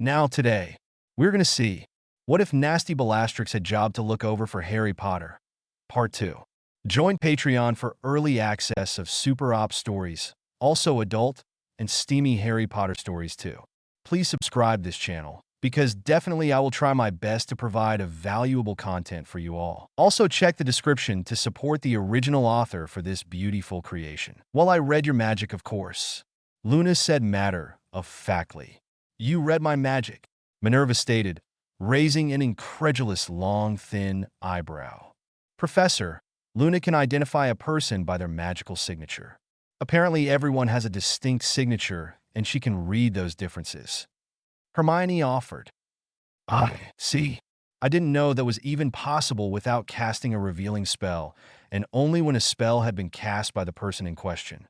Now today, we're going to see, what if nasty Bellastrix had job to look over for Harry Potter? Part 2. Join Patreon for early access of super op stories, also adult and steamy Harry Potter stories too. Please subscribe this channel, because definitely I will try my best to provide a valuable content for you all. Also check the description to support the original author for this beautiful creation. Well, I read your magic, of course. Luna said matter of factly. You read my magic, Minerva stated, raising an incredulous long, thin eyebrow. Professor, Luna can identify a person by their magical signature. Apparently everyone has a distinct signature, and she can read those differences. Hermione offered. I see. I didn't know that was even possible without casting a revealing spell, and only when a spell had been cast by the person in question.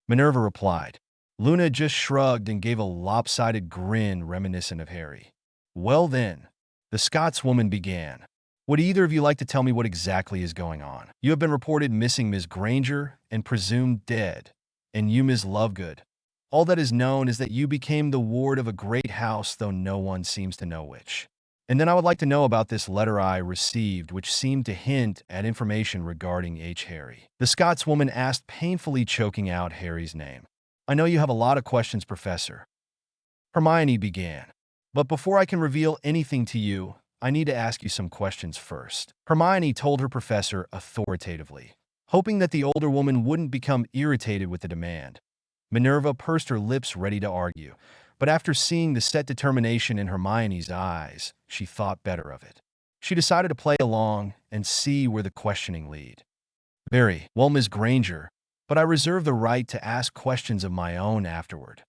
Minerva replied. Luna just shrugged and gave a lopsided grin reminiscent of Harry. Well then, the Scotswoman began. Would either of you like to tell me what exactly is going on? You have been reported missing, Miss Granger, and presumed dead. And you, Miss Lovegood. All that is known is that you became the ward of a great house, though no one seems to know which. And then I would like to know about this letter I received, which seemed to hint at information regarding Harry. The Scotswoman asked, painfully choking out Harry's name. I know you have a lot of questions, Professor. Hermione began. But before I can reveal anything to you, I need to ask you some questions first. Hermione told her professor authoritatively, hoping that the older woman wouldn't become irritated with the demand. Minerva pursed her lips ready to argue, but after seeing the set determination in Hermione's eyes, she thought better of it. She decided to play along and see where the questioning lead. Very well, Miss Granger, but I reserve the right to ask questions of my own afterward.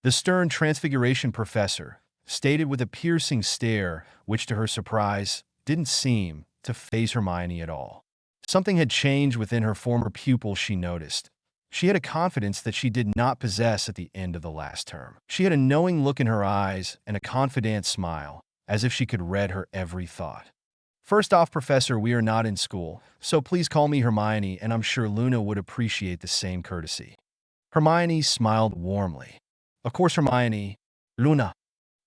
The stern Transfiguration professor stated with a piercing stare, which to her surprise didn't seem to faze Hermione at all. Something had changed within her former pupil, she noticed. She had a confidence that she did not possess at the end of the last term. She had a knowing look in her eyes and a confident smile, as if she could read her every thought. First off, Professor, we are not in school, so please call me Hermione, and I'm sure Luna would appreciate the same courtesy. Hermione smiled warmly. Of course, Hermione. Luna.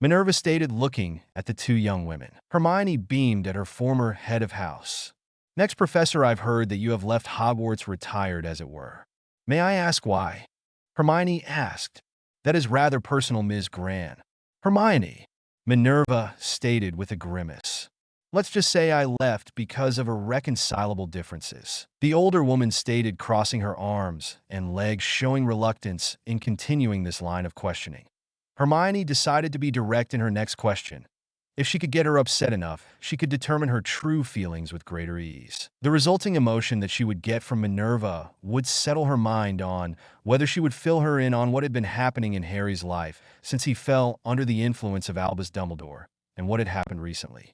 Minerva stated, looking at the two young women. Hermione beamed at her former head of house. Next, Professor, I've heard that you have left Hogwarts retired, as it were. May I ask why? Hermione asked. That is rather personal, Ms. Gran. Hermione. Minerva stated with a grimace. Let's just say I left because of irreconcilable differences. The older woman stated, crossing her arms and legs, showing reluctance in continuing this line of questioning. Hermione decided to be direct in her next question. If she could get her upset enough, she could determine her true feelings with greater ease. The resulting emotion that she would get from Minerva would settle her mind on whether she would fill her in on what had been happening in Harry's life since he fell under the influence of Albus Dumbledore and what had happened recently.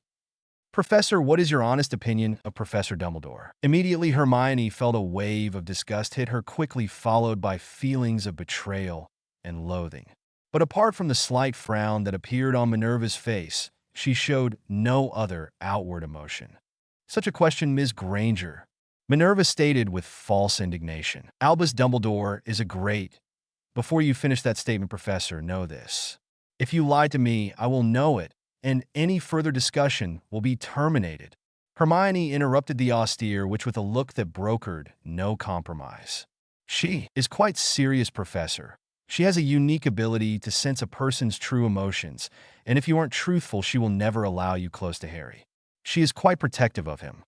Professor, what is your honest opinion of Professor Dumbledore? Immediately, Hermione felt a wave of disgust hit her, quickly followed by feelings of betrayal and loathing. But apart from the slight frown that appeared on Minerva's face, she showed no other outward emotion. Such a question, Ms. Granger, Minerva stated with false indignation. Albus Dumbledore is a great. Before you finish that statement, Professor, know this. If you lie to me, I will know it, and any further discussion will be terminated. Hermione interrupted the austere witch with a look that brokered no compromise. She is quite serious, Professor. She has a unique ability to sense a person's true emotions, and if you aren't truthful, she will never allow you close to Harry. She is quite protective of him.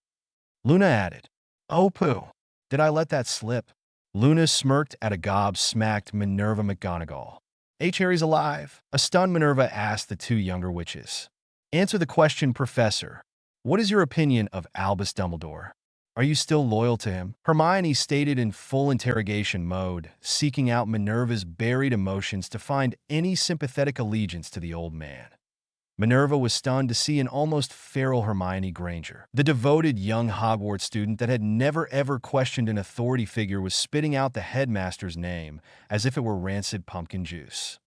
Luna added. Oh, pooh. Did I let that slip? Luna smirked at a gobsmacked Minerva McGonagall. Harry's alive? A stunned Minerva asked the two younger witches. Answer the question, Professor. What is your opinion of Albus Dumbledore? Are you still loyal to him? Hermione stated in full interrogation mode, seeking out Minerva's buried emotions to find any sympathetic allegiance to the old man. Minerva was stunned to see an almost feral Hermione Granger. The devoted young Hogwarts student that had never ever questioned an authority figure was spitting out the headmaster's name as if it were rancid pumpkin juice.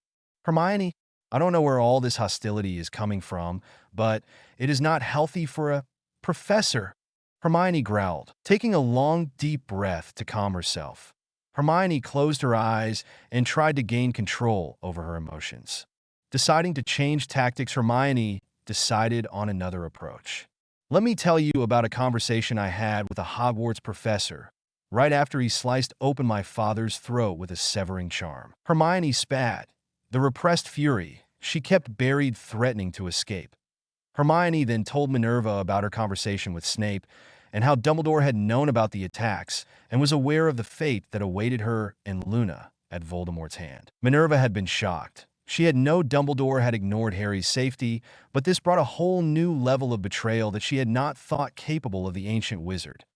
Hermione, I don't know where all this hostility is coming from, but it is not healthy for a professor. Hermione growled, taking a long, deep breath to calm herself. Hermione closed her eyes and tried to gain control over her emotions. Deciding to change tactics, Hermione decided on another approach. Let me tell you about a conversation I had with a Hogwarts professor right after he sliced open my father's throat with a severing charm. Hermione spat. The repressed fury she kept buried, threatening to escape. Hermione then told Minerva about her conversation with Snape and how Dumbledore had known about the attacks and was aware of the fate that awaited her and Luna at Voldemort's hand. Minerva had been shocked. She had known Dumbledore had ignored Harry's safety, but this brought a whole new level of betrayal that she had not thought capable of the ancient wizard.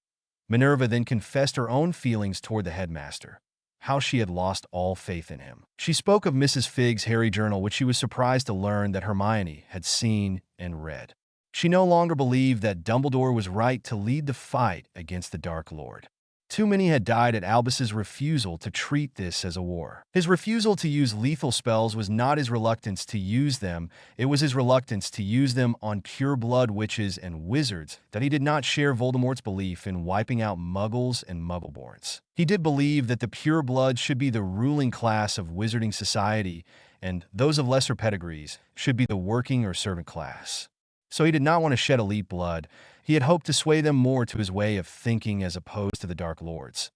Minerva then confessed her own feelings toward the headmaster, how she had lost all faith in him. She spoke of Mrs. Figg's Harry journal, which she was surprised to learn that Hermione had seen and read. She no longer believed that Dumbledore was right to lead the fight against the Dark Lord. Too many had died at Albus's refusal to treat this as a war. His refusal to use lethal spells was not his reluctance to use them, it was his reluctance to use them on pure-blood witches and wizards that he did not share Voldemort's belief in wiping out Muggles and Muggleborns. He did believe that the pure-blood should be the ruling class of wizarding society, and those of lesser pedigrees should be the working or servant class. So he did not want to shed elite blood. He had hoped to sway them more to his way of thinking as opposed to the Dark Lord's.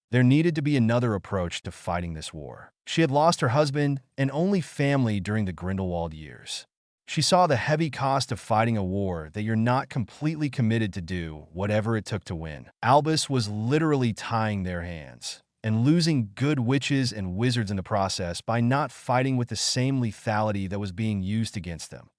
There needed to be another approach to fighting this war. She had lost her husband and only family during the Grindelwald years. She saw the heavy cost of fighting a war that you're not completely committed to do whatever it took to win. Albus was literally tying their hands and losing good witches and wizards in the process by not fighting with the same lethality that was being used against them.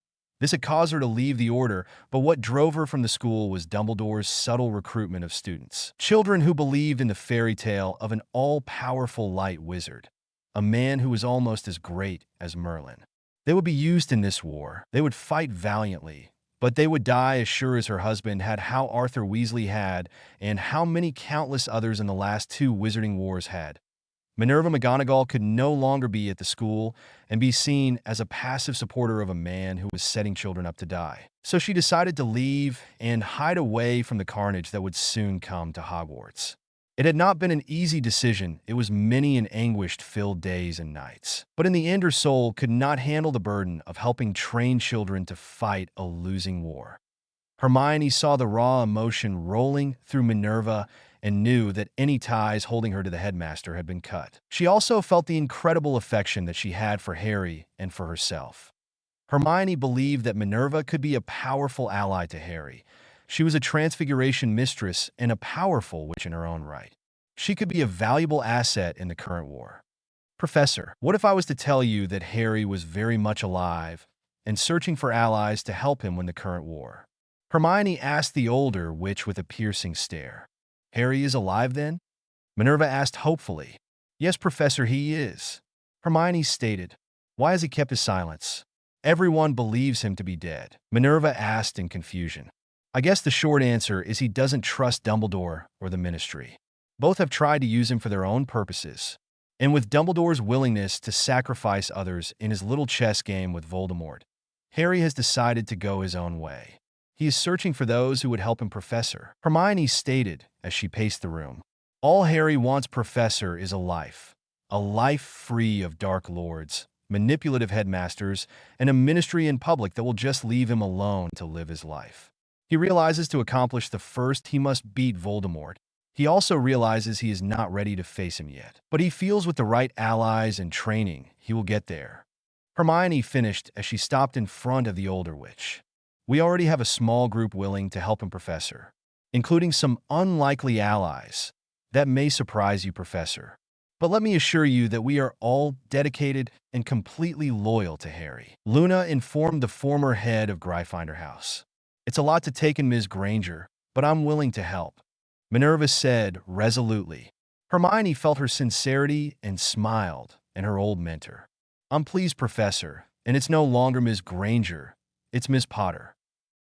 This had caused her to leave the order, but what drove her from the school was Dumbledore's subtle recruitment of students. Children who believed in the fairy tale of an all-powerful light wizard, a man who was almost as great as Merlin. They would be used in this war. They would fight valiantly, but they would die as sure as her husband had, how Arthur Weasley had, and how many countless others in the last 2 wizarding wars had. Minerva McGonagall could no longer be at the school and be seen as a passive supporter of a man who was setting children up to die. So she decided to leave and hide away from the carnage that would soon come to Hogwarts. It had not been an easy decision. It was many and anguish-filled days and nights. But in the end, her soul could not handle the burden of helping train children to fight a losing war. Hermione saw the raw emotion rolling through Minerva and knew that any ties holding her to the headmaster had been cut. She also felt the incredible affection that she had for Harry and for herself. Hermione believed that Minerva could be a powerful ally to Harry. She was a transfiguration mistress and a powerful witch in her own right. She could be a valuable asset in the current war. Professor, what if I was to tell you that Harry was very much alive and searching for allies to help him win the current war? Hermione asked the older witch with a piercing stare. Harry is alive then? Minerva asked hopefully. Yes, Professor, he is. Hermione stated. Why has he kept his silence? Everyone believes him to be dead. Minerva asked in confusion. I guess the short answer is he doesn't trust Dumbledore or the Ministry. Both have tried to use him for their own purposes. And with Dumbledore's willingness to sacrifice others in his little chess game with Voldemort, Harry has decided to go his own way. He is searching for those who would help him, Professor. Hermione stated as she paced the room. All Harry wants, Professor, is a life free of Dark Lords, manipulative headmasters, and a ministry in public that will just leave him alone to live his life. He realizes to accomplish the first, he must beat Voldemort. He also realizes he is not ready to face him yet, but he feels with the right allies and training, he will get there. Hermione finished as she stopped in front of the older witch. We already have a small group willing to help him, Professor, including some unlikely allies. That may surprise you, Professor. But let me assure you that we are all dedicated and completely loyal to Harry. Luna informed the former head of Gryffindor House. It's a lot to take in, Ms. Granger, but I'm willing to help, Minerva said resolutely. Hermione felt her sincerity and smiled, and her old mentor. I'm pleased, Professor, and it's no longer Ms. Granger. It's Miss Potter.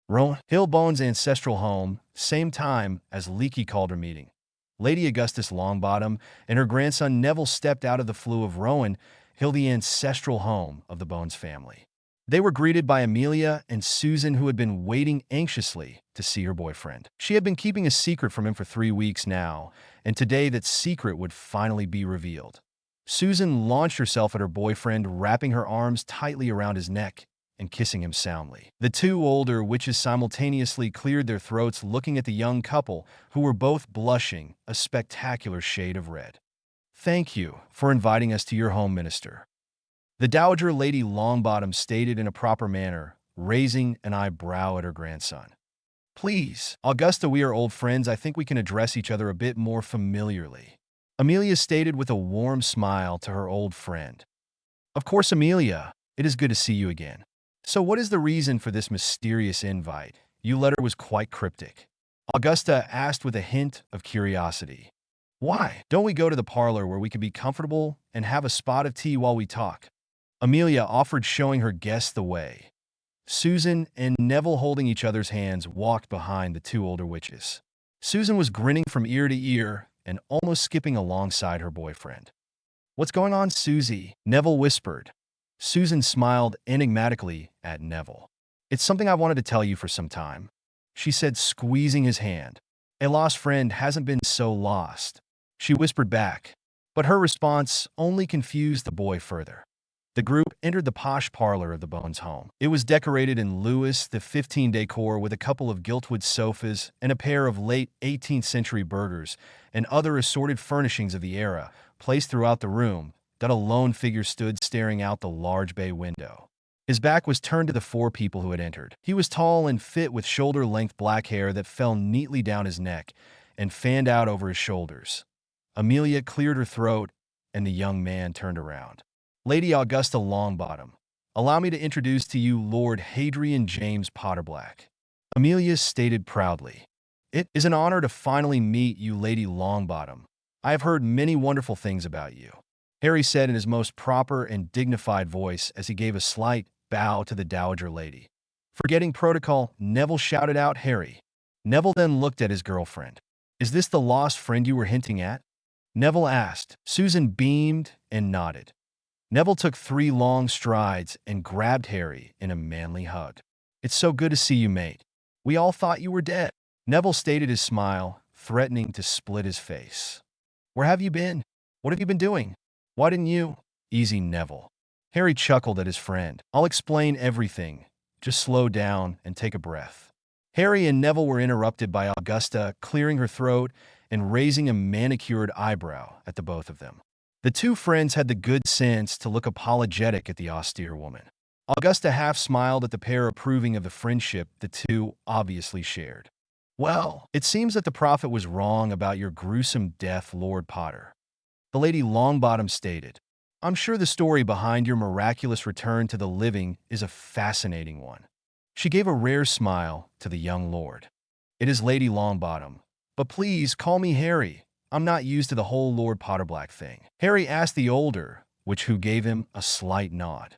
Rowan Hill Bones' ancestral home, same time as Leaky Calder meeting. Lady Augustus Longbottom and her grandson Neville stepped out of the flue of Rowan Hill, the ancestral home of the Bones family. They were greeted by Amelia and Susan, who had been waiting anxiously to see her boyfriend. She had been keeping a secret from him for 3 weeks now, and today that secret would finally be revealed. Susan launched herself at her boyfriend, wrapping her arms tightly around his neck and kissing him soundly. The two older witches simultaneously cleared their throats, looking at the young couple, who were both blushing a spectacular shade of red. "Thank you for inviting us to your home, Minister," the Dowager Lady Longbottom stated in a proper manner, raising an eyebrow at her grandson. "Please, Augusta, we are old friends. I think we can address each other a bit more familiarly," Amelia stated with a warm smile to her old friend. "Of course, Amelia. It is good to see you again. So what is the reason for this mysterious invite? Your letter was quite cryptic," Augusta asked with a hint of curiosity. "Why don't we go to the parlor where we can be comfortable and have a spot of tea while we talk?" Amelia offered, showing her guests the way. Susan and Neville, holding each other's hands, walked behind the two older witches. Susan was grinning from ear to ear and almost skipping alongside her boyfriend. "What's going on, Susie?" Neville whispered. Susan smiled enigmatically at Neville. "It's something I've wanted to tell you for some time," she said, squeezing his hand. "A lost friend hasn't been so lost," she whispered back. But her response only confused the boy further. The group entered the posh parlor of the Bones home. It was decorated in Louis XV decor with a couple of giltwood sofas and a pair of late 18th century burgers and other assorted furnishings of the era placed throughout the room. That a lone figure stood staring out the large bay window. His back was turned to the four people who had entered. He was tall and fit, with shoulder-length black hair that fell neatly down his neck and fanned out over his shoulders. Amelia cleared her throat, and the young man turned around. "Lady Augusta Longbottom, allow me to introduce to you Lord Hadrian James Potterblack," Amelia stated proudly. "It is an honor to finally meet you, Lady Longbottom. I have heard many wonderful things about you," Harry said in his most proper and dignified voice as he gave a slight bow to the Dowager Lady. Forgetting protocol, Neville shouted out, "Harry." Neville then looked at his girlfriend. "Is this the lost friend you were hinting at?" Neville asked. Susan beamed and nodded. Neville took 3 long strides and grabbed Harry in a manly hug. "It's so good to see you, mate. We all thought you were dead." Neville stated, his smile threatening to split his face. "Where have you been? What have you been doing? Why didn't you—" "Easy, Neville." Harry chuckled at his friend. "I'll explain everything. Just slow down and take a breath." Harry and Neville were interrupted by Augusta clearing her throat and raising a manicured eyebrow at the both of them. The two friends had the good sense to look apologetic at the austere woman. Augusta half smiled at the pair, approving of the friendship the two obviously shared. "Well, it seems that the prophet was wrong about your gruesome death, Lord Potter," the Lady Longbottom stated. "I'm sure the story behind your miraculous return to the living is a fascinating one." She gave a rare smile to the young lord. "It is, Lady Longbottom, but please call me Harry. I'm not used to the whole Lord Potterblack thing." Harry asked the older, who gave him a slight nod.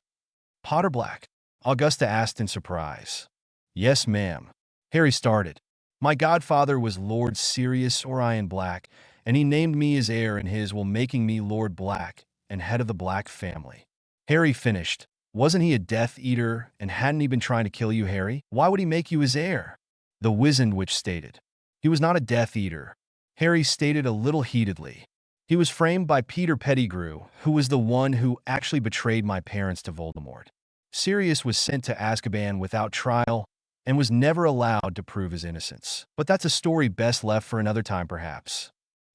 "Potterblack?" Augusta asked in surprise. "Yes, ma'am." Harry started. "My godfather was Lord Sirius Orion Black, and he named me his heir in his will, making me Lord Black and head of the Black family." Harry finished. "Wasn't he a Death Eater, and hadn't he been trying to kill you, Harry? Why would he make you his heir?" The wizened witch stated. "He was not a Death Eater," Harry stated a little heatedly. "He was framed by Peter Pettigrew, who was the one who actually betrayed my parents to Voldemort. Sirius was sent to Azkaban without trial and was never allowed to prove his innocence. But that's a story best left for another time, perhaps."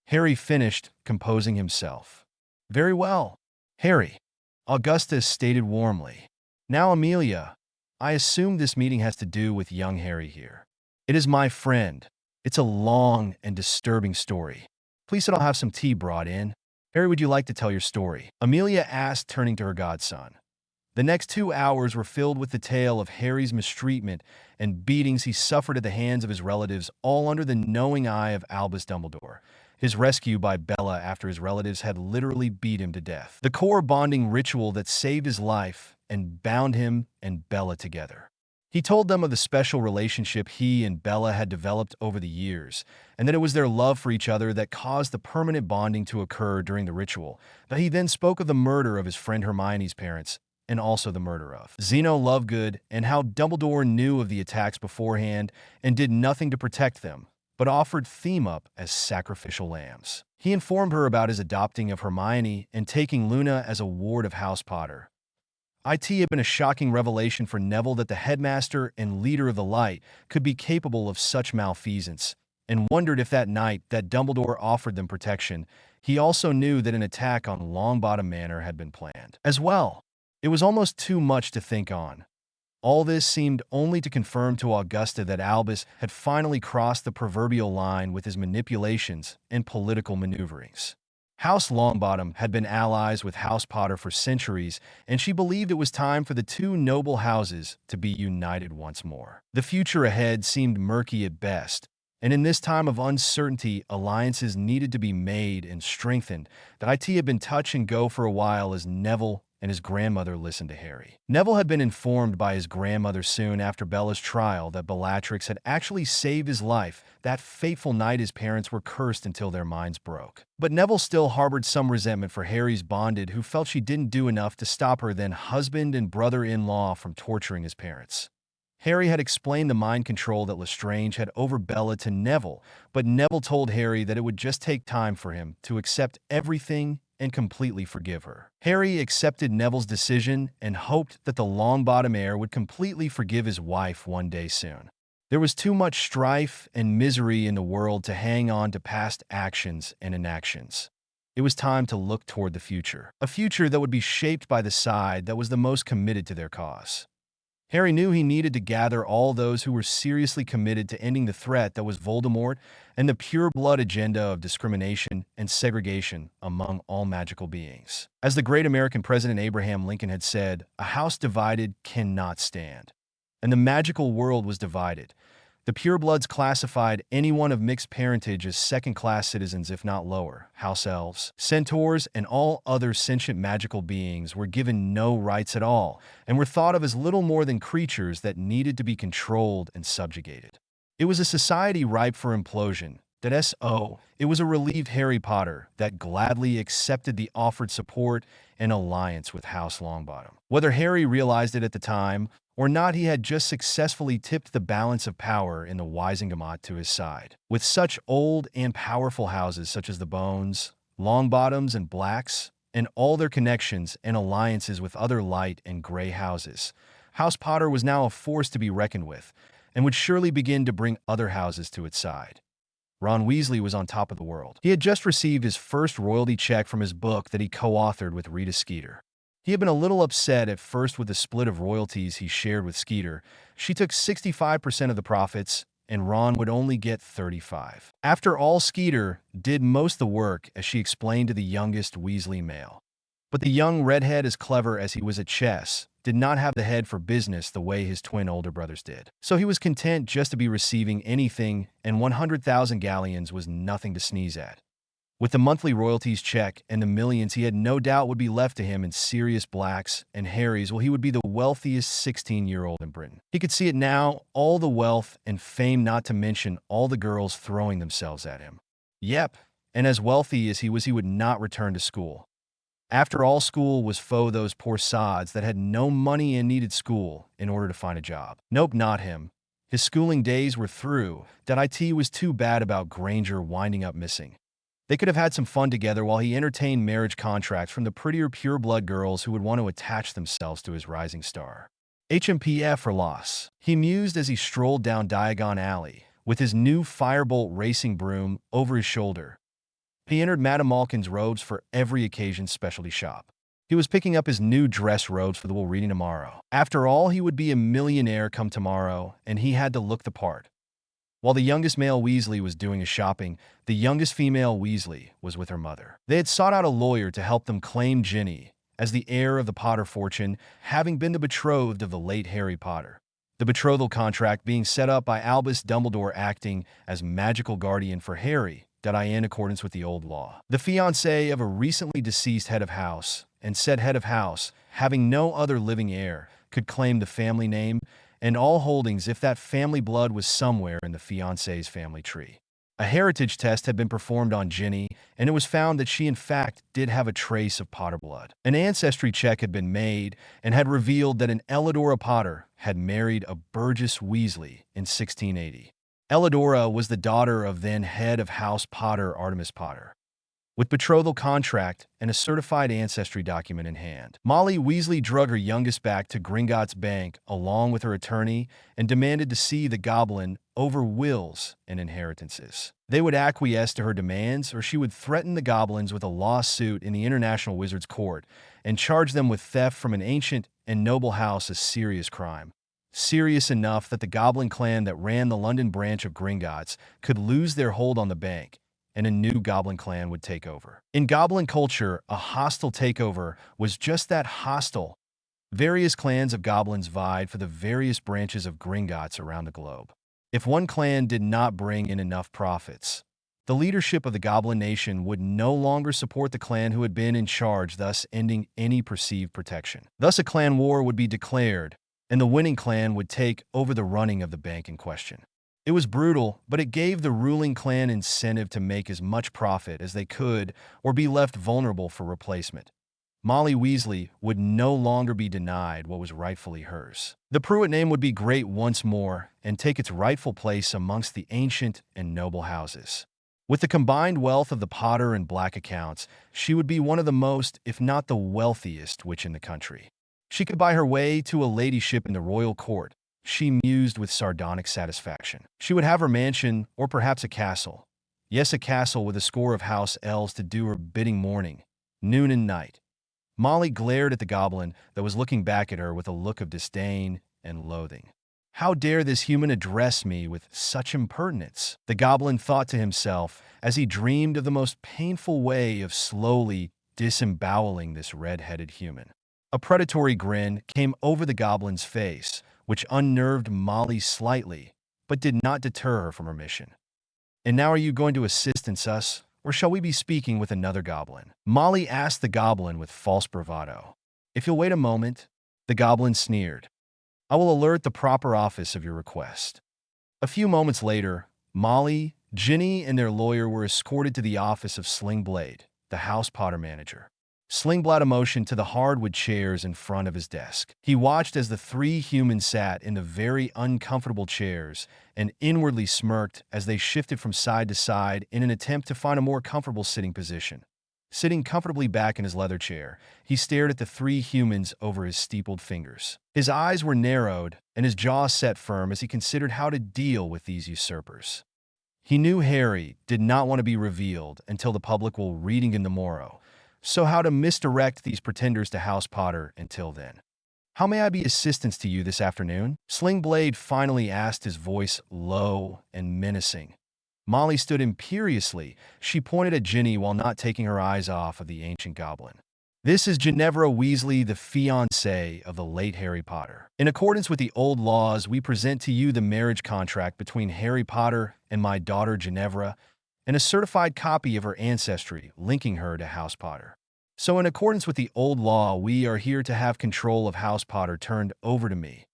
Harry finished, composing himself. "Very well, Harry," Augustus stated warmly. "Now, Amelia, I assume this meeting has to do with young Harry here. It is my friend. It's a long and disturbing story. Please sit, I'll have some tea brought in." "Harry, would you like to tell your story?" Amelia asked, turning to her godson. The next 2 hours were filled with the tale of Harry's mistreatment and beatings he suffered at the hands of his relatives, all under the knowing eye of Albus Dumbledore. His rescue by Bella after his relatives had literally beat him to death. The core bonding ritual that saved his life and bound him and Bella together. He told them of the special relationship he and Bella had developed over the years, and that it was their love for each other that caused the permanent bonding to occur during the ritual. But he then spoke of the murder of his friend Hermione's parents, and also the murder of Zeno Lovegood, and how Dumbledore knew of the attacks beforehand and did nothing to protect them, but offered them up as sacrificial lambs. He informed her about his adopting of Hermione and taking Luna as a ward of House Potter. It had been a shocking revelation for Neville that the headmaster and leader of the Light could be capable of such malfeasance, and wondered if that night that Dumbledore offered them protection, he also knew that an attack on Longbottom Manor had been planned. As well, it was almost too much to think on. All this seemed only to confirm to Augusta that Albus had finally crossed the proverbial line with his manipulations and political maneuverings. House Longbottom had been allies with House Potter for centuries, and she believed it was time for the two noble houses to be united once more. The future ahead seemed murky at best, and in this time of uncertainty, alliances needed to be made and strengthened. That had been touch and go for a while as Neville and his grandmother listened to Harry. Neville had been informed by his grandmother soon after Bella's trial that Bellatrix had actually saved his life that fateful night his parents were cursed until their minds broke. But Neville still harbored some resentment for Harry's bonded, who felt she didn't do enough to stop her then husband and brother-in-law from torturing his parents. Harry had explained the mind control that Lestrange had over Bella to Neville, but Neville told Harry that it would just take time for him to accept everything and completely forgive her. Harry accepted Neville's decision and hoped that the Longbottom heir would completely forgive his wife one day soon. There was too much strife and misery in the world to hang on to past actions and inactions. It was time to look toward the future, a future that would be shaped by the side that was the most committed to their cause. Harry knew he needed to gather all those who were seriously committed to ending the threat that was Voldemort and the pure-blood agenda of discrimination and segregation among all magical beings. As the great American President Abraham Lincoln had said, "A house divided cannot stand." And the magical world was divided. The purebloods classified anyone of mixed parentage as second-class citizens, if not lower. House elves, centaurs, and all other sentient magical beings were given no rights at all, and were thought of as little more than creatures that needed to be controlled and subjugated. It was a society ripe for implosion. It was a relieved Harry Potter that gladly accepted the offered support and alliance with House Longbottom. Whether Harry realized it at the time or not, he had just successfully tipped the balance of power in the Wisengamot to his side. With such old and powerful houses such as the Bones, Longbottoms, and Blacks, and all their connections and alliances with other light and gray houses, House Potter was now a force to be reckoned with, and would surely begin to bring other houses to its side. Ron Weasley was on top of the world. He had just received his first royalty check from his book that he co-authored with Rita Skeeter. He had been a little upset at first with the split of royalties he shared with Skeeter. She took 65% of the profits, and Ron would only get 35%. After all, Skeeter did most of the work, as she explained to the youngest Weasley male. But the young redhead, as clever as he was at chess, did not have the head for business the way his twin older brothers did. So he was content just to be receiving anything, and 100,000 galleons was nothing to sneeze at. With the monthly royalties check and the millions he had no doubt would be left to him in Sirius Black's and Harry's, he would be the wealthiest 16-year-old in Britain. He could see it now, all the wealth and fame, not to mention all the girls throwing themselves at him. Yep, and as wealthy as he would not return to school. After all, school was for those poor sods that had no money and needed school in order to find a job. Nope, not him. His schooling days were through. It was too bad about Granger winding up missing. They could have had some fun together while he entertained marriage contracts from the prettier pure-blood girls who would want to attach themselves to his rising star. HMPF for loss, he mused as he strolled down Diagon Alley, with his new Firebolt racing broom over his shoulder. He entered Madame Malkin's robes for every occasion specialty shop. He was picking up his new dress robes for the will reading tomorrow. After all, he would be a millionaire come tomorrow, and he had to look the part. While the youngest male Weasley was doing his shopping, the youngest female Weasley was with her mother. They had sought out a lawyer to help them claim Ginny as the heir of the Potter fortune, having been the betrothed of the late Harry Potter. The betrothal contract being set up by Albus Dumbledore acting as magical guardian for Harry, in accordance with the old law. The fiancé of a recently deceased head of house, and said head of house, having no other living heir, could claim the family name and all holdings if that family blood was somewhere in the fiancé's family tree. A heritage test had been performed on Ginny, and it was found that she in fact did have a trace of Potter blood. An ancestry check had been made and had revealed that an Elidora Potter had married a Burgess Weasley in 1680. Elidora was the daughter of then head of House Potter Artemis Potter, with betrothal contract and a certified ancestry document in hand. Molly Weasley drug her youngest back to Gringotts Bank along with her attorney and demanded to see the goblin over wills and inheritances. They would acquiesce to her demands, or she would threaten the goblins with a lawsuit in the International Wizards Court and charge them with theft from an ancient and noble house, a serious crime. Serious enough that the goblin clan that ran the London branch of Gringotts could lose their hold on the bank, and a new goblin clan would take over. In goblin culture, a hostile takeover was just that, hostile. Various clans of goblins vied for the various branches of Gringotts around the globe. If one clan did not bring in enough profits, the leadership of the Goblin Nation would no longer support the clan who had been in charge, thus ending any perceived protection. Thus, a clan war would be declared, and the winning clan would take over the running of the bank in question. It was brutal, but it gave the ruling clan incentive to make as much profit as they could or be left vulnerable for replacement. Molly Weasley would no longer be denied what was rightfully hers. The Pruitt name would be great once more and take its rightful place amongst the ancient and noble houses. With the combined wealth of the Potter and Black accounts, she would be one of the most, if not the wealthiest, witch in the country. She could buy her way to a ladyship in the royal court, she mused with sardonic satisfaction. She would have her mansion, or perhaps a castle. Yes, a castle with a score of house elves to do her bidding morning, noon and night. Molly glared at the goblin that was looking back at her with a look of disdain and loathing. How dare this human address me with such impertinence? The goblin thought to himself as he dreamed of the most painful way of slowly disemboweling this red-headed human. A predatory grin came over the goblin's face, which unnerved Molly slightly, but did not deter her from her mission. "And now are you going to assist us, or shall we be speaking with another goblin?" Molly asked the goblin with false bravado. "If you'll wait a moment," the goblin sneered, "I will alert the proper office of your request." A few moments later, Molly, Ginny, and their lawyer were escorted to the office of Slingblade, the House Potter manager. Slingblade motioned to the hardwood chairs in front of his desk. He watched as the three humans sat in the very uncomfortable chairs and inwardly smirked as they shifted from side to side in an attempt to find a more comfortable sitting position. Sitting comfortably back in his leather chair, he stared at the three humans over his steepled fingers. His eyes were narrowed and his jaw set firm as he considered how to deal with these usurpers. He knew Harry did not want to be revealed until the public will reading in the morrow, so how to misdirect these pretenders to House Potter until then. "How may I be assistance to you this afternoon?" Slingblade finally asked, his voice low and menacing. Molly stood imperiously. She pointed at Ginny while not taking her eyes off of the ancient goblin. "This is Ginevra Weasley, the fiancée of the late Harry Potter. In accordance with the old laws, we present to you the marriage contract between Harry Potter and my daughter Ginevra, and a certified copy of her ancestry linking her to House Potter. So in accordance with the old law, we are here to have control of House Potter turned over to me.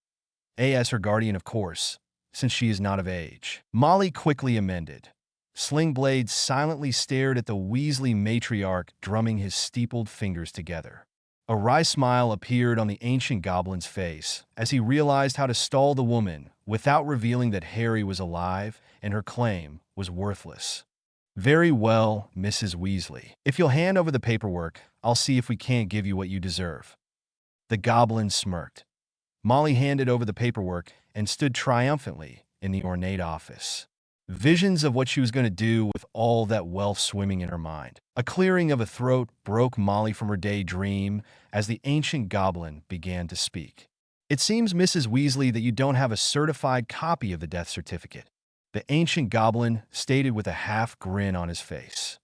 As her guardian, of course, since she is not of age." Molly quickly amended. Slingblade silently stared at the Weasley matriarch drumming his steepled fingers together. A wry smile appeared on the ancient goblin's face as he realized how to stall the woman without revealing that Harry was alive and her claim was worthless. "Very well, Mrs. Weasley. If you'll hand over the paperwork, I'll see if we can't give you what you deserve." The goblin smirked. Molly handed over the paperwork and stood triumphantly in the ornate office. Visions of what she was going to do with all that wealth swimming in her mind. A clearing of a throat broke Molly from her daydream as the ancient goblin began to speak. "It seems, Mrs. Weasley, that you don't have a certified copy of the death certificate," the ancient goblin stated with a half-grin on his face.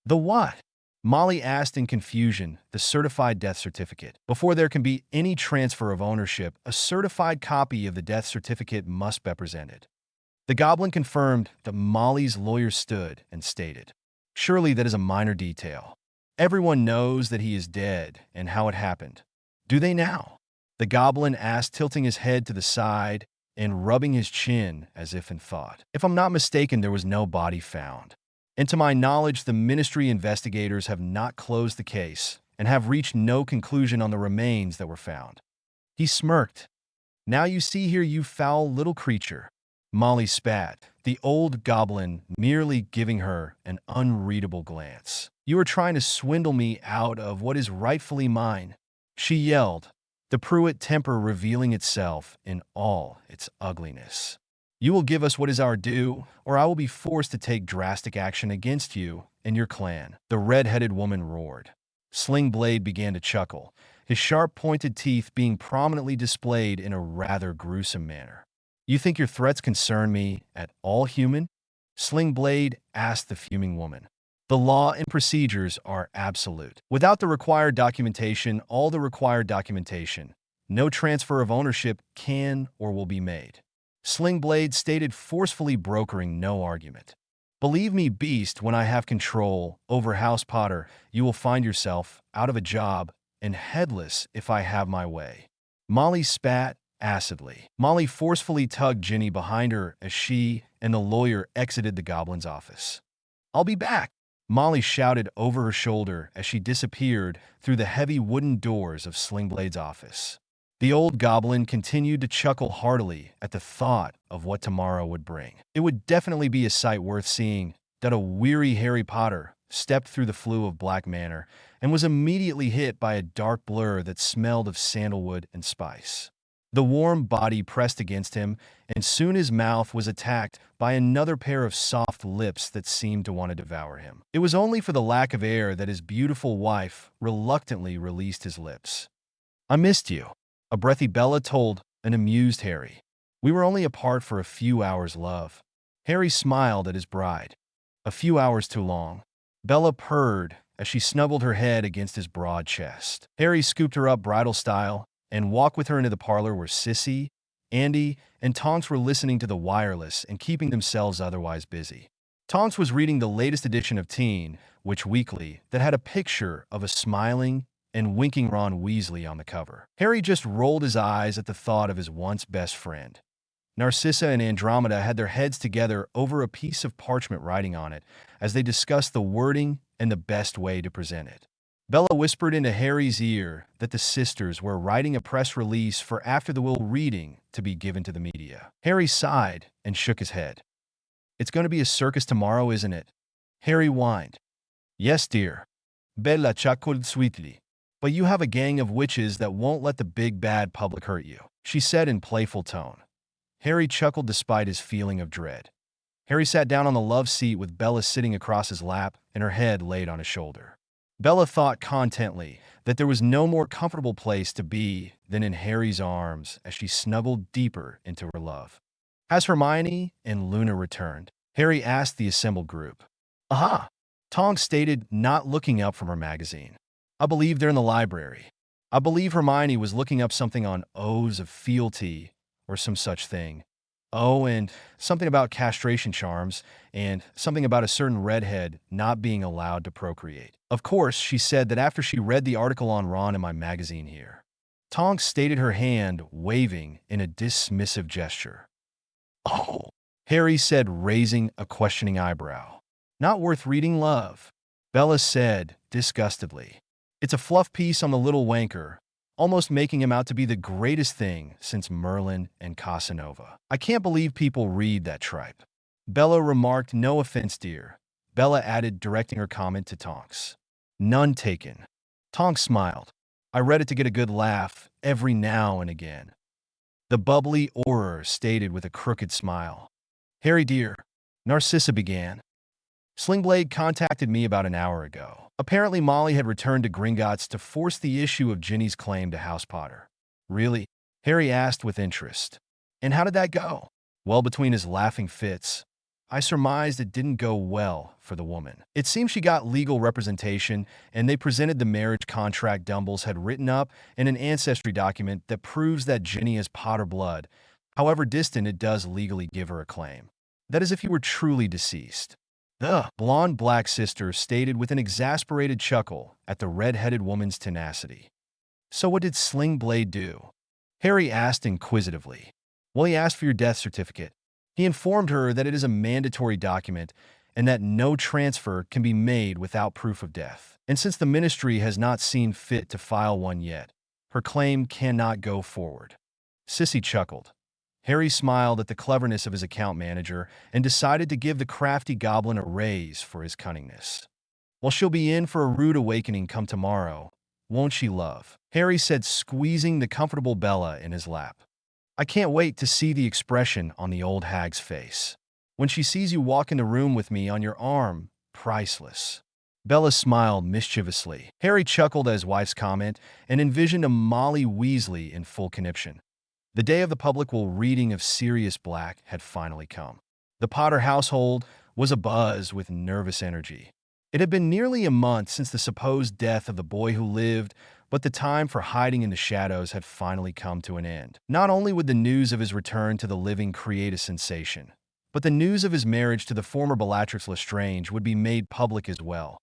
"The what?" Molly asked in confusion. "The certified death certificate. Before there can be any transfer of ownership, a certified copy of the death certificate must be presented." The goblin confirmed that Molly's lawyer stood and stated, "Surely that is a minor detail. Everyone knows that he is dead and how it happened. Do they now?" The goblin asked, tilting his head to the side and rubbing his chin as if in thought. "If I'm not mistaken, there was no body found. And to my knowledge, the ministry investigators have not closed the case and have reached no conclusion on the remains that were found." He smirked. "Now you see here, you foul little creature. Molly spat, the old goblin merely giving her an unreadable glance. You are trying to swindle me out of what is rightfully mine, she yelled, the Pruitt temper revealing itself in all its ugliness. You will give us what is our due, or I will be forced to take drastic action against you and your clan, the red-headed woman roared. Sling Blade began to chuckle, his sharp-pointed teeth being prominently displayed in a rather gruesome manner. You think your threats concern me at all, human? Sling Blade asked the fuming woman. The law and procedures are absolute. Without the required documentation, all the required documentation, no transfer of ownership can or will be made. Sling Blade stated, forcefully brokering no argument. Believe me, Beast, when I have control over House Potter, you will find yourself out of a job and headless if I have my way. Molly spat acidly. Molly forcefully tugged Ginny behind her as she and the lawyer exited the goblin's office. I'll be back, Molly shouted over her shoulder as she disappeared through the heavy wooden doors of Sling Blade's office. The old goblin continued to chuckle heartily at the thought of what tomorrow would bring. It would definitely be a sight worth seeing that a weary Harry Potter stepped through the flue of Black Manor and was immediately hit by a dark blur that smelled of sandalwood and spice. The warm body pressed against him, and soon his mouth was attacked by another pair of soft lips that seemed to want to devour him. It was only for the lack of air that his beautiful wife reluctantly released his lips. I missed you, a breathy Bella told an amused Harry. We were only apart for a few hours, love. Harry smiled at his bride. A few hours too long, Bella purred as she snuggled her head against his broad chest. Harry scooped her up bridal style and walked with her into the parlor where Sissy, Andy, and Tonks were listening to the wireless and keeping themselves otherwise busy. Tonks was reading the latest edition of Teen Witch Weekly that had a picture of a smiling and winking Ron Weasley on the cover. Harry just rolled his eyes at the thought of his once best friend. Narcissa and Andromeda had their heads together over a piece of parchment writing on it as they discussed the wording and the best way to present it. Bella whispered into Harry's ear that the sisters were writing a press release for After the Will reading to be given to the media. Harry sighed and shook his head. It's going to be a circus tomorrow, isn't it? Harry whined. Yes, dear. Bella chuckled sweetly. But you have a gang of witches that won't let the big bad public hurt you, she said in playful tone. Harry chuckled despite his feeling of dread. Harry sat down on the love seat with Bella sitting across his lap and her head laid on his shoulder. Bella thought contently that there was no more comfortable place to be than in Harry's arms as she snuggled deeper into her love. Has Hermione and Luna returned? Harry asked the assembled group. Aha! Tonks stated, not looking up from her magazine. I believe they're in the library. I believe Hermione was looking up something on O's of fealty or some such thing. Oh, and something about castration charms, and something about a certain redhead not being allowed to procreate. Of course, she said that after she read the article on Ron in my magazine here. Tonks stated, her hand waving in a dismissive gesture. Oh, Harry said, raising a questioning eyebrow. Not worth reading, love, Bella said disgustedly. It's a fluff piece on the little wanker, almost making him out to be the greatest thing since Merlin and Casanova. I can't believe people read that tripe. Bella remarked, no offense, dear. Bella added, directing her comment to Tonks. None taken. Tonks smiled. I read it to get a good laugh every now and again. The bubbly Auror stated with a crooked smile. Harry dear, Narcissa began. Slingblade contacted me about an hour ago. Apparently Molly had returned to Gringotts to force the issue of Ginny's claim to House Potter. Really? Harry asked with interest. And how did that go? Well, between his laughing fits, I surmised it didn't go well for the woman. It seems she got legal representation, and they presented the marriage contract Dumbles had written up in an ancestry document that proves that Ginny is Potter blood. However distant, it does legally give her a claim. That is if he were truly deceased. The blonde black sister stated with an exasperated chuckle at the red-headed woman's tenacity. So what did Sling Blade do? Harry asked inquisitively. Well, he asked for your death certificate. He informed her that it is a mandatory document and that no transfer can be made without proof of death. And since the ministry has not seen fit to file one yet, her claim cannot go forward. Sissy chuckled. Harry smiled at the cleverness of his account manager and decided to give the crafty goblin a raise for his cunningness. "Well, she'll be in for a rude awakening come tomorrow, won't she, love?" Harry said, squeezing the comfortable Bella in his lap. "I can't wait to see the expression on the old hag's face. When she sees you walk in the room with me on your arm, priceless." Bella smiled mischievously. Harry chuckled at his wife's comment and envisioned a Molly Weasley in full conniption. The day of the public reading of Sirius Black had finally come. The Potter household was abuzz with nervous energy. It had been nearly a month since the supposed death of the boy who lived, but the time for hiding in the shadows had finally come to an end. Not only would the news of his return to the living create a sensation, but the news of his marriage to the former Bellatrix Lestrange would be made public as well.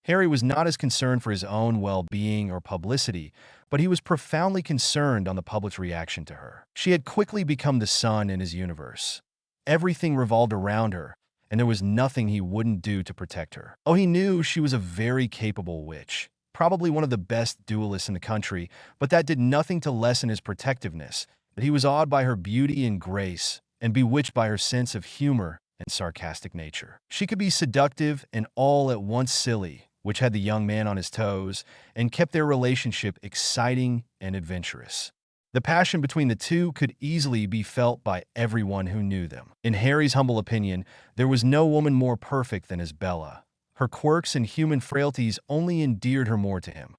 Harry was not as concerned for his own well-being or publicity, but he was profoundly concerned on the public's reaction to her. She had quickly become the sun in his universe. Everything revolved around her, and there was nothing he wouldn't do to protect her. Oh, he knew she was a very capable witch, probably one of the best duelists in the country, but that did nothing to lessen his protectiveness, that he was awed by her beauty and grace, and bewitched by her sense of humor and sarcastic nature. She could be seductive and all at once silly, which had the young man on his toes and kept their relationship exciting and adventurous. The passion between the two could easily be felt by everyone who knew them. In Harry's humble opinion, there was no woman more perfect than his Bella. Her quirks and human frailties only endeared her more to him.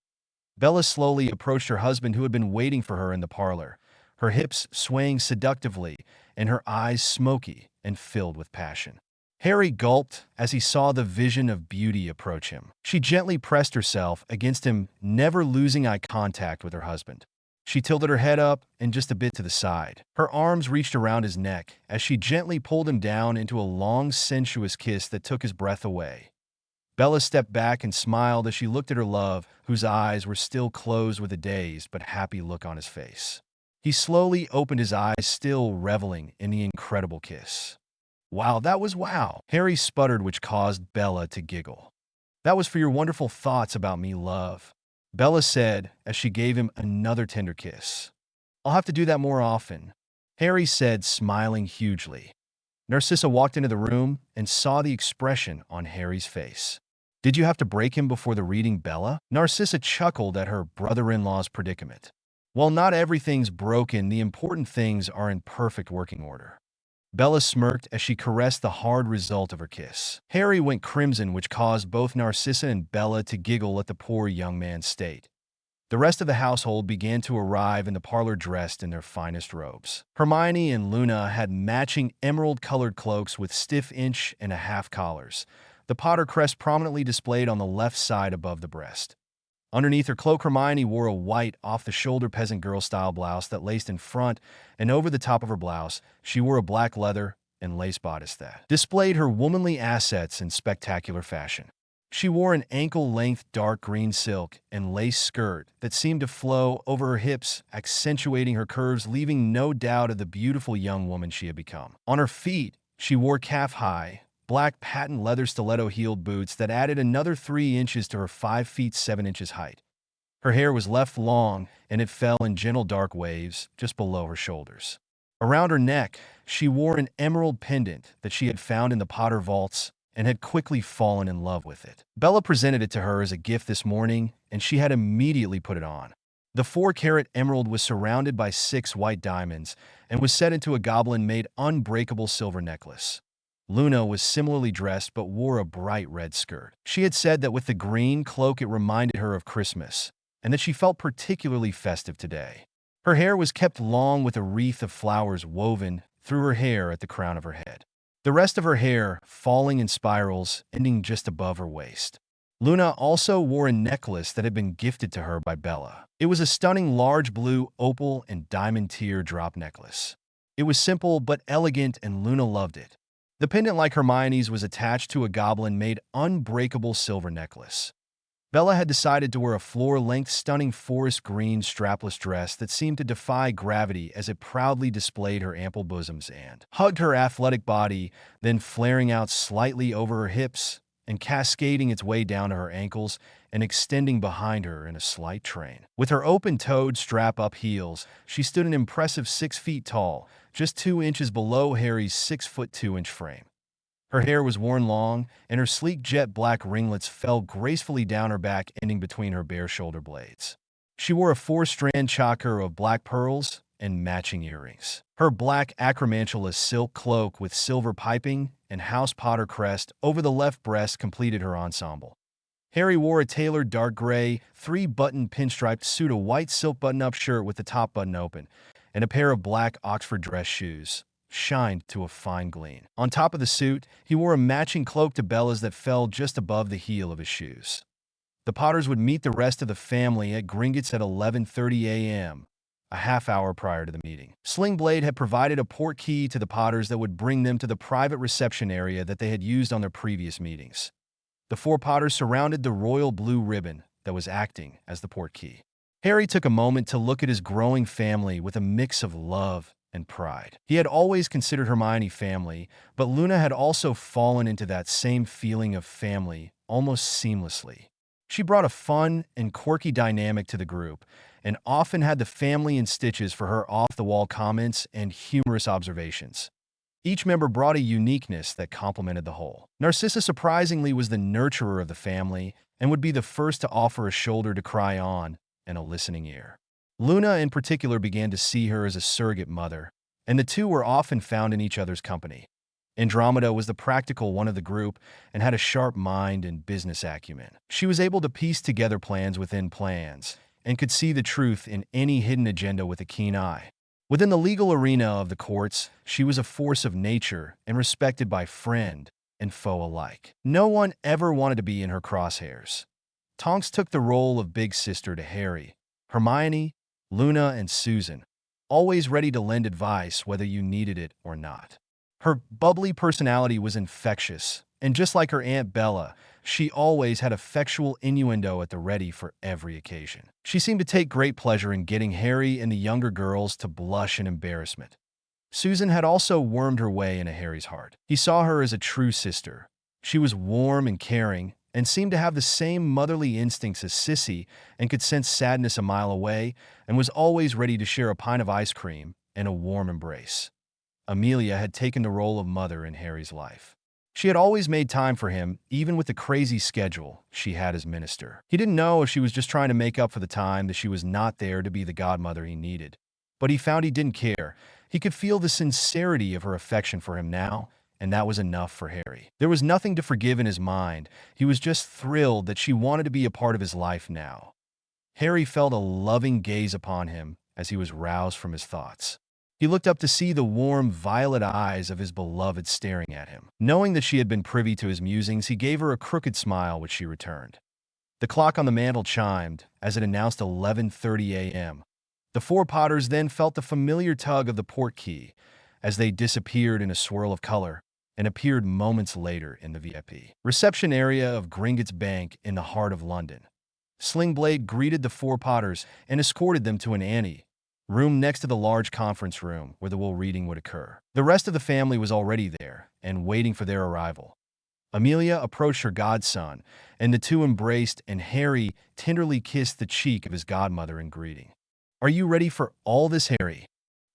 Bella slowly approached her husband, who had been waiting for her in the parlor, her hips swaying seductively and her eyes smoky and filled with passion. Harry gulped as he saw the vision of beauty approach him. She gently pressed herself against him, never losing eye contact with her husband. She tilted her head up and just a bit to the side. Her arms reached around his neck as she gently pulled him down into a long, sensuous kiss that took his breath away. Bella stepped back and smiled as she looked at her love, whose eyes were still closed with a dazed but happy look on his face. He slowly opened his eyes, still reveling in the incredible kiss. "Wow, that was wow," Harry sputtered, which caused Bella to giggle. "That was for your wonderful thoughts about me, love," Bella said as she gave him another tender kiss. "I'll have to do that more often," Harry said, smiling hugely. Narcissa walked into the room and saw the expression on Harry's face. "Did you have to break him before the reading, Bella?" Narcissa chuckled at her brother-in-law's predicament. "Well, not everything's broken. The important things are in perfect working order." Bella smirked as she caressed the hard result of her kiss. Harry went crimson, which caused both Narcissa and Bella to giggle at the poor young man's state. The rest of the household began to arrive in the parlor dressed in their finest robes. Hermione and Luna had matching emerald-colored cloaks with stiff inch-and-a-half collars, the Potter crest prominently displayed on the left side above the breast. Underneath her cloak, Hermione wore a white, off-the-shoulder peasant girl-style blouse that laced in front, and over the top of her blouse, she wore a black leather and lace bodice that displayed her womanly assets in spectacular fashion. She wore an ankle-length dark green silk and lace skirt that seemed to flow over her hips, accentuating her curves, leaving no doubt of the beautiful young woman she had become. On her feet, she wore calf-high, black patent leather stiletto-heeled boots that added another 3 inches to her 5 feet 7 inches height. Her hair was left long, and it fell in gentle dark waves just below her shoulders. Around her neck, she wore an emerald pendant that she had found in the Potter vaults and had quickly fallen in love with it. Bella presented it to her as a gift this morning, and she had immediately put it on. The 4-carat emerald was surrounded by 6 white diamonds and was set into a goblin-made unbreakable silver necklace. Luna was similarly dressed but wore a bright red skirt. She had said that with the green cloak it reminded her of Christmas, and that she felt particularly festive today. Her hair was kept long with a wreath of flowers woven through her hair at the crown of her head. The rest of her hair falling in spirals, ending just above her waist. Luna also wore a necklace that had been gifted to her by Bella. It was a stunning large blue opal and diamond teardrop necklace. It was simple but elegant, and Luna loved it. The pendant, like Hermione's, was attached to a goblin-made unbreakable silver necklace. Bella had decided to wear a floor-length stunning forest green strapless dress that seemed to defy gravity as it proudly displayed her ample bosoms and hugged her athletic body, then flaring out slightly over her hips and cascading its way down to her ankles and extending behind her in a slight train. With her open-toed strap-up heels, she stood an impressive 6 feet tall, just 2 inches below Harry's 6'2" frame. Her hair was worn long, and her sleek jet black ringlets fell gracefully down her back, ending between her bare shoulder blades. She wore a 4-strand choker of black pearls and matching earrings. Her black acromantula silk cloak with silver piping and House Potter crest over the left breast completed her ensemble. Harry wore a tailored dark gray, 3-button pinstriped suit, a white silk button-up shirt with the top button open, and a pair of black Oxford dress shoes, shined to a fine gleam. On top of the suit, he wore a matching cloak to Bella's that fell just above the heel of his shoes. The Potters would meet the rest of the family at Gringotts at 11:30 a.m., a half hour prior to the meeting. Sling Blade had provided a port key to the Potters that would bring them to the private reception area that they had used on their previous meetings. The 4 Potters surrounded the royal blue ribbon that was acting as the port key. Harry took a moment to look at his growing family with a mix of love and pride. He had always considered Hermione family, but Luna had also fallen into that same feeling of family almost seamlessly. She brought a fun and quirky dynamic to the group, and often had the family in stitches for her off-the-wall comments and humorous observations. Each member brought a uniqueness that complemented the whole. Narcissa surprisingly was the nurturer of the family and would be the first to offer a shoulder to cry on and a listening ear. Luna in particular began to see her as a surrogate mother, and the two were often found in each other's company. Andromeda was the practical one of the group and had a sharp mind and business acumen. She was able to piece together plans within plans and could see the truth in any hidden agenda with a keen eye. Within the legal arena of the courts, she was a force of nature and respected by friend and foe alike. No one ever wanted to be in her crosshairs. Tonks took the role of big sister to Harry, Hermione, Luna, and Susan, always ready to lend advice whether you needed it or not. Her bubbly personality was infectious, and just like her Aunt Bella, she always had effectual innuendo at the ready for every occasion. She seemed to take great pleasure in getting Harry and the younger girls to blush in embarrassment. Susan had also wormed her way into Harry's heart. He saw her as a true sister. She was warm and caring, and seemed to have the same motherly instincts as Sissy, and could sense sadness a mile away, and was always ready to share a pint of ice cream and a warm embrace. Amelia had taken the role of mother in Harry's life. She had always made time for him, even with the crazy schedule she had as minister. He didn't know if she was just trying to make up for the time that she was not there to be the godmother he needed. But he found he didn't care. He could feel the sincerity of her affection for him now, and that was enough for Harry. There was nothing to forgive in his mind. He was just thrilled that she wanted to be a part of his life now. Harry felt a loving gaze upon him as he was roused from his thoughts. He looked up to see the warm, violet eyes of his beloved staring at him. Knowing that she had been privy to his musings, he gave her a crooked smile, which she returned. The clock on the mantel chimed as it announced 11:30 a.m. The 4 Potters then felt the familiar tug of the port key as they disappeared in a swirl of color and appeared moments later in the VIP reception area of Gringotts Bank in the heart of London. Sling Blade greeted the 4 Potters and escorted them to an ante room next to the large conference room where the will reading would occur. The rest of the family was already there and waiting for their arrival. Amelia approached her godson, and the two embraced, and Harry tenderly kissed the cheek of his godmother in greeting. "Are you ready for all this, Harry?"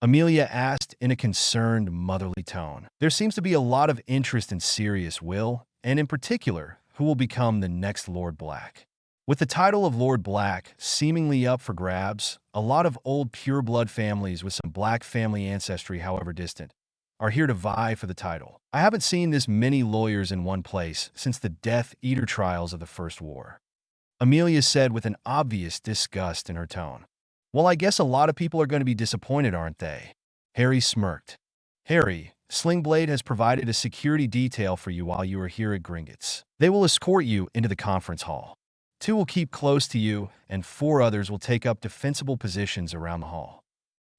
Amelia asked in a concerned, motherly tone. There seems to be a lot of interest in Sirius, Will, and in particular, who will become the next Lord Black. With the title of Lord Black seemingly up for grabs, a lot of old pure-blood families with some black family ancestry, however distant, are here to vie for the title. I haven't seen this many lawyers in one place since the Death Eater trials of the First War, Amelia said with an obvious disgust in her tone. Well, I guess a lot of people are going to be disappointed, aren't they? Harry smirked. Harry, Sling Blade has provided a security detail for you while you are here at Gringotts. They will escort you into the conference hall. 2 will keep close to you, and 4 others will take up defensible positions around the hall.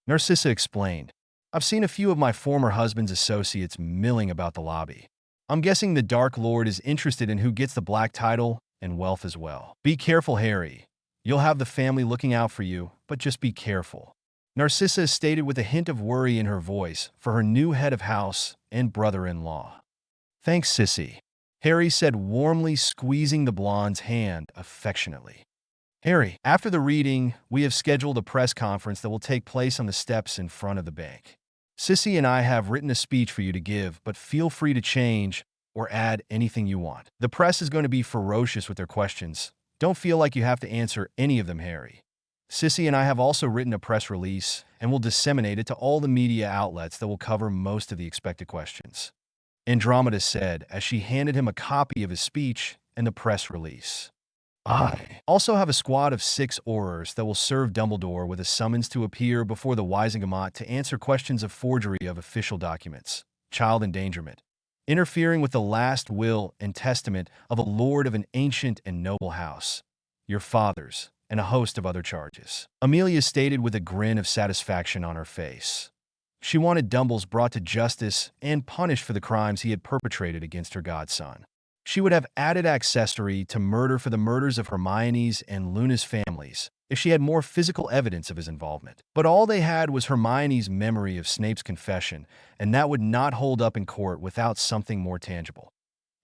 Narcissa explained. I've seen a few of my former husband's associates milling about the lobby. I'm guessing the Dark Lord is interested in who gets the black title and wealth as well. Be careful, Harry. You'll have the family looking out for you, but just be careful. Narcissa stated with a hint of worry in her voice for her new head of house and brother-in-law. Thanks, Sissy, Harry said warmly, squeezing the blonde's hand affectionately. Harry, after the reading, we have scheduled a press conference that will take place on the steps in front of the bank. Sissy and I have written a speech for you to give, but feel free to change or add anything you want. The press is going to be ferocious with their questions. Don't feel like you have to answer any of them, Harry. Sissy and I have also written a press release and will disseminate it to all the media outlets that will cover most of the expected questions. Andromeda said as she handed him a copy of his speech and the press release. I also have a squad of 6 Aurors that will serve Dumbledore with a summons to appear before the Wisengamot to answer questions of forgery of official documents, child endangerment, interfering with the last will and testament of a lord of an ancient and noble house, your father's, and a host of other charges. Amelia stated with a grin of satisfaction on her face. She wanted Dumbles brought to justice and punished for the crimes he had perpetrated against her godson. She would have added accessory to murder for the murders of Hermione's and Luna's families if she had more physical evidence of his involvement. But all they had was Hermione's memory of Snape's confession, and that would not hold up in court without something more tangible.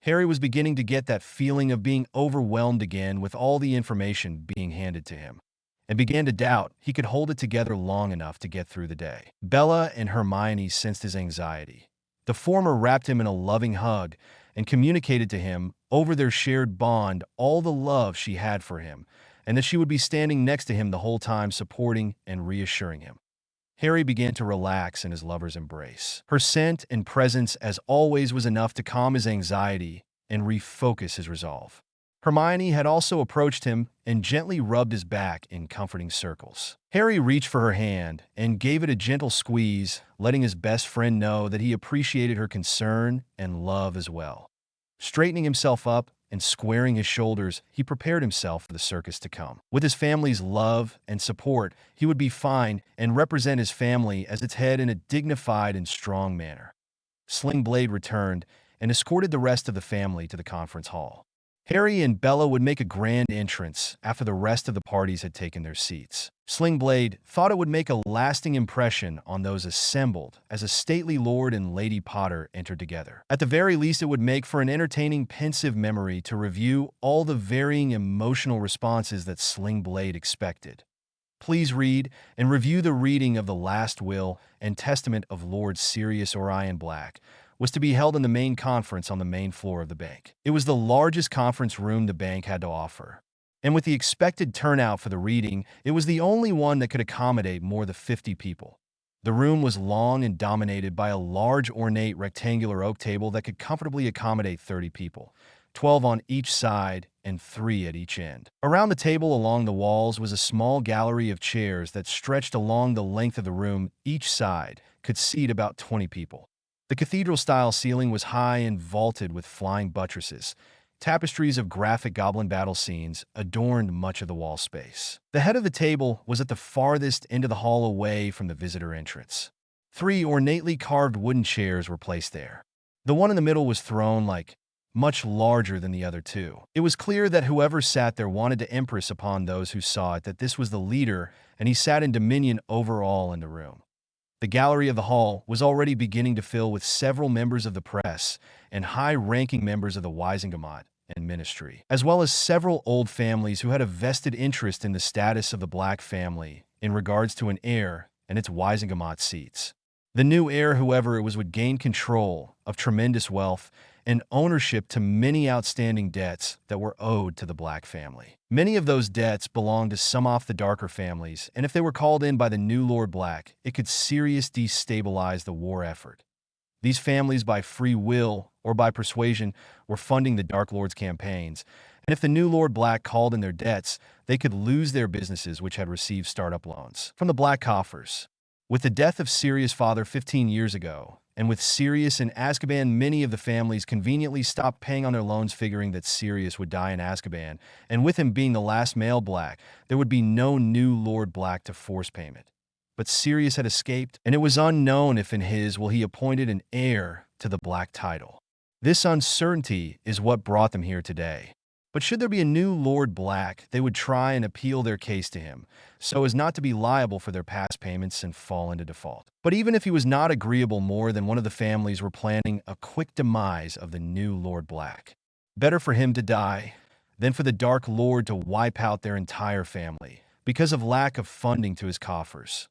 Harry was beginning to get that feeling of being overwhelmed again with all the information being handed to him, and began to doubt he could hold it together long enough to get through the day. Bella and Hermione sensed his anxiety. The former wrapped him in a loving hug and communicated to him, over their shared bond, all the love she had for him, and that she would be standing next to him the whole time, supporting and reassuring him. Harry began to relax in his lover's embrace. Her scent and presence, as always, was enough to calm his anxiety and refocus his resolve. Hermione had also approached him and gently rubbed his back in comforting circles. Harry reached for her hand and gave it a gentle squeeze, letting his best friend know that he appreciated her concern and love as well. Straightening himself up and squaring his shoulders, he prepared himself for the circus to come. With his family's love and support, he would be fine and represent his family as its head in a dignified and strong manner. Sling Blade returned and escorted the rest of the family to the conference hall. Harry and Bella would make a grand entrance after the rest of the parties had taken their seats. Sling Blade thought it would make a lasting impression on those assembled as a stately Lord and Lady Potter entered together. At the very least, it would make for an entertaining, pensive memory to review all the varying emotional responses that Sling Blade expected. Please read and review the reading of the last will and testament of Lord Sirius Orion Black, was to be held in the main conference on the main floor of the bank. It was the largest conference room the bank had to offer, and with the expected turnout for the reading, it was the only one that could accommodate more than 50 people. The room was long and dominated by a large ornate rectangular oak table that could comfortably accommodate 30 people, 12 on each side and 3 at each end. Around the table along the walls was a small gallery of chairs that stretched along the length of the room. Each side could seat about 20 people. The cathedral-style ceiling was high and vaulted with flying buttresses. Tapestries of graphic goblin battle scenes adorned much of the wall space. The head of the table was at the farthest end of the hall away from the visitor entrance. 3 ornately carved wooden chairs were placed there. The one in the middle was throne-like, much larger than the other 2. It was clear that whoever sat there wanted to impress upon those who saw it that this was the leader, and he sat in dominion over all in the room. The gallery of the hall was already beginning to fill with several members of the press and high-ranking members of the Wisengamot and ministry, as well as several old families who had a vested interest in the status of the Black family in regards to an heir and its Wisengamot seats. The new heir, whoever it was, would gain control of tremendous wealth and ownership to many outstanding debts that were owed to the Black family. Many of those debts belonged to some of the darker families, and if they were called in by the new Lord Black, it could seriously destabilize the war effort. These families, by free will or by persuasion, were funding the Dark Lord's campaigns, and if the new Lord Black called in their debts, they could lose their businesses which had received startup loans from the Black coffers. With the death of Sirius' father 15 years ago, and with Sirius in Azkaban, many of the families conveniently stopped paying on their loans, figuring that Sirius would die in Azkaban, and with him being the last male Black, there would be no new Lord Black to force payment. But Sirius had escaped, and it was unknown if in his will he appointed an heir to the Black title. This uncertainty is what brought them here today. But should there be a new Lord Black, they would try and appeal their case to him, so as not to be liable for their past payments and fall into default. But even if he was not agreeable, more than one of the families were planning a quick demise of the new Lord Black. Better for him to die than for the Dark Lord to wipe out their entire family because of lack of funding to his coffers.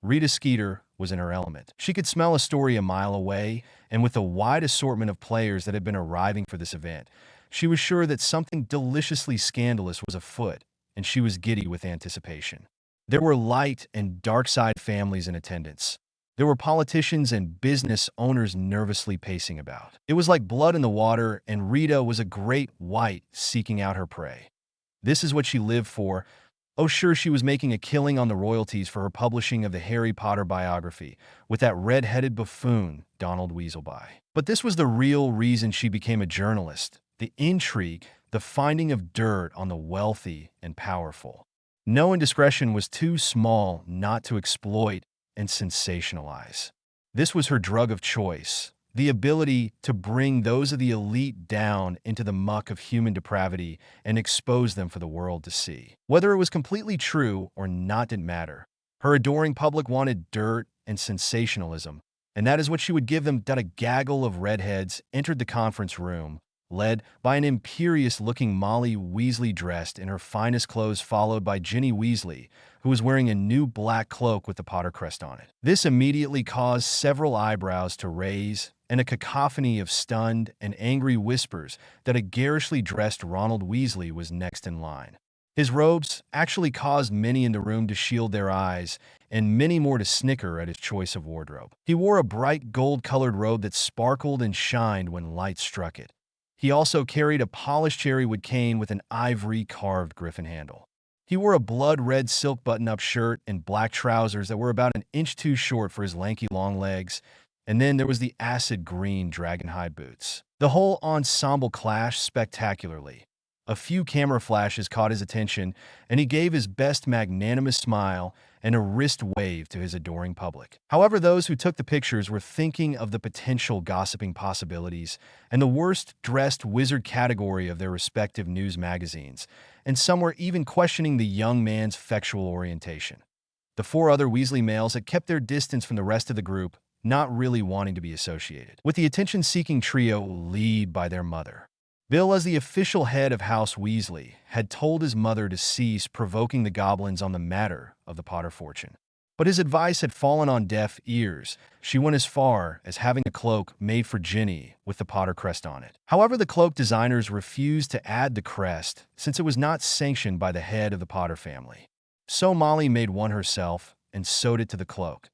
Rita Skeeter was in her element. She could smell a story a mile away, and with a wide assortment of players that had been arriving for this event, she was sure that something deliciously scandalous was afoot, and she was giddy with anticipation. There were light and dark side families in attendance. There were politicians and business owners nervously pacing about. It was like blood in the water, and Rita was a great white seeking out her prey. This is what she lived for. Oh, sure, she was making a killing on the royalties for her publishing of the Harry Potter biography with that red-headed buffoon, Donald Weaselby. But this was the real reason she became a journalist: the intrigue, the finding of dirt on the wealthy and powerful. No indiscretion was too small not to exploit and sensationalize. This was her drug of choice, the ability to bring those of the elite down into the muck of human depravity and expose them for the world to see. Whether it was completely true or not didn't matter. Her adoring public wanted dirt and sensationalism, and that is what she would give them. A gaggle of redheads entered the conference room, led by an imperious-looking Molly Weasley dressed in her finest clothes, followed by Ginny Weasley, who was wearing a new black cloak with the Potter crest on it. This immediately caused several eyebrows to raise and a cacophony of stunned and angry whispers that a garishly dressed Ronald Weasley was next in line. His robes actually caused many in the room to shield their eyes, and many more to snicker at his choice of wardrobe. He wore a bright gold-colored robe that sparkled and shined when light struck it. He also carried a polished cherrywood cane with an ivory-carved griffin handle. He wore a blood-red silk button-up shirt and black trousers that were about an inch too short for his lanky long legs, and then there was the acid-green dragonhide boots. The whole ensemble clashed spectacularly. A few camera flashes caught his attention, and he gave his best magnanimous smile and a wrist wave to his adoring public. However, those who took the pictures were thinking of the potential gossiping possibilities and the worst-dressed wizard category of their respective news magazines, and some were even questioning the young man's sexual orientation. The four other Weasley males had kept their distance from the rest of the group, not really wanting to be associated with the attention-seeking trio led by their mother. Bill, as the official head of House Weasley, had told his mother to cease provoking the goblins on the matter of the Potter fortune. But his advice had fallen on deaf ears. She went as far as having a cloak made for Ginny with the Potter crest on it. However, the cloak designers refused to add the crest since it was not sanctioned by the head of the Potter family. So Molly made one herself and sewed it to the cloak.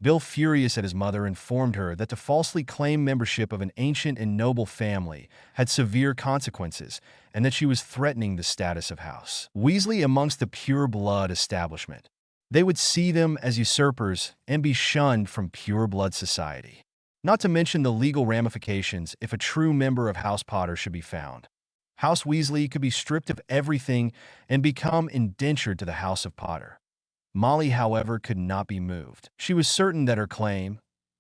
Bill, furious at his mother, informed her that to falsely claim membership of an ancient and noble family had severe consequences, and that she was threatening the status of House Weasley amongst the pure-blood establishment. They would see them as usurpers and be shunned from pure-blood society. Not to mention the legal ramifications if a true member of House Potter should be found. House Weasley could be stripped of everything and become indentured to the House of Potter. Molly, however, could not be moved. She was certain that her claim,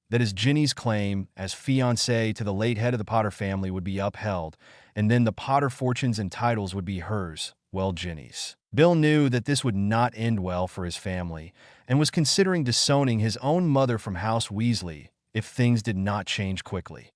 that is Ginny's claim as fiancée to the late head of the Potter family, would be upheld, and then the Potter fortunes and titles would be hers, well, Ginny's. Bill knew that this would not end well for his family, and was considering disowning his own mother from House Weasley if things did not change quickly.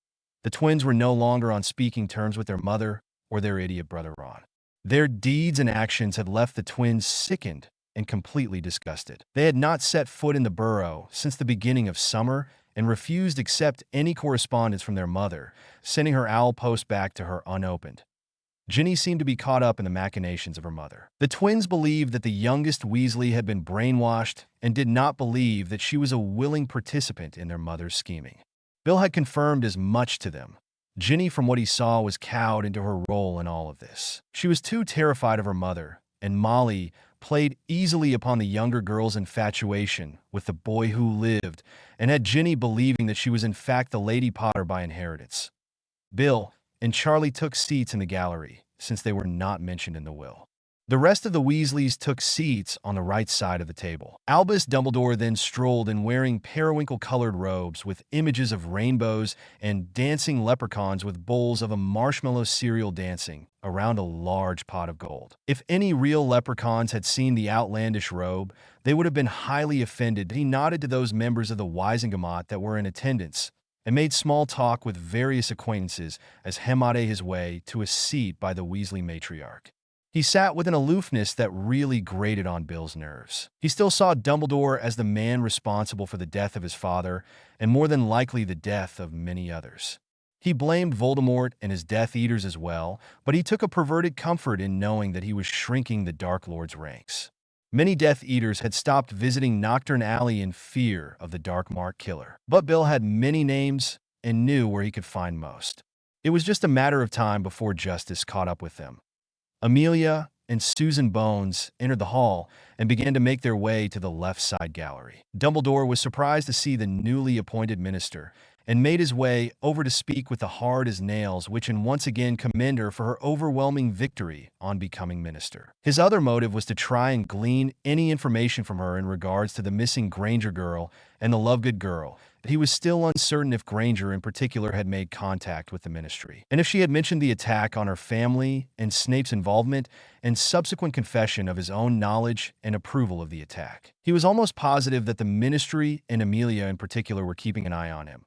The twins were no longer on speaking terms with their mother or their idiot brother Ron. Their deeds and actions had left the twins sickened and completely disgusted. They had not set foot in the burrow since the beginning of summer and refused to accept any correspondence from their mother, sending her owl post back to her unopened. Ginny seemed to be caught up in the machinations of her mother. The twins believed that the youngest Weasley had been brainwashed and did not believe that she was a willing participant in their mother's scheming. Bill had confirmed as much to them. Ginny, from what he saw, was cowed into her role in all of this. She was too terrified of her mother, and Molly played easily upon the younger girl's infatuation with the boy who lived, and had Ginny believing that she was in fact the Lady Potter by inheritance. Bill and Charlie took seats in the gallery, since they were not mentioned in the will. The rest of the Weasleys took seats on the right side of the table. Albus Dumbledore then strolled in wearing periwinkle-colored robes with images of rainbows and dancing leprechauns with bowls of a marshmallow cereal dancing around a large pot of gold. If any real leprechauns had seen the outlandish robe, they would have been highly offended. He nodded to those members of the Wisengamot that were in attendance and made small talk with various acquaintances as Hermione his way to a seat by the Weasley matriarch. He sat with an aloofness that really grated on Bill's nerves. He still saw Dumbledore as the man responsible for the death of his father, and more than likely the death of many others. He blamed Voldemort and his Death Eaters as well, but he took a perverted comfort in knowing that he was shrinking the Dark Lord's ranks. Many Death Eaters had stopped visiting Nocturne Alley in fear of the Dark Mark killer. But Bill had many names and knew where he could find most. It was just a matter of time before justice caught up with them. Amelia and Susan Bones entered the hall and began to make their way to the left side gallery. Dumbledore was surprised to see the newly appointed minister and made his way over to speak with the hard as nails, which and once again commend her for her overwhelming victory on becoming minister. His other motive was to try and glean any information from her in regards to the missing Granger girl and the Lovegood girl. He was still uncertain if Granger in particular had made contact with the ministry, and if she had mentioned the attack on her family and Snape's involvement and subsequent confession of his own knowledge and approval of the attack. He was almost positive that the ministry and Amelia in particular were keeping an eye on him.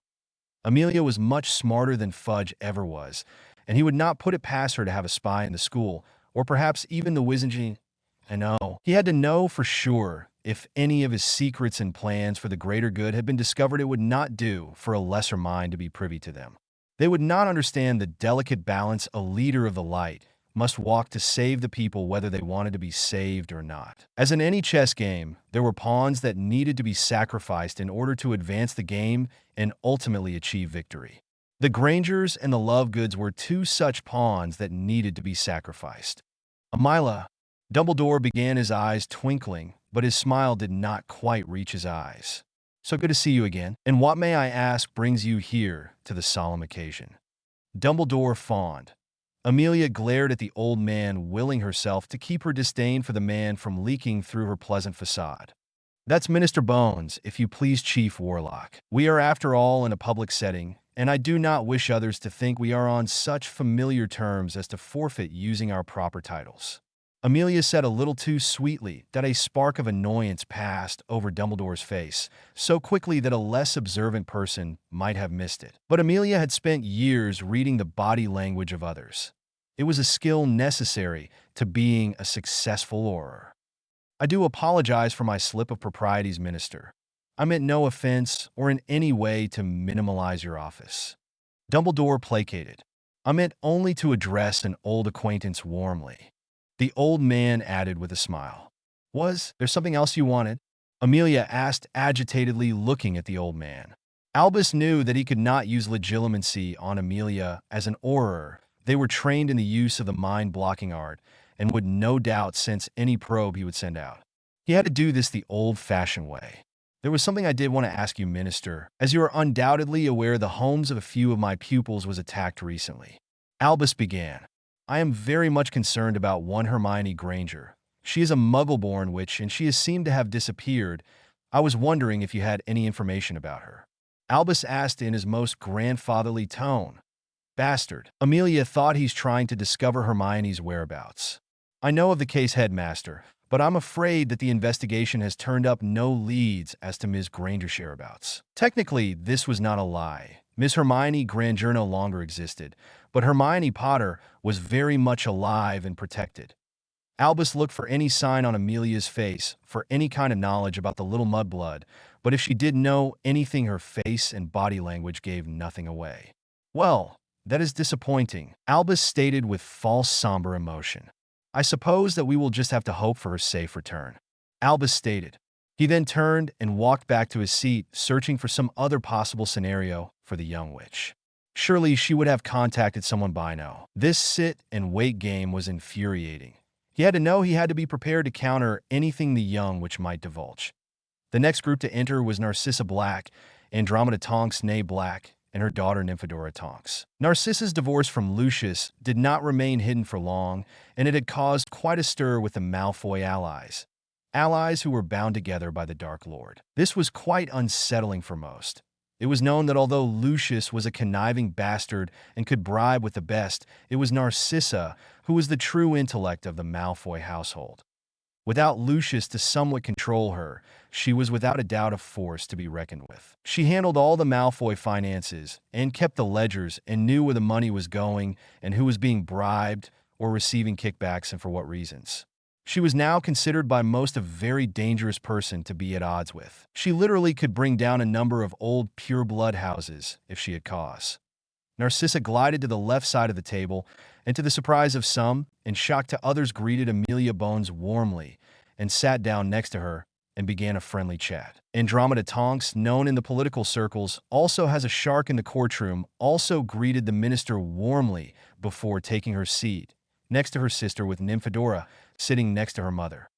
Amelia was much smarter than Fudge ever was, and he would not put it past her to have a spy in the school, or perhaps even the Wizengy. I know. He had to know for sure if any of his secrets and plans for the greater good had been discovered. It would not do for a lesser mind to be privy to them. They would not understand the delicate balance a leader of the light must walk to save the people, whether they wanted to be saved or not. As in any chess game, there were pawns that needed to be sacrificed in order to advance the game and ultimately achieve victory. The Grangers and the Lovegoods were two such pawns that needed to be sacrificed. Amila. Dumbledore began, his eyes twinkling, but his smile did not quite reach his eyes. So good to see you again. And what, may I ask, brings you here to the solemn occasion? Dumbledore fawned. Amelia glared at the old man, willing herself to keep her disdain for the man from leaking through her pleasant facade. That's Minister Bones, if you please, Chief Warlock. We are, after all, in a public setting, and I do not wish others to think we are on such familiar terms as to forfeit using our proper titles. Amelia said a little too sweetly that a spark of annoyance passed over Dumbledore's face, so quickly that a less observant person might have missed it. But Amelia had spent years reading the body language of others. It was a skill necessary to being a successful orator. I do apologize for my slip of proprieties, Minister. I meant no offense or in any way to minimalize your office. Dumbledore placated. I meant only to address an old acquaintance warmly. The old man added with a smile. Was there something else you wanted? Amelia asked agitatedly, looking at the old man. Albus knew that he could not use legilimency on Amelia as an orator. They were trained in the use of the mind-blocking art and would no doubt sense any probe he would send out. He had to do this the old-fashioned way. There was something I did want to ask you, Minister. As you are undoubtedly aware, the homes of a few of my pupils was attacked recently. Albus began. I am very much concerned about one Hermione Granger. She is a Muggle-born witch, and she has seemed to have disappeared. I was wondering if you had any information about her. Albus asked in his most grandfatherly tone. Bastard. Amelia thought he's trying to discover Hermione's whereabouts. I know of the case, Headmaster, but I'm afraid that the investigation has turned up no leads as to Ms. Granger's whereabouts. Technically, this was not a lie. Miss Hermione Granger no longer existed, but Hermione Potter was very much alive and protected. Albus looked for any sign on Amelia's face, for any kind of knowledge about the little mudblood, but if she did know anything, her face and body language gave nothing away. Well, that is disappointing, Albus stated with false somber emotion. I suppose that we will just have to hope for her safe return, Albus stated. He then turned and walked back to his seat, searching for some other possible scenario for the young witch. Surely she would have contacted someone by now. This sit-and-wait game was infuriating. He had to know he had to be prepared to counter anything the young witch might divulge. The next group to enter was Narcissa Black, Andromeda Tonks née Black, and her daughter Nymphadora Tonks. Narcissa's divorce from Lucius did not remain hidden for long, and it had caused quite a stir with the Malfoy allies who were bound together by the Dark Lord. This was quite unsettling for most. It was known that although Lucius was a conniving bastard and could bribe with the best, it was Narcissa who was the true intellect of the Malfoy household. Without Lucius to somewhat control her, she was without a doubt a force to be reckoned with. She handled all the Malfoy finances and kept the ledgers and knew where the money was going and who was being bribed or receiving kickbacks and for what reasons. She was now considered by most a very dangerous person to be at odds with. She literally could bring down a number of old pure-blood houses if she had cause. Narcissa glided to the left side of the table, and to the surprise of some, and shock to others, greeted Amelia Bones warmly and sat down next to her and began a friendly chat. Andromeda Tonks, known in the political circles, also has a shark in the courtroom, also greeted the minister warmly before taking her seat, next to her sister with Nymphadora sitting next to her mother.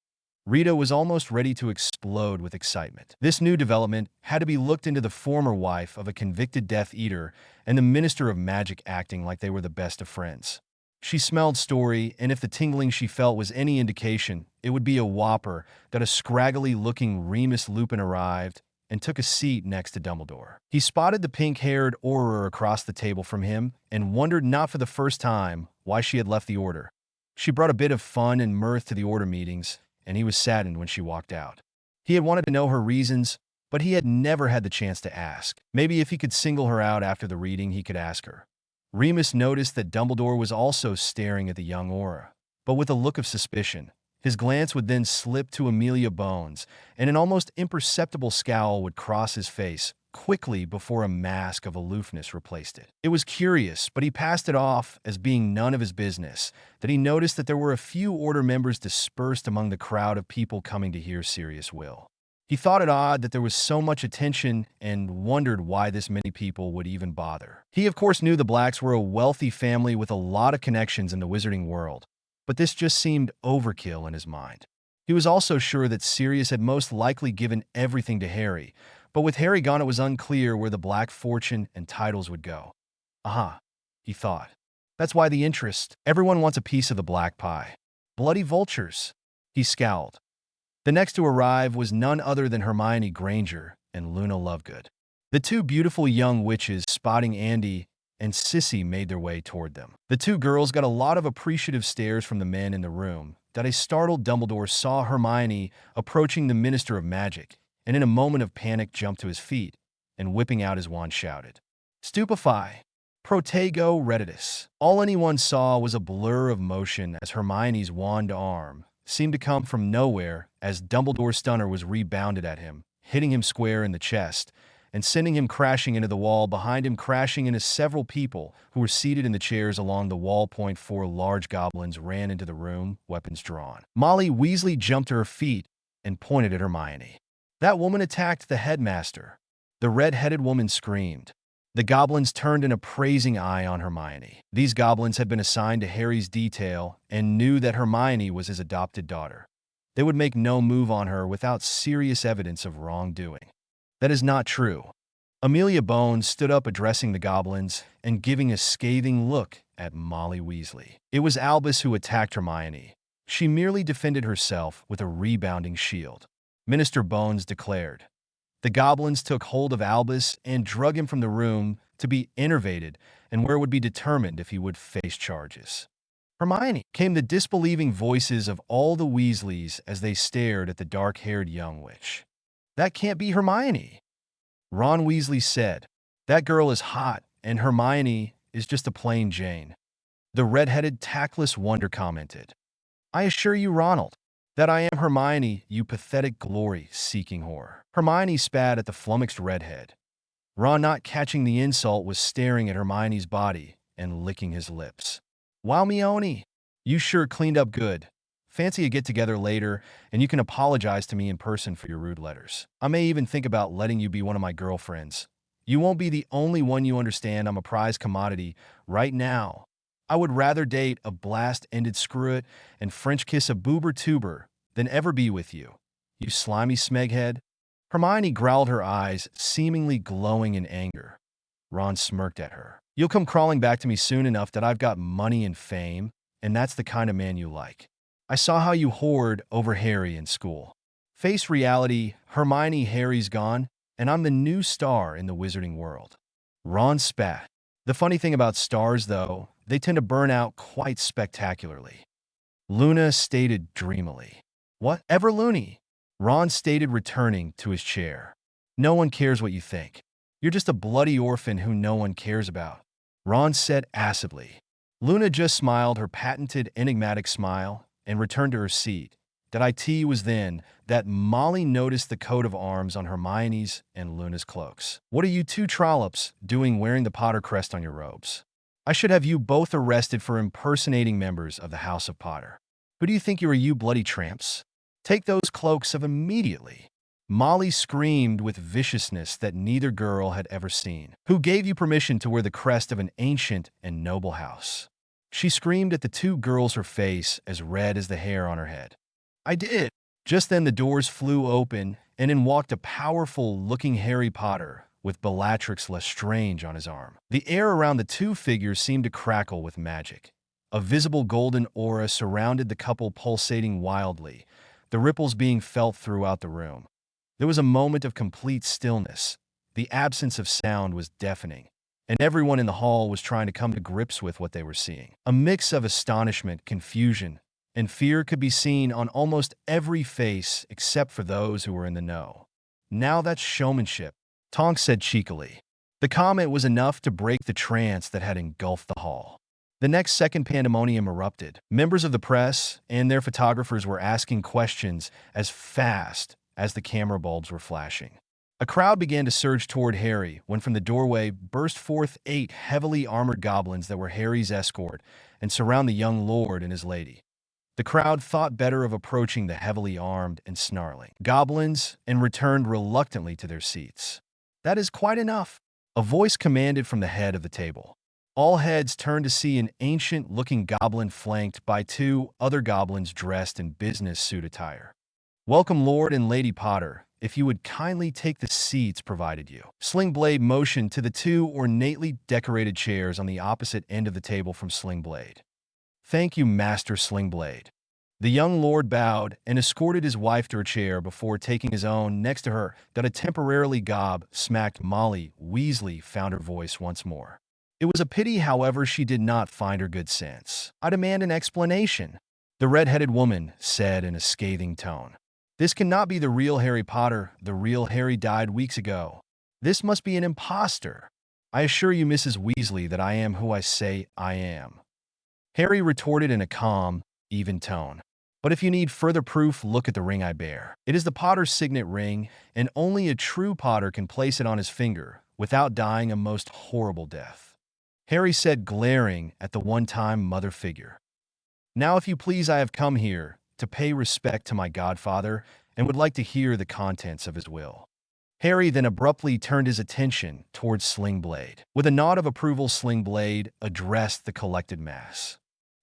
Rita was almost ready to explode with excitement. This new development had to be looked into the former wife of a convicted Death Eater and the Minister of Magic acting like they were the best of friends. She smelled story, and if the tingling she felt was any indication, it would be a whopper that a scraggly-looking Remus Lupin arrived and took a seat next to Dumbledore. He spotted the pink-haired Auror across the table from him and wondered not for the first time why she had left the Order. She brought a bit of fun and mirth to the Order meetings, and he was saddened when she walked out. He had wanted to know her reasons, but he had never had the chance to ask. Maybe if he could single her out after the reading, he could ask her. Remus noticed that Dumbledore was also staring at the young Auror, but with a look of suspicion. His glance would then slip to Amelia Bones, and an almost imperceptible scowl would cross his face quickly before a mask of aloofness replaced it. It was curious, but he passed it off as being none of his business, that he noticed that there were a few Order members dispersed among the crowd of people coming to hear Sirius will. He thought it odd that there was so much attention and wondered why this many people would even bother. He of course knew the Blacks were a wealthy family with a lot of connections in the wizarding world, but this just seemed overkill in his mind. He was also sure that Sirius had most likely given everything to Harry, but with Harry gone it was unclear where the Black fortune and titles would go. Aha, he thought. That's why the interest. Everyone wants a piece of the black pie. Bloody vultures. He scowled. The next to arrive was none other than Hermione Granger and Luna Lovegood. The two beautiful young witches, spotting Andy and Sissy, made their way toward them. The two girls got a lot of appreciative stares from the men in the room, that a startled Dumbledore saw Hermione approaching the Minister of Magic, and in a moment of panic jumped to his feet, and whipping out his wand shouted, "Stupefy! Protego Redditus!" All anyone saw was a blur of motion as Hermione's wand arm seemed to come from nowhere as Dumbledore's stunner was rebounded at him, hitting him square in the chest, and sending him crashing into the wall behind him, crashing into several people who were seated in the chairs along the wall. 4 large goblins ran into the room, weapons drawn. Molly Weasley jumped to her feet and pointed at Hermione. That woman attacked the headmaster. The red-headed woman screamed. The goblins turned an appraising eye on Hermione. These goblins had been assigned to Harry's detail and knew that Hermione was his adopted daughter. They would make no move on her without serious evidence of wrongdoing. That is not true. Amelia Bones stood up, addressing the goblins and giving a scathing look at Molly Weasley. It was Albus who attacked Hermione. She merely defended herself with a rebounding shield. Minister Bones declared. The goblins took hold of Albus and drug him from the room to be innervated, and where it would be determined if he would face charges. Hermione, came the disbelieving voices of all the Weasleys as they stared at the dark-haired young witch. That can't be Hermione. Ron Weasley said, that girl is hot, and Hermione is just a plain Jane. The red-headed tactless wonder commented. I assure you, Ronald, that I am Hermione, you pathetic glory-seeking whore. Hermione spat at the flummoxed redhead. Ron, not catching the insult, was staring at Hermione's body and licking his lips. Wow, Meone, you sure cleaned up good. Fancy a get-together later, and you can apologize to me in person for your rude letters. I may even think about letting you be one of my girlfriends. You won't be the only one, you understand. I'm a prize commodity right now. I would rather date a blast-ended screw-it and French kiss a boober-tuber than ever be with you, you slimy smeghead. Hermione growled, her eyes seemingly glowing in anger. Ron smirked at her. You'll come crawling back to me soon enough that I've got money and fame, and that's the kind of man you like. I saw how you whored over Harry in school. Face reality, Hermione. Harry's gone, and I'm the new star in the wizarding world. Ron spat. The funny thing about stars, though, they tend to burn out quite spectacularly. Luna stated dreamily. What? Ever loony? Ron stated, returning to his chair. No one cares what you think. You're just a bloody orphan who no one cares about. Ron said acidly. Luna just smiled her patented enigmatic smile and returned to her seat. It was then that Molly noticed the coat of arms on Hermione's and Luna's cloaks. "What are you two trollops doing wearing the Potter crest on your robes? I should have you both arrested for impersonating members of the House of Potter. Who do you think you are, you bloody tramps? Take those cloaks off immediately." Molly screamed with viciousness that neither girl had ever seen. "Who gave you permission to wear the crest of an ancient and noble house?" She screamed at the two girls, her face as red as the hair on her head. "I did." Just then the doors flew open, and in walked a powerful-looking Harry Potter with Bellatrix Lestrange on his arm. The air around the two figures seemed to crackle with magic. A visible golden aura surrounded the couple, pulsating wildly, the ripples being felt throughout the room. There was a moment of complete stillness. The absence of sound was deafening, and everyone in the hall was trying to come to grips with what they were seeing. A mix of astonishment, confusion, and fear could be seen on almost every face except for those who were in the know. "Now that's showmanship," Tonks said cheekily. The comment was enough to break the trance that had engulfed the hall. The next second, pandemonium erupted. Members of the press and their photographers were asking questions as fast as the camera bulbs were flashing. A crowd began to surge toward Harry when from the doorway burst forth 8 heavily armored goblins that were Harry's escort and surround the young lord and his lady. The crowd thought better of approaching the heavily armed and snarling goblins and returned reluctantly to their seats. "That is quite enough," a voice commanded from the head of the table. All heads turned to see an ancient-looking goblin flanked by 2 other goblins dressed in business suit attire. "Welcome, Lord and Lady Potter. If you would kindly take the seats provided you." Slingblade motioned to the 2 ornately decorated chairs on the opposite end of the table from Slingblade. "Thank you, Master Slingblade." The young lord bowed and escorted his wife to her chair before taking his own next to her. That a temporarily smacked Molly Weasley found her voice once more. It was a pity, however, she did not find her good sense. "I demand an explanation," the red-headed woman said in a scathing tone. "This cannot be the real Harry Potter. The real Harry died weeks ago. This must be an imposter. I assure you, Mrs. Weasley, that I am who I say I am," Harry retorted in a calm, even tone. "But if you need further proof, look at the ring I bear. It is the Potter's signet ring, and only a true Potter can place it on his finger without dying a most horrible death," Harry said, glaring at the one-time mother figure. "Now, if you please, I have come here to pay respect to my godfather and would like to hear the contents of his will." Harry then abruptly turned his attention towards Slingblade. With a nod of approval, Slingblade addressed the collected mass.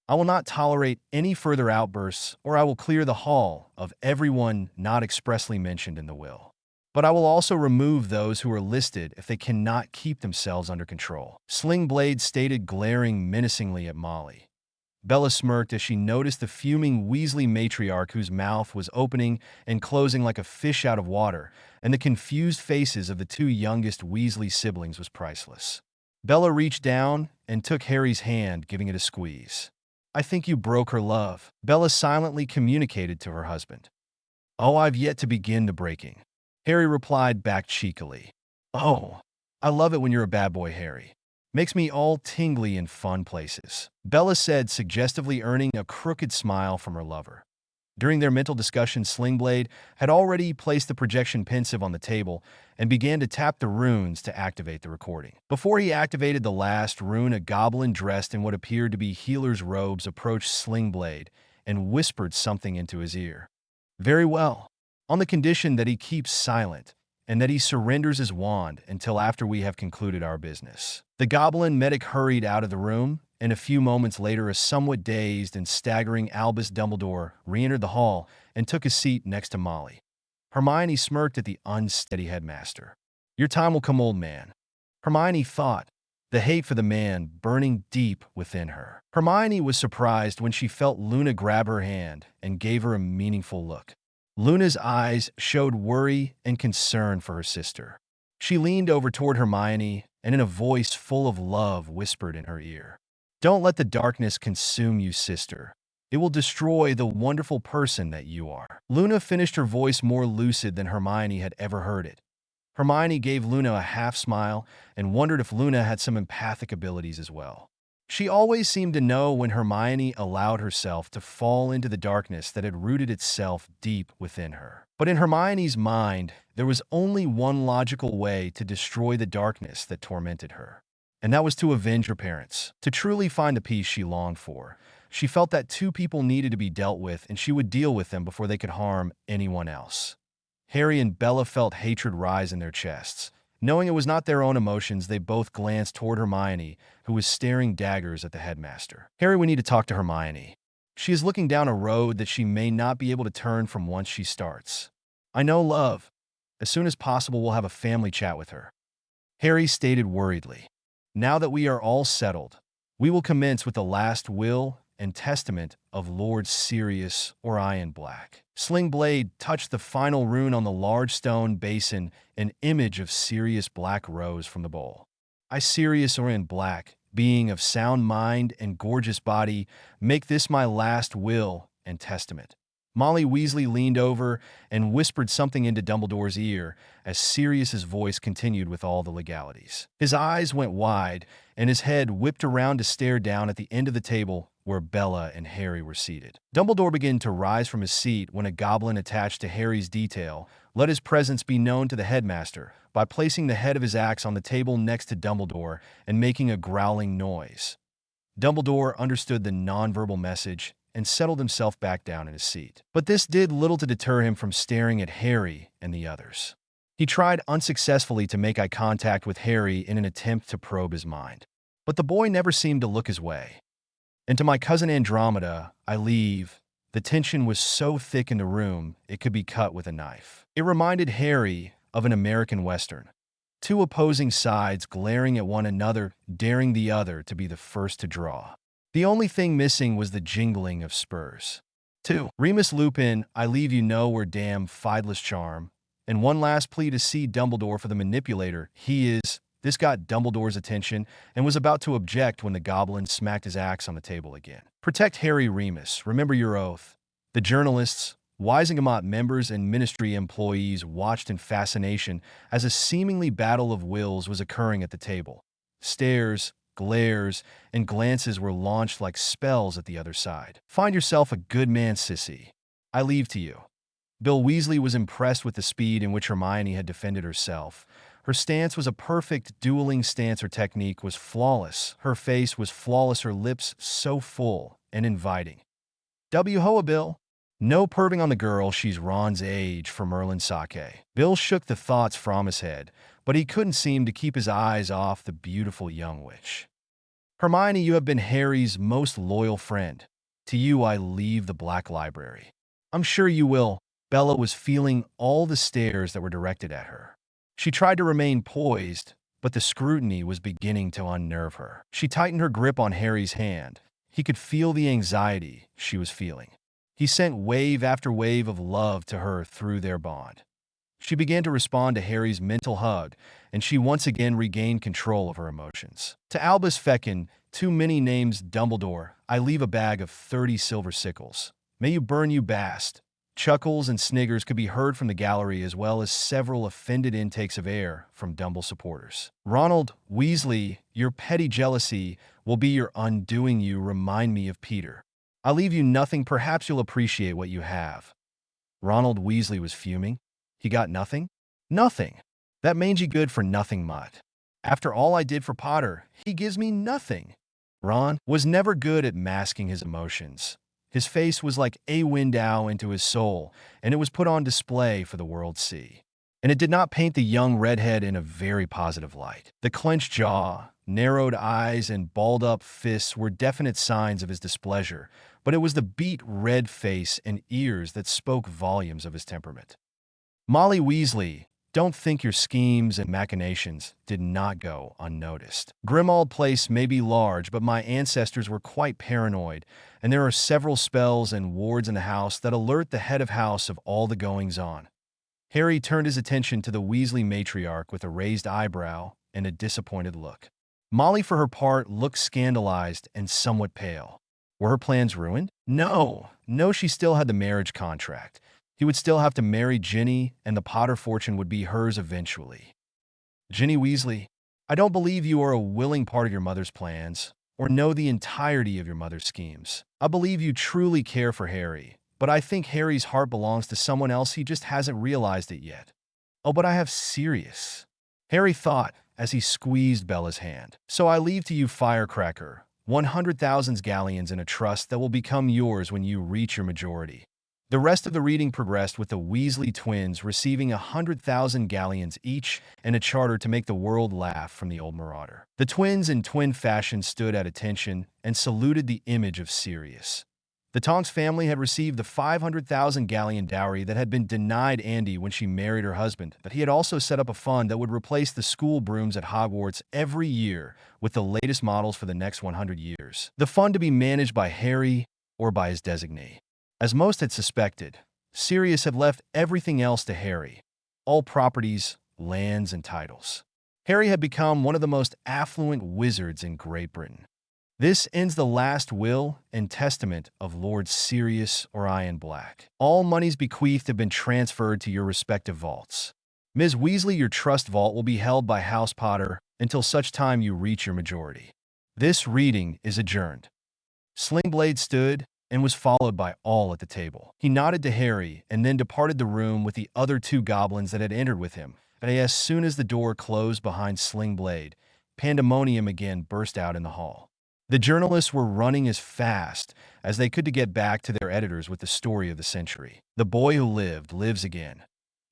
"I will not tolerate any further outbursts, or I will clear the hall of everyone not expressly mentioned in the will. But I will also remove those who are listed if they cannot keep themselves under control," Slingblade stated, glaring menacingly at Molly. Bella smirked as she noticed the fuming Weasley matriarch whose mouth was opening and closing like a fish out of water, and the confused faces of the 2 youngest Weasley siblings was priceless. Bella reached down and took Harry's hand, giving it a squeeze. "I think you broke her love," Bella silently communicated to her husband. "Oh, I've yet to begin the breaking," Harry replied back cheekily. "Oh, I love it when you're a bad boy, Harry. Makes me all tingly in fun places," Bella said, suggestively earning a crooked smile from her lover. During their mental discussion, Slingblade had already placed the projection pensive on the table and began to tap the runes to activate the recording. Before he activated the last rune, a goblin dressed in what appeared to be healer's robes approached Slingblade and whispered something into his ear. "Very well, on the condition that he keeps silent and that he surrenders his wand until after we have concluded our business." The goblin medic hurried out of the room, and a few moments later a somewhat dazed and staggering Albus Dumbledore re-entered the hall and took his seat next to Molly. Hermione smirked at the unsteady headmaster. "Your time will come, old man," Hermione thought, the hate for the man burning deep within her. Hermione was surprised when she felt Luna grab her hand and gave her a meaningful look. Luna's eyes showed worry and concern for her sister. She leaned over toward Hermione and in a voice full of love whispered in her ear, "Don't let the darkness consume you, sister. It will destroy the wonderful person that you are." Luna finished, her voice more lucid than Hermione had ever heard it. Hermione gave Luna a half smile and wondered if Luna had some empathic abilities as well. She always seemed to know when Hermione allowed herself to fall into the darkness that had rooted itself deep within her. But in Hermione's mind, there was only one logical way to destroy the darkness that tormented her. And that was to avenge her parents, to truly find the peace she longed for. She felt that two people needed to be dealt with, and she would deal with them before they could harm anyone else. Harry and Bella felt hatred rise in their chests. Knowing it was not their own emotions, they both glanced toward Hermione, who was staring daggers at the headmaster. Harry, we need to talk to Hermione. She is looking down a road that she may not be able to turn from once she starts. I know, love. As soon as possible, we'll have a family chat with her. Harry stated worriedly. Now that we are all settled, we will commence with the last will and testament of Lord Sirius or Iron Black. Sling Blade touched the final rune on the large stone basin. An image of Sirius Black rose from the bowl. I, Sirius Orion Black, being of sound mind and gorgeous body, make this my last will and testament. Molly Weasley leaned over and whispered something into Dumbledore's ear as Sirius's voice continued with all the legalities. His eyes went wide, and his head whipped around to stare down at the end of the table where Bella and Harry were seated. Dumbledore began to rise from his seat when a goblin attached to Harry's detail let his presence be known to the headmaster by placing the head of his axe on the table next to Dumbledore and making a growling noise. Dumbledore understood the nonverbal message and settled himself back down in his seat. But this did little to deter him from staring at Harry and the others. He tried unsuccessfully to make eye contact with Harry in an attempt to probe his mind. But the boy never seemed to look his way. And to my cousin Andromeda, I leave. The tension was so thick in the room, it could be cut with a knife. It reminded Harry of an American Western. Two opposing sides glaring at one another, daring the other to be the first to draw. The only thing missing was the jingling of spurs. 2. Remus Lupin, I leave you nowhere damn fideless charm. And one last plea to see Dumbledore for the manipulator. He is. This got Dumbledore's attention and was about to object when the goblin smacked his axe on the table again. Protect Harry, Remus. Remember your oath. The journalists, Wisingamot members, and ministry employees watched in fascination as a seemingly battle of wills was occurring at the table. Stares, glares, and glances were launched like spells at the other side. Find yourself a good man, sissy. I leave to you. Bill Weasley was impressed with the speed in which Hermione had defended herself. Her stance was a perfect dueling stance. Her technique was flawless. Her face was flawless. Her lips so full and inviting. W-hoa, Bill. No perving on the girl. She's Ron's age for Merlin Sake. Bill shook the thoughts from his head, but he couldn't seem to keep his eyes off the beautiful young witch. Hermione, you have been Harry's most loyal friend. To you I leave the Black Library. I'm sure you will. Bella was feeling all the stares that were directed at her. She tried to remain poised, but the scrutiny was beginning to unnerve her. She tightened her grip on Harry's hand. He could feel the anxiety she was feeling. He sent wave after wave of love to her through their bond. She began to respond to Harry's mental hug, and she once again regained control of her emotions. To Albus Feckin, too many names Dumbledore, I leave a bag of 30 silver sickles. May you burn, you bast. Chuckles and sniggers could be heard from the gallery, as well as several offended intakes of air from Dumble supporters. Ronald Weasley, your petty jealousy will be your undoing. You remind me of Peter. I leave you nothing. Perhaps you'll appreciate what you have. Ronald Weasley was fuming. He got nothing? Nothing. That mangy good for nothing mutt. After all I did for Potter, he gives me nothing. Ron was never good at masking his emotions. His face was like a window into his soul, and it was put on display for the world to see. And it did not paint the young redhead in a very positive light. The clenched jaw, narrowed eyes, and balled-up fists were definite signs of his displeasure, but it was the beet red face and ears that spoke volumes of his temperament. Molly Weasley, don't think your schemes and machinations did not go unnoticed. Grimmauld Place may be large, but my ancestors were quite paranoid, and there are several spells and wards in the house that alert the head of house of all the goings-on. Harry turned his attention to the Weasley matriarch with a raised eyebrow and a disappointed look. Molly, for her part, looked scandalized and somewhat pale. Were her plans ruined? No, she still had the marriage contract. He would still have to marry Ginny, and the Potter fortune would be hers eventually. Ginny Weasley, I don't believe you are a willing part of your mother's plans. or know the entirety of your mother's schemes. I believe you truly care for Harry, but I think Harry's heart belongs to someone else. He just hasn't realized it yet. Oh, but I have Sirius, Harry thought as he squeezed Bella's hand. So I leave to you, Firecracker, 100,000 galleons in a trust that will become yours when you reach your majority. The rest of the reading progressed with the Weasley twins receiving 100,000 galleons each and a charter to make the world laugh from the old marauder. The twins in twin fashion stood at attention and saluted the image of Sirius. The Tonks family had received the 500,000 galleon dowry that had been denied Andy when she married her husband, but he had also set up a fund that would replace the school brooms at Hogwarts every year with the latest models for the next 100 years. The fund to be managed by Harry or by his designee. As most had suspected, Sirius had left everything else to Harry, all properties, lands, and titles. Harry had become one of the most affluent wizards in Great Britain. This ends the last will and testament of Lord Sirius or Iron Black. All monies bequeathed have been transferred to your respective vaults. Ms. Weasley, your trust vault will be held by House Potter until such time you reach your majority. This reading is adjourned. Slingblade stood and was followed by all at the table. He nodded to Harry and then departed the room with the other two goblins that had entered with him. But as soon as the door closed behind Slingblade, pandemonium again burst out in the hall. The journalists were running as fast as they could to get back to their editors with the story of the century. The boy who lived lives again.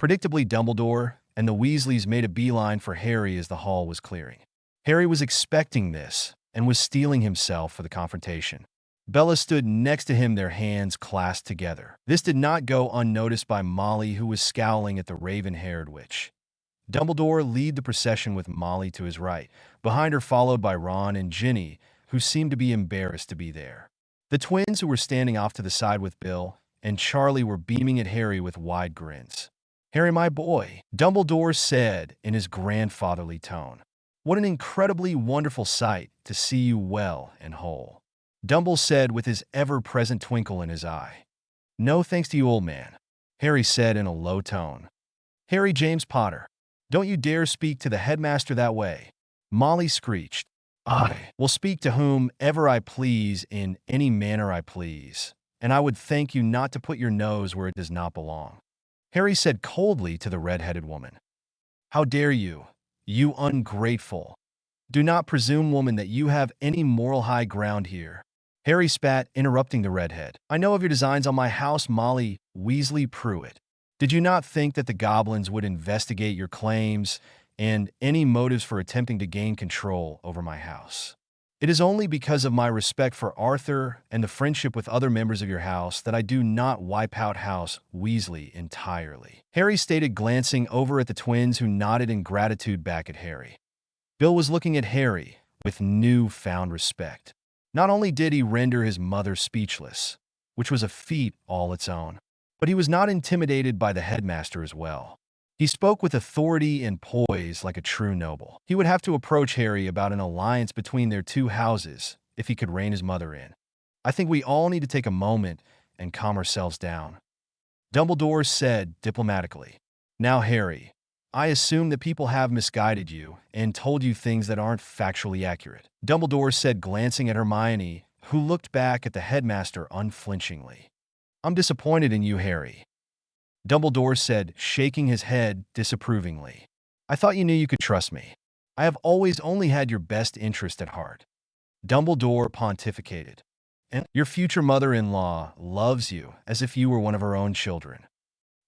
Predictably, Dumbledore and the Weasleys made a beeline for Harry as the hall was clearing. Harry was expecting this and was steeling himself for the confrontation. Bella stood next to him, their hands clasped together. This did not go unnoticed by Molly, who was scowling at the raven-haired witch. Dumbledore led the procession with Molly to his right, behind her followed by Ron and Ginny, who seemed to be embarrassed to be there. The twins, who were standing off to the side with Bill and Charlie, were beaming at Harry with wide grins. "Harry, my boy," Dumbledore said in his grandfatherly tone. "What an incredibly wonderful sight to see you well and whole." Dumble said with his ever-present twinkle in his eye. "No thanks to you, old man," Harry said in a low tone. "Harry James Potter, don't you dare speak to the headmaster that way," Molly screeched. "I will speak to whomever I please in any manner I please, and I would thank you not to put your nose where it does not belong," Harry said coldly to the red-headed woman. "How dare you, you ungrateful! Do not presume, woman, that you have any moral high ground here," Harry spat, interrupting the redhead. "I know of your designs on my house, Molly Weasley Pruitt. Did you not think that the goblins would investigate your claims and any motives for attempting to gain control over my house? It is only because of my respect for Arthur and the friendship with other members of your house that I do not wipe out House Weasley entirely," Harry stated, glancing over at the twins, who nodded in gratitude back at Harry. Bill was looking at Harry with newfound respect. Not only did he render his mother speechless, which was a feat all its own, but he was not intimidated by the headmaster as well. He spoke with authority and poise like a true noble. He would have to approach Harry about an alliance between their two houses if he could rein his mother in. "I think we all need to take a moment and calm ourselves down," Dumbledore said diplomatically. "Now, Harry, I assume that people have misguided you and told you things that aren't factually accurate," Dumbledore said, glancing at Hermione, who looked back at the headmaster unflinchingly. "I'm disappointed in you, Harry," Dumbledore said, shaking his head disapprovingly. "I thought you knew you could trust me. I have always only had your best interest at heart," Dumbledore pontificated. "And your future mother-in-law loves you as if you were one of her own children,"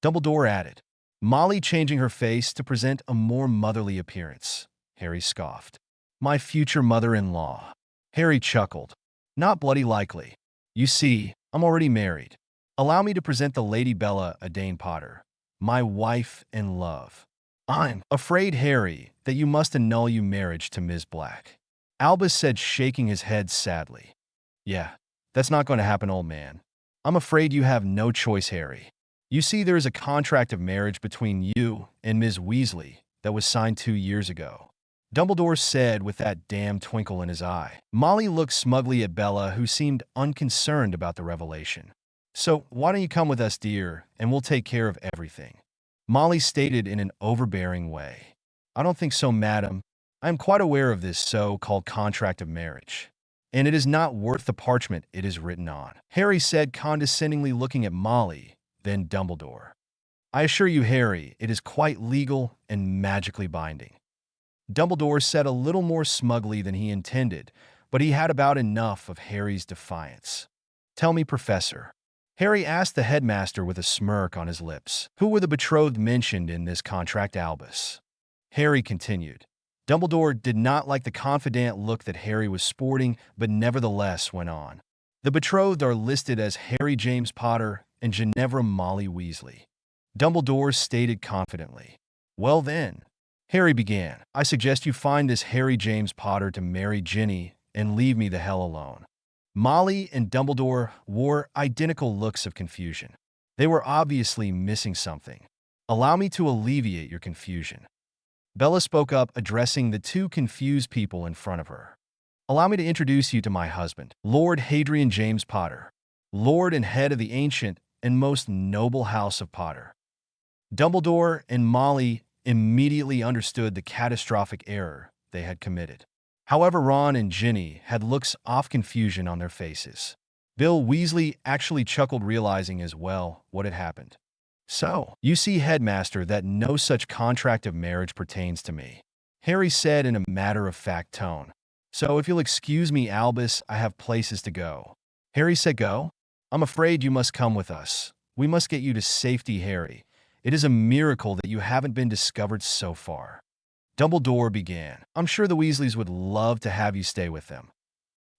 Dumbledore added. Molly changing her face to present a more motherly appearance. Harry scoffed. "My future mother-in-law," Harry chuckled. "Not bloody likely. You see, I'm already married. Allow me to present the Lady Bella Adaine Potter, my wife and love." "I'm afraid, Harry, that you must annul your marriage to Ms. Black," Albus said, shaking his head sadly. "Yeah, that's not going to happen, old man. I'm afraid you have no choice, Harry. You see, there is a contract of marriage between you and Ms. Weasley that was signed 2 years ago," Dumbledore said with that damn twinkle in his eye. Molly looked smugly at Bella, who seemed unconcerned about the revelation. "So, why don't you come with us, dear, and we'll take care of everything," Molly stated in an overbearing way. "I don't think so, madam. I am quite aware of this so-called contract of marriage," and it is not worth the parchment it is written on," Harry said, condescendingly looking at Molly, then Dumbledore. "I assure you, Harry, it is quite legal and magically binding." Dumbledore said a little more smugly than he intended, but he had about enough of Harry's defiance. "Tell me, Professor," Harry asked the headmaster with a smirk on his lips, "who were the betrothed mentioned in this contract, Albus?" Harry continued. Dumbledore did not like the confident look that Harry was sporting, but nevertheless went on. "The betrothed are listed as Harry James Potter and Ginevra Molly Weasley," Dumbledore stated confidently. "Well then," Harry began, "I suggest you find this Harry James Potter to marry Ginny and leave me the hell alone." Molly and Dumbledore wore identical looks of confusion. They were obviously missing something. "Allow me to alleviate your confusion," Bella spoke up, addressing the two confused people in front of her. "Allow me to introduce you to my husband, Lord Hadrian James Potter, Lord and head of the ancient and most noble house of Potter." Dumbledore and Molly immediately understood the catastrophic error they had committed. However, Ron and Ginny had looks of confusion on their faces. Bill Weasley actually chuckled, realizing as well what had happened. "So, you see, Headmaster, that no such contract of marriage pertains to me," Harry said in a matter-of-fact tone. "So, if you'll excuse me, Albus, I have places to go." Harry said, "Go? I'm afraid you must come with us. We must get you to safety, Harry. It is a miracle that you haven't been discovered so far." Dumbledore began. "I'm sure the Weasleys would love to have you stay with them."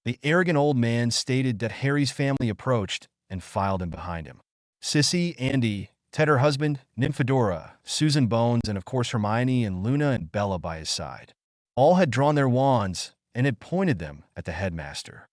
The arrogant old man stated that Harry's family approached and filed in behind him. Sissy, Andy, Ted, her husband, Nymphadora, Susan, Bones, and of course Hermione and Luna and Bella by his side. All had drawn their wands and had pointed them at the headmaster.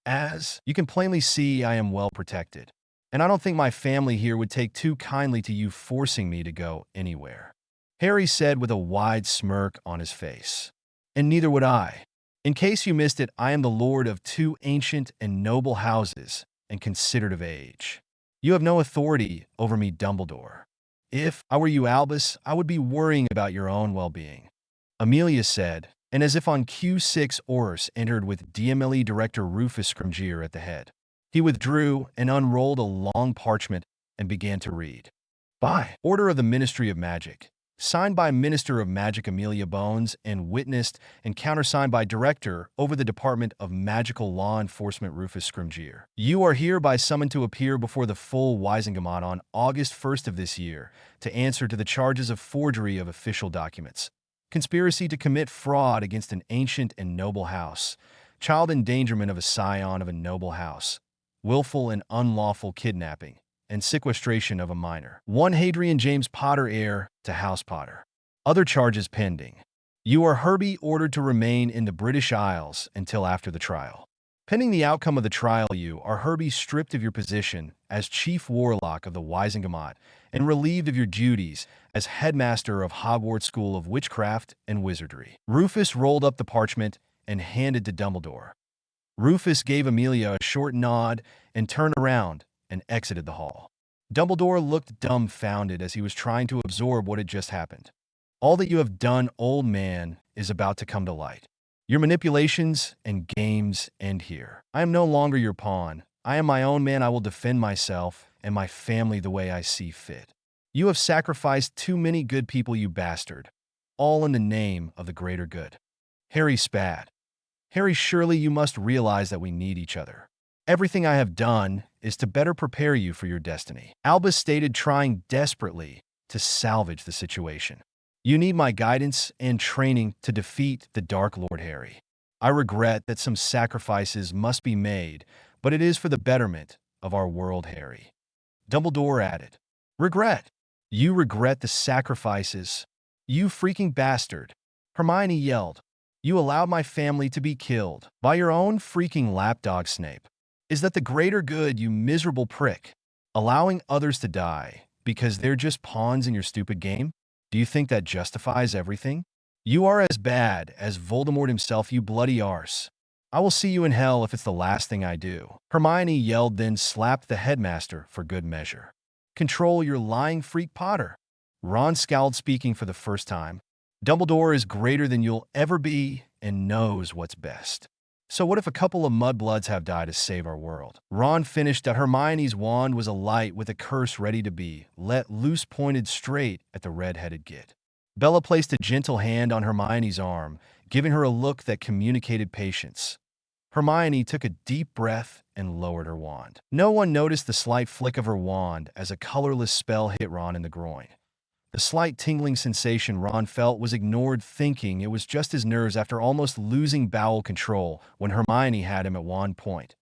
"As you can plainly see, I am well protected, and I don't think my family here would take too kindly to you forcing me to go anywhere," Harry said with a wide smirk on his face. "And neither would I. In case you missed it, I am the lord of two ancient and noble houses and considered of age. You have no authority over me, Dumbledore. If I were you, Albus, I would be worrying about your own well-being," Amelia said, and as if on cue, 6 Oris entered with DMLE director Rufus Scrimgeour at the head. He withdrew and unrolled a long parchment and began to read. "By order of the Ministry of Magic, signed by Minister of Magic Amelia Bones and witnessed and countersigned by Director over the Department of Magical Law Enforcement Rufus Scrimgeour. You are hereby summoned to appear before the full Wisengamot on August 1st of this year to answer to the charges of forgery of official documents, conspiracy to commit fraud against an ancient and noble house, child endangerment of a scion of a noble house, willful and unlawful kidnapping, and sequestration of a minor. One Hadrian James Potter, heir to House Potter. Other charges pending. You are hereby ordered to remain in the British Isles until after the trial. Pending the outcome of the trial, you are hereby stripped of your position as Chief Warlock of the Wisengamot and relieved of your duties as Headmaster of Hogwarts School of Witchcraft and Wizardry." Rufus rolled up the parchment and handed to Dumbledore. Rufus gave Amelia a short nod and turned around and exited the hall. Dumbledore looked dumbfounded as he was trying to absorb what had just happened. "All that you have done, old man, is about to come to light. Your manipulations and games end here. I am no longer your pawn. I am my own man. I will defend myself and my family the way I see fit. You have sacrificed too many good people, you bastard, all in the name of the greater good." Harry spat. "Harry, surely you must realize that we need each other. Everything I have done is to better prepare you for your destiny," Albus stated, trying desperately to salvage the situation. "You need my guidance and training to defeat the Dark Lord, Harry. I regret that some sacrifices must be made, but it is for the betterment of our world, Harry." Dumbledore added, "Regret? You regret the sacrifices? You freaking bastard!" Hermione yelled. "You allowed my family to be killed by your own freaking lapdog, Snape. Is that the greater good, you miserable prick? Allowing others to die because they're just pawns in your stupid game? Do you think that justifies everything? You are as bad as Voldemort himself, you bloody arse. I will see you in hell if it's the last thing I do." Hermione yelled, then slapped the headmaster for good measure. "Control your lying freak, Potter." Ron scowled, speaking for the first time. "Dumbledore is greater than you'll ever be and knows what's best. So what if a couple of mudbloods have died to save our world? Ron finished that Hermione's wand was alight with a curse ready to be let loose, pointed straight at the red-headed git. Bella placed a gentle hand on Hermione's arm, giving her a look that communicated patience. Hermione took a deep breath and lowered her wand. No one noticed the slight flick of her wand as a colorless spell hit Ron in the groin. The slight tingling sensation Ron felt was ignored, thinking it was just his nerves after almost losing bowel control when Hermione had him at wand point.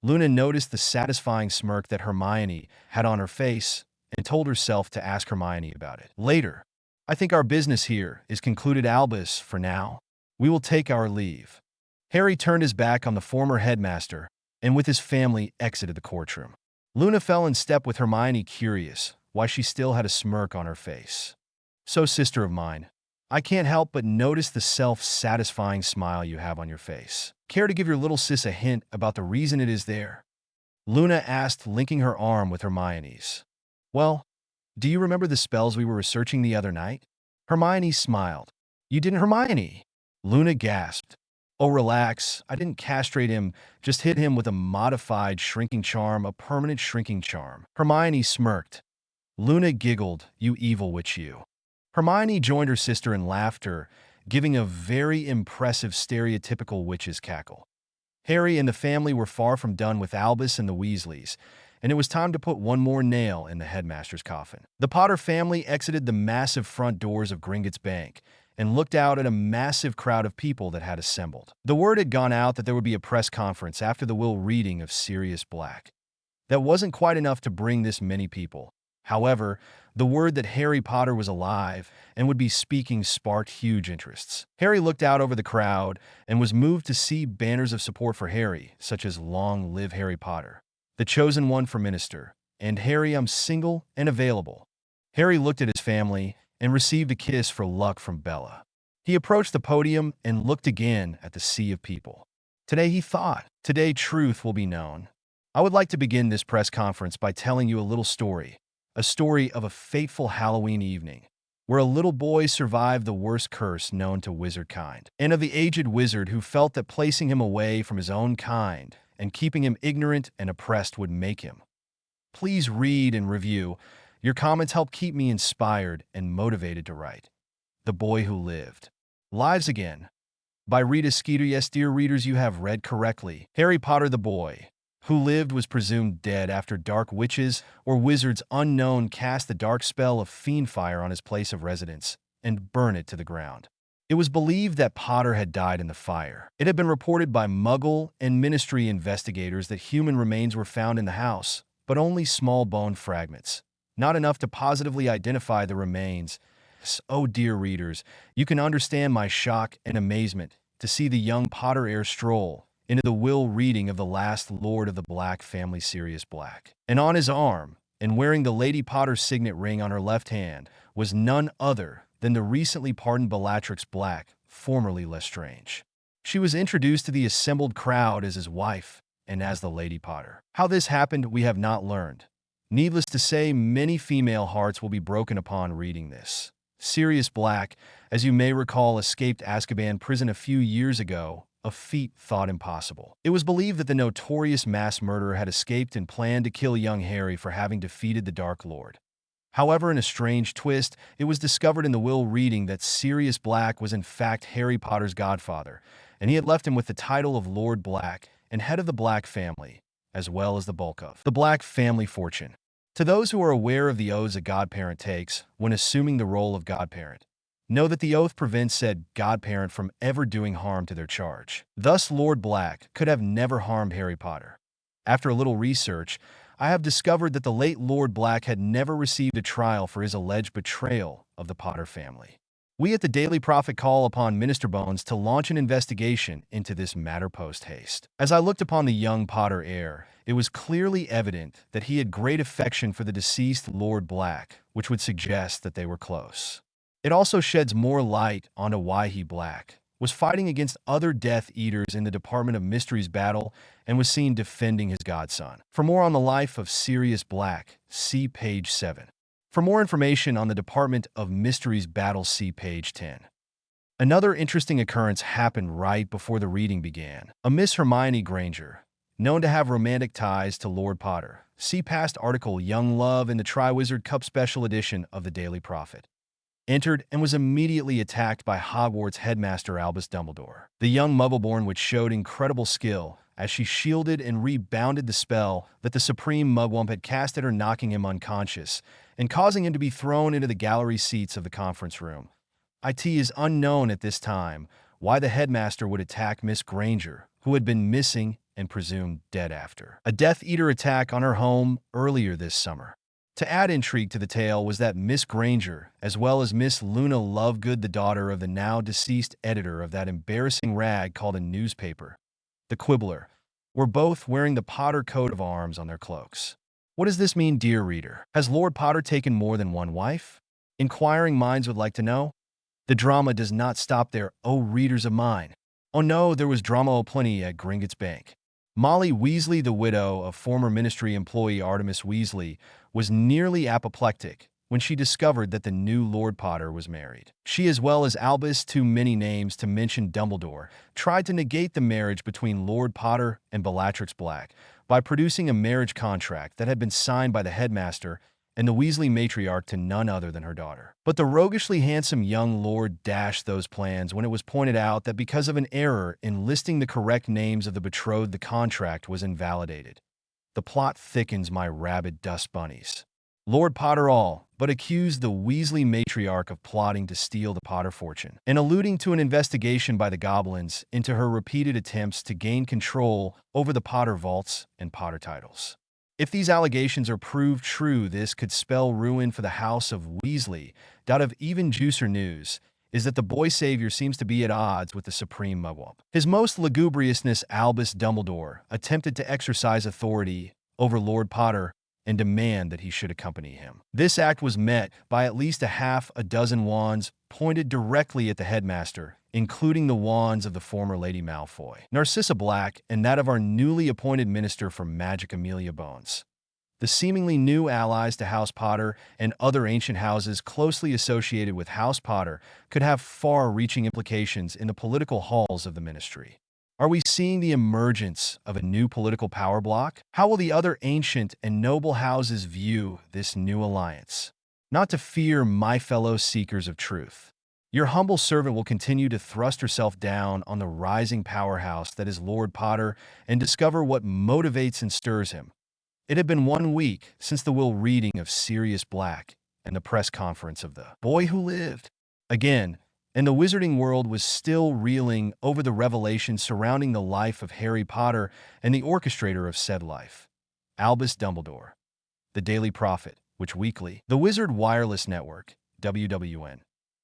Luna noticed the satisfying smirk that Hermione had on her face and told herself to ask Hermione about it later. I think our business here is concluded, Albus, for now. We will take our leave. Harry turned his back on the former headmaster and with his family exited the courtroom. Luna fell in step with Hermione, curious why she still had a smirk on her face. So, sister of mine, I can't help but notice the self-satisfying smile you have on your face. Care to give your little sis a hint about the reason it is there? Luna asked, linking her arm with Hermione's. Well, do you remember the spells we were researching the other night? Hermione smiled. You didn't, Hermione? Luna gasped. Oh, relax. I didn't castrate him, just hit him with a modified shrinking charm, a permanent shrinking charm. Hermione smirked. Luna giggled. You evil witch, you. Hermione joined her sister in laughter, giving a very impressive stereotypical witch's cackle. Harry and the family were far from done with Albus and the Weasleys, and it was time to put one more nail in the headmaster's coffin. The Potter family exited the massive front doors of Gringotts Bank and looked out at a massive crowd of people that had assembled. The word had gone out that there would be a press conference after the will reading of Sirius Black. That wasn't quite enough to bring this many people. However, the word that Harry Potter was alive and would be speaking sparked huge interests. Harry looked out over the crowd and was moved to see banners of support for Harry, such as "Long live Harry Potter," "The chosen one for minister," and "Harry, I'm single and available." Harry looked at his family and received a kiss for luck from Bella. He approached the podium and looked again at the sea of people. Today, he thought, today truth will be known. I would like to begin this press conference by telling you a little story. A story of a fateful Halloween evening, where a little boy survived the worst curse known to wizard kind, and of the aged wizard who felt that placing him away from his own kind and keeping him ignorant and oppressed would make him. Please read and review. Your comments help keep me inspired and motivated to write. The Boy Who Lived. Lives Again. By Rita Skeeter. Yes, dear readers, you have read correctly. Harry Potter the Boy Who Lived was presumed dead after dark witches or wizards unknown cast the dark spell of fiend fire on his place of residence and burn it to the ground. It was believed that Potter had died in the fire. It had been reported by Muggle and Ministry investigators that human remains were found in the house, but only small bone fragments, not enough to positively identify the remains. Oh dear readers, you can understand my shock and amazement to see the young Potter heir stroll into the will reading of the last Lord of the Black family, Sirius Black. And on his arm, and wearing the Lady Potter's signet ring on her left hand, was none other than the recently pardoned Bellatrix Black, formerly Lestrange. She was introduced to the assembled crowd as his wife and as the Lady Potter. How this happened, we have not learned. Needless to say, many female hearts will be broken upon reading this. Sirius Black, as you may recall, escaped Azkaban prison a few years ago, a feat thought impossible. It was believed that the notorious mass murderer had escaped and planned to kill young Harry for having defeated the Dark Lord. However, in a strange twist, it was discovered in the will reading that Sirius Black was in fact Harry Potter's godfather, and he had left him with the title of Lord Black and head of the Black family, as well as the bulk of the Black family fortune. To those who are aware of the oaths a godparent takes when assuming the role of godparent, know that the oath prevents said godparent from ever doing harm to their charge. Thus, Lord Black could have never harmed Harry Potter. After a little research, I have discovered that the late Lord Black had never received a trial for his alleged betrayal of the Potter family. We at the Daily Prophet call upon Minister Bones to launch an investigation into this matter post-haste. As I looked upon the young Potter heir, it was clearly evident that he had great affection for the deceased Lord Black, which would suggest that they were close. It also sheds more light onto why he Black was fighting against other Death Eaters in the Department of Mysteries battle and was seen defending his godson. For more on the life of Sirius Black, see page 7. For more information on the Department of Mysteries battle, see page 10. Another interesting occurrence happened right before the reading began. A Miss Hermione Granger, known to have romantic ties to Lord Potter, see past article Young Love in the Triwizard Cup Special Edition of the Daily Prophet, entered and was immediately attacked by Hogwarts headmaster Albus Dumbledore. The young Muggleborn, which showed incredible skill as she shielded and rebounded the spell that the Supreme Mugwump had cast at her, knocking him unconscious and causing him to be thrown into the gallery seats of the conference room. It is unknown at this time why the headmaster would attack Miss Granger, who had been missing and presumed dead after a Death Eater attack on her home earlier this summer. To add intrigue to the tale was that Miss Granger, as well as Miss Luna Lovegood, the daughter of the now deceased editor of that embarrassing rag called a newspaper, the Quibbler, were both wearing the Potter coat of arms on their cloaks. What does this mean, dear reader? Has Lord Potter taken more than one wife? Inquiring minds would like to know. The drama does not stop there, oh readers of mine. Oh no, there was drama aplenty at Gringotts Bank. Molly Weasley, the widow of former ministry employee Artemis Weasley, was nearly apoplectic when she discovered that the new Lord Potter was married. She, as well as Albus, too many names to mention Dumbledore, tried to negate the marriage between Lord Potter and Bellatrix Black by producing a marriage contract that had been signed by the headmaster and the Weasley matriarch to none other than her daughter. But the roguishly handsome young lord dashed those plans when it was pointed out that because of an error in listing the correct names of the betrothed, the contract was invalidated. The plot thickens, my rabid dust bunnies. Lord Potter all but accused the Weasley matriarch of plotting to steal the Potter fortune, and alluding to an investigation by the goblins into her repeated attempts to gain control over the Potter vaults and Potter titles. If these allegations are proved true, this could spell ruin for the House of Weasley. Of even juicier news is that the boy savior seems to be at odds with the Supreme Mugwump. His most lugubriousness, Albus Dumbledore, attempted to exercise authority over Lord Potter and demand that he should accompany him. This act was met by at least a half a dozen wands pointed directly at the headmaster, including the wands of the former Lady Malfoy, Narcissa Black, and that of our newly appointed Minister for Magic, Amelia Bones. The seemingly new allies to House Potter and other ancient houses closely associated with House Potter could have far-reaching implications in the political halls of the ministry. Are we seeing the emergence of a new political power block? How will the other ancient and noble houses view this new alliance? Not to fear, my fellow seekers of truth. Your humble servant will continue to thrust herself down on the rising powerhouse that is Lord Potter and discover what motivates and stirs him. It had been 1 week since the will reading of Sirius Black and the press conference of the boy who lived. Again, and the wizarding world was still reeling over the revelations surrounding the life of Harry Potter and the orchestrator of said life, Albus Dumbledore. The Daily Prophet, which weekly, the Wizard Wireless Network, WWN,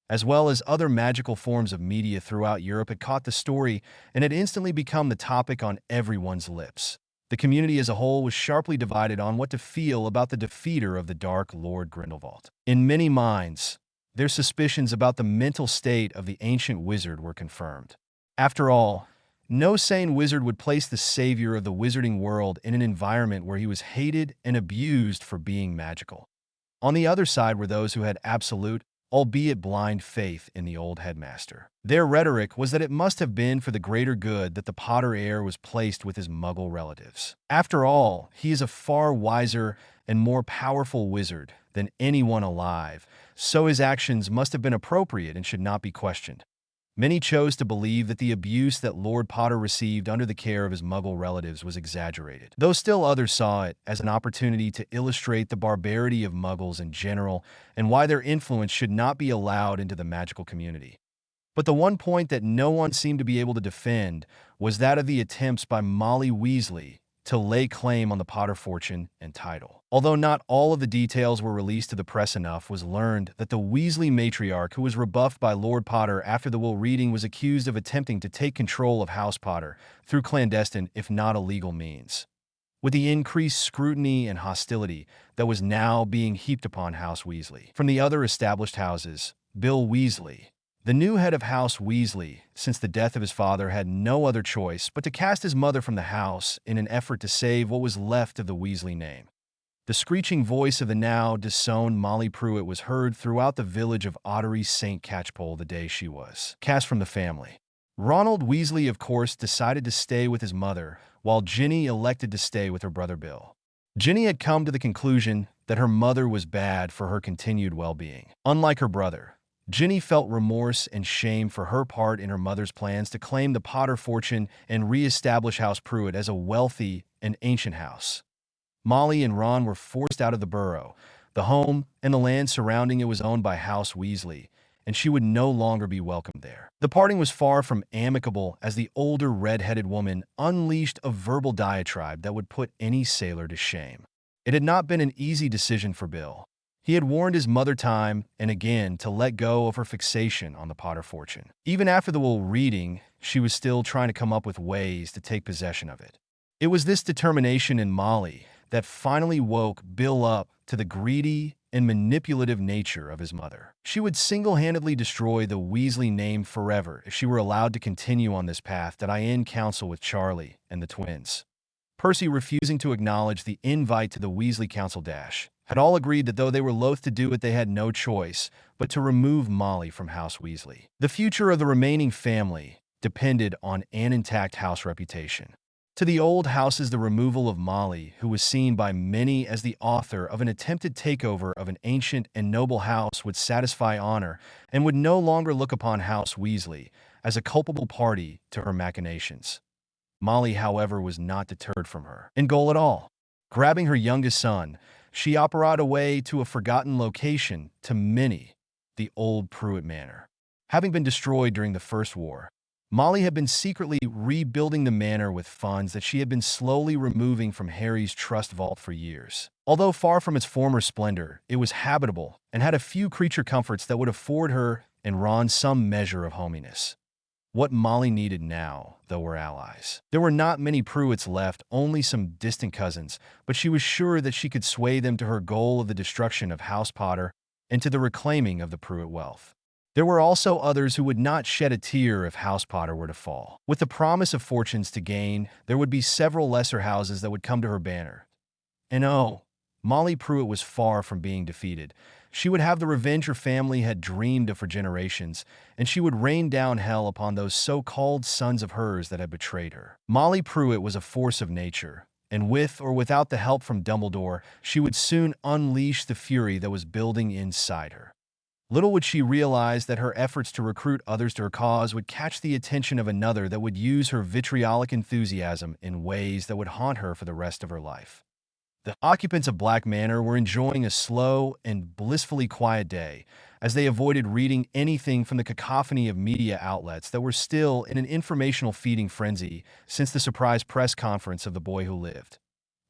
as well as other magical forms of media throughout Europe, had caught the story and had instantly become the topic on everyone's lips. The community as a whole was sharply divided on what to feel about the defeater of the Dark Lord Grindelwald. In many minds, their suspicions about the mental state of the ancient wizard were confirmed. After all, no sane wizard would place the savior of the wizarding world in an environment where he was hated and abused for being magical. On the other side were those who had absolute, albeit blind, faith in the old headmaster. Their rhetoric was that it must have been for the greater good that the Potter heir was placed with his Muggle relatives. After all, he is a far wiser and more powerful wizard than anyone alive, so his actions must have been appropriate and should not be questioned. Many chose to believe that the abuse that Lord Potter received under the care of his Muggle relatives was exaggerated, though still others saw it as an opportunity to illustrate the barbarity of Muggles in general and why their influence should not be allowed into the magical community. But the one point that no one seemed to be able to defend was that of the attempts by Molly Weasley to lay claim on the Potter fortune and title. Although not all of the details were released to the press, enough was learned that the Weasley matriarch, who was rebuffed by Lord Potter after the will reading, was accused of attempting to take control of House Potter through clandestine, if not illegal, means. With the increased scrutiny and hostility that was now being heaped upon House Weasley from the other established houses, Bill Weasley, the new head of House Weasley, since the death of his father, had no other choice but to cast his mother from the house in an effort to save what was left of the Weasley name. The screeching voice of the now disowned Molly Pruitt was heard throughout the village of Ottery St. Catchpole the day she was cast from the family. Ronald Weasley, of course, decided to stay with his mother, while Ginny elected to stay with her brother Bill. Ginny had come to the conclusion that her mother was bad for her continued well-being. Unlike her brother, Ginny felt remorse and shame for her part in her mother's plans to claim the Potter fortune and re-establish House Pruitt as a wealthy and ancient house. Molly and Ron were forced out of the burrow. The home and the land surrounding it was owned by House Weasley, and she would no longer be welcomed there. The parting was far from amicable as the older red-headed woman unleashed a verbal diatribe that would put any sailor to shame. It had not been an easy decision for Bill. He had warned his mother time and again to let go of her fixation on the Potter fortune. Even after the will reading, she was still trying to come up with ways to take possession of it. It was this determination in Molly that finally woke Bill up to the greedy and manipulative nature of his mother. She would single-handedly destroy the Weasley name forever if she were allowed to continue on this path that I in council with Charlie and the twins. Percy, refusing to acknowledge the invite to the Weasley Council Dash, had all agreed that though they were loath to do it, they had no choice but to remove Molly from House Weasley. The future of the remaining family depended on an intact house reputation. To the old houses, the removal of Molly, who was seen by many as the author of an attempted takeover of an ancient and noble house, would satisfy honor and would no longer look upon House Weasley as a culpable party to her machinations. Molly, however, was not deterred from her end goal at all. Grabbing her youngest son, she operated away to a forgotten location to many, the old Pruitt Manor. Having been destroyed during the First War, Molly had been secretly rebuilding the manor with funds that she had been slowly removing from Harry's trust vault for years. Although far from its former splendor, it was habitable and had a few creature comforts that would afford her and Ron some measure of hominess. What Molly needed now, though, were allies. There were not many Pruitts left, only some distant cousins, but she was sure that she could sway them to her goal of the destruction of House Potter and to the reclaiming of the Pruitt wealth. There were also others who would not shed a tear if House Potter were to fall. With the promise of fortunes to gain, there would be several lesser houses that would come to her banner. And oh, Molly Pruitt was far from being defeated. She would have the revenge her family had dreamed of for generations, and she would rain down hell upon those so-called sons of hers that had betrayed her. Molly Pruitt was a force of nature, and with or without the help from Dumbledore, she would soon unleash the fury that was building inside her. Little would she realize that her efforts to recruit others to her cause would catch the attention of another that would use her vitriolic enthusiasm in ways that would haunt her for the rest of her life. The occupants of Black Manor were enjoying a slow and blissfully quiet day, as they avoided reading anything from the cacophony of media outlets that were still in an informational feeding frenzy since the surprise press conference of The Boy Who Lived.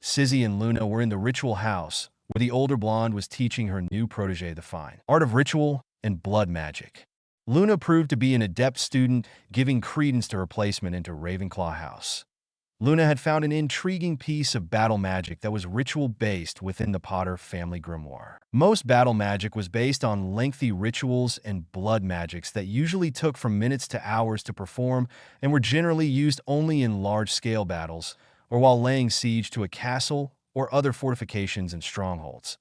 Sizzy and Luna were in the ritual house, where the older blonde was teaching her new protege the fine art of ritual and blood magic. Luna proved to be an adept student, giving credence to her placement into Ravenclaw House. Luna had found an intriguing piece of battle magic that was ritual-based within the Potter family grimoire. Most battle magic was based on lengthy rituals and blood magics that usually took from minutes to hours to perform and were generally used only in large-scale battles or while laying siege to a castle or other fortifications and strongholds.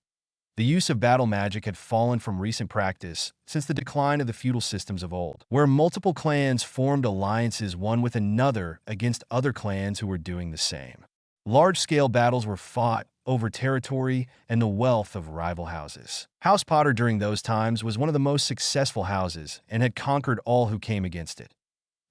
The use of battle magic had fallen from recent practice since the decline of the feudal systems of old, where multiple clans formed alliances one with another against other clans who were doing the same. Large-scale battles were fought over territory and the wealth of rival houses. House Potter during those times was one of the most successful houses and had conquered all who came against it.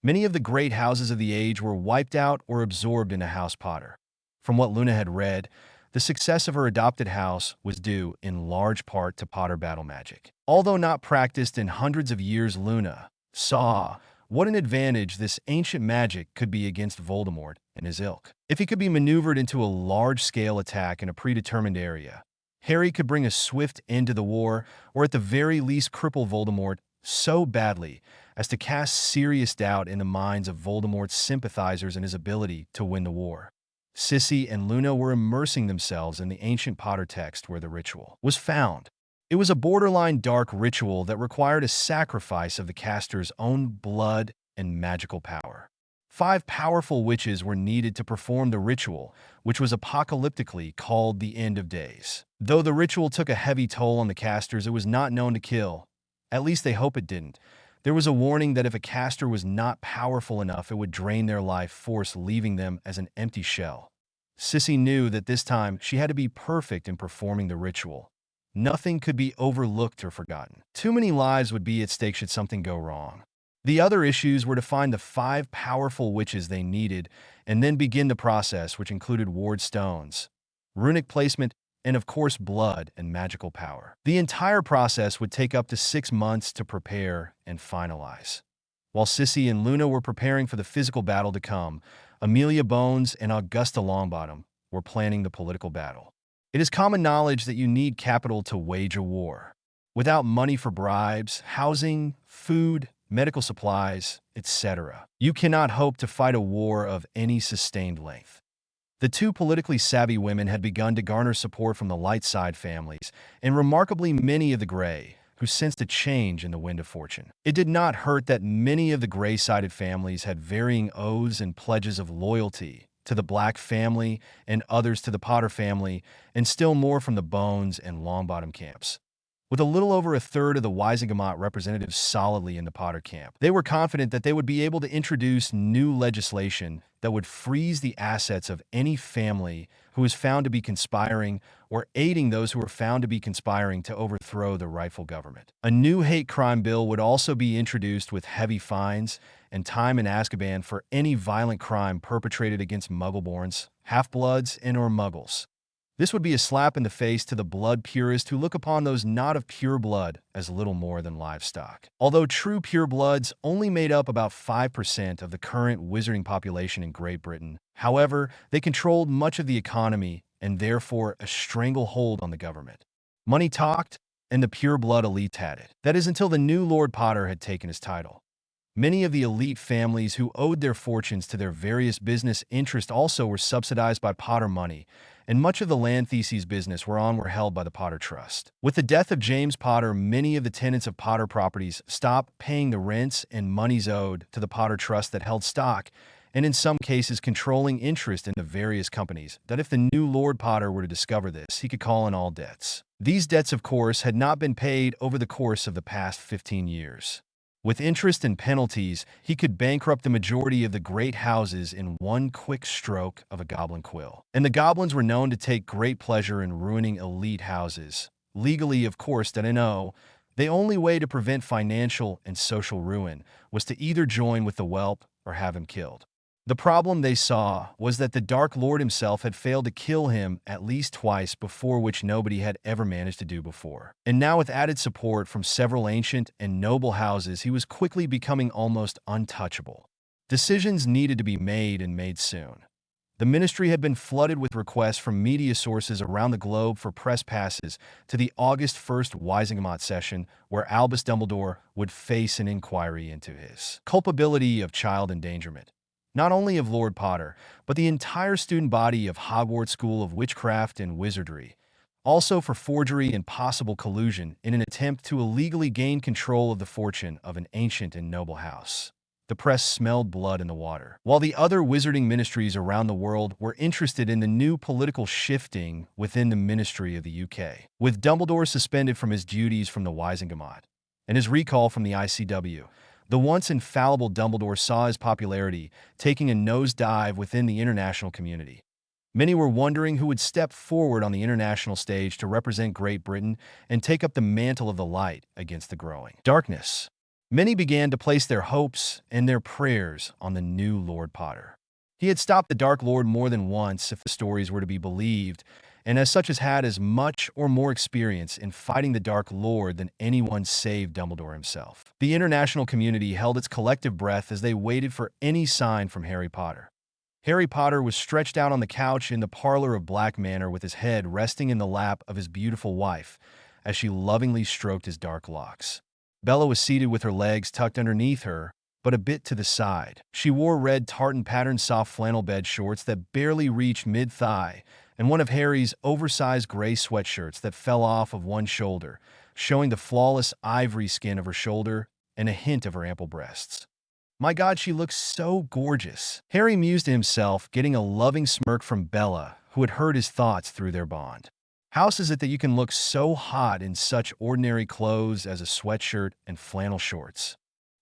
Many of the great houses of the age were wiped out or absorbed into House Potter. From what Luna had read, the success of her adopted house was due in large part to Potter battle magic. Although not practiced in hundreds of years, Luna saw what an advantage this ancient magic could be against Voldemort and his ilk. If he could be maneuvered into a large-scale attack in a predetermined area, Harry could bring a swift end to the war, or at the very least cripple Voldemort so badly as to cast serious doubt in the minds of Voldemort's sympathizers in his ability to win the war. Sissy and Luna were immersing themselves in the ancient Potter text where the ritual was found. It was a borderline dark ritual that required a sacrifice of the caster's own blood and magical power. 5 powerful witches were needed to perform the ritual, which was apocalyptically called the End of Days. Though the ritual took a heavy toll on the casters, it was not known to kill. At least they hope it didn't. There was a warning that if a caster was not powerful enough, it would drain their life force, leaving them as an empty shell. Sissy knew that this time she had to be perfect in performing the ritual. Nothing could be overlooked or forgotten. Too many lives would be at stake should something go wrong. The other issues were to find the 5 powerful witches they needed and then begin the process, which included ward stones, runic placement, and of course blood and magical power. The entire process would take up to 6 months to prepare and finalize. While Sissy and Luna were preparing for the physical battle to come, Amelia Bones and Augusta Longbottom were planning the political battle. It is common knowledge that you need capital to wage a war. Without money for bribes, housing, food, medical supplies, etc., you cannot hope to fight a war of any sustained length. The 2 politically savvy women had begun to garner support from the light side families, and remarkably many of the gray, who sensed a change in the wind of fortune. It did not hurt that many of the gray-sided families had varying oaths and pledges of loyalty to the Black family and others to the Potter family, and still more from the Bones and Longbottom camps. With a little over a third of the Wisegamot representatives solidly in the Potter camp, they were confident that they would be able to introduce new legislation that would freeze the assets of any family who was found to be conspiring or aiding those who were found to be conspiring to overthrow the rightful government. A new hate crime bill would also be introduced with heavy fines and time in Azkaban for any violent crime perpetrated against Muggleborns, half-bloods, and/or Muggles. This would be a slap in the face to the blood purists who look upon those not of pure blood as little more than livestock. Although true purebloods only made up about 5% of the current wizarding population in Great Britain, however, they controlled much of the economy and therefore a stranglehold on the government. Money talked, and the pureblood elite had it. That is until the new Lord Potter had taken his title. Many of the elite families who owed their fortunes to their various business interests also were subsidized by Potter money, and much of the land Theses business were held by the Potter Trust. With the death of James Potter, many of the tenants of Potter properties stopped paying the rents and monies owed to the Potter Trust that held stock, and in some cases controlling interest in the various companies, that if the new Lord Potter were to discover this, he could call in all debts. These debts, of course, had not been paid over the course of the past 15 years. With interest and penalties, he could bankrupt the majority of the great houses in one quick stroke of a goblin quill. And the goblins were known to take great pleasure in ruining elite houses. Legally, of course, that I know, the only way to prevent financial and social ruin was to either join with the whelp or have him killed. The problem they saw was that the Dark Lord himself had failed to kill him at least twice before, which nobody had ever managed to do before. And now with added support from several ancient and noble houses, he was quickly becoming almost untouchable. Decisions needed to be made and made soon. The ministry had been flooded with requests from media sources around the globe for press passes to the August 1st Wisegamot session, where Albus Dumbledore would face an inquiry into his culpability of child endangerment. Not only of Lord Potter, but the entire student body of Hogwarts School of Witchcraft and Wizardry, also for forgery and possible collusion in an attempt to illegally gain control of the fortune of an ancient and noble house. The press smelled blood in the water, while the other wizarding ministries around the world were interested in the new political shifting within the Ministry of the UK. With Dumbledore suspended from his duties from the Wisegamot and his recall from the ICW, the once infallible Dumbledore saw his popularity taking a nosedive within the international community. Many were wondering who would step forward on the international stage to represent Great Britain and take up the mantle of the light against the growing darkness. Many began to place their hopes and their prayers on the new Lord Potter. He had stopped the Dark Lord more than once, if the stories were to be believed, and as such has had as much or more experience in fighting the Dark Lord than anyone save Dumbledore himself. The international community held its collective breath as they waited for any sign from Harry Potter. Harry Potter was stretched out on the couch in the parlor of Black Manor with his head resting in the lap of his beautiful wife as she lovingly stroked his dark locks. Bella was seated with her legs tucked underneath her, but a bit to the side. She wore red tartan-patterned soft flannel bed shorts that barely reached mid-thigh, and one of Harry's oversized gray sweatshirts that fell off of one shoulder, showing the flawless ivory skin of her shoulder and a hint of her ample breasts. My God, she looks so gorgeous. Harry mused to himself, getting a loving smirk from Bella, who had heard his thoughts through their bond. How is it that you can look so hot in such ordinary clothes as a sweatshirt and flannel shorts?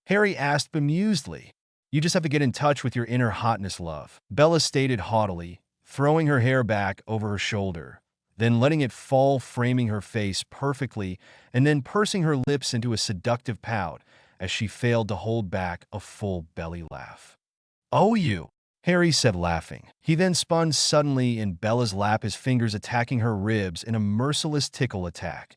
Harry asked bemusedly. You just have to get in touch with your inner hotness, love, Bella stated haughtily, throwing her hair back over her shoulder, then letting it fall, framing her face perfectly, and then pursing her lips into a seductive pout as she failed to hold back a full belly laugh. Oh, you, Harry said, laughing. He then spun suddenly in Bella's lap, his fingers attacking her ribs in a merciless tickle attack.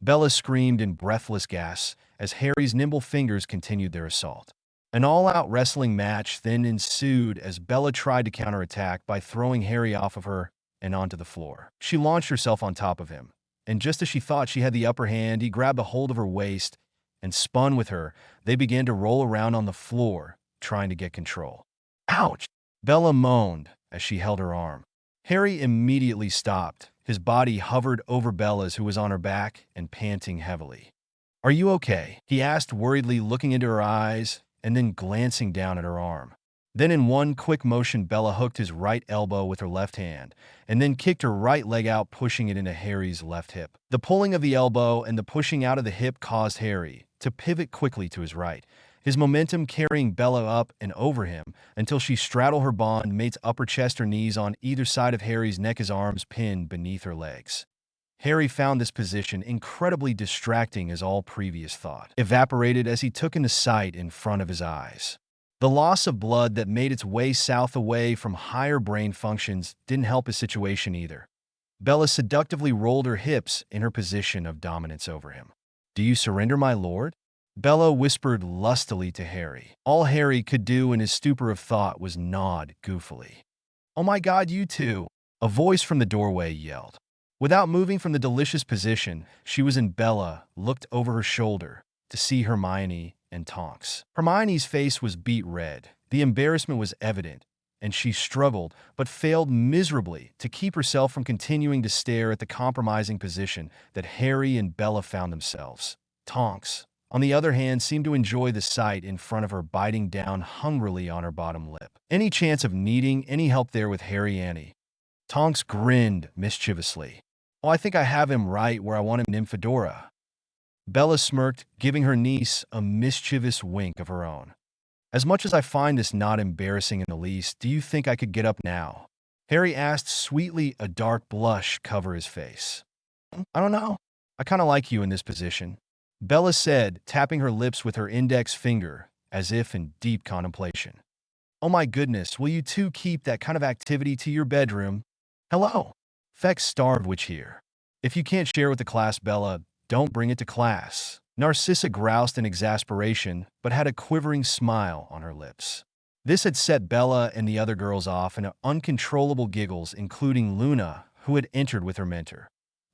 Bella screamed in breathless gasps as Harry's nimble fingers continued their assault. An all-out wrestling match then ensued as Bella tried to counterattack by throwing Harry off of her and onto the floor. She launched herself on top of him, and just as she thought she had the upper hand, he grabbed a hold of her waist and spun with her. They began to roll around on the floor, trying to get control. Ouch! Bella moaned as she held her arm. Harry immediately stopped. His body hovered over Bella's, who was on her back and panting heavily. Are you okay? He asked worriedly, looking into her eyes and then glancing down at her arm. Then in one quick motion, Bella hooked his right elbow with her left hand and then kicked her right leg out, pushing it into Harry's left hip. The pulling of the elbow and the pushing out of the hip caused Harry to pivot quickly to his right, his momentum carrying Bella up and over him until she straddled her bond mate's upper chest, her knees on either side of Harry's neck, his arms pinned beneath her legs. Harry found this position incredibly distracting as all previous thought evaporated as he took in the sight in front of his eyes. The loss of blood that made its way south away from higher brain functions didn't help his situation either. Bella seductively rolled her hips in her position of dominance over him. Do you surrender, my lord? Bella whispered lustily to Harry. All Harry could do in his stupor of thought was nod goofily. Oh my God, you too! A voice from the doorway yelled. Without moving from the delicious position she was in, Bella looked over her shoulder to see Hermione and Tonks. Hermione's face was beet red. The embarrassment was evident, and she struggled but failed miserably to keep herself from continuing to stare at the compromising position that Harry and Bella found themselves. Tonks, on the other hand, seemed to enjoy the sight in front of her, biting down hungrily on her bottom lip. Any chance of needing any help there with Harry, Annie? Tonks grinned mischievously. Oh, I think I have him right where I want him, Nymphadora. Bella smirked, giving her niece a mischievous wink of her own. As much as I find this not embarrassing in the least, do you think I could get up now? Harry asked sweetly, a dark blush cover his face. I don't know. I kind of like you in this position, Bella said, tapping her lips with her index finger, as if in deep contemplation. Oh my goodness, will you two keep that kind of activity to your bedroom? Hello. Feck's starved witch here. If you can't share with the class, Bella, don't bring it to class. Narcissa groused in exasperation, but had a quivering smile on her lips. This had set Bella and the other girls off in uncontrollable giggles, including Luna, who had entered with her mentor.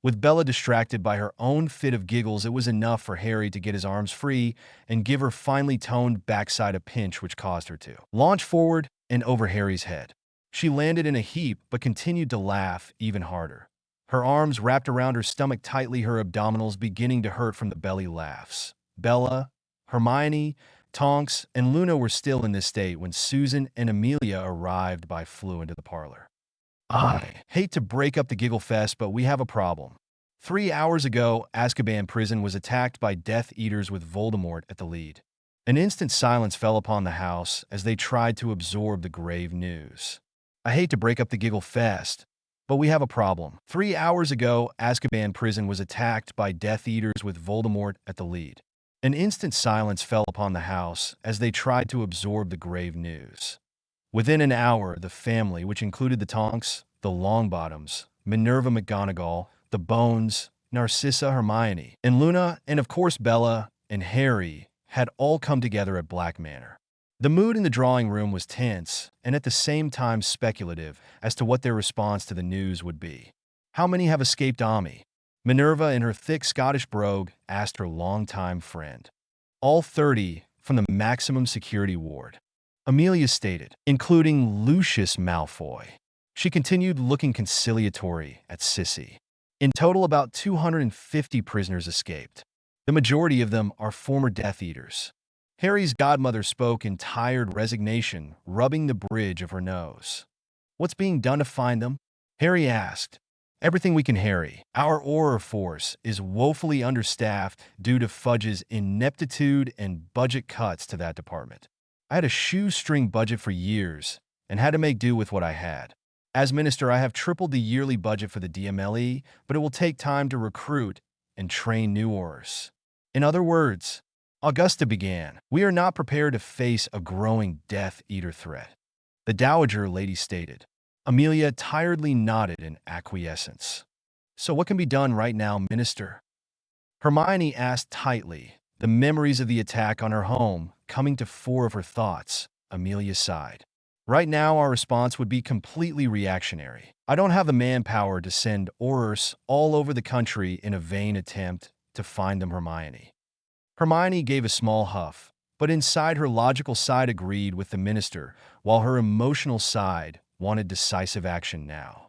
With Bella distracted by her own fit of giggles, it was enough for Harry to get his arms free and give her finely toned backside a pinch, which caused her to launch forward and over Harry's head. She landed in a heap but continued to laugh even harder. Her arms wrapped around her stomach tightly, her abdominals beginning to hurt from the belly laughs. Bella, Hermione, Tonks, and Luna were still in this state when Susan and Amelia arrived by flew into the parlor. I hate to break up the giggle fest, but we have a problem. 3 hours ago, Azkaban prison was attacked by Death Eaters with Voldemort at the lead. An instant silence fell upon the house as they tried to absorb the grave news. I hate to break up the giggle fest, but we have a problem. 3 hours ago, Azkaban prison was attacked by Death Eaters with Voldemort at the lead. An instant silence fell upon the house as they tried to absorb the grave news. Within an hour, the family, which included the Tonks, the Longbottoms, Minerva McGonagall, the Bones, Narcissa, Hermione, and Luna, and of course Bella and Harry, had all come together at Black Manor. The mood in the drawing room was tense and at the same time speculative as to what their response to the news would be. How many have escaped Ami? Minerva, in her thick Scottish brogue, asked her longtime friend. All 30 from the maximum security ward, Amelia stated, including Lucius Malfoy. She continued, looking conciliatory at Sissy. In total, about 250 prisoners escaped. The majority of them are former Death Eaters. Harry's godmother spoke in tired resignation, rubbing the bridge of her nose. What's being done to find them? Harry asked. Everything we can, Harry. Our Auror force is woefully understaffed due to Fudge's ineptitude and budget cuts to that department. I had a shoestring budget for years and had to make do with what I had. As minister, I have tripled the yearly budget for the DMLE, but it will take time to recruit and train new Aurors. In other words, Augusta began, we are not prepared to face a growing Death Eater threat. The Dowager Lady stated. Amelia tiredly nodded in acquiescence. So what can be done right now, Minister? Hermione asked tightly, the memories of the attack on her home coming to fore of her thoughts. Amelia sighed. Right now, our response would be completely reactionary. I don't have the manpower to send Aurors all over the country in a vain attempt to find them, Hermione. Hermione gave a small huff, but inside her logical side agreed with the minister, while her emotional side wanted decisive action now.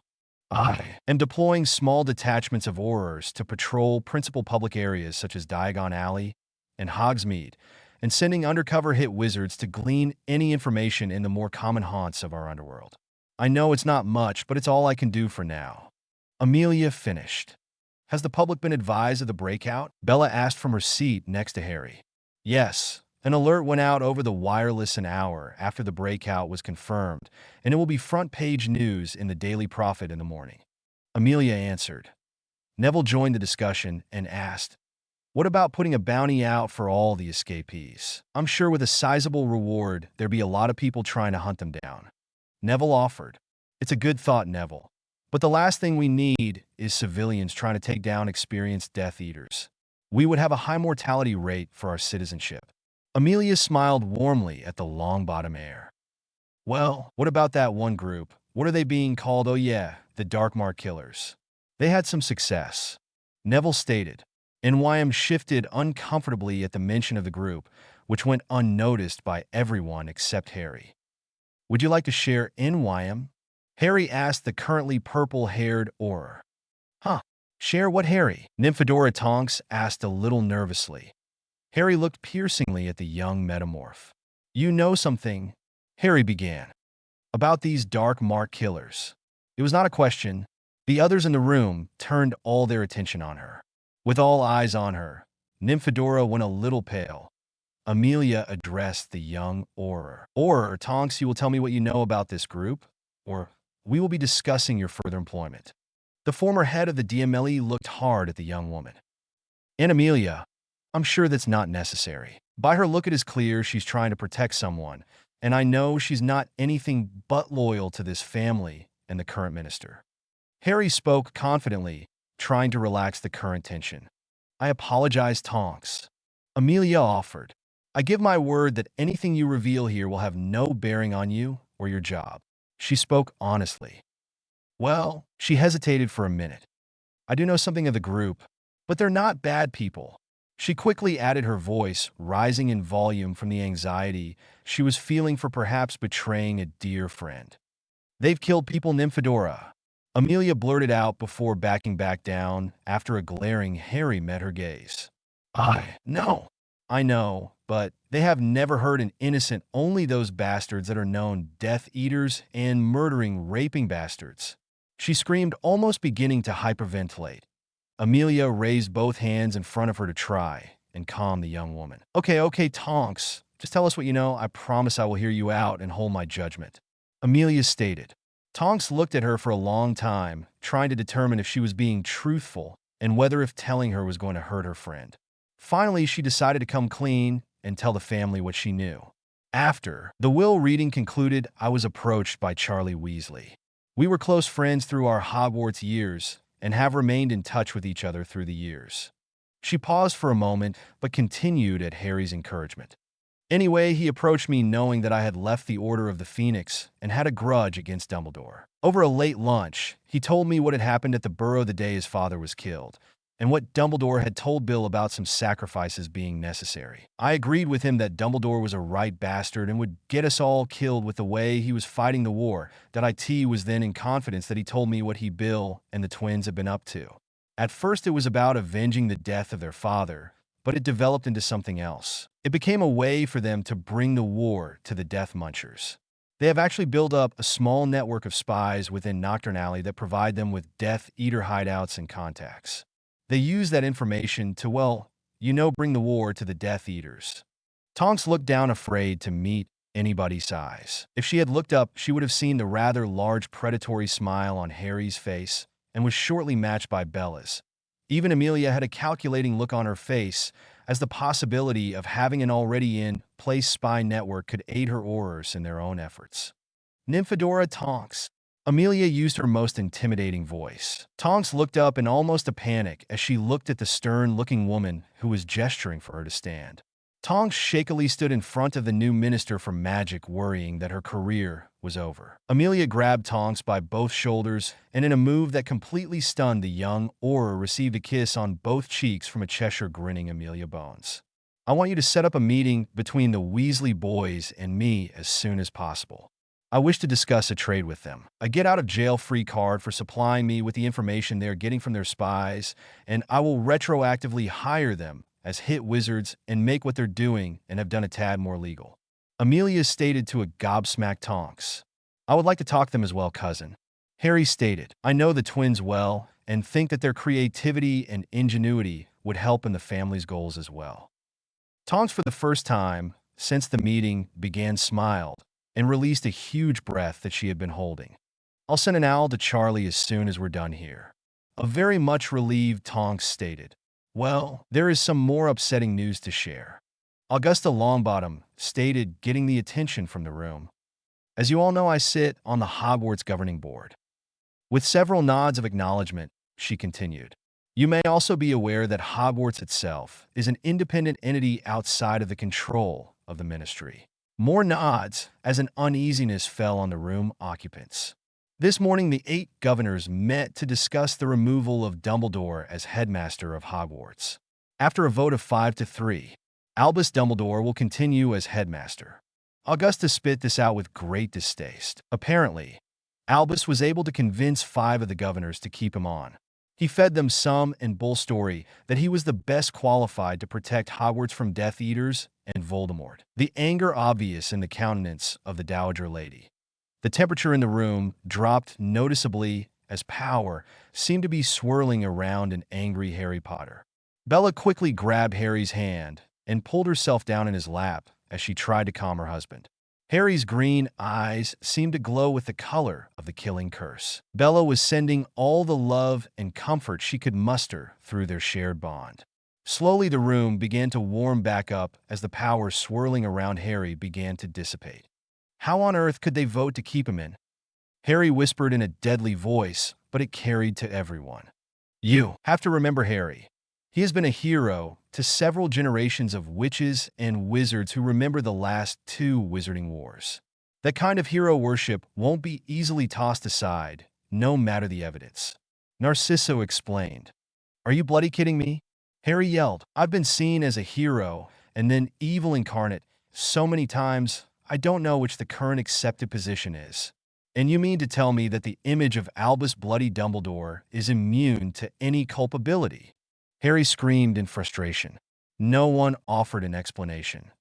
I am deploying small detachments of Aurors to patrol principal public areas such as Diagon Alley and Hogsmeade, and sending undercover hit wizards to glean any information in the more common haunts of our underworld. I know it's not much, but it's all I can do for now. Amelia finished. Has the public been advised of the breakout? Bella asked from her seat next to Harry. Yes. An alert went out over the wireless an hour after the breakout was confirmed, and it will be front-page news in the Daily Prophet in the morning. Amelia answered. Neville joined the discussion and asked, what about putting a bounty out for all the escapees? I'm sure with a sizable reward, there'd be a lot of people trying to hunt them down. Neville offered. It's a good thought, Neville. But the last thing we need is civilians trying to take down experienced Death Eaters. We would have a high mortality rate for our citizenship. Amelia smiled warmly at the Longbottom heir. Well, what about that one group? What are they being called? Oh yeah, the Darkmark Killers. They had some success. Neville stated. NYM shifted uncomfortably at the mention of the group, which went unnoticed by everyone except Harry. Would you like to share NYM? Harry asked the currently purple-haired Auror. Huh, share what, Harry? Nymphadora Tonks asked a little nervously. Harry looked piercingly at the young metamorph. You know something, Harry began, about these Darkmark Killers. It was not a question. The others in the room turned all their attention on her. With all eyes on her, Nymphadora went a little pale. Amelia addressed the young Auror. Auror, Tonks, you will tell me what you know about this group, or we will be discussing your further employment. The former head of the DMLE looked hard at the young woman. And Amelia, I'm sure that's not necessary. By her look, it is clear she's trying to protect someone, and I know she's not anything but loyal to this family and the current minister. Harry spoke confidently, trying to relax the current tension. I apologize, Tonks. Amelia offered. I give my word that anything you reveal here will have no bearing on you or your job. She spoke honestly. Well, she hesitated for a minute. I do know something of the group, but they're not bad people. She quickly added, her voice rising in volume from the anxiety she was feeling for perhaps betraying a dear friend. They've killed people, Nymphadora. Amelia blurted out before backing back down after a glaring Harry met her gaze. No. I know, but they have never hurt an innocent, only those bastards that are known Death Eaters and murdering, raping bastards. She screamed, almost beginning to hyperventilate. Amelia raised both hands in front of her to try and calm the young woman. Okay, Tonks. Just tell us what you know. I promise I will hear you out and hold my judgment. Amelia stated. Tonks looked at her for a long time, trying to determine if she was being truthful and whether if telling her was going to hurt her friend. Finally, she decided to come clean and tell the family what she knew. After the will reading concluded, I was approached by Charlie Weasley. We were close friends through our Hogwarts years and have remained in touch with each other through the years. She paused for a moment, but continued at Harry's encouragement. Anyway, he approached me knowing that I had left the Order of the Phoenix and had a grudge against Dumbledore. Over a late lunch, he told me what had happened at the Burrow the day his father was killed, and what Dumbledore had told Bill about some sacrifices being necessary. I agreed with him that Dumbledore was a right bastard and would get us all killed with the way he was fighting the war. It was then in confidence that he told me what he, Bill, and the twins had been up to. At first it was about avenging the death of their father, but it developed into something else. It became a way for them to bring the war to the Death Munchers. They have actually built up a small network of spies within Nocturne Alley that provide them with Death Eater hideouts and contacts. They use that information to, well, bring the war to the Death Eaters. Tonks looked down, afraid to meet anybody's eyes. If she had looked up, she would have seen the rather large predatory smile on Harry's face and was shortly matched by Bella's. Even Amelia had a calculating look on her face, as the possibility of having an already in-place spy network could aid her aurors in their own efforts. Nymphadora Tonks. Amelia used her most intimidating voice. Tonks looked up in almost a panic as she looked at the stern-looking woman who was gesturing for her to stand. Tonks shakily stood in front of the new Minister for Magic, worrying that her career was over. Amelia grabbed Tonks by both shoulders, and in a move that completely stunned the young Auror, received a kiss on both cheeks from a Cheshire grinning Amelia Bones. "I want you to set up a meeting between the Weasley boys and me as soon as possible. I wish to discuss a trade with them. A get-out-of-jail-free card for supplying me with the information they're getting from their spies, and I will retroactively hire them as hit wizards and make what they're doing and have done a tad more legal." Amelia stated to a gobsmacked Tonks. "I would like to talk to them as well, cousin." Harry stated, "I know the twins well and think that their creativity and ingenuity would help in the family's goals as well." Tonks, for the first time since the meeting began, smiled and released a huge breath that she had been holding. "I'll send an owl to Charlie as soon as we're done here." A very much relieved Tonks stated, "Well, there is some more upsetting news to share." Augusta Longbottom stated, getting the attention from the room. "As you all know, I sit on the Hogwarts governing board." With several nods of acknowledgement, she continued, "You may also be aware that Hogwarts itself is an independent entity outside of the control of the Ministry." More nods as an uneasiness fell on the room occupants. This morning, the 8 governors met to discuss the removal of Dumbledore as headmaster of Hogwarts. After a vote of 5 to 3, Albus Dumbledore will continue as headmaster. Augusta spit this out with great distaste. Apparently, Albus was able to convince 5 of the governors to keep him on. He fed them some and bull story that he was the best qualified to protect Hogwarts from Death Eaters and Voldemort. The anger obvious in the countenance of the Dowager Lady. The temperature in the room dropped noticeably as power seemed to be swirling around an angry Harry Potter. Bella quickly grabbed Harry's hand and pulled herself down in his lap as she tried to calm her husband. Harry's green eyes seemed to glow with the color of the killing curse. Bella was sending all the love and comfort she could muster through their shared bond. Slowly, the room began to warm back up as the power swirling around Harry began to dissipate. How on earth could they vote to keep him in? Harry whispered in a deadly voice, but it carried to everyone. "You have to remember Harry. He has been a hero to several generations of witches and wizards who remember the last 2 wizarding wars. That kind of hero worship won't be easily tossed aside, no matter the evidence." Narciso explained. "Are you bloody kidding me?" Harry yelled. "I've been seen as a hero and then evil incarnate so many times, I don't know which the current accepted position is. And you mean to tell me that the image of Albus Bloody Dumbledore is immune to any culpability?" Harry screamed in frustration. No one offered an explanation.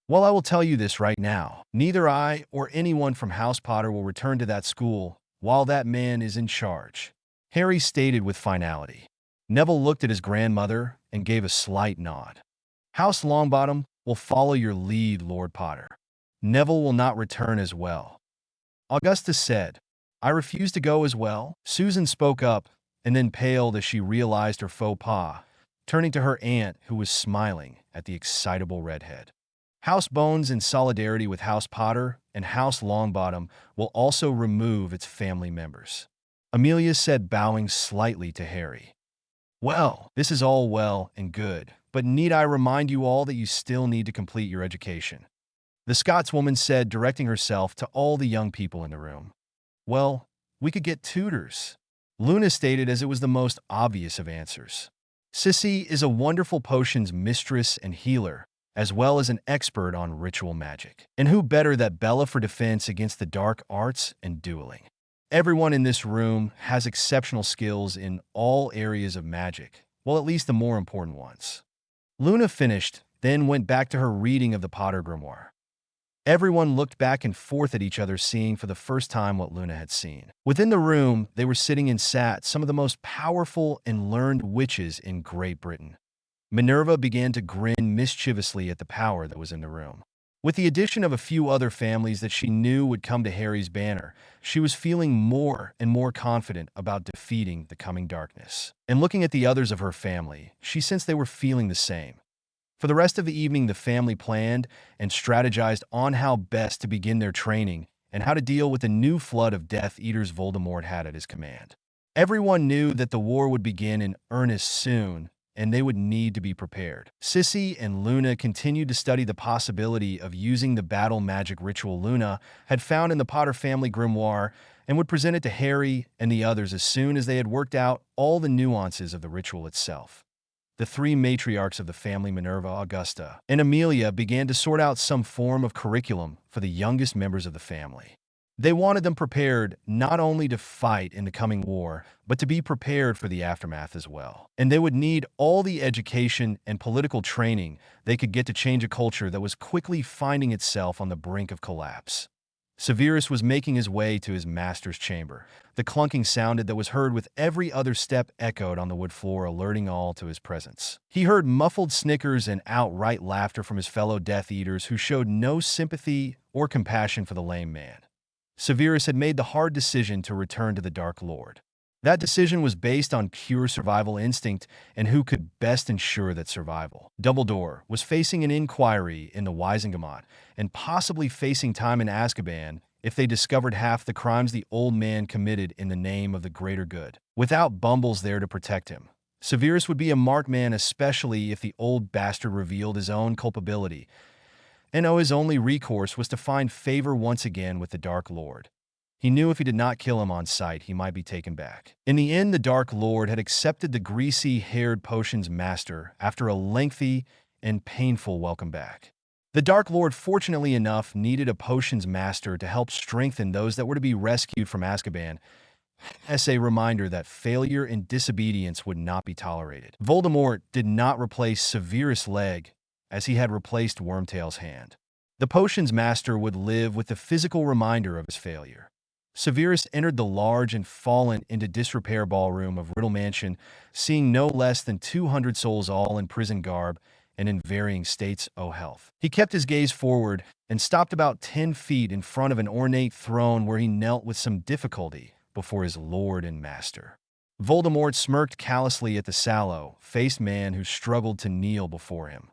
"Well, I will tell you this right now. Neither I or anyone from House Potter will return to that school while that man is in charge," Harry stated with finality. Neville looked at his grandmother and gave a slight nod. "House Longbottom will follow your lead, Lord Potter. Neville will not return as well." Augustus said, "I refuse to go as well." Susan spoke up and then paled as she realized her faux pas, turning to her aunt, who was smiling at the excitable redhead. "House Bones, in solidarity with House Potter and House Longbottom, will also remove its family members," Amelia said, bowing slightly to Harry. "Well, this is all well and good, but need I remind you all that you still need to complete your education?" the Scotswoman said, directing herself to all the young people in the room. "Well, we could get tutors," Luna stated, as it was the most obvious of answers. "Sissy is a wonderful potions mistress and healer, as well as an expert on ritual magic. And who better than Bella for defense against the dark arts and dueling? Everyone in this room has exceptional skills in all areas of magic, well, at least the more important ones." Luna finished, then went back to her reading of the Potter grimoire. Everyone looked back and forth at each other, seeing for the first time what Luna had seen. Within the room, they were sitting and sat some of the most powerful and learned witches in Great Britain. Minerva began to grin mischievously at the power that was in the room. With the addition of a few other families that she knew would come to Harry's banner, she was feeling more and more confident about defeating the coming darkness. And looking at the others of her family, she sensed they were feeling the same. For the rest of the evening, the family planned and strategized on how best to begin their training and how to deal with the new flood of Death Eaters Voldemort had at his command. Everyone knew that the war would begin in earnest soon, and they would need to be prepared. Sissy and Luna continued to study the possibility of using the battle magic ritual Luna had found in the Potter family grimoire and would present it to Harry and the others as soon as they had worked out all the nuances of the ritual itself. The three matriarchs of the family, Minerva, Augusta, and Amelia, began to sort out some form of curriculum for the youngest members of the family. They wanted them prepared not only to fight in the coming war, but to be prepared for the aftermath as well. And they would need all the education and political training they could get to change a culture that was quickly finding itself on the brink of collapse. Sirius was making his way to his master's chamber. The clunking sound that was heard with every other step echoed on the wood floor, alerting all to his presence. He heard muffled snickers and outright laughter from his fellow Death Eaters, who showed no sympathy or compassion for the lame man. Sirius had made the hard decision to return to the Dark Lord. That decision was based on pure survival instinct and who could best ensure that survival. Dumbledore was facing an inquiry in the Wizengamot and possibly facing time in Azkaban if they discovered half the crimes the old man committed in the name of the greater good. Without Bumbles there to protect him, Sirius would be a marked man, especially if the old bastard revealed his own culpability, and his only recourse was to find favor once again with the Dark Lord. He knew if he did not kill him on sight, he might be taken back. In the end, the Dark Lord had accepted the greasy-haired potions master after a lengthy and painful welcome back. The Dark Lord, fortunately enough, needed a potions master to help strengthen those that were to be rescued from Azkaban, as a reminder that failure and disobedience would not be tolerated. Voldemort did not replace Sirius' leg, as he had replaced Wormtail's hand. The potions master would live with the physical reminder of his failure. Sirius entered the large and fallen into disrepair ballroom of Riddle Mansion, seeing no less than 200 souls, all in prison garb and in varying states of health. He kept his gaze forward and stopped about 10 feet in front of an ornate throne where he knelt with some difficulty before his lord and master. Voldemort smirked callously at the sallow-faced man who struggled to kneel before him.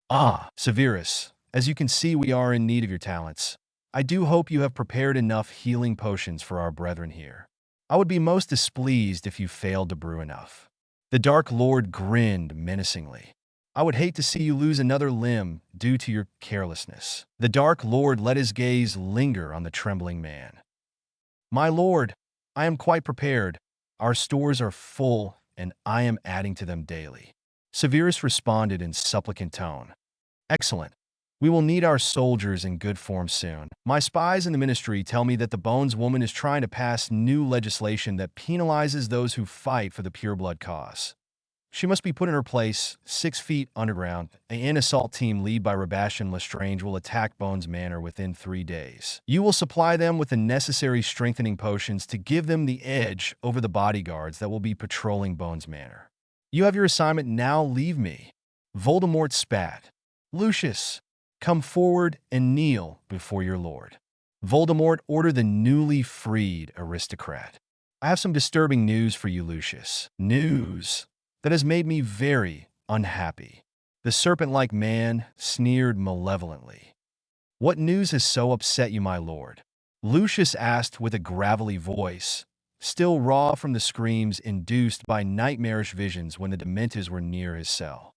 "Ah, Sirius, as you can see, we are in need of your talents. I do hope you have prepared enough healing potions for our brethren here. I would be most displeased if you failed to brew enough." The Dark Lord grinned menacingly. "I would hate to see you lose another limb due to your carelessness." The Dark Lord let his gaze linger on the trembling man. "My lord, I am quite prepared. Our stores are full, and I am adding to them daily." Sirius responded in supplicant tone. "Excellent. We will need our soldiers in good form soon. My spies in the ministry tell me that the Bones woman is trying to pass new legislation that penalizes those who fight for the pureblood cause. She must be put in her place. 6 feet underground, an assault team led by Sebastian Lestrange will attack Bones Manor within 3 days. You will supply them with the necessary strengthening potions to give them the edge over the bodyguards that will be patrolling Bones Manor. You have your assignment now. Leave me." Voldemort spat. "Lucius, come forward and kneel before your lord." Voldemort ordered the newly freed aristocrat. "I have some disturbing news for you, Lucius. News that has made me very unhappy." The serpent-like man sneered malevolently. "What news has so upset you, my lord?" Lucius asked with a gravelly voice, still raw from the screams induced by nightmarish visions when the Dementors were near his cell.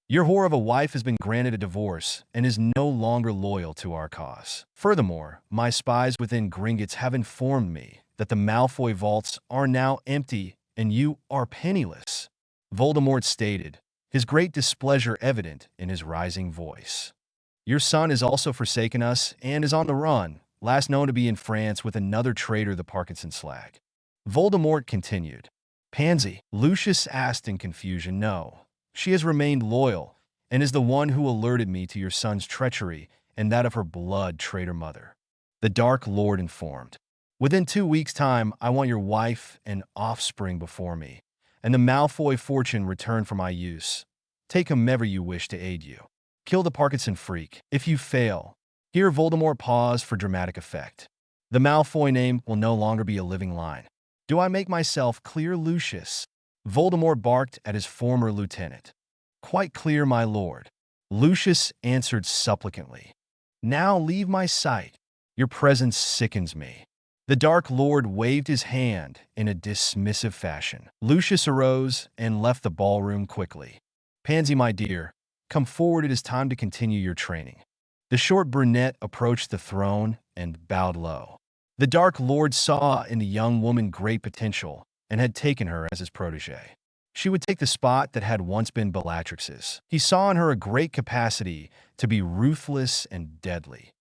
"Your whore of a wife has been granted a divorce and is no longer loyal to our cause. Furthermore, my spies within Gringotts have informed me that the Malfoy vaults are now empty and you are penniless," Voldemort stated, his great displeasure evident in his rising voice. "Your son has also forsaken us and is on the run, last known to be in France with another traitor, the Parkinson slag." Voldemort continued. "Pansy?" Lucius asked in confusion. "No. She has remained loyal, and is the one who alerted me to your son's treachery and that of her blood traitor mother. The Dark Lord informed. Within 2 weeks' time, I want your wife and offspring before me, and the Malfoy fortune returned for my use. Take whomever you wish to aid you. Kill the Parkinson freak. If you fail, here Voldemort paused for dramatic effect. The Malfoy name will no longer be a living line. Do I make myself clear, Lucius? Voldemort barked at his former lieutenant. Quite clear, my lord. Lucius answered supplicantly. Now leave my sight. Your presence sickens me. The Dark Lord waved his hand in a dismissive fashion. Lucius arose and left the ballroom quickly. Pansy, my dear, come forward. It is time to continue your training. The short brunette approached the throne and bowed low. The Dark Lord saw in the young woman great potential and had taken her as his protege. She would take the spot that had once been Bellatrix's. He saw in her a great capacity to be ruthless and deadly.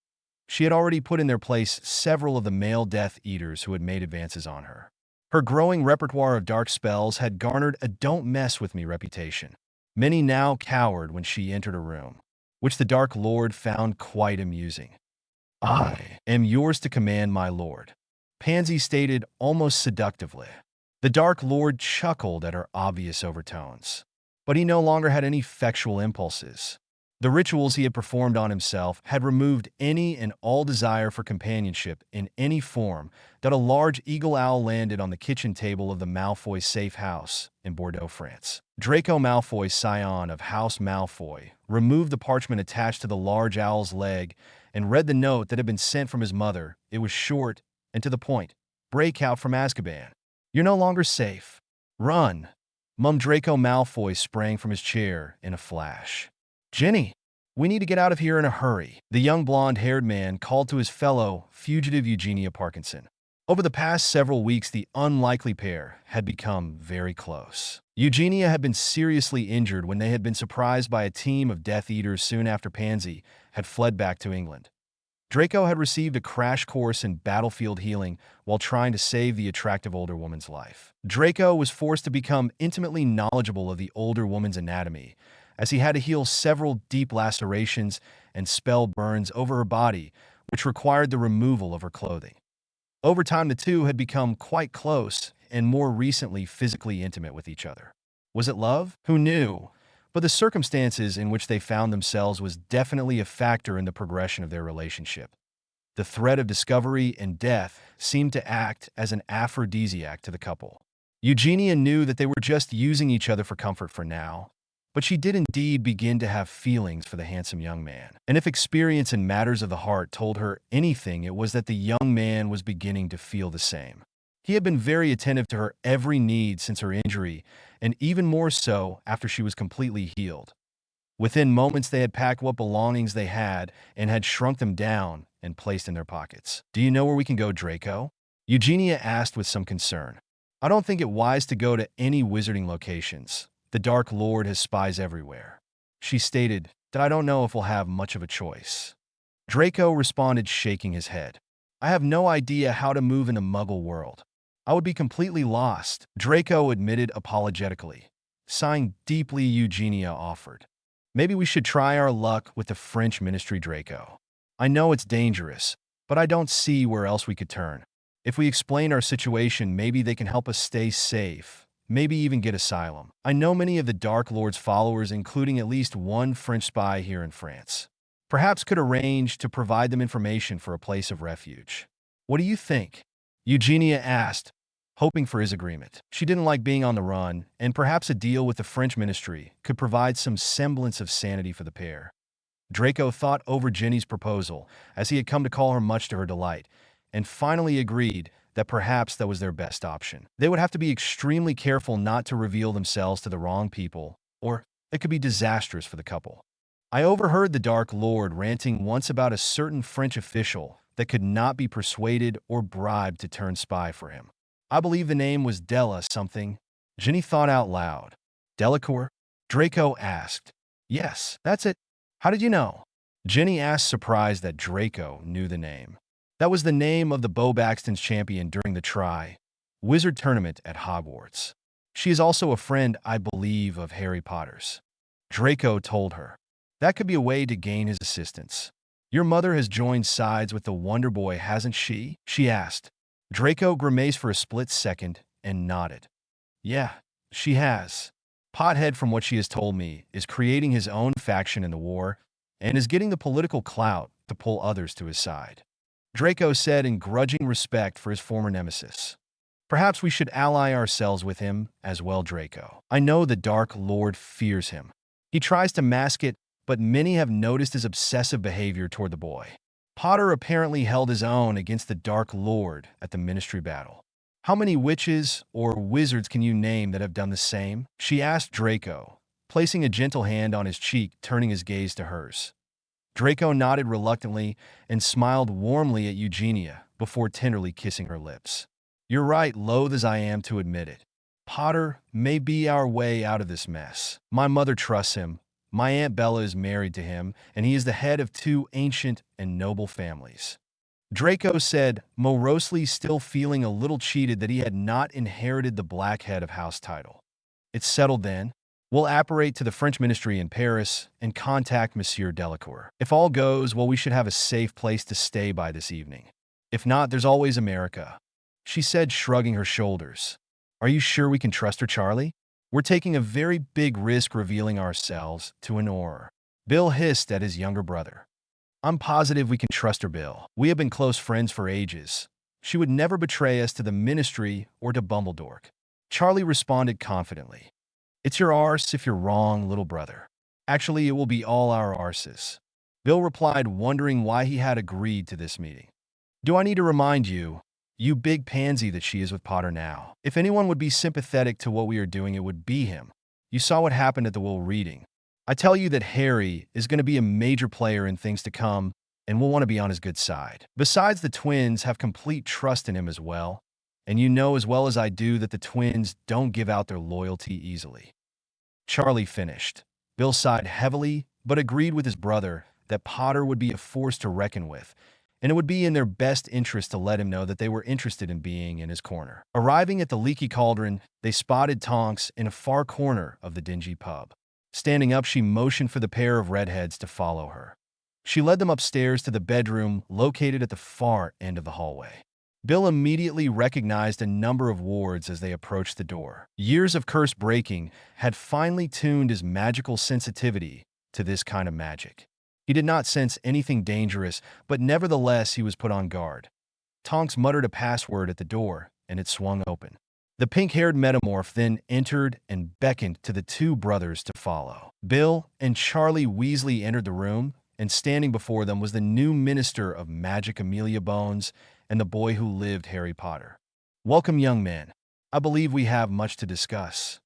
She had already put in their place several of the male Death Eaters who had made advances on her. Her growing repertoire of dark spells had garnered a don't mess with me reputation. Many now cowered when she entered a room, which the Dark Lord found quite amusing. I am yours to command, my lord, Pansy stated almost seductively. The Dark Lord chuckled at her obvious overtones, but he no longer had any sexual impulses. The rituals he had performed on himself had removed any and all desire for companionship in any form that a large eagle owl landed on the kitchen table of the Malfoy safe house in Bordeaux, France. Draco Malfoy, scion of House Malfoy, removed the parchment attached to the large owl's leg and read the note that had been sent from his mother. It was short and to the point. Break out from Azkaban. You're no longer safe. Run. Draco Malfoy sprang from his chair in a flash. Ginny, we need to get out of here in a hurry, the young blonde-haired man called to his fellow fugitive Eugenia Parkinson. Over the past several weeks, the unlikely pair had become very close. Eugenia had been seriously injured when they had been surprised by a team of Death Eaters soon after Pansy had fled back to England. Draco had received a crash course in battlefield healing while trying to save the attractive older woman's life. Draco was forced to become intimately knowledgeable of the older woman's anatomy, as he had to heal several deep lacerations and spell burns over her body, which required the removal of her clothing. Over time, the two had become quite close and more recently physically intimate with each other. Was it love? Who knew? But the circumstances in which they found themselves was definitely a factor in the progression of their relationship. The threat of discovery and death seemed to act as an aphrodisiac to the couple. Eugenia knew that they were just using each other for comfort for now, but she did indeed begin to have feelings for the handsome young man. And if experience in matters of the heart told her anything, it was that the young man was beginning to feel the same. He had been very attentive to her every need since her injury, and even more so after she was completely healed. Within moments, they had packed what belongings they had and had shrunk them down and placed in their pockets. Do you know where we can go, Draco? Eugenia asked with some concern. I don't think it wise to go to any wizarding locations. The Dark Lord has spies everywhere. She stated that I don't know if we'll have much of a choice. Draco responded, shaking his head. I have no idea how to move in a muggle world. I would be completely lost, Draco admitted apologetically. Sighing deeply, Eugenia offered. Maybe we should try our luck with the French ministry, Draco. I know it's dangerous, but I don't see where else we could turn. If we explain our situation, maybe they can help us stay safe. Maybe even get asylum. I know many of the Dark Lord's followers, including at least one French spy here in France. Perhaps could arrange to provide them information for a place of refuge. What do you think? Eugenia asked, hoping for his agreement. She didn't like being on the run, and perhaps a deal with the French ministry could provide some semblance of sanity for the pair. Draco thought over Ginny's proposal, as he had come to call her much to her delight, and finally agreed that perhaps that was their best option. They would have to be extremely careful not to reveal themselves to the wrong people, or it could be disastrous for the couple. I overheard the Dark Lord ranting once about a certain French official that could not be persuaded or bribed to turn spy for him. I believe the name was Della something. Ginny thought out loud. Delacour? Draco asked. Yes, that's it. How did you know? Ginny asked, surprised that Draco knew the name. That was the name of the Bo Baxton's champion during the Wizard tournament at Hogwarts. She is also a friend, I believe, of Harry Potter's. Draco told her. That could be a way to gain his assistance. Your mother has joined sides with the Wonder Boy, hasn't she? She asked. Draco grimaced for a split second and nodded. Yeah, she has. Pothead, from what she has told me, is creating his own faction in the war and is getting the political clout to pull others to his side. Draco said in grudging respect for his former nemesis. Perhaps we should ally ourselves with him as well, Draco. I know the Dark Lord fears him. He tries to mask it, but many have noticed his obsessive behavior toward the boy. Potter apparently held his own against the Dark Lord at the Ministry battle. How many witches or wizards can you name that have done the same? She asked Draco, placing a gentle hand on his cheek, turning his gaze to hers. Draco nodded reluctantly and smiled warmly at Eugenia before tenderly kissing her lips. You're right, loath as I am to admit it. Potter may be our way out of this mess. My mother trusts him. My Aunt Bella is married to him, and he is the head of two ancient and noble families. Draco said, morosely, still feeling a little cheated that he had not inherited the black head of house title. It's settled then. We'll apparate to the French ministry in Paris and contact Monsieur Delacour. If all goes well, we should have a safe place to stay by this evening. If not, there's always America, she said, shrugging her shoulders. Are you sure we can trust her, Charlie? We're taking a very big risk revealing ourselves to an Auror. Bill hissed at his younger brother. I'm positive we can trust her, Bill. We have been close friends for ages. She would never betray us to the ministry or to Dumbledore. Charlie responded confidently. It's your arse if you're wrong, little brother. Actually, it will be all our arses. Bill replied, wondering why he had agreed to this meeting. Do I need to remind you, you big pansy, that she is with Potter now? If anyone would be sympathetic to what we are doing, it would be him. You saw what happened at the will reading. I tell you that Harry is going to be a major player in things to come, and we'll want to be on his good side. Besides, the twins have complete trust in him as well, and you know as well as I do that the twins don't give out their loyalty easily. Charlie finished. Bill sighed heavily, but agreed with his brother that Potter would be a force to reckon with, and it would be in their best interest to let him know that they were interested in being in his corner. Arriving at the Leaky Cauldron, they spotted Tonks in a far corner of the dingy pub. Standing up, she motioned for the pair of redheads to follow her. She led them upstairs to the bedroom located at the far end of the hallway. Bill immediately recognized a number of wards as they approached the door. Years of curse breaking had finally tuned his magical sensitivity to this kind of magic. He did not sense anything dangerous, but nevertheless he was put on guard. Tonks muttered a password at the door, and it swung open. The pink-haired metamorph then entered and beckoned to the two brothers to follow. Bill and Charlie Weasley entered the room, and standing before them was the new Minister of Magic, Amelia Bones, and the boy who lived, Harry Potter. Welcome, young men. I believe we have much to discuss,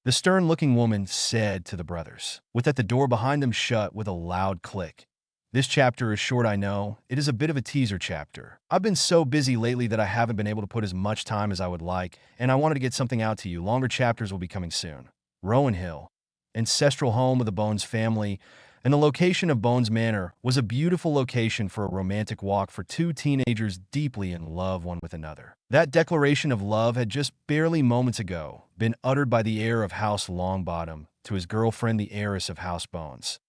the stern-looking woman said to the brothers, with the door behind them shut with a loud click. This chapter is short, I know. It is a bit of a teaser chapter. I've been so busy lately that I haven't been able to put as much time as I would like, and I wanted to get something out to you. Longer chapters will be coming soon. Rowan Hill, ancestral home of the Bones family, and the location of Bones Manor was a beautiful location for a romantic walk for two teenagers deeply in love one with another. That declaration of love had just barely moments ago been uttered by the heir of House Longbottom to his girlfriend, the heiress of House Bones.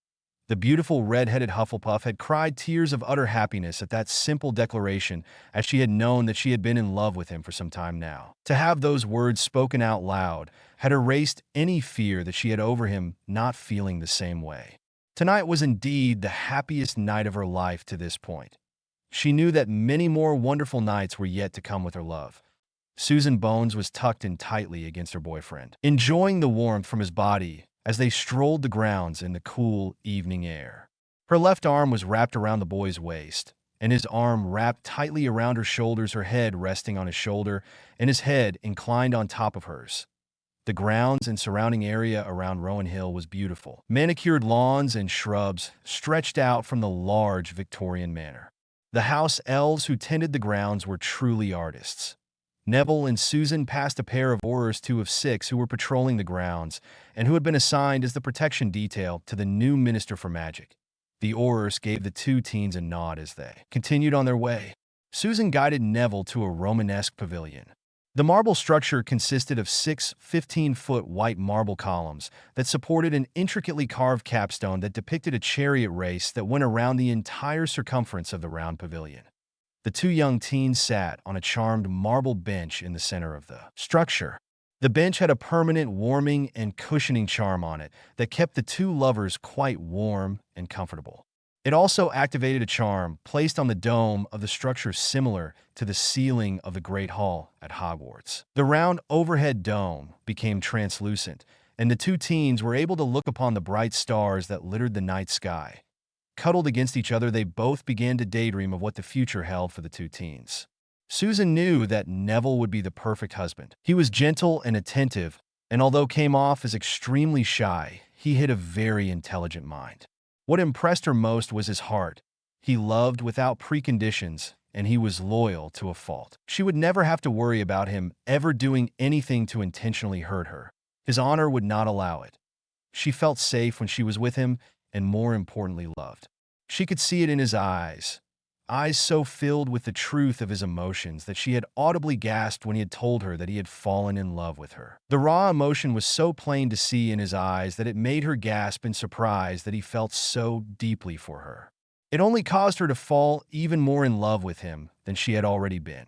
The beautiful red-headed Hufflepuff had cried tears of utter happiness at that simple declaration, as she had known that she had been in love with him for some time now. To have those words spoken out loud had erased any fear that she had over him not feeling the same way. Tonight was indeed the happiest night of her life to this point. She knew that many more wonderful nights were yet to come with her love. Susan Bones was tucked in tightly against her boyfriend, enjoying the warmth from his body as they strolled the grounds in the cool evening air. Her left arm was wrapped around the boy's waist, and his arm wrapped tightly around her shoulders, her head resting on his shoulder, and his head inclined on top of hers. The grounds and surrounding area around Rowan Hill was beautiful. Manicured lawns and shrubs stretched out from the large Victorian manor. The house elves who tended the grounds were truly artists. Neville and Susan passed a pair of Aurors, 2 of 6, who were patrolling the grounds and who had been assigned as the protection detail to the new Minister for Magic. The Aurors gave the two teens a nod as they continued on their way. Susan guided Neville to a Romanesque pavilion. The marble structure consisted of 6 15-foot white marble columns that supported an intricately carved capstone that depicted a chariot race that went around the entire circumference of the round pavilion. The two young teens sat on a charmed marble bench in the center of the structure. The bench had a permanent warming and cushioning charm on it that kept the two lovers quite warm and comfortable. It also activated a charm placed on the dome of the structure similar to the ceiling of the Great Hall at Hogwarts. The round overhead dome became translucent, and the two teens were able to look upon the bright stars that littered the night sky. Cuddled against each other, they both began to daydream of what the future held for the two teens. Susan knew that Neville would be the perfect husband. He was gentle and attentive, and although came off as extremely shy, he had a very intelligent mind. What impressed her most was his heart. He loved without preconditions, and he was loyal to a fault. She would never have to worry about him ever doing anything to intentionally hurt her. His honor would not allow it. She felt safe when she was with him, and more importantly, loved. She could see it in his eyes so filled with the truth of his emotions that she had audibly gasped when he had told her that he had fallen in love with her. The raw emotion was so plain to see in his eyes that it made her gasp in surprise that he felt so deeply for her. It only caused her to fall even more in love with him than she had already been.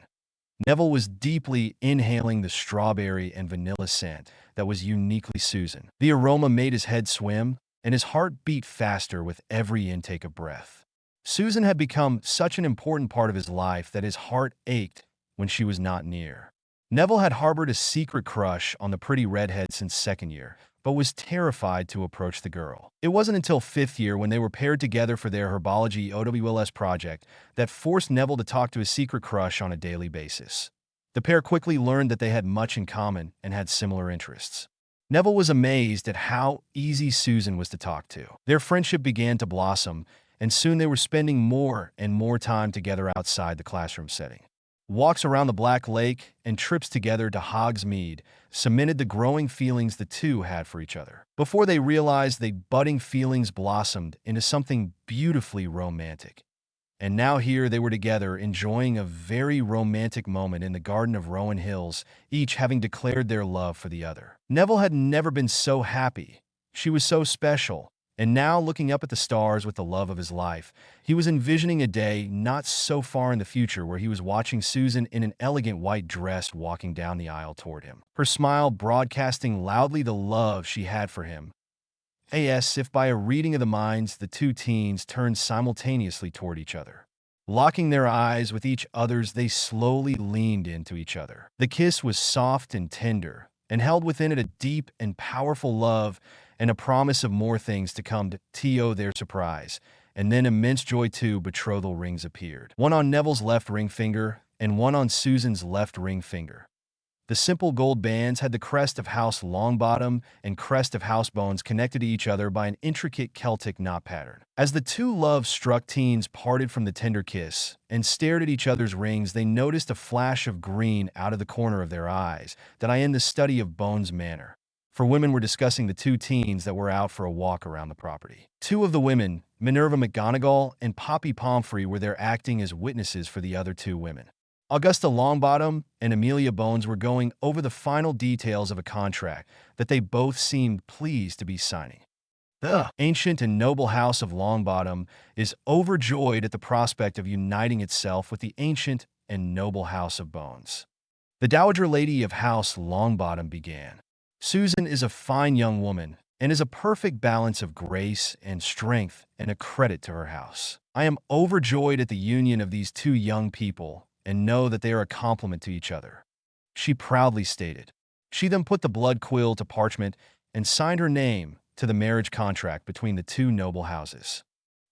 Neville was deeply inhaling the strawberry and vanilla scent that was uniquely Susan. The aroma made his head swim, and his heart beat faster with every intake of breath. Susan had become such an important part of his life that his heart ached when she was not near. Neville had harbored a secret crush on the pretty redhead since second year, but was terrified to approach the girl. It wasn't until fifth year, when they were paired together for their herbology OWLS project, that forced Neville to talk to his secret crush on a daily basis. The pair quickly learned that they had much in common and had similar interests. Neville was amazed at how easy Susan was to talk to. Their friendship began to blossom, and soon they were spending more and more time together outside the classroom setting. Walks around the Black Lake and trips together to Hogsmeade cemented the growing feelings the two had for each other. Before they realized, the budding feelings blossomed into something beautifully romantic. And now here they were together, enjoying a very romantic moment in the Garden of Rowan Hills, each having declared their love for the other. Neville had never been so happy. She was so special. And now, looking up at the stars with the love of his life, he was envisioning a day not so far in the future where he was watching Susan in an elegant white dress walking down the aisle toward him, her smile broadcasting loudly the love she had for him. As if by a reading of the minds, the two teens turned simultaneously toward each other. Locking their eyes with each other's, they slowly leaned into each other. The kiss was soft and tender, and held within it a deep and powerful love and a promise of more things to come. To their surprise, and then immense joy, two betrothal rings appeared. One on Neville's left ring finger, and one on Susan's left ring finger. The simple gold bands had the crest of House Longbottom and crest of House Bones connected to each other by an intricate Celtic knot pattern. As the two love-struck teens parted from the tender kiss and stared at each other's rings, they noticed a flash of green out of the corner of their eyes that I in the study of Bones Manor. For women were discussing the two teens that were out for a walk around the property. Two of the women, Minerva McGonagall and Poppy Pomfrey, were there acting as witnesses for the other two women. Augusta Longbottom and Amelia Bones were going over the final details of a contract that they both seemed pleased to be signing. The ancient and noble house of Longbottom is overjoyed at the prospect of uniting itself with the ancient and noble house of Bones. The Dowager Lady of House Longbottom began. Susan is a fine young woman and is a perfect balance of grace and strength and a credit to her house. I am overjoyed at the union of these two young people and know that they are a complement to each other, she proudly stated. She then put the blood quill to parchment and signed her name to the marriage contract between the two noble houses.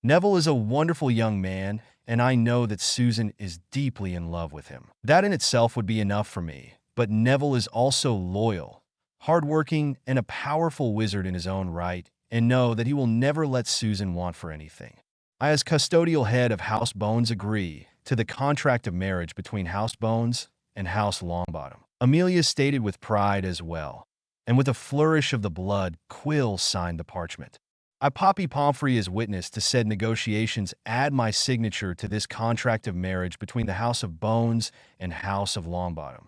Neville is a wonderful young man, and I know that Susan is deeply in love with him. That in itself would be enough for me, but Neville is also loyal, hardworking, and a powerful wizard in his own right, and know that he will never let Susan want for anything. I, as custodial head of House Bones, agree to the contract of marriage between House Bones and House Longbottom. Amelia stated with pride as well, and with a flourish of the blood quill signed the parchment. I, Poppy Pomfrey, as witness to said negotiations, add my signature to this contract of marriage between the House of Bones and House of Longbottom.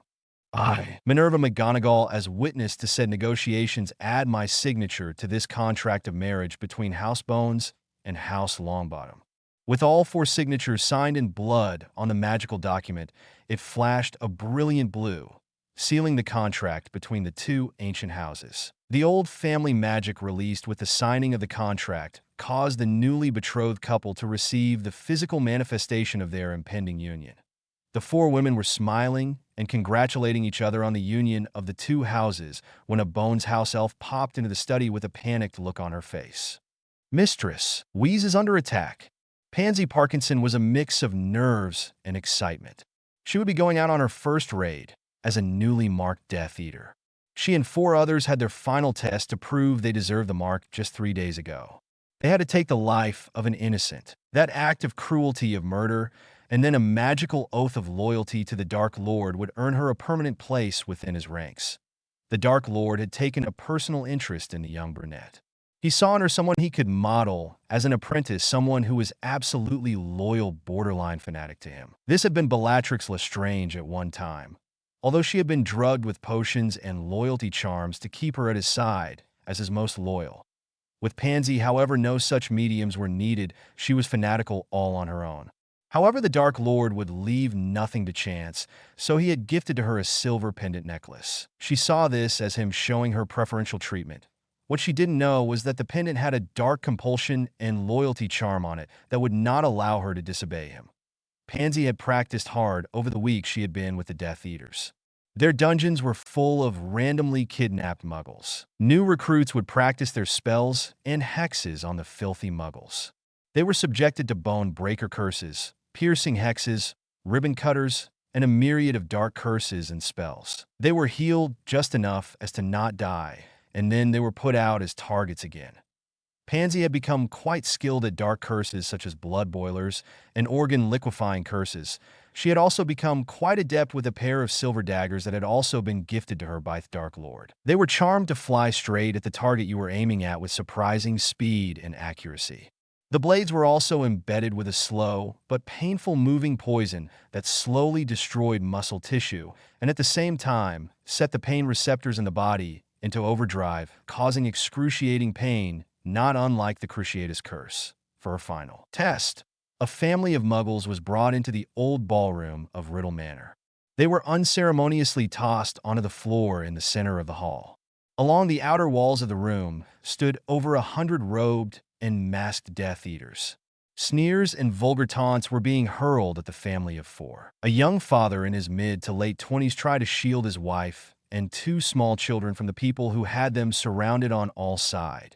I, Minerva McGonagall, as witness to said negotiations, add my signature to this contract of marriage between House Bones and House Longbottom. With all four signatures signed in blood on the magical document, it flashed a brilliant blue, sealing the contract between the two ancient houses. The old family magic released with the signing of the contract caused the newly betrothed couple to receive the physical manifestation of their impending union. The four women were smiling and congratulating each other on the union of the two houses when a Bones house elf popped into the study with a panicked look on her face. Mistress, Wheeze is under attack. Pansy Parkinson was a mix of nerves and excitement. She would be going out on her first raid as a newly marked Death Eater. She and four others had their final test to prove they deserved the mark just 3 days ago. They had to take the life of an innocent, that act of cruelty of murder, and then a magical oath of loyalty to the Dark Lord would earn her a permanent place within his ranks. The Dark Lord had taken a personal interest in the young brunette. He saw in her someone he could model as an apprentice, someone who was absolutely loyal, borderline fanatic to him. This had been Bellatrix Lestrange at one time, although she had been drugged with potions and loyalty charms to keep her at his side as his most loyal. With Pansy, however, no such mediums were needed. She was fanatical all on her own. However, the Dark Lord would leave nothing to chance, so he had gifted to her a silver pendant necklace. She saw this as him showing her preferential treatment. What she didn't know was that the pendant had a dark compulsion and loyalty charm on it that would not allow her to disobey him. Pansy had practiced hard over the week she had been with the Death Eaters. Their dungeons were full of randomly kidnapped muggles. New recruits would practice their spells and hexes on the filthy muggles. They were subjected to bone breaker curses, piercing hexes, ribbon cutters, and a myriad of dark curses and spells. They were healed just enough as to not die, and then they were put out as targets again. Pansy had become quite skilled at dark curses such as blood boilers and organ liquefying curses. She had also become quite adept with a pair of silver daggers that had also been gifted to her by the Dark Lord. They were charmed to fly straight at the target you were aiming at with surprising speed and accuracy. The blades were also embedded with a slow but painful moving poison that slowly destroyed muscle tissue and at the same time set the pain receptors in the body into overdrive, causing excruciating pain, not unlike the Cruciatus Curse. For a final test, a family of muggles was brought into the old ballroom of Riddle Manor. They were unceremoniously tossed onto the floor in the center of the hall. Along the outer walls of the room stood over 100 robed and masked Death Eaters. Sneers and vulgar taunts were being hurled at the family of four. A young father in his mid to late 20s tried to shield his wife and 2 small children from the people who had them surrounded on all sides.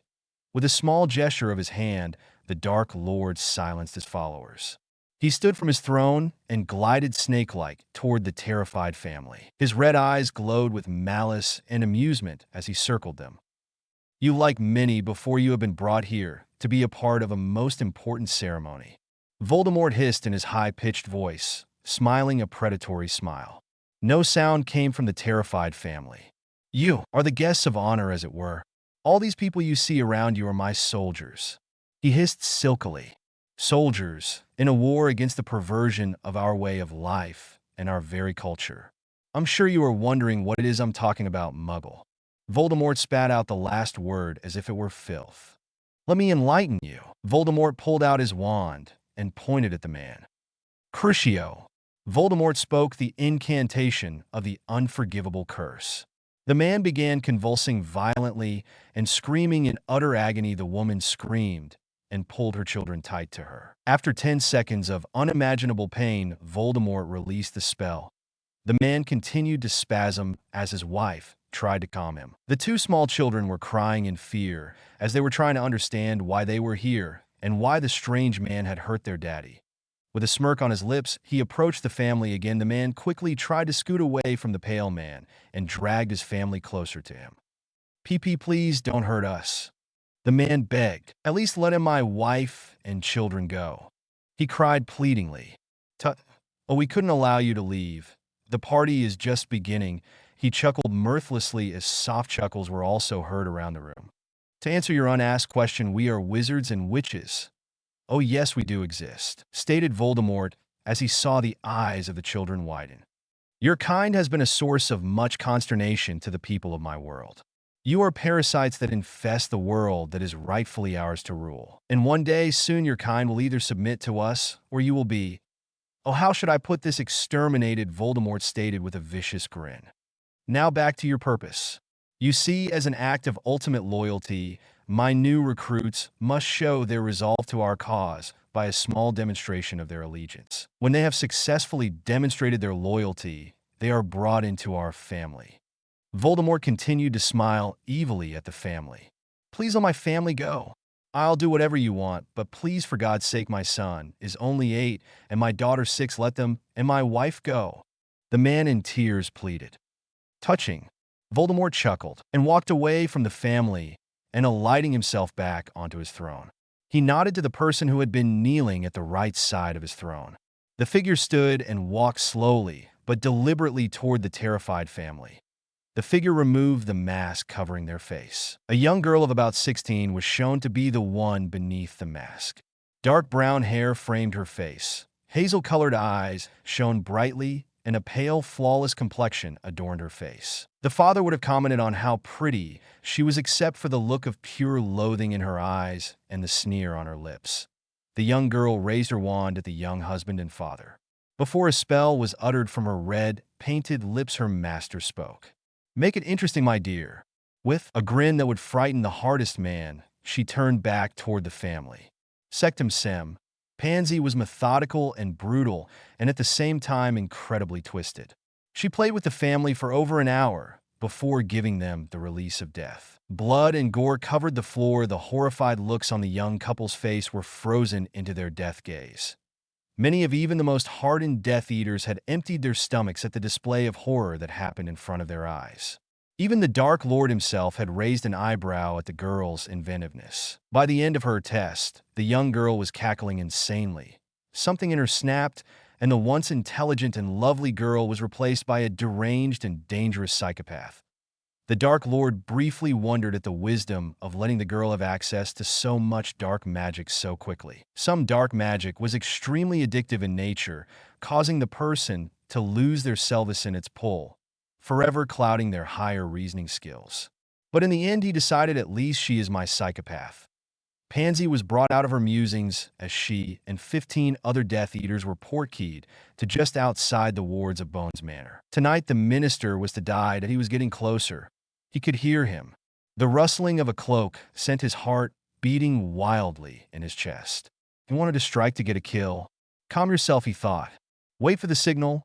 With a small gesture of his hand, the Dark Lord silenced his followers. He stood from his throne and glided snake-like toward the terrified family. His red eyes glowed with malice and amusement as he circled them. You, like many before you, have been brought here to be a part of a most important ceremony. Voldemort hissed in his high-pitched voice, smiling a predatory smile. No sound came from the terrified family. You are the guests of honor, as it were. All these people you see around you are my soldiers. He hissed silkily. Soldiers, in a war against the perversion of our way of life and our very culture. I'm sure you are wondering what it is I'm talking about, Muggle. Voldemort spat out the last word as if it were filth. Let me enlighten you. Voldemort pulled out his wand and pointed at the man. Crucio. Voldemort spoke the incantation of the unforgivable curse. The man began convulsing violently and screaming in utter agony. The woman screamed and pulled her children tight to her. After 10 seconds of unimaginable pain, Voldemort released the spell. The man continued to spasm as his wife tried to calm him. The 2 small children were crying in fear as they were trying to understand why they were here and why the strange man had hurt their daddy. With a smirk on his lips, he approached the family again. The man quickly tried to scoot away from the pale man and dragged his family closer to him. "PP, please don't hurt us." The man begged. "At least let my wife and children go." He cried pleadingly. "Oh, we couldn't allow you to leave. The party is just beginning." He chuckled mirthlessly as soft chuckles were also heard around the room. "To answer your unasked question, we are wizards and witches." "Oh yes, we do exist," stated Voldemort as he saw the eyes of the children widen. Your kind has been a source of much consternation to the people of my world. You are parasites that infest the world that is rightfully ours to rule. And one day, soon your kind will either submit to us, or you will be— oh, how should I put this? Exterminated, Voldemort stated with a vicious grin. Now back to your purpose. You see, as an act of ultimate loyalty, my new recruits must show their resolve to our cause by a small demonstration of their allegiance. When they have successfully demonstrated their loyalty, they are brought into our family. Voldemort continued to smile evilly at the family. Please let my family go. I'll do whatever you want, but please, for God's sake, my son is only 8 and my daughter 6. Let them and my wife go. The man in tears pleaded. Touching, Voldemort chuckled and walked away from the family and alighting himself back onto his throne. He nodded to the person who had been kneeling at the right side of his throne. The figure stood and walked slowly but deliberately toward the terrified family. The figure removed the mask covering their face. A young girl of about 16 was shown to be the one beneath the mask. Dark brown hair framed her face. Hazel-colored eyes shone brightly, and a pale, flawless complexion adorned her face. The father would have commented on how pretty she was except for the look of pure loathing in her eyes and the sneer on her lips. The young girl raised her wand at the young husband and father. Before a spell was uttered from her red, painted lips, her master spoke. Make it interesting, my dear. With a grin that would frighten the hardest man, she turned back toward the family. Sectum Sem. Pansy was methodical and brutal, and at the same time incredibly twisted. She played with the family for over an hour before giving them the release of death. Blood and gore covered the floor. The horrified looks on the young couple's face were frozen into their death gaze. Many of even the most hardened Death Eaters had emptied their stomachs at the display of horror that happened in front of their eyes. Even the Dark Lord himself had raised an eyebrow at the girl's inventiveness. By the end of her test, the young girl was cackling insanely. Something in her snapped, and the once intelligent and lovely girl was replaced by a deranged and dangerous psychopath. The Dark Lord briefly wondered at the wisdom of letting the girl have access to so much dark magic so quickly. Some dark magic was extremely addictive in nature, causing the person to lose their selves in its pull, forever clouding their higher reasoning skills. But in the end, he decided, at least she is my psychopath. Pansy was brought out of her musings as she and 15 other Death Eaters were portkeyed to just outside the wards of Bones Manor. Tonight, the minister was to die, and he was getting closer. He could hear him. The rustling of a cloak sent his heart beating wildly in his chest. He wanted to strike to get a kill. Calm yourself, he thought. Wait for the signal.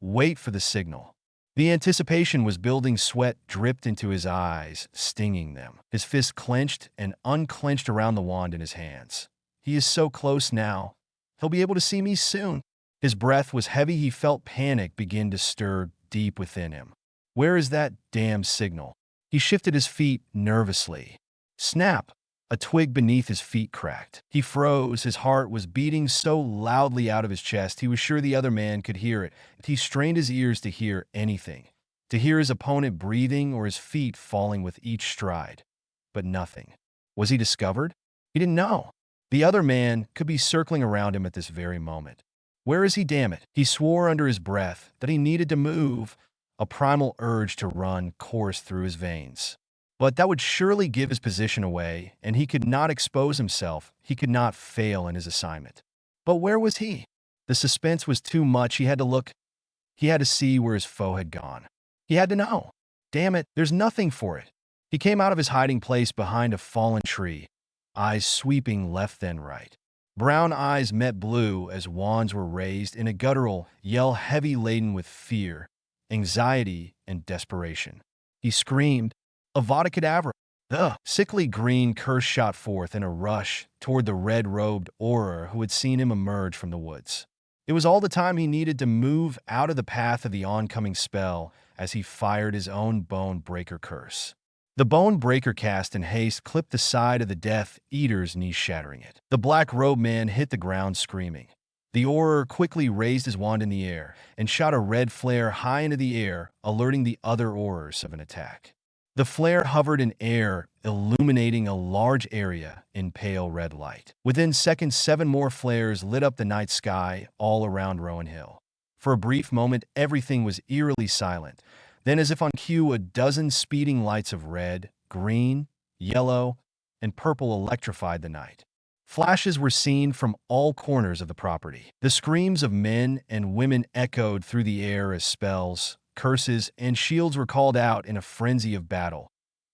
Wait for the signal. The anticipation was building. Sweat dripped into his eyes, stinging them. His fist clenched and unclenched around the wand in his hands. He is so close now. He'll be able to see me soon. His breath was heavy. He felt panic begin to stir deep within him. Where is that damn signal? He shifted his feet nervously. Snap! A twig beneath his feet cracked. He froze. His heart was beating so loudly out of his chest, he was sure the other man could hear it. He strained his ears to hear anything, to hear his opponent breathing or his feet falling with each stride. But nothing. Was he discovered? He didn't know. The other man could be circling around him at this very moment. Where is he, damn it? He swore under his breath that he needed to move. A primal urge to run coursed through his veins. But that would surely give his position away, and he could not expose himself. He could not fail in his assignment. But where was he? The suspense was too much. He had to look. He had to see where his foe had gone. He had to know. Damn it, there's nothing for it. He came out of his hiding place behind a fallen tree, eyes sweeping left then right. Brown eyes met blue as wands were raised in a guttural yell heavy laden with fear, anxiety, and desperation. He screamed, Avada Kedavra! The sickly green curse shot forth in a rush toward the red-robed Auror who had seen him emerge from the woods. It was all the time he needed to move out of the path of the oncoming spell as he fired his own Bone Breaker curse. The Bone Breaker cast in haste clipped the side of the Death Eater's knee, shattering it. The black-robed man hit the ground screaming. The Auror quickly raised his wand in the air and shot a red flare high into the air, alerting the other Aurors of an attack. The flare hovered in air, illuminating a large area in pale red light. Within seconds, 7 more flares lit up the night sky all around Rowan Hill. For a brief moment, everything was eerily silent. Then, as if on cue, a dozen speeding lights of red, green, yellow, and purple electrified the night. Flashes were seen from all corners of the property. The screams of men and women echoed through the air as spells, curses, and shields were called out in a frenzy of battle.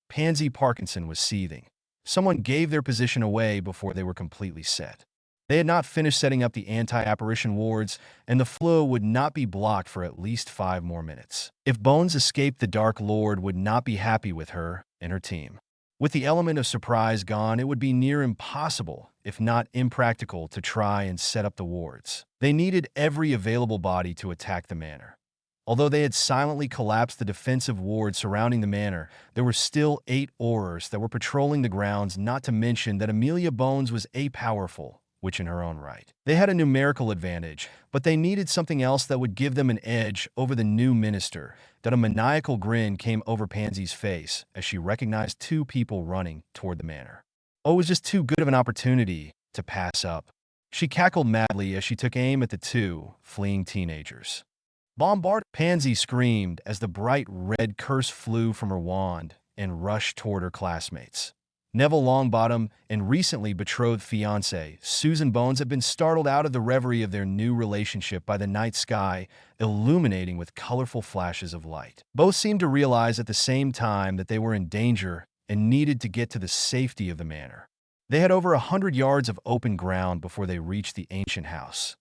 Pansy Parkinson was seething. Someone gave their position away before they were completely set. They had not finished setting up the anti-apparition wards, and the flow would not be blocked for at least 5 more minutes. If Bones escaped, the Dark Lord would not be happy with her and her team. With the element of surprise gone, it would be near impossible, if not impractical, to try and set up the wards. They needed every available body to attack the manor. Although they had silently collapsed the defensive ward surrounding the manor, there were still 8 Aurors that were patrolling the grounds, not to mention that Amelia Bones was a powerful witch in her own right. They had a numerical advantage, but they needed something else that would give them an edge over the new minister. That a maniacal grin came over Pansy's face as she recognized 2 people running toward the manor. Oh, it was just too good of an opportunity to pass up. She cackled madly as she took aim at the 2 fleeing teenagers. Bombard! Pansy screamed as the bright red curse flew from her wand and rushed toward her classmates. Neville Longbottom and recently betrothed fiancée Susan Bones had been startled out of the reverie of their new relationship by the night sky illuminating with colorful flashes of light. Both seemed to realize at the same time that they were in danger and needed to get to the safety of the manor. They had over 100 yards of open ground before they reached the ancient house.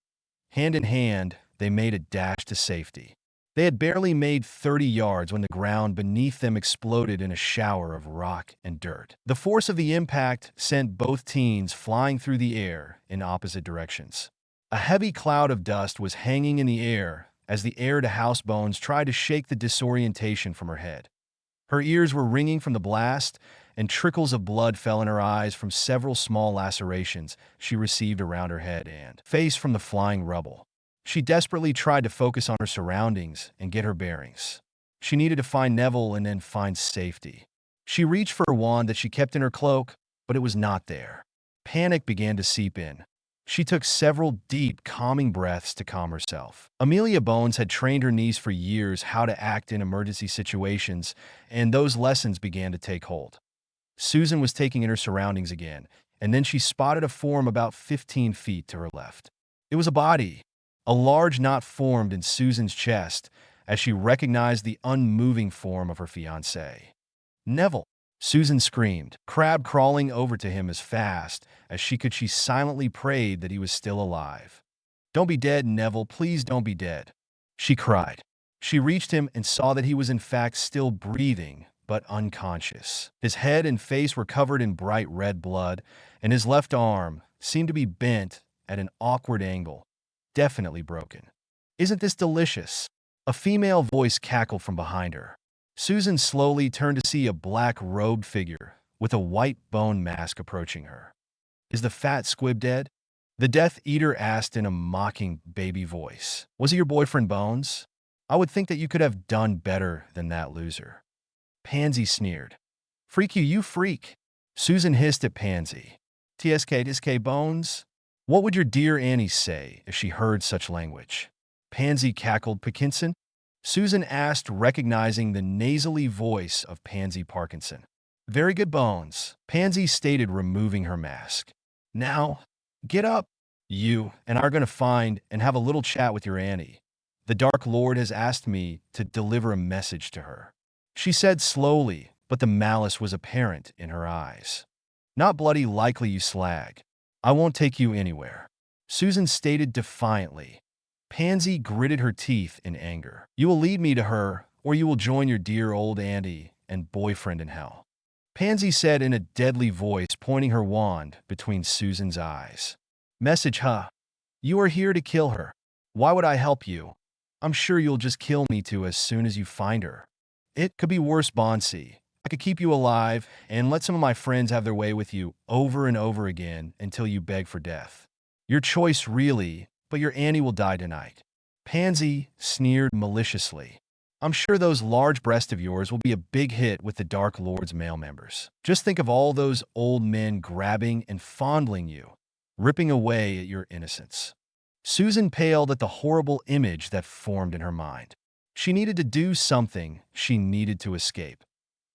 Hand in hand, they made a dash to safety. They had barely made 30 yards when the ground beneath them exploded in a shower of rock and dirt. The force of the impact sent both teens flying through the air in opposite directions. A heavy cloud of dust was hanging in the air as the heir to House Bones tried to shake the disorientation from her head. Her ears were ringing from the blast, and trickles of blood fell in her eyes from several small lacerations she received around her head and face from the flying rubble. She desperately tried to focus on her surroundings and get her bearings. She needed to find Neville and then find safety. She reached for her wand that she kept in her cloak, but it was not there. Panic began to seep in. She took several deep, calming breaths to calm herself. Amelia Bones had trained her niece for years how to act in emergency situations, and those lessons began to take hold. Susan was taking in her surroundings again, and then she spotted a form about 15 feet to her left. It was a body. A large knot formed in Susan's chest as she recognized the unmoving form of her fiancé. Neville! Susan screamed, crab crawling over to him as fast as she could. She silently prayed that he was still alive. "Don't be dead, Neville, please don't be dead," she cried. She reached him and saw that he was in fact still breathing, but unconscious. His head and face were covered in bright red blood, and his left arm seemed to be bent at an awkward angle. Definitely broken. "Isn't this delicious?" A female voice cackled from behind her. Susan slowly turned to see a black-robed figure with a white bone mask approaching her. "Is the fat squib dead?" the Death Eater asked in a mocking baby voice. "Was it your boyfriend, Bones? I would think that you could have done better than that, loser." Pansy sneered. "Freak you freak." Susan hissed at Pansy. "TSK Bones? What would your dear Annie say if she heard such language?" Pansy cackled. "Parkinson?" Susan asked, recognizing the nasally voice of Pansy Parkinson. "Very good, Bones," Pansy stated, removing her mask. "Now, get up. You and I are going to find and have a little chat with your Annie. The Dark Lord has asked me to deliver a message to her," she said slowly, but the malice was apparent in her eyes. "Not bloody likely, you slag. I won't take you anywhere," Susan stated defiantly. Pansy gritted her teeth in anger. "You will lead me to her, or you will join your dear old auntie and boyfriend in hell," Pansy said in a deadly voice, pointing her wand between Susan's eyes. "Message, huh? You are here to kill her. Why would I help you? I'm sure you'll just kill me too as soon as you find her. It could be worse, Bonsi. I could keep you alive and let some of my friends have their way with you over and over again until you beg for death. Your choice, really, but your Annie will die tonight." Pansy sneered maliciously. "I'm sure those large breasts of yours will be a big hit with the Dark Lord's male members. Just think of all those old men grabbing and fondling you, ripping away at your innocence." Susan paled at the horrible image that formed in her mind. She needed to do something. She needed to escape.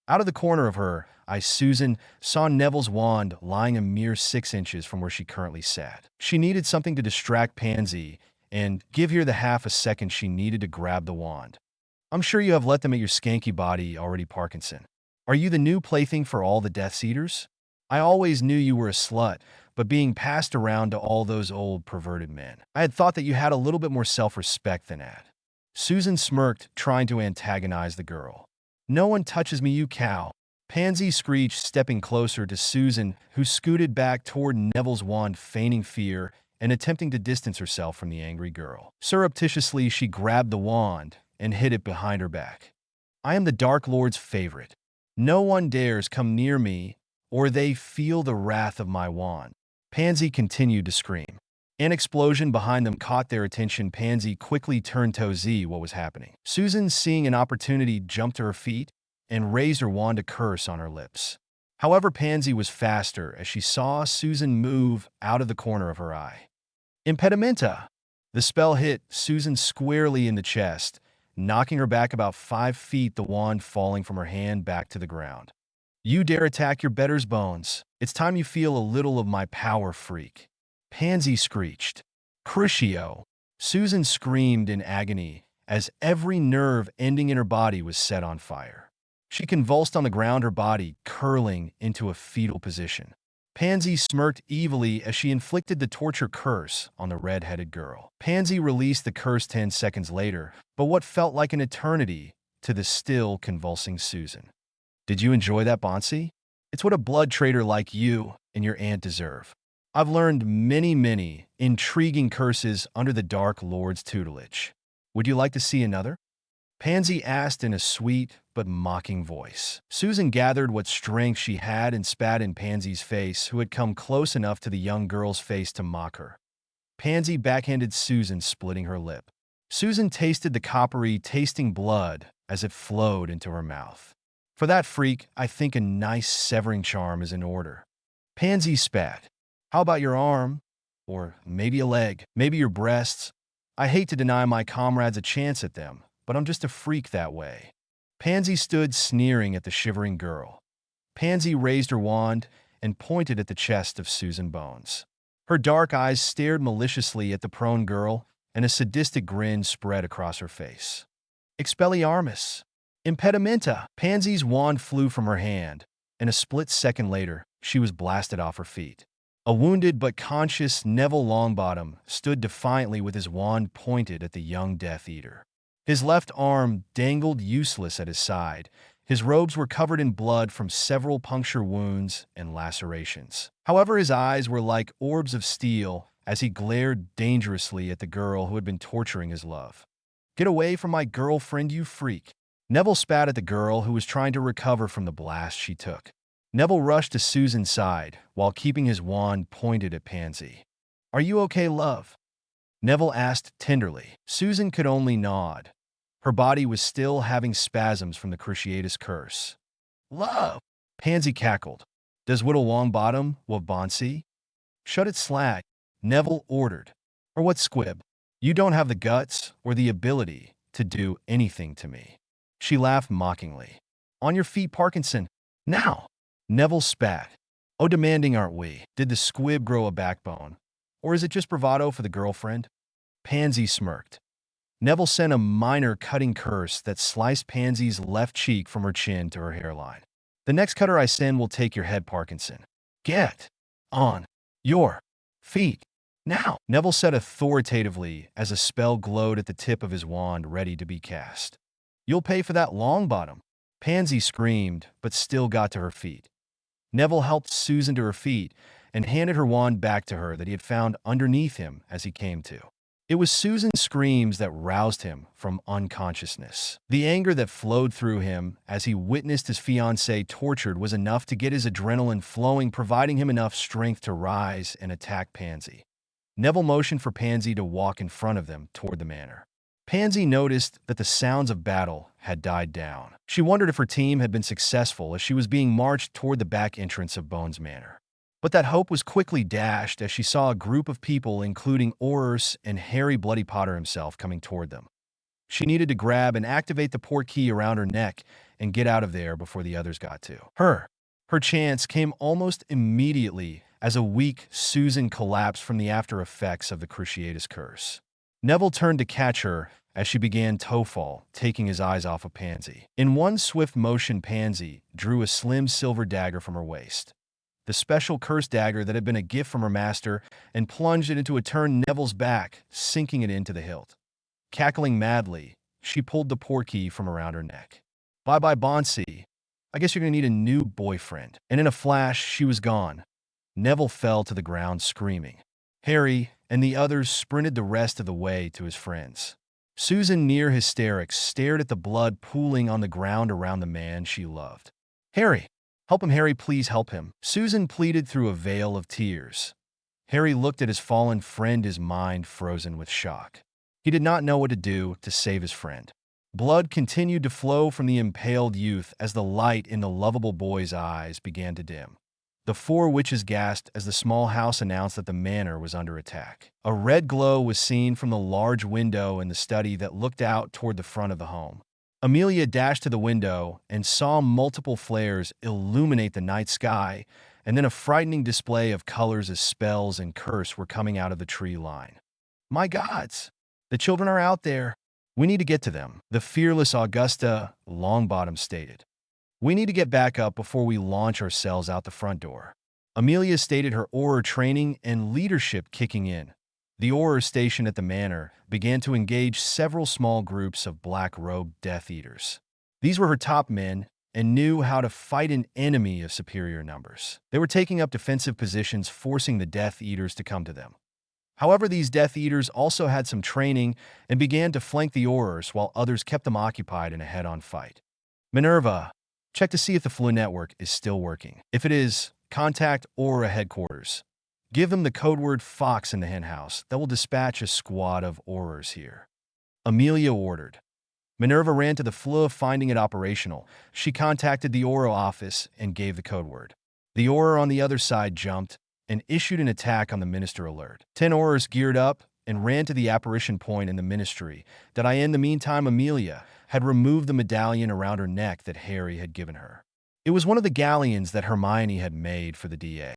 Out of the corner of her eye, Susan saw Neville's wand lying a mere 6 inches from where she currently sat. She needed something to distract Pansy and give her the half a second she needed to grab the wand. I'm sure you have let them at your skanky body already, Parkinson. Are you the new plaything for all the Death Eaters? I always knew you were a slut, but being passed around to all those old perverted men. I had thought that you had a little bit more self-respect than that. Susan smirked, trying to antagonize the girl. No one touches me, you cow. Pansy screeched, stepping closer to Susan, who scooted back toward Neville's wand, feigning fear and attempting to distance herself from the angry girl. Surreptitiously, she grabbed the wand and hid it behind her back. I am the Dark Lord's favorite. No one dares come near me, or they feel the wrath of my wand. Pansy continued to scream. An explosion behind them caught their attention. Pansy quickly turned to see what was happening. Susan, seeing an opportunity, jumped to her feet and raised her wand, a curse on her lips. However, Pansy was faster as she saw Susan move out of the corner of her eye. Impedimenta! The spell hit Susan squarely in the chest, knocking her back about 5 feet, the wand falling from her hand back to the ground. You dare attack your betters, Bones. It's time you feel a little of my power, freak. Pansy screeched. Crucio! Susan screamed in agony as every nerve ending in her body was set on fire. She convulsed on the ground, her body curling into a fetal position. Pansy smirked evilly as she inflicted the torture curse on the red-headed girl. Pansy released the curse 10 seconds later, but what felt like an eternity to the still convulsing Susan. Did you enjoy that, Pansy? It's what a blood traitor like you and your aunt deserve. I've learned many intriguing curses under the Dark Lord's tutelage. Would you like to see another? Pansy asked in a sweet but mocking voice. Susan gathered what strength she had and spat in Pansy's face, who had come close enough to the young girl's face to mock her. Pansy backhanded Susan, splitting her lip. Susan tasted the coppery, tasting blood as it flowed into her mouth. For that freak, I think a nice severing charm is in order. Pansy spat. How about your arm? Or maybe a leg? Maybe your breasts? I hate to deny my comrades a chance at them, but I'm just a freak that way. Pansy stood sneering at the shivering girl. Pansy raised her wand and pointed at the chest of Susan Bones. Her dark eyes stared maliciously at the prone girl, and a sadistic grin spread across her face. Expelliarmus! Impedimenta! Pansy's wand flew from her hand, and a split second later, she was blasted off her feet. A wounded but conscious Neville Longbottom stood defiantly with his wand pointed at the young Death Eater. His left arm dangled useless at his side. His robes were covered in blood from several puncture wounds and lacerations. However, his eyes were like orbs of steel as he glared dangerously at the girl who had been torturing his love. Get away from my girlfriend, you freak! Neville spat at the girl who was trying to recover from the blast she took. Neville rushed to Susan's side while keeping his wand pointed at Pansy. Are you okay, love? Neville asked tenderly. Susan could only nod. Her body was still having spasms from the Cruciatus curse. Love! Pansy cackled. Does Whittle Longbottom love Pansy? Shut it slag, Neville ordered. Or what, squib? You don't have the guts or the ability to do anything to me. She laughed mockingly. On your feet, Parkinson. Now! Neville spat. Oh, demanding aren't we? Did the squib grow a backbone? Or is it just bravado for the girlfriend? Pansy smirked. Neville sent a minor cutting curse that sliced Pansy's left cheek from her chin to her hairline. The next cutter I send will take your head, Parkinson. Get on your feet. Now! Neville said authoritatively as a spell glowed at the tip of his wand ready to be cast. You'll pay for that, Longbottom. Pansy screamed, but still got to her feet. Neville helped Susan to her feet and handed her wand back to her that he had found underneath him as he came to. It was Susan's screams that roused him from unconsciousness. The anger that flowed through him as he witnessed his fiancée tortured was enough to get his adrenaline flowing, providing him enough strength to rise and attack Pansy. Neville motioned for Pansy to walk in front of them toward the manor. Pansy noticed that the sounds of battle had died down. She wondered if her team had been successful as she was being marched toward the back entrance of Bones Manor. But that hope was quickly dashed as she saw a group of people, including Aurors and Harry Bloody Potter himself, coming toward them. She needed to grab and activate the portkey around her neck and get out of there before the others got to her. Her chance came almost immediately as a weak Susan collapsed from the after effects of the Cruciatus curse. Neville turned to catch her as she began to fall, taking his eyes off of Pansy. In one swift motion, Pansy drew a slim silver dagger from her waist, the special curse dagger that had been a gift from her master, and plunged it into a turn Neville's back, sinking it into the hilt. Cackling madly, she pulled the portkey from around her neck. Bye-bye, Pansy. I guess you're going to need a new boyfriend. And in a flash, she was gone. Neville fell to the ground screaming. Harry and the others sprinted the rest of the way to his friends. Susan, near hysterics, stared at the blood pooling on the ground around the man she loved. Harry! Help him, Harry, please help him. Susan pleaded through a veil of tears. Harry looked at his fallen friend, his mind frozen with shock. He did not know what to do to save his friend. Blood continued to flow from the impaled youth as the light in the lovable boy's eyes began to dim. The four witches gasped as the small house announced that the manor was under attack. A red glow was seen from the large window in the study that looked out toward the front of the home. Amelia dashed to the window and saw multiple flares illuminate the night sky, and then a frightening display of colors as spells and curse were coming out of the tree line. My gods! The children are out there. We need to get to them, the fearless Augusta Longbottom stated. We need to get back up before we launch ourselves out the front door. Amelia stated, her Auror training and leadership kicking in. The Auror stationed at the manor began to engage several small groups of black-robed Death Eaters. These were her top men and knew how to fight an enemy of superior numbers. They were taking up defensive positions, forcing the Death Eaters to come to them. However, these Death Eaters also had some training and began to flank the Aurors while others kept them occupied in a head-on fight. Minerva, check to see if the Flu network is still working. If it is, contact Aurora headquarters. Give them the code word Fox in the henhouse that will dispatch a squad of Aurors here. Amelia ordered. Minerva ran to the Flu, finding it operational. She contacted the Aurora office and gave the code word. The Auror on the other side jumped and issued an attack on the Minister alert. 10 Aurors geared up and ran to the apparition point in the Ministry that in the meantime Amelia had removed the medallion around her neck that Harry had given her. It was one of the galleons that Hermione had made for the DA.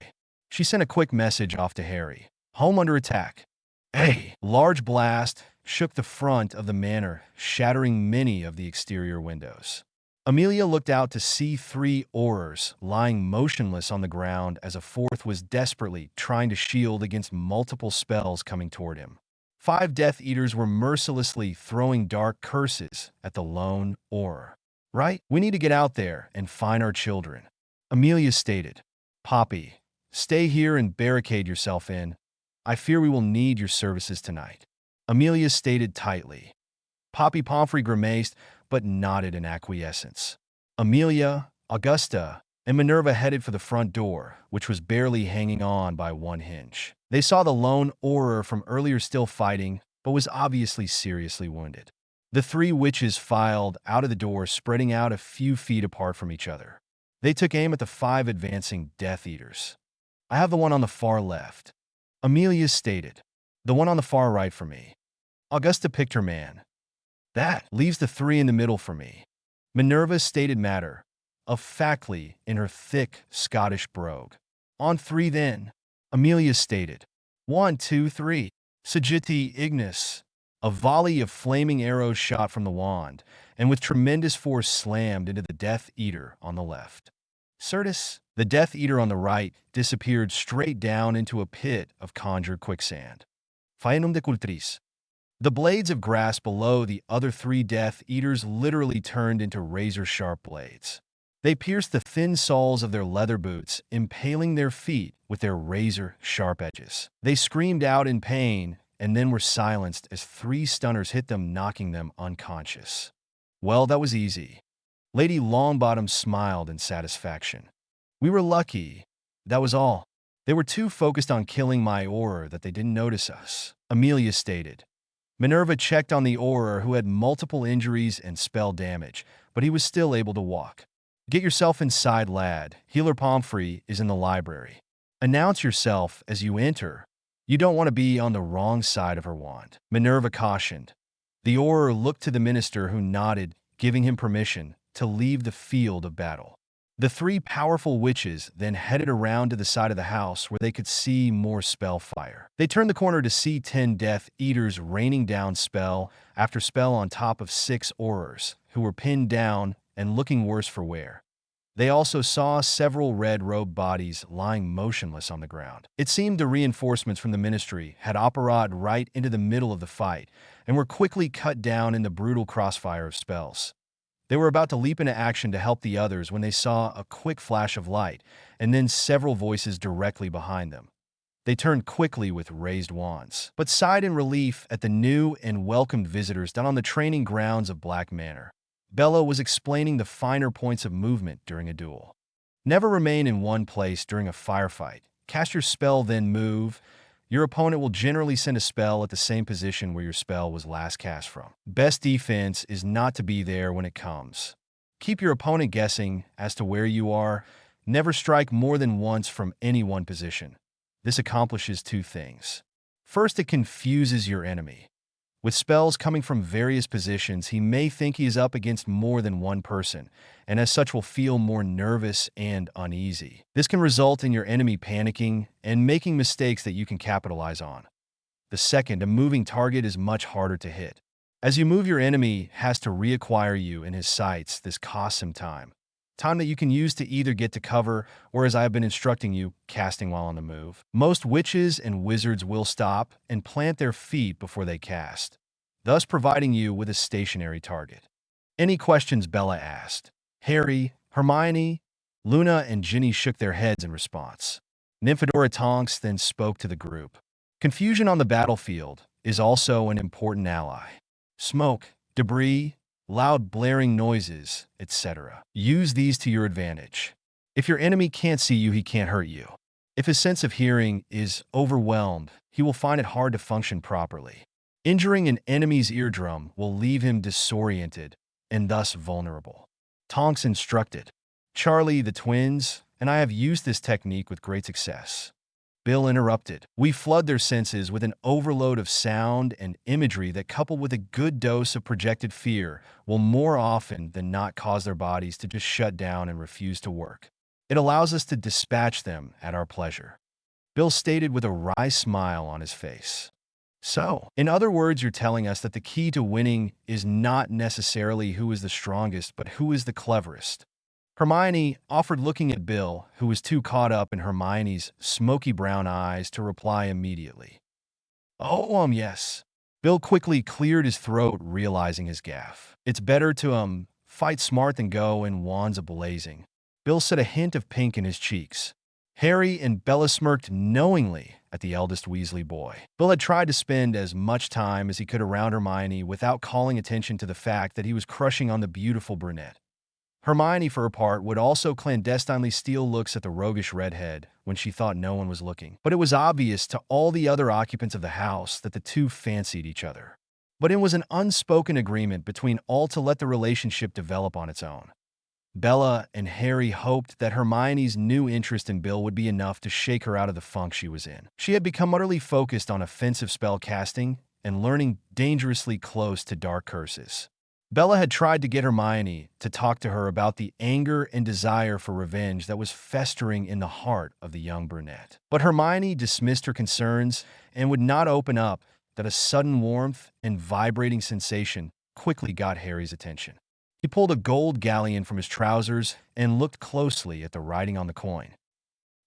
She sent a quick message off to Harry. Home under attack. A large blast shook the front of the manor, shattering many of the exterior windows. Amelia looked out to see 3 Aurors lying motionless on the ground as a fourth was desperately trying to shield against multiple spells coming toward him. 5 Death Eaters were mercilessly throwing dark curses at the lone Auror. Right? We need to get out there and find our children. Amelia stated. Poppy, stay here and barricade yourself in. I fear we will need your services tonight. Amelia stated tightly. Poppy Pomfrey grimaced, but nodded in acquiescence. Amelia, Augusta, and Minerva headed for the front door, which was barely hanging on by one hinge. They saw the lone Auror from earlier still fighting, but was obviously seriously wounded. The 3 witches filed out of the door, spreading out a few feet apart from each other. They took aim at the 5 advancing Death Eaters. I have the one on the far left. Amelia stated. The one on the far right for me. Augusta picked her man. That leaves the 3 in the middle for me. Minerva stated matter of factly in her thick Scottish brogue. On 3 then. Amelia stated. 1, 2, 3. Sagiti Ignis. A volley of flaming arrows shot from the wand, and with tremendous force slammed into the Death Eater on the left. Certus, the Death Eater on the right, disappeared straight down into a pit of conjured quicksand. Faenum de cultris. The blades of grass below the other 3 Death Eaters literally turned into razor-sharp blades. They pierced the thin soles of their leather boots, impaling their feet with their razor-sharp edges. They screamed out in pain and then were silenced as 3 stunners hit them, knocking them unconscious. Well, that was easy. Lady Longbottom smiled in satisfaction. We were lucky. That was all. They were too focused on killing my Auror that they didn't notice us, Amelia stated. Minerva checked on the Auror, who had multiple injuries and spell damage, but he was still able to walk. Get yourself inside, lad. Healer Pomfrey is in the library. Announce yourself as you enter. You don't want to be on the wrong side of her wand. Minerva cautioned. The Auror looked to the minister, who nodded, giving him permission to leave the field of battle. The three powerful witches then headed around to the side of the house where they could see more spell fire. They turned the corner to see 10 Death Eaters raining down spell after spell on top of 6 Aurors, who were pinned down and looking worse for wear. They also saw several red-robed bodies lying motionless on the ground. It seemed the reinforcements from the ministry had operated right into the middle of the fight and were quickly cut down in the brutal crossfire of spells. They were about to leap into action to help the others when they saw a quick flash of light and then several voices directly behind them. They turned quickly with raised wands, but sighed in relief at the new and welcomed visitors down on the training grounds of Black Manor. Bella was explaining the finer points of movement during a duel. Never remain in one place during a firefight. Cast your spell, then move. Your opponent will generally send a spell at the same position where your spell was last cast from. Best defense is not to be there when it comes. Keep your opponent guessing as to where you are. Never strike more than once from any one position. This accomplishes 2 things. First, it confuses your enemy. With spells coming from various positions, he may think he is up against more than one person, and as such will feel more nervous and uneasy. This can result in your enemy panicking and making mistakes that you can capitalize on. The second, a moving target is much harder to hit. As you move, your enemy has to reacquire you in his sights. This costs him time. Time that you can use to either get to cover or, as I have been instructing you, casting while on the move. Most witches and wizards will stop and plant their feet before they cast, thus providing you with a stationary target. Any questions? Bella asked. Harry, Hermione, Luna, and Ginny shook their heads in response. Nymphadora Tonks then spoke to the group. Confusion on the battlefield is also an important ally. Smoke, debris, loud blaring noises, etc. Use these to your advantage. If your enemy can't see you, he can't hurt you. If his sense of hearing is overwhelmed, he will find it hard to function properly. Injuring an enemy's eardrum will leave him disoriented and thus vulnerable. Tonks instructed. Charlie, the twins, and I have used this technique with great success. Bill interrupted. We flood their senses with an overload of sound and imagery that, coupled with a good dose of projected fear, will more often than not cause their bodies to just shut down and refuse to work. It allows us to dispatch them at our pleasure. Bill stated with a wry smile on his face. So, in other words, you're telling us that the key to winning is not necessarily who is the strongest, but who is the cleverest. Hermione offered, looking at Bill, who was too caught up in Hermione's smoky brown eyes to reply immediately. Yes. Bill quickly cleared his throat, realizing his gaffe. It's better to, fight smart than go in wands a-blazing. Bill said, a hint of pink in his cheeks. Harry and Bella smirked knowingly at the eldest Weasley boy. Bill had tried to spend as much time as he could around Hermione without calling attention to the fact that he was crushing on the beautiful brunette. Hermione, for her part, would also clandestinely steal looks at the roguish redhead when she thought no one was looking. But it was obvious to all the other occupants of the house that the two fancied each other. But it was an unspoken agreement between all to let the relationship develop on its own. Bella and Harry hoped that Hermione's new interest in Bill would be enough to shake her out of the funk she was in. She had become utterly focused on offensive spell casting and learning dangerously close to dark curses. Bella had tried to get Hermione to talk to her about the anger and desire for revenge that was festering in the heart of the young brunette. But Hermione dismissed her concerns and would not open up that a sudden warmth and vibrating sensation quickly got Harry's attention. He pulled a gold galleon from his trousers and looked closely at the writing on the coin.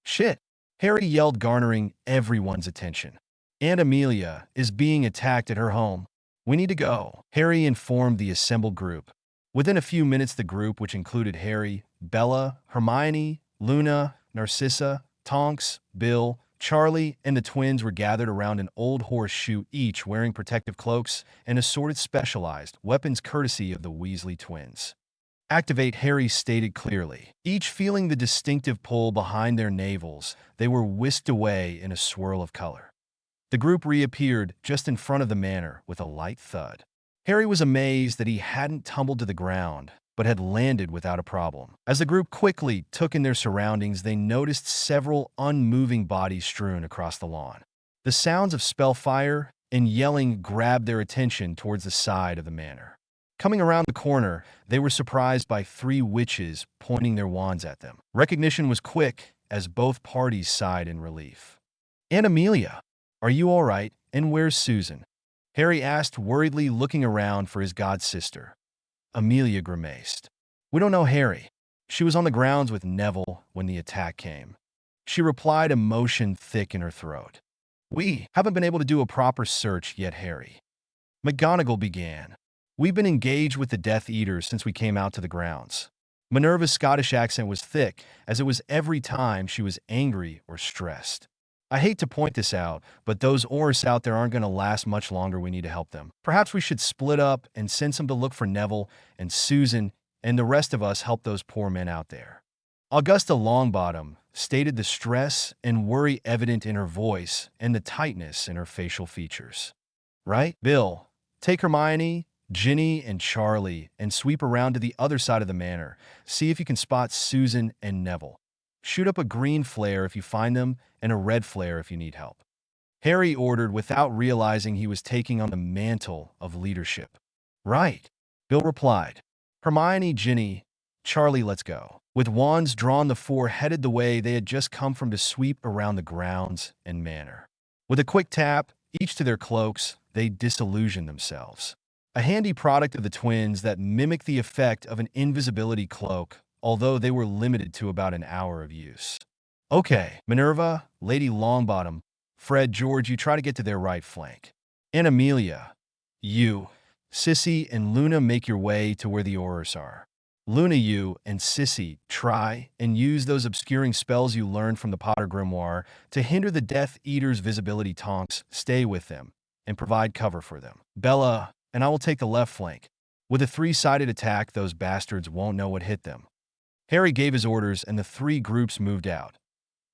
Shit! Harry yelled, garnering everyone's attention. Aunt Amelia is being attacked at her home. We need to go, Harry informed the assembled group. Within a few minutes, the group, which included Harry, Bella, Hermione, Luna, Narcissa, Tonks, Bill, Charlie, and the twins, were gathered around an old horseshoe, each wearing protective cloaks and assorted specialized weapons courtesy of the Weasley twins. Activate, Harry stated clearly. Each feeling the distinctive pull behind their navels, they were whisked away in a swirl of color. The group reappeared just in front of the manor with a light thud. Harry was amazed that he hadn't tumbled to the ground, but had landed without a problem. As the group quickly took in their surroundings, they noticed several unmoving bodies strewn across the lawn. The sounds of spellfire and yelling grabbed their attention towards the side of the manor. Coming around the corner, they were surprised by 3 witches pointing their wands at them. Recognition was quick as both parties sighed in relief. "Aunt Amelia, are you all right? And where's Susan?" Harry asked, worriedly looking around for his god-sister. Amelia grimaced. "We don't know Harry. She was on the grounds with Neville when the attack came." She replied, emotion thick in her throat. "We haven't been able to do a proper search yet, Harry." McGonagall began. "We've been engaged with the Death Eaters since we came out to the grounds." Minerva's Scottish accent was thick, as it was every time she was angry or stressed. "I hate to point this out, but those Aurors out there aren't going to last much longer. We need to help them. Perhaps we should split up and send some to look for Neville and Susan, and the rest of us help those poor men out there." Augusta Longbottom stated, the stress and worry evident in her voice and the tightness in her facial features. "Right, Bill, take Hermione, Ginny, and Charlie and sweep around to the other side of the manor. See if you can spot Susan and Neville. Shoot up a green flare if you find them and a red flare if you need help." Harry ordered without realizing he was taking on the mantle of leadership. "Right," Bill replied. "Hermione, Ginny, Charlie, let's go." With wands drawn, the 4 headed the way they had just come from to sweep around the grounds and manor. With a quick tap, each to their cloaks, they disillusioned themselves. A handy product of the twins that mimicked the effect of an invisibility cloak, although they were limited to about an hour of use. "Okay, Minerva, Lady Longbottom, Fred, George, you try to get to their right flank. And Amelia, you, Sissy, and Luna make your way to where the Aurors are. Luna, you and Sissy try and use those obscuring spells you learned from the Potter Grimoire to hinder the Death Eaters' visibility. Tonks, stay with them and provide cover for them. Bella and I will take the left flank. With a 3-sided attack, those bastards won't know what hit them." Harry gave his orders and the 3 groups moved out.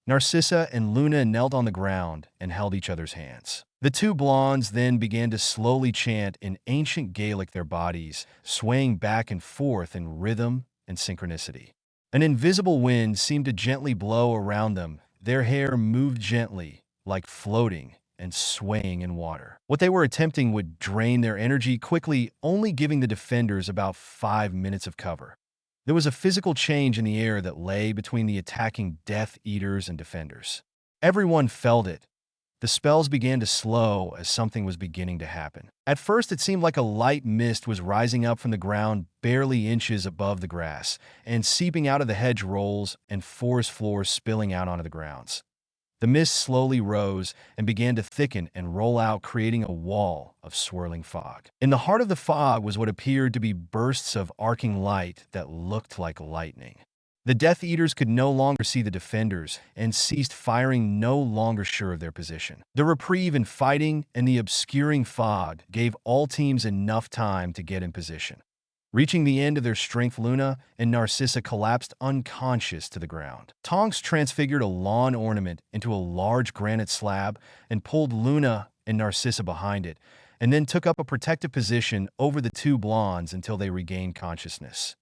Narcissa and Luna knelt on the ground and held each other's hands. The 2 blondes then began to slowly chant in ancient Gaelic, their bodies swaying back and forth in rhythm and synchronicity. An invisible wind seemed to gently blow around them. Their hair moved gently, like floating and swaying in water. What they were attempting would drain their energy quickly, only giving the defenders about 5 minutes of cover. There was a physical change in the air that lay between the attacking Death Eaters and defenders. Everyone felt it. The spells began to slow as something was beginning to happen. At first, it seemed like a light mist was rising up from the ground barely inches above the grass and seeping out of the hedge rolls and forest floors, spilling out onto the grounds. The mist slowly rose and began to thicken and roll out, creating a wall of swirling fog. In the heart of the fog was what appeared to be bursts of arcing light that looked like lightning. The Death Eaters could no longer see the defenders and ceased firing, no longer sure of their position. The reprieve in fighting and the obscuring fog gave all teams enough time to get in position. Reaching the end of their strength, Luna and Narcissa collapsed unconscious to the ground. Tonks transfigured a lawn ornament into a large granite slab and pulled Luna and Narcissa behind it, and then took up a protective position over the 2 blondes until they regained consciousness.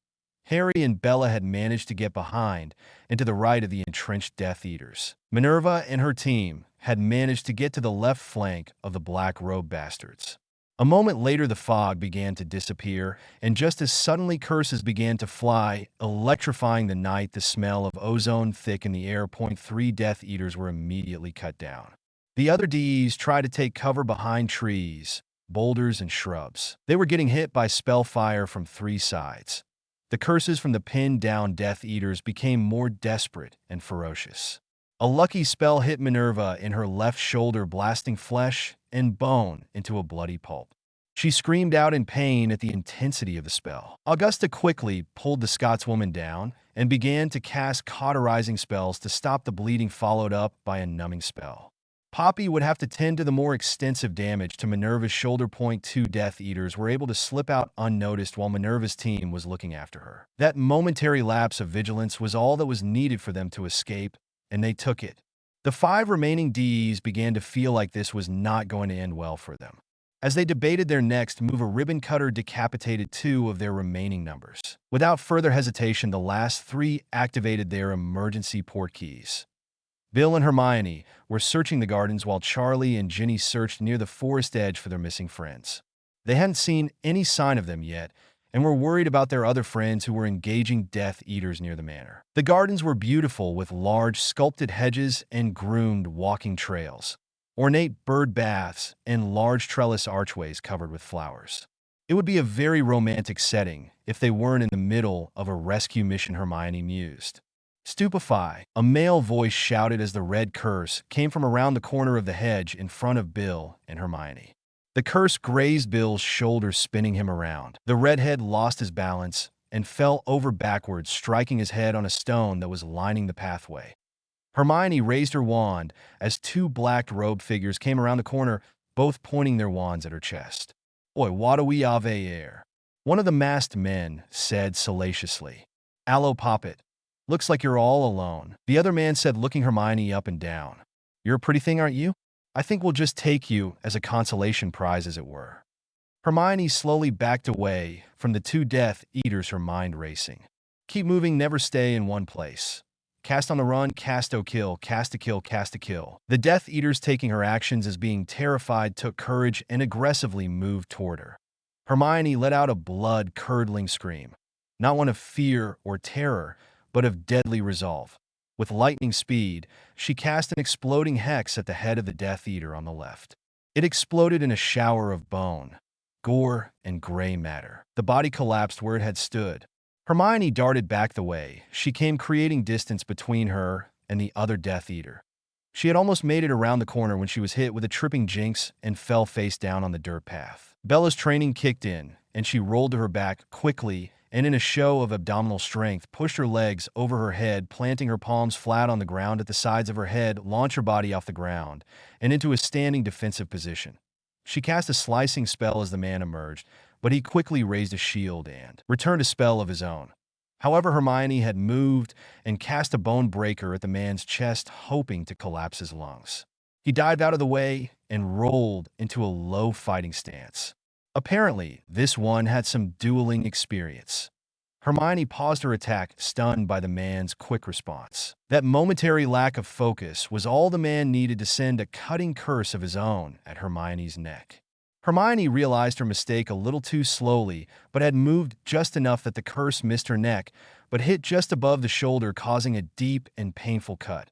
Harry and Bella had managed to get behind and to the right of the entrenched Death Eaters. Minerva and her team had managed to get to the left flank of the Black Robe bastards. A moment later, the fog began to disappear, and just as suddenly curses began to fly, electrifying the night, the smell of ozone thick in the air. 3 Death Eaters were immediately cut down. The other DEs tried to take cover behind trees, boulders, and shrubs. They were getting hit by spell fire from 3 sides. The curses from the pinned down Death Eaters became more desperate and ferocious. A lucky spell hit Minerva in her left shoulder, blasting flesh and bone into a bloody pulp. She screamed out in pain at the intensity of the spell. Augusta quickly pulled the Scotswoman down and began to cast cauterizing spells to stop the bleeding, followed up by a numbing spell. Poppy would have to tend to the more extensive damage to Minerva's shoulder. 2 Death Eaters were able to slip out unnoticed while Minerva's team was looking after her. That momentary lapse of vigilance was all that was needed for them to escape, and they took it. The 5 remaining DEs began to feel like this was not going to end well for them. As they debated their next move, a ribbon cutter decapitated 2 of their remaining numbers. Without further hesitation, the last 3 activated their emergency port keys. Bill and Hermione were searching the gardens while Charlie and Ginny searched near the forest edge for their missing friends. They hadn't seen any sign of them yet, and were worried about their other friends who were engaging Death Eaters near the manor. The gardens were beautiful, with large sculpted hedges and groomed walking trails, ornate bird baths, and large trellis archways covered with flowers. It would be a very romantic setting if they weren't in the middle of a rescue mission, Hermione mused. Stupefy, a male voice shouted as the red curse came from around the corner of the hedge in front of Bill and Hermione. The curse grazed Bill's shoulder, spinning him around. The redhead lost his balance and fell over backwards, striking his head on a stone that was lining the pathway. Hermione raised her wand as 2 black-robed figures came around the corner, both pointing their wands at her chest. "Oi, what do we have here?" one of the masked men said salaciously. "Allo Poppet. Looks like you're all alone," the other man said, looking Hermione up and down. "You're a pretty thing, aren't you? I think we'll just take you as a consolation prize, as it were." Hermione slowly backed away from the 2 Death Eaters, her mind racing. Keep moving, never stay in one place. Cast on the run, cast o kill, cast a kill, cast a kill. The Death Eaters, taking her actions as being terrified, took courage and aggressively moved toward her. Hermione let out a blood-curdling scream, not one of fear or terror, but of deadly resolve. With lightning speed, she cast an exploding hex at the head of the Death Eater on the left. It exploded in a shower of bone, gore, and gray matter. The body collapsed where it had stood. Hermione darted back the way she came, creating distance between her and the other Death Eater. She had almost made it around the corner when she was hit with a tripping jinx and fell face down on the dirt path. Bella's training kicked in, and she rolled to her back quickly and, in a show of abdominal strength, pushed her legs over her head, planting her palms flat on the ground at the sides of her head, launched her body off the ground and into a standing defensive position. She cast a slicing spell as the man emerged, but he quickly raised a shield and returned a spell of his own. However, Hermione had moved and cast a bone breaker at the man's chest, hoping to collapse his lungs. He dived out of the way and rolled into a low fighting stance. Apparently, this one had some dueling experience. Hermione paused her attack, stunned by the man's quick response. That momentary lack of focus was all the man needed to send a cutting curse of his own at Hermione's neck. Hermione realized her mistake a little too slowly, but had moved just enough that the curse missed her neck, but hit just above the shoulder, causing a deep and painful cut.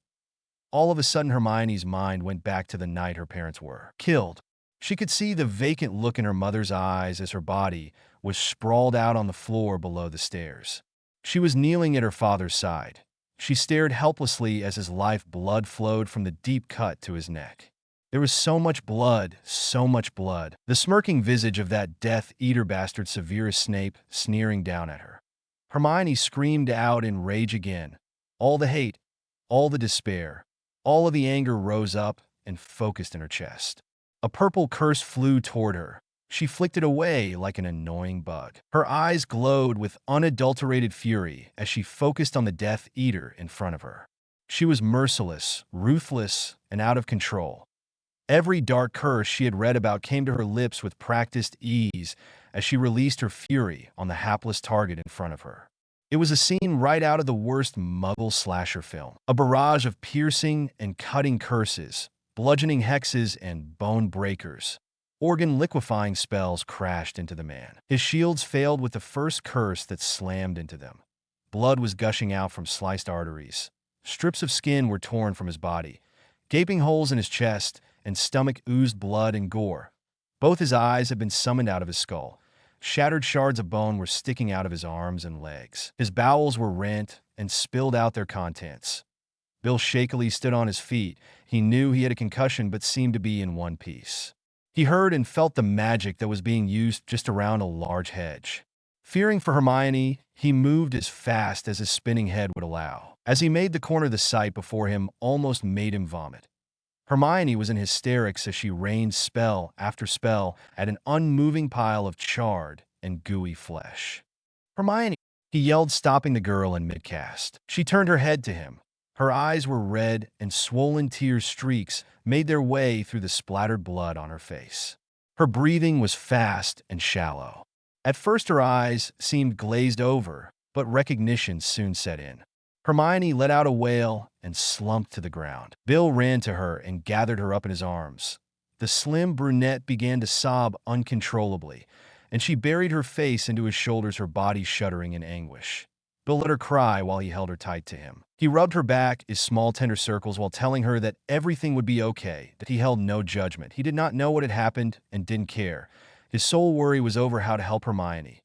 All of a sudden, Hermione's mind went back to the night her parents were killed. She could see the vacant look in her mother's eyes as her body was sprawled out on the floor below the stairs. She was kneeling at her father's side. She stared helplessly as his life blood flowed from the deep cut to his neck. There was so much blood, so much blood. The smirking visage of that Death Eater bastard Severus Snape sneering down at her. Hermione screamed out in rage again. All the hate, all the despair, all of the anger rose up and focused in her chest. A purple curse flew toward her. She flicked it away like an annoying bug. Her eyes glowed with unadulterated fury as she focused on the Death Eater in front of her. She was merciless, ruthless, and out of control. Every dark curse she had read about came to her lips with practiced ease as she released her fury on the hapless target in front of her. It was a scene right out of the worst Muggle slasher film. A barrage of piercing and cutting curses, bludgeoning hexes, and bone breakers. Organ-liquefying spells crashed into the man. His shields failed with the first curse that slammed into them. Blood was gushing out from sliced arteries. Strips of skin were torn from his body. Gaping holes in his chest and stomach oozed blood and gore. Both his eyes had been summoned out of his skull. Shattered shards of bone were sticking out of his arms and legs. His bowels were rent and spilled out their contents. Bill shakily stood on his feet. He knew he had a concussion but seemed to be in one piece. He heard and felt the magic that was being used just around a large hedge. Fearing for Hermione, he moved as fast as his spinning head would allow. As he made the corner, the sight before him almost made him vomit. Hermione was in hysterics as she rained spell after spell at an unmoving pile of charred and gooey flesh. "Hermione!" he yelled, stopping the girl in mid-cast. She turned her head to him. Her eyes were red and swollen tear streaks made their way through the splattered blood on her face. Her breathing was fast and shallow. At first her eyes seemed glazed over, but recognition soon set in. Hermione let out a wail and slumped to the ground. Bill ran to her and gathered her up in his arms. The slim brunette began to sob uncontrollably, and she buried her face into his shoulders, her body shuddering in anguish. Bill let her cry while he held her tight to him. He rubbed her back in small tender circles while telling her that everything would be okay, that he held no judgment. He did not know what had happened and didn't care. His sole worry was over how to help Hermione.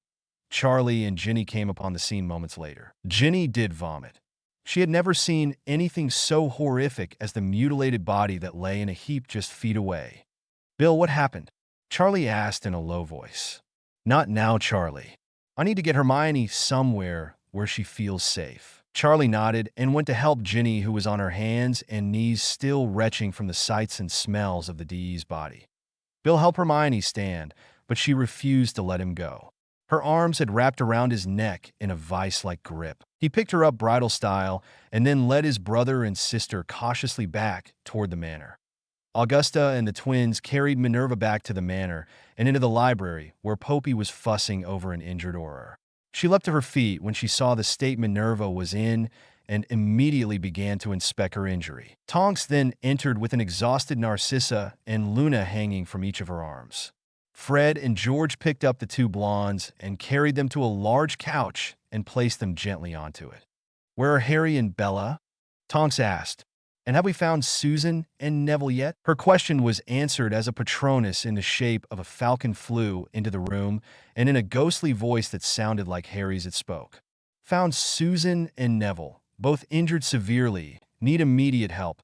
Charlie and Ginny came upon the scene moments later. Ginny did vomit. She had never seen anything so horrific as the mutilated body that lay in a heap just feet away. "Bill, what happened?" Charlie asked in a low voice. "Not now, Charlie. I need to get Hermione somewhere where she feels safe." Charlie nodded and went to help Ginny, who was on her hands and knees still retching from the sights and smells of the DE's body. Bill helped Hermione stand, but she refused to let him go. Her arms had wrapped around his neck in a vice-like grip. He picked her up bridal style and then led his brother and sister cautiously back toward the manor. Augusta and the twins carried Minerva back to the manor and into the library, where Poppy was fussing over an injured Auror. She leapt to her feet when she saw the state Minerva was in and immediately began to inspect her injury. Tonks then entered with an exhausted Narcissa and Luna hanging from each of her arms. Fred and George picked up the two blondes and carried them to a large couch and placed them gently onto it. "Where are Harry and Bella?" Tonks asked. "And have we found Susan and Neville yet?" Her question was answered as a Patronus in the shape of a falcon flew into the room, and in a ghostly voice that sounded like Harry's it spoke. "Found Susan and Neville, both injured severely, need immediate help,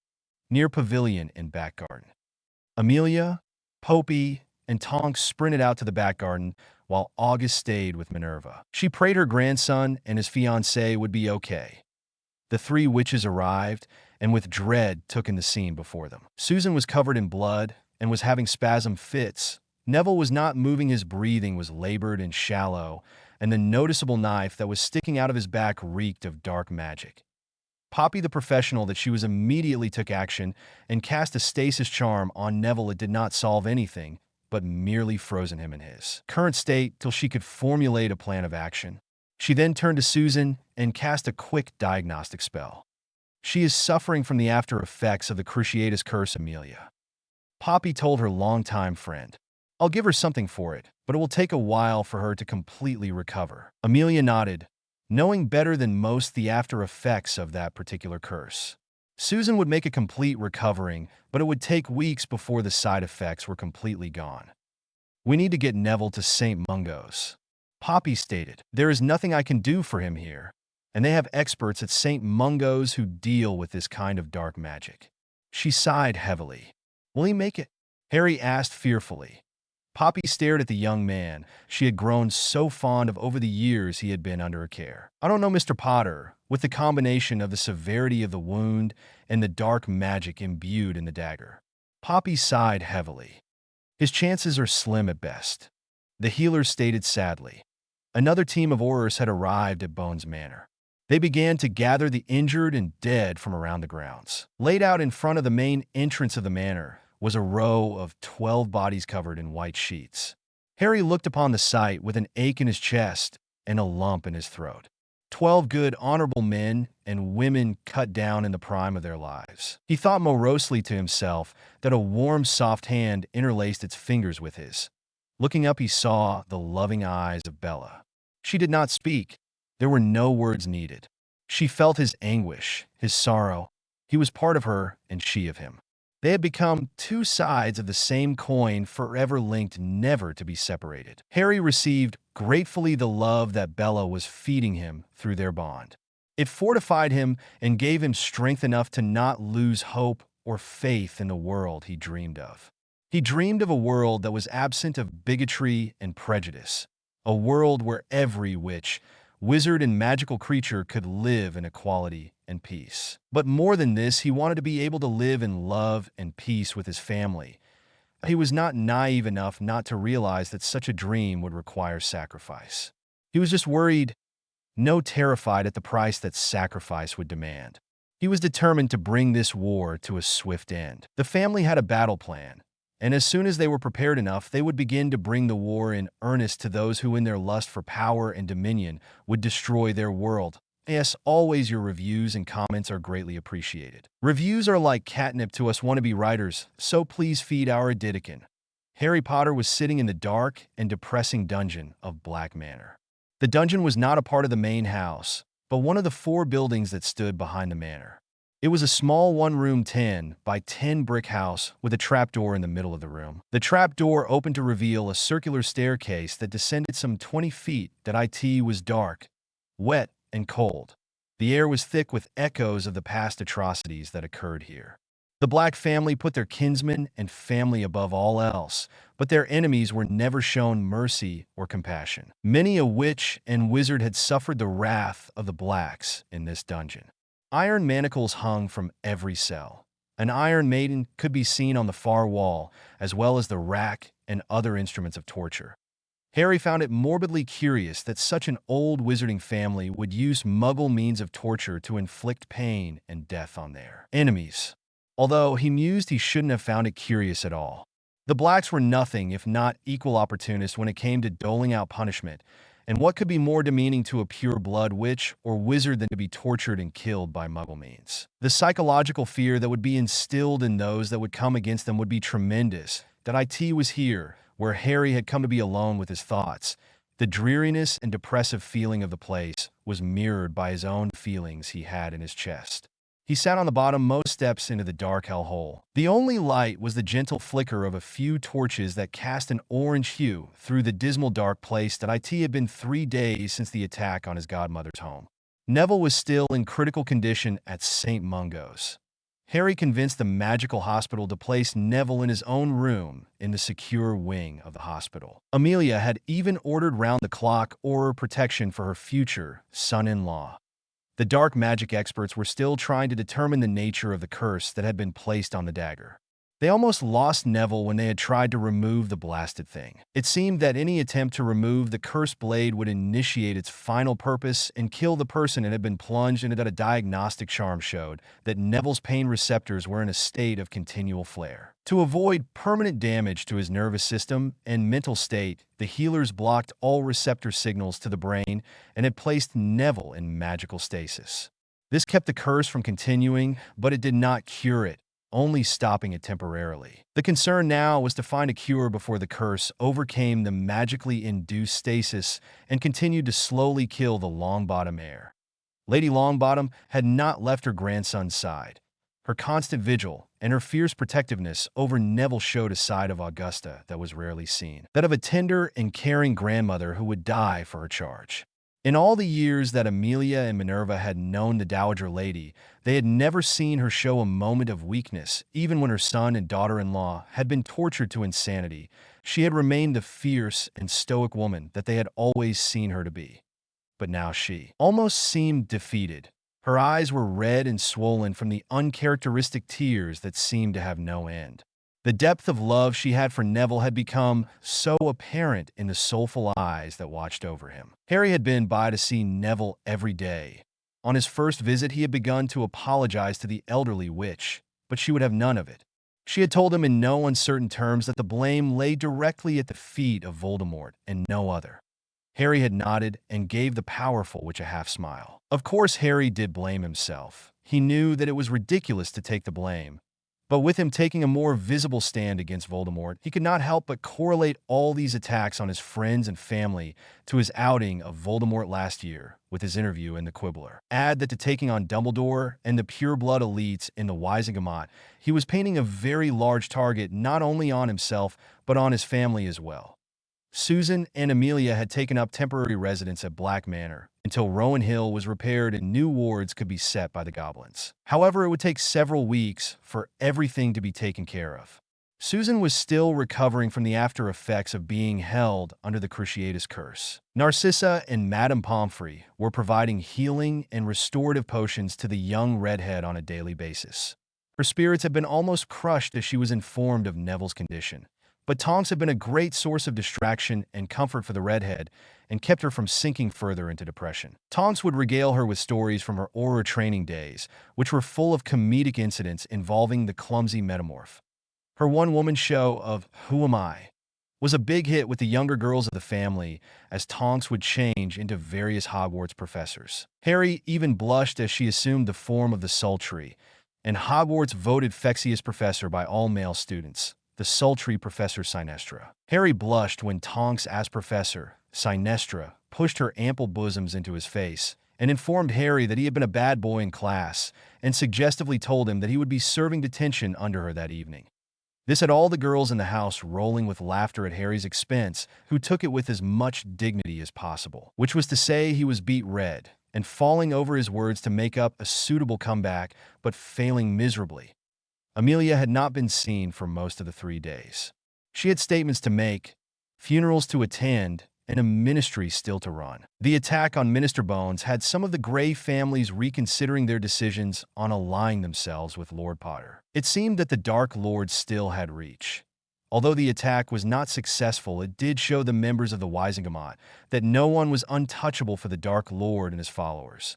near pavilion in back garden." Amelia, Poppy, and Tonks sprinted out to the back garden, while August stayed with Minerva. She prayed her grandson and his fiancée would be okay. The three witches arrived, and with dread took in the scene before them. Susan was covered in blood and was having spasm fits. Neville was not moving, his breathing was labored and shallow, and the noticeable knife that was sticking out of his back reeked of dark magic. Poppy, the professional that she was, immediately took action and cast a stasis charm on Neville. It did not solve anything, but merely frozen him in his current state till she could formulate a plan of action. She then turned to Susan and cast a quick diagnostic spell. "She is suffering from the after effects of the Cruciatus curse, Amelia." Poppy told her longtime friend. "I'll give her something for it, but it will take a while for her to completely recover." Amelia nodded, knowing better than most the after effects of that particular curse. Susan would make a complete recovering, but it would take weeks before the side effects were completely gone. "We need to get Neville to St. Mungo's," Poppy stated. "There is nothing I can do for him here, and they have experts at St. Mungo's who deal with this kind of dark magic." She sighed heavily. "Will he make it?" Harry asked fearfully. Poppy stared at the young man she had grown so fond of over the years he had been under her care. "I don't know, Mr. Potter. With the combination of the severity of the wound and the dark magic imbued in the dagger." Poppy sighed heavily. "His chances are slim at best," the healer stated sadly. Another team of Aurors had arrived at Bones Manor. They began to gather the injured and dead from around the grounds. Laid out in front of the main entrance of the manor was a row of 12 bodies covered in white sheets. Harry looked upon the sight with an ache in his chest and a lump in his throat. 12 good, honorable men and women cut down in the prime of their lives. He thought morosely to himself that a warm, soft hand interlaced its fingers with his. Looking up, he saw the loving eyes of Bella. She did not speak. There were no words needed. She felt his anguish, his sorrow. He was part of her and she of him. They had become two sides of the same coin, forever linked, never to be separated. Harry received gratefully the love that Bella was feeding him through their bond. It fortified him and gave him strength enough to not lose hope or faith in the world he dreamed of. He dreamed of a world that was absent of bigotry and prejudice, a world where every witch, wizard, and magical creature could live in equality and peace. But more than this, he wanted to be able to live in love and peace with his family. He was not naive enough not to realize that such a dream would require sacrifice. He was just worried, no terrified at the price that sacrifice would demand. He was determined to bring this war to a swift end. The family had a battle plan, And as soon as they were prepared enough, they would begin to bring the war in earnest to those who in their lust for power and dominion would destroy their world. Yes, always your reviews and comments are greatly appreciated. Reviews are like catnip to us wannabe writers, so please feed our Didican. Harry Potter was sitting in the dark and depressing dungeon of Black Manor. The dungeon was not a part of the main house, but one of the 4 buildings that stood behind the manor. It was a small one-room 10 by 10 brick house with a trapdoor in the middle of the room. The trapdoor opened to reveal a circular staircase that descended some 20 feet. That it was dark, wet, and cold. The air was thick with echoes of the past atrocities that occurred here. The Black family put their kinsmen and family above all else, but their enemies were never shown mercy or compassion. Many a witch and wizard had suffered the wrath of the Blacks in this dungeon. Iron manacles hung from every cell. An Iron Maiden could be seen on the far wall, as well as the rack and other instruments of torture. Harry found it morbidly curious that such an old wizarding family would use Muggle means of torture to inflict pain and death on their enemies. Although he mused he shouldn't have found it curious at all. The Blacks were nothing if not equal opportunists when it came to doling out punishment, and what could be more demeaning to a pure-blood witch or wizard than to be tortured and killed by Muggle means? The psychological fear that would be instilled in those that would come against them would be tremendous. That it was here, where Harry had come to be alone with his thoughts. The dreariness and depressive feeling of the place was mirrored by his own feelings he had in his chest. He sat on the bottom-most steps into the dark hellhole. The only light was the gentle flicker of a few torches that cast an orange hue through the dismal dark place. That it had been 3 days since the attack on his godmother's home. Neville was still in critical condition at St. Mungo's. Harry convinced the magical hospital to place Neville in his own room in the secure wing of the hospital. Amelia had even ordered round-the-clock aura protection for her future son-in-law. The dark magic experts were still trying to determine the nature of the curse that had been placed on the dagger. They almost lost Neville when they had tried to remove the blasted thing. It seemed that any attempt to remove the cursed blade would initiate its final purpose and kill the person it had been plunged into. That a diagnostic charm showed that Neville's pain receptors were in a state of continual flare. To avoid permanent damage to his nervous system and mental state, the healers blocked all receptor signals to the brain and had placed Neville in magical stasis. This kept the curse from continuing, but it did not cure it, only stopping it temporarily. The concern now was to find a cure before the curse overcame the magically induced stasis and continued to slowly kill the Longbottom heir. Lady Longbottom had not left her grandson's side. Her constant vigil and her fierce protectiveness over Neville showed a side of Augusta that was rarely seen, that of a tender and caring grandmother who would die for her charge. In all the years that Amelia and Minerva had known the Dowager Lady, they had never seen her show a moment of weakness. Even when her son and daughter-in-law had been tortured to insanity, she had remained the fierce and stoic woman that they had always seen her to be. But now she almost seemed defeated. Her eyes were red and swollen from the uncharacteristic tears that seemed to have no end. The depth of love she had for Neville had become so apparent in the soulful eyes that watched over him. Harry had been by to see Neville every day. On his first visit, he had begun to apologize to the elderly witch, but she would have none of it. She had told him in no uncertain terms that the blame lay directly at the feet of Voldemort and no other. Harry had nodded and gave the powerful witch a half-smile. Of course, Harry did blame himself. He knew that it was ridiculous to take the blame. But with him taking a more visible stand against Voldemort, he could not help but correlate all these attacks on his friends and family to his outing of Voldemort last year with his interview in the Quibbler. Add that to taking on Dumbledore and the pure-blood elites in the Wisegamot, he was painting a very large target not only on himself, but on his family as well. Susan and Amelia had taken up temporary residence at Black Manor until Rowan Hill was repaired and new wards could be set by the goblins. However, it would take several weeks for everything to be taken care of. Susan was still recovering from the after effects of being held under the Cruciatus curse. Narcissa and Madame Pomfrey were providing healing and restorative potions to the young redhead on a daily basis. Her spirits had been almost crushed as she was informed of Neville's condition. But Tonks had been a great source of distraction and comfort for the redhead and kept her from sinking further into depression. Tonks would regale her with stories from her aura training days, which were full of comedic incidents involving the clumsy metamorph. Her one-woman show of Who Am I? Was a big hit with the younger girls of the family, as Tonks would change into various Hogwarts professors. Harry even blushed as she assumed the form of the sultry, and Hogwarts voted Fexiest professor by all male students, the sultry Professor Sinestra. Harry blushed when Tonks as Professor Sinestra pushed her ample bosoms into his face and informed Harry that he had been a bad boy in class and suggestively told him that he would be serving detention under her that evening. This had all the girls in the house rolling with laughter at Harry's expense, who took it with as much dignity as possible, which was to say he was beat red and falling over his words to make up a suitable comeback, but failing miserably. Amelia had not been seen for most of the 3 days. She had statements to make, funerals to attend, and a ministry still to run. The attack on Minister Bones had some of the Grey families reconsidering their decisions on allying themselves with Lord Potter. It seemed that the Dark Lord still had reach. Although the attack was not successful, it did show the members of the Wizengamot that no one was untouchable for the Dark Lord and his followers.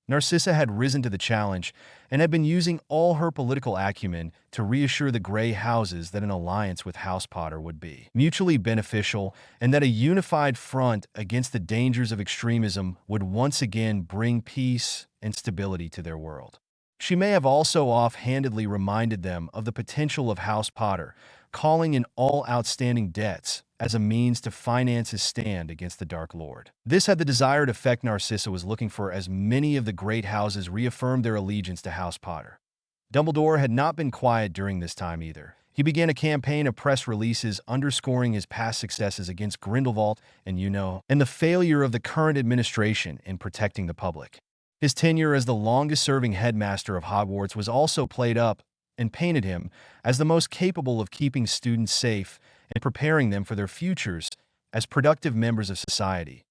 Narcissa had risen to the challenge and had been using all her political acumen to reassure the Grey houses that an alliance with House Potter would be mutually beneficial and that a unified front against the dangers of extremism would once again bring peace and stability to their world. She may have also offhandedly reminded them of the potential of House Potter, calling in all outstanding debts as a means to finance his stand against the Dark Lord. This had the desired effect Narcissa was looking for, as many of the great houses reaffirmed their allegiance to House Potter. Dumbledore had not been quiet during this time either. He began a campaign of press releases underscoring his past successes against Grindelwald and the failure of the current administration in protecting the public. His tenure as the longest-serving headmaster of Hogwarts was also played up and painted him as the most capable of keeping students safe and preparing them for their futures as productive members of society.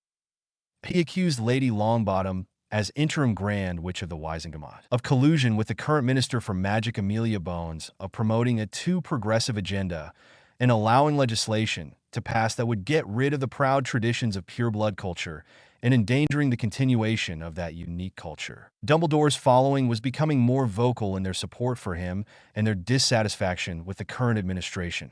He accused Lady Longbottom, as interim Grand Witch of the Wizengamot, of collusion with the current Minister for Magic Amelia Bones, of promoting a too progressive agenda and allowing legislation to pass that would get rid of the proud traditions of pure-blood culture and endangering the continuation of that unique culture. Dumbledore's following was becoming more vocal in their support for him and their dissatisfaction with the current administration.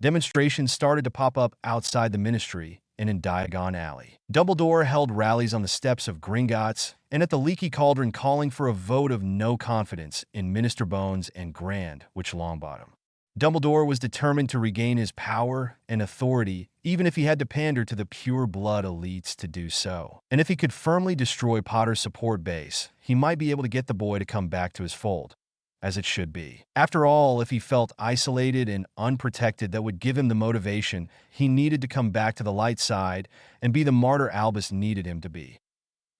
Demonstrations started to pop up outside the ministry and in Diagon Alley. Dumbledore held rallies on the steps of Gringotts and at the Leaky Cauldron, calling for a vote of no confidence in Minister Bones and Grand Witch Longbottom. Dumbledore was determined to regain his power and authority, even if he had to pander to the pure-blood elites to do so. And if he could firmly destroy Potter's support base, he might be able to get the boy to come back to his fold, as it should be. After all, if he felt isolated and unprotected, that would give him the motivation he needed to come back to the light side and be the martyr Albus needed him to be.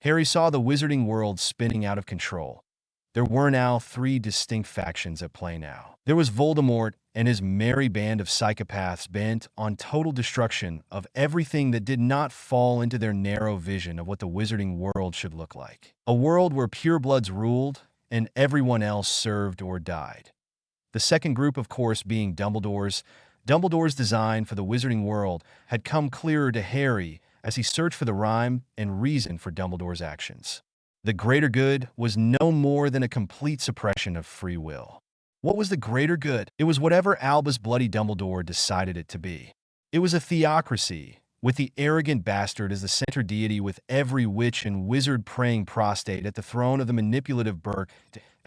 Harry saw the wizarding world spinning out of control. There were now 3 distinct factions at play now. There was Voldemort and his merry band of psychopaths bent on total destruction of everything that did not fall into their narrow vision of what the wizarding world should look like. A world where purebloods ruled and everyone else served or died. The second group, of course, being Dumbledore's. Dumbledore's design for the wizarding world had come clearer to Harry as he searched for the rhyme and reason for Dumbledore's actions. The greater good was no more than a complete suppression of free will. What was the greater good? It was whatever Albus Bloody Dumbledore decided it to be. It was a theocracy, with the arrogant bastard as the center deity, with every witch and wizard praying prostrate at the throne of the manipulative Burke.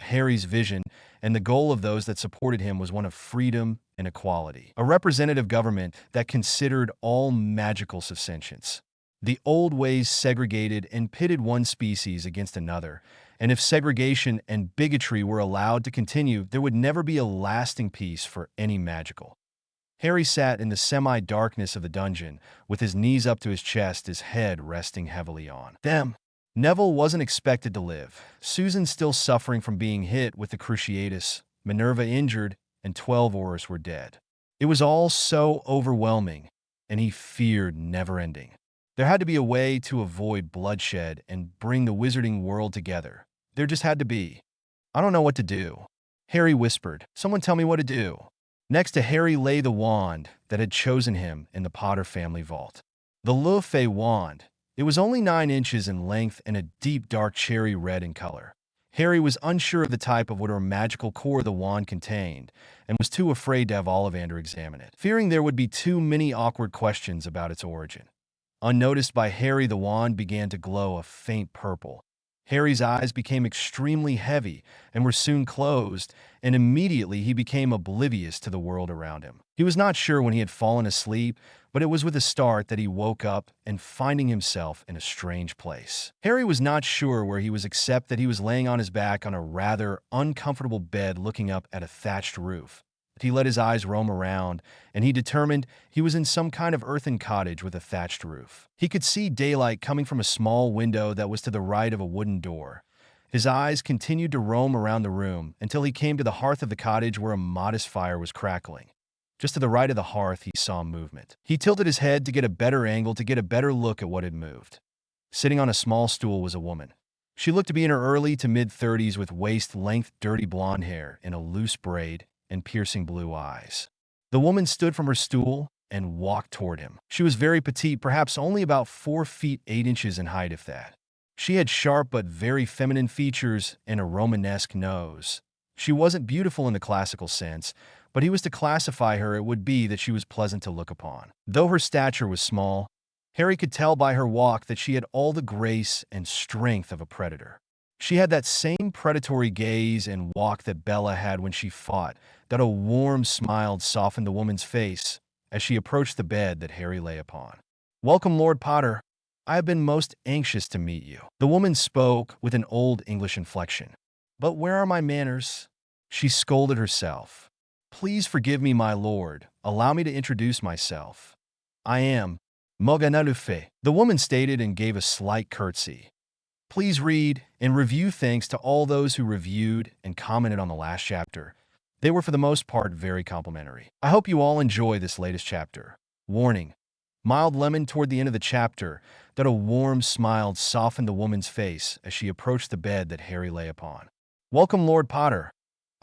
Harry's vision and the goal of those that supported him was one of freedom and equality. A representative government that considered all magical sentience. The old ways segregated and pitted one species against another, and if segregation and bigotry were allowed to continue, there would never be a lasting peace for any magical. Harry sat in the semi-darkness of the dungeon, with his knees up to his chest, his head resting heavily on them. Neville wasn't expected to live. Susan still suffering from being hit with the Cruciatus, Minerva injured, and 12 Aurors were dead. It was all so overwhelming, and he feared never-ending. There had to be a way to avoid bloodshed and bring the wizarding world together. There just had to be. "I don't know what to do," Harry whispered. "Someone tell me what to do." Next to Harry lay the wand that had chosen him in the Potter family vault. The Le Fay wand. It was only 9 inches in length and a deep dark cherry red in color. Harry was unsure of the type of whatever magical core the wand contained, and was too afraid to have Ollivander examine it, fearing there would be too many awkward questions about its origin. Unnoticed by Harry, the wand began to glow a faint purple. Harry's eyes became extremely heavy and were soon closed, and immediately he became oblivious to the world around him. He was not sure when he had fallen asleep, but it was with a start that he woke up and finding himself in a strange place. Harry was not sure where he was except that he was laying on his back on a rather uncomfortable bed looking up at a thatched roof. He let his eyes roam around, and he determined he was in some kind of earthen cottage with a thatched roof. He could see daylight coming from a small window that was to the right of a wooden door. His eyes continued to roam around the room until he came to the hearth of the cottage where a modest fire was crackling. Just to the right of the hearth, he saw movement. He tilted his head to get a better angle to get a better look at what had moved. Sitting on a small stool was a woman. She looked to be in her early to mid-30s with waist-length dirty blonde hair in a loose braid and piercing blue eyes. The woman stood from her stool and walked toward him. She was very petite, perhaps only about 4 feet 8 inches in height, if that. She had sharp but very feminine features and a Romanesque nose. She wasn't beautiful in the classical sense, but he was to classify her, it would be that she was pleasant to look upon. Though her stature was small, Harry could tell by her walk that she had all the grace and strength of a predator. She had that same predatory gaze and walk that Bella had when she fought, that a warm smile softened the woman's face as she approached the bed that Harry lay upon. "Welcome, Lord Potter. I have been most anxious to meet you." The woman spoke with an old English inflection. "But where are my manners?" She scolded herself. "Please forgive me, my lord. Allow me to introduce myself. I am Morgana." The woman stated and gave a slight curtsy. Please read and review. Thanks to all those who reviewed and commented on the last chapter. They were for the most part very complimentary. I hope you all enjoy this latest chapter. Warning: mild lemon. Toward the end of the chapter, that a warm smile softened the woman's face as she approached the bed that Harry lay upon. "Welcome, Lord Potter.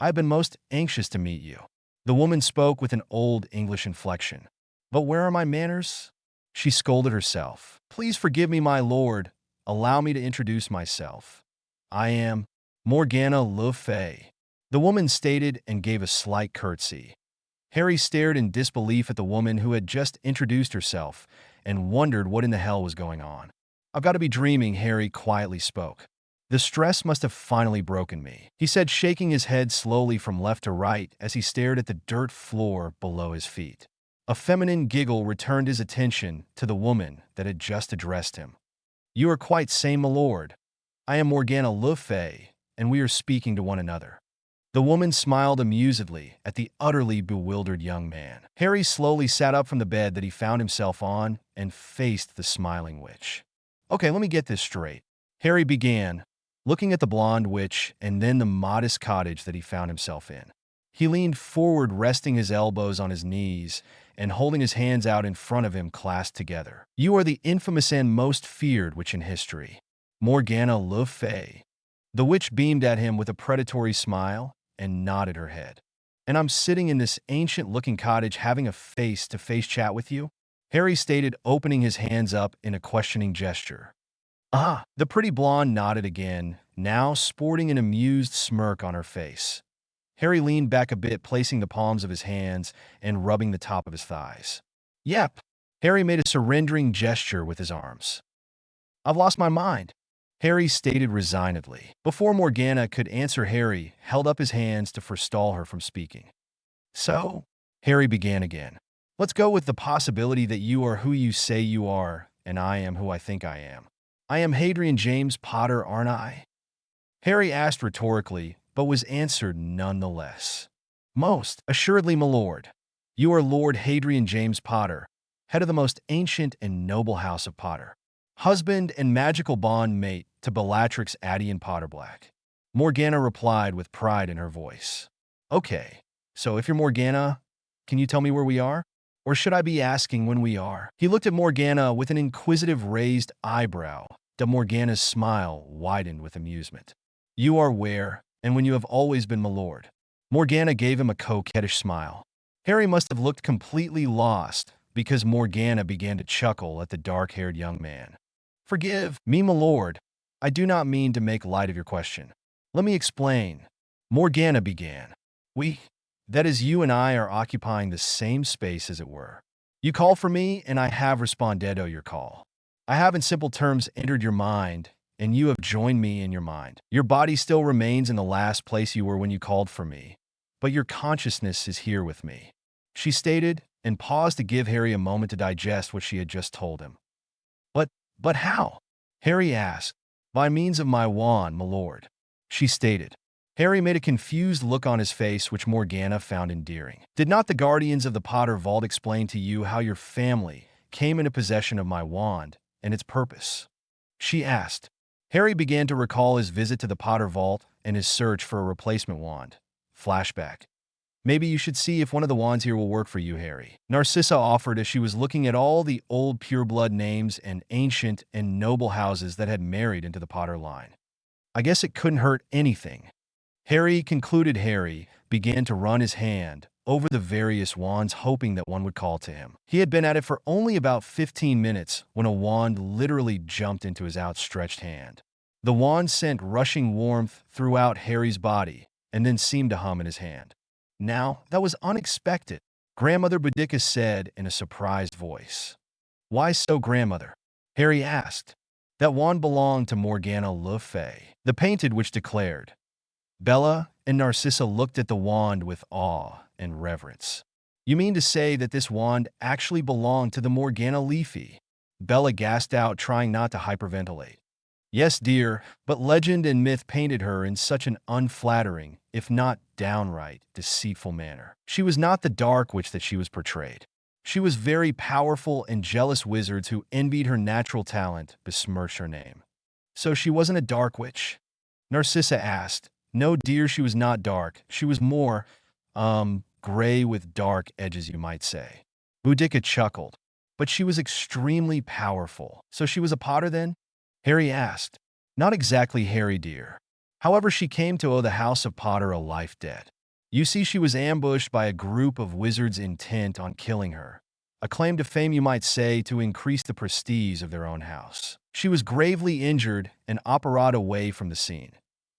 I have been most anxious to meet you." The woman spoke with an old English inflection. "But where are my manners?" She scolded herself. "Please forgive me, my lord. Allow me to introduce myself. I am Morgana Le Fay." The woman stated and gave a slight curtsy. Harry stared in disbelief at the woman who had just introduced herself and wondered what in the hell was going on. "I've got to be dreaming," Harry quietly spoke. "The stress must have finally broken me," he said, shaking his head slowly from left to right as he stared at the dirt floor below his feet. A feminine giggle returned his attention to the woman that had just addressed him. "You are quite sane, my lord. I am Morgana Le Fay, and we are speaking to one another." The woman smiled amusedly at the utterly bewildered young man. Harry slowly sat up from the bed that he found himself on and faced the smiling witch. "Okay, let me get this straight," Harry began, looking at the blonde witch and then the modest cottage that he found himself in. He leaned forward, resting his elbows on his knees and holding his hands out in front of him clasped together. "You are the infamous and most feared witch in history, Morgana Le Fay." The witch beamed at him with a predatory smile and nodded her head. "And I'm sitting in this ancient-looking cottage having a face-to-face chat with you?" Harry stated, opening his hands up in a questioning gesture. "Ah." The pretty blonde nodded again, now sporting an amused smirk on her face. Harry leaned back a bit, placing the palms of his hands and rubbing the top of his thighs. "Yep." Harry made a surrendering gesture with his arms. "I've lost my mind," Harry stated resignedly. Before Morgana could answer, Harry held up his hands to forestall her from speaking. "So," Harry began again, "let's go with the possibility that you are who you say you are, and I am who I think I am. I am Hadrian James Potter, aren't I?" Harry asked rhetorically, but was answered nonetheless. "Most assuredly, my lord. You are Lord Hadrian James Potter, head of the most ancient and noble house of Potter, husband and magical bond mate to Bellatrix Addie and Potterblack." Morgana replied with pride in her voice. "Okay, so if you're Morgana, can you tell me where we are? Or should I be asking when we are?" He looked at Morgana with an inquisitive raised eyebrow. Morgana's smile widened with amusement. "You are where, and when you have always been, my lord." Morgana gave him a coquettish smile. Harry must have looked completely lost because Morgana began to chuckle at the dark-haired young man. "Forgive me, my lord. I do not mean to make light of your question. Let me explain. Morgana began. That is, you and I are occupying the same space, as it were. You call for me, and I have responded to your call. I have in simple terms entered your mind, and you have joined me in your mind. Your body still remains in the last place you were when you called for me, but your consciousness is here with me, she stated, and paused to give Harry a moment to digest what she had just told him. But how? Harry asked. By means of my wand, my lord, she stated. Harry made a confused look on his face, which Morgana found endearing. Did not the guardians of the Potter Vault explain to you how your family came into possession of my wand and its purpose? She asked. Harry began to recall his visit to the Potter Vault and his search for a replacement wand. Flashback. Maybe you should see if one of the wands here will work for you, Harry, Narcissa offered as she was looking at all the old pureblood names and ancient and noble houses that had married into the Potter line. I guess it couldn't hurt anything. Harry began to run his hand over the various wands, hoping that one would call to him. He had been at it for only about 15 minutes when a wand literally jumped into his outstretched hand. The wand sent rushing warmth throughout Harry's body and then seemed to hum in his hand. Now, that was unexpected, Grandmother Boudica said in a surprised voice. Why so, Grandmother? Harry asked. That wand belonged to Morgana Le Fay, the painted which declared. Bella and Narcissa looked at the wand with awe and reverence. You mean to say that this wand actually belonged to the Morgana Le Fay? Bella gasped out, trying not to hyperventilate. Yes, dear, but legend and myth painted her in such an unflattering, if not downright deceitful manner. She was not the dark witch that she was portrayed. She was very powerful, and jealous wizards who envied her natural talent besmirched her name. So she wasn't a dark witch? Narcissa asked. No, dear, she was not dark. She was more, gray with dark edges, you might say. Boudica chuckled. But she was extremely powerful. So she was a Potter then? Harry asked. Not exactly, Harry dear. However, she came to owe the House of Potter a life debt. You see, she was ambushed by a group of wizards intent on killing her. A claim to fame, you might say, to increase the prestige of their own house. She was gravely injured and operated away from the scene.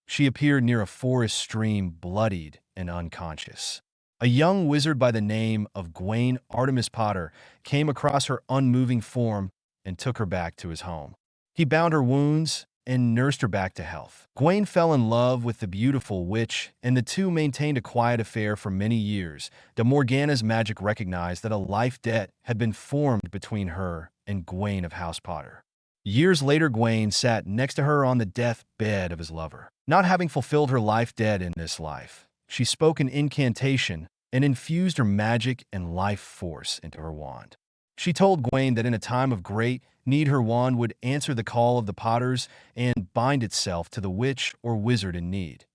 She appeared near a forest stream, bloodied and unconscious. A young wizard by the name of Gawain Artemis Potter came across her unmoving form and took her back to his home. He bound her wounds and nursed her back to health. Gawain fell in love with the beautiful witch, and the two maintained a quiet affair for many years. The Morgana's magic recognized that a life debt had been formed between her and Gawain of House Potter. Years later, Gawain sat next to her on the deathbed of his lover. Not having fulfilled her life debt in this life, she spoke an incantation and infused her magic and life force into her wand. She told Gawain that in a time of great need, her wand would answer the call of the Potters and bind itself to the witch or wizard in need.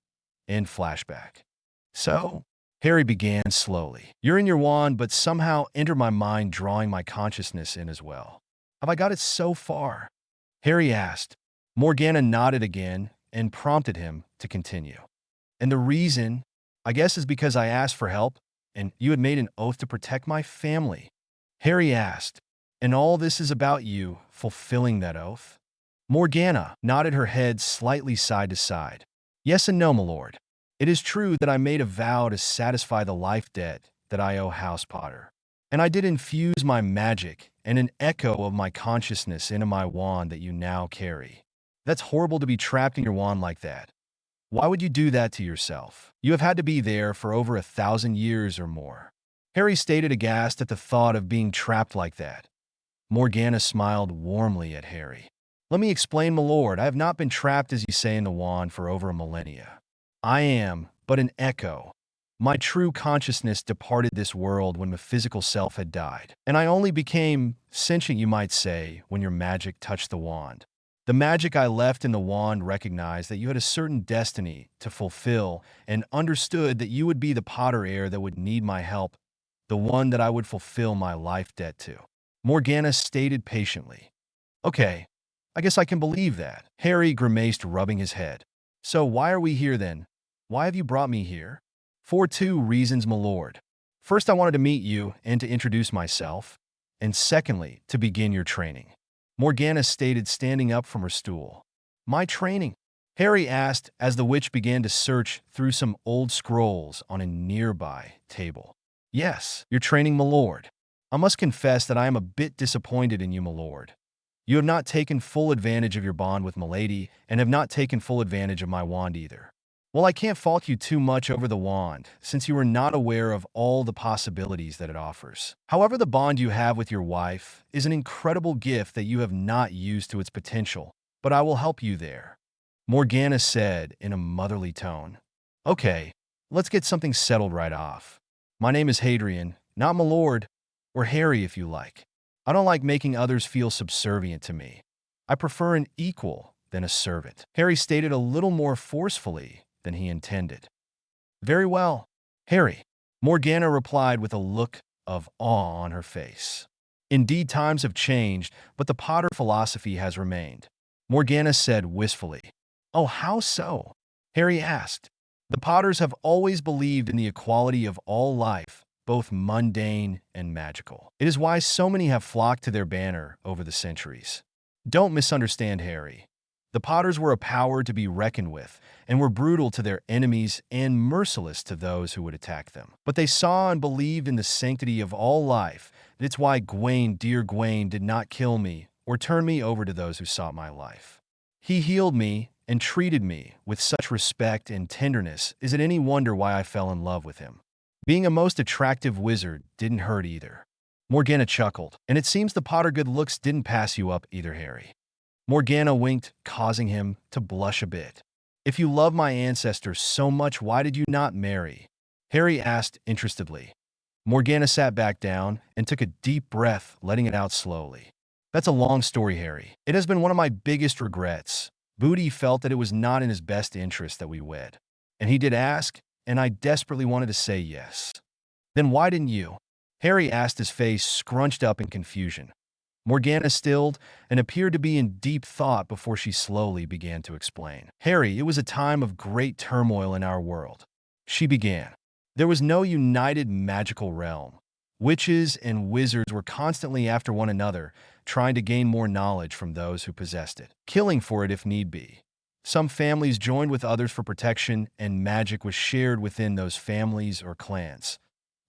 End flashback. So, Harry began slowly. You're in your wand, but somehow enter my mind, drawing my consciousness in as well. Have I got it so far? Harry asked. Morgana nodded again and prompted him to continue. And the reason, I guess, is because I asked for help, and you had made an oath to protect my family. Harry asked, and all this is about you fulfilling that oath? Morgana nodded her head slightly side to side. Yes and no, my lord. It is true that I made a vow to satisfy the life debt that I owe House Potter. And I did infuse my magic and an echo of my consciousness into my wand that you now carry. That's horrible to be trapped in your wand like that. Why would you do that to yourself? You have had to be there for over 1,000 years or more. Harry stated, aghast at the thought of being trapped like that. Morgana smiled warmly at Harry. Let me explain, my lord. I have not been trapped, as you say, in the wand for over a millennia. I am but an echo. My true consciousness departed this world when my physical self had died, and I only became sentient, you might say, when your magic touched the wand. The magic I left in the wand recognized that you had a certain destiny to fulfill and understood that you would be the Potter heir that would need my help, the one that I would fulfill my life debt to. Morgana stated patiently. Okay, I guess I can believe that. Harry grimaced, rubbing his head. So why are we here then? Why have you brought me here? For 2 reasons, my lord. First, I wanted to meet you and to introduce myself, and secondly, to begin your training. Morgana stated, standing up from her stool. My training? Harry asked as the witch began to search through some old scrolls on a nearby table. Yes, you're training milord. I must confess that I am a bit disappointed in you, milord. You have not taken full advantage of your bond with milady, and have not taken full advantage of my wand either. Well, I can't fault you too much over the wand, since you are not aware of all the possibilities that it offers. However, the bond you have with your wife is an incredible gift that you have not used to its potential, but I will help you there. Morgana said in a motherly tone. Okay, let's get something settled right off. My name is Hadrian, not milord, or Harry if you like. I don't like making others feel subservient to me. I prefer an equal than a servant. Harry stated a little more forcefully than he intended. Very well, Harry, Morgana replied with a look of awe on her face. Indeed, times have changed, but the Potter philosophy has remained. Morgana said wistfully. Oh, how so? Harry asked. The Potters have always believed in the equality of all life, both mundane and magical. It is why so many have flocked to their banner over the centuries. Don't misunderstand Harry. The Potters were a power to be reckoned with, and were brutal to their enemies and merciless to those who would attack them. But they saw and believed in the sanctity of all life. That's why Gawain, dear Gawain, did not kill me or turn me over to those who sought my life. He healed me and treated me with such respect and tenderness. Is it any wonder why I fell in love with him? Being a most attractive wizard didn't hurt either. Morgana chuckled, and it seems the Potter good looks didn't pass you up either, Harry. Morgana winked, causing him to blush a bit. If you love my ancestors so much, why did you not marry? Harry asked interestedly. Morgana sat back down and took a deep breath, letting it out slowly. That's a long story, Harry. It has been one of my biggest regrets. Booty felt that it was not in his best interest that we wed. And he did ask, and I desperately wanted to say yes. Then why didn't you? Harry asked, his face scrunched up in confusion. Morgana stilled and appeared to be in deep thought before she slowly began to explain. Harry, it was a time of great turmoil in our world. She began. There was no united magical realm. Witches and wizards were constantly after one another, trying to gain more knowledge from those who possessed it, killing for it if need be. Some families joined with others for protection, and magic was shared within those families or clans.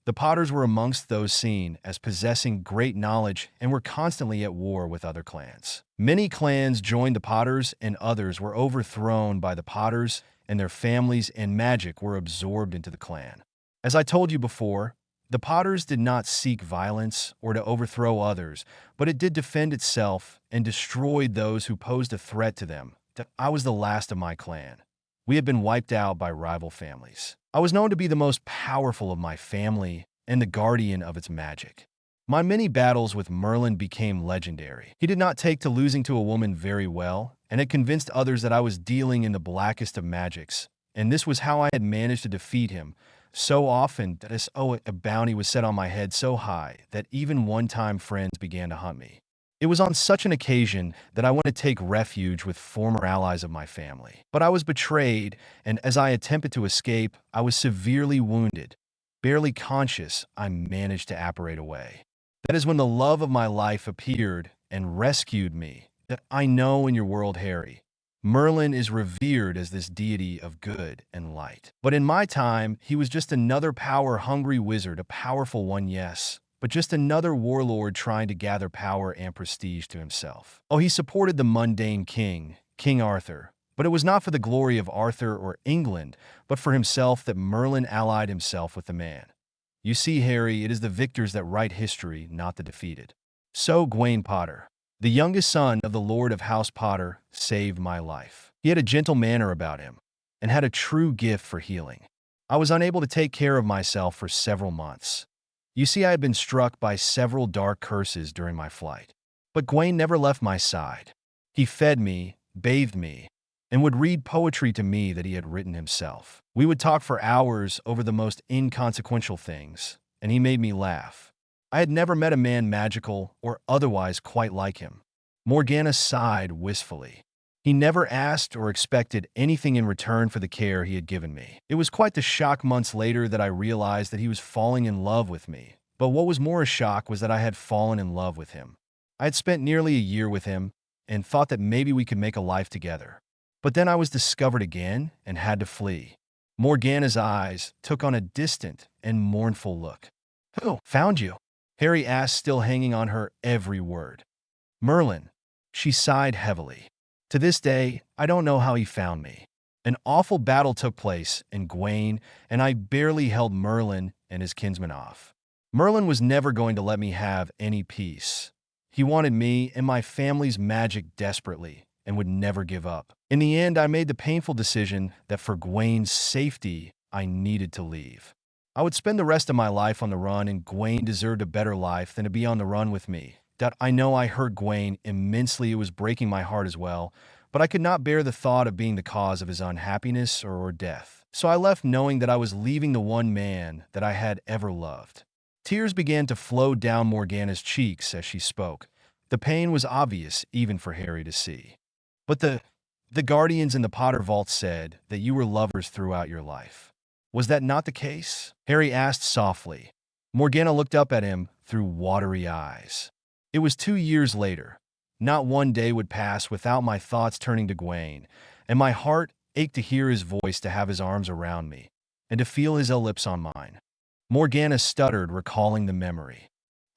The Potters were amongst those seen as possessing great knowledge and were constantly at war with other clans. Many clans joined the Potters, and others were overthrown by the Potters, and their families and magic were absorbed into the clan. As I told you before, the Potters did not seek violence or to overthrow others, but it did defend itself and destroyed those who posed a threat to them. That I was the last of my clan. We had been wiped out by rival families. I was known to be the most powerful of my family and the guardian of its magic. My many battles with Merlin became legendary. He did not take to losing to a woman very well, and had convinced others that I was dealing in the blackest of magics, and this was how I had managed to defeat him, so often that a bounty was set on my head so high that even one-time friends began to hunt me. It was on such an occasion that I went to take refuge with former allies of my family. But I was betrayed, and as I attempted to escape, I was severely wounded. Barely conscious, I managed to apparate away. That is when the love of my life appeared and rescued me. That I know in your world, Harry, Merlin is revered as this deity of good and light. But in my time, he was just another power-hungry wizard, a powerful one, yes, but just another warlord trying to gather power and prestige to himself. Oh, he supported the mundane king, King Arthur, but it was not for the glory of Arthur or England, but for himself that Merlin allied himself with the man. You see, Harry, it is the victors that write history, not the defeated. So Gawain Potter, the youngest son of the Lord of House Potter, saved my life. He had a gentle manner about him, and had a true gift for healing. I was unable to take care of myself for several months. You see, I had been struck by several dark curses during my flight. But Gawain never left my side. He fed me, bathed me, and would read poetry to me that he had written himself. We would talk for hours over the most inconsequential things, and he made me laugh. I had never met a man magical or otherwise quite like him. Morgana sighed wistfully. He never asked or expected anything in return for the care he had given me. It was quite the shock months later that I realized that he was falling in love with me. But what was more a shock was that I had fallen in love with him. I had spent nearly a year with him and thought that maybe we could make a life together. But then I was discovered again and had to flee. Morgana's eyes took on a distant and mournful look. Who found you? Harry asked, still hanging on her every word. Merlin. She sighed heavily. To this day, I don't know how he found me. An awful battle took place in Gawain, and I barely held Merlin and his kinsmen off. Merlin was never going to let me have any peace. He wanted me and my family's magic desperately and would never give up. In the end, I made the painful decision that for Gawain's safety, I needed to leave. I would spend the rest of my life on the run, and Gawain deserved a better life than to be on the run with me. That I know I hurt Gawain immensely. It was breaking my heart as well, but I could not bear the thought of being the cause of his unhappiness or death. So I left knowing that I was leaving the one man that I had ever loved. Tears began to flow down Morgana's cheeks as she spoke. The pain was obvious even for Harry to see. But the guardians in the Potter Vault said that you were lovers throughout your life. Was that not the case? Harry asked softly. Morgana looked up at him through watery eyes. It was 2 years later. Not one day would pass without my thoughts turning to Gawain, and my heart ached to hear his voice, to have his arms around me, and to feel his lips on mine. Morgana stuttered, recalling the memory.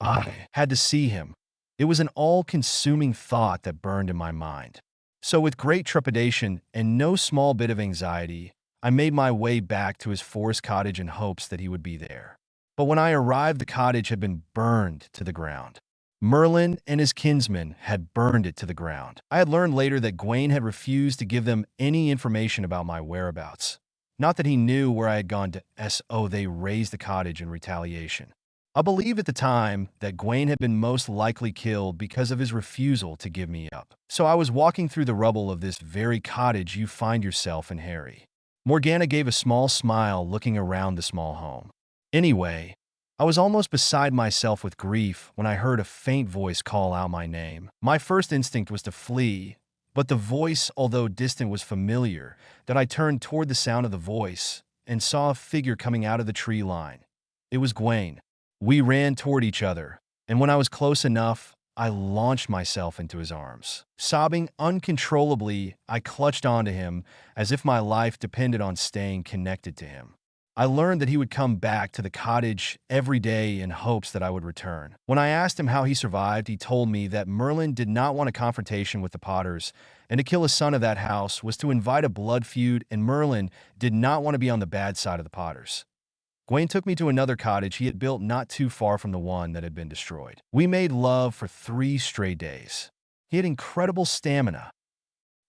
I had to see him. It was an all-consuming thought that burned in my mind. So with great trepidation and no small bit of anxiety, I made my way back to his forest cottage in hopes that he would be there. But when I arrived, the cottage had been burned to the ground. Merlin and his kinsmen had burned it to the ground. I had learned later that Gawain had refused to give them any information about my whereabouts. Not that he knew where I had gone to, so they razed the cottage in retaliation. I believed at the time that Gawain had been most likely killed because of his refusal to give me up. So I was walking through the rubble of this very cottage you find yourself in, Harry. Morgana gave a small smile, looking around the small home. Anyway, I was almost beside myself with grief when I heard a faint voice call out my name. My first instinct was to flee, but the voice, although distant, was familiar, that I turned toward the sound of the voice and saw a figure coming out of the tree line. It was Gawain. We ran toward each other, and when I was close enough, I launched myself into his arms. Sobbing uncontrollably, I clutched onto him as if my life depended on staying connected to him. I learned that he would come back to the cottage every day in hopes that I would return. When I asked him how he survived, he told me that Merlin did not want a confrontation with the Potters, and to kill a son of that house was to invite a blood feud, and Merlin did not want to be on the bad side of the Potters. Gawain took me to another cottage he had built not too far from the one that had been destroyed. We made love for 3 straight days. He had incredible stamina.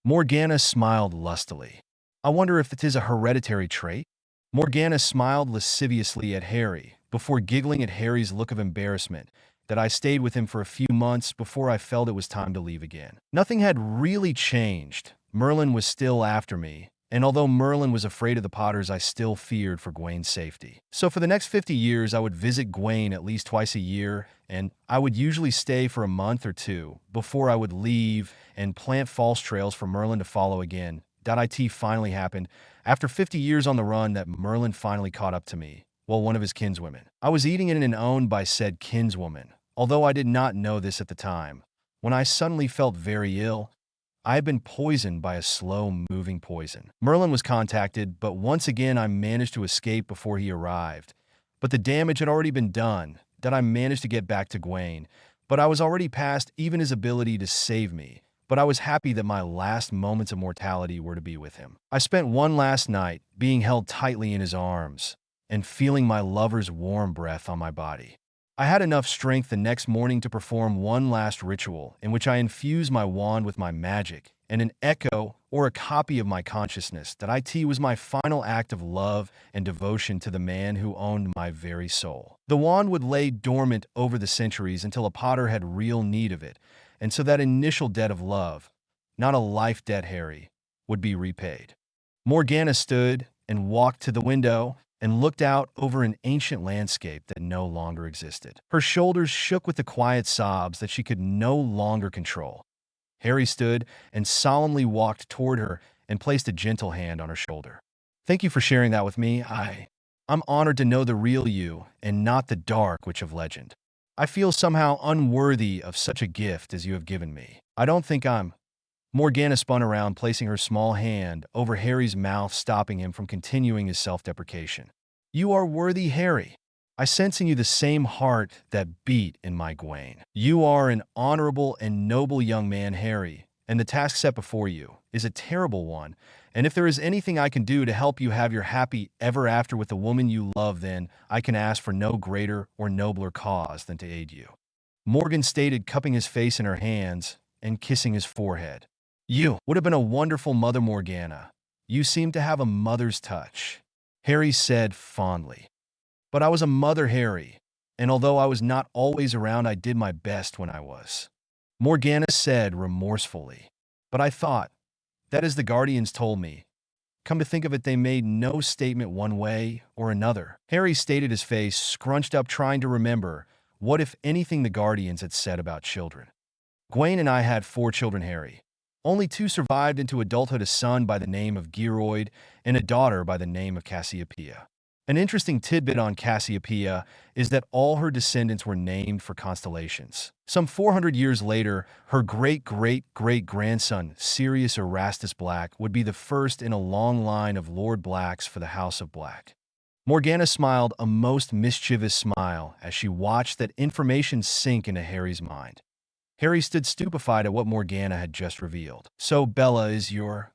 Morgana smiled lustily. I wonder if it is a hereditary trait? Morgana smiled lasciviously at Harry, before giggling at Harry's look of embarrassment, that I stayed with him for a few months before I felt it was time to leave again. Nothing had really changed. Merlin was still after me, and although Merlin was afraid of the Potters, I still feared for Gawain's safety. So for the next 50 years, I would visit Gawain at least twice a year, and I would usually stay for a month or 2 before I would leave and plant false trails for Merlin to follow again. It finally happened, after 50 years on the run, that Merlin finally caught up to me, well, one of his kinswomen. I was eating in and owned by said kinswoman, although I did not know this at the time. When I suddenly felt very ill, I had been poisoned by a slow-moving poison. Merlin was contacted, but once again I managed to escape before he arrived. But the damage had already been done, that I managed to get back to Gawain, but I was already past even his ability to save me. But I was happy that my last moments of mortality were to be with him. I spent one last night being held tightly in his arms and feeling my lover's warm breath on my body. I had enough strength the next morning to perform one last ritual in which I infused my wand with my magic and an echo or a copy of my consciousness that it was my final act of love and devotion to the man who owned my very soul. The wand would lay dormant over the centuries until a Potter had real need of it, and so that initial debt of love, not a life debt, Harry, would be repaid. Morgana stood and walked to the window and looked out over an ancient landscape that no longer existed. Her shoulders shook with the quiet sobs that she could no longer control. Harry stood and solemnly walked toward her and placed a gentle hand on her shoulder. Thank you for sharing that with me. I'm honored to know the real you and not the dark witch of legend. I feel somehow unworthy of such a gift as you have given me. I don't think I'm Morgana spun around, placing her small hand over Harry's mouth, stopping him from continuing his self-deprecation. You are worthy, Harry. I sense in you the same heart that beat in my Gwaine. You are an honorable and noble young man, Harry, and the task set before you is a terrible one, and if there is anything I can do to help you have your happy ever after with the woman you love, then I can ask for no greater or nobler cause than to aid you. Morgan stated, cupping his face in her hands and kissing his forehead. You would have been a wonderful mother, Morgana. You seem to have a mother's touch, Harry said fondly. But I was a mother, Harry, and although I was not always around, I did my best when I was. Morgana said remorsefully. But I thought, that as the Guardians told me. Come to think of it, they made no statement one way or another. Harry stated, his face scrunched up, trying to remember what, if anything, the Guardians had said about children. Gwaine and I had 4 children, Harry. Only 2 survived into adulthood, a son by the name of Gearoid and a daughter by the name of Cassiopeia. An interesting tidbit on Cassiopeia is that all her descendants were named for constellations. Some 400 years later, her great-great-great-grandson, Sirius Erastus Black, would be the first in a long line of Lord Blacks for the House of Black. Morgana smiled a most mischievous smile as she watched that information sink into Harry's mind. Harry stood stupefied at what Morgana had just revealed. So Bella is your...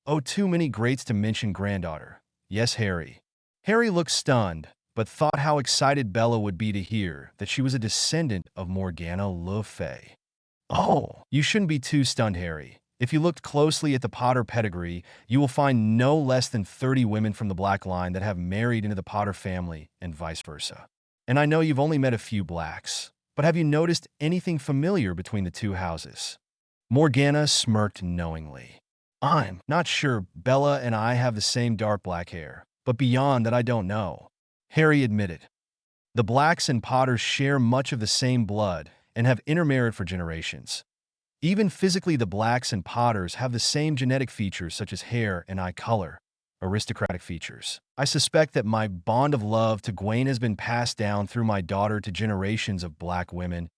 Oh, too many greats to mention, granddaughter. Yes, Harry. Harry looked stunned, but thought how excited Bella would be to hear that she was a descendant of Morgana Le Fay. Oh, you shouldn't be too stunned, Harry. If you looked closely at the Potter pedigree, you will find no less than 30 women from the Black line that have married into the Potter family and vice versa. And I know you've only met a few Blacks, but have you noticed anything familiar between the 2 houses? Morgana smirked knowingly. I'm not sure. Bella and I have the same dark black hair, but beyond that I don't know, Harry admitted. The Blacks and Potters share much of the same blood and have intermarried for generations. Even physically, the Blacks and Potters have the same genetic features such as hair and eye color, aristocratic features. I suspect that my bond of love to Gwaine has been passed down through my daughter to generations of Black women.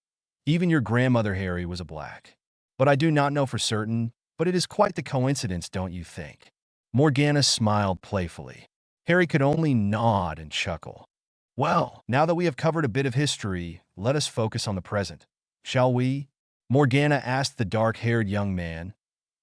Even your grandmother, Harry, was a Black. But I do not know for certain, but it is quite the coincidence, don't you think? Morgana smiled playfully. Harry could only nod and chuckle. Well, now that we have covered a bit of history, let us focus on the present, shall we? Morgana asked the dark-haired young man,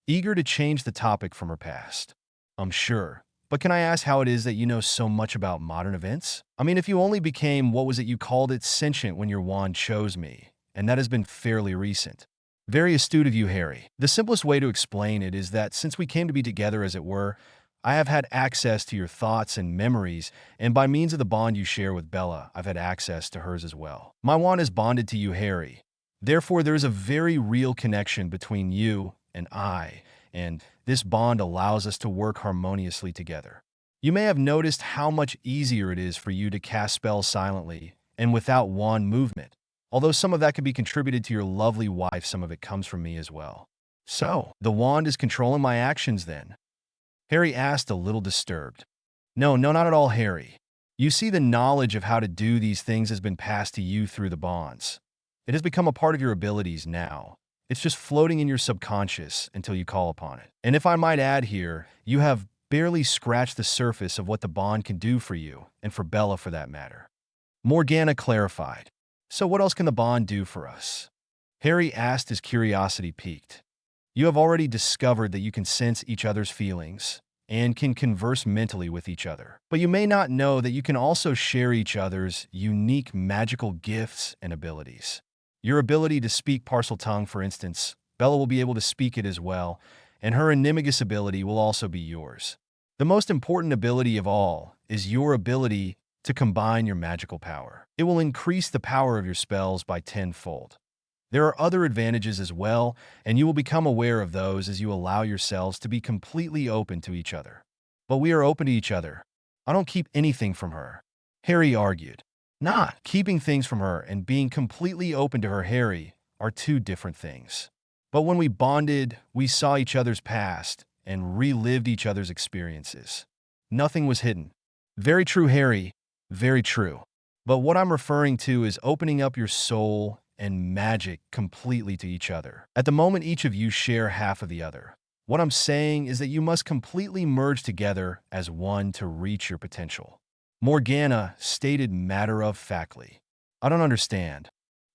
eager to change the topic from her past. I'm sure, but can I ask how it is that you know so much about modern events? I mean, if you only became, what was it you called it, sentient when your wand chose me, and that has been fairly recent. Very astute of you, Harry. The simplest way to explain it is that since we came to be together, as it were, I have had access to your thoughts and memories, and by means of the bond you share with Bella, I've had access to hers as well. My wand is bonded to you, Harry. Therefore, there is a very real connection between you and I, and this bond allows us to work harmoniously together. You may have noticed how much easier it is for you to cast spells silently and without wand movement. Although some of that can be contributed to your lovely wife, some of it comes from me as well. So, the wand is controlling my actions then? Harry asked, a little disturbed. No, not at all, Harry. You see, the knowledge of how to do these things has been passed to you through the bonds. It has become a part of your abilities now. It's just floating in your subconscious until you call upon it. And if I might add here, you have barely scratched the surface of what the bond can do for you, and for Bella for that matter. Morgana clarified. So what else can the bond do for us? Harry asked, his curiosity piqued. You have already discovered that you can sense each other's feelings and can converse mentally with each other. But you may not know that you can also share each other's unique magical gifts and abilities. Your ability to speak parcel tongue, for instance, Bella will be able to speak it as well, and her animagus ability will also be yours. The most important ability of all is your ability to combine your magical power. It will increase the power of your spells by 10-fold. There are other advantages as well, and you will become aware of those as you allow yourselves to be completely open to each other. But we are open to each other. I don't keep anything from her, Harry argued. Not keeping things from her and being completely open to her, Harry, are 2 different things. But when we bonded, we saw each other's past and relived each other's experiences. Nothing was hidden. Very true, Harry. Very true. But what I'm referring to is opening up your soul and magic completely to each other. At the moment, each of you share half of the other. What I'm saying is that you must completely merge together as one to reach your potential. Morgana stated matter-of-factly. I don't understand.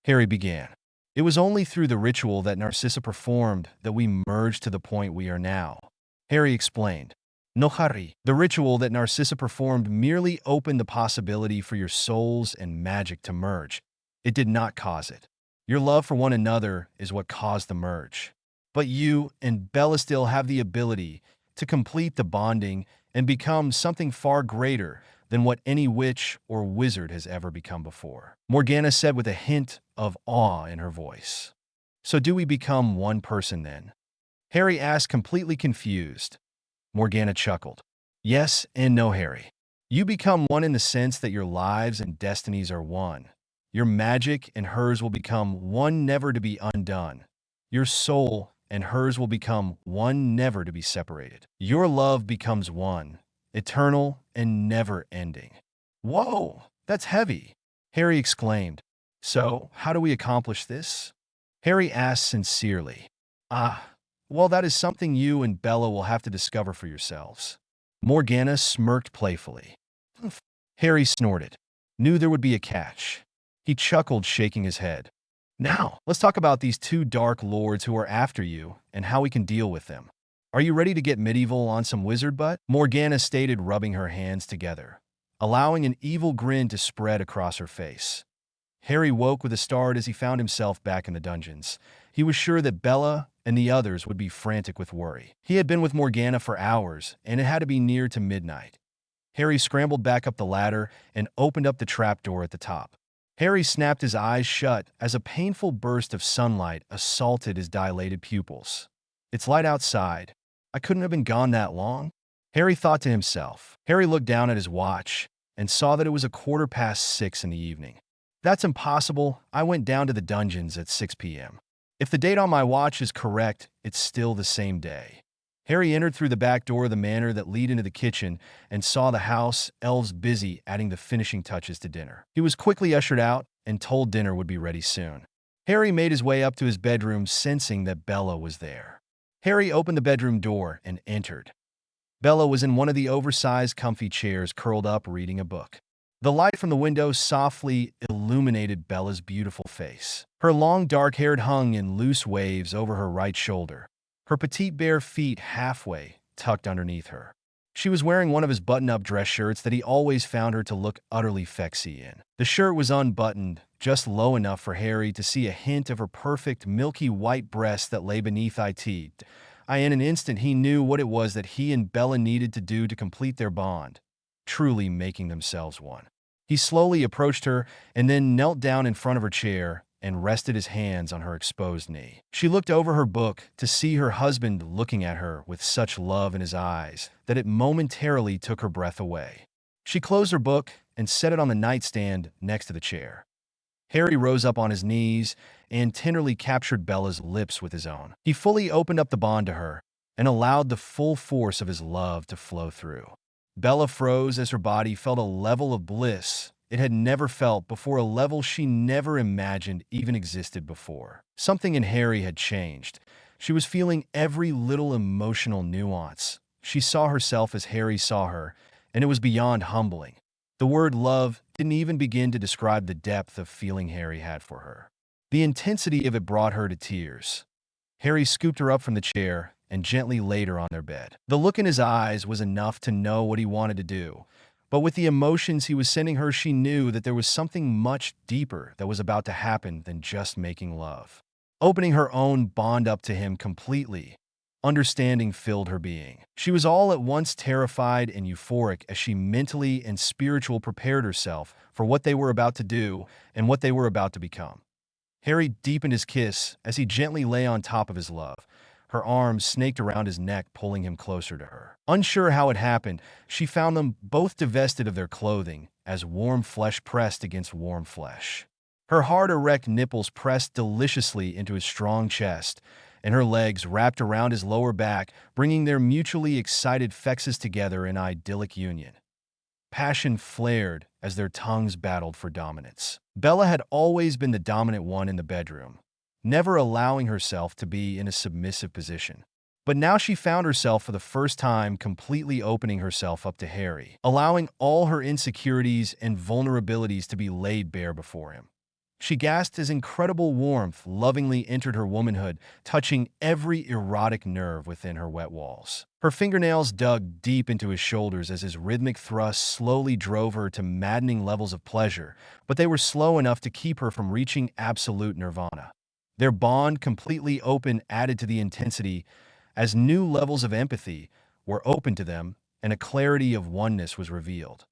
Harry began. It was only through the ritual that Narcissa performed that we merged to the point we are now. Harry explained. No, Harry. The ritual that Narcissa performed merely opened the possibility for your souls and magic to merge. It did not cause it. Your love for one another is what caused the merge. But you and Bella still have the ability to complete the bonding and become something far greater than what any witch or wizard has ever become before. Morgana said with a hint of awe in her voice. So do we become one person then? Harry asked, completely confused. Morgana chuckled. Yes and no, Harry. You become one in the sense that your lives and destinies are one. Your magic and hers will become one, never to be undone. Your soul and hers will become one, never to be separated. Your love becomes one, eternal and never-ending. Whoa, that's heavy, Harry exclaimed. So, how do we accomplish this? Harry asked sincerely. Well, that is something you and Bella will have to discover for yourselves. Morgana smirked playfully. Harry snorted. Knew there would be a catch. He chuckled, shaking his head. Now, let's talk about these two dark lords who are after you and how we can deal with them. Are you ready to get medieval on some wizard butt? Morgana stated, rubbing her hands together, allowing an evil grin to spread across her face. Harry woke with a start as he found himself back in the dungeons. He was sure that Bella and the others would be frantic with worry. He had been with Morgana for hours, and it had to be near to midnight. Harry scrambled back up the ladder and opened up the trapdoor at the top. Harry snapped his eyes shut as a painful burst of sunlight assaulted his dilated pupils. It's light outside. I couldn't have been gone that long, Harry thought to himself. Harry looked down at his watch and saw that it was 6:15 in the evening. That's impossible. I went down to the dungeons at 6 p.m. If the date on my watch is correct, it's still the same day. Harry entered through the back door of the manor that lead into the kitchen and saw the house elves busy adding the finishing touches to dinner. He was quickly ushered out and told dinner would be ready soon. Harry made his way up to his bedroom, sensing that Bella was there. Harry opened the bedroom door and entered. Bella was in one of the oversized, comfy chairs, curled up, reading a book. The light from the window softly illuminated Bella's beautiful face. Her long dark hair hung in loose waves over her right shoulder, her petite bare feet halfway tucked underneath her. She was wearing one of his button-up dress shirts that he always found her to look utterly sexy in. The shirt was unbuttoned, just low enough for Harry to see a hint of her perfect, milky white breast that lay beneath it. In an instant, he knew what it was that he and Bella needed to do to complete their bond, truly making themselves one. He slowly approached her and then knelt down in front of her chair and rested his hands on her exposed knee. She looked over her book to see her husband looking at her with such love in his eyes that it momentarily took her breath away. She closed her book and set it on the nightstand next to the chair. Harry rose up on his knees and tenderly captured Bella's lips with his own. He fully opened up the bond to her and allowed the full force of his love to flow through. Bella froze as her body felt a level of bliss it had never felt before, a level she never imagined even existed before. Something in Harry had changed. She was feeling every little emotional nuance. She saw herself as Harry saw her, and it was beyond humbling. The word love didn't even begin to describe the depth of feeling Harry had for her. The intensity of it brought her to tears. Harry scooped her up from the chair and gently laid her on their bed. The look in his eyes was enough to know what he wanted to do. But with the emotions he was sending her, she knew that there was something much deeper that was about to happen than just making love. Opening her own bond up to him completely, understanding filled her being. She was all at once terrified and euphoric as she mentally and spiritually prepared herself for what they were about to do and what they were about to become. Harry deepened his kiss as he gently lay on top of his love. Her arms snaked around his neck, pulling him closer to her. Unsure how it happened, she found them both divested of their clothing as warm flesh pressed against warm flesh. Her hard, erect nipples pressed deliciously into his strong chest, and her legs wrapped around his lower back, bringing their mutually excited sexes together in idyllic union. Passion flared as their tongues battled for dominance. Bella had always been the dominant one in the bedroom, never allowing herself to be in a submissive position. But now she found herself for the first time completely opening herself up to Harry, allowing all her insecurities and vulnerabilities to be laid bare before him. She gasped as incredible warmth lovingly entered her womanhood, touching every erotic nerve within her wet walls. Her fingernails dug deep into his shoulders as his rhythmic thrusts slowly drove her to maddening levels of pleasure, but they were slow enough to keep her from reaching absolute nirvana. Their bond, completely open, added to the intensity as new levels of empathy were open to them and a clarity of oneness was revealed.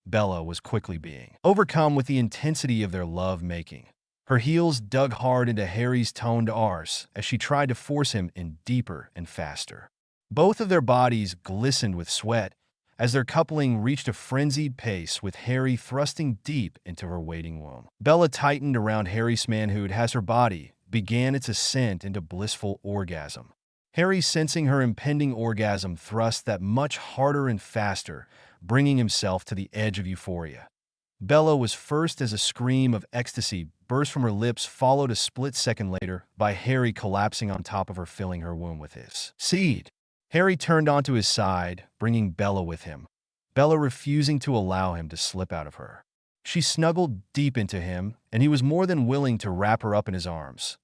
Bella was quickly being overcome with the intensity of their love-making. Her heels dug hard into Harry's toned arse as she tried to force him in deeper and faster. Both of their bodies glistened with sweat as their coupling reached a frenzied pace, with Harry thrusting deep into her waiting womb. Bella tightened around Harry's manhood as her body began its ascent into blissful orgasm. Harry, sensing her impending orgasm, thrust that much harder and faster, bringing himself to the edge of euphoria. Bella was first as a scream of ecstasy burst from her lips, followed a split second later by Harry collapsing on top of her, filling her womb with his seed. Harry turned onto his side, bringing Bella with him, Bella refusing to allow him to slip out of her. She snuggled deep into him, and he was more than willing to wrap her up in his arms.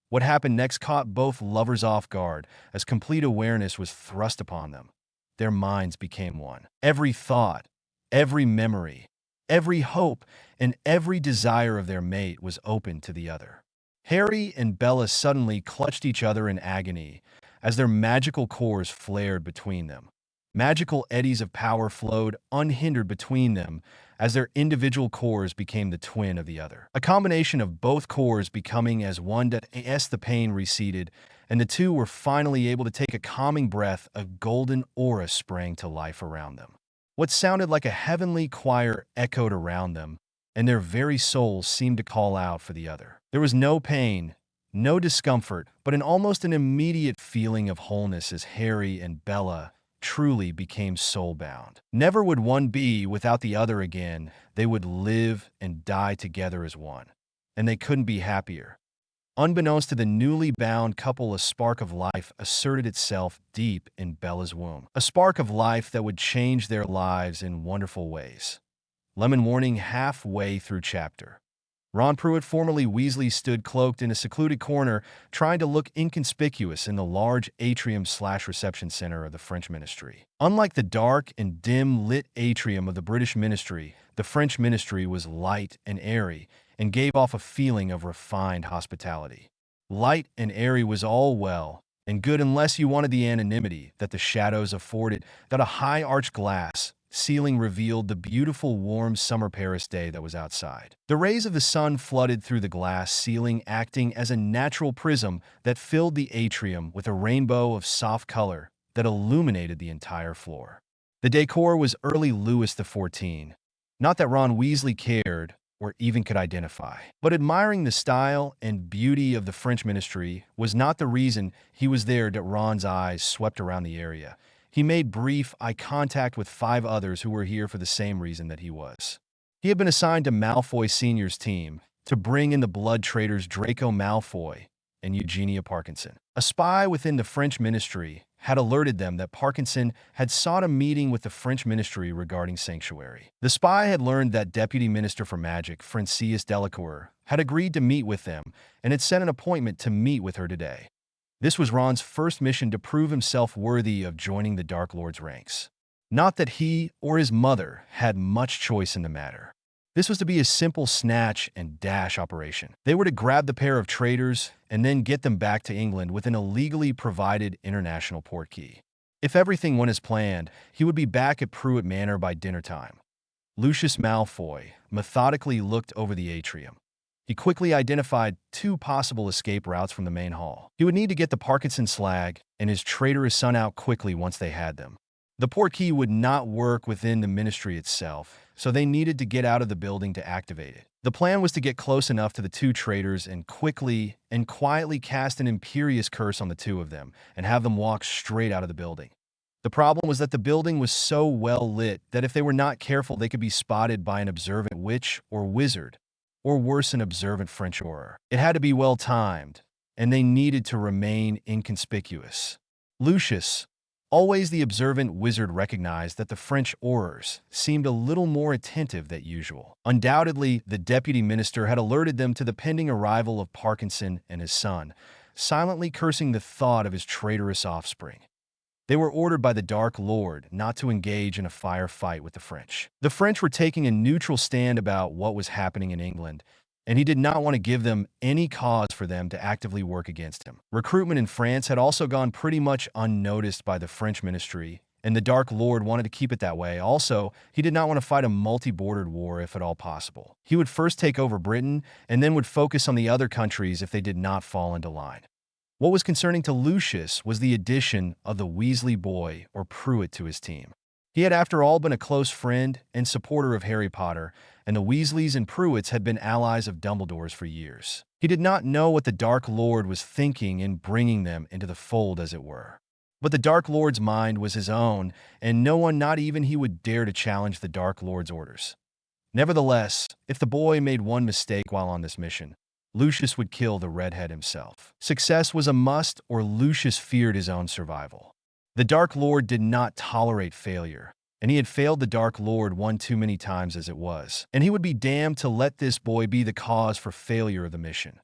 What happened next caught both lovers off guard as complete awareness was thrust upon them. Their minds became one. Every thought, every memory, every hope, and every desire of their mate was open to the other. Harry and Bella suddenly clutched each other in agony as their magical cores flared between them. Magical eddies of power flowed unhindered between them as their individual cores became the twin of the other. A combination of both cores becoming as one, as the pain receded, and the two were finally able to take a calming breath. A golden aura sprang to life around them. What sounded like a heavenly choir echoed around them, and their very souls seemed to call out for the other. There was no pain, no discomfort, but an immediate feeling of wholeness as Harry and Bella truly became soulbound. Never would one be without the other again. They would live and die together as one, and they couldn't be happier. Unbeknownst to the newly bound couple, a spark of life asserted itself deep in Bella's womb. A spark of life that would change their lives in wonderful ways. Lemon warning halfway through chapter. Ron Pruitt, formerly Weasley, stood cloaked in a secluded corner, trying to look inconspicuous in the large atrium/reception center of the French ministry. Unlike the dark and dim-lit atrium of the British ministry, the French ministry was light and airy and gave off a feeling of refined hospitality. Light and airy was all well and good unless you wanted the anonymity that the shadows afforded, that a high arched glass ceiling revealed the beautiful warm summer Paris day that was outside. The rays of the sun flooded through the glass ceiling, acting as a natural prism that filled the atrium with a rainbow of soft color that illuminated the entire floor. The decor was early Louis XIV. Not that Ron Weasley cared or even could identify, but admiring the style and beauty of the French ministry was not the reason he was there. That Ron's eyes swept around the area. He made brief eye contact with 5 others who were here for the same reason that he was. He had been assigned to Malfoy Sr.'s team to bring in the blood traitors Draco Malfoy and Eugenia Parkinson. A spy within the French ministry had alerted them that Parkinson had sought a meeting with the French ministry regarding sanctuary. The spy had learned that Deputy Minister for Magic, Francis Delacour, had agreed to meet with them and had set an appointment to meet with her today. This was Ron's first mission to prove himself worthy of joining the Dark Lord's ranks. Not that he or his mother had much choice in the matter. This was to be a simple snatch and dash operation. They were to grab the pair of traitors and then get them back to England with an illegally provided international port key. If everything went as planned, he would be back at Pruitt Manor by dinner time. Lucius Malfoy methodically looked over the atrium. He quickly identified 2 possible escape routes from the main hall. He would need to get the Parkinson slag and his traitorous son out quickly once they had them. The port key would not work within the ministry itself, so they needed to get out of the building to activate it. The plan was to get close enough to the 2 traitors and quickly and quietly cast an imperious curse on the 2 of them and have them walk straight out of the building. The problem was that the building was so well lit that if they were not careful, they could be spotted by an observant witch or wizard, or worse, an observant French auror. It had to be well timed, and they needed to remain inconspicuous. Lucius, always the observant wizard, recognized that the French aurors seemed a little more attentive than usual. Undoubtedly, the deputy minister had alerted them to the pending arrival of Parkinson and his son, silently cursing the thought of his traitorous offspring. They were ordered by the Dark Lord not to engage in a firefight with the French. The French were taking a neutral stand about what was happening in England, and he did not want to give them any cause for them to actively work against him. Recruitment in France had also gone pretty much unnoticed by the French ministry, and the Dark Lord wanted to keep it that way. Also, he did not want to fight a multi-bordered war if at all possible. He would first take over Britain, and then would focus on the other countries if they did not fall into line. What was concerning to Lucius was the addition of the Weasley boy, or Pruitt, to his team. He had, after all, been a close friend and supporter of Harry Potter, and the Weasleys and Pruitts had been allies of Dumbledore's for years. He did not know what the Dark Lord was thinking in bringing them into the fold, as it were. But the Dark Lord's mind was his own, and no one, not even he, would dare to challenge the Dark Lord's orders. Nevertheless, if the boy made one mistake while on this mission, Lucius would kill the redhead himself. Success was a must, or Lucius feared his own survival. The Dark Lord did not tolerate failure, and he had failed the Dark Lord one too many times as it was, and he would be damned to let this boy be the cause for failure of the mission.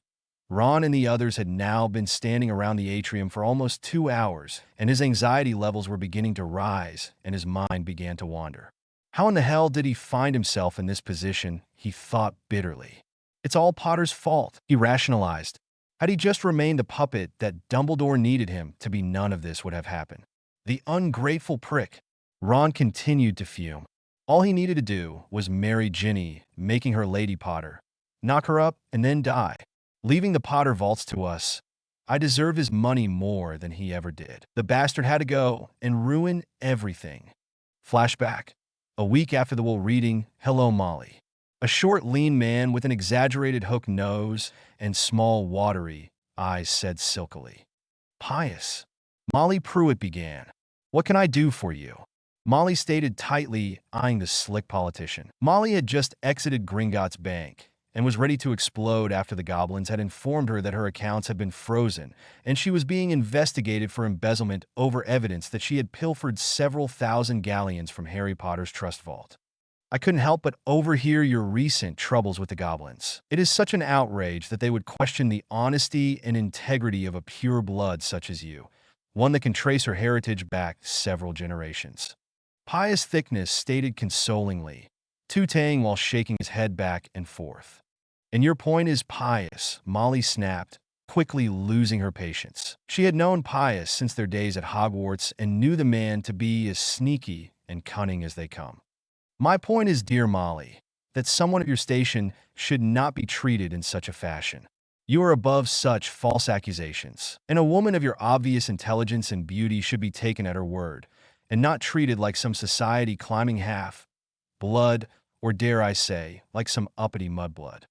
Ron and the others had now been standing around the atrium for almost 2 hours, and his anxiety levels were beginning to rise, and his mind began to wander. How in the hell did he find himself in this position? He thought bitterly. It's all Potter's fault, he rationalized. Had he just remained the puppet that Dumbledore needed him to be, none of this would have happened. The ungrateful prick. Ron continued to fume. All he needed to do was marry Ginny, making her Lady Potter, knock her up, and then die, leaving the Potter vaults to us. I deserve his money more than he ever did. The bastard had to go and ruin everything. Flashback. A week after the will reading, Hello, Molly. A short, lean man with an exaggerated hook nose and small, watery eyes said silkily. Pious. Molly Pruitt began. What can I do for you? Molly stated tightly, eyeing the slick politician. Molly had just exited Gringotts Bank and was ready to explode after the goblins had informed her that her accounts had been frozen and she was being investigated for embezzlement over evidence that she had pilfered several thousand galleons from Harry Potter's trust vault. I couldn't help but overhear your recent troubles with the goblins. It is such an outrage that they would question the honesty and integrity of a pure blood such as you, one that can trace her heritage back several generations. Pious Thickness stated consolingly, tootling while shaking his head back and forth. And your point is Pious, Molly snapped, quickly losing her patience. She had known Pious since their days at Hogwarts and knew the man to be as sneaky and cunning as they come. My point is, dear Molly, that someone of your station should not be treated in such a fashion. You are above such false accusations, and a woman of your obvious intelligence and beauty should be taken at her word, and not treated like some society climbing half-blood, or dare I say, like some uppity mudblood.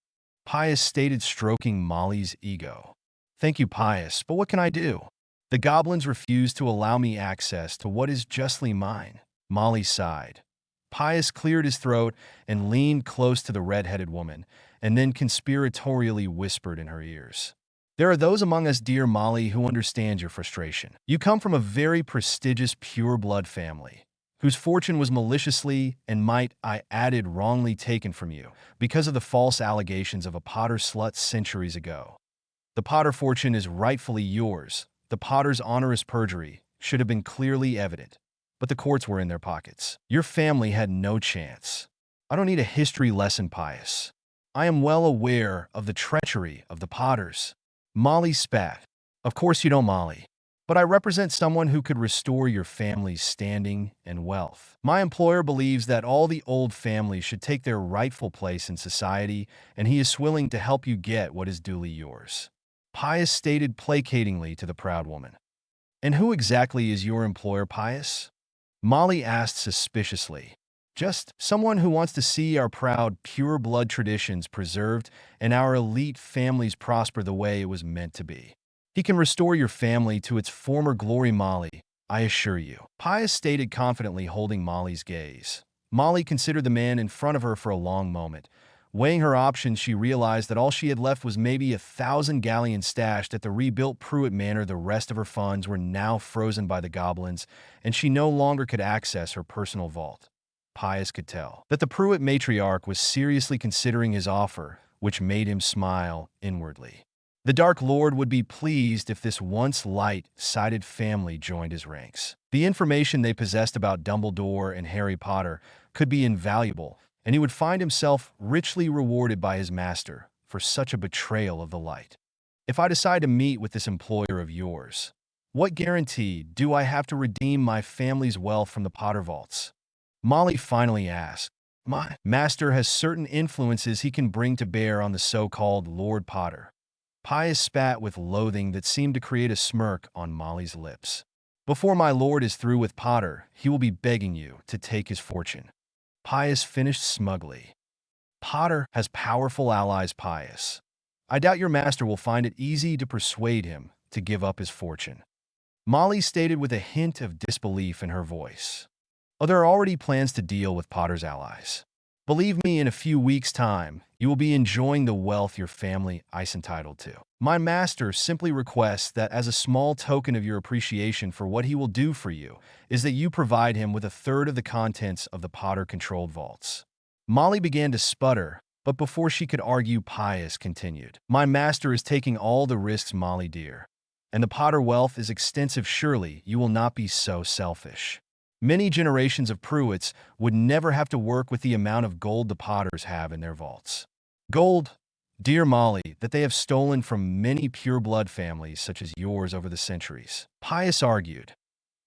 Pious stated, stroking Molly's ego. Thank you, Pious, but what can I do? The goblins refuse to allow me access to what is justly mine. Molly sighed. Pious cleared his throat and leaned close to the red-headed woman, and then conspiratorially whispered in her ears. There are those among us, dear Molly, who understand your frustration. You come from a very prestigious pure-blood family, whose fortune was maliciously, and might I added, wrongly taken from you, because of the false allegations of a Potter slut centuries ago. The Potter fortune is rightfully yours. The Potter's onerous perjury should have been clearly evident, but the courts were in their pockets. Your family had no chance. I don't need a history lesson, Pious. I am well aware of the treachery of the Potters. Molly spat. Of course you don't, Molly. But I represent someone who could restore your family's standing and wealth. My employer believes that all the old families should take their rightful place in society, and he is willing to help you get what is duly yours. Pious stated placatingly to the proud woman. And who exactly is your employer, Pious? Molly asked suspiciously. Just someone who wants to see our proud, pure-blood traditions preserved and our elite families prosper the way it was meant to be. He can restore your family to its former glory, Molly. I assure you," Pius stated confidently, holding Molly's gaze. Molly considered the man in front of her for a long moment. Weighing her options, she realized that all she had left was maybe 1,000 galleons stashed at the rebuilt Pruitt Manor. The rest of her funds were now frozen by the goblins, and she no longer could access her personal vault. Pius could tell that the Pruitt matriarch was seriously considering his offer, which made him smile inwardly. The Dark Lord would be pleased if this once light-sided family joined his ranks. The information they possessed about Dumbledore and Harry Potter could be invaluable, and he would find himself richly rewarded by his master for such a betrayal of the light. If I decide to meet with this employer of yours, what guarantee do I have to redeem my family's wealth from the Potter vaults? Molly finally asked. My master has certain influences he can bring to bear on the so-called Lord Potter. Pius spat with loathing that seemed to create a smirk on Molly's lips. Before my lord is through with Potter, he will be begging you to take his fortune. Pius finished smugly. Potter has powerful allies, Pius. I doubt your master will find it easy to persuade him to give up his fortune. Molly stated with a hint of disbelief in her voice. Oh, there are already plans to deal with Potter's allies. Believe me, in a few weeks' time, you will be enjoying the wealth your family is entitled to. My master simply requests that as a small token of your appreciation for what he will do for you, is that you provide him with 1/3 of the contents of the Potter-controlled vaults. Molly began to sputter, but before she could argue, Pius continued. My master is taking all the risks, Molly dear. And the Potter wealth is extensive. Surely you will not be so selfish. Many generations of Pruitts would never have to work with the amount of gold the Potters have in their vaults. Gold, dear Molly, that they have stolen from many pure-blood families such as yours over the centuries, Pius argued.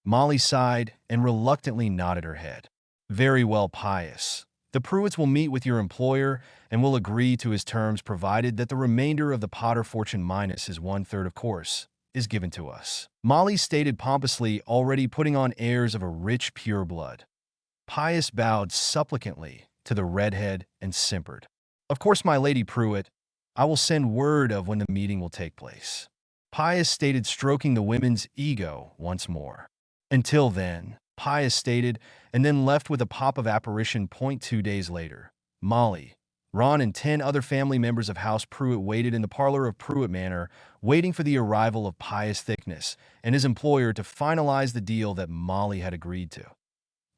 Molly sighed and reluctantly nodded her head. Very well, Pius. The Pruitts will meet with your employer and will agree to his terms, provided that the remainder of the Potter fortune minus his 1/3, of course, is given to us. Molly stated pompously, already putting on airs of a rich pureblood. Pius bowed supplicantly to the redhead and simpered. Of course, my Lady Pruitt, I will send word of when the meeting will take place. Pius stated, stroking the women's ego once more. Until then, Pius stated, and then left with a pop of apparition. 2 days later, Molly, Ron and 10 other family members of House Pruitt waited in the parlor of Pruitt Manor, waiting for the arrival of Pius Thickness and his employer to finalize the deal that Molly had agreed to.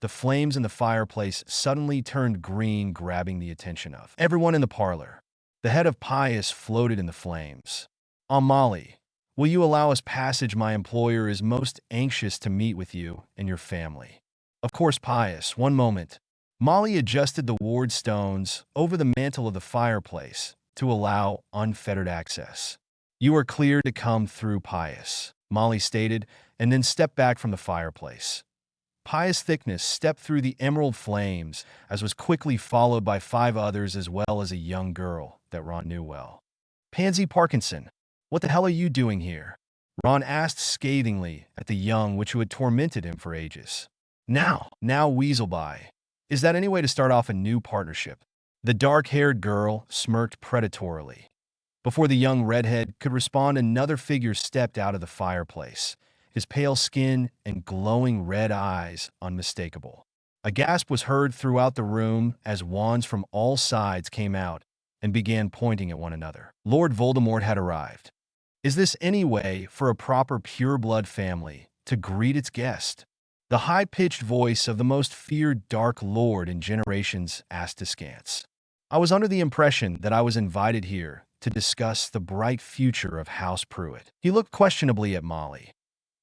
The flames in the fireplace suddenly turned green, grabbing the attention of everyone in the parlor. The head of Pius floated in the flames. Molly, will you allow us passage? My employer is most anxious to meet with you and your family. Of course, Pius. One moment. Molly adjusted the ward stones over the mantel of the fireplace to allow unfettered access. You are clear to come through, Pius, Molly stated, and then stepped back from the fireplace. Pius Thickness stepped through the emerald flames, as was quickly followed by 5 others, as well as a young girl that Ron knew well. Pansy Parkinson, what the hell are you doing here? Ron asked scathingly at the young witch who had tormented him for ages. Now, Weaselby. Is that any way to start off a new partnership? The dark-haired girl smirked predatorily. Before the young redhead could respond, another figure stepped out of the fireplace, his pale skin and glowing red eyes unmistakable. A gasp was heard throughout the room as wands from all sides came out and began pointing at one another. Lord Voldemort had arrived. Is this any way for a proper pure-blood family to greet its guest? The high-pitched voice of the most feared Dark Lord in generations asked askance. I was under the impression that I was invited here to discuss the bright future of House Pruitt. He looked questionably at Molly.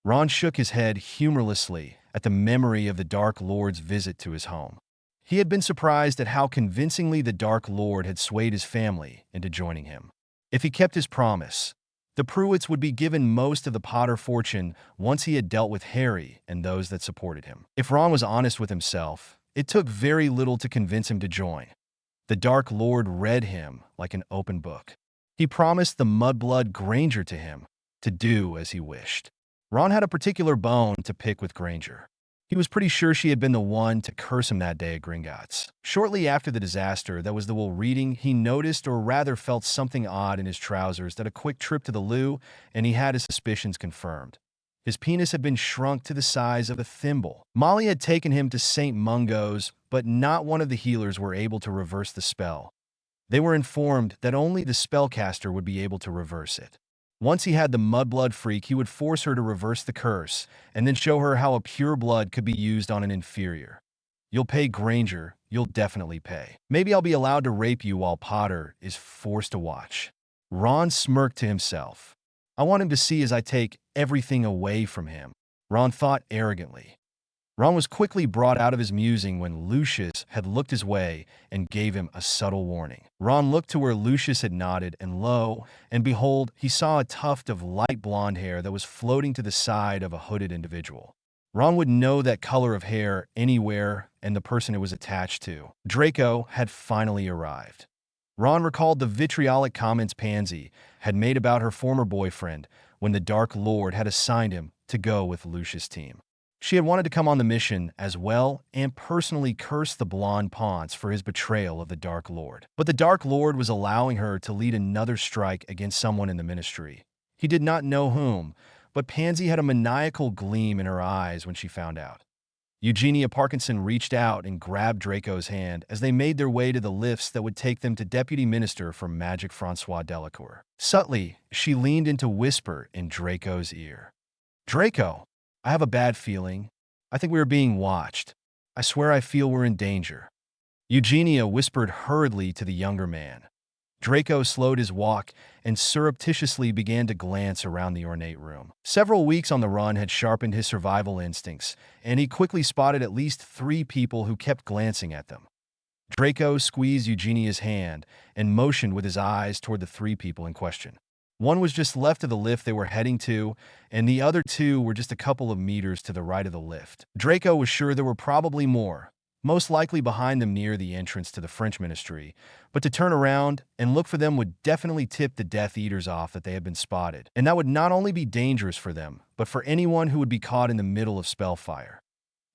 Ron shook his head humorlessly at the memory of the Dark Lord's visit to his home. He had been surprised at how convincingly the Dark Lord had swayed his family into joining him. If he kept his promise, the Pruitts would be given most of the Potter fortune once he had dealt with Harry and those that supported him. If Ron was honest with himself, it took very little to convince him to join. The Dark Lord read him like an open book. He promised the mudblood Granger to him, to do as he wished. Ron had a particular bone to pick with Granger. He was pretty sure she had been the one to curse him that day at Gringotts. Shortly after the disaster that was the will reading, he noticed, or rather felt, something odd in his trousers. That a quick trip to the loo, and he had his suspicions confirmed. His penis had been shrunk to the size of a thimble. Molly had taken him to St. Mungo's, but not one of the healers were able to reverse the spell. They were informed that only the spellcaster would be able to reverse it. Once he had the mudblood freak, he would force her to reverse the curse, and then show her how a pure blood could be used on an inferior. You'll pay, Granger. You'll definitely pay. Maybe I'll be allowed to rape you while Potter is forced to watch. Ron smirked to himself. I want him to see as I take everything away from him, Ron thought arrogantly. Ron was quickly brought out of his musing when Lucius had looked his way and gave him a subtle warning. Ron looked to where Lucius had nodded, and lo and behold, he saw a tuft of light blonde hair that was floating to the side of a hooded individual. Ron would know that color of hair anywhere and the person it was attached to. Draco had finally arrived. Ron recalled the vitriolic comments Pansy had made about her former boyfriend when the Dark Lord had assigned him to go with Lucius' team. She had wanted to come on the mission as well and personally curse the blonde Ponce for his betrayal of the Dark Lord. But the Dark Lord was allowing her to lead another strike against someone in the ministry. He did not know whom, but Pansy had a maniacal gleam in her eyes when she found out. Eugenia Parkinson reached out and grabbed Draco's hand as they made their way to the lifts that would take them to Deputy Minister for Magic Francois Delacour. Subtly, she leaned in to whisper in Draco's ear. Draco, I have a bad feeling. I think we are being watched. I swear I feel we're in danger. Eugenia whispered hurriedly to the younger man. Draco slowed his walk and surreptitiously began to glance around the ornate room. Several weeks on the run had sharpened his survival instincts, and he quickly spotted at least 3 people who kept glancing at them. Draco squeezed Eugenia's hand and motioned with his eyes toward the 3 people in question. One was just left of the lift they were heading to, and the other 2 were just a couple of meters to the right of the lift. Draco was sure there were probably more, most likely behind them near the entrance to the French ministry, but to turn around and look for them would definitely tip the Death Eaters off that they had been spotted, and that would not only be dangerous for them, but for anyone who would be caught in the middle of spellfire.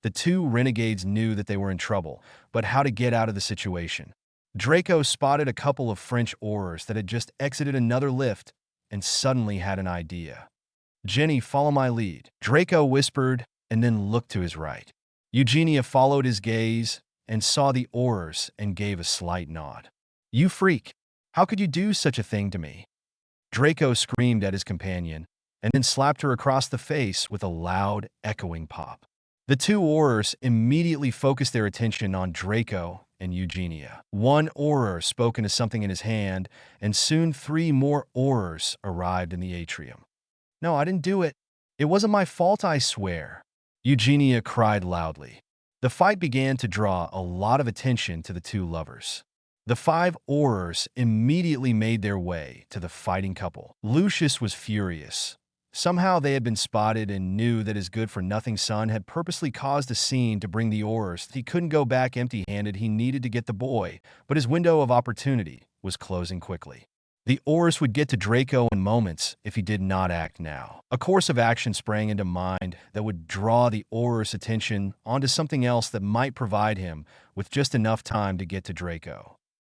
The 2 renegades knew that they were in trouble, but how to get out of the situation. Draco spotted a couple of French aurors that had just exited another lift and suddenly had an idea. Jenny, follow my lead, Draco whispered, and then looked to his right. Eugenia followed his gaze and saw the aurors and gave a slight nod. You freak! How could you do such a thing to me? Draco screamed at his companion and then slapped her across the face with a loud, echoing pop. The 2 aurors immediately focused their attention on Draco and Eugenia. One auror spoke into something in his hand, and soon 3 more aurors arrived in the atrium. No, I didn't do it. It wasn't my fault, I swear, Eugenia cried loudly. The fight began to draw a lot of attention to the 2 lovers. The 5 aurors immediately made their way to the fighting couple. Lucius was furious. Somehow they had been spotted and knew that his good-for-nothing son had purposely caused a scene to bring the aurors. He couldn't go back empty-handed. He needed to get the boy, but his window of opportunity was closing quickly. The aurors would get to Draco in moments if he did not act now. A course of action sprang into mind that would draw the aurors' attention onto something else that might provide him with just enough time to get to Draco.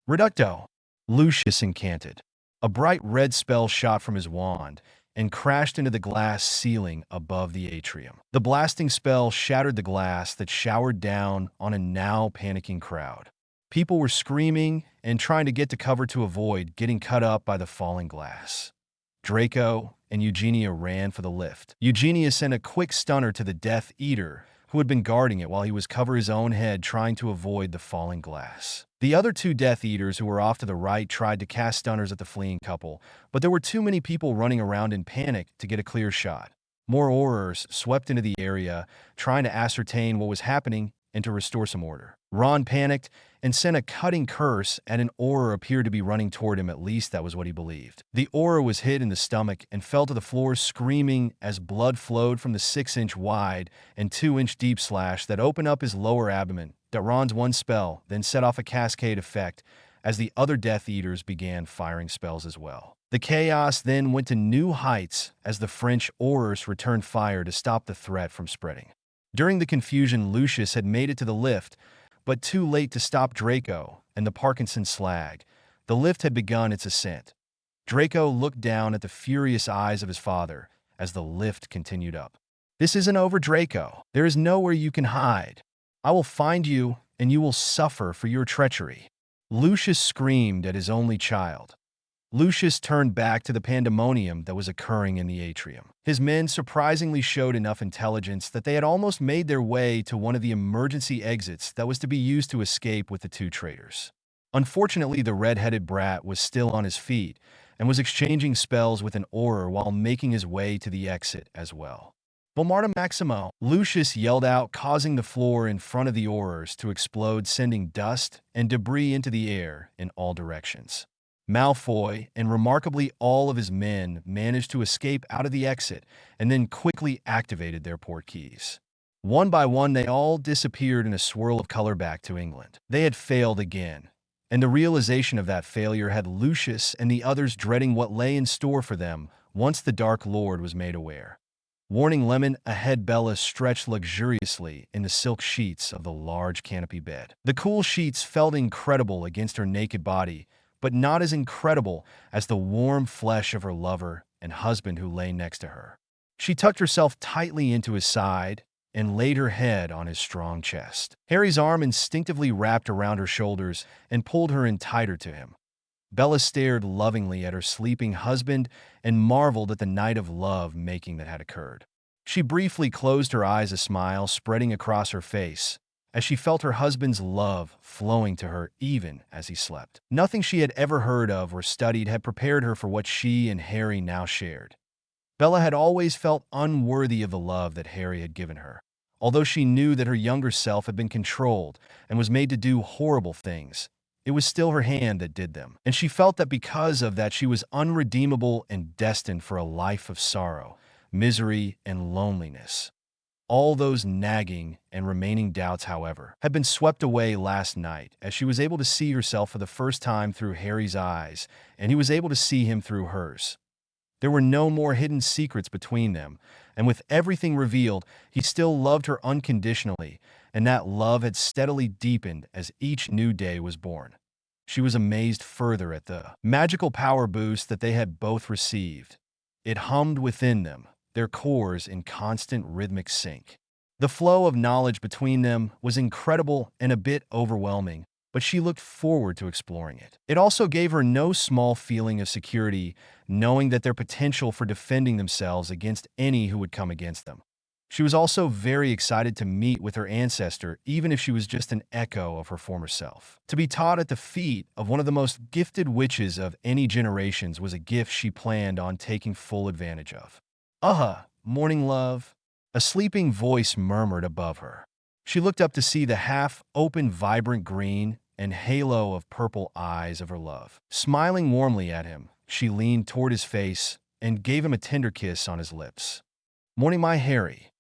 Reducto! Lucius incanted. A bright red spell shot from his wand and crashed into the glass ceiling above the atrium. The blasting spell shattered the glass that showered down on a now panicking crowd. People were screaming and trying to get to cover to avoid getting cut up by the falling glass. Draco and Eugenia ran for the lift. Eugenia sent a quick stunner to the Death Eater, who had been guarding it while he was covering his own head trying to avoid the falling glass. The other 2 Death Eaters who were off to the right tried to cast stunners at the fleeing couple, but there were too many people running around in panic to get a clear shot. More aurors swept into the area, trying to ascertain what was happening and to restore some order. Ron panicked and sent a cutting curse at an auror appeared to be running toward him. At least that was what he believed. The auror was hit in the stomach and fell to the floor screaming as blood flowed from the 6-inch wide and 2-inch deep slash that opened up his lower abdomen. Ron's one spell then set off a cascade effect as the other Death Eaters began firing spells as well. The chaos then went to new heights as the French aurors returned fire to stop the threat from spreading. During the confusion, Lucius had made it to the lift, but too late to stop Draco and the Parkinson slag. The lift had begun its ascent. Draco looked down at the furious eyes of his father as the lift continued up. This isn't over, Draco. There is nowhere you can hide. I will find you, and you will suffer for your treachery." Lucius screamed at his only child. Lucius turned back to the pandemonium that was occurring in the atrium. His men surprisingly showed enough intelligence that they had almost made their way to one of the emergency exits that was to be used to escape with the two traitors. Unfortunately, the red-headed brat was still on his feet and was exchanging spells with an Auror while making his way to the exit as well. "Bomarda Maximo!" Lucius yelled out, causing the floor in front of the Aurors to explode, sending dust and debris into the air in all directions. Malfoy and remarkably all of his men managed to escape out of the exit and then quickly activated their port keys. One by one, they all disappeared in a swirl of color back to England. They had failed again, and the realization of that failure had Lucius and the others dreading what lay in store for them once the Dark Lord was made aware. Warning Lemon, ahead. Bella stretched luxuriously in the silk sheets of the large canopy bed. The cool sheets felt incredible against her naked body, but not as incredible as the warm flesh of her lover and husband who lay next to her. She tucked herself tightly into his side and laid her head on his strong chest. Harry's arm instinctively wrapped around her shoulders and pulled her in tighter to him. Bella stared lovingly at her sleeping husband and marveled at the night of love-making that had occurred. She briefly closed her eyes, a smile spreading across her face, as she felt her husband's love flowing to her even as he slept. Nothing she had ever heard of or studied had prepared her for what she and Harry now shared. Bella had always felt unworthy of the love that Harry had given her. Although she knew that her younger self had been controlled and was made to do horrible things, it was still her hand that did them. And she felt that because of that, she was unredeemable and destined for a life of sorrow, misery, and loneliness. All those nagging and remaining doubts, however, had been swept away last night as she was able to see herself for the first time through Harry's eyes, and he was able to see him through hers. There were no more hidden secrets between them, and with everything revealed, he still loved her unconditionally, and that love had steadily deepened as each new day was born. She was amazed further at the magical power boost that they had both received. It hummed within them, their cores in constant rhythmic sync. The flow of knowledge between them was incredible and a bit overwhelming, but she looked forward to exploring it. It also gave her no small feeling of security, knowing that their potential for defending themselves against any who would come against them. She was also very excited to meet with her ancestor, even if she was just an echo of her former self. To be taught at the feet of one of the most gifted witches of any generations was a gift she planned on taking full advantage of. Morning, love," a sleeping voice murmured above her. She looked up to see the half-open vibrant green and halo of purple eyes of her love. Smiling warmly at him, she leaned toward his face and gave him a tender kiss on his lips. "Morning, my Harry,"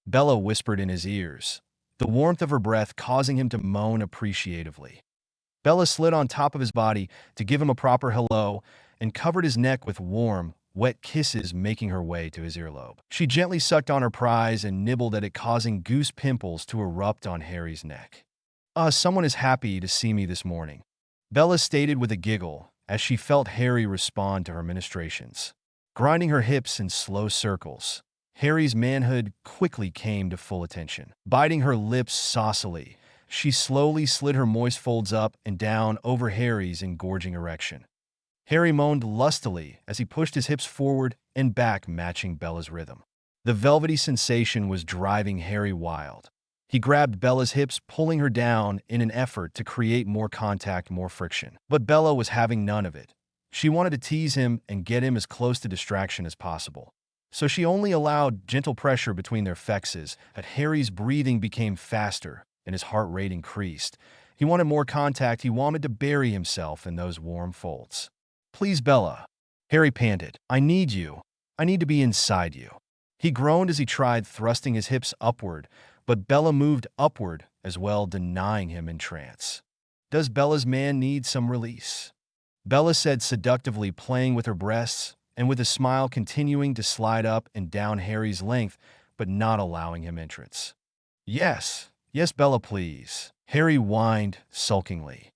Bella whispered in his ears, the warmth of her breath causing him to moan appreciatively. Bella slid on top of his body to give him a proper hello and covered his neck with warm, wet kisses, making her way to his earlobe. She gently sucked on her prize and nibbled at it, causing goose pimples to erupt on Harry's neck. Someone is happy to see me this morning," Bella stated with a giggle as she felt Harry respond to her ministrations. Grinding her hips in slow circles, Harry's manhood quickly came to full attention. Biting her lips saucily, she slowly slid her moist folds up and down over Harry's engorging erection. Harry moaned lustily as he pushed his hips forward and back, matching Bella's rhythm. The velvety sensation was driving Harry wild. He grabbed Bella's hips, pulling her down in an effort to create more contact, more friction. But Bella was having none of it. She wanted to tease him and get him as close to distraction as possible. So she only allowed gentle pressure between their fexes. As Harry's breathing became faster and his heart rate increased, he wanted more contact. He wanted to bury himself in those warm folds. "Please, Bella," Harry panted. "I need you. I need to be inside you." He groaned as he tried thrusting his hips upward, but Bella moved upward as well, denying him in trance. "Does Bella's man need some release?" Bella said seductively, playing with her breasts and with a smile continuing to slide up and down Harry's length, but not allowing him entrance. Yes, Bella, please," Harry whined sulkingly.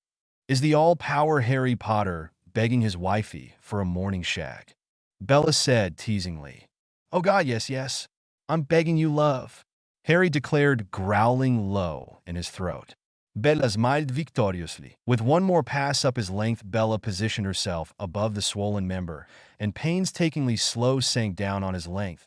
"Is the all-power Harry Potter begging his wifey for a morning shag?" Bella said teasingly. "Oh God, yes. I'm begging you, love," Harry declared, growling low in his throat. Bella smiled victoriously. With one more pass up his length, Bella positioned herself above the swollen member and painstakingly slow sank down on his length.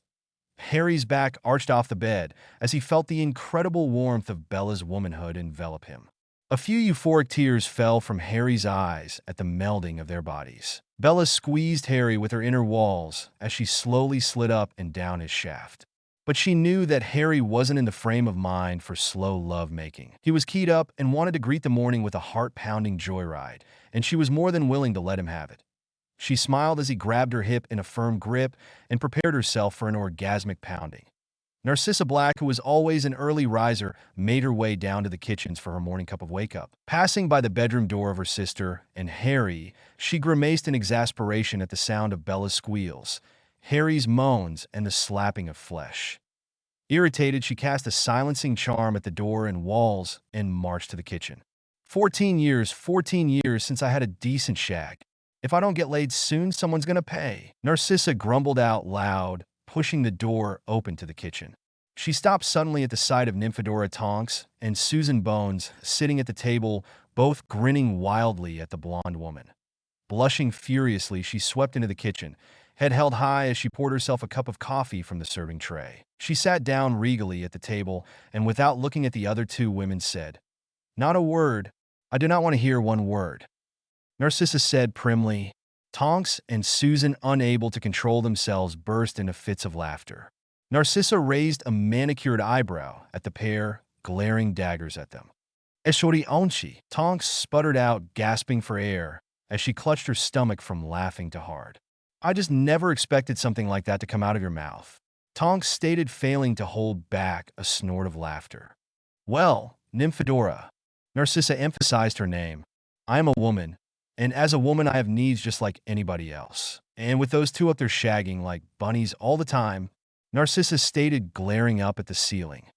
Harry's back arched off the bed as he felt the incredible warmth of Bella's womanhood envelop him. A few euphoric tears fell from Harry's eyes at the melding of their bodies. Bella squeezed Harry with her inner walls as she slowly slid up and down his shaft. But she knew that Harry wasn't in the frame of mind for slow love-making. He was keyed up and wanted to greet the morning with a heart-pounding joyride, and she was more than willing to let him have it. She smiled as he grabbed her hip in a firm grip and prepared herself for an orgasmic pounding. Narcissa Black, who was always an early riser, made her way down to the kitchens for her morning cup of wake-up. Passing by the bedroom door of her sister and Harry, she grimaced in exasperation at the sound of Bella's squeals, Harry's moans, and the slapping of flesh. Irritated, she cast a silencing charm at the door and walls and marched to the kitchen. 14 years since I had a decent shag. If I don't get laid soon, someone's gonna pay. Narcissa grumbled out loud, pushing the door open to the kitchen. She stopped suddenly at the sight of Nymphadora Tonks and Susan Bones sitting at the table, both grinning wildly at the blonde woman. Blushing furiously, she swept into the kitchen, head held high as she poured herself a cup of coffee from the serving tray. She sat down regally at the table and, without looking at the other two women, said, "Not a word. I do not want to hear one word." Narcissa said primly. Tonks and Susan, unable to control themselves, burst into fits of laughter. Narcissa raised a manicured eyebrow at the pair, glaring daggers at them. "Eshori onchi," Tonks sputtered out, gasping for air, as she clutched her stomach from laughing too hard. "I just never expected something like that to come out of your mouth," Tonks stated, failing to hold back a snort of laughter. "Well, Nymphadora," Narcissa emphasized her name, "I am a woman, and as a woman I have needs just like anybody else. And with those two up there shagging like bunnies all the time," Narcissa stated, glaring up at the ceiling,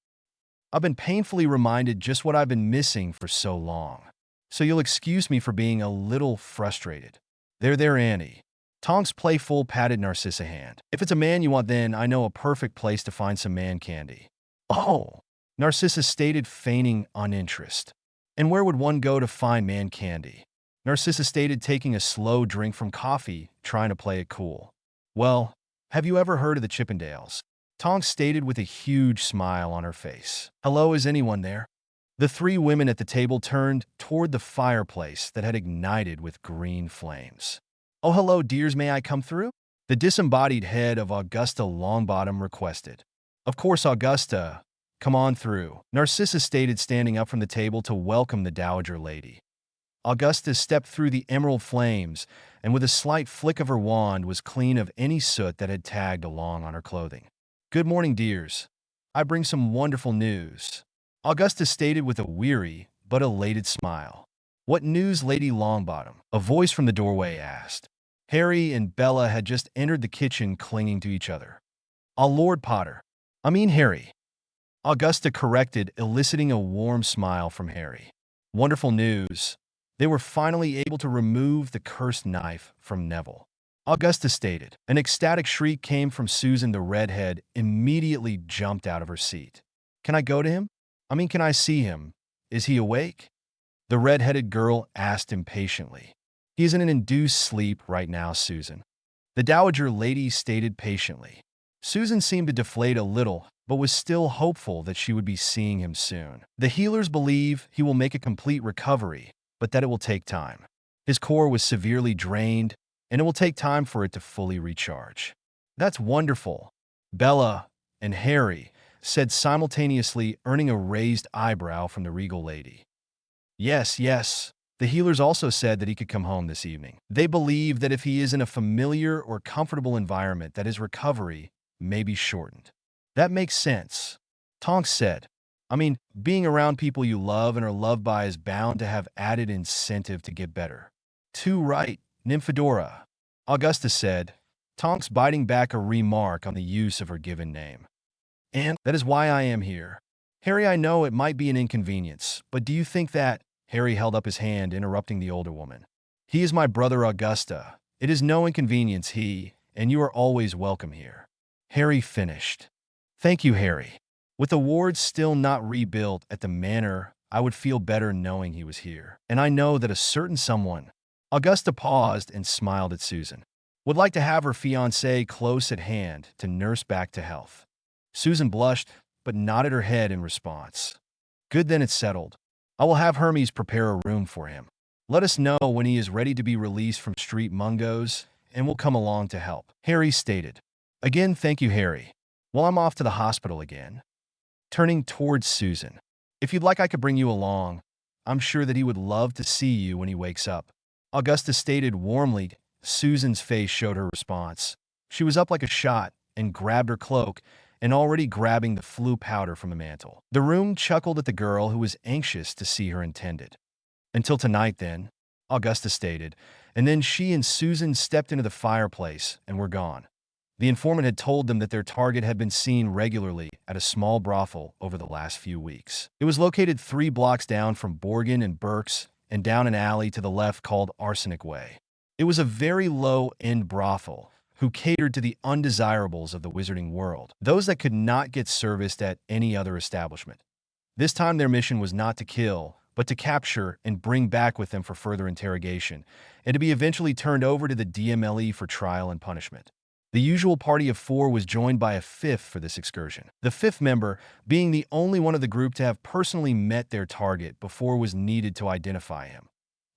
"I've been painfully reminded just what I've been missing for so long. So you'll excuse me for being a little frustrated." There, Annie." Tonks playful patted Narcissa's hand. "If it's a man you want, then I know a perfect place to find some man candy." "Oh," Narcissa stated, feigning uninterest. "And where would one go to find man candy?" Narcissa stated, taking a slow drink from coffee, trying to play it cool. "Well, have you ever heard of the Chippendales?" Tonks stated with a huge smile on her face. "Hello, is anyone there?" The three women at the table turned toward the fireplace that had ignited with green flames. "Oh, hello, dears, may I come through?" The disembodied head of Augusta Longbottom requested. "Of course, Augusta. Come on through," Narcissa stated, standing up from the table to welcome the dowager lady. Augusta stepped through the emerald flames, and with a slight flick of her wand was clean of any soot that had tagged along on her clothing. "Good morning, dears. I bring some wonderful news," Augusta stated with a weary but elated smile. "What news, Lady Longbottom?" a voice from the doorway asked. Harry and Bella had just entered the kitchen, clinging to each other. "Ah, Lord Potter. I mean Harry," Augusta corrected, eliciting a warm smile from Harry. "Wonderful news. They were finally able to remove the cursed knife from Neville," Augusta stated. An ecstatic shriek came from Susan. The redhead immediately jumped out of her seat. "Can I go to him? Can I see him? Is he awake?" the red-headed girl asked impatiently. "He is in an induced sleep right now, Susan," the dowager lady stated patiently. Susan seemed to deflate a little, but was still hopeful that she would be seeing him soon. "The healers believe he will make a complete recovery, but that it will take time. His core was severely drained, and it will take time for it to fully recharge." "That's wonderful," Bella and Harry said simultaneously, earning a raised eyebrow from the regal lady. Yes. The healers also said that he could come home this evening. They believe that if he is in a familiar or comfortable environment, that his recovery may be shortened." "That makes sense," Tonks said. Being around people you love and are loved by is bound to have added incentive to get better." "Too right, Nymphadora," Augusta said, Tonks biting back a remark on the use of her given name. "And that is why I am here. Harry, I know it might be an inconvenience, but do you think that—" Harry held up his hand, interrupting the older woman. "He is my brother, Augusta. It is no inconvenience, and you are always welcome here," Harry finished. Thank you, Harry. With the wards still not rebuilt at the manor, I would feel better knowing he was here. And I know that a certain someone, Augusta paused and smiled at Susan, would like to have her fiancé close at hand to nurse back to health. Susan blushed, but nodded her head in response. Good, then it's settled. I will have Hermes prepare a room for him. Let us know when he is ready to be released from Street Mungos, and we'll come along to help, Harry stated. Again, thank you, Harry. Well, I'm off to the hospital again. Turning towards Susan. If you'd like, I could bring you along. I'm sure that he would love to see you when he wakes up, Augusta stated warmly. Susan's face showed her response. She was up like a shot and grabbed her cloak and already grabbing the flu powder from a mantle. The room chuckled at the girl who was anxious to see her intended. Until tonight, then, Augusta stated, and then she and Susan stepped into the fireplace and were gone. The informant had told them that their target had been seen regularly at a small brothel over the last few weeks. It was located 3 blocks down from Borgin and Burke's and down an alley to the left called Arsenic Way. It was a very low-end brothel who catered to the undesirables of the wizarding world, those that could not get serviced at any other establishment. This time their mission was not to kill, but to capture and bring back with them for further interrogation, and to be eventually turned over to the DMLE for trial and punishment. The usual party of 4 was joined by a 5th for this excursion. The 5th member, being the only one of the group to have personally met their target before was needed to identify him.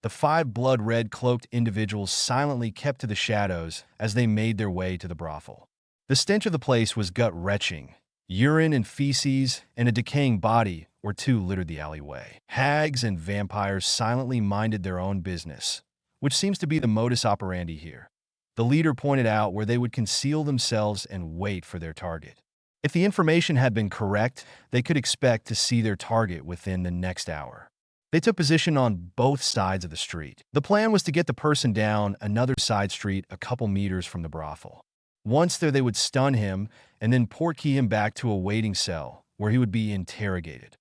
The 5 blood-red cloaked individuals silently kept to the shadows as they made their way to the brothel. The stench of the place was gut-wrenching. Urine and feces and a decaying body or 2 littered the alleyway. Hags and vampires silently minded their own business, which seems to be the modus operandi here. The leader pointed out where they would conceal themselves and wait for their target. If the information had been correct, they could expect to see their target within the next hour. They took position on both sides of the street. The plan was to get the person down another side street a couple meters from the brothel. Once there, they would stun him and then portkey him back to a waiting cell where he would be interrogated.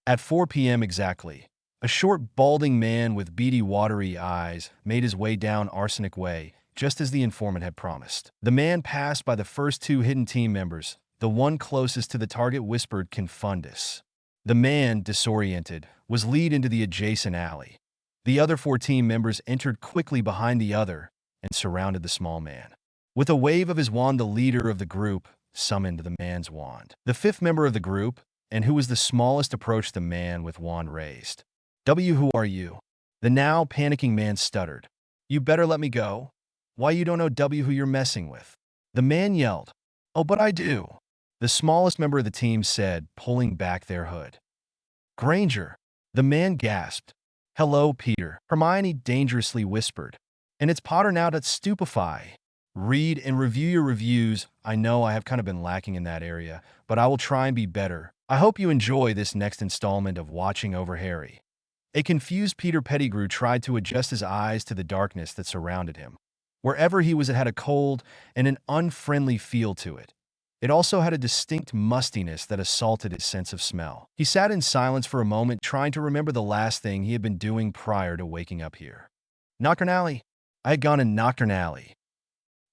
At 4 p.m. exactly, a short, balding man with beady, watery eyes made his way down Arsenic Way, just as the informant had promised. The man passed by the first 2 hidden team members. The one closest to the target whispered Confundus. The man, disoriented, was led into the adjacent alley. The other 4 team members entered quickly behind the other and surrounded the small man. With a wave of his wand, the leader of the group summoned the man's wand. The 5th member of the group, and who was the smallest, approached the man with wand raised. "W, who are you?" The now panicking man stuttered. "You better let me go. Why, you don't know W who you're messing with." The man yelled. "Oh, but I do," the smallest member of the team said, pulling back their hood. "Granger." The man gasped. "Hello, Peter," Hermione dangerously whispered. "And it's Potter now to stupefy. Read and review your reviews. I know I have kind of been lacking in that area, but I will try and be better. I hope you enjoy this next installment of Watching Over Harry." A confused Peter Pettigrew tried to adjust his eyes to the darkness that surrounded him. Wherever he was, it had a cold and an unfriendly feel to it. It also had a distinct mustiness that assaulted his sense of smell. He sat in silence for a moment, trying to remember the last thing he had been doing prior to waking up here. Knockern Alley. I had gone in Knockern Alley.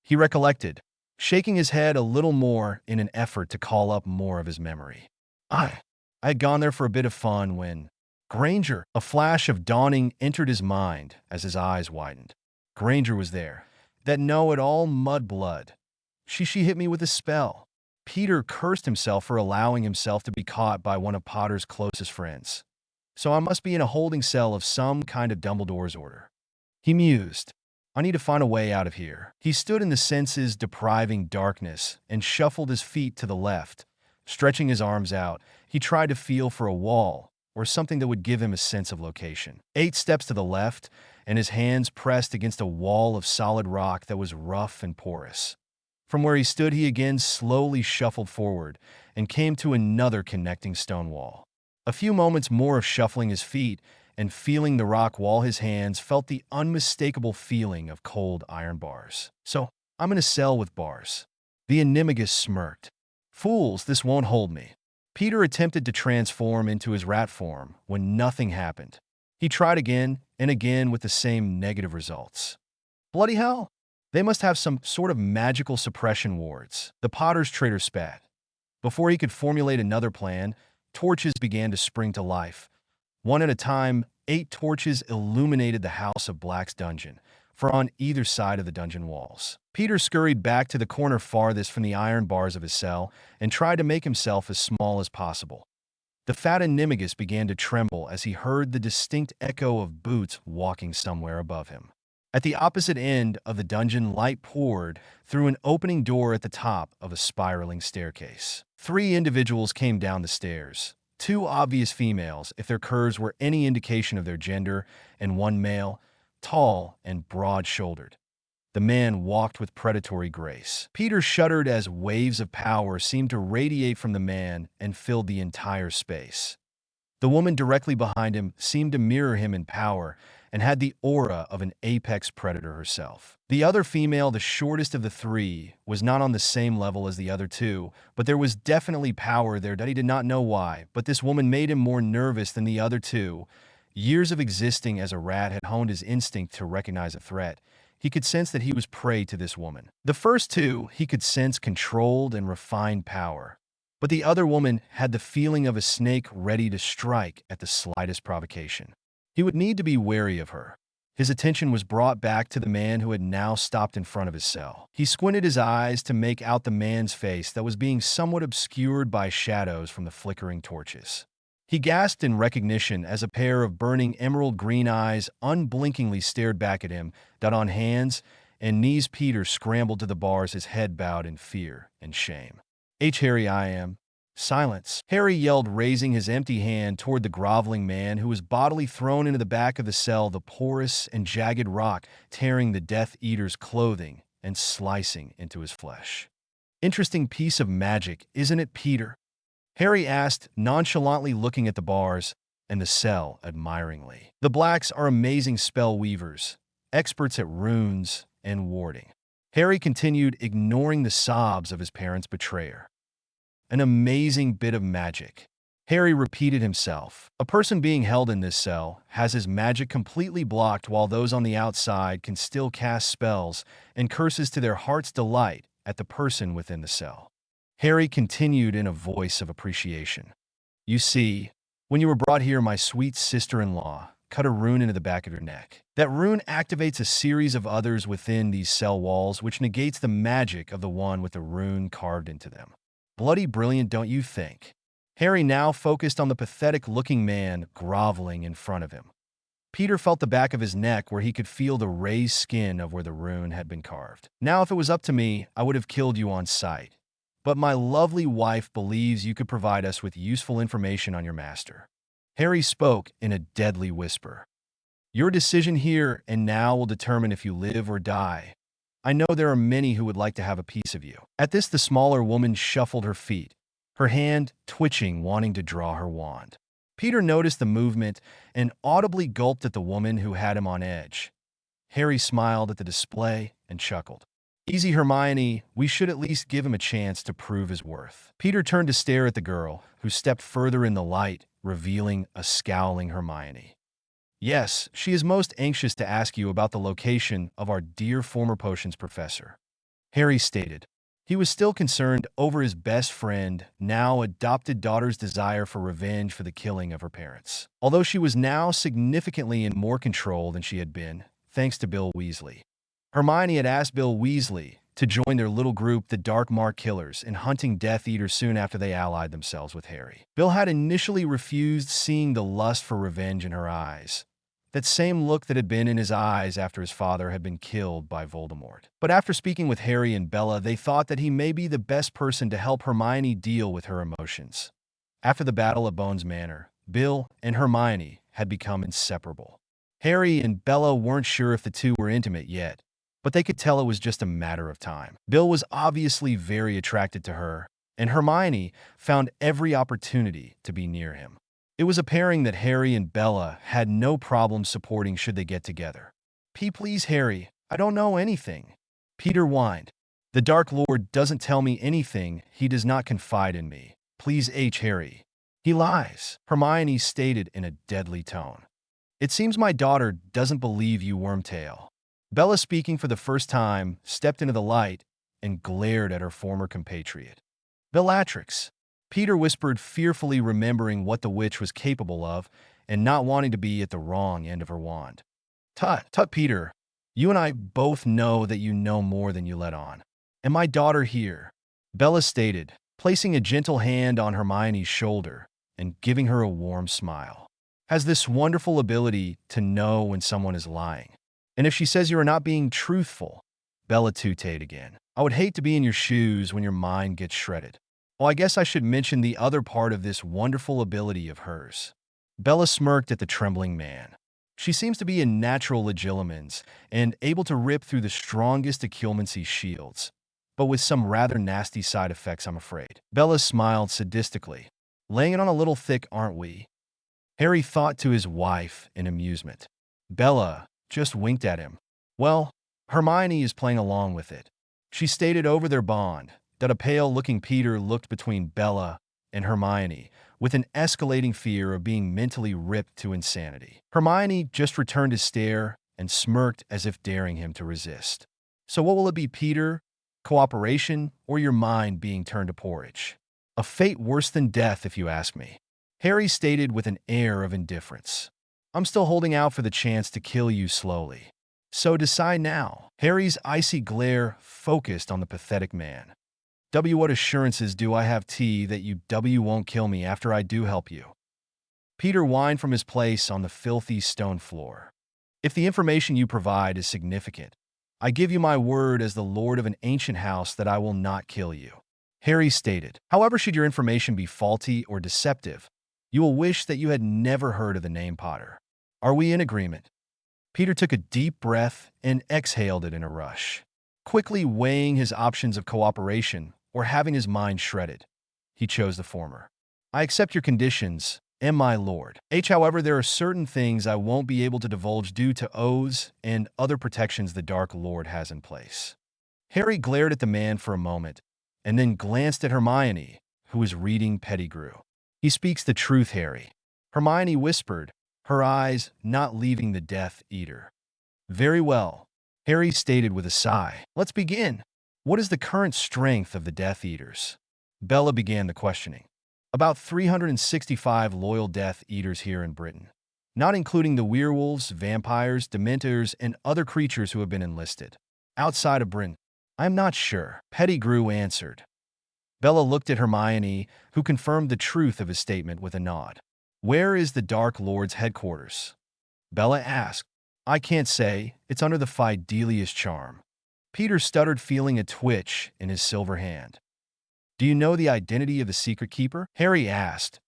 He recollected, shaking his head a little more in an effort to call up more of his memory. I had gone there for a bit of fun when Granger, a flash of dawning entered his mind as his eyes widened. Granger was there. That know-it-all mudblood. She hit me with a spell. Peter cursed himself for allowing himself to be caught by one of Potter's closest friends. So I must be in a holding cell of some kind of Dumbledore's order. He mused. I need to find a way out of here. He stood in the senses-depriving darkness and shuffled his feet to the left. Stretching his arms out, he tried to feel for a wall or something that would give him a sense of location. 8 steps to the left, and his hands pressed against a wall of solid rock that was rough and porous. From where he stood, he again slowly shuffled forward and came to another connecting stone wall. A few moments more of shuffling his feet and feeling the rock wall, his hands felt the unmistakable feeling of cold iron bars. So, I'm in a cell with bars. The Animagus smirked. Fools, this won't hold me. Peter attempted to transform into his rat form when nothing happened. He tried again and again with the same negative results. Bloody hell! They must have some sort of magical suppression wards. The Potter's traitor spat. Before he could formulate another plan, torches began to spring to life. One at a time, 8 torches illuminated the House of Black's dungeon, for on either side of the dungeon walls. Peter scurried back to the corner farthest from the iron bars of his cell and tried to make himself as small as possible. The fat animagus began to tremble as he heard the distinct echo of boots walking somewhere above him. At the opposite end of the dungeon, light poured through an opening door at the top of a spiraling staircase. 3 individuals came down the stairs. 2 obvious females, if their curves were any indication of their gender, and 1 male, tall and broad-shouldered. The man walked with predatory grace. Peter shuddered as waves of power seemed to radiate from the man and filled the entire space. The woman directly behind him seemed to mirror him in power and had the aura of an apex predator herself. The other female, the shortest of the 3, was not on the same level as the other 2, but there was definitely power there that he did not know why, but this woman made him more nervous than the other 2. Years of existing as a rat had honed his instinct to recognize a threat. He could sense that he was prey to this woman. The first 2, he could sense controlled and refined power. But the other woman had the feeling of a snake ready to strike at the slightest provocation. He would need to be wary of her. His attention was brought back to the man who had now stopped in front of his cell. He squinted his eyes to make out the man's face that was being somewhat obscured by shadows from the flickering torches. He gasped in recognition as a pair of burning emerald green eyes unblinkingly stared back at him. Down on hands and knees, Peter scrambled to the bars, his head bowed in fear and shame. Harry, I am. Silence, Harry yelled, raising his empty hand toward the groveling man who was bodily thrown into the back of the cell, the porous and jagged rock tearing the Death Eater's clothing and slicing into his flesh. Interesting piece of magic, isn't it, Peter? Harry asked, nonchalantly looking at the bars and the cell admiringly. The Blacks are amazing spell weavers, experts at runes and warding. Harry continued, ignoring the sobs of his parents' betrayer. An amazing bit of magic. Harry repeated himself. A person being held in this cell has his magic completely blocked, while those on the outside can still cast spells and curses to their heart's delight at the person within the cell. Harry continued in a voice of appreciation. You see, when you were brought here, my sweet sister-in-law cut a rune into the back of your neck. That rune activates a series of others within these cell walls, which negates the magic of the one with the rune carved into them. Bloody brilliant, don't you think? Harry now focused on the pathetic-looking man groveling in front of him. Peter felt the back of his neck where he could feel the raised skin of where the rune had been carved. Now, if it was up to me, I would have killed you on sight. But my lovely wife believes you could provide us with useful information on your master. Harry spoke in a deadly whisper. Your decision here and now will determine if you live or die. I know there are many who would like to have a piece of you. At this, the smaller woman shuffled her feet, her hand twitching, wanting to draw her wand. Peter noticed the movement and audibly gulped at the woman who had him on edge. Harry smiled at the display and chuckled. Easy, Hermione, we should at least give him a chance to prove his worth. Peter turned to stare at the girl, who stepped further in the light, revealing a scowling Hermione. Yes, she is most anxious to ask you about the location of our dear former potions professor, Harry stated. He was still concerned over his best friend, now adopted daughter's desire for revenge for the killing of her parents. Although she was now significantly in more control than she had been, thanks to Bill Weasley. Hermione had asked Bill Weasley to join their little group, the Dark Mark Killers, in hunting Death Eaters soon after they allied themselves with Harry. Bill had initially refused, seeing the lust for revenge in her eyes. That same look that had been in his eyes after his father had been killed by Voldemort. But after speaking with Harry and Bella, they thought that he may be the best person to help Hermione deal with her emotions. After the battle at Bones Manor, Bill and Hermione had become inseparable. Harry and Bella weren't sure if the two were intimate yet, but they could tell it was just a matter of time. Bill was obviously very attracted to her, and Hermione found every opportunity to be near him. It was a pairing that Harry and Bella had no problem supporting should they get together. Please, Harry, I don't know anything. Peter whined. The Dark Lord doesn't tell me anything. He does not confide in me. Please, Harry. He lies, Hermione stated in a deadly tone. It seems my daughter doesn't believe you, Wormtail. Bella, speaking for the first time, stepped into the light and glared at her former compatriot. Bellastrix, Peter whispered, fearfully remembering what the witch was capable of and not wanting to be at the wrong end of her wand. Tut, tut, Peter. You and I both know that you know more than you let on. And my daughter here, Bella stated, placing a gentle hand on Hermione's shoulder and giving her a warm smile, has this wonderful ability to know when someone is lying. And if she says you are not being truthful, Bella tooted again. I would hate to be in your shoes when your mind gets shredded. Well, I guess I should mention the other part of this wonderful ability of hers. Bella smirked at the trembling man. She seems to be a natural legilimens and able to rip through the strongest Achilmancy shields, but with some rather nasty side effects, I'm afraid. Bella smiled sadistically. Laying it on a little thick, aren't we? Harry thought to his wife in amusement. Bella just winked at him. Well, Hermione is playing along with it. She stated over their bond that a pale-looking Peter looked between Bella and Hermione with an escalating fear of being mentally ripped to insanity. Hermione just returned his stare and smirked as if daring him to resist. So what will it be, Peter? Cooperation or your mind being turned to porridge? A fate worse than death, if you ask me. Harry stated with an air of indifference. I'm still holding out for the chance to kill you slowly. So decide now. Harry's icy glare focused on the pathetic man. What assurances do I have that you won't kill me after I do help you? Peter whined from his place on the filthy stone floor. If the information you provide is significant, I give you my word as the lord of an ancient house that I will not kill you. Harry stated, however, should your information be faulty or deceptive, you will wish that you had never heard of the name Potter. Are we in agreement? Peter took a deep breath and exhaled it in a rush, quickly weighing his options of cooperation or having his mind shredded. He chose the former. I accept your conditions, and my lord. However, there are certain things I won't be able to divulge due to oaths and other protections the Dark Lord has in place. Harry glared at the man for a moment, and then glanced at Hermione, who was reading Pettigrew. He speaks the truth, Harry. Hermione whispered, her eyes not leaving the Death Eater. Very well, Harry stated with a sigh. Let's begin. What is the current strength of the Death Eaters? Bella began the questioning. About 365 loyal Death Eaters here in Britain, not including the werewolves, vampires, dementors, and other creatures who have been enlisted. Outside of Britain, I'm not sure, Pettigrew answered. Bella looked at Hermione, who confirmed the truth of his statement with a nod. Where is the Dark Lord's headquarters? Bella asked. I can't say. It's under the Fidelius charm. Peter stuttered, feeling a twitch in his silver hand. Do you know the identity of the secret keeper? Harry asked.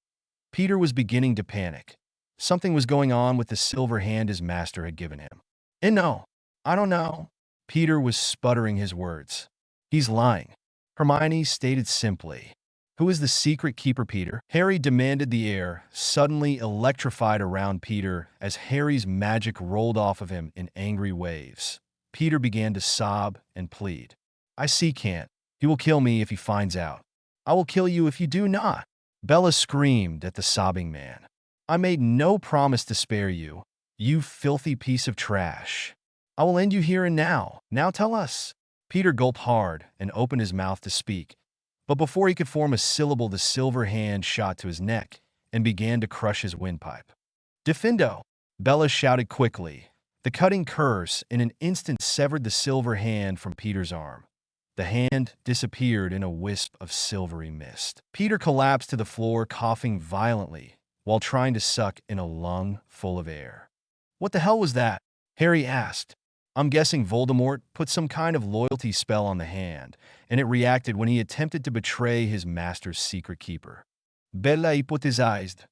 Peter was beginning to panic. Something was going on with the silver hand his master had given him. And no, I don't know. Peter was sputtering his words. He's lying. Hermione stated simply. Who is the secret keeper, Peter? Harry demanded, the air suddenly electrified around Peter as Harry's magic rolled off of him in angry waves. Peter began to sob and plead. I can't. He will kill me if he finds out. I will kill you if you do not. Bella screamed at the sobbing man. I made no promise to spare you, you filthy piece of trash. I will end you here and now. Now tell us. Peter gulped hard and opened his mouth to speak, but before he could form a syllable, the silver hand shot to his neck and began to crush his windpipe. Defendo! Bella shouted quickly. The cutting curse in an instant severed the silver hand from Peter's arm. The hand disappeared in a wisp of silvery mist. Peter collapsed to the floor, coughing violently while trying to suck in a lung full of air. What the hell was that? Harry asked. I'm guessing Voldemort put some kind of loyalty spell on the hand, and it reacted when he attempted to betray his master's secret keeper. Bella hypotized.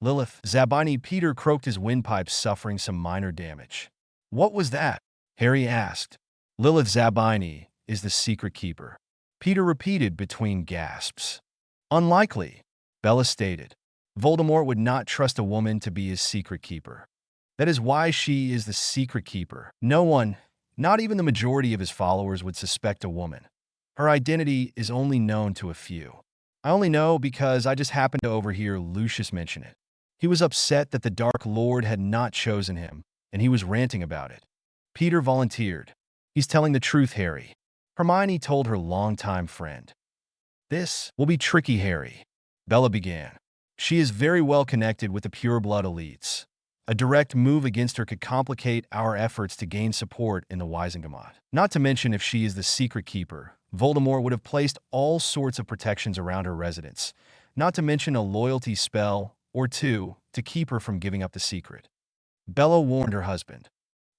Lilith Zabini. Peter croaked his windpipe, suffering some minor damage. What was that? Harry asked. Lilith Zabini is the secret keeper. Peter repeated between gasps. Unlikely, Bella stated. Voldemort would not trust a woman to be his secret keeper. That is why she is the secret keeper. No one, not even the majority of his followers, would suspect a woman. Her identity is only known to a few. I only know because I just happened to overhear Lucius mention it. He was upset that the Dark Lord had not chosen him, and he was ranting about it. Peter volunteered. He's telling the truth, Harry. Hermione told her longtime friend. This will be tricky, Harry, Bella began. She is very well connected with the pure-blood elites. A direct move against her could complicate our efforts to gain support in the Wisengamot. Not to mention, if she is the secret keeper, Voldemort would have placed all sorts of protections around her residence, not to mention a loyalty spell or two to keep her from giving up the secret. Bella warned her husband.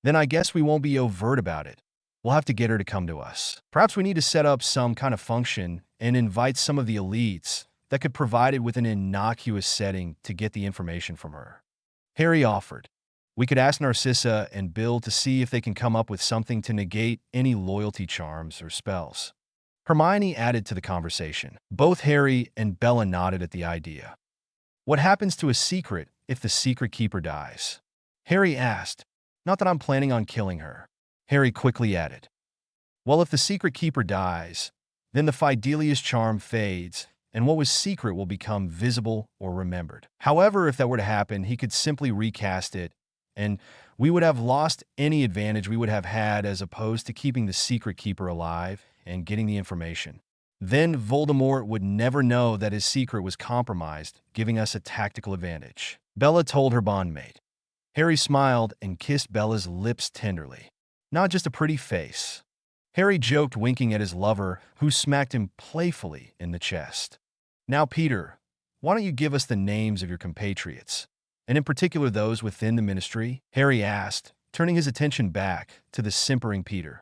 Then I guess we won't be overt about it. We'll have to get her to come to us. Perhaps we need to set up some kind of function and invite some of the elites that could provide it with an innocuous setting to get the information from her. Harry offered. We could ask Narcissa and Bill to see if they can come up with something to negate any loyalty charms or spells. Hermione added to the conversation. Both Harry and Bella nodded at the idea. What happens to a secret if the secret keeper dies? Harry asked. Not that I'm planning on killing her. Harry quickly added. Well, if the secret keeper dies, then the Fidelius charm fades, and what was secret will become visible or remembered. However, if that were to happen, he could simply recast it, and we would have lost any advantage we would have had as opposed to keeping the secret keeper alive and getting the information. Then Voldemort would never know that his secret was compromised, giving us a tactical advantage. Bella told her bondmate. Harry smiled and kissed Bella's lips tenderly. Not just a pretty face. Harry joked, winking at his lover, who smacked him playfully in the chest. Now, Peter, why don't you give us the names of your compatriots, and in particular those within the ministry? Harry asked, turning his attention back to the simpering Peter.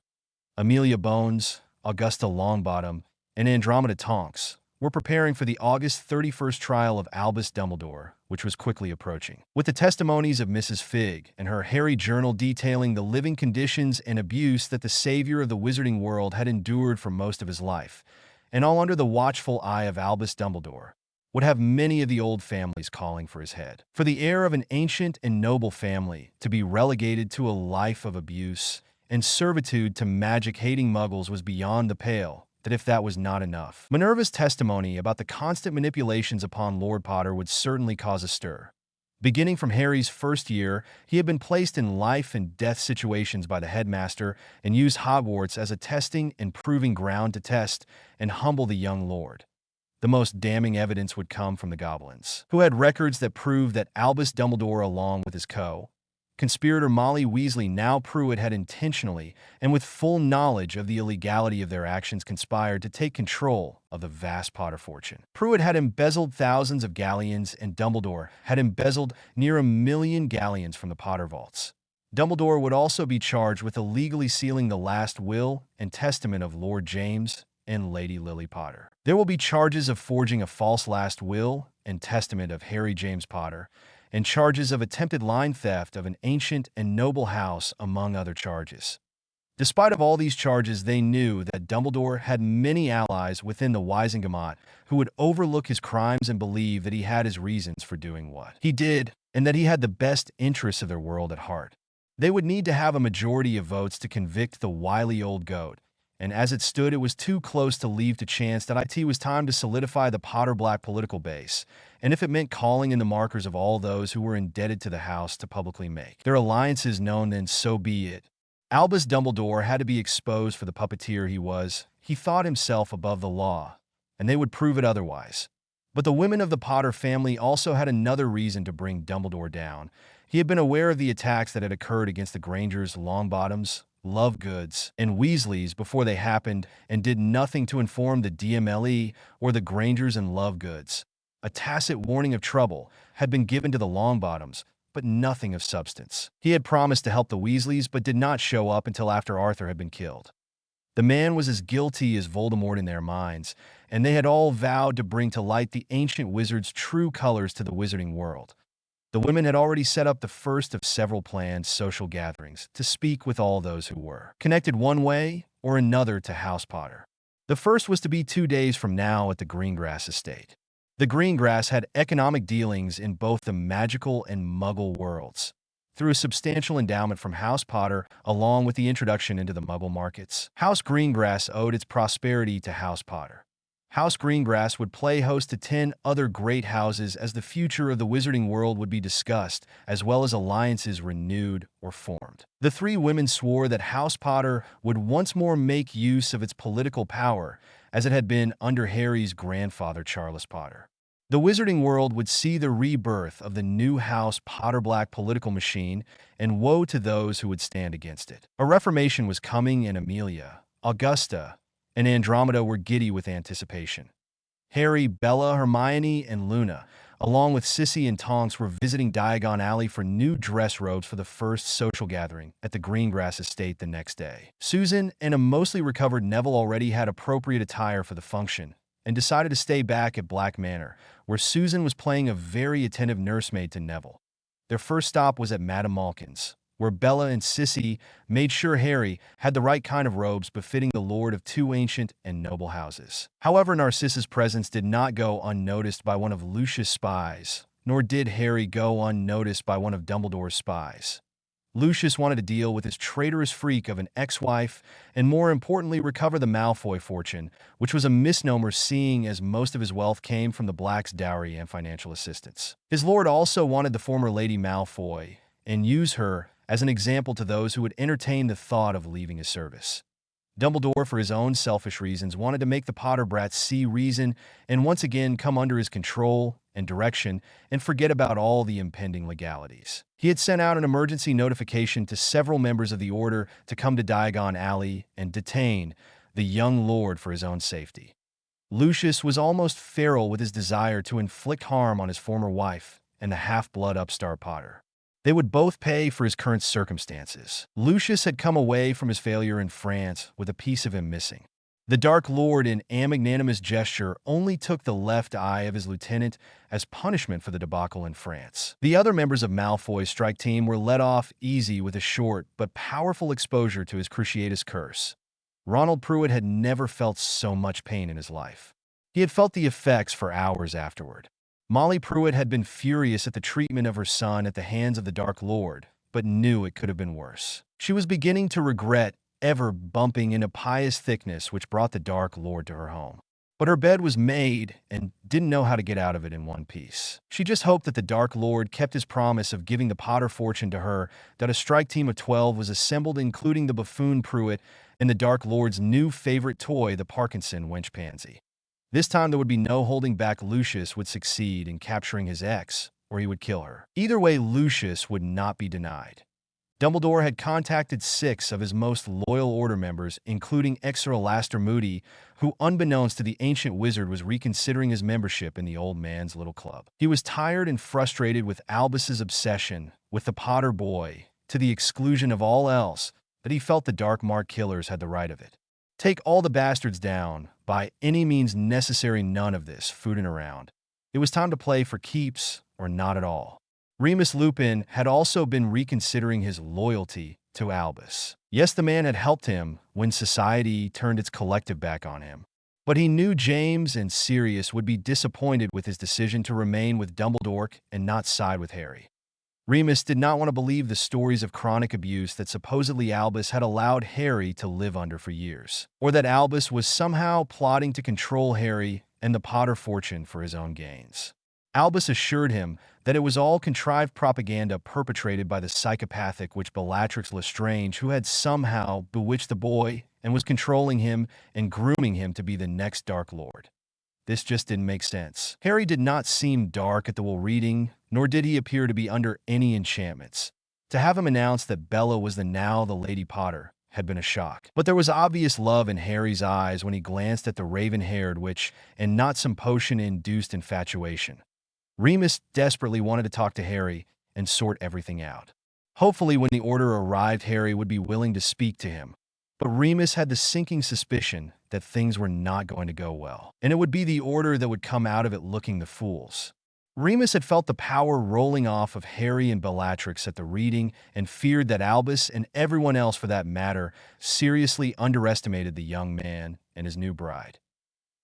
Amelia Bones, Augusta Longbottom, and Andromeda Tonks were preparing for the August 31st trial of Albus Dumbledore, which was quickly approaching. With the testimonies of Mrs. Figg and her hairy journal detailing the living conditions and abuse that the savior of the wizarding world had endured for most of his life, and all under the watchful eye of Albus Dumbledore, would have many of the old families calling for his head. For the heir of an ancient and noble family to be relegated to a life of abuse and servitude to magic-hating muggles was beyond the pale, that if that was not enough, Minerva's testimony about the constant manipulations upon Lord Potter would certainly cause a stir. Beginning from Harry's first year, he had been placed in life and death situations by the headmaster and used Hogwarts as a testing and proving ground to test and humble the young lord. The most damning evidence would come from the goblins, who had records that proved that Albus Dumbledore, along with his conspirator Molly Weasley, now Pruitt, had intentionally and with full knowledge of the illegality of their actions conspired to take control of the vast Potter fortune. Pruitt had embezzled thousands of galleons, and Dumbledore had embezzled near 1 million galleons from the Potter vaults. Dumbledore would also be charged with illegally sealing the last will and testament of Lord James and Lady Lily Potter. There will be charges of forging a false last will and testament of Harry James Potter, and charges of attempted line theft of an ancient and noble house, among other charges. Despite of all these charges, they knew that Dumbledore had many allies within the Wisengamot who would overlook his crimes and believe that he had his reasons for doing what he did, and that he had the best interests of their world at heart. They would need to have a majority of votes to convict the wily old goat, and as it stood, it was too close to leave to chance that it was time to solidify the Potter Black political base, and if it meant calling in the markers of all those who were indebted to the house to publicly make their alliances known, then so be it. Albus Dumbledore had to be exposed for the puppeteer he was. He thought himself above the law, and they would prove it otherwise. But the women of the Potter family also had another reason to bring Dumbledore down. He had been aware of the attacks that had occurred against the Grangers, Longbottoms, Lovegoods, and Weasleys before they happened, and did nothing to inform the DMLE or the Grangers and Lovegoods. A tacit warning of trouble had been given to the Longbottoms, but nothing of substance. He had promised to help the Weasleys, but did not show up until after Arthur had been killed. The man was as guilty as Voldemort in their minds, and they had all vowed to bring to light the ancient wizard's true colors to the wizarding world. The women had already set up the first of several planned social gatherings to speak with all those who were connected one way or another to House Potter. The first was to be 2 days from now at the Greengrass estate. The Greengrass had economic dealings in both the magical and muggle worlds, through a substantial endowment from House Potter along with the introduction into the muggle markets. House Greengrass owed its prosperity to House Potter. House Greengrass would play host to 10 other great houses as the future of the wizarding world would be discussed, as well as alliances renewed or formed. The three women swore that House Potter would once more make use of its political power as it had been under Harry's grandfather, Charles Potter. The wizarding world would see the rebirth of the new House Potterblack political machine, and woe to those who would stand against it. A reformation was coming, and Amelia, Augusta, and Andromeda were giddy with anticipation. Harry, Bella, Hermione, and Luna, along with Sissy and Tonks, were visiting Diagon Alley for new dress robes for the first social gathering at the Greengrass estate the next day. Susan and a mostly recovered Neville already had appropriate attire for the function and decided to stay back at Black Manor, where Susan was playing a very attentive nursemaid to Neville. Their first stop was at Madame Malkin's, where Bella and Sissy made sure Harry had the right kind of robes befitting the lord of two ancient and noble houses. However, Narcissa's presence did not go unnoticed by one of Lucius' spies, nor did Harry go unnoticed by one of Dumbledore's spies. Lucius wanted to deal with his traitorous freak of an ex-wife and, more importantly, recover the Malfoy fortune, which was a misnomer seeing as most of his wealth came from the Black's dowry and financial assistance. His lord also wanted the former Lady Malfoy and use her as an example to those who would entertain the thought of leaving his service. Dumbledore, for his own selfish reasons, wanted to make the Potter brats see reason and once again come under his control and direction and forget about all the impending legalities. He had sent out an emergency notification to several members of the Order to come to Diagon Alley and detain the young lord for his own safety. Lucius was almost feral with his desire to inflict harm on his former wife and the half-blood upstart Potter. They would both pay for his current circumstances. Lucius had come away from his failure in France with a piece of him missing. The Dark Lord, in a magnanimous gesture, only took the left eye of his lieutenant as punishment for the debacle in France. The other members of Malfoy's strike team were let off easy with a short but powerful exposure to his Cruciatus curse. Ronald Pruitt had never felt so much pain in his life. He had felt the effects for hours afterward. Molly Pruitt had been furious at the treatment of her son at the hands of the Dark Lord, but knew it could have been worse. She was beginning to regret ever bumping into pious thickness which brought the Dark Lord to her home. But her bed was made and didn't know how to get out of it in one piece. She just hoped that the Dark Lord kept his promise of giving the Potter fortune to her, that a strike team of 12 was assembled, including the buffoon Pruitt and the Dark Lord's new favorite toy, the Parkinson wench Pansy. This time there would be no holding back. Lucius would succeed in capturing his ex, or he would kill her. Either way, Lucius would not be denied. Dumbledore had contacted 6 of his most loyal Order members, including Exeter Laster Moody, who, unbeknownst to the ancient wizard, was reconsidering his membership in the old man's little club. He was tired and frustrated with Albus's obsession with the Potter boy, to the exclusion of all else, that he felt the Dark Mark killers had the right of it. Take all the bastards down, by any means necessary, none of this fooling around. It was time to play for keeps or not at all. Remus Lupin had also been reconsidering his loyalty to Albus. Yes, the man had helped him when society turned its collective back on him. But he knew James and Sirius would be disappointed with his decision to remain with Dumbledore and not side with Harry. Remus did not want to believe the stories of chronic abuse that supposedly Albus had allowed Harry to live under for years, or that Albus was somehow plotting to control Harry and the Potter fortune for his own gains. Albus assured him that it was all contrived propaganda perpetrated by the psychopathic witch Bellatrix Lestrange, who had somehow bewitched the boy and was controlling him and grooming him to be the next Dark Lord. This just didn't make sense. Harry did not seem dark at the will reading, nor did he appear to be under any enchantments. To have him announce that Bella was now the Lady Potter had been a shock. But there was obvious love in Harry's eyes when he glanced at the raven-haired witch and not some potion-induced infatuation. Remus desperately wanted to talk to Harry and sort everything out. Hopefully, when the Order arrived, Harry would be willing to speak to him. But Remus had the sinking suspicion that things were not going to go well, and it would be the Order that would come out of it looking the fools. Remus had felt the power rolling off of Harry and Bellatrix at the reading and feared that Albus, and everyone else for that matter, seriously underestimated the young man and his new bride.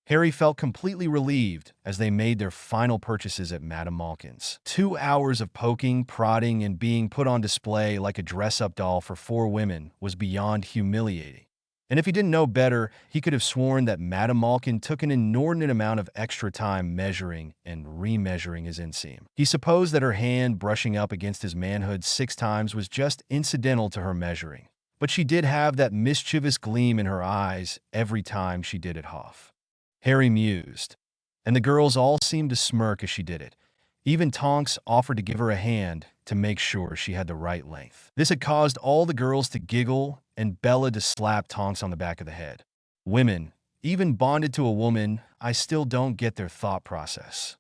Harry felt completely relieved as they made their final purchases at Madame Malkin's. 2 hours of poking, prodding, and being put on display like a dress-up doll for 4 women was beyond humiliating. And if he didn't know better, he could have sworn that Madame Malkin took an inordinate amount of extra time measuring and remeasuring his inseam. He supposed that her hand brushing up against his manhood 6 times was just incidental to her measuring. But she did have that mischievous gleam in her eyes every time she did it off. Harry mused, and the girls all seemed to smirk as she did it. Even Tonks offered to give her a hand to make sure she had the right length. This had caused all the girls to giggle and Bella to slap Tonks on the back of the head. Women, even bonded to a woman, I still don't get their thought process.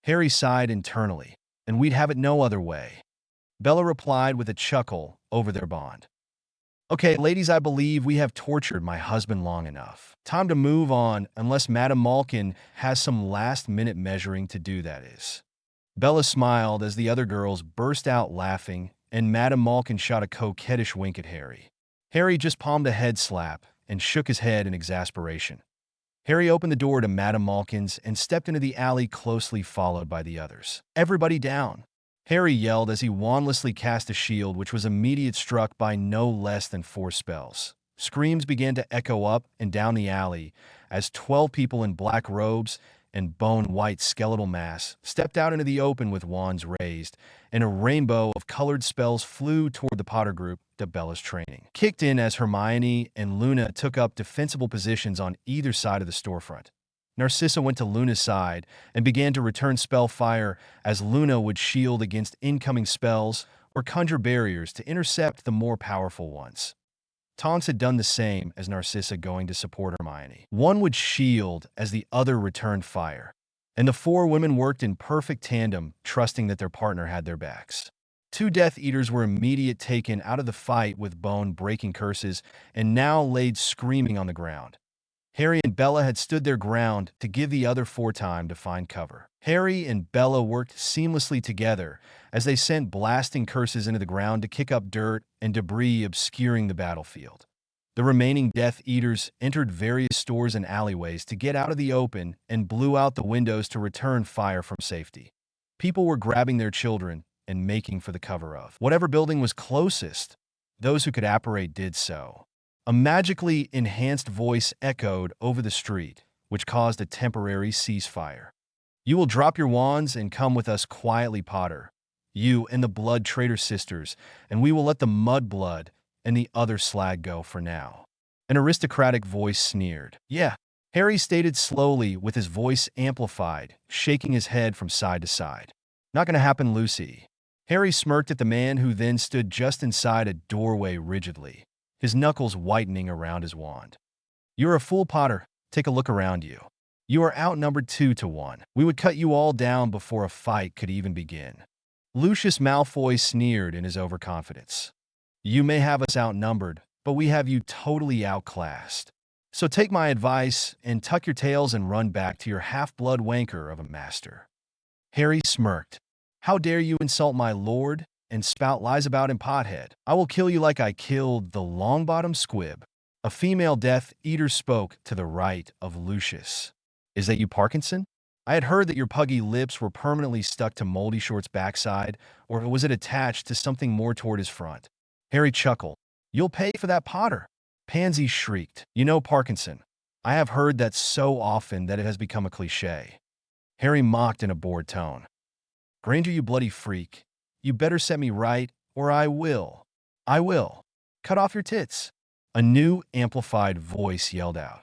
Harry sighed internally, and we'd have it no other way. Bella replied with a chuckle over their bond. Okay, ladies, I believe we have tortured my husband long enough. Time to move on, unless Madame Malkin has some last-minute measuring to do, that is. Bella smiled as the other girls burst out laughing, and Madame Malkin shot a coquettish wink at Harry. Harry just palmed a head slap and shook his head in exasperation. Harry opened the door to Madame Malkin's and stepped into the alley, closely followed by the others. Everybody down! Harry yelled as he wandlessly cast a shield, which was immediately struck by no less than 4 spells. Screams began to echo up and down the alley as 12 people in black robes and bone-white skeletal masks stepped out into the open with wands raised, and a rainbow of colored spells flew toward the Potter group that Bella's training kicked in as Hermione and Luna took up defensible positions on either side of the storefront. Narcissa went to Luna's side and began to return spell fire as Luna would shield against incoming spells or conjure barriers to intercept the more powerful ones. Tonks had done the same as Narcissa, going to support Hermione. One would shield as the other returned fire, and the 4 women worked in perfect tandem, trusting that their partner had their backs. 2 Death Eaters were immediately taken out of the fight with bone-breaking curses and now laid screaming on the ground. Harry and Bella had stood their ground to give the other 4 time to find cover. Harry and Bella worked seamlessly together as they sent blasting curses into the ground to kick up dirt and debris, obscuring the battlefield. The remaining Death Eaters entered various stores and alleyways to get out of the open and blew out the windows to return fire from safety. People were grabbing their children and making for the cover of whatever building was closest. Those who could apparate did so. A magically enhanced voice echoed over the street, which caused a temporary ceasefire. You will drop your wands and come with us quietly, Potter. You and the Blood Traitor sisters, and we will let the Mudblood and the other slag go for now. An aristocratic voice sneered. Yeah, Harry stated slowly with his voice amplified, shaking his head from side to side. Not gonna happen, Lucy. Harry smirked at the man who then stood just inside a doorway rigidly, his knuckles whitening around his wand. You're a fool, Potter. Take a look around you. You are outnumbered 2 to 1. We would cut you all down before a fight could even begin. Lucius Malfoy sneered in his overconfidence. You may have us outnumbered, but we have you totally outclassed. So take my advice and tuck your tails and run back to your half-blood wanker of a master. Harry smirked. How dare you insult my lord and spout lies about him, pothead. I will kill you like I killed the Longbottom Squib. A female Death Eater spoke to the right of Lucius. Is that you, Parkinson? I had heard that your puggy lips were permanently stuck to Moldy Short's backside, or was it attached to something more toward his front? Harry chuckled. You'll pay for that, Potter. Pansy shrieked. You know, Parkinson, I have heard that so often that it has become a cliché. Harry mocked in a bored tone. Granger, you bloody freak. You better set me right, or I will. I will. Cut off your tits. A new, amplified voice yelled out.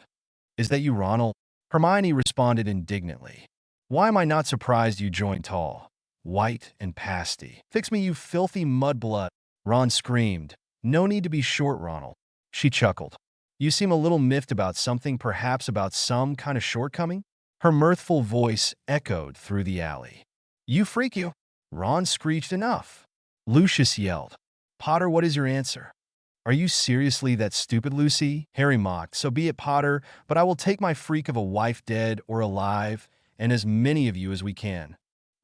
Is that you, Ronald? Hermione responded indignantly. Why am I not surprised you joined tall, white, and pasty? Fix me, you filthy mudblood. Ron screamed. No need to be short, Ronald. She chuckled. You seem a little miffed about something, perhaps about some kind of shortcoming? Her mirthful voice echoed through the alley. You freak, you. Ron screeched. Enough. Lucius yelled. Potter, what is your answer? Are you seriously that stupid, Lucy? Harry mocked. So be it, Potter, but I will take my freak of a wife dead or alive, and as many of you as we can.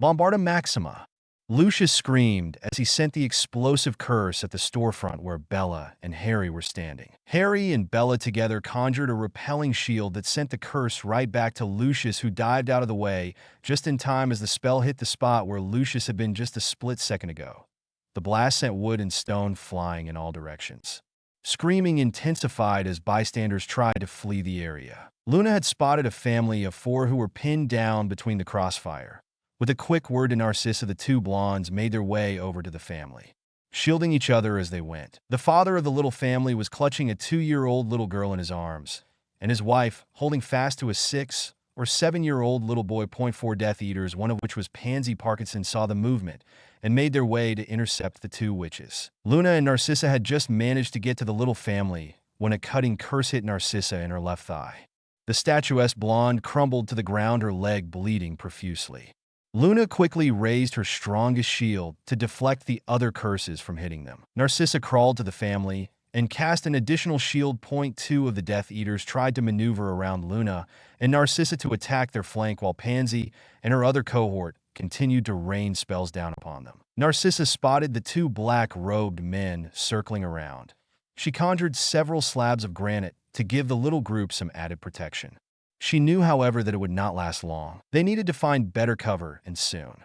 Bombarda Maxima. Lucius screamed as he sent the explosive curse at the storefront where Bella and Harry were standing. Harry and Bella together conjured a repelling shield that sent the curse right back to Lucius, who dived out of the way just in time as the spell hit the spot where Lucius had been just a split second ago. The blast sent wood and stone flying in all directions. Screaming intensified as bystanders tried to flee the area. Luna had spotted a family of 4 who were pinned down between the crossfire. With a quick word to Narcissa, the 2 blondes made their way over to the family, shielding each other as they went. The father of the little family was clutching a 2-year-old little girl in his arms, and his wife, holding fast to a 6 or 7-year-old little boy. 4 Death Eaters, one of which was Pansy Parkinson, saw the movement and made their way to intercept the two witches. Luna and Narcissa had just managed to get to the little family when a cutting curse hit Narcissa in her left thigh. The statuesque blonde crumbled to the ground, her leg bleeding profusely. Luna quickly raised her strongest shield to deflect the other curses from hitting them. Narcissa crawled to the family and cast an additional shield. 2 of the Death Eaters tried to maneuver around Luna and Narcissa to attack their flank, while Pansy and her other cohort continued to rain spells down upon them. Narcissa spotted the 2 black-robed men circling around. She conjured several slabs of granite to give the little group some added protection. She knew, however, that it would not last long. They needed to find better cover, and soon.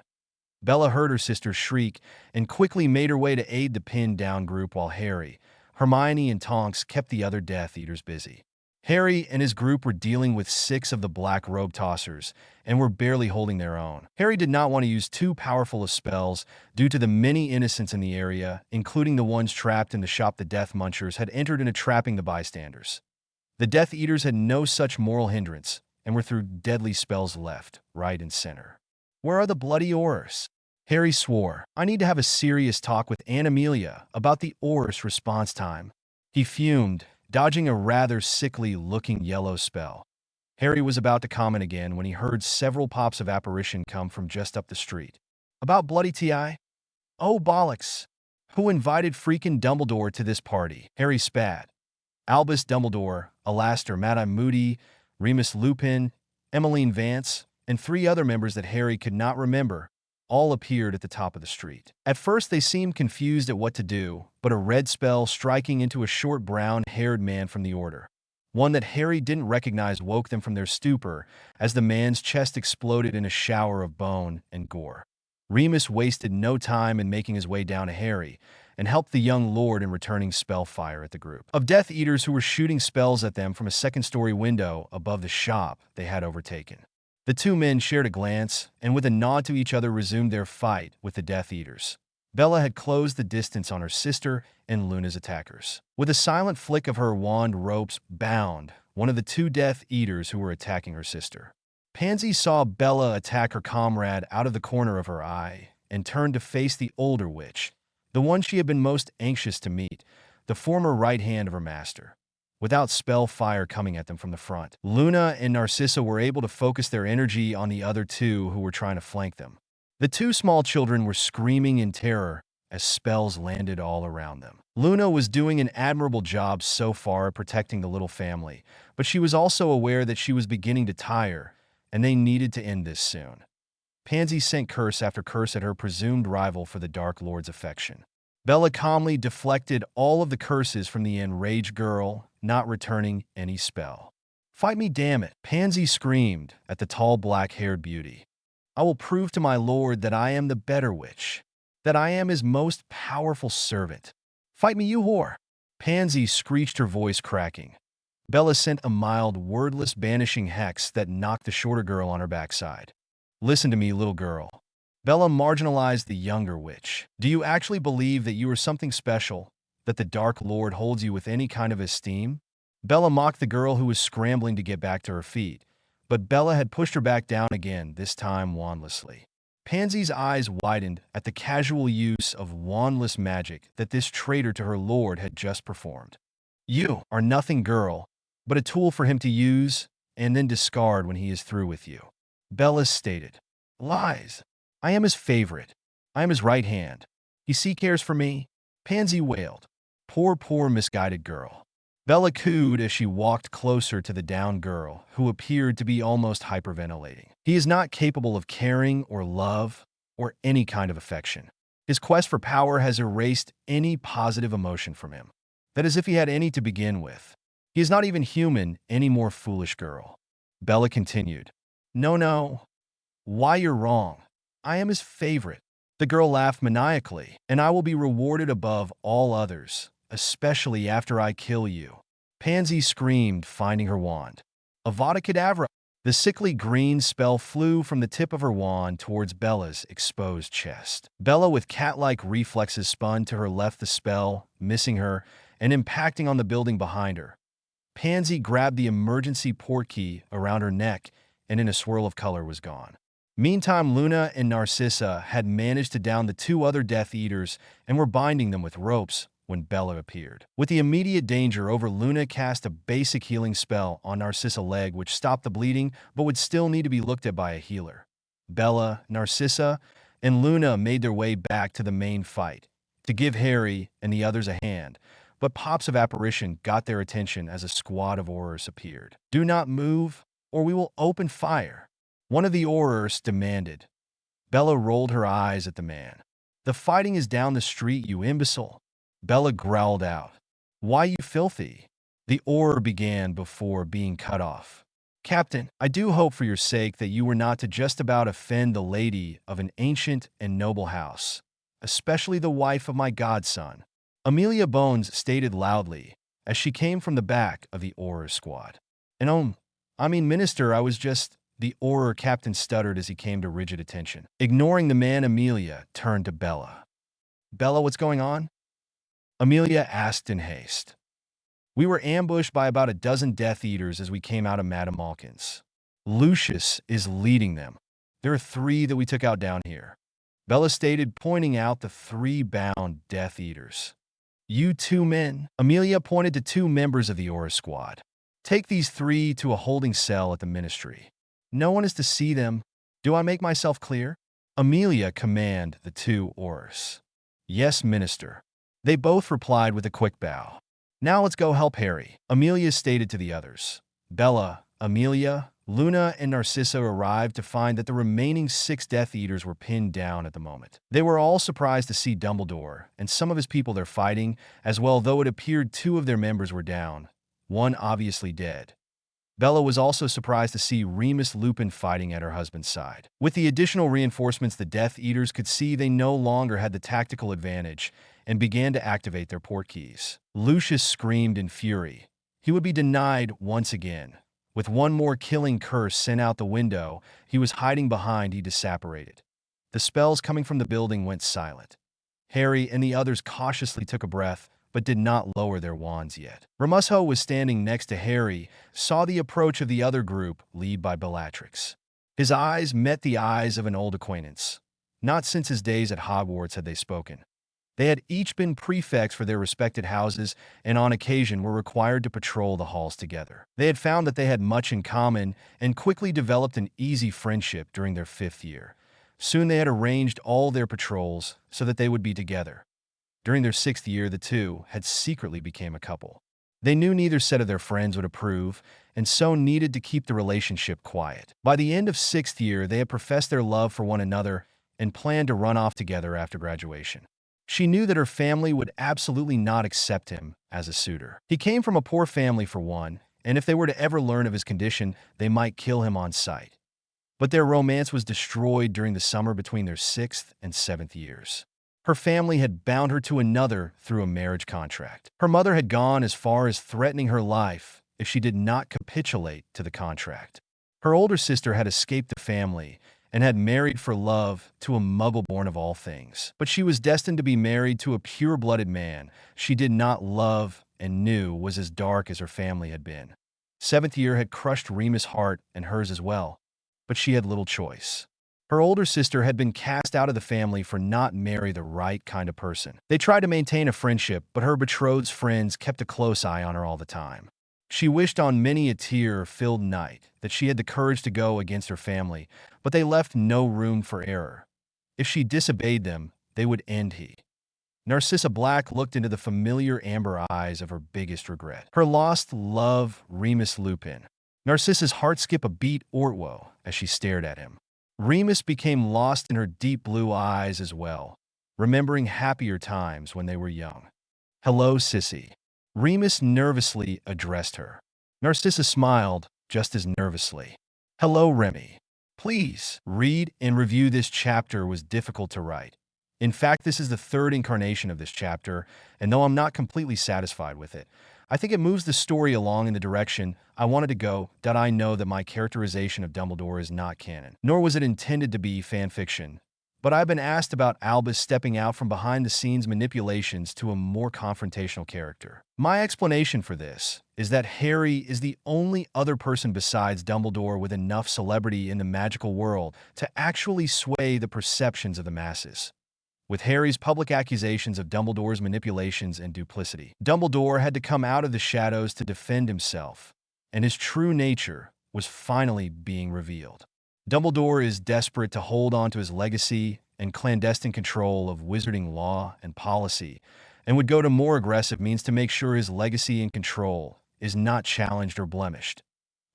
Bella heard her sister shriek and quickly made her way to aid the pinned-down group, while Harry, Hermione, and Tonks kept the other Death Eaters busy. Harry and his group were dealing with 6 of the black robe tossers and were barely holding their own. Harry did not want to use too powerful of spells due to the many innocents in the area, including the ones trapped in the shop. The Death Munchers had entered into trapping the bystanders. The Death Eaters had no such moral hindrance and were through deadly spells left, right, and center. Where are the bloody Aurors? Harry swore. I need to have a serious talk with Aunt Amelia about the Aurors response time. He fumed, dodging a rather sickly-looking yellow spell. Harry was about to comment again when he heard several pops of apparition come from just up the street. About bloody T.I.? Oh, bollocks. Who invited freaking Dumbledore to this party? Harry spat. Albus Dumbledore, Alastor, Mad-Eye Moody, Remus Lupin, Emmeline Vance, and 3 other members that Harry could not remember all appeared at the top of the street. At first, they seemed confused at what to do, but a red spell striking into a short brown-haired man from the Order, one that Harry didn't recognize, woke them from their stupor as the man's chest exploded in a shower of bone and gore. Remus wasted no time in making his way down to Harry and helped the young lord in returning spell fire at the group of Death Eaters who were shooting spells at them from a second-story window above the shop they had overtaken. The 2 men shared a glance and with a nod to each other resumed their fight with the Death Eaters. Bella had closed the distance on her sister and Luna's attackers. With a silent flick of her wand, ropes bound one of the 2 Death Eaters who were attacking her sister. Pansy saw Bella attack her comrade out of the corner of her eye and turned to face the older witch, the one she had been most anxious to meet, the former right hand of her master. Without spell fire coming at them from the front, Luna and Narcissa were able to focus their energy on the other 2 who were trying to flank them. The 2 small children were screaming in terror as spells landed all around them. Luna was doing an admirable job so far at protecting the little family, but she was also aware that she was beginning to tire, and they needed to end this soon. Pansy sent curse after curse at her presumed rival for the Dark Lord's affection. Bella calmly deflected all of the curses from the enraged girl, not returning any spell. Fight me, damn it, Pansy screamed at the tall black-haired beauty. I will prove to my lord that I am the better witch, that I am his most powerful servant. Fight me, you whore. Pansy screeched, her voice cracking. Bella sent a mild, wordless, banishing hex that knocked the shorter girl on her backside. Listen to me, little girl. Bella marginalized the younger witch. Do you actually believe that you are something special, that the Dark Lord holds you with any kind of esteem? Bella mocked the girl who was scrambling to get back to her feet, but Bella had pushed her back down again, this time wandlessly. Pansy's eyes widened at the casual use of wandless magic that this traitor to her lord had just performed. You are nothing, girl, but a tool for him to use and then discard when he is through with you. Bella stated. Lies. I am his favorite. I am his right hand. He cares for me. Pansy wailed. Poor misguided girl. Bella cooed as she walked closer to the downed girl, who appeared to be almost hyperventilating. He is not capable of caring or love or any kind of affection. His quest for power has erased any positive emotion from him. That is, if he had any to begin with. He is not even human anymore, foolish girl. Bella continued. No. Why, you're wrong. I am his favorite. The girl laughed maniacally. And I will be rewarded above all others, especially after I kill you. Pansy screamed, finding her wand. Avada Kedavra. The sickly green spell flew from the tip of her wand towards Bella's exposed chest. Bella, with cat-like reflexes, spun to her left, the spell missing her and impacting on the building behind her. Pansy grabbed the emergency port key around her neck and in a swirl of color was gone. Meantime, Luna and Narcissa had managed to down the two other Death Eaters and were binding them with ropes when Bella appeared. With the immediate danger over, Luna cast a basic healing spell on Narcissa's leg which stopped the bleeding but would still need to be looked at by a healer. Bella, Narcissa, and Luna made their way back to the main fight to give Harry and the others a hand, but pops of apparition got their attention as a squad of Aurors appeared. "Do not move, or we will open fire," one of the Aurors demanded. Bella rolled her eyes at the man. "The fighting is down the street, you imbecile," Bella growled out. "Why, you filthy?" The Auror began before being cut off. "Captain, I do hope for your sake that you were not to just about offend the lady of an ancient and noble house, especially the wife of my godson," Amelia Bones stated loudly as she came from the back of the Auror squad. "And Minister, I was just—" the Auror captain stuttered as he came to rigid attention. Ignoring the man, Amelia turned to Bella. "Bella, what's going on?" Amelia asked in haste. "We were ambushed by about a dozen Death Eaters as we came out of Madame Malkin's. Lucius is leading them. There are 3 that we took out down here," Bella stated, pointing out the 3 bound Death Eaters. "You 2 men," Amelia pointed to 2 members of the Auror squad. "Take these 3 to a holding cell at the ministry. No one is to see them. Do I make myself clear?" Amelia commanded the 2 Aurors. "Yes, Minister." They both replied with a quick bow. "Now let's go help Harry," Amelia stated to the others. Bella, Amelia, Luna, and Narcissa arrived to find that the remaining 6 Death Eaters were pinned down at the moment. They were all surprised to see Dumbledore and some of his people there fighting as well, though it appeared 2 of their members were down, one obviously dead. Bella was also surprised to see Remus Lupin fighting at her husband's side. With the additional reinforcements, the Death Eaters could see they no longer had the tactical advantage and began to activate their portkeys. Lucius screamed in fury. He would be denied once again. With one more killing curse sent out the window he was hiding behind, he disapparated. The spells coming from the building went silent. Harry and the others cautiously took a breath, but did not lower their wands yet. Ramusho was standing next to Harry, saw the approach of the other group, led by Bellatrix. His eyes met the eyes of an old acquaintance. Not since his days at Hogwarts had they spoken. They had each been prefects for their respected houses and on occasion were required to patrol the halls together. They had found that they had much in common and quickly developed an easy friendship during their 5th year. Soon they had arranged all their patrols so that they would be together. During their 6th year, the 2 had secretly become a couple. They knew neither set of their friends would approve, and so needed to keep the relationship quiet. By the end of 6th year, they had professed their love for one another and planned to run off together after graduation. She knew that her family would absolutely not accept him as a suitor. He came from a poor family for one, and if they were to ever learn of his condition, they might kill him on sight. But their romance was destroyed during the summer between their 6th and 7th years. Her family had bound her to another through a marriage contract. Her mother had gone as far as threatening her life if she did not capitulate to the contract. Her older sister had escaped the family and had married for love to a muggle born of all things. But she was destined to be married to a pure-blooded man she did not love and knew was as dark as her family had been. 7th year had crushed Remus' heart and hers as well, but she had little choice. Her older sister had been cast out of the family for not marrying the right kind of person. They tried to maintain a friendship, but her betrothed's friends kept a close eye on her all the time. She wished on many a tear-filled night that she had the courage to go against her family, but they left no room for error. If she disobeyed them, they would end he. Narcissa Black looked into the familiar amber eyes of her biggest regret. Her lost love, Remus Lupin. Narcissa's heart skipped a beat Ortwo as she stared at him. Remus became lost in her deep blue eyes as well, remembering happier times when they were young. "Hello, Sissy." Remus nervously addressed her. Narcissa smiled just as nervously. "Hello, Remy. Please read and review this chapter was difficult to write. In fact, this is the 3rd incarnation of this chapter, and though I'm not completely satisfied with it, I think it moves the story along in the direction I wanted to go. I know that my characterization of Dumbledore is not canon, nor was it intended to be fan fiction, But I've been asked about Albus stepping out from behind-the-scenes manipulations to a more confrontational character. My explanation for this is that Harry is the only other person besides Dumbledore with enough celebrity in the magical world to actually sway the perceptions of the masses. With Harry's public accusations of Dumbledore's manipulations and duplicity, Dumbledore had to come out of the shadows to defend himself, and his true nature was finally being revealed. Dumbledore is desperate to hold on to his legacy and clandestine control of wizarding law and policy, and would go to more aggressive means to make sure his legacy and control is not challenged or blemished.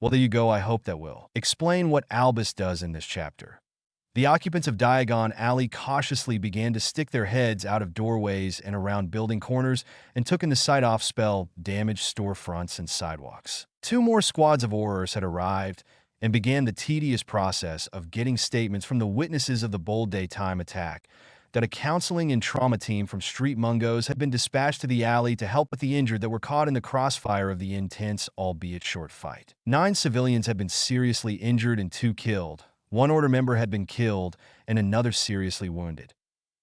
Well, there you go, I hope that will explain what Albus does in this chapter. The occupants of Diagon Alley cautiously began to stick their heads out of doorways and around building corners and took in the sight-off spell damaged storefronts and sidewalks. 2 more squads of Aurors had arrived and began the tedious process of getting statements from the witnesses of the bold daytime attack that a counseling and trauma team from Street Mungos had been dispatched to the alley to help with the injured that were caught in the crossfire of the intense, albeit short fight. 9 civilians had been seriously injured and 2 killed. 1 Order member had been killed and another seriously wounded.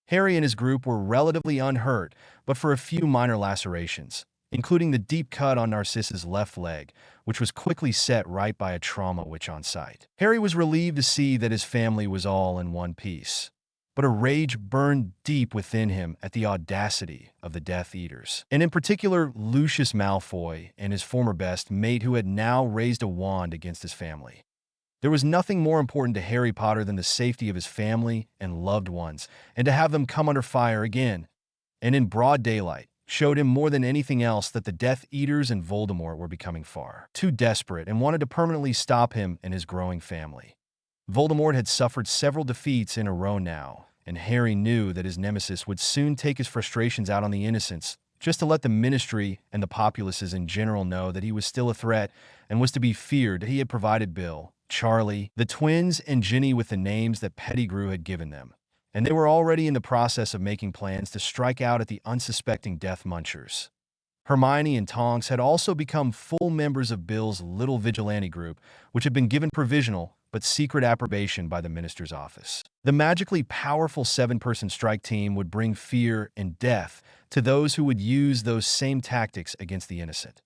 Harry and his group were relatively unhurt, but for a few minor lacerations, including the deep cut on Narcissa's left leg, which was quickly set right by a trauma witch on site. Harry was relieved to see that his family was all in one piece, but a rage burned deep within him at the audacity of the Death Eaters, and in particular Lucius Malfoy and his former best mate who had now raised a wand against his family. There was nothing more important to Harry Potter than the safety of his family and loved ones, and to have them come under fire again, and in broad daylight, showed him more than anything else that the Death Eaters and Voldemort were becoming far too desperate and wanted to permanently stop him and his growing family. Voldemort had suffered several defeats in a row now, and Harry knew that his nemesis would soon take his frustrations out on the innocents, just to let the Ministry and the populaces in general know that he was still a threat and was to be feared. He had provided Bill, Charlie, the twins, and Ginny with the names that Pettigrew had given them, and they were already in the process of making plans to strike out at the unsuspecting Death Munchers. Hermione and Tonks had also become full members of Bill's little vigilante group, which had been given provisional but secret approbation by the minister's office. The magically powerful 7-person strike team would bring fear and death to those who would use those same tactics against the innocent.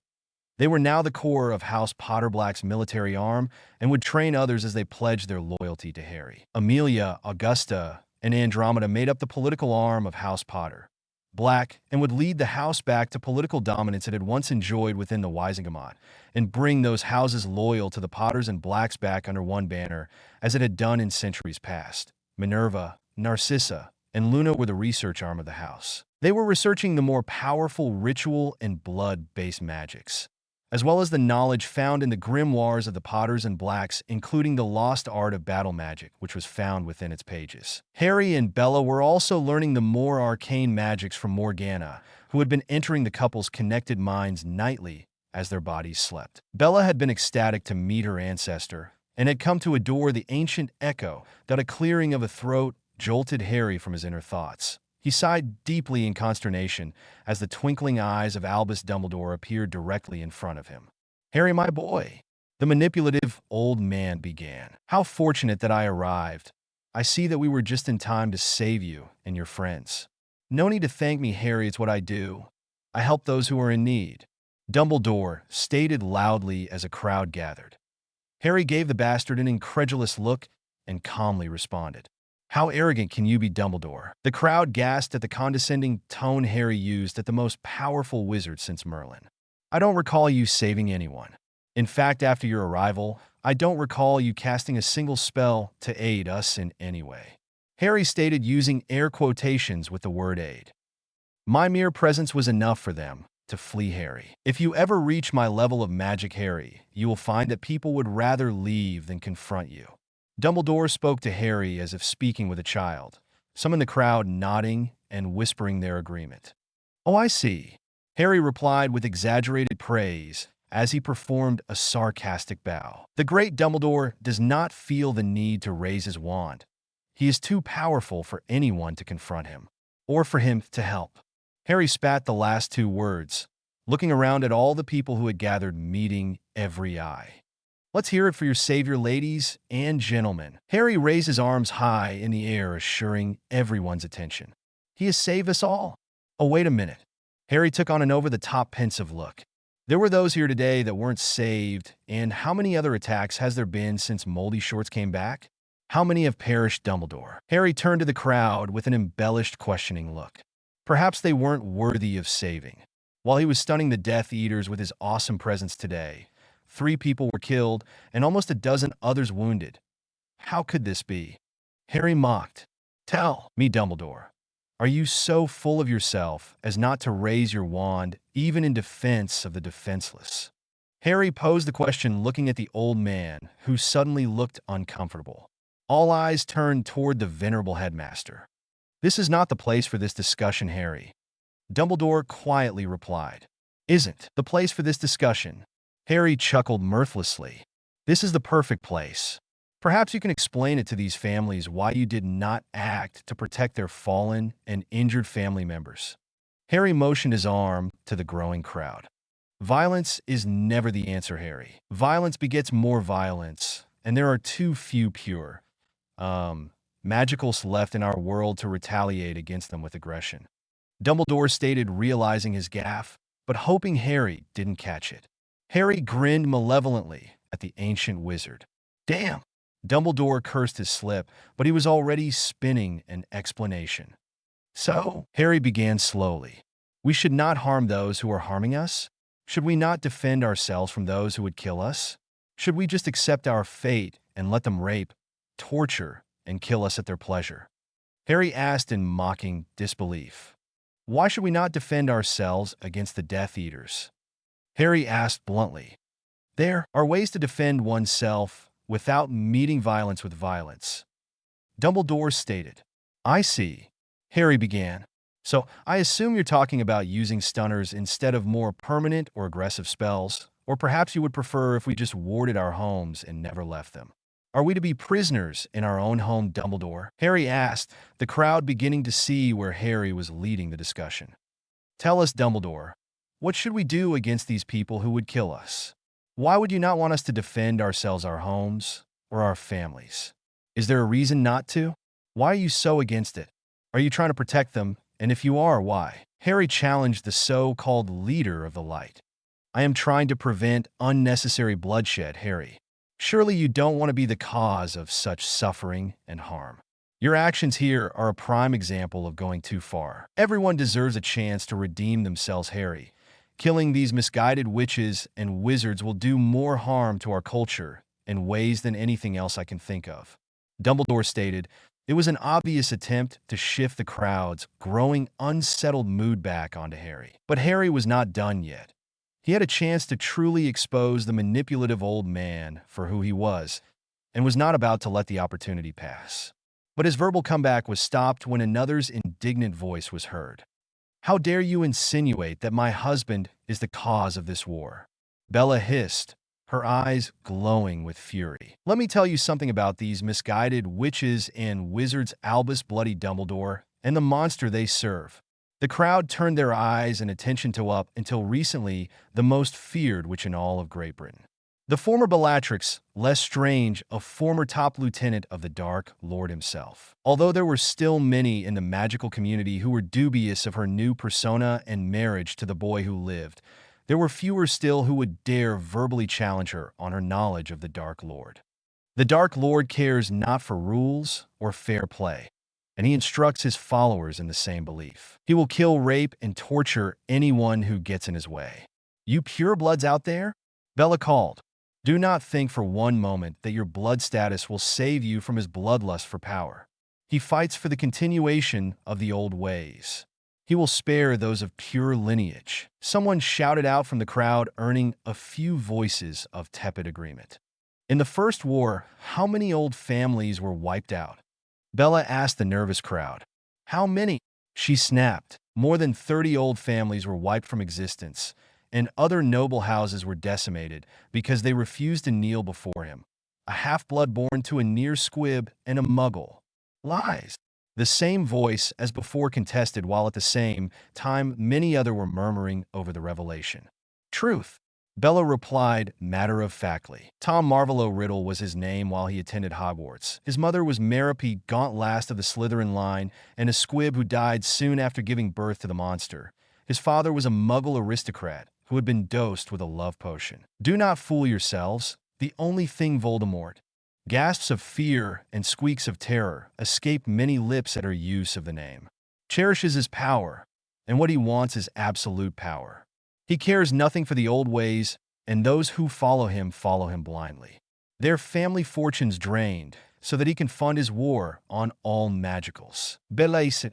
They were now the core of House Potterblack's military arm and would train others as they pledged their loyalty to Harry. Amelia, Augusta, and Andromeda made up the political arm of House Potter Black and would lead the house back to political dominance it had once enjoyed within the Wisingamot and bring those houses loyal to the Potters and Blacks back under one banner as it had done in centuries past. Minerva, Narcissa, and Luna were the research arm of the house. They were researching the more powerful ritual and blood-based magics, as well as the knowledge found in the grimoires of the Potters and Blacks, including the lost art of battle magic, which was found within its pages. Harry and Bella were also learning the more arcane magics from Morgana, who had been entering the couple's connected minds nightly as their bodies slept. Bella had been ecstatic to meet her ancestor, and had come to adore the ancient echo that a clearing of a throat jolted Harry from his inner thoughts. He sighed deeply in consternation as the twinkling eyes of Albus Dumbledore appeared directly in front of him. "Harry, my boy," the manipulative old man began. "How fortunate that I arrived. I see that we were just in time to save you and your friends." "No need to thank me, Harry, it's what I do. I help those who are in need," Dumbledore stated loudly as a crowd gathered. Harry gave the bastard an incredulous look and calmly responded, "How arrogant can you be, Dumbledore?" The crowd gasped at the condescending tone Harry used at the most powerful wizard since Merlin. "I don't recall you saving anyone. In fact, after your arrival, I don't recall you casting a single spell to aid us in any way," Harry stated using air quotations with the word aid. "My mere presence was enough for them to flee, Harry. If you ever reach my level of magic, Harry, you will find that people would rather leave than confront you." Dumbledore spoke to Harry as if speaking with a child, some in the crowd nodding and whispering their agreement. "Oh, I see," Harry replied with exaggerated praise as he performed a sarcastic bow. The great Dumbledore does not feel the need to raise his wand. He is too powerful for anyone to confront him, or for him to help. Harry spat the last 2 words, looking around at all the people who had gathered, meeting every eye. Let's hear it for your savior, ladies and gentlemen. Harry raised his arms high in the air, assuring everyone's attention. He has saved us all. Oh, wait a minute. Harry took on an over-the-top pensive look. There were those here today that weren't saved, and how many other attacks has there been since Moldy Shorts came back? How many have perished, Dumbledore? Harry turned to the crowd with an embellished, questioning look. Perhaps they weren't worthy of saving. While he was stunning the Death Eaters with his awesome presence today, 3 people were killed and almost a dozen others wounded. How could this be? Harry mocked. Tell me, Dumbledore. Are you so full of yourself as not to raise your wand, even in defense of the defenseless? Harry posed the question, looking at the old man, who suddenly looked uncomfortable. All eyes turned toward the venerable headmaster. This is not the place for this discussion, Harry. Dumbledore quietly replied. Isn't the place for this discussion? Harry chuckled mirthlessly. This is the perfect place. Perhaps you can explain it to these families why you did not act to protect their fallen and injured family members. Harry motioned his arm to the growing crowd. Violence is never the answer, Harry. Violence begets more violence, and there are too few pure, magicals left in our world to retaliate against them with aggression. Dumbledore stated, realizing his gaffe, but hoping Harry didn't catch it. Harry grinned malevolently at the ancient wizard. Damn! Dumbledore cursed his slip, but he was already spinning an explanation. So, Harry began slowly. We should not harm those who are harming us? Should we not defend ourselves from those who would kill us? Should we just accept our fate and let them rape, torture, and kill us at their pleasure? Harry asked in mocking disbelief. Why should we not defend ourselves against the Death Eaters? Harry asked bluntly. There are ways to defend oneself without meeting violence with violence. Dumbledore stated. I see. Harry began. So, I assume you're talking about using stunners instead of more permanent or aggressive spells, or perhaps you would prefer if we just warded our homes and never left them. Are we to be prisoners in our own home, Dumbledore? Harry asked, the crowd beginning to see where Harry was leading the discussion. Tell us, Dumbledore, what should we do against these people who would kill us? Why would you not want us to defend ourselves, our homes, or our families? Is there a reason not to? Why are you so against it? Are you trying to protect them? And if you are, why? Harry challenged the so-called leader of the light. I am trying to prevent unnecessary bloodshed, Harry. Surely you don't want to be the cause of such suffering and harm. Your actions here are a prime example of going too far. Everyone deserves a chance to redeem themselves, Harry. Killing these misguided witches and wizards will do more harm to our culture in ways than anything else I can think of. Dumbledore stated, it was an obvious attempt to shift the crowd's growing unsettled mood back onto Harry. But Harry was not done yet. He had a chance to truly expose the manipulative old man for who he was, and was not about to let the opportunity pass. But his verbal comeback was stopped when another's indignant voice was heard. How dare you insinuate that my husband is the cause of this war? Bella hissed, her eyes glowing with fury. Let me tell you something about these misguided witches and wizards, Albus Bloody Dumbledore, and the monster they serve. The crowd turned their eyes and attention to up until recently the most feared witch in all of Great Britain. The former Bellastrix, Lestrange, a former top lieutenant of the Dark Lord himself. Although there were still many in the magical community who were dubious of her new persona and marriage to the boy who lived, there were fewer still who would dare verbally challenge her on her knowledge of the Dark Lord. The Dark Lord cares not for rules or fair play, and he instructs his followers in the same belief. He will kill, rape, and torture anyone who gets in his way. You purebloods out there? Bella called. Do not think for one moment that your blood status will save you from his bloodlust for power. He fights for the continuation of the old ways. He will spare those of pure lineage. Someone shouted out from the crowd, earning a few voices of tepid agreement. In the First War, how many old families were wiped out? Bella asked the nervous crowd. How many? She snapped. More than 30 old families were wiped from existence, and other noble houses were decimated because they refused to kneel before him. A half-blood born to a near squib and a muggle. Lies. The same voice as before contested, while at the same time many other were murmuring over the revelation. Truth. Bella replied matter-of-factly. Tom Marvolo Riddle was his name while he attended Hogwarts. His mother was Merope, gaunt last of the Slytherin line, and a squib who died soon after giving birth to the monster. His father was a muggle aristocrat who had been dosed with a love potion. Do not fool yourselves. The only thing Voldemort. Gasps of fear and squeaks of terror escaped many lips at her use of the name. Cherishes his power, and what he wants is absolute power. He cares nothing for the old ways, and those who follow him blindly. Their family fortunes drained, so that he can fund his war on all magicals. Bellastrix.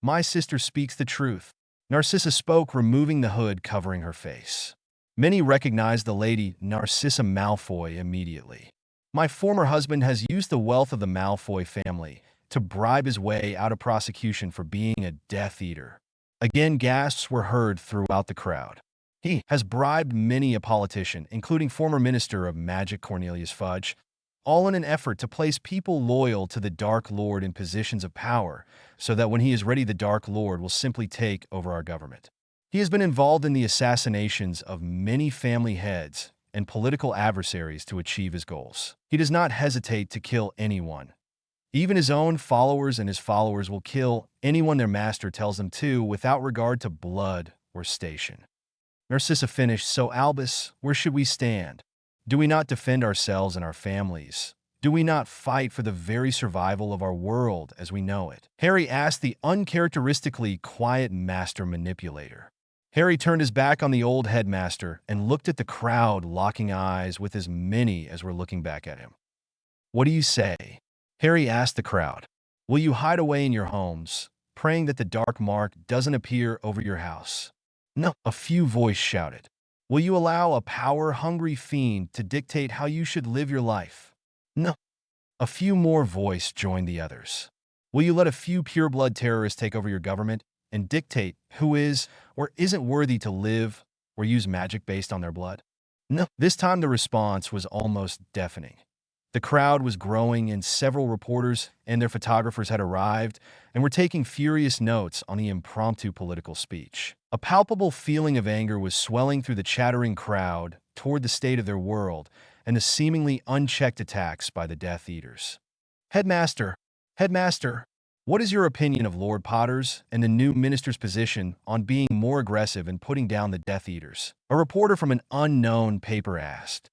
My sister speaks the truth. Narcissa spoke, removing the hood covering her face. Many recognized the lady Narcissa Malfoy immediately. My former husband has used the wealth of the Malfoy family to bribe his way out of prosecution for being a Death Eater. Again, gasps were heard throughout the crowd. He has bribed many a politician, including former Minister of Magic Cornelius Fudge, all in an effort to place people loyal to the Dark Lord in positions of power, so that when he is ready, the Dark Lord will simply take over our government. He has been involved in the assassinations of many family heads and political adversaries to achieve his goals. He does not hesitate to kill anyone. Even his own followers, and his followers will kill anyone their master tells them to, without regard to blood or station. Narcissa finished, so Albus, where should we stand? Do we not defend ourselves and our families? Do we not fight for the very survival of our world as we know it? Harry asked the uncharacteristically quiet master manipulator. Harry turned his back on the old headmaster and looked at the crowd, locking eyes with as many as were looking back at him. What do you say? Harry asked the crowd. Will you hide away in your homes, praying that the dark mark doesn't appear over your house? No, a few voices shouted. Will you allow a power-hungry fiend to dictate how you should live your life? No. A few more voices joined the others. Will you let a few pure-blood terrorists take over your government and dictate who is or isn't worthy to live or use magic based on their blood? No. This time the response was almost deafening. The crowd was growing, and several reporters and their photographers had arrived and were taking furious notes on the impromptu political speech. A palpable feeling of anger was swelling through the chattering crowd toward the state of their world and the seemingly unchecked attacks by the Death Eaters. Headmaster, what is your opinion of Lord Potter's and the new minister's position on being more aggressive and putting down the Death Eaters? A reporter from an unknown paper asked.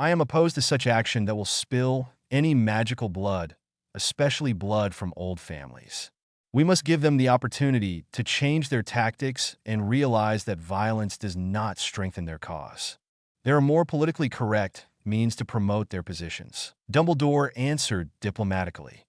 I am opposed to such action that will spill any magical blood, especially blood from old families. We must give them the opportunity to change their tactics and realize that violence does not strengthen their cause. There are more politically correct means to promote their positions. Dumbledore answered diplomatically.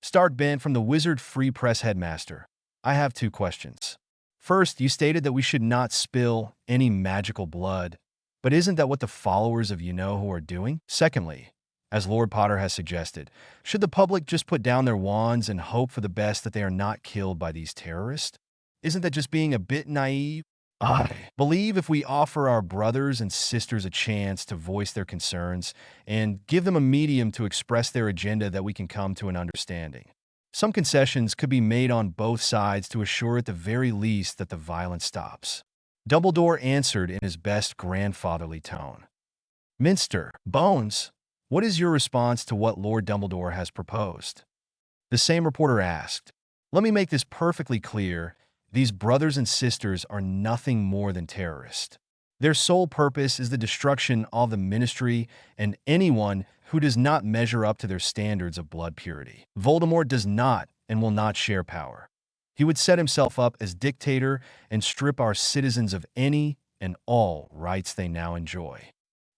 Start Bent from the Wizard Free Press headmaster. I have 2 questions. First, you stated that we should not spill any magical blood. But isn't that what the followers of you-know-who are doing? Secondly, as Lord Potter has suggested, should the public just put down their wands and hope for the best that they are not killed by these terrorists? Isn't that just being a bit naive? I believe if we offer our brothers and sisters a chance to voice their concerns and give them a medium to express their agenda, that we can come to an understanding. Some concessions could be made on both sides to assure at the very least that the violence stops. Dumbledore answered in his best grandfatherly tone. Minster, Bones, what is your response to what Lord Dumbledore has proposed? The same reporter asked. Let me make this perfectly clear. These brothers and sisters are nothing more than terrorists. Their sole purpose is the destruction of the ministry and anyone who does not measure up to their standards of blood purity. Voldemort does not and will not share power. He would set himself up as dictator and strip our citizens of any and all rights they now enjoy.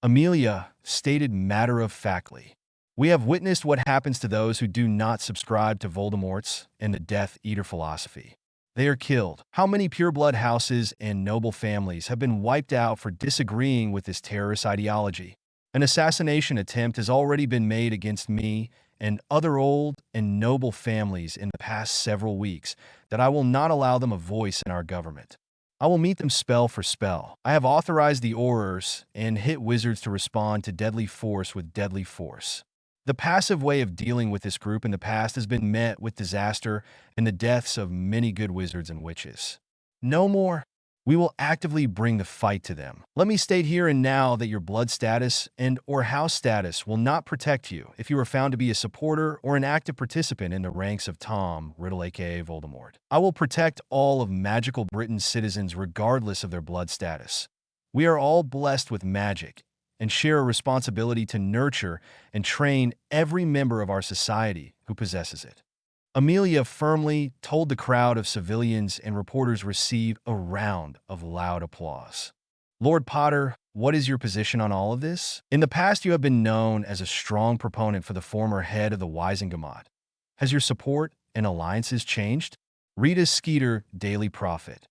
Amelia stated matter-of-factly, we have witnessed what happens to those who do not subscribe to Voldemort's and the Death Eater philosophy. They are killed. How many pure-blood houses and noble families have been wiped out for disagreeing with this terrorist ideology? An assassination attempt has already been made against me and other old and noble families in the past several weeks that I will not allow them a voice in our government. I will meet them spell for spell. I have authorized the Aurors and hit wizards to respond to deadly force with deadly force. The passive way of dealing with this group in the past has been met with disaster and the deaths of many good wizards and witches. No more. We will actively bring the fight to them. Let me state here and now that your blood status and/or house status will not protect you if you are found to be a supporter or an active participant in the ranks of Tom Riddle aka Voldemort. I will protect all of magical Britain's citizens regardless of their blood status. We are all blessed with magic and share a responsibility to nurture and train every member of our society who possesses it. Amelia firmly told the crowd of civilians and reporters receive a round of loud applause. Lord Potter, what is your position on all of this? In the past, you have been known as a strong proponent for the former head of the Wisengamot. Has your support and alliances changed? Rita Skeeter, Daily Prophet.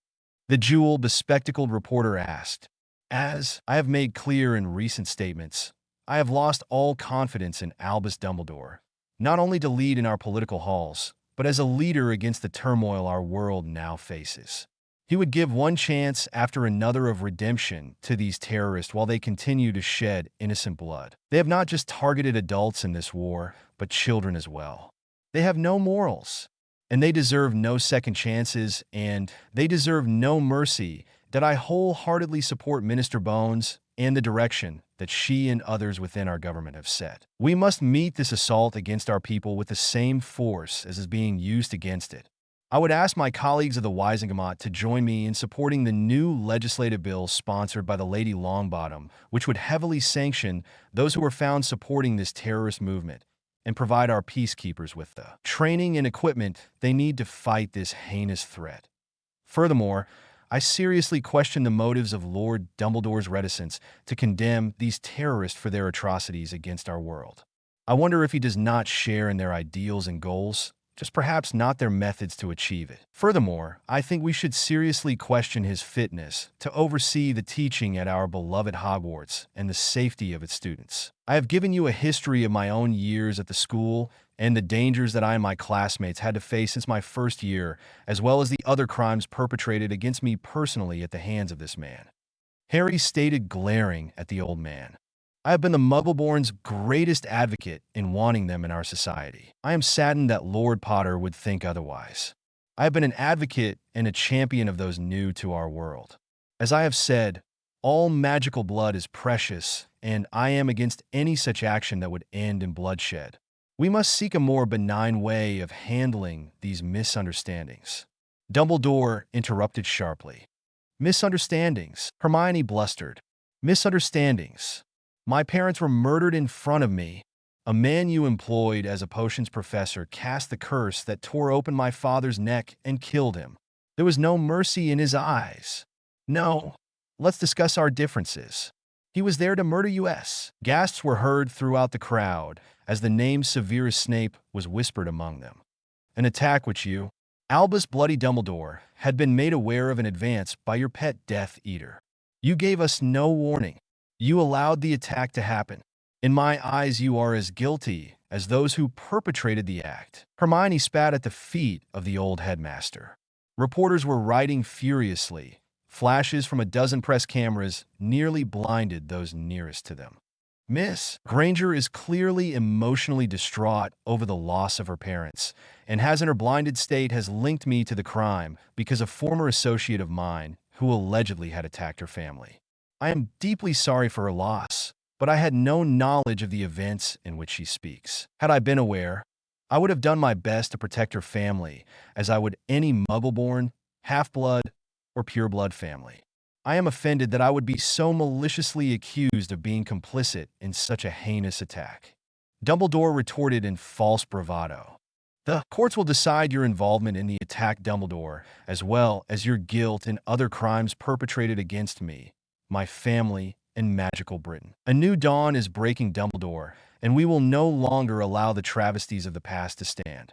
The jewel-bespectacled reporter asked, as I have made clear in recent statements, I have lost all confidence in Albus Dumbledore, not only to lead in our political halls, but as a leader against the turmoil our world now faces. He would give one chance after another of redemption to these terrorists while they continue to shed innocent blood. They have not just targeted adults in this war, but children as well. They have no morals, and they deserve no second chances, and they deserve no mercy. That I wholeheartedly support Minister Bones and the direction that she and others within our government have set. We must meet this assault against our people with the same force as is being used against it. I would ask my colleagues of the Wisengamot to join me in supporting the new legislative bill sponsored by the Lady Longbottom, which would heavily sanction those who are found supporting this terrorist movement and provide our peacekeepers with the training and equipment they need to fight this heinous threat. Furthermore, I seriously question the motives of Lord Dumbledore's reticence to condemn these terrorists for their atrocities against our world. I wonder if he does not share in their ideals and goals, just perhaps not their methods to achieve it. Furthermore, I think we should seriously question his fitness to oversee the teaching at our beloved Hogwarts and the safety of its students. I have given you a history of my own years at the school and the dangers that I and my classmates had to face since my first year, as well as the other crimes perpetrated against me personally at the hands of this man. Harry stated, glaring at the old man. I have been the Muggleborn's greatest advocate in wanting them in our society. I am saddened that Lord Potter would think otherwise. I have been an advocate and a champion of those new to our world. As I have said, all magical blood is precious, and I am against any such action that would end in bloodshed. We must seek a more benign way of handling these misunderstandings. Dumbledore interrupted sharply. Misunderstandings, Hermione blustered. Misunderstandings. My parents were murdered in front of me. A man you employed as a potions professor cast the curse that tore open my father's neck and killed him. There was no mercy in his eyes. No, let's discuss our differences. He was there to murder us. Gasps were heard throughout the crowd as the name Severus Snape was whispered among them. An attack which you, Albus Bloody Dumbledore, had been made aware of in advance by your pet Death Eater. You gave us no warning. You allowed the attack to happen. In my eyes, you are as guilty as those who perpetrated the act. Hermione spat at the feet of the old headmaster. Reporters were writing furiously. Flashes from a dozen press cameras nearly blinded those nearest to them. Miss Granger is clearly emotionally distraught over the loss of her parents, and in her blinded state has linked me to the crime because a former associate of mine who allegedly had attacked her family. I am deeply sorry for her loss, but I had no knowledge of the events in which she speaks. Had I been aware, I would have done my best to protect her family, as I would any Muggleborn, half-blood, or pure-blood family. I am offended that I would be so maliciously accused of being complicit in such a heinous attack. Dumbledore retorted in false bravado. The courts will decide your involvement in the attack, Dumbledore, as well as your guilt in other crimes perpetrated against me, my family, and magical Britain. A new dawn is breaking, Dumbledore, and we will no longer allow the travesties of the past to stand.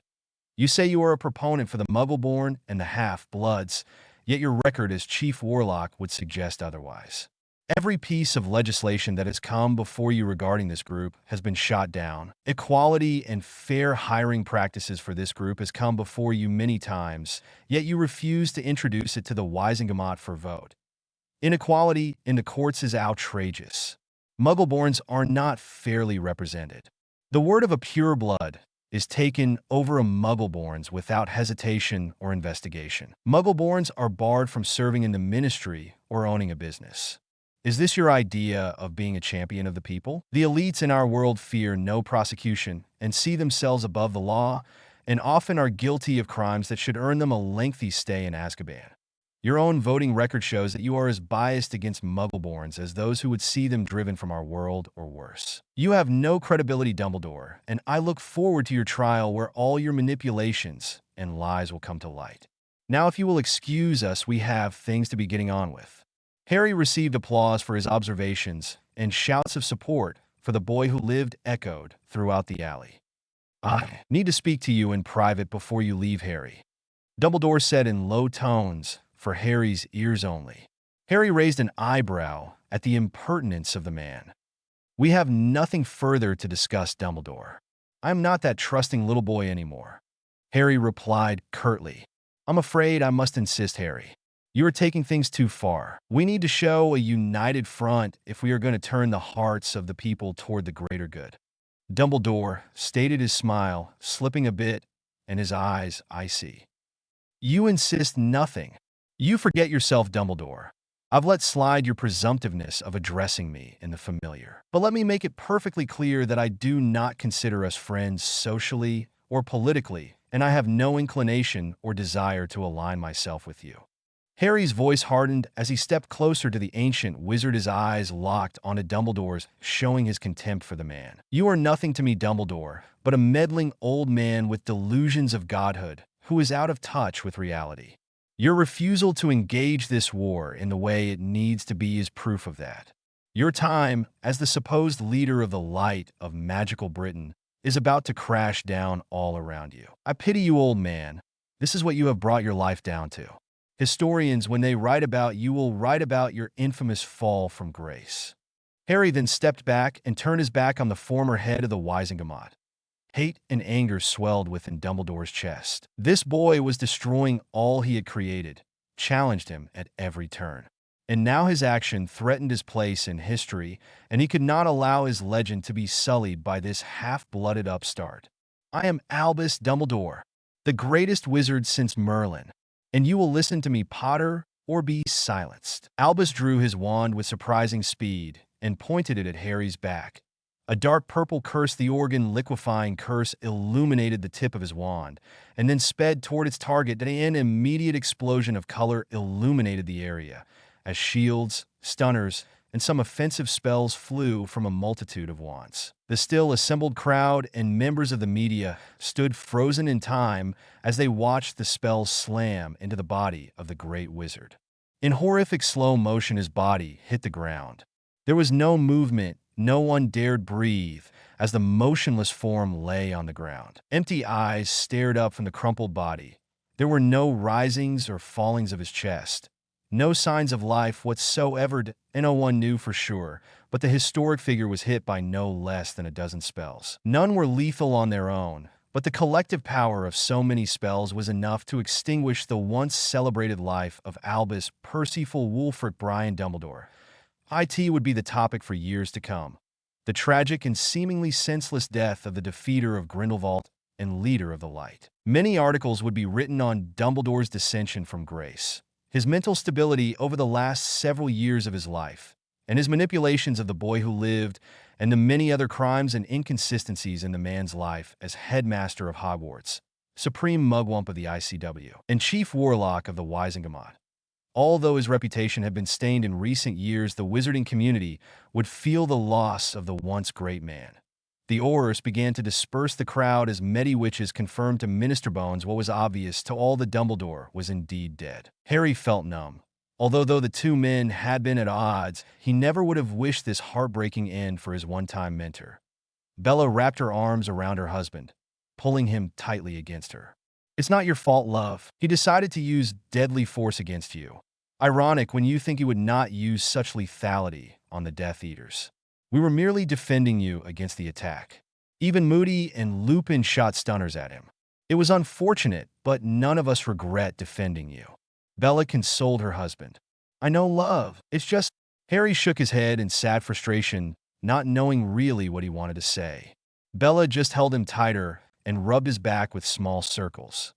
You say you are a proponent for the Muggleborn and the half-bloods, yet your record as Chief Warlock would suggest otherwise. Every piece of legislation that has come before you regarding this group has been shot down. Equality and fair hiring practices for this group has come before you many times, yet you refuse to introduce it to the Wisengamot for vote. Inequality in the courts is outrageous. Muggleborns are not fairly represented. The word of a pure blood is taken over a Muggleborns without hesitation or investigation. Muggleborns are barred from serving in the ministry or owning a business. Is this your idea of being a champion of the people? The elites in our world fear no prosecution and see themselves above the law, and often are guilty of crimes that should earn them a lengthy stay in Azkaban. Your own voting record shows that you are as biased against Muggleborns as those who would see them driven from our world or worse. You have no credibility, Dumbledore, and I look forward to your trial where all your manipulations and lies will come to light. Now, if you will excuse us, we have things to be getting on with. Harry received applause for his observations, and shouts of support for the boy who lived echoed throughout the alley. "I need to speak to you in private before you leave, Harry," Dumbledore said in low tones, for Harry's ears only. Harry raised an eyebrow at the impertinence of the man. "We have nothing further to discuss, Dumbledore. I am not that trusting little boy anymore," Harry replied curtly. "I'm afraid I must insist, Harry. You are taking things too far. We need to show a united front if we are going to turn the hearts of the people toward the greater good." Dumbledore stated, his smile slipping a bit and his eyes icy. "You insist nothing. You forget yourself, Dumbledore. I've let slide your presumptiveness of addressing me in the familiar. But let me make it perfectly clear that I do not consider us friends socially or politically, and I have no inclination or desire to align myself with you." Harry's voice hardened as he stepped closer to the ancient wizard, his eyes locked onto Dumbledore's, showing his contempt for the man. "You are nothing to me, Dumbledore, but a meddling old man with delusions of godhood who is out of touch with reality. Your refusal to engage this war in the way it needs to be is proof of that. Your time, as the supposed leader of the light of magical Britain, is about to crash down all around you. I pity you, old man. This is what you have brought your life down to. Historians, when they write about you, will write about your infamous fall from grace." Harry then stepped back and turned his back on the former head of the Wizengamot. Hate and anger swelled within Dumbledore's chest. This boy was destroying all he had created, challenged him at every turn. And now his action threatened his place in history, and he could not allow his legend to be sullied by this half-blooded upstart. "I am Albus Dumbledore, the greatest wizard since Merlin, and you will listen to me, Potter, or be silenced." Albus drew his wand with surprising speed and pointed it at Harry's back. A dark purple curse, the organ liquefying curse, illuminated the tip of his wand, and then sped toward its target. An immediate explosion of color illuminated the area, as shields, stunners, and some offensive spells flew from a multitude of wands. The still assembled crowd and members of the media stood frozen in time as they watched the spells slam into the body of the great wizard. In horrific slow motion, his body hit the ground. There was no movement. No one dared breathe as the motionless form lay on the ground. Empty eyes stared up from the crumpled body. There were no risings or fallings of his chest. No signs of life whatsoever, and no one knew for sure, but the historic figure was hit by no less than a dozen spells. None were lethal on their own, but the collective power of so many spells was enough to extinguish the once celebrated life of Albus Percival Wulfric Brian Dumbledore. IT would be the topic for years to come. The tragic and seemingly senseless death of the defeater of Grindelwald and leader of the light. Many articles would be written on Dumbledore's dissension from grace, his mental stability over the last several years of his life, and his manipulations of the boy who lived, and the many other crimes and inconsistencies in the man's life as headmaster of Hogwarts, supreme mugwump of the ICW, and chief warlock of the Wizengamot. Although his reputation had been stained in recent years, the wizarding community would feel the loss of the once great man. The Aurors began to disperse the crowd as many witches confirmed to Minister Bones what was obvious to all that Dumbledore was indeed dead. Harry felt numb. Although the two men had been at odds, he never would have wished this heartbreaking end for his one-time mentor. Bella wrapped her arms around her husband, pulling him tightly against her. "It's not your fault, love. He decided to use deadly force against you. Ironic when you think he would not use such lethality on the Death Eaters. We were merely defending you against the attack. Even Moody and Lupin shot stunners at him. It was unfortunate, but none of us regret defending you." Bella consoled her husband. "I know, love. It's just—" Harry shook his head in sad frustration, not knowing really what he wanted to say. Bella just held him tighter and rubbed his back with small circles.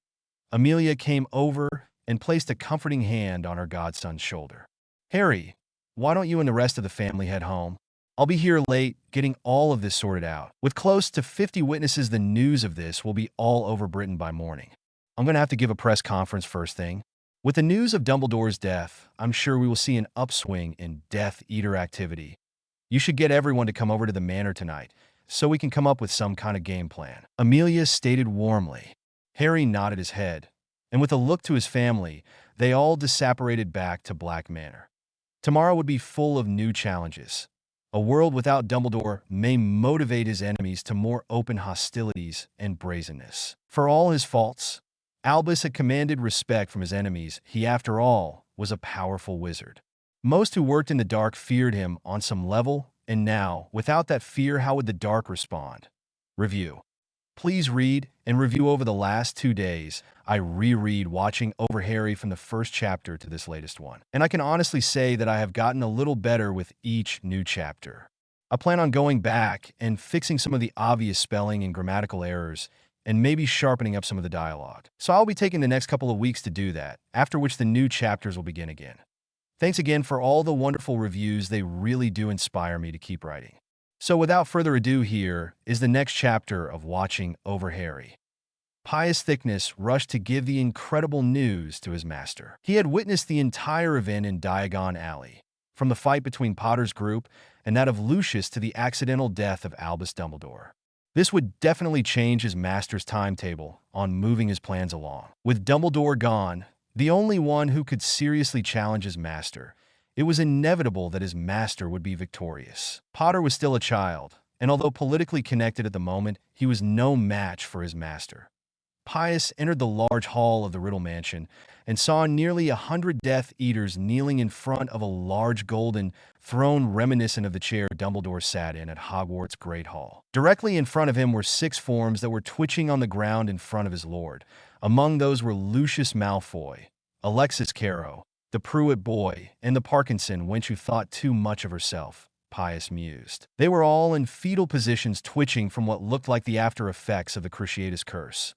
Amelia came over and placed a comforting hand on her godson's shoulder. "Harry, why don't you and the rest of the family head home? I'll be here late getting all of this sorted out. With close to 50 witnesses, the news of this will be all over Britain by morning. I'm going to have to give a press conference first thing. With the news of Dumbledore's death, I'm sure we will see an upswing in Death Eater activity. You should get everyone to come over to the manor tonight, so we can come up with some kind of game plan," Amelia stated warmly. Harry nodded his head, and with a look to his family, they all disapparated back to Black Manor. Tomorrow would be full of new challenges. A world without Dumbledore may motivate his enemies to more open hostilities and brazenness. For all his faults, Albus had commanded respect from his enemies. He, after all, was a powerful wizard. Most who worked in the dark feared him on some level, and now, without that fear, how would the dark respond? Review. Please read and review over the last 2 days. I reread watching over Harry from the first chapter to this latest one. And I can honestly say that I have gotten a little better with each new chapter. I plan on going back and fixing some of the obvious spelling and grammatical errors, and maybe sharpening up some of the dialogue. So I'll be taking the next couple of weeks to do that, after which the new chapters will begin again. Thanks again for all the wonderful reviews. They really do inspire me to keep writing. So without further ado, here is the next chapter of Watching Over Harry. Pious Thickness rushed to give the incredible news to his master. He had witnessed the entire event in Diagon Alley, from the fight between Potter's group and that of Lucius to the accidental death of Albus Dumbledore. This would definitely change his master's timetable on moving his plans along. With Dumbledore gone, the only one who could seriously challenge his master, it was inevitable that his master would be victorious. Potter was still a child, and although politically connected at the moment, he was no match for his master. Pius entered the large hall of the Riddle Mansion and saw nearly 100 Death Eaters kneeling in front of a large golden throne reminiscent of the chair Dumbledore sat in at Hogwarts' Great Hall. Directly in front of him were 6 forms that were twitching on the ground in front of his lord. Among those were Lucius Malfoy, Alexis Carrow, the Pruitt boy, and the Parkinson wench who thought too much of herself, Pius mused. They were all in fetal positions, twitching from what looked like the after effects of the Cruciatus curse.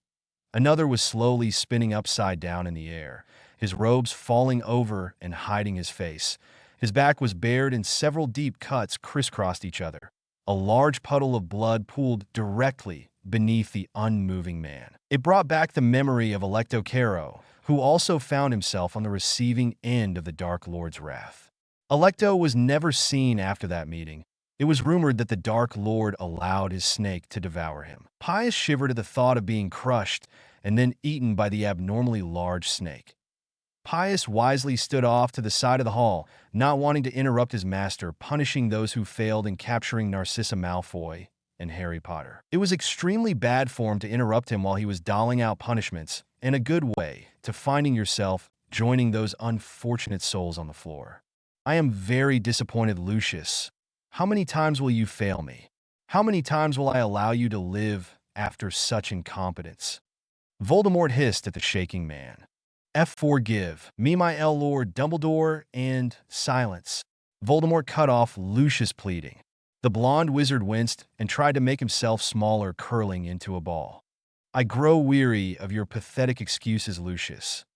Another was slowly spinning upside down in the air, his robes falling over and hiding his face. His back was bared and several deep cuts crisscrossed each other. A large puddle of blood pooled directly beneath the unmoving man. It brought back the memory of Alecto Carrow, who also found himself on the receiving end of the Dark Lord's wrath. Alecto was never seen after that meeting. It was rumored that the Dark Lord allowed his snake to devour him. Pius shivered at the thought of being crushed and then eaten by the abnormally large snake. Pius wisely stood off to the side of the hall, not wanting to interrupt his master, punishing those who failed in capturing Narcissa Malfoy and Harry Potter. It was extremely bad form to interrupt him while he was doling out punishments, and a good way to finding yourself joining those unfortunate souls on the floor. I am very disappointed, Lucius. How many times will you fail me? How many times will I allow you to live after such incompetence? Voldemort hissed at the shaking man. Forgive me, my Lord Dumbledore, and silence. Voldemort cut off Lucius' pleading. The blonde wizard winced and tried to make himself smaller, curling into a ball. I grow weary of your pathetic excuses, Lucius.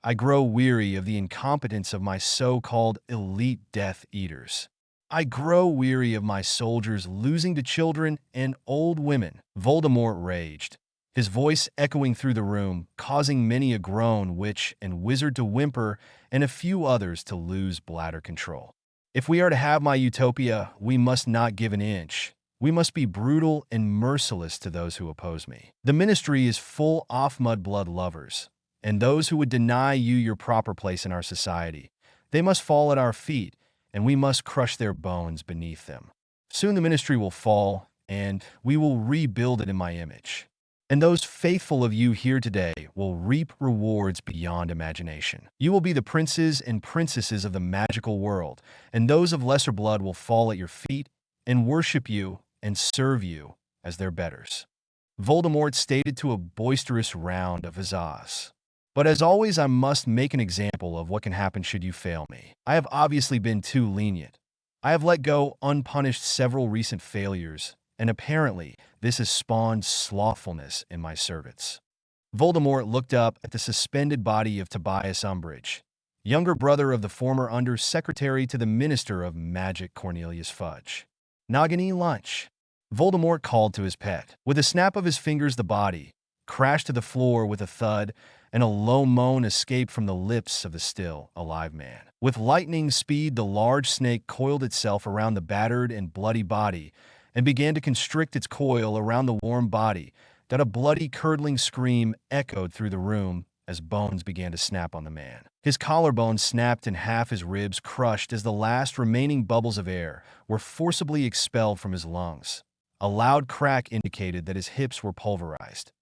I grow weary of the incompetence of my so-called elite Death Eaters. I grow weary of my soldiers losing to children and old women. Voldemort raged, his voice echoing through the room, causing many a groan, witch and wizard to whimper, and a few others to lose bladder control. If we are to have my utopia, we must not give an inch. We must be brutal and merciless to those who oppose me. The ministry is full of mudblood lovers, and those who would deny you your proper place in our society. They must fall at our feet, and we must crush their bones beneath them. Soon the ministry will fall, and we will rebuild it in my image. And those faithful of you here today will reap rewards beyond imagination. You will be the princes and princesses of the magical world, and those of lesser blood will fall at your feet and worship you and serve you as their betters. Voldemort stated to a boisterous round of huzzas. But as always, I must make an example of what can happen should you fail me. I have obviously been too lenient. I have let go unpunished several recent failures, and apparently this has spawned slothfulness in my servants." Voldemort looked up at the suspended body of Tobias Umbridge, younger brother of the former Under-Secretary to the Minister of Magic Cornelius Fudge. "Nagini lunch," Voldemort called to his pet. With a snap of his fingers, the body crashed to the floor with a thud, and a low moan escaped from the lips of the still alive man. With lightning speed, the large snake coiled itself around the battered and bloody body and began to constrict its coil around the warm body. That a bloody, curdling scream echoed through the room as bones began to snap on the man. His collarbone snapped and half his ribs crushed as the last remaining bubbles of air were forcibly expelled from his lungs. A loud crack indicated that his hips were pulverized.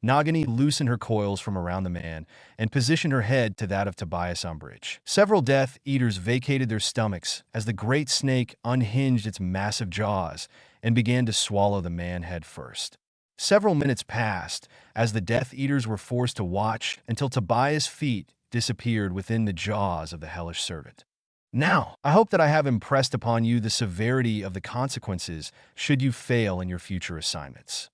Nagini loosened her coils from around the man and positioned her head to that of Tobias Umbridge. Several Death Eaters vacated their stomachs as the great snake unhinged its massive jaws and began to swallow the man head first. Several minutes passed as the Death Eaters were forced to watch until Tobias' feet disappeared within the jaws of the hellish servant. "Now, I hope that I have impressed upon you the severity of the consequences should you fail in your future assignments,"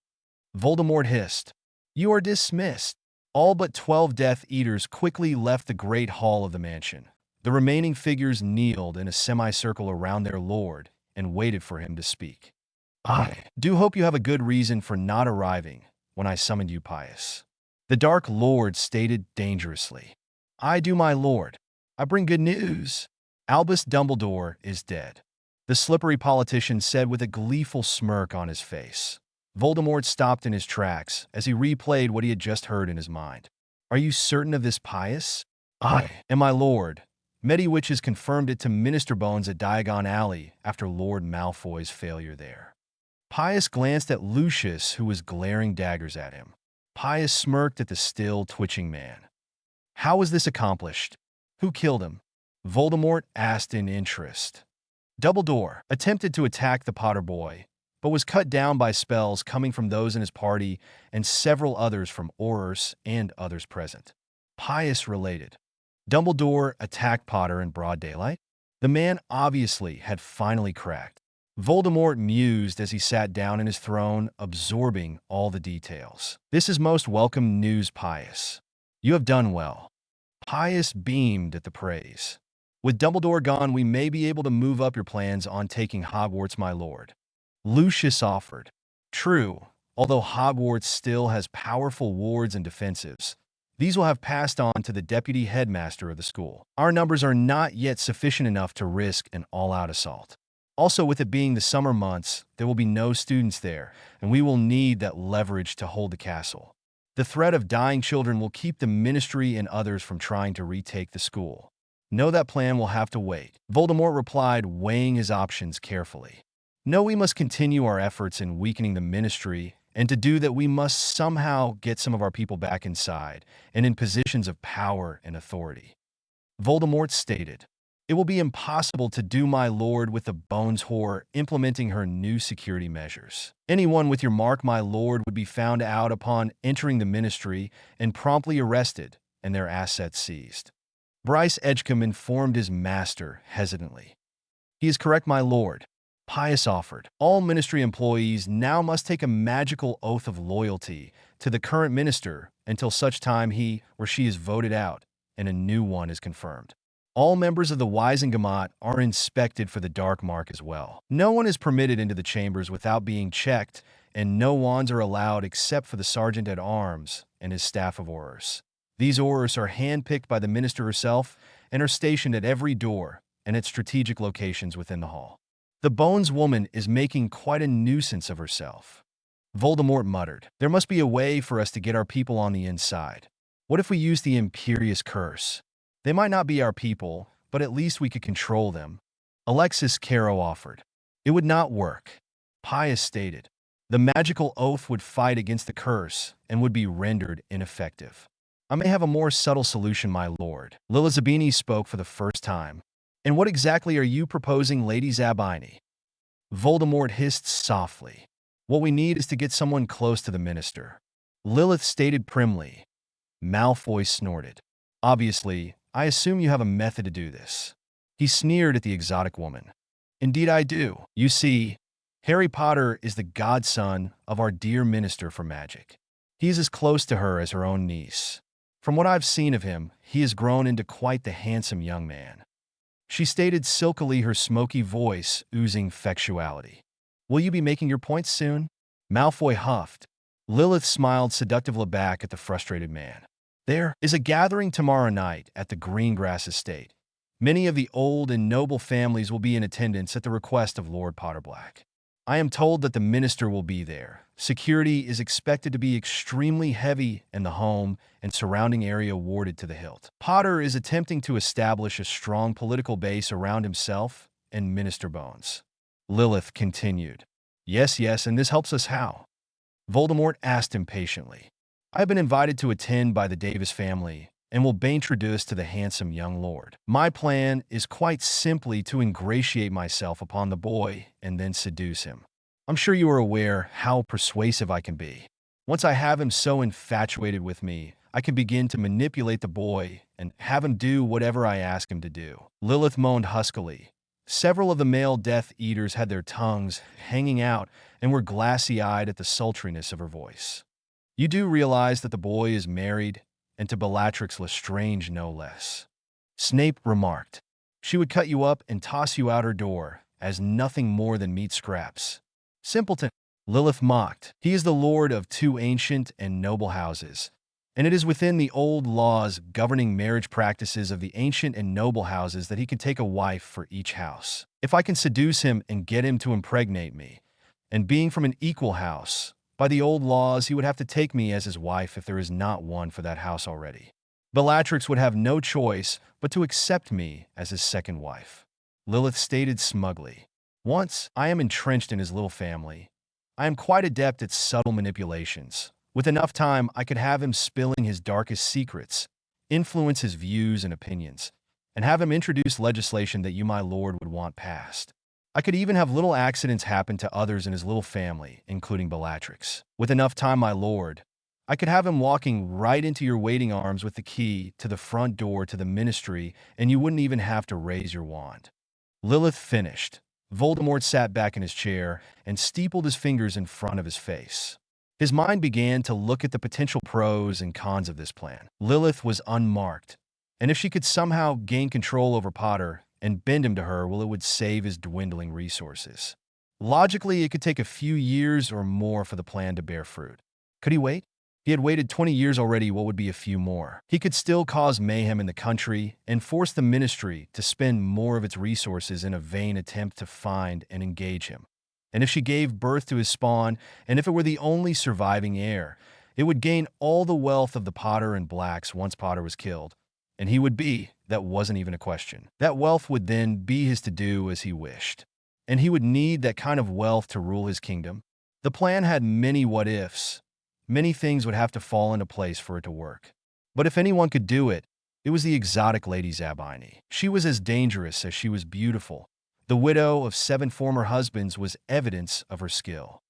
Voldemort hissed. "You are dismissed." All but 12 Death Eaters quickly left the great hall of the mansion. The remaining figures kneeled in a semicircle around their lord and waited for him to speak. "I do hope you have a good reason for not arriving when I summoned you, Pius," the Dark Lord stated dangerously. "I do, my lord. I bring good news. Albus Dumbledore is dead," the slippery politician said with a gleeful smirk on his face. Voldemort stopped in his tracks as he replayed what he had just heard in his mind. "Are you certain of this, Pius?" "Aye, and my lord. Mediwitch has confirmed it to Minister Bones at Diagon Alley after Lord Malfoy's failure there." Pius glanced at Lucius, who was glaring daggers at him. Pius smirked at the still twitching man. "How was this accomplished? Who killed him?" Voldemort asked in interest. Dumbledore attempted to attack the Potter boy, but was cut down by spells coming from those in his party and several others from Aurors and others present. Pius related. Dumbledore attacked Potter in broad daylight? The man obviously had finally cracked. Voldemort mused as he sat down in his throne, absorbing all the details. "This is most welcome news, Pius. You have done well." Pius beamed at the praise. "With Dumbledore gone, we may be able to move up your plans on taking Hogwarts, my lord," Lucius offered. "True, although Hogwarts still has powerful wards and defensives, these will have passed on to the deputy headmaster of the school. Our numbers are not yet sufficient enough to risk an all-out assault. Also, with it being the summer months, there will be no students there, and we will need that leverage to hold the castle. The threat of dying children will keep the ministry and others from trying to retake the school. No, that plan will have to wait," Voldemort replied, weighing his options carefully. "No, we must continue our efforts in weakening the ministry, and to do that we must somehow get some of our people back inside and in positions of power and authority." Voldemort stated. "It will be impossible to do, my lord, with the Bones whore implementing her new security measures. Anyone with your mark, my lord, would be found out upon entering the ministry and promptly arrested and their assets seized." Bryce Edgecombe informed his master hesitantly. "He is correct, my lord," Pius offered. "All ministry employees now must take a magical oath of loyalty to the current minister until such time he or she is voted out and a new one is confirmed. All members of the Wisengamot are inspected for the dark mark as well. No one is permitted into the chambers without being checked, and no wands are allowed except for the sergeant-at-arms and his staff of Aurors. These Aurors are handpicked by the minister herself and are stationed at every door and at strategic locations within the hall. The Bones woman is making quite a nuisance of herself," Voldemort muttered. "There must be a way for us to get our people on the inside. What if we use the Imperious Curse? They might not be our people, but at least we could control them," Alexis Caro offered. "It would not work," Pius stated. "The magical oath would fight against the curse and would be rendered ineffective." "I may have a more subtle solution, my lord." Lila Zabini spoke for the first time. "And what exactly are you proposing, Lady Zabini?" Voldemort hissed softly. "What we need is to get someone close to the minister," Lilith stated primly. Malfoy snorted. "Obviously, I assume you have a method to do this." He sneered at the exotic woman. "Indeed I do. You see, Harry Potter is the godson of our dear Minister for Magic. He is as close to her as her own niece. From what I've seen of him, he has grown into quite the handsome young man. She stated silkily, her smoky voice oozing factuality. Will you be making your points soon? Malfoy huffed. Lilith smiled seductively back at the frustrated man. There is a gathering tomorrow night at the Greengrass estate. Many of the old and noble families will be in attendance at the request of Lord Potterblack. I am told that the minister will be there. Security is expected to be extremely heavy and the home and surrounding area warded to the hilt. Potter is attempting to establish a strong political base around himself and Minister Bones. Lilith continued. Yes, and this helps us how? Voldemort asked impatiently. I have been invited to attend by the Davis family and will be introduced to the handsome young lord. My plan is quite simply to ingratiate myself upon the boy and then seduce him. I'm sure you are aware how persuasive I can be. Once I have him so infatuated with me, I can begin to manipulate the boy and have him do whatever I ask him to do. Lilith moaned huskily. Several of the male Death Eaters had their tongues hanging out and were glassy-eyed at the sultriness of her voice. You do realize that the boy is married, and to Bellatrix Lestrange no less. Snape remarked. She would cut you up and toss you out her door as nothing more than meat scraps. Simpleton, Lilith mocked. He is the lord of two ancient and noble houses, and it is within the old laws governing marriage practices of the ancient and noble houses that he can take a wife for each house. If I can seduce him and get him to impregnate me, and being from an equal house, by the old laws he would have to take me as his wife if there is not one for that house already. Bellatrix would have no choice but to accept me as his second wife. Lilith stated smugly. Once I am entrenched in his little family, I am quite adept at subtle manipulations. With enough time, I could have him spilling his darkest secrets, influence his views and opinions, and have him introduce legislation that you, my lord, would want passed. I could even have little accidents happen to others in his little family, including Bellatrix. With enough time, my lord, I could have him walking right into your waiting arms with the key to the front door to the ministry, and you wouldn't even have to raise your wand. Lilith finished. Voldemort sat back in his chair and steepled his fingers in front of his face. His mind began to look at the potential pros and cons of this plan. Lilith was unmarked, and if she could somehow gain control over Potter and bend him to her, well, it would save his dwindling resources. Logically, it could take a few years or more for the plan to bear fruit. Could he wait? He had waited 20 years already. What would be a few more? He could still cause mayhem in the country and force the ministry to spend more of its resources in a vain attempt to find and engage him. And if she gave birth to his spawn, and if it were the only surviving heir, it would gain all the wealth of the Potter and Blacks once Potter was killed. And he would be, that wasn't even a question. That wealth would then be his to do as he wished. And he would need that kind of wealth to rule his kingdom. The plan had many what-ifs. Many things would have to fall into place for it to work. But if anyone could do it, it was the exotic Lady Zabini. She was as dangerous as she was beautiful. The widow of 7 former husbands was evidence of her skill.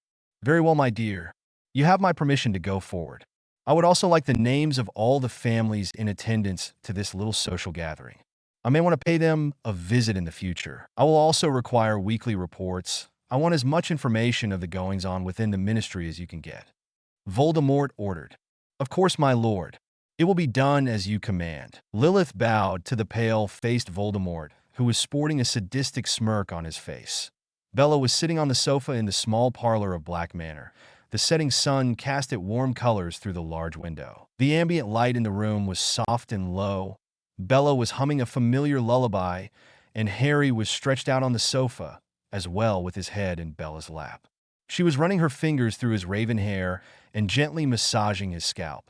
Very well, my dear. You have my permission to go forward. I would also like the names of all the families in attendance to this little social gathering. I may want to pay them a visit in the future. I will also require weekly reports. I want as much information of the goings-on within the ministry as you can get. Voldemort ordered. Of course, my lord. It will be done as you command. Lilith bowed to the pale-faced Voldemort, who was sporting a sadistic smirk on his face. Bella was sitting on the sofa in the small parlor of Black Manor. The setting sun cast its warm colors through the large window. The ambient light in the room was soft and low. Bella was humming a familiar lullaby, and Harry was stretched out on the sofa, as well, with his head in Bella's lap. She was running her fingers through his raven hair and gently massaging his scalp.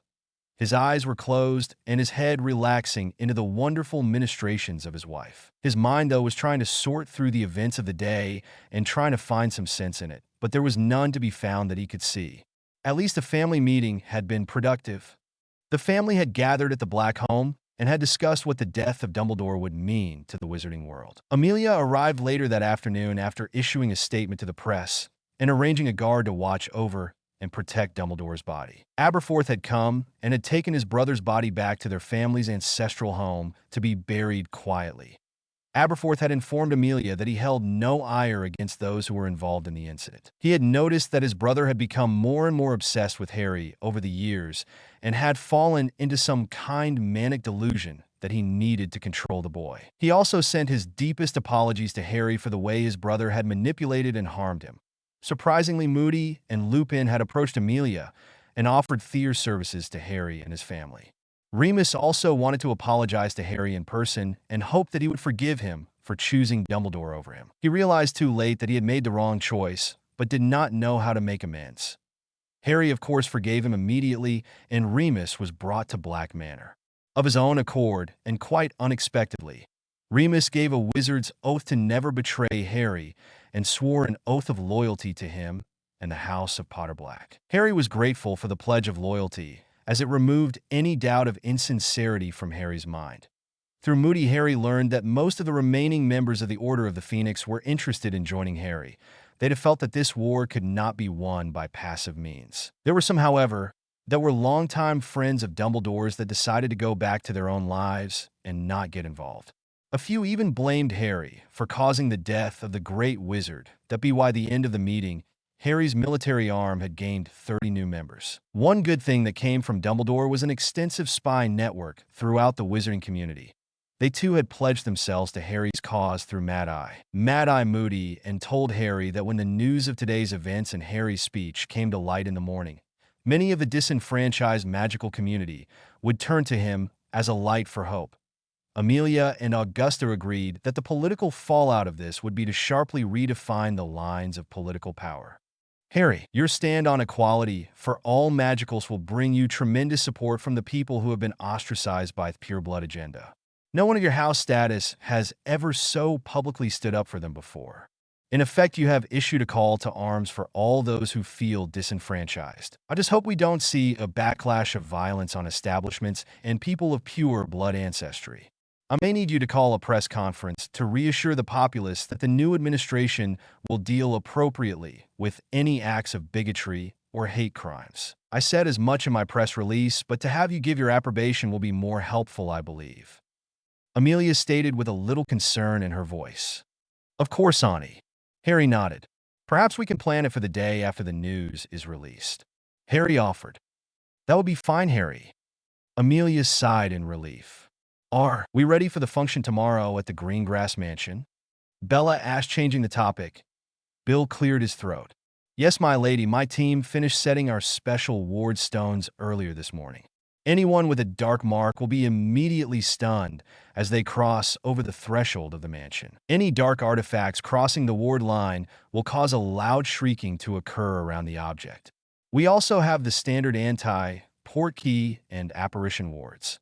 His eyes were closed and his head relaxing into the wonderful ministrations of his wife. His mind, though, was trying to sort through the events of the day and trying to find some sense in it, but there was none to be found that he could see. At least the family meeting had been productive. The family had gathered at the Black home and had discussed what the death of Dumbledore would mean to the wizarding world. Amelia arrived later that afternoon after issuing a statement to the press and arranging a guard to watch over and protect Dumbledore's body. Aberforth had come and had taken his brother's body back to their family's ancestral home to be buried quietly. Aberforth had informed Amelia that he held no ire against those who were involved in the incident. He had noticed that his brother had become more and more obsessed with Harry over the years and had fallen into some kind manic delusion that he needed to control the boy. He also sent his deepest apologies to Harry for the way his brother had manipulated and harmed him. Surprisingly, Moody and Lupin had approached Amelia and offered theater services to Harry and his family. Remus also wanted to apologize to Harry in person and hoped that he would forgive him for choosing Dumbledore over him. He realized too late that he had made the wrong choice, but did not know how to make amends. Harry, of course, forgave him immediately, and Remus was brought to Black Manor. Of his own accord, and quite unexpectedly, Remus gave a wizard's oath to never betray Harry and swore an oath of loyalty to him and the House of Potter Black. Harry was grateful for the pledge of loyalty, as it removed any doubt of insincerity from Harry's mind. Through Moody, Harry learned that most of the remaining members of the Order of the Phoenix were interested in joining Harry. They'd have felt that this war could not be won by passive means. There were some, however, that were longtime friends of Dumbledore's that decided to go back to their own lives and not get involved. A few even blamed Harry for causing the death of the great wizard. That be why the end of the meeting, Harry's military arm had gained 30 new members. One good thing that came from Dumbledore was an extensive spy network throughout the wizarding community. They too had pledged themselves to Harry's cause through Mad-Eye. Mad-Eye Moody and told Harry that when the news of today's events and Harry's speech came to light in the morning, many of the disenfranchised magical community would turn to him as a light for hope. Amelia and Augusta agreed that the political fallout of this would be to sharply redefine the lines of political power. Harry, your stand on equality for all magicals will bring you tremendous support from the people who have been ostracized by the pureblood agenda. No one of your house status has ever so publicly stood up for them before. In effect, you have issued a call to arms for all those who feel disenfranchised. I just hope we don't see a backlash of violence on establishments and people of pure blood ancestry. I may need you to call a press conference to reassure the populace that the new administration will deal appropriately with any acts of bigotry or hate crimes. I said as much in my press release, but to have you give your approbation will be more helpful, I believe. Amelia stated with a little concern in her voice. Of course, Auntie. Harry nodded. Perhaps we can plan it for the day after the news is released. Harry offered. That would be fine, Harry. Amelia sighed in relief. Are we ready for the function tomorrow at the Greengrass Mansion? Bella asked, changing the topic. Bill cleared his throat. Yes, my lady, my team finished setting our special ward stones earlier this morning. Anyone with a dark mark will be immediately stunned as they cross over the threshold of the mansion. Any dark artifacts crossing the ward line will cause a loud shrieking to occur around the object. We also have the standard anti-portkey and apparition wards.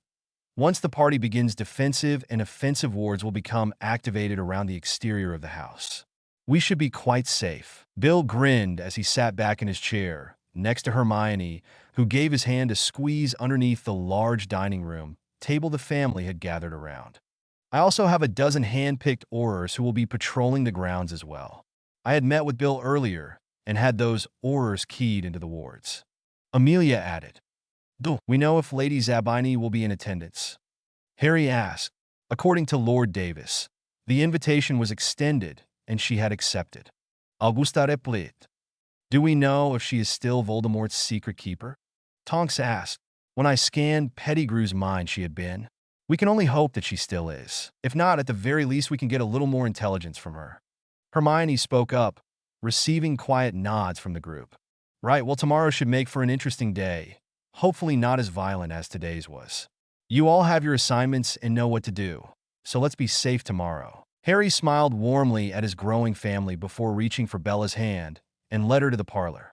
Once the party begins, defensive and offensive wards will become activated around the exterior of the house. We should be quite safe. Bill grinned as he sat back in his chair, next to Hermione, who gave his hand a squeeze underneath the large dining room table the family had gathered around. I also have a dozen hand-picked aurors who will be patrolling the grounds as well. I had met with Bill earlier and had those aurors keyed into the wards. Amelia added. Do we know if Lady Zabini will be in attendance? Harry asked. According to Lord Davis, the invitation was extended and she had accepted. Augusta replied. Do we know if she is still Voldemort's secret keeper? Tonks asked. When I scanned Pettigrew's mind, she had been. We can only hope that she still is. If not, at the very least, we can get a little more intelligence from her. Hermione spoke up, receiving quiet nods from the group. Right, well, tomorrow should make for an interesting day. Hopefully not as violent as today's was. You all have your assignments and know what to do, so let's be safe tomorrow. Harry smiled warmly at his growing family before reaching for Bella's hand and led her to the parlor.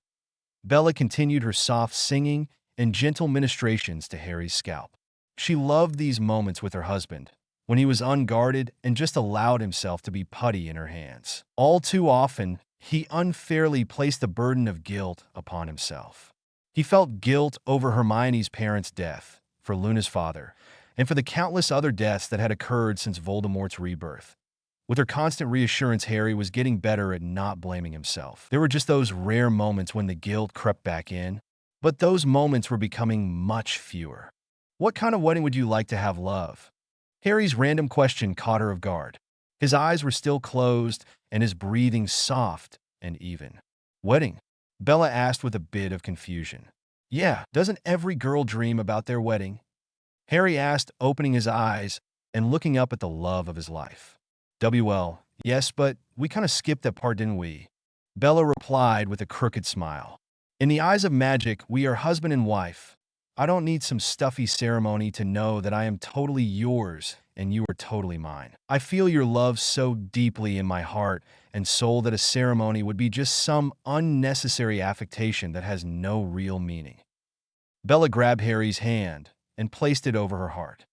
Bella continued her soft singing and gentle ministrations to Harry's scalp. She loved these moments with her husband, when he was unguarded and just allowed himself to be putty in her hands. All too often, he unfairly placed the burden of guilt upon himself. He felt guilt over Hermione's parents' death, for Luna's father, and for the countless other deaths that had occurred since Voldemort's rebirth. With her constant reassurance, Harry was getting better at not blaming himself. There were just those rare moments when the guilt crept back in, but those moments were becoming much fewer. What kind of wedding would you like to have, love? Harry's random question caught her off guard. His eyes were still closed and his breathing soft and even. Wedding? Bella asked with a bit of confusion. Yeah, doesn't every girl dream about their wedding? Harry asked, opening his eyes and looking up at the love of his life. WL, yes, but we kind of skipped that part, didn't we? Bella replied with a crooked smile. In the eyes of magic, we are husband and wife. I don't need some stuffy ceremony to know that I am totally yours and you are totally mine. I feel your love so deeply in my heart and soul that a ceremony would be just some unnecessary affectation that has no real meaning. Bella grabbed Harry's hand and placed it over her heart.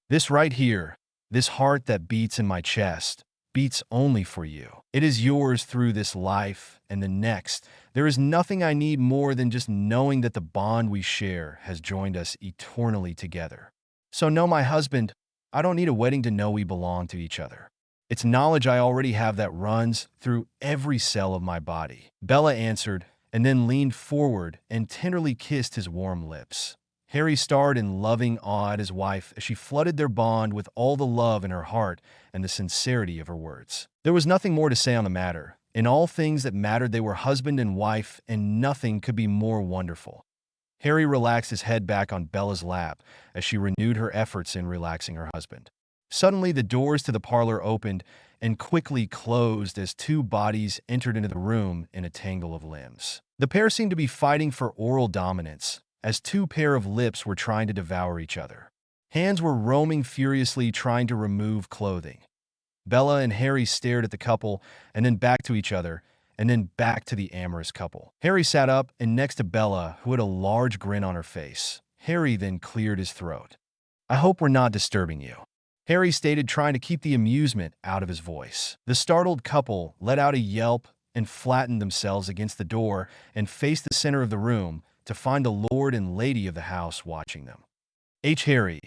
This right here, this heart that beats in my chest, beats only for you. It is yours through this life and the next. There is nothing I need more than just knowing that the bond we share has joined us eternally together. So no, my husband, I don't need a wedding to know we belong to each other. It's knowledge I already have that runs through every cell of my body. Bella answered, and then leaned forward and tenderly kissed his warm lips. Harry stared in loving awe at his wife as she flooded their bond with all the love in her heart and the sincerity of her words. There was nothing more to say on the matter. In all things that mattered, they were husband and wife, and nothing could be more wonderful. Harry relaxed his head back on Bella's lap as she renewed her efforts in relaxing her husband. Suddenly, the doors to the parlor opened and quickly closed as two bodies entered into the room in a tangle of limbs. The pair seemed to be fighting for oral dominance, as two pair of lips were trying to devour each other. Hands were roaming furiously, trying to remove clothing. Bella and Harry stared at the couple, and then back to each other, and then back to the amorous couple. Harry sat up and next to Bella, who had a large grin on her face. Harry then cleared his throat. I hope we're not disturbing you, Harry stated, trying to keep the amusement out of his voice. The startled couple let out a yelp and flattened themselves against the door and faced the center of the room to find the lord and lady of the house watching them. Harry,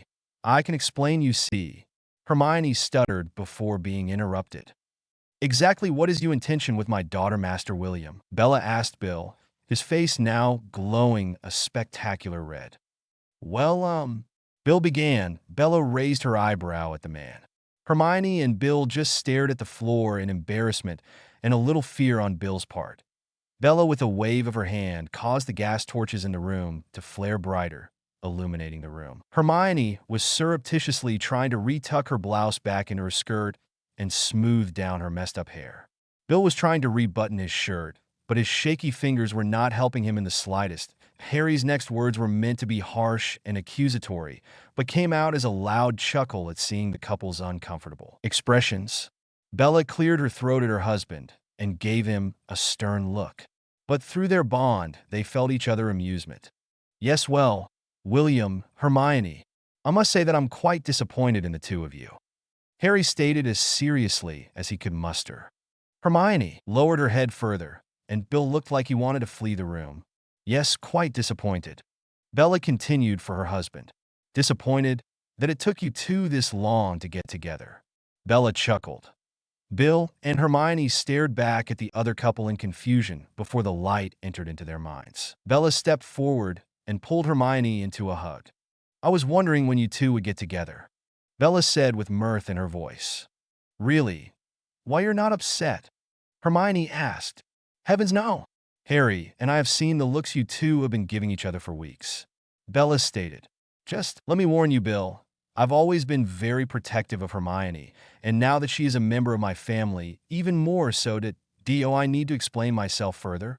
I can explain, you see. Hermione stuttered before being interrupted. Exactly what is your intention with my daughter, Master William? Bella asked Bill, his face now glowing a spectacular red. Well, Bill began. Bella raised her eyebrow at the man. Hermione and Bill just stared at the floor in embarrassment and a little fear on Bill's part. Bella, with a wave of her hand, caused the gas torches in the room to flare brighter, illuminating the room. Hermione was surreptitiously trying to retuck her blouse back into her skirt and smooth down her messed-up hair. Bill was trying to rebutton his shirt, but his shaky fingers were not helping him in the slightest. Harry's next words were meant to be harsh and accusatory, but came out as a loud chuckle at seeing the couple's uncomfortable expressions. Bella cleared her throat at her husband and gave him a stern look. But through their bond, they felt each other amusement. Yes, well, William, Hermione, I must say that I'm quite disappointed in the two of you, Harry stated as seriously as he could muster. Hermione lowered her head further, and Bill looked like he wanted to flee the room. Yes, quite disappointed. Bella continued for her husband. Disappointed that it took you two this long to get together. Bella chuckled. Bill and Hermione stared back at the other couple in confusion before the light entered into their minds. Bella stepped forward and pulled Hermione into a hug. I was wondering when you two would get together, Bella said with mirth in her voice. Really? Why, you're not upset? Hermione asked. Heavens no, Harry, and I have seen the looks you two have been giving each other for weeks, Bella stated. Just let me warn you, Bill. I've always been very protective of Hermione, and now that she is a member of my family, even more so. Do I need to explain myself further?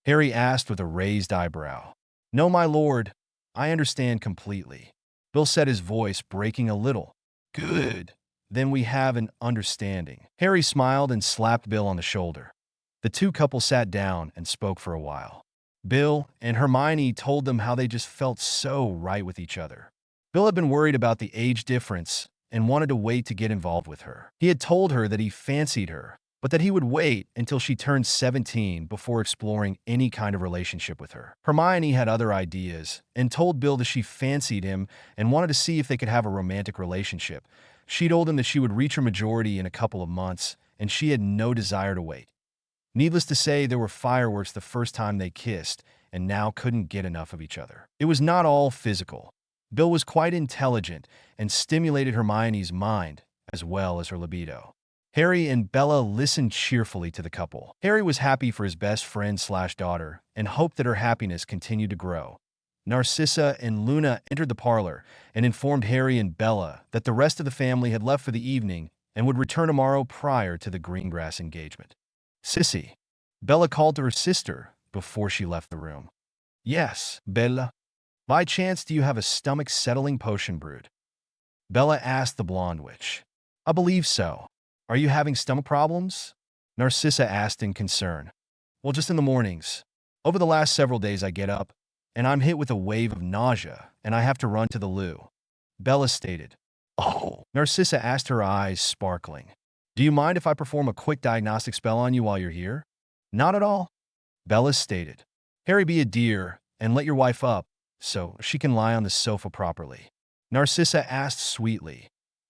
Harry asked with a raised eyebrow. No, my lord, I understand completely, Bill said, his voice breaking a little. Good. Then we have an understanding. Harry smiled and slapped Bill on the shoulder. The two couples sat down and spoke for a while. Bill and Hermione told them how they just felt so right with each other. Bill had been worried about the age difference and wanted to wait to get involved with her. He had told her that he fancied her, but that he would wait until she turned 17 before exploring any kind of relationship with her. Hermione had other ideas and told Bill that she fancied him and wanted to see if they could have a romantic relationship. She told him that she would reach her majority in a couple of months, and she had no desire to wait. Needless to say, there were fireworks the first time they kissed, and now couldn't get enough of each other. It was not all physical. Bill was quite intelligent and stimulated Hermione's mind as well as her libido. Harry and Bella listened cheerfully to the couple. Harry was happy for his best friend/daughter and hoped that her happiness continued to grow. Narcissa and Luna entered the parlor and informed Harry and Bella that the rest of the family had left for the evening and would return tomorrow prior to the Greengrass engagement. "Sissy," Bella called to her sister before she left the room. "Yes, Bella. By chance, do you have a stomach-settling potion brewed?" Bella asked the blonde witch. "I believe so. Are you having stomach problems?" Narcissa asked in concern. "Well, just in the mornings. Over the last several days I get up, and I'm hit with a wave of nausea, and I have to run to the loo," Bella stated. "Oh," Narcissa asked, her eyes sparkling. "Do you mind if I perform a quick diagnostic spell on you while you're here?" "Not at all," Bella stated. "Harry, be a dear and let your wife up so she can lie on the sofa properly," Narcissa asked sweetly.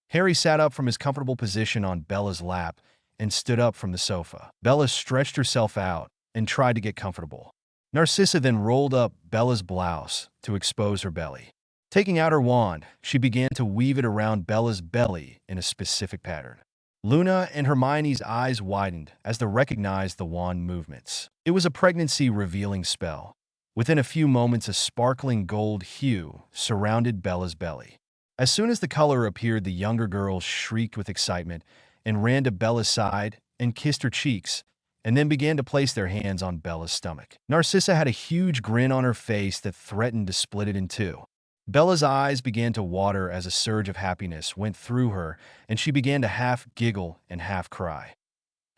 Harry sat up from his comfortable position on Bella's lap and stood up from the sofa. Bella stretched herself out and tried to get comfortable. Narcissa then rolled up Bella's blouse to expose her belly. Taking out her wand, she began to weave it around Bella's belly in a specific pattern. Luna and Hermione's eyes widened as they recognized the wand movements. It was a pregnancy-revealing spell. Within a few moments, a sparkling gold hue surrounded Bella's belly. As soon as the color appeared, the younger girls shrieked with excitement and ran to Bella's side and kissed her cheeks, and then began to place their hands on Bella's stomach. Narcissa had a huge grin on her face that threatened to split it in two. Bella's eyes began to water as a surge of happiness went through her, and she began to half giggle and half cry.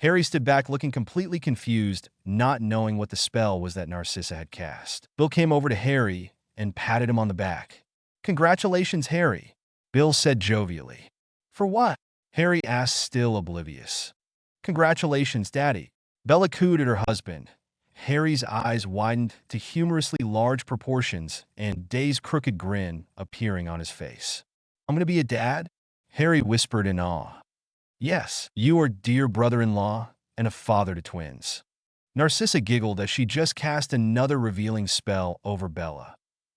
Harry stood back looking completely confused, not knowing what the spell was that Narcissa had cast. Bill came over to Harry and patted him on the back. "Congratulations, Harry," Bill said jovially. "For what?" Harry asked, still oblivious. "Congratulations, Daddy," Bella cooed at her husband. Harry's eyes widened to humorously large proportions and Day's crooked grin appearing on his face. "I'm going to be a dad?" Harry whispered in awe. "Yes, you are dear brother-in-law and a father to twins." Narcissa giggled as she just cast another revealing spell over Bella.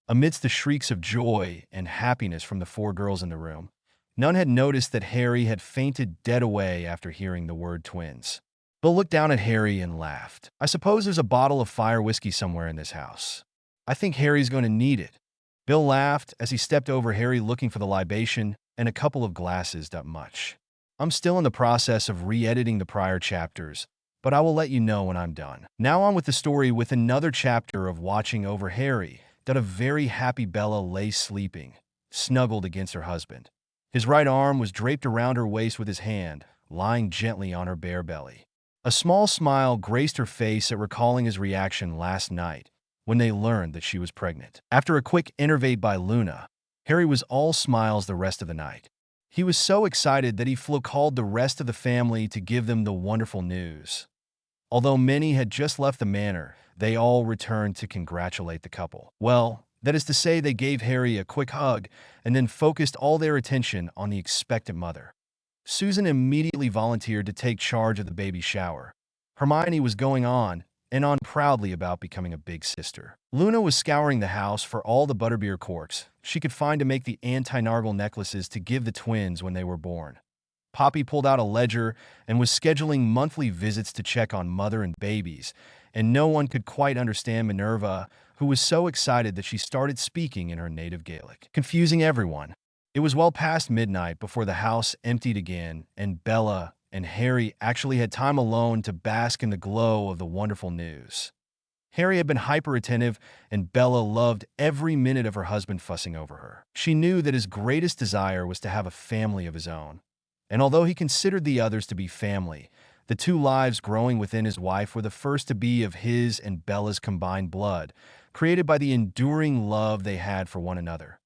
Amidst the shrieks of joy and happiness from the four girls in the room, none had noticed that Harry had fainted dead away after hearing the word twins. Bill looked down at Harry and laughed. "I suppose there's a bottle of fire whiskey somewhere in this house. I think Harry's going to need it." Bill laughed as he stepped over Harry looking for the libation and a couple of glasses. That much. "I'm still in the process of re-editing the prior chapters, but I will let you know when I'm done." Now on with the story with another chapter of watching over Harry that a very happy Bella lay sleeping, snuggled against her husband. His right arm was draped around her waist with his hand, lying gently on her bare belly. A small smile graced her face at recalling his reaction last night when they learned that she was pregnant. After a quick intervade by Luna, Harry was all smiles the rest of the night. He was so excited that he called the rest of the family to give them the wonderful news. Although many had just left the manor, they all returned to congratulate the couple. Well, that is to say, they gave Harry a quick hug and then focused all their attention on the expectant mother. Susan immediately volunteered to take charge of the baby shower. Hermione was going on and on proudly about becoming a big sister. Luna was scouring the house for all the butterbeer corks she could find to make the anti-nargle necklaces to give the twins when they were born. Poppy pulled out a ledger and was scheduling monthly visits to check on mother and babies, and no one could quite understand Minerva, who was so excited that she started speaking in her native Gaelic, confusing everyone. It was well past midnight before the house emptied again, and Bella and Harry actually had time alone to bask in the glow of the wonderful news. Harry had been hyper-attentive, and Bella loved every minute of her husband fussing over her. She knew that his greatest desire was to have a family of his own, and although he considered the others to be family, the two lives growing within his wife were the first to be of his and Bella's combined blood, created by the enduring love they had for one another.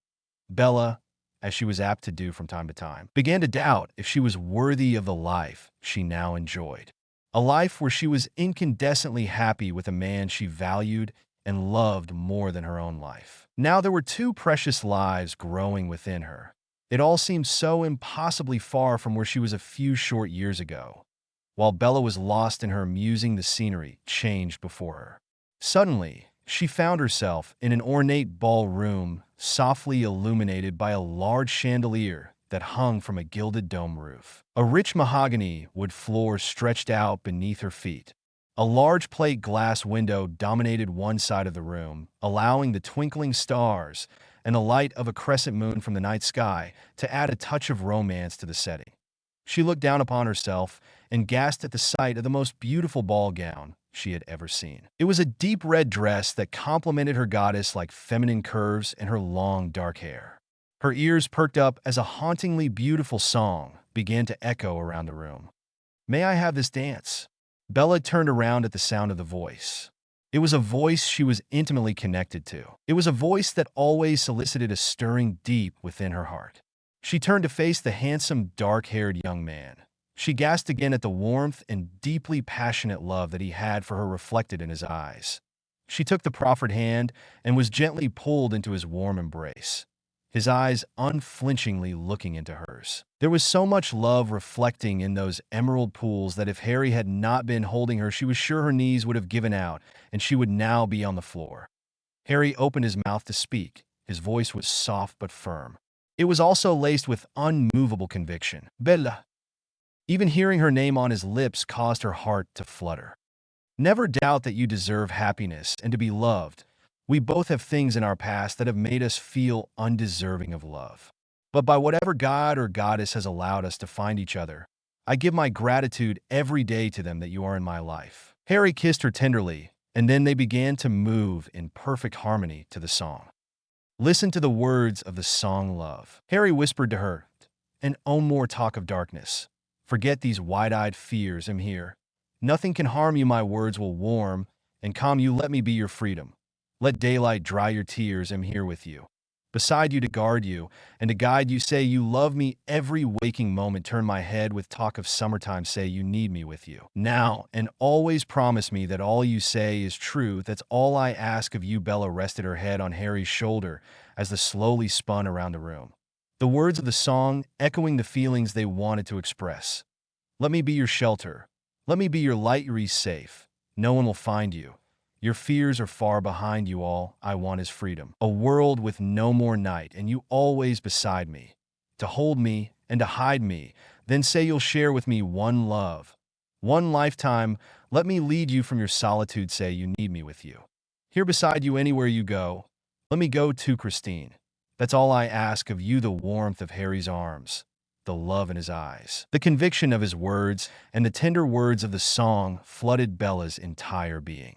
Bella, as she was apt to do from time to time, began to doubt if she was worthy of the life she now enjoyed. A life where she was incandescently happy with a man she valued and loved more than her own life. Now there were two precious lives growing within her. It all seemed so impossibly far from where she was a few short years ago. While Bella was lost in her musing, the scenery changed before her. Suddenly, she found herself in an ornate ballroom, softly illuminated by a large chandelier that hung from a gilded dome roof. A rich mahogany wood floor stretched out beneath her feet. A large plate glass window dominated one side of the room, allowing the twinkling stars and the light of a crescent moon from the night sky to add a touch of romance to the setting. She looked down upon herself and gasped at the sight of the most beautiful ball gown she had ever seen. It was a deep red dress that complemented her goddess like feminine curves and her long dark hair. Her ears perked up as a hauntingly beautiful song began to echo around the room. "May I have this dance?" Bella turned around at the sound of the voice. It was a voice she was intimately connected to. It was a voice that always solicited a stirring deep within her heart. She turned to face the handsome, dark-haired young man. She gasped again at the warmth and deeply passionate love that he had for her reflected in his eyes. She took the proffered hand and was gently pulled into his warm embrace, his eyes unflinchingly looking into hers. There was so much love reflecting in those emerald pools that if Harry had not been holding her, she was sure her knees would have given out and she would now be on the floor. Harry opened his mouth to speak. His voice was soft but firm. It was also laced with unmovable conviction. "Bella." Even hearing her name on his lips caused her heart to flutter. "Never doubt that you deserve happiness and to be loved. We both have things in our past that have made us feel undeserving of love. But by whatever god or goddess has allowed us to find each other, I give my gratitude every day to them that you are in my life." Harry kissed her tenderly, and then they began to move in perfect harmony to the song. "Listen to the words of the song Love," Harry whispered to her, "and no more talk of darkness. Forget these wide-eyed fears. I'm here. Nothing can harm you. My words will warm and calm you. Let me be your freedom. Let daylight dry your tears. I'm here with you, beside you to guard you and to guide you. Say you love me every waking moment. Turn my head with talk of summertime. Say you need me with you now and always. Promise me that all you say is true. That's all I ask of you." Bella rested her head on Harry's shoulder as they slowly spun around the room, the words of the song echoing the feelings they wanted to express. "Let me be your shelter. Let me be your light. You're safe. No one will find you. Your fears are far behind you. All I want is freedom. A world with no more night, and you always beside me, to hold me and to hide me. Then say you'll share with me one love, one lifetime. Let me lead you from your solitude. Say you need me with you, here beside you anywhere you go. Let me go to Christine. That's all I ask of you." The warmth of Harry's arms, the love in his eyes, the conviction of his words, and the tender words of the song flooded Bella's entire being.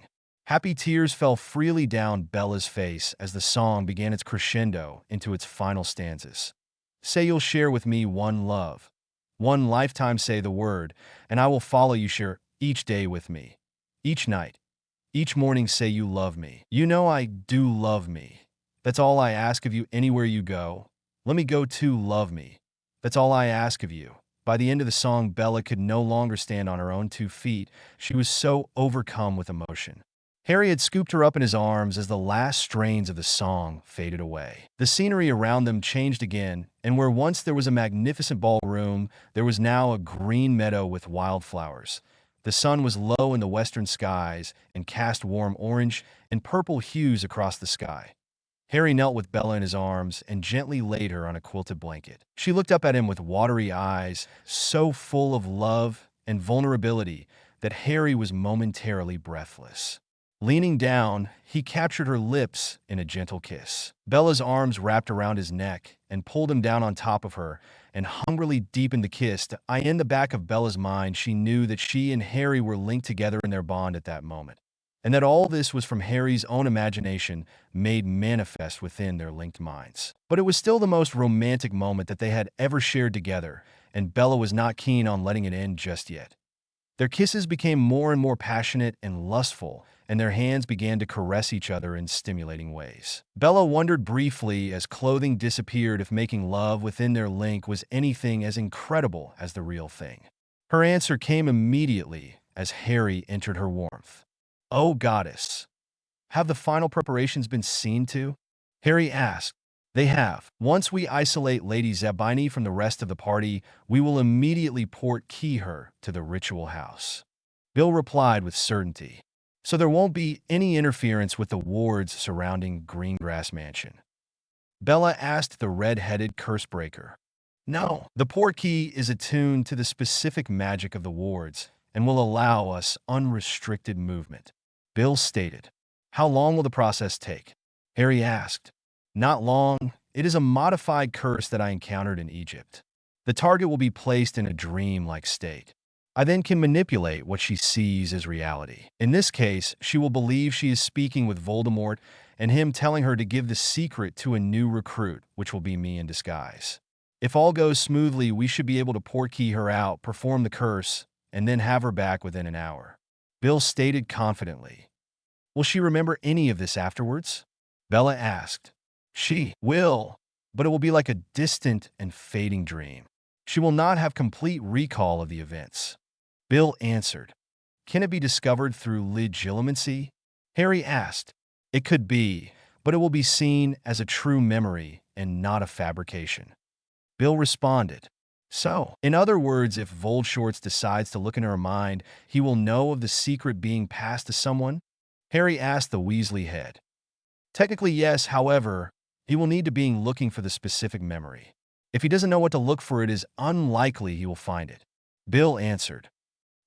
Happy tears fell freely down Bella's face as the song began its crescendo into its final stanzas. "Say you'll share with me one love, one lifetime. Say the word, and I will follow you. Share each day with me, each night, each morning. Say you love me. You know I do love me. That's all I ask of you anywhere you go. Let me go to love me. That's all I ask of you." By the end of the song, Bella could no longer stand on her own 2 feet. She was so overcome with emotion. Harry had scooped her up in his arms as the last strains of the song faded away. The scenery around them changed again, and where once there was a magnificent ballroom, there was now a green meadow with wildflowers. The sun was low in the western skies and cast warm orange and purple hues across the sky. Harry knelt with Bella in his arms and gently laid her on a quilted blanket. She looked up at him with watery eyes, so full of love and vulnerability that Harry was momentarily breathless. Leaning down, he captured her lips in a gentle kiss. Bella's arms wrapped around his neck and pulled him down on top of her and hungrily deepened the kiss. In the back of Bella's mind, she knew that she and Harry were linked together in their bond at that moment, and that all this was from Harry's own imagination made manifest within their linked minds. But it was still the most romantic moment that they had ever shared together, and Bella was not keen on letting it end just yet. Their kisses became more and more passionate and lustful, and their hands began to caress each other in stimulating ways. Bella wondered briefly as clothing disappeared if making love within their link was anything as incredible as the real thing. Her answer came immediately as Harry entered her warmth. "Oh, goddess, have the final preparations been seen to?" Harry asked. "They have. Once we isolate Lady Zabini from the rest of the party, we will immediately port key her to the ritual house," Bill replied with certainty. "So there won't be any interference with the wards surrounding Greengrass Mansion?" Bella asked the red-headed cursebreaker. No, the portkey is attuned to the specific magic of the wards and will allow us unrestricted movement. Bill stated. How long will the process take? Harry asked. Not long. It is a modified curse that I encountered in Egypt. The target will be placed in a dream-like state. I then can manipulate what she sees as reality. In this case, she will believe she is speaking with Voldemort and him telling her to give the secret to a new recruit, which will be me in disguise. If all goes smoothly, we should be able to portkey her out, perform the curse, and then have her back within an hour. Bill stated confidently. Will she remember any of this afterwards? Bella asked. She will, but it will be like a distant and fading dream. She will not have complete recall of the events. Bill answered. Can it be discovered through legilimency? Harry asked. It could be, but it will be seen as a true memory and not a fabrication. Bill responded. So, in other words, if Voldemort decides to look in her mind, he will know of the secret being passed to someone? Harry asked the Weasley head. Technically, yes, however, he will need to be looking for the specific memory. If he doesn't know what to look for, it is unlikely he will find it. Bill answered.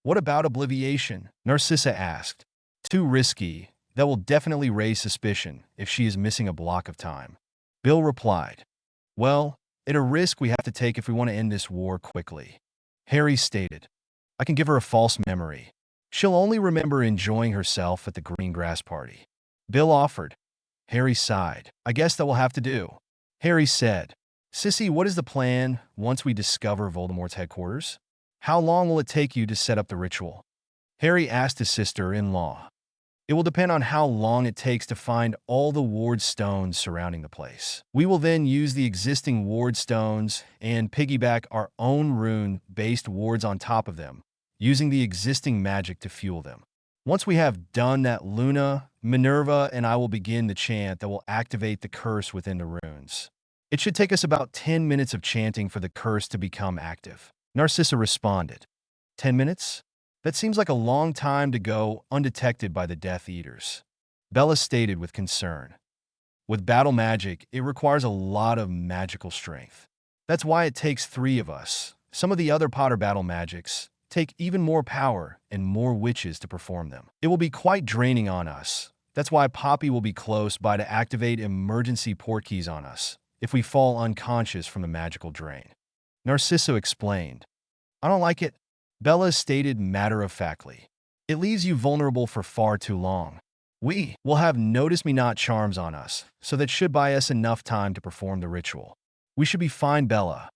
What about obliviation? Narcissa asked. Too risky. That will definitely raise suspicion if she is missing a block of time. Bill replied. Well, it's a risk we have to take if we want to end this war quickly. Harry stated. I can give her a false memory. She'll only remember enjoying herself at the green grass party. Bill offered. Harry sighed. I guess that will have to do. Harry said. Sissy, what is the plan once we discover Voldemort's headquarters? How long will it take you to set up the ritual? Harry asked his sister-in-law. It will depend on how long it takes to find all the ward stones surrounding the place. We will then use the existing ward stones and piggyback our own rune-based wards on top of them, using the existing magic to fuel them. Once we have done that, Luna, Minerva, and I will begin the chant that will activate the curse within the runes. It should take us about 10 minutes of chanting for the curse to become active. Narcissa responded. 10 minutes? That seems like a long time to go undetected by the Death Eaters. Bella stated with concern. With battle magic, it requires a lot of magical strength. That's why it takes 3 of us. Some of the other Potter battle magics take even more power and more witches to perform them. It will be quite draining on us. That's why Poppy will be close by to activate emergency portkeys on us if we fall unconscious from the magical drain. Narcissa explained. I don't like it. Bella stated matter-of-factly. It leaves you vulnerable for far too long. We will have notice-me-not charms on us, so that should buy us enough time to perform the ritual. We should be fine, Bella.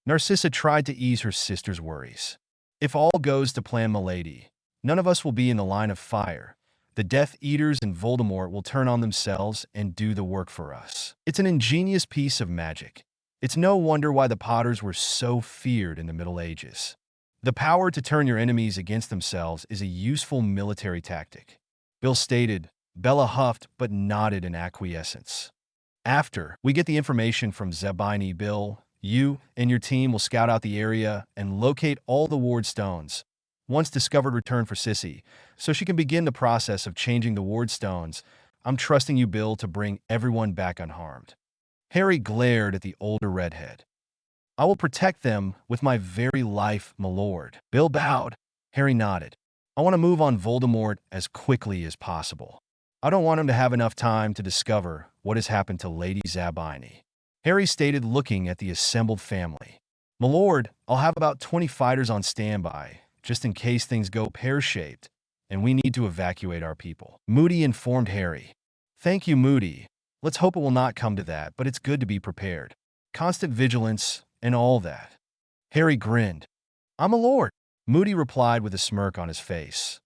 Narcissa tried to ease her sister's worries. If all goes to plan, milady, none of us will be in the line of fire. The Death Eaters and Voldemort will turn on themselves and do the work for us. It's an ingenious piece of magic. It's no wonder why the Potters were so feared in the Middle Ages. The power to turn your enemies against themselves is a useful military tactic. Bill stated. Bella huffed but nodded in acquiescence. After we get the information from Zabini, Bill, you and your team will scout out the area and locate all the ward stones. Once discovered, return for Sissy, so she can begin the process of changing the ward stones. I'm trusting you, Bill, to bring everyone back unharmed. Harry glared at the older redhead. I will protect them with my very life, my lord. Bill bowed. Harry nodded. I want to move on Voldemort as quickly as possible. I don't want him to have enough time to discover what has happened to Lady Zabini. Harry stated, looking at the assembled family. My lord, I'll have about 20 fighters on standby, just in case things go pear-shaped, and we need to evacuate our people. Moody informed Harry. Thank you, Moody. Let's hope it will not come to that, but it's good to be prepared. Constant vigilance and all that. Harry grinned. I'm a lord, Moody replied with a smirk on his face.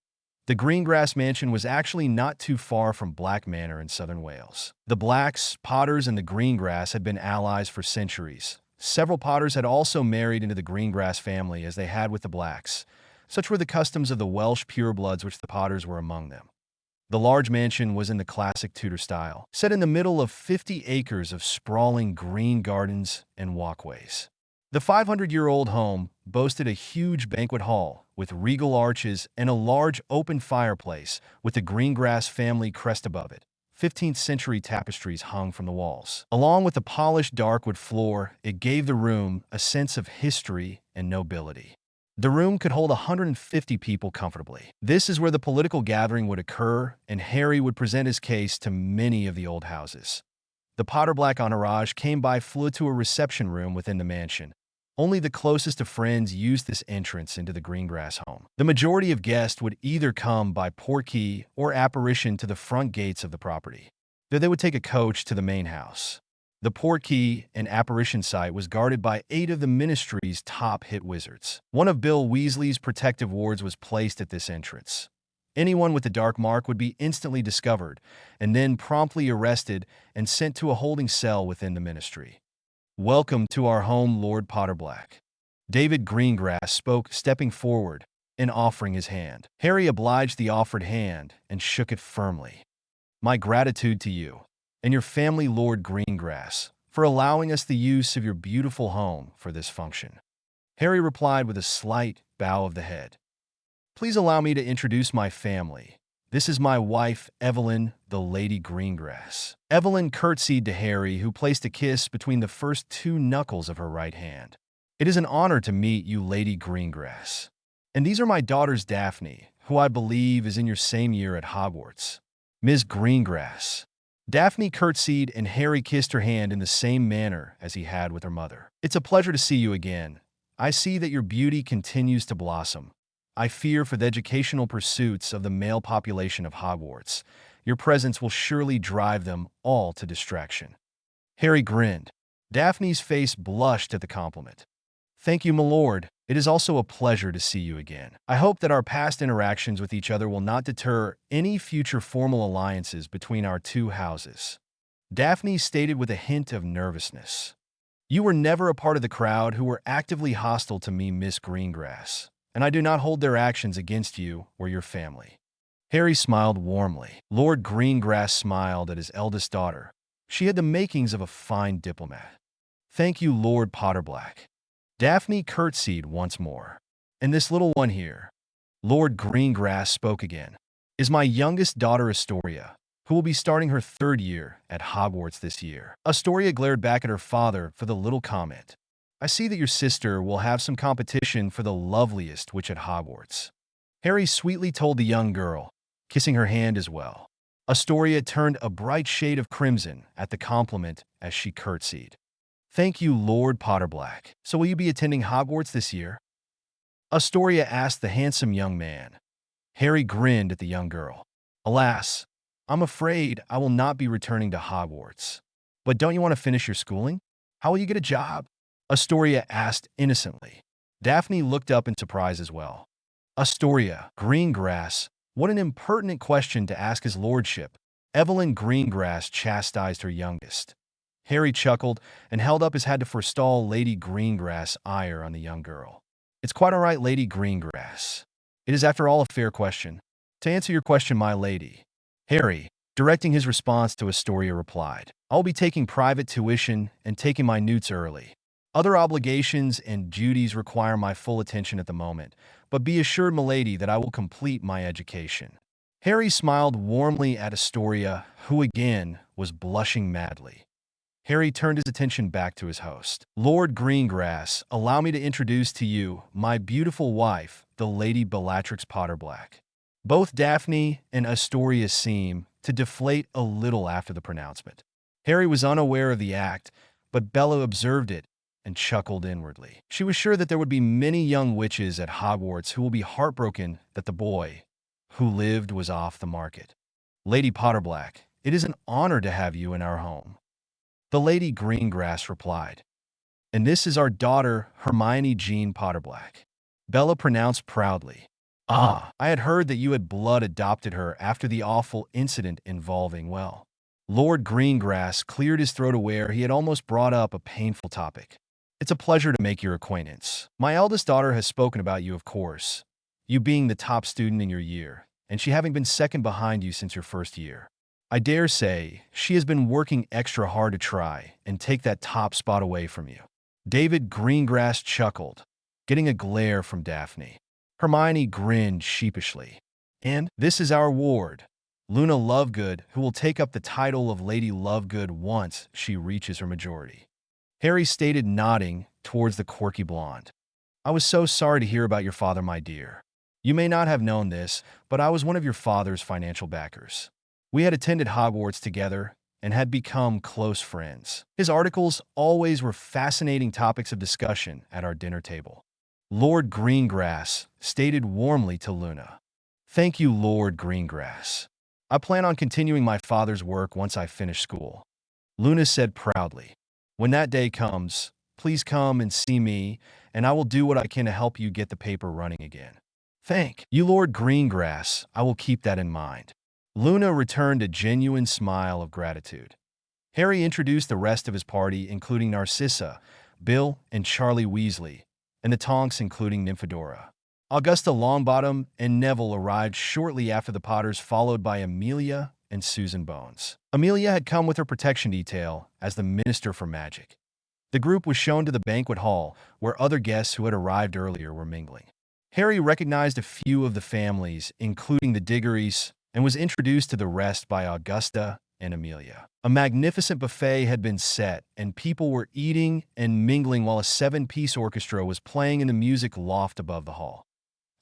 The Greengrass Mansion was actually not too far from Black Manor in southern Wales. The Blacks, Potters, and the Greengrass had been allies for centuries. Several Potters had also married into the Greengrass family as they had with the Blacks. Such were the customs of the Welsh purebloods, which the Potters were among them. The large mansion was in the classic Tudor style, set in the middle of 50 acres of sprawling green gardens and walkways. The 500-year-old home boasted a huge banquet hall with regal arches and a large open fireplace with the Greengrass family crest above it, 15th century tapestries hung from the walls. Along with the polished darkwood floor, it gave the room a sense of history and nobility. The room could hold 150 people comfortably. This is where the political gathering would occur, and Harry would present his case to many of the old houses. The Potterblack entourage came by flew to a reception room within the mansion. Only the closest of friends used this entrance into the Greengrass home. The majority of guests would either come by portkey or apparition to the front gates of the property. There they would take a coach to the main house. The portkey and apparition site was guarded by 8 of the Ministry's top hit wizards. One of Bill Weasley's protective wards was placed at this entrance. Anyone with the dark mark would be instantly discovered and then promptly arrested and sent to a holding cell within the Ministry. "Welcome to our home, Lord Potterblack." David Greengrass spoke, stepping forward and offering his hand. Harry obliged the offered hand and shook it firmly. "My gratitude to you and your family, Lord Greengrass, for allowing us the use of your beautiful home for this function." Harry replied with a slight bow of the head. "Please allow me to introduce my family. This is my wife, Evelyn, the Lady Greengrass." Evelyn curtsied to Harry, who placed a kiss between the first 2 knuckles of her right hand. "It is an honor to meet you, Lady Greengrass. And these are my daughters, Daphne, who I believe is in your same year at Hogwarts. Ms. Greengrass." Daphne curtsied and Harry kissed her hand in the same manner as he had with her mother. "It's a pleasure to see you again. I see that your beauty continues to blossom. I fear for the educational pursuits of the male population of Hogwarts. Your presence will surely drive them all to distraction." Harry grinned. Daphne's face blushed at the compliment. "Thank you, my lord. It is also a pleasure to see you again. I hope that our past interactions with each other will not deter any future formal alliances between our 2 houses." Daphne stated with a hint of nervousness. "You were never a part of the crowd who were actively hostile to me, Miss Greengrass, and I do not hold their actions against you or your family." Harry smiled warmly. Lord Greengrass smiled at his eldest daughter. She had the makings of a fine diplomat. "Thank you, Lord Potterblack." Daphne curtsied once more. "And this little one here," Lord Greengrass spoke again, "is my youngest daughter, Astoria, who will be starting her 3rd year at Hogwarts this year." Astoria glared back at her father for the little comment. "I see that your sister will have some competition for the loveliest witch at Hogwarts." Harry sweetly told the young girl, kissing her hand as well. Astoria turned a bright shade of crimson at the compliment as she curtsied. "Thank you, Lord Potterblack. So will you be attending Hogwarts this year?" Astoria asked the handsome young man. Harry grinned at the young girl. "Alas, I'm afraid I will not be returning to Hogwarts. But don't you want to finish your schooling? How will you get a job?" Astoria asked innocently. Daphne looked up in surprise as well. "Astoria, Greengrass, what an impertinent question to ask his lordship." Evelyn Greengrass chastised her youngest. Harry chuckled and held up his hand to forestall Lady Greengrass' ire on the young girl. "It's quite all right, Lady Greengrass. It is after all a fair question. To answer your question, my lady." Harry, directing his response to Astoria, replied, "I'll be taking private tuition and taking my newts early. Other obligations and duties require my full attention at the moment, but be assured, milady, that I will complete my education." Harry smiled warmly at Astoria, who again was blushing madly. Harry turned his attention back to his host. "Lord Greengrass, allow me to introduce to you my beautiful wife, the Lady Bellatrix Potterblack." Both Daphne and Astoria seemed to deflate a little after the pronouncement. Harry was unaware of the act, but Bella observed it and chuckled inwardly. She was sure that there would be many young witches at Hogwarts who will be heartbroken that the boy who lived was off the market. "Lady Potterblack, it is an honor to have you in our home," the Lady Greengrass replied. "And this is our daughter, Hermione Jean Potterblack," Bella pronounced proudly. "Ah, I had heard that you had blood adopted her after the awful incident involving, well." Lord Greengrass cleared his throat, aware he had almost brought up a painful topic. "It's a pleasure to make your acquaintance. My eldest daughter has spoken about you, of course, you being the top student in your year, and she having been second behind you since your 1st year. I dare say she has been working extra hard to try and take that top spot away from you." David Greengrass chuckled, getting a glare from Daphne. Hermione grinned sheepishly. "And this is our ward, Luna Lovegood, who will take up the title of Lady Lovegood once she reaches her majority. Harry stated, nodding towards the quirky blonde. I was so sorry to hear about your father, my dear. You may not have known this, but I was one of your father's financial backers. We had attended Hogwarts together and had become close friends. His articles always were fascinating topics of discussion at our dinner table. Lord Greengrass stated warmly to Luna. Thank you, Lord Greengrass. I plan on continuing my father's work once I finish school. Luna said proudly. When that day comes, please come and see me, and I will do what I can to help you get the paper running again. Thank you, Lord Greengrass. I will keep that in mind. Luna returned a genuine smile of gratitude. Harry introduced the rest of his party, including Narcissa, Bill, and Charlie Weasley, and the Tonks, including Nymphadora. Augusta Longbottom and Neville arrived shortly after the Potters, followed by Amelia and Susan Bones. Amelia had come with her protection detail as the Minister for Magic. The group was shown to the banquet hall, where other guests who had arrived earlier were mingling. Harry recognized a few of the families, including the Diggories, and was introduced to the rest by Augusta and Amelia. A magnificent buffet had been set, and people were eating and mingling while a 7-piece orchestra was playing in the music loft above the hall.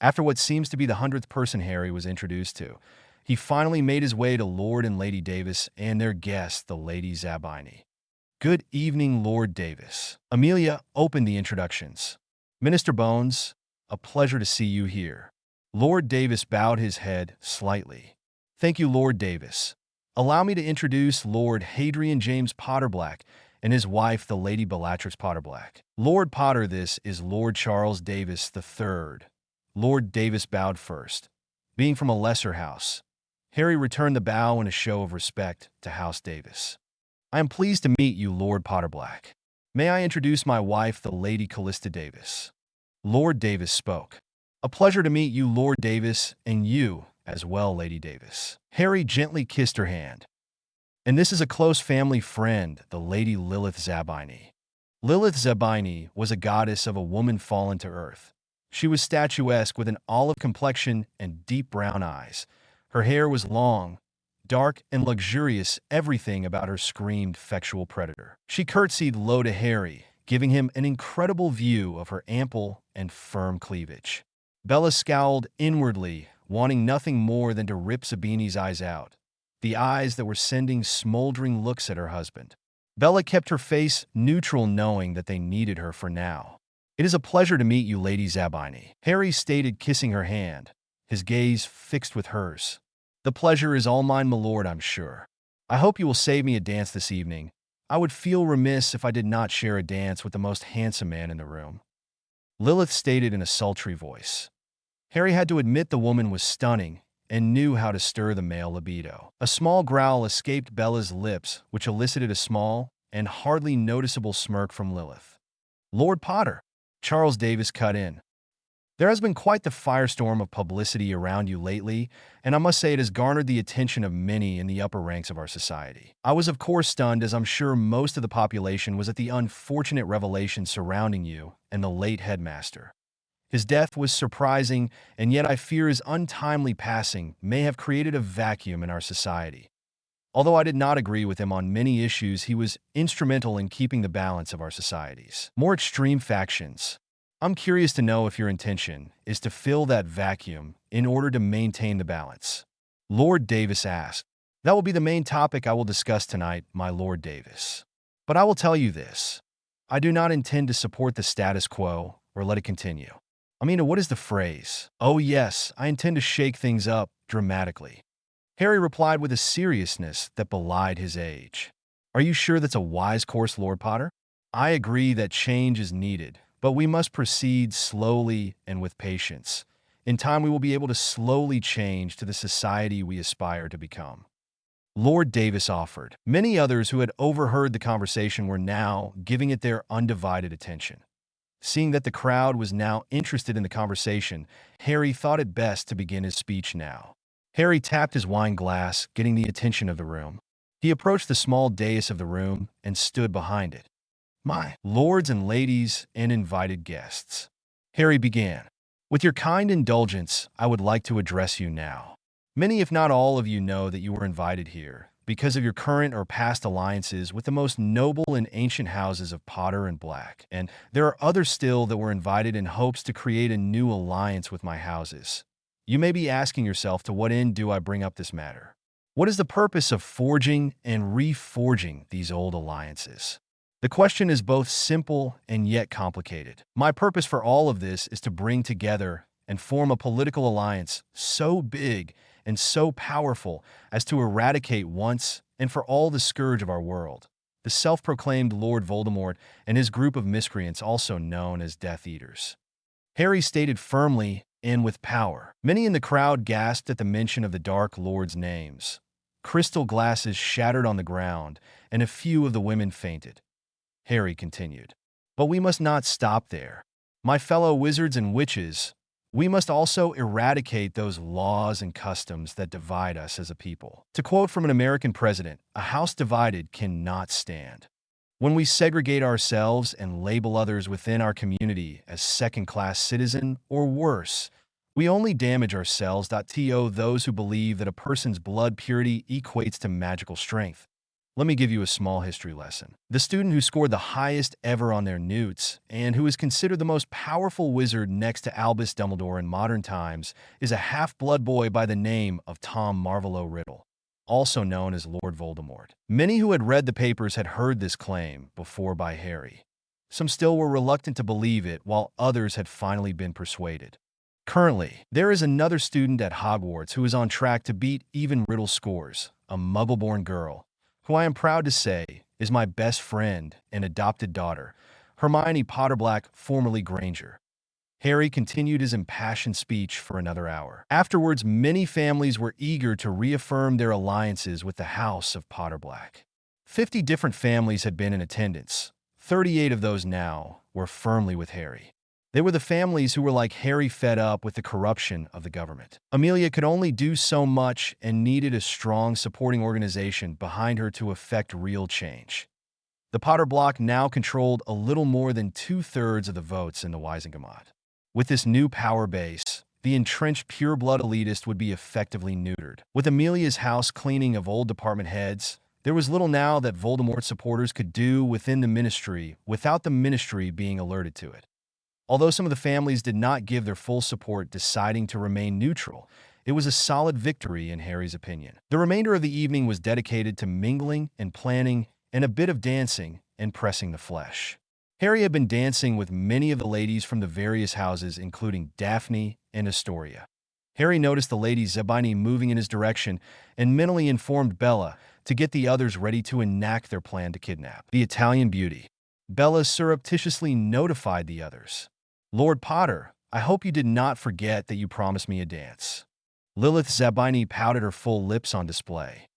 After what seems to be the 100th person Harry was introduced to, he finally made his way to Lord and Lady Davis and their guest, the Lady Zabini. Good evening, Lord Davis. Amelia opened the introductions. Minister Bones, a pleasure to see you here. Lord Davis bowed his head slightly. Thank you, Lord Davis. Allow me to introduce Lord Hadrian James Potterblack and his wife, the Lady Bellatrix Potterblack. Lord Potter, this is Lord Charles Davis III. Lord Davis bowed first. Being from a lesser house, Harry returned the bow in a show of respect to House Davis. I am pleased to meet you, Lord Potterblack. May I introduce my wife, the Lady Callista Davis? Lord Davis spoke. A pleasure to meet you, Lord Davis, and you as well, Lady Davis. Harry gently kissed her hand. And this is a close family friend, the Lady Lilith Zabini. Lilith Zabini was a goddess of a woman fallen to earth. She was statuesque with an olive complexion and deep brown eyes. Her hair was long, dark, and luxurious. Everything about her screamed sexual predator. She curtsied low to Harry, giving him an incredible view of her ample and firm cleavage. Bella scowled inwardly, wanting nothing more than to rip Zabini's eyes out, the eyes that were sending smoldering looks at her husband. Bella kept her face neutral, knowing that they needed her for now. It is a pleasure to meet you, Lady Zabini, Harry stated, kissing her hand, his gaze fixed with hers. The pleasure is all mine, my lord, I'm sure. I hope you will save me a dance this evening. I would feel remiss if I did not share a dance with the most handsome man in the room. Lilith stated in a sultry voice. Harry had to admit the woman was stunning and knew how to stir the male libido. A small growl escaped Bella's lips, which elicited a small and hardly noticeable smirk from Lilith. Lord Potter, Charles Davis cut in. There has been quite the firestorm of publicity around you lately, and I must say it has garnered the attention of many in the upper ranks of our society. I was of course stunned, as I'm sure most of the population was, at the unfortunate revelation surrounding you and the late headmaster. His death was surprising, and yet I fear his untimely passing may have created a vacuum in our society. Although I did not agree with him on many issues, he was instrumental in keeping the balance of our societies. More extreme factions. I'm curious to know if your intention is to fill that vacuum in order to maintain the balance. Lord Davis asked. That will be the main topic I will discuss tonight, my Lord Davis. But I will tell you this. I do not intend to support the status quo or let it continue. I mean, what is the phrase? Oh yes, I intend to shake things up dramatically. Harry replied with a seriousness that belied his age. Are you sure that's a wise course, Lord Potter? I agree that change is needed, but we must proceed slowly and with patience. In time, we will be able to slowly change to the society we aspire to become. Lord Davis offered. Many others who had overheard the conversation were now giving it their undivided attention. Seeing that the crowd was now interested in the conversation, Harry thought it best to begin his speech now. Harry tapped his wine glass, getting the attention of the room. He approached the small dais of the room and stood behind it. My lords and ladies and invited guests. Harry began. With your kind indulgence, I would like to address you now. Many, if not all of you, know that you were invited here because of your current or past alliances with the most noble and ancient houses of Potter and Black, and there are others still that were invited in hopes to create a new alliance with my houses. You may be asking yourself, to what end do I bring up this matter? What is the purpose of forging and reforging these old alliances? The question is both simple and yet complicated. My purpose for all of this is to bring together and form a political alliance so big and so powerful as to eradicate once and for all the scourge of our world, the self-proclaimed Lord Voldemort and his group of miscreants, also known as Death Eaters. Harry stated firmly and with power. Many in the crowd gasped at the mention of the Dark Lord's names. Crystal glasses shattered on the ground, and a few of the women fainted. Harry continued, "But we must not stop there. My fellow wizards and witches, we must also eradicate those laws and customs that divide us as a people." To quote from an American president, "A house divided cannot stand." When we segregate ourselves and label others within our community as second-class citizen or worse, we only damage ourselves. To those who believe that a person's blood purity equates to magical strength, let me give you a small history lesson. The student who scored the highest ever on their newts, and who is considered the most powerful wizard next to Albus Dumbledore in modern times, is a half-blood boy by the name of Tom Marvolo Riddle, also known as Lord Voldemort. Many who had read the papers had heard this claim before by Harry. Some still were reluctant to believe it, while others had finally been persuaded. Currently, there is another student at Hogwarts who is on track to beat even Riddle's scores, a Muggle-born girl, who I am proud to say is my best friend and adopted daughter, Hermione Potterblack, formerly Granger. Harry continued his impassioned speech for another hour. Afterwards, many families were eager to reaffirm their alliances with the House of Potterblack. 50 different families had been in attendance. 38 of those now were firmly with Harry. They were the families who were, like Harry, fed up with the corruption of the government. Amelia could only do so much and needed a strong supporting organization behind her to effect real change. The Potter block now controlled a little more than 2/3 of the votes in the Wisengamot. With this new power base, the entrenched pureblood elitist would be effectively neutered. With Amelia's house cleaning of old department heads, there was little now that Voldemort supporters could do within the ministry without the ministry being alerted to it. Although some of the families did not give their full support, deciding to remain neutral, it was a solid victory in Harry's opinion. The remainder of the evening was dedicated to mingling and planning and a bit of dancing and pressing the flesh. Harry had been dancing with many of the ladies from the various houses, including Daphne and Astoria. Harry noticed the lady Zabini moving in his direction and mentally informed Bella to get the others ready to enact their plan to kidnap the Italian beauty. Bella surreptitiously notified the others. "Lord Potter, I hope you did not forget that you promised me a dance." Lilith Zabini pouted, her full lips on display.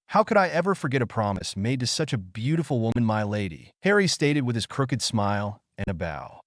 "How could I ever forget a promise made to such a beautiful woman, my lady?" Harry stated with his crooked smile and a bow.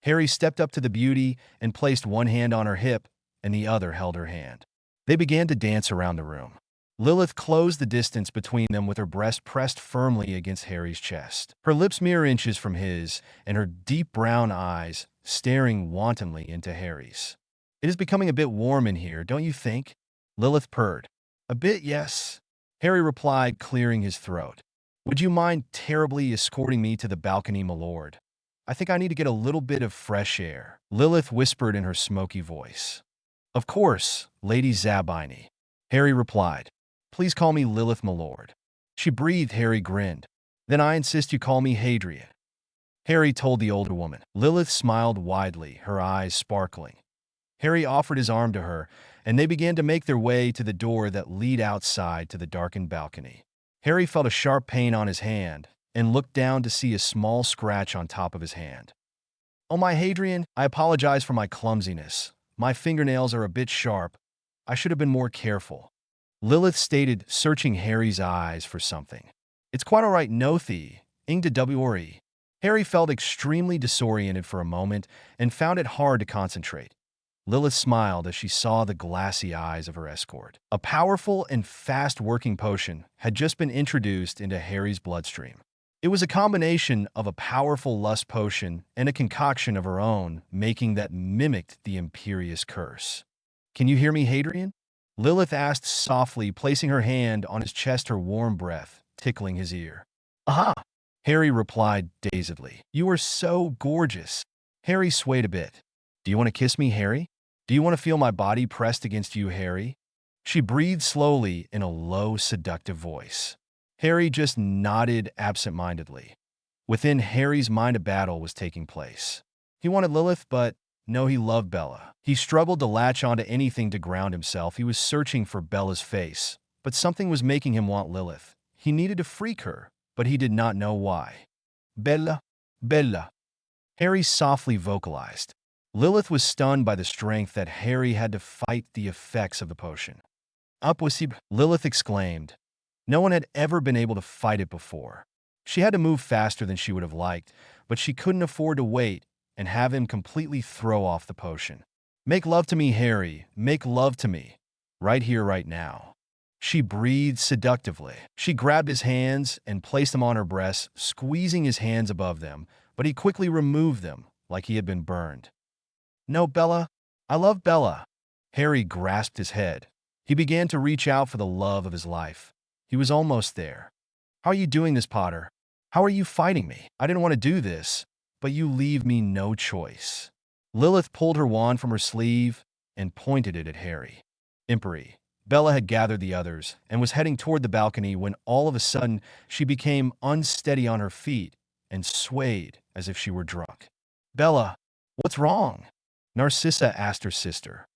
Harry stepped up to the beauty and placed one hand on her hip, and the other held her hand. They began to dance around the room. Lilith closed the distance between them with her breast pressed firmly against Harry's chest, her lips mere inches from his, and her deep brown eyes staring wantonly into Harry's. "It is becoming a bit warm in here, don't you think?" Lilith purred. "A bit, yes," Harry replied, clearing his throat. "Would you mind terribly escorting me to the balcony, my lord? I think I need to get a little bit of fresh air," Lilith whispered in her smoky voice. "Of course, Lady Zabini," Harry replied. "Please call me Lilith, my lord." She breathed. Harry grinned. "Then I insist you call me Hadrian," Harry told the older woman. Lilith smiled widely, her eyes sparkling. Harry offered his arm to her, and they began to make their way to the door that led outside to the darkened balcony. Harry felt a sharp pain on his hand and looked down to see a small scratch on top of his hand. "Oh, my Hadrian, I apologize for my clumsiness. My fingernails are a bit sharp. I should have been more careful," Lilith stated, searching Harry's eyes for something. "It's quite all right, no thee, ing to wre." Harry felt extremely disoriented for a moment and found it hard to concentrate. Lilith smiled as she saw the glassy eyes of her escort. A powerful and fast-working potion had just been introduced into Harry's bloodstream. It was a combination of a powerful lust potion and a concoction of her own, making that mimicked the Imperious Curse. "Can you hear me, Hadrian?" Lilith asked softly, placing her hand on his chest, her warm breath tickling his ear. Aha! Harry replied dazedly. You are so gorgeous. Harry swayed a bit. Do you want to kiss me, Harry? Do you want to feel my body pressed against you, Harry? She breathed slowly in a low, seductive voice. Harry just nodded absent-mindedly. Within Harry's mind, a battle was taking place. He wanted Lilith, but no, he loved Bella. He struggled to latch onto anything to ground himself. He was searching for Bella's face, but something was making him want Lilith. He needed to freak her, but he did not know why. Bella, Bella, Harry softly vocalized. Lilith was stunned by the strength that Harry had to fight the effects of the potion. Impossible, Lilith exclaimed. No one had ever been able to fight it before. She had to move faster than she would have liked, but she couldn't afford to wait and have him completely throw off the potion. Make love to me, Harry. Make love to me. Right here, right now. She breathed seductively. She grabbed his hands and placed them on her breasts, squeezing his hands above them, but he quickly removed them like he had been burned. No, Bella. I love Bella. Harry grasped his head. He began to reach out for the love of his life. He was almost there. How are you doing this, Potter? How are you fighting me? I didn't want to do this, but you leave me no choice. Lilith pulled her wand from her sleeve and pointed it at Harry. Impery. Bella had gathered the others and was heading toward the balcony when all of a sudden she became unsteady on her feet and swayed as if she were drunk. Bella, what's wrong? Narcissa asked her sister.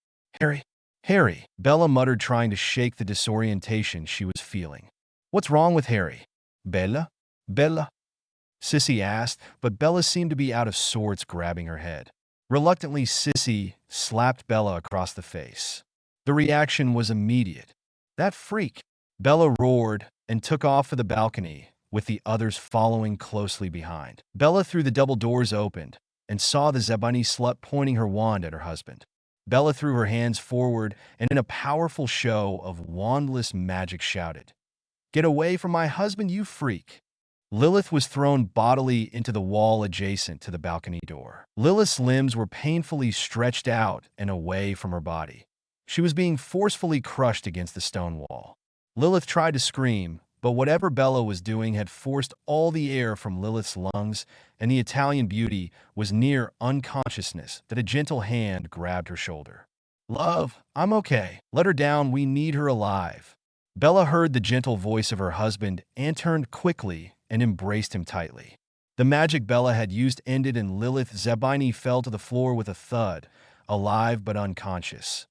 Harry, Bella muttered, trying to shake the disorientation she was feeling. What's wrong with Harry? Bella? Sissy asked, but Bella seemed to be out of sorts, grabbing her head. Reluctantly, Sissy slapped Bella across the face. The reaction was immediate. That freak! Bella roared and took off for the balcony, with the others following closely behind. Bella threw the double doors open and saw the Zebani slut pointing her wand at her husband. Bella threw her hands forward and in a powerful show of wandless magic shouted, "Get away from my husband, you freak!" Lilith was thrown bodily into the wall adjacent to the balcony door. Lilith's limbs were painfully stretched out and away from her body. She was being forcefully crushed against the stone wall. Lilith tried to scream, but whatever Bella was doing had forced all the air from Lilith's lungs, and the Italian beauty was near unconsciousness that a gentle hand grabbed her shoulder. Love, I'm okay. Let her down, we need her alive. Bella heard the gentle voice of her husband and turned quickly and embraced him tightly. The magic Bella had used ended and Lilith Zebani fell to the floor with a thud, alive but unconscious.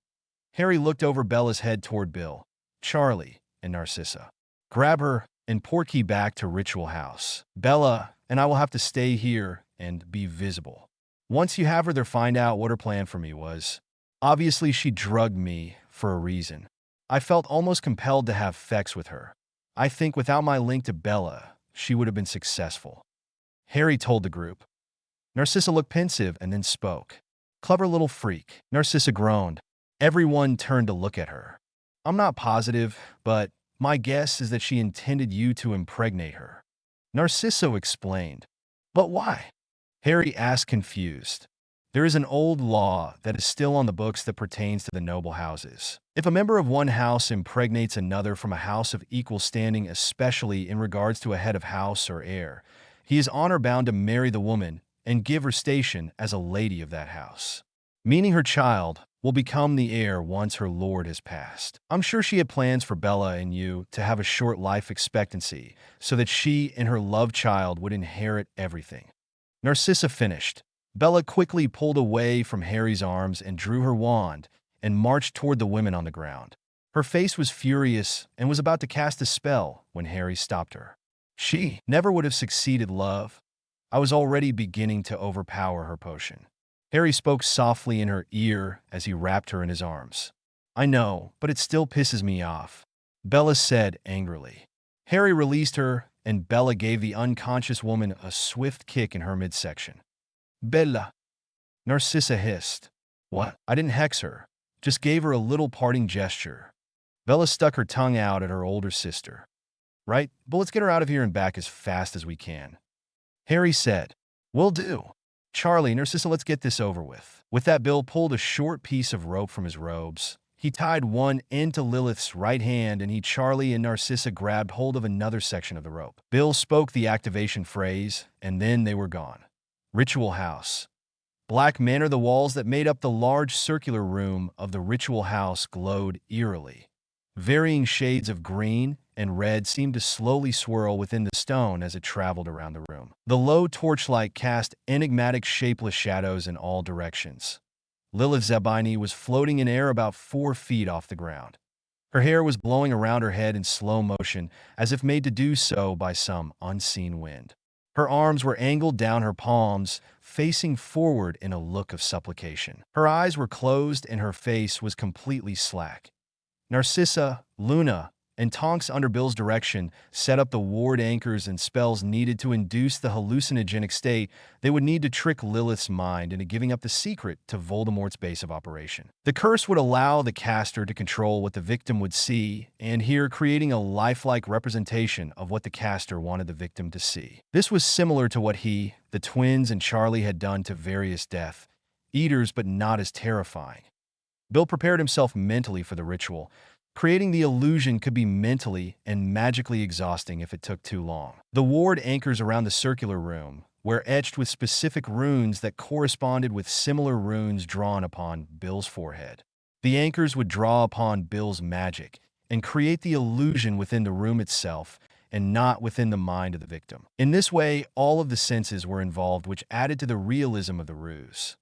Harry looked over Bella's head toward Bill, Charlie, and Narcissa. Grab her and Portkey back to Ritual House. Bella and I will have to stay here and be visible. Once you have her there, find out what her plan for me was. Obviously, she drugged me for a reason. I felt almost compelled to have sex with her. I think without my link to Bella, she would have been successful. Harry told the group. Narcissa looked pensive and then spoke. Clever little freak. Narcissa groaned. Everyone turned to look at her. I'm not positive, but my guess is that she intended you to impregnate her. Narcissa explained. But why? Harry asked, confused. There is an old law that is still on the books that pertains to the noble houses. If a member of one house impregnates another from a house of equal standing, especially in regards to a head of house or heir, he is honor-bound to marry the woman and give her station as a lady of that house, meaning her child will become the heir once her lord has passed. I'm sure she had plans for Bella and you to have a short life expectancy so that she and her loved child would inherit everything. Narcissa finished. Bella quickly pulled away from Harry's arms and drew her wand and marched toward the women on the ground. Her face was furious and was about to cast a spell when Harry stopped her. She never would have succeeded, love. I was already beginning to overpower her potion. Harry spoke softly in her ear as he wrapped her in his arms. I know, but it still pisses me off, Bella said angrily. Harry released her, and Bella gave the unconscious woman a swift kick in her midsection. Bella, Narcissa hissed. What? I didn't hex her, just gave her a little parting gesture. Bella stuck her tongue out at her older sister. Right, but let's get her out of here and back as fast as we can. Harry said. Will do. Charlie, Narcissa, let's get this over with. With that, Bill pulled a short piece of rope from his robes. He tied one end to Lilith's right hand, and Charlie and Narcissa grabbed hold of another section of the rope. Bill spoke the activation phrase, and then they were gone. Ritual House. Black Manor. The walls that made up the large circular room of the ritual house glowed eerily. Varying shades of green and red seemed to slowly swirl within the stone as it traveled around the room. The low torchlight cast enigmatic shapeless shadows in all directions. Lilith Zabini was floating in air about 4 feet off the ground. Her hair was blowing around her head in slow motion, as if made to do so by some unseen wind. Her arms were angled down her palms, facing forward in a look of supplication. Her eyes were closed and her face was completely slack. Narcissa, Luna, and Tonks, under Bill's direction, set up the ward anchors and spells needed to induce the hallucinogenic state they would need to trick Lilith's mind into giving up the secret to Voldemort's base of operation. The curse would allow the caster to control what the victim would see and hear, creating a lifelike representation of what the caster wanted the victim to see. This was similar to what he, the twins, and Charlie had done to various Death Eaters, but not as terrifying. Bill prepared himself mentally for the ritual. Creating the illusion could be mentally and magically exhausting if it took too long. The ward anchors around the circular room were etched with specific runes that corresponded with similar runes drawn upon Bill's forehead. The anchors would draw upon Bill's magic and create the illusion within the room itself and not within the mind of the victim. In this way, all of the senses were involved, which added to the realism of the ruse.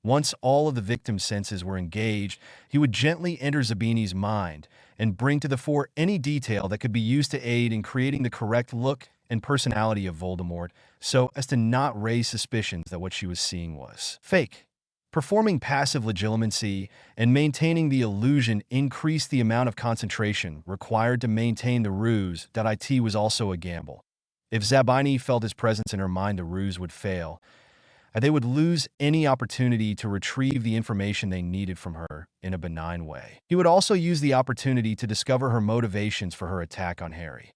Once all of the victim's senses were engaged, he would gently enter Zabini's mind and bring to the fore any detail that could be used to aid in creating the correct look and personality of Voldemort, so as to not raise suspicions that what she was seeing was fake. Performing passive legitimacy and maintaining the illusion increased the amount of concentration required to maintain the ruse. It was also a gamble. If Zabini felt his presence in her mind, the ruse would fail. They would lose any opportunity to retrieve the information they needed from her in a benign way. He would also use the opportunity to discover her motivations for her attack on Harry.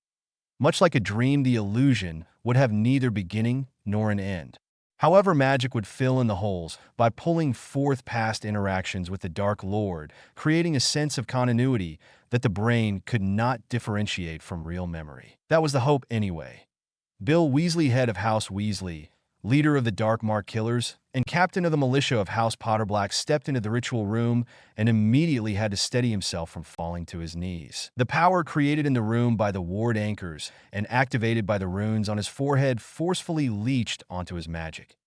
Much like a dream, the illusion would have neither beginning nor an end. However, magic would fill in the holes by pulling forth past interactions with the Dark Lord, creating a sense of continuity that the brain could not differentiate from real memory. That was the hope anyway. Bill Weasley, head of House Weasley, leader of the Dark Mark Killers, and captain of the militia of House Potterblack, stepped into the ritual room and immediately had to steady himself from falling to his knees. The power created in the room by the ward anchors and activated by the runes on his forehead forcefully leached onto his magic.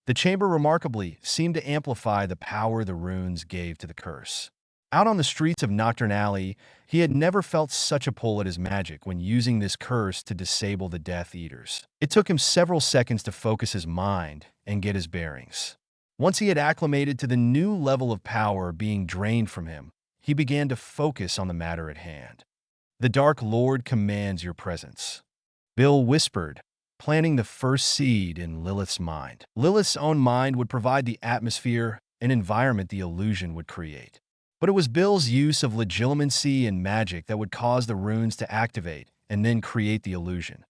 The chamber remarkably seemed to amplify the power the runes gave to the curse. Out on the streets of Nocturne Alley, he had never felt such a pull at his magic when using this curse to disable the Death Eaters. It took him several seconds to focus his mind and get his bearings. Once he had acclimated to the new level of power being drained from him, he began to focus on the matter at hand. "The Dark Lord commands your presence," Bill whispered, planting the first seed in Lilith's mind. Lilith's own mind would provide the atmosphere and environment the illusion would create. But it was Bill's use of legitimacy and magic that would cause the runes to activate and then create the illusion.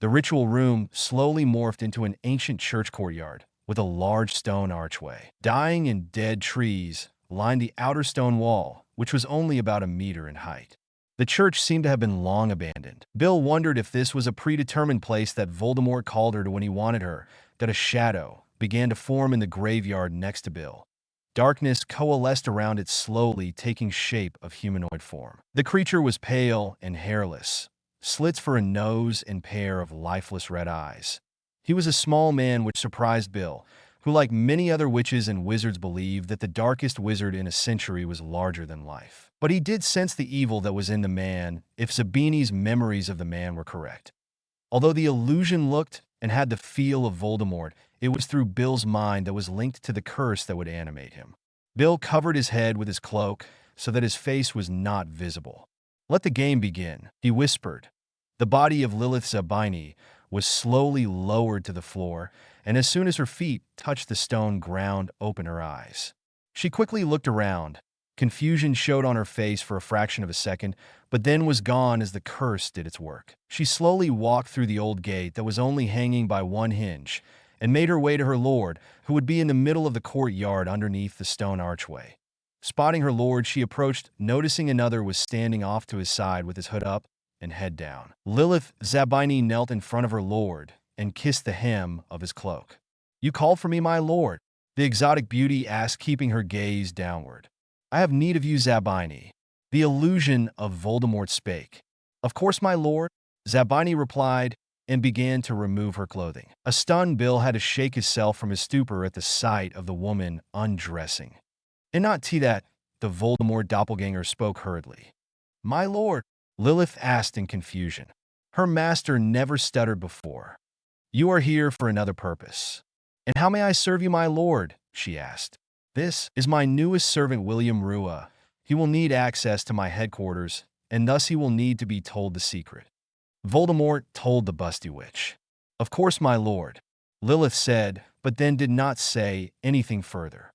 The ritual room slowly morphed into an ancient church courtyard with a large stone archway. Dying and dead trees lined the outer stone wall, which was only about 1 meter in height. The church seemed to have been long abandoned. Bill wondered if this was a predetermined place that Voldemort called her to when he wanted her, that a shadow began to form in the graveyard next to Bill. Darkness coalesced around it, slowly taking shape of humanoid form. The creature was pale and hairless, slits for a nose and pair of lifeless red eyes. He was a small man, which surprised Bill, who, like many other witches and wizards, believed that the darkest wizard in a century was larger than life. But he did sense the evil that was in the man, if Zabini's memories of the man were correct. Although the illusion looked and had the feel of Voldemort, it was through Bill's mind that was linked to the curse that would animate him. Bill covered his head with his cloak so that his face was not visible. "Let the game begin," he whispered. The body of Lilith Zabini was slowly lowered to the floor, and as soon as her feet touched the stone ground, opened her eyes. She quickly looked around. Confusion showed on her face for a fraction of a second, but then was gone as the curse did its work. She slowly walked through the old gate that was only hanging by one hinge, and made her way to her lord, who would be in the middle of the courtyard underneath the stone archway. Spotting her lord, she approached, noticing another was standing off to his side with his hood up and head down. Lilith Zabini knelt in front of her lord and kissed the hem of his cloak. "You called for me, my lord?" the exotic beauty asked, keeping her gaze downward. "I have need of you, Zabini." The illusion of Voldemort spake. "Of course, my lord," Zabini replied, and began to remove her clothing. A stunned Bill had to shake himself from his stupor at the sight of the woman undressing. "And not that," the Voldemort doppelganger spoke hurriedly. "My lord," Lilith asked in confusion. Her master never stuttered before. "You are here for another purpose." "And how may I serve you, my lord?" she asked. "This is my newest servant, William Rua. He will need access to my headquarters, and thus he will need to be told the secret." Voldemort told the busty witch. "Of course, my lord," Lilith said, but then did not say anything further.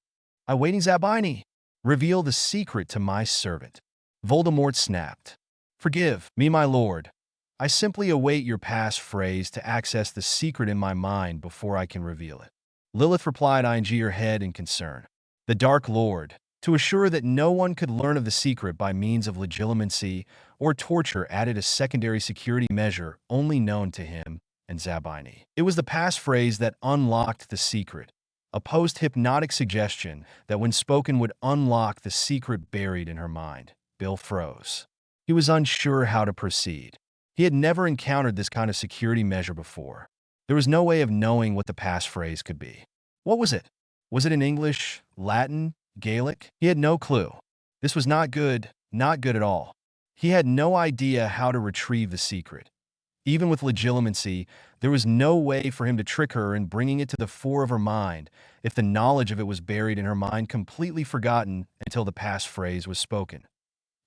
"I waiting Zabini. Reveal the secret to my servant." Voldemort snapped. "Forgive me, my lord. I simply await your passphrase to access the secret in my mind before I can reveal it." Lilith replied, eyeing her head in concern. The Dark Lord, to assure that no one could learn of the secret by means of legitimacy or torture, added a secondary security measure only known to him and Zabini. It was the passphrase that unlocked the secret, a post-hypnotic suggestion that when spoken would unlock the secret buried in her mind. Bill froze. He was unsure how to proceed. He had never encountered this kind of security measure before. There was no way of knowing what the passphrase could be. What was it? Was it in English, Latin, Gaelic? He had no clue. This was not good at all. He had no idea how to retrieve the secret. Even with legitimacy, there was no way for him to trick her in bringing it to the fore of her mind if the knowledge of it was buried in her mind, completely forgotten until the passphrase was spoken.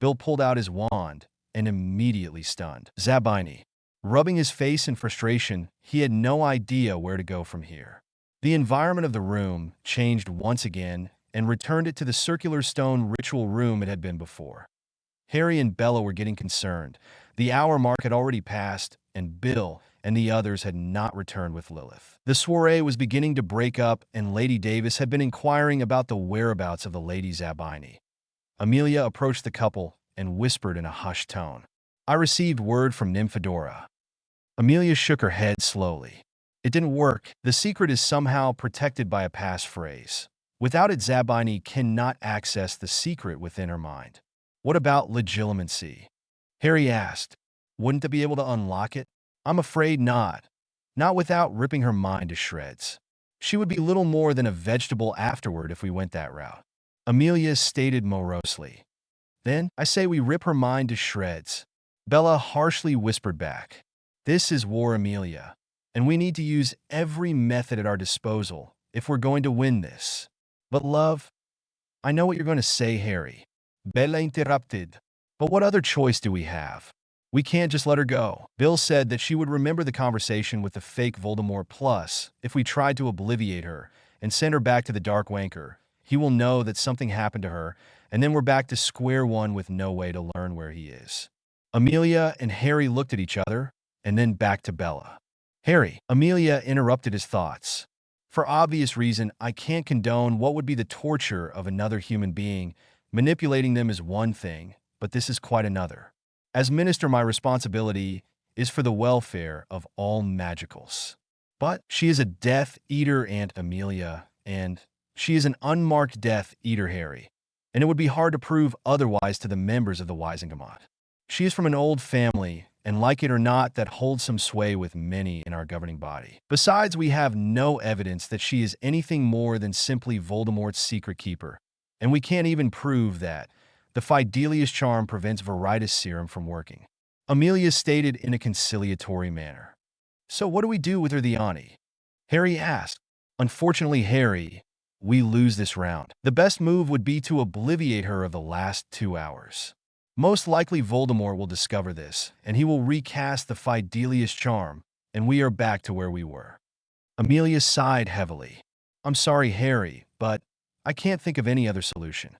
Bill pulled out his wand and immediately stunned Zabini. Rubbing his face in frustration, he had no idea where to go from here. The environment of the room changed once again and returned it to the circular stone ritual room it had been before. Harry and Bella were getting concerned. The hour mark had already passed, and Bill and the others had not returned with Lilith. The soiree was beginning to break up, and Lady Davis had been inquiring about the whereabouts of the Lady Zabini. Amelia approached the couple and whispered in a hushed tone, "I received word from Nymphadora." Amelia shook her head slowly. "It didn't work. The secret is somehow protected by a passphrase. Without it, Zabini cannot access the secret within her mind." "What about legitimacy?" Harry asked. "Wouldn't it be able to unlock it?" "I'm afraid not. Not without ripping her mind to shreds. She would be little more than a vegetable afterward if we went that route." Amelia stated morosely. "Then I say we rip her mind to shreds." Bella harshly whispered back. "This is war, Amelia, and we need to use every method at our disposal if we're going to win this." "But love—" "I know what you're going to say, Harry." Bella interrupted. "But what other choice do we have? We can't just let her go." Bill said that she would remember the conversation with the fake Voldemort, plus, if we tried to obliviate her and send her back to the Dark Wanker, he will know that something happened to her, and then we're back to square one with no way to learn where he is. Amelia and Harry looked at each other, and then back to Bella. "Harry," Amelia interrupted his thoughts. "For obvious reason, I can't condone what would be the torture of another human being. Manipulating them is one thing, but this is quite another. As minister, my responsibility is for the welfare of all magicals." "But she is a Death Eater, Aunt Amelia, and she is an unmarked Death Eater, Harry, and it would be hard to prove otherwise to the members of the Wisengamot. She is from an old family, and like it or not, that holds some sway with many in our governing body. Besides, we have no evidence that she is anything more than simply Voldemort's secret keeper, and we can't even prove that the Fidelius charm prevents Veritas serum from working." Amelia stated in a conciliatory manner. "So what do we do with her, the auntie?" Harry asked. "Unfortunately, Harry, we lose this round. The best move would be to obliviate her of the last 2 hours. Most likely Voldemort will discover this, and he will recast the Fidelius charm, and we are back to where we were." Amelia sighed heavily. "I'm sorry, Harry, but I can't think of any other solution."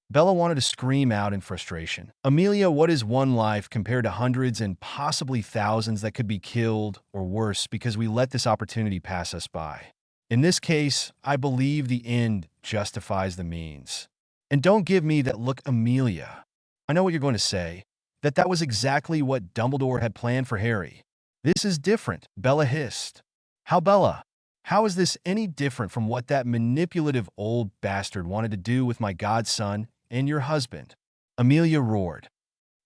Bella wanted to scream out in frustration. "Amelia, what is one life compared to hundreds and possibly thousands that could be killed, or worse, because we let this opportunity pass us by? In this case, I believe the end justifies the means." And don't give me that look, Amelia. I know what you're going to say, that was exactly what Dumbledore had planned for Harry. This is different, Bella hissed. How, Bella? How is this any different from what that manipulative old bastard wanted to do with my godson and your husband? Amelia roared.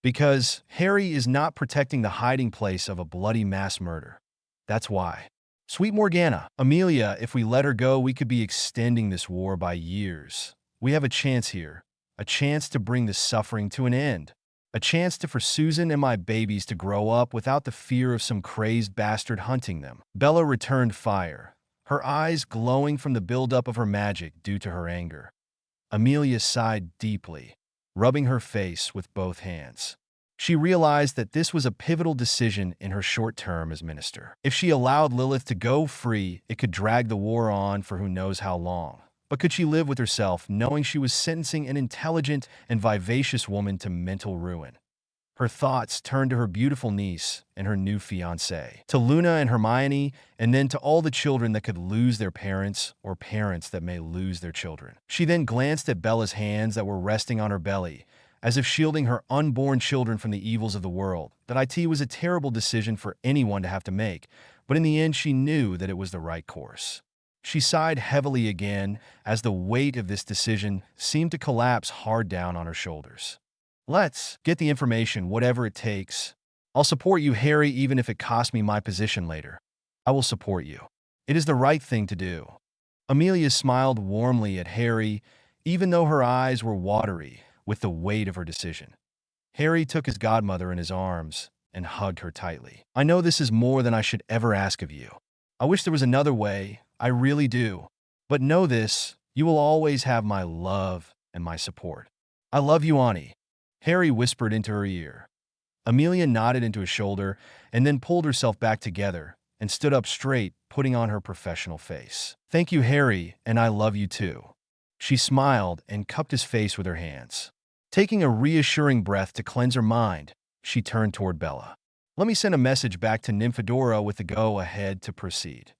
Because Harry is not protecting the hiding place of a bloody mass murder. That's why. Sweet Morgana, Amelia, if we let her go, we could be extending this war by years. We have a chance here. A chance to bring the suffering to an end. A chance for Susan and my babies to grow up without the fear of some crazed bastard hunting them. Bella returned fire, her eyes glowing from the buildup of her magic due to her anger. Amelia sighed deeply, rubbing her face with both hands. She realized that this was a pivotal decision in her short term as minister. If she allowed Lilith to go free, it could drag the war on for who knows how long. But could she live with herself, knowing she was sentencing an intelligent and vivacious woman to mental ruin? Her thoughts turned to her beautiful niece and her new fiancé, to Luna and Hermione, and then to all the children that could lose their parents or parents that may lose their children. She then glanced at Bella's hands that were resting on her belly, as if shielding her unborn children from the evils of the world. That it was a terrible decision for anyone to have to make, but in the end she knew that it was the right course. She sighed heavily again as the weight of this decision seemed to collapse hard down on her shoulders. Let's get the information, whatever it takes. I'll support you, Harry, even if it costs me my position later. I will support you. It is the right thing to do. Amelia smiled warmly at Harry, even though her eyes were watery with the weight of her decision. Harry took his godmother in his arms and hugged her tightly. I know this is more than I should ever ask of you. I wish there was another way. I really do. But know this, you will always have my love and my support. I love you, Ani. Harry whispered into her ear. Amelia nodded into his shoulder and then pulled herself back together and stood up straight, putting on her professional face. Thank you, Harry, and I love you too. She smiled and cupped his face with her hands. Taking a reassuring breath to cleanse her mind, she turned toward Bella. Let me send a message back to Nymphadora with the go-ahead to proceed.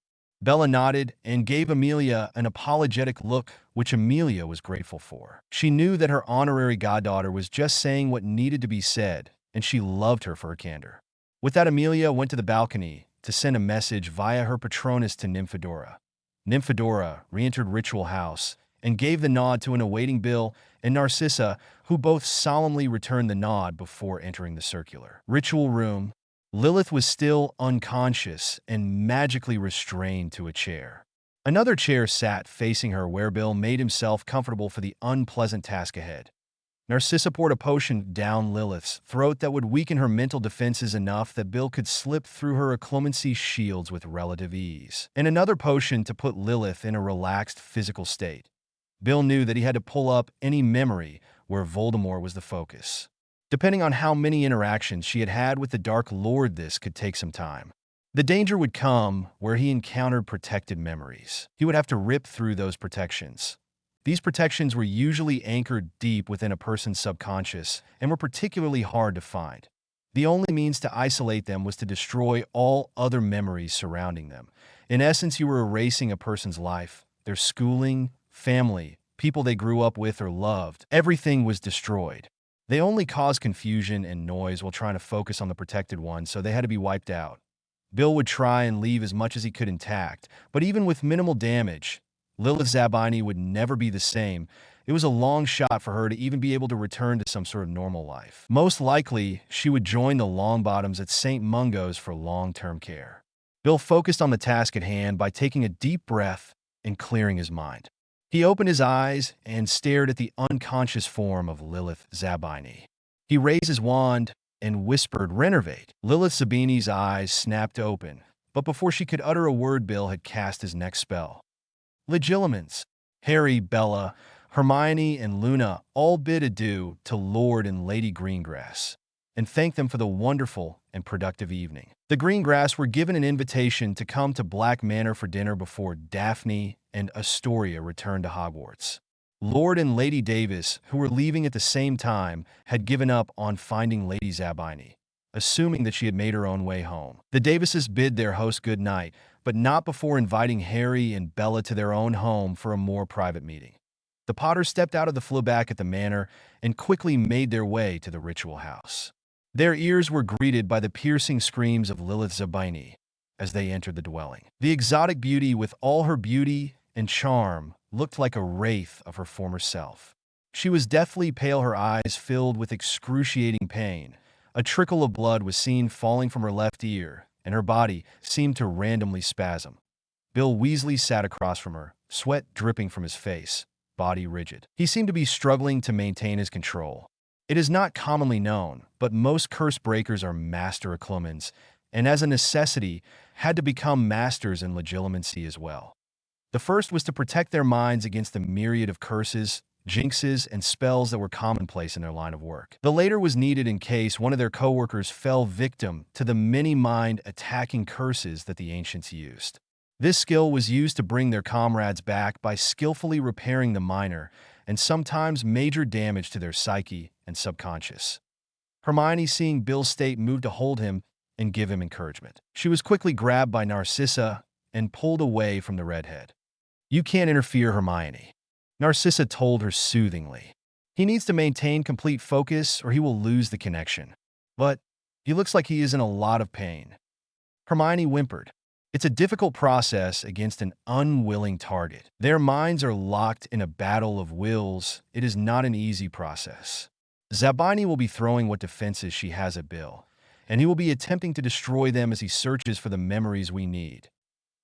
Bella nodded and gave Amelia an apologetic look, which Amelia was grateful for. She knew that her honorary goddaughter was just saying what needed to be said, and she loved her for her candor. With that, Amelia went to the balcony to send a message via her patronus to Nymphadora. Nymphadora re-entered Ritual House and gave the nod to an awaiting Bill and Narcissa, who both solemnly returned the nod before entering the circular ritual room. Lilith was still unconscious and magically restrained to a chair. Another chair sat facing her where Bill made himself comfortable for the unpleasant task ahead. Narcissa poured a potion down Lilith's throat that would weaken her mental defenses enough that Bill could slip through her occlumency shields with relative ease, and another potion to put Lilith in a relaxed physical state. Bill knew that he had to pull up any memory where Voldemort was the focus. Depending on how many interactions she had had with the Dark Lord, this could take some time. The danger would come where he encountered protected memories. He would have to rip through those protections. These protections were usually anchored deep within a person's subconscious and were particularly hard to find. The only means to isolate them was to destroy all other memories surrounding them. In essence, you were erasing a person's life, their schooling, family, people they grew up with or loved. Everything was destroyed. They only caused confusion and noise while trying to focus on the protected one, so they had to be wiped out. Bill would try and leave as much as he could intact, but even with minimal damage, Lilith Zabini would never be the same. It was a long shot for her to even be able to return to some sort of normal life. Most likely, she would join the Longbottoms at St. Mungo's for long-term care. Bill focused on the task at hand by taking a deep breath and clearing his mind. He opened his eyes and stared at the unconscious form of Lilith Zabini. He raised his wand and whispered, "Renervate." Lilith Zabini's eyes snapped open, but before she could utter a word, Bill had cast his next spell. Legilimens. Harry, Bella, Hermione, and Luna all bid adieu to Lord and Lady Greengrass and thanked them for the wonderful and productive evening. The Greengrass were given an invitation to come to Black Manor for dinner before Daphne and Astoria returned to Hogwarts. Lord and Lady Davis, who were leaving at the same time, had given up on finding Lady Zabini, assuming that she had made her own way home. The Davises bid their host good night, but not before inviting Harry and Bella to their own home for a more private meeting. The Potters stepped out of the flowback at the manor and quickly made their way to the ritual house. Their ears were greeted by the piercing screams of Lilith Zabini as they entered the dwelling. The exotic beauty, with all her beauty and charm, looked like a wraith of her former self. She was deathly pale, her eyes filled with excruciating pain. A trickle of blood was seen falling from her left ear, and her body seemed to randomly spasm. Bill Weasley sat across from her, sweat dripping from his face, body rigid. He seemed to be struggling to maintain his control. It is not commonly known, but most curse breakers are master occlumens, and as a necessity, had to become masters in legilimency as well. The first was to protect their minds against the myriad of curses, jinxes, and spells that were commonplace in their line of work. The later was needed in case one of their coworkers fell victim to the many mind-attacking curses that the ancients used. This skill was used to bring their comrades back by skillfully repairing the minor and sometimes major damage to their psyche and subconscious. Hermione, seeing Bill's state, moved to hold him and give him encouragement. She was quickly grabbed by Narcissa and pulled away from the redhead. "You can't interfere, Hermione," Narcissa told her soothingly. "He needs to maintain complete focus or he will lose the connection. But he looks like he is in a lot of pain." Hermione whimpered. It's a difficult process against an unwilling target. Their minds are locked in a battle of wills. It is not an easy process. Zabini will be throwing what defenses she has at Bill, and he will be attempting to destroy them as he searches for the memories we need.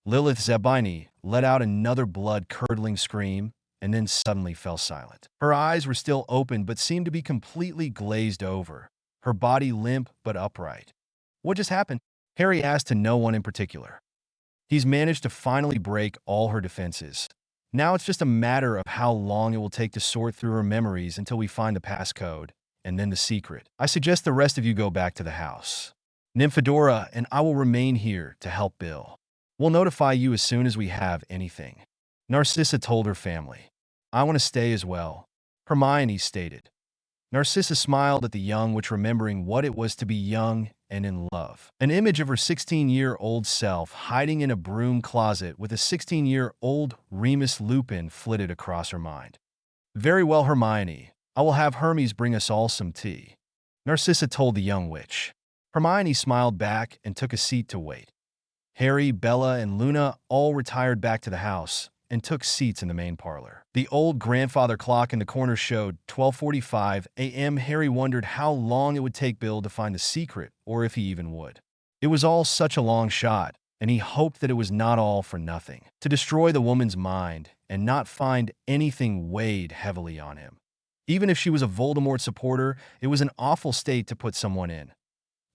Lilith Zabini let out another blood-curdling scream and then suddenly fell silent. Her eyes were still open but seemed to be completely glazed over, her body limp but upright. "What just happened?" Harry asked, to no one in particular. "He's managed to finally break all her defenses. Now it's just a matter of how long it will take to sort through her memories until we find the passcode, and then the secret. I suggest the rest of you go back to the house. Nymphadora and I will remain here to help Bill. We'll notify you as soon as we have anything." Narcissa told her family. "I want to stay as well," Hermione stated. Narcissa smiled at the young witch, remembering what it was to be young and in love. An image of her 16-year-old self hiding in a broom closet with a 16-year-old Remus Lupin flitted across her mind. "Very well, Hermione. I will have Hermes bring us all some tea," Narcissa told the young witch. Hermione smiled back and took a seat to wait. Harry, Bella, and Luna all retired back to the house and took seats in the main parlor. The old grandfather clock in the corner showed 12:45 a.m. Harry wondered how long it would take Bill to find the secret, or if he even would. It was all such a long shot, and he hoped that it was not all for nothing. To destroy the woman's mind and not find anything weighed heavily on him. Even if she was a Voldemort supporter, it was an awful state to put someone in.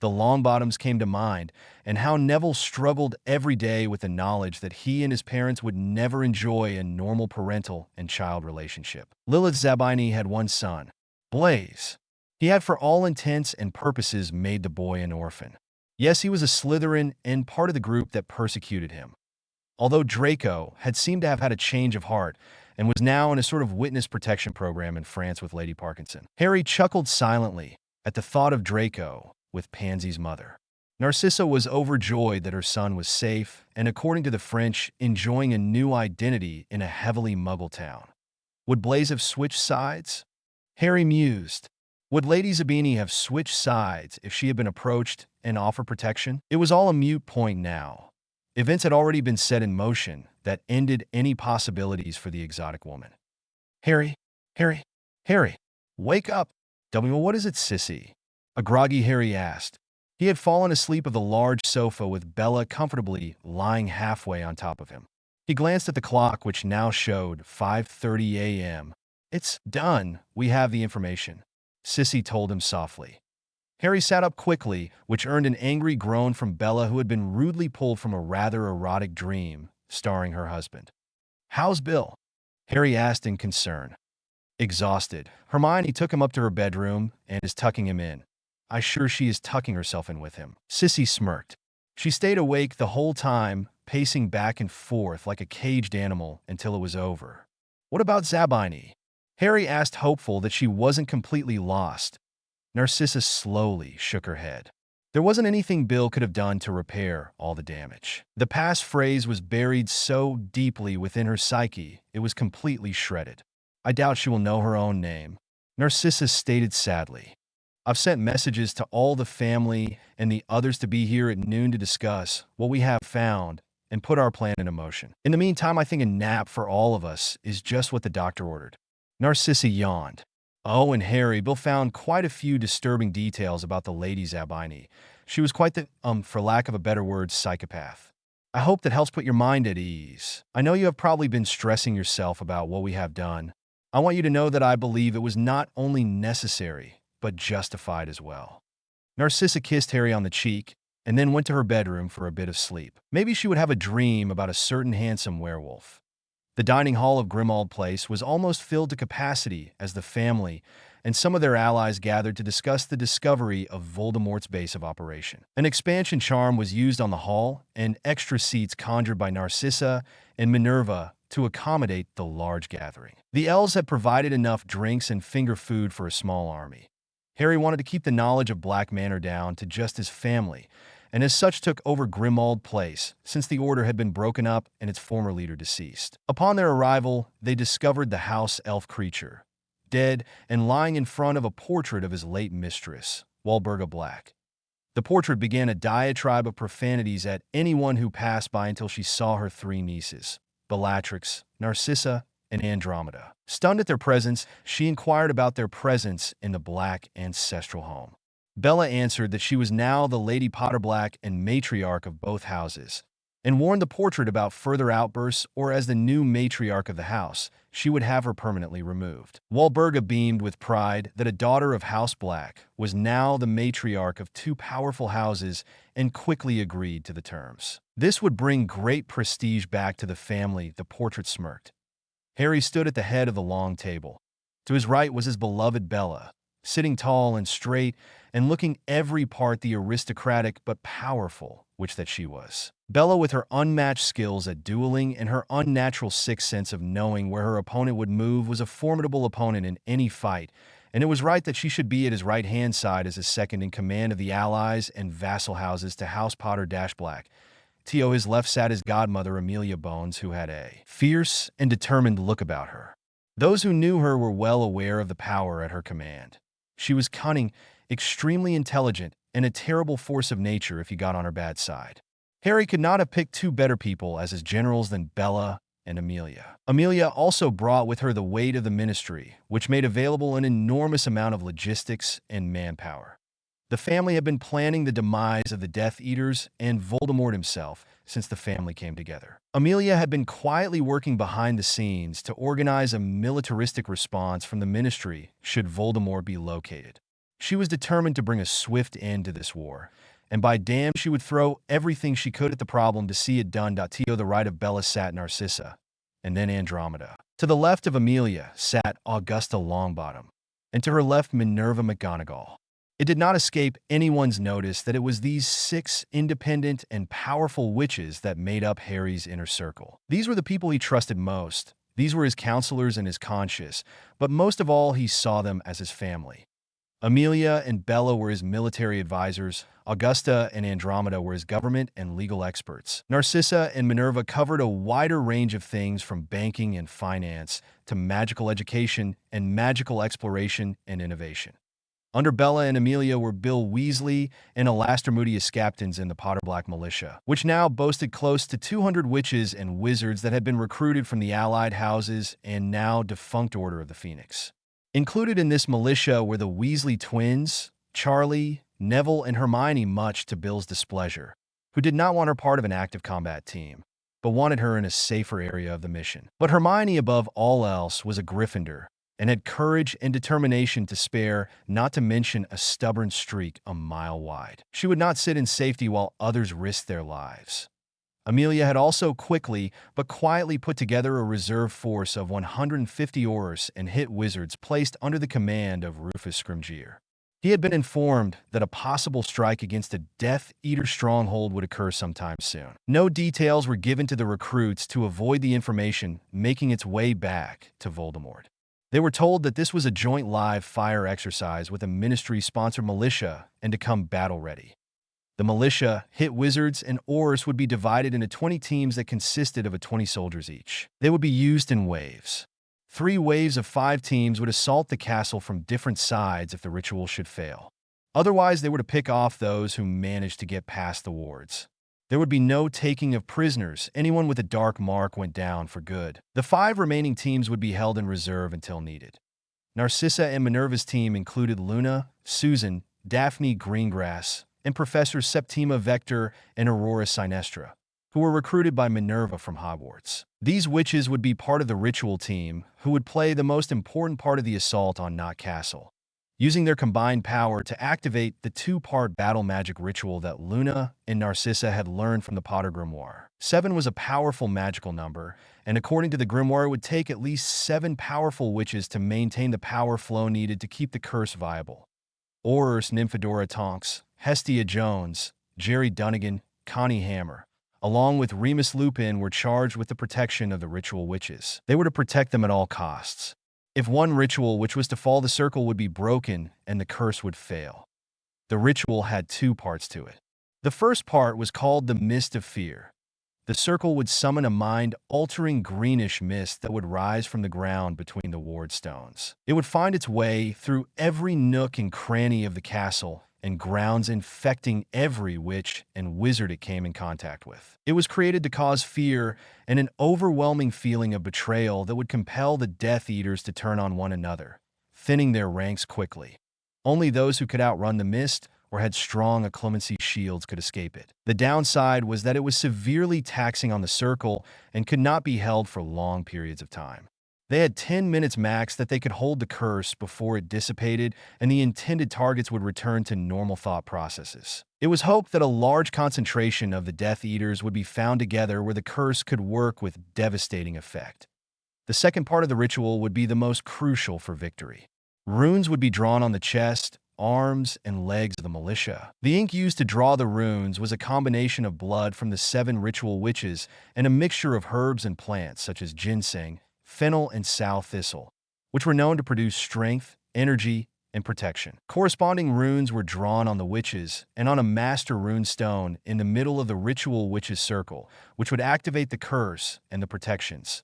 The Longbottoms came to mind, and how Neville struggled every day with the knowledge that he and his parents would never enjoy a normal parental and child relationship. Lilith Zabini had one son, Blaise. He had for all intents and purposes made the boy an orphan. Yes, he was a Slytherin and part of the group that persecuted him. Although Draco had seemed to have had a change of heart and was now in a sort of witness protection program in France with Lady Parkinson. Harry chuckled silently at the thought of Draco with Pansy's mother. Narcissa was overjoyed that her son was safe and, according to the French, enjoying a new identity in a heavily Muggle town. Would Blaise have switched sides? Harry mused. Would Lady Zabini have switched sides if she had been approached and offered protection? It was all a moot point now. Events had already been set in motion that ended any possibilities for the exotic woman. Harry, wake up! What is it, sissy? A groggy Harry asked. He had fallen asleep of the large sofa with Bella comfortably lying halfway on top of him. He glanced at the clock, which now showed 5:30 a.m. It's done. We have the information, Sissy told him softly. Harry sat up quickly, which earned an angry groan from Bella, who had been rudely pulled from a rather erotic dream starring her husband. How's Bill? Harry asked in concern. Exhausted. Hermione took him up to her bedroom and is tucking him in. I'm sure she is tucking herself in with him. Sissy smirked. She stayed awake the whole time, pacing back and forth like a caged animal until it was over. What about Zabini? Harry asked, hopeful that she wasn't completely lost. Narcissa slowly shook her head. There wasn't anything Bill could have done to repair all the damage. The past phrase was buried so deeply within her psyche, it was completely shredded. I doubt she will know her own name," Narcissa stated sadly. "I've sent messages to all the family and the others to be here at noon to discuss what we have found and put our plan into motion. In the meantime, I think a nap for all of us is just what the doctor ordered." Narcissa yawned. Oh, and Harry, Bill found quite a few disturbing details about the Lady Zabini. She was quite the, for lack of a better word, psychopath. I hope that helps put your mind at ease. I know you have probably been stressing yourself about what we have done. I want you to know that I believe it was not only necessary, but justified as well. Narcissa kissed Harry on the cheek and then went to her bedroom for a bit of sleep. Maybe she would have a dream about a certain handsome werewolf. The dining hall of Grimmauld Place was almost filled to capacity as the family and some of their allies gathered to discuss the discovery of Voldemort's base of operation. An expansion charm was used on the hall, and extra seats conjured by Narcissa and Minerva to accommodate the large gathering. The elves had provided enough drinks and finger food for a small army. Harry wanted to keep the knowledge of Black Manor down to just his family, and as such took over Grimmauld Place, since the order had been broken up and its former leader deceased. Upon their arrival, they discovered the house elf creature, dead and lying in front of a portrait of his late mistress, Walburga Black. The portrait began a diatribe of profanities at anyone who passed by until she saw her three nieces, Bellatrix, Narcissa, and Andromeda. Stunned at their presence, she inquired about their presence in the Black ancestral home. Bella answered that she was now the Lady Potterblack and matriarch of both houses, and warned the portrait about further outbursts, or as the new matriarch of the house, she would have her permanently removed. Walburga beamed with pride that a daughter of House Black was now the matriarch of two powerful houses and quickly agreed to the terms. This would bring great prestige back to the family, the portrait smirked. Harry stood at the head of the long table. To his right was his beloved Bella, sitting tall and straight and looking every part the aristocratic but powerful witch that she was. Bella, with her unmatched skills at dueling and her unnatural sixth sense of knowing where her opponent would move, was a formidable opponent in any fight, and it was right that she should be at his right-hand side as a second in command of the allies and vassal houses to House Potter-Black. To his left sat his godmother, Amelia Bones, who had a fierce and determined look about her. Those who knew her were well aware of the power at her command. She was cunning, extremely intelligent, and a terrible force of nature if you got on her bad side. Harry could not have picked two better people as his generals than Bella and Amelia. Amelia also brought with her the weight of the ministry, which made available an enormous amount of logistics and manpower. The family had been planning the demise of the Death Eaters and Voldemort himself since the family came together. Amelia had been quietly working behind the scenes to organize a militaristic response from the ministry should Voldemort be located. She was determined to bring a swift end to this war, and by damn she would throw everything she could at the problem to see it done. To the right of Bella sat Narcissa, and then Andromeda. To the left of Amelia sat Augusta Longbottom, and to her left Minerva McGonagall. It did not escape anyone's notice that it was these 6 independent and powerful witches that made up Harry's inner circle. These were the people he trusted most. These were his counselors and his conscience, but most of all he saw them as his family. Amelia and Bella were his military advisors. Augusta and Andromeda were his government and legal experts. Narcissa and Minerva covered a wider range of things from banking and finance to magical education and magical exploration and innovation. Under Bella and Amelia were Bill Weasley and Alastor Moody as captains in the Potterblack militia, which now boasted close to 200 witches and wizards that had been recruited from the allied houses and now defunct Order of the Phoenix. Included in this militia were the Weasley twins, Charlie, Neville, and Hermione, much to Bill's displeasure, who did not want her part of an active combat team, but wanted her in a safer area of the mission. But Hermione, above all else, was a Gryffindor, and had courage and determination to spare, not to mention a stubborn streak a mile wide. She would not sit in safety while others risked their lives. Amelia had also quickly but quietly put together a reserve force of 150 Aurors and hit wizards placed under the command of Rufus Scrimgeour. He had been informed that a possible strike against a Death Eater stronghold would occur sometime soon. No details were given to the recruits to avoid the information making its way back to Voldemort. They were told that this was a joint live fire exercise with a ministry-sponsored militia and to come battle-ready. The militia, hit wizards, and Aurors would be divided into 20 teams that consisted of 20 soldiers each. They would be used in waves. 3 waves of 5 teams would assault the castle from different sides if the ritual should fail. Otherwise, they were to pick off those who managed to get past the wards. There would be no taking of prisoners. Anyone with a dark mark went down for good. The 5 remaining teams would be held in reserve until needed. Narcissa and Minerva's team included Luna, Susan, Daphne Greengrass, and Professors Septima Vector and Aurora Sinestra, who were recruited by Minerva from Hogwarts. These witches would be part of the ritual team, who would play the most important part of the assault on Knot Castle, using their combined power to activate the 2-part battle magic ritual that Luna and Narcissa had learned from the Potter Grimoire. 7 was a powerful magical number, and according to the Grimoire, it would take at least 7 powerful witches to maintain the power flow needed to keep the curse viable. Aurors Nymphadora Tonks, Hestia Jones, Jerry Dunnigan, Connie Hammer, along with Remus Lupin, were charged with the protection of the ritual witches. They were to protect them at all costs. If one ritual which was to fall, the circle would be broken and the curse would fail. The ritual had 2 parts to it. The first part was called the Mist of Fear. The circle would summon a mind-altering greenish mist that would rise from the ground between the ward stones. It would find its way through every nook and cranny of the castle and grounds, infecting every witch and wizard it came in contact with. It was created to cause fear and an overwhelming feeling of betrayal that would compel the Death Eaters to turn on one another, thinning their ranks quickly. Only those who could outrun the mist or had strong occlumency shields could escape it. The downside was that it was severely taxing on the circle and could not be held for long periods of time. They had 10 minutes max that they could hold the curse before it dissipated and the intended targets would return to normal thought processes. It was hoped that a large concentration of the Death Eaters would be found together where the curse could work with devastating effect. The second part of the ritual would be the most crucial for victory. Runes would be drawn on the chest, arms, and legs of the militia. The ink used to draw the runes was a combination of blood from the 7 ritual witches and a mixture of herbs and plants such as ginseng, fennel, and sow thistle, which were known to produce strength, energy, and protection. Corresponding runes were drawn on the witches and on a master rune stone in the middle of the ritual witches' circle, which would activate the curse and the protections.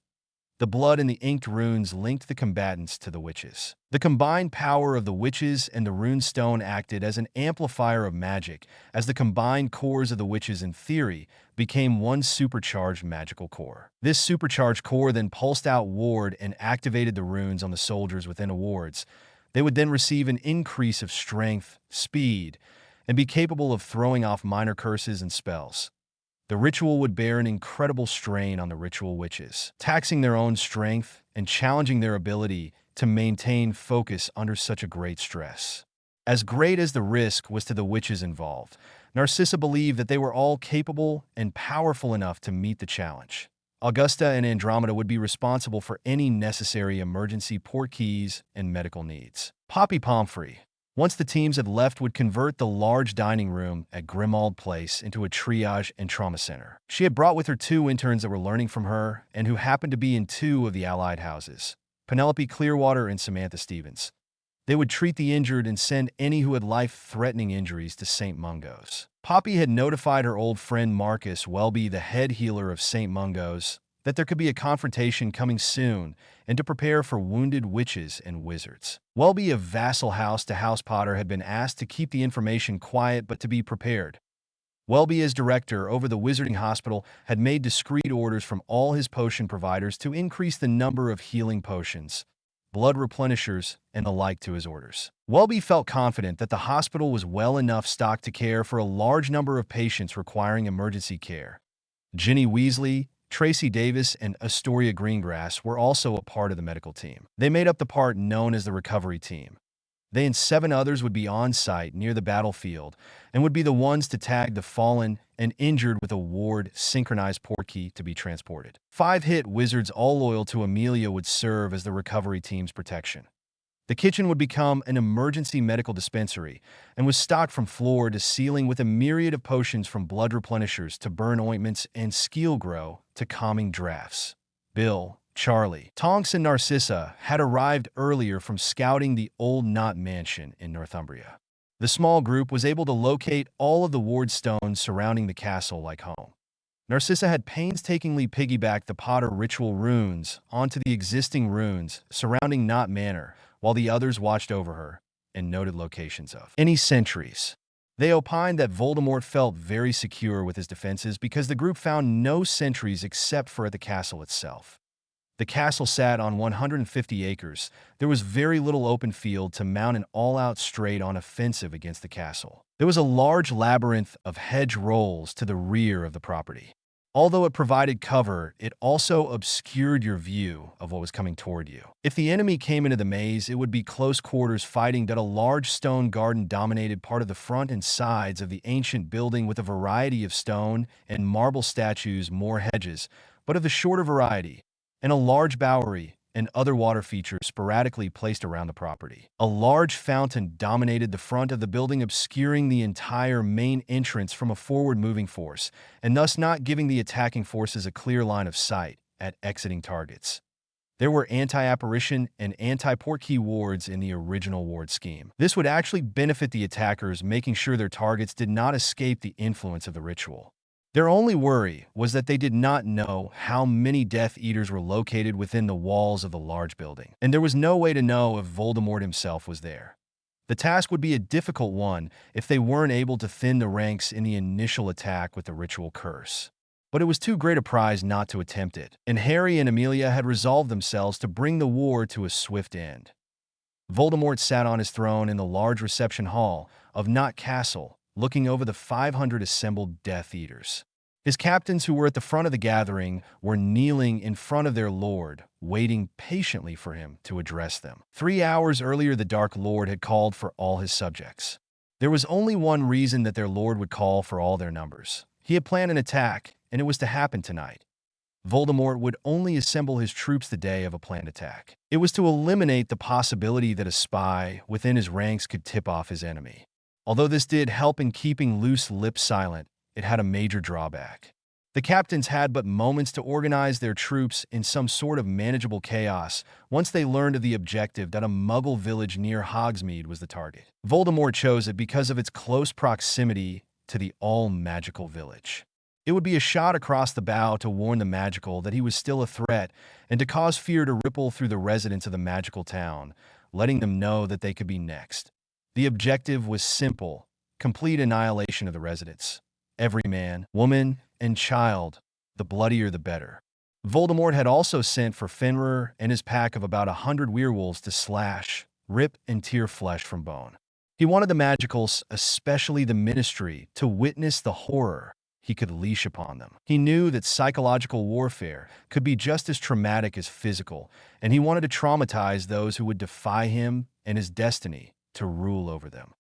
The blood and the inked runes linked the combatants to the witches. The combined power of the witches and the rune stone acted as an amplifier of magic, as the combined cores of the witches, in theory, became one supercharged magical core. This supercharged core then pulsed out ward and activated the runes on the soldiers within wards. They would then receive an increase of strength, speed, and be capable of throwing off minor curses and spells. The ritual would bear an incredible strain on the ritual witches, taxing their own strength and challenging their ability to maintain focus under such a great stress. As great as the risk was to the witches involved, Narcissa believed that they were all capable and powerful enough to meet the challenge. Augusta and Andromeda would be responsible for any necessary emergency port keys and medical needs. Poppy Pomfrey, once the teams had left, would convert the large dining room at Grimmauld Place into a triage and trauma center. She had brought with her 2 interns that were learning from her and who happened to be in 2 of the allied houses, Penelope Clearwater and Samantha Stevens. They would treat the injured and send any who had life-threatening injuries to St. Mungo's. Poppy had notified her old friend Marcus Welby, the head healer of St. Mungo's, that there could be a confrontation coming soon and to prepare for wounded witches and wizards. Welby of Vassal House to House Potter had been asked to keep the information quiet but to be prepared. Welby, as director over the Wizarding Hospital, had made discreet orders from all his potion providers to increase the number of healing potions, blood replenishers, and the like to his orders. Welby felt confident that the hospital was well enough stocked to care for a large number of patients requiring emergency care. Ginny Weasley, Tracy Davis, and Astoria Greengrass were also a part of the medical team. They made up the part known as the recovery team. They and 7 others would be on site near the battlefield and would be the ones to tag the fallen and injured with a ward synchronized portkey to be transported. 5 hit wizards, all loyal to Amelia, would serve as the recovery team's protection. The kitchen would become an emergency medical dispensary and was stocked from floor to ceiling with a myriad of potions, from blood replenishers to burn ointments and skeel grow to calming drafts. Bill, Charlie, Tonks, and Narcissa had arrived earlier from scouting the old Knot Mansion in Northumbria. The small group was able to locate all of the ward stones surrounding the castle like home. Narcissa had painstakingly piggybacked the Potter ritual runes onto the existing runes surrounding Knot Manor, while the others watched over her and noted locations of any sentries. They opined that Voldemort felt very secure with his defenses because the group found no sentries except for at the castle itself. The castle sat on 150 acres. There was very little open field to mount an all-out straight-on offensive against the castle. There was a large labyrinth of hedge rolls to the rear of the property. Although it provided cover, it also obscured your view of what was coming toward you. If the enemy came into the maze, it would be close quarters fighting that a large stone garden dominated part of the front and sides of the ancient building with a variety of stone and marble statues, more hedges, but of the shorter variety, and a large bowery and other water features sporadically placed around the property. A large fountain dominated the front of the building, obscuring the entire main entrance from a forward-moving force, and thus not giving the attacking forces a clear line of sight at exiting targets. There were anti-apparition and anti-portkey wards in the original ward scheme. This would actually benefit the attackers, making sure their targets did not escape the influence of the ritual. Their only worry was that they did not know how many Death Eaters were located within the walls of the large building, and there was no way to know if Voldemort himself was there. The task would be a difficult one if they weren't able to thin the ranks in the initial attack with the ritual curse. But it was too great a prize not to attempt it, and Harry and Amelia had resolved themselves to bring the war to a swift end. Voldemort sat on his throne in the large reception hall of Knot Castle, looking over the 500 assembled Death Eaters. His captains, who were at the front of the gathering, were kneeling in front of their lord, waiting patiently for him to address them. 3 hours earlier, the Dark Lord had called for all his subjects. There was only one reason that their lord would call for all their numbers. He had planned an attack, and it was to happen tonight. Voldemort would only assemble his troops the day of a planned attack. It was to eliminate the possibility that a spy within his ranks could tip off his enemy. Although this did help in keeping loose lips silent, it had a major drawback. The captains had but moments to organize their troops in some sort of manageable chaos once they learned of the objective that a Muggle village near Hogsmeade was the target. Voldemort chose it because of its close proximity to the all-magical village. It would be a shot across the bow to warn the magical that he was still a threat and to cause fear to ripple through the residents of the magical town, letting them know that they could be next. The objective was simple: complete annihilation of the residents. Every man, woman, and child, the bloodier the better. Voldemort had also sent for Fenrir and his pack of about 100 werewolves to slash, rip, and tear flesh from bone. He wanted the magicals, especially the Ministry, to witness the horror he could leash upon them. He knew that psychological warfare could be just as traumatic as physical, and he wanted to traumatize those who would defy him and his destiny to rule over them.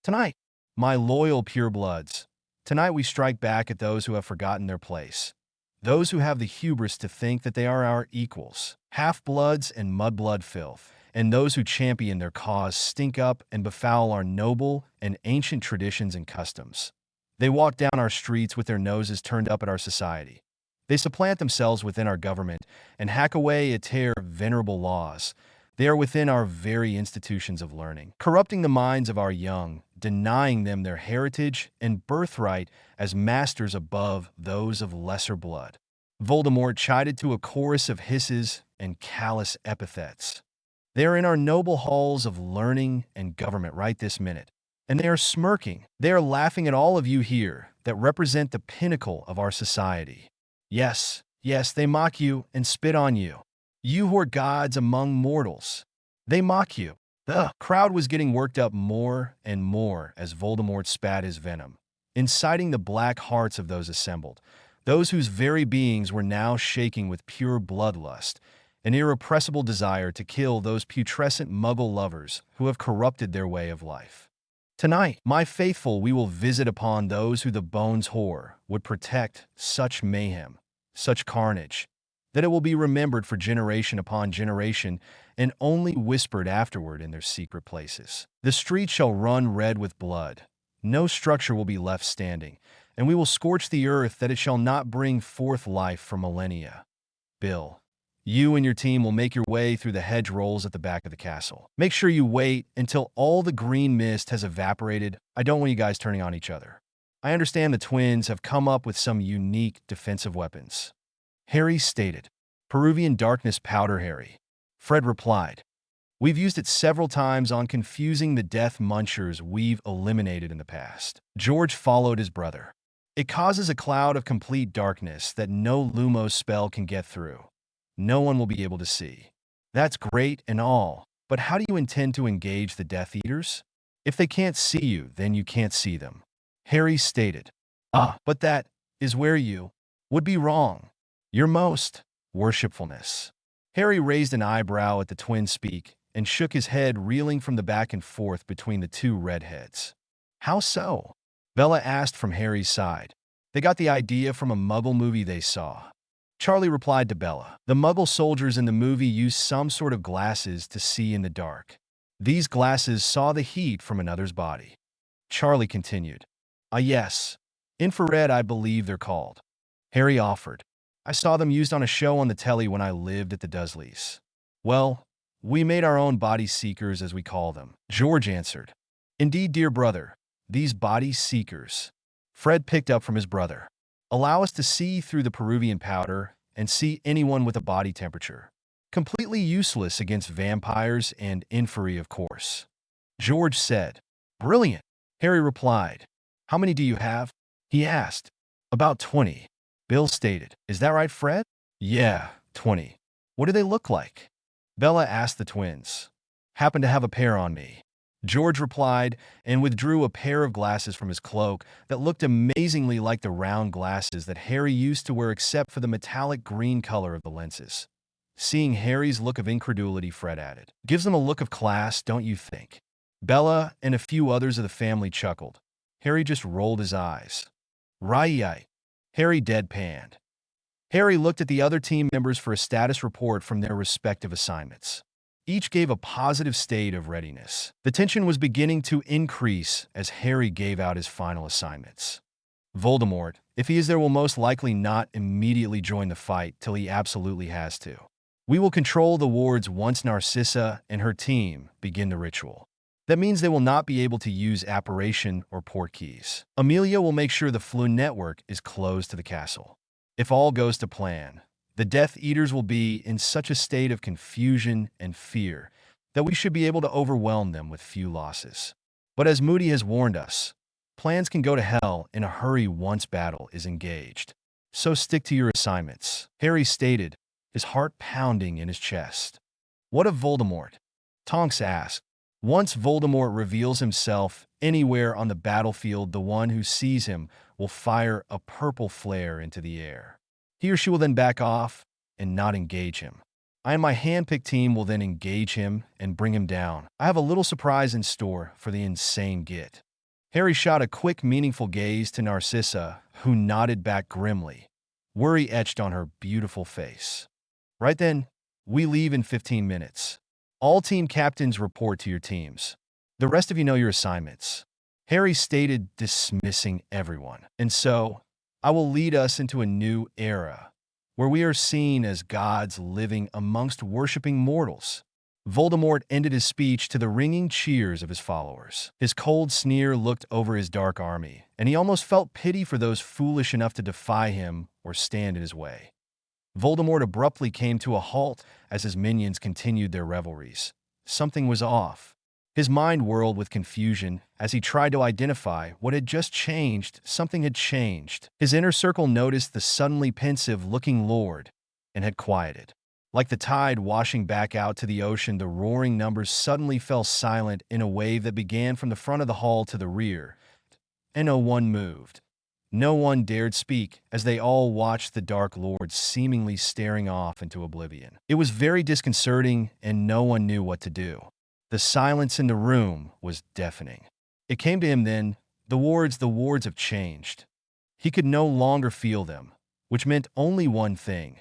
Tonight, my loyal purebloods, tonight we strike back at those who have forgotten their place, those who have the hubris to think that they are our equals, half-bloods and mudblood filth, and those who champion their cause stink up and befoul our noble and ancient traditions and customs. They walk down our streets with their noses turned up at our society. They supplant themselves within our government and hack away at our venerable laws. They are within our very institutions of learning, corrupting the minds of our young, denying them their heritage and birthright as masters above those of lesser blood. Voldemort chided to a chorus of hisses and callous epithets. They are in our noble halls of learning and government right this minute, and they are smirking. They are laughing at all of you here that represent the pinnacle of our society. Yes, they mock you and spit on you. You who are gods among mortals. They mock you. The crowd was getting worked up more and more as Voldemort spat his venom, inciting the black hearts of those assembled, those whose very beings were now shaking with pure bloodlust, an irrepressible desire to kill those putrescent Muggle lovers who have corrupted their way of life. Tonight, my faithful, we will visit upon those who the Bones Horror would protect such mayhem, such carnage, that it will be remembered for generation upon generation and only whispered afterward in their secret places. The streets shall run red with blood. No structure will be left standing, and we will scorch the earth that it shall not bring forth life for millennia. Bill, you and your team will make your way through the hedge rolls at the back of the castle. Make sure you wait until all the green mist has evaporated. I don't want you guys turning on each other. I understand the twins have come up with some unique defensive weapons. Harry stated. Peruvian darkness powder, Harry. Fred replied. We've used it several times on confusing the death munchers we've eliminated in the past. George followed his brother. It causes a cloud of complete darkness that no Lumos spell can get through. No one will be able to see. That's great and all, but how do you intend to engage the Death Eaters? If they can't see you, then you can't see them. Harry stated. But that is where you would be wrong. Your most worshipfulness. Harry raised an eyebrow at the twins' speak and shook his head, reeling from the back and forth between the two redheads. How so? Bella asked from Harry's side. They got the idea from a Muggle movie they saw. Charlie replied to Bella. The Muggle soldiers in the movie used some sort of glasses to see in the dark. These glasses saw the heat from another's body. Charlie continued. Yes. Infrared, I believe they're called. Harry offered. I saw them used on a show on the telly when I lived at the Dursleys. Well, we made our own body seekers, as we call them. George answered. Indeed, dear brother, these body seekers. Fred picked up from his brother. Allow us to see through the Peruvian powder and see anyone with a body temperature. Completely useless against vampires and inferi, of course. George said. Brilliant. Harry replied. How many do you have? He asked. About 20. Bill stated. Is that right, Fred? Yeah, 20. What do they look like? Bella asked the twins. Happen to have a pair on me. George replied and withdrew a pair of glasses from his cloak that looked amazingly like the round glasses that Harry used to wear except for the metallic green color of the lenses. Seeing Harry's look of incredulity, Fred added. Gives them a look of class, don't you think? Bella and a few others of the family chuckled. Harry just rolled his eyes. Right. Harry deadpanned. Harry looked at the other team members for a status report from their respective assignments. Each gave a positive state of readiness. The tension was beginning to increase as Harry gave out his final assignments. Voldemort, if he is there, will most likely not immediately join the fight till he absolutely has to. We will control the wards once Narcissa and her team begin the ritual. That means they will not be able to use apparition or port keys. Amelia will make sure the Floo network is closed to the castle. If all goes to plan, the Death Eaters will be in such a state of confusion and fear that we should be able to overwhelm them with few losses. But as Moody has warned us, plans can go to hell in a hurry once battle is engaged. So stick to your assignments, Harry stated, his heart pounding in his chest. What of Voldemort? Tonks asked. Once Voldemort reveals himself anywhere on the battlefield, the one who sees him will fire a purple flare into the air. He or she will then back off and not engage him. I and my handpicked team will then engage him and bring him down. I have a little surprise in store for the insane git. Harry shot a quick, meaningful gaze to Narcissa, who nodded back grimly, worry etched on her beautiful face. Right then, we leave in 15 minutes. All team captains report to your teams. The rest of you know your assignments. Harry stated, dismissing everyone. And so, I will lead us into a new era, where we are seen as gods living amongst worshipping mortals. Voldemort ended his speech to the ringing cheers of his followers. His cold sneer looked over his dark army, and he almost felt pity for those foolish enough to defy him or stand in his way. Voldemort abruptly came to a halt as his minions continued their revelries. Something was off. His mind whirled with confusion as he tried to identify what had just changed. Something had changed. His inner circle noticed the suddenly pensive-looking lord and had quieted. Like the tide washing back out to the ocean, the roaring numbers suddenly fell silent in a wave that began from the front of the hall to the rear, and no one moved. No one dared speak as they all watched the Dark Lord seemingly staring off into oblivion. It was very disconcerting, and no one knew what to do. The silence in the room was deafening. It came to him then, the wards have changed. He could no longer feel them, which meant only one thing.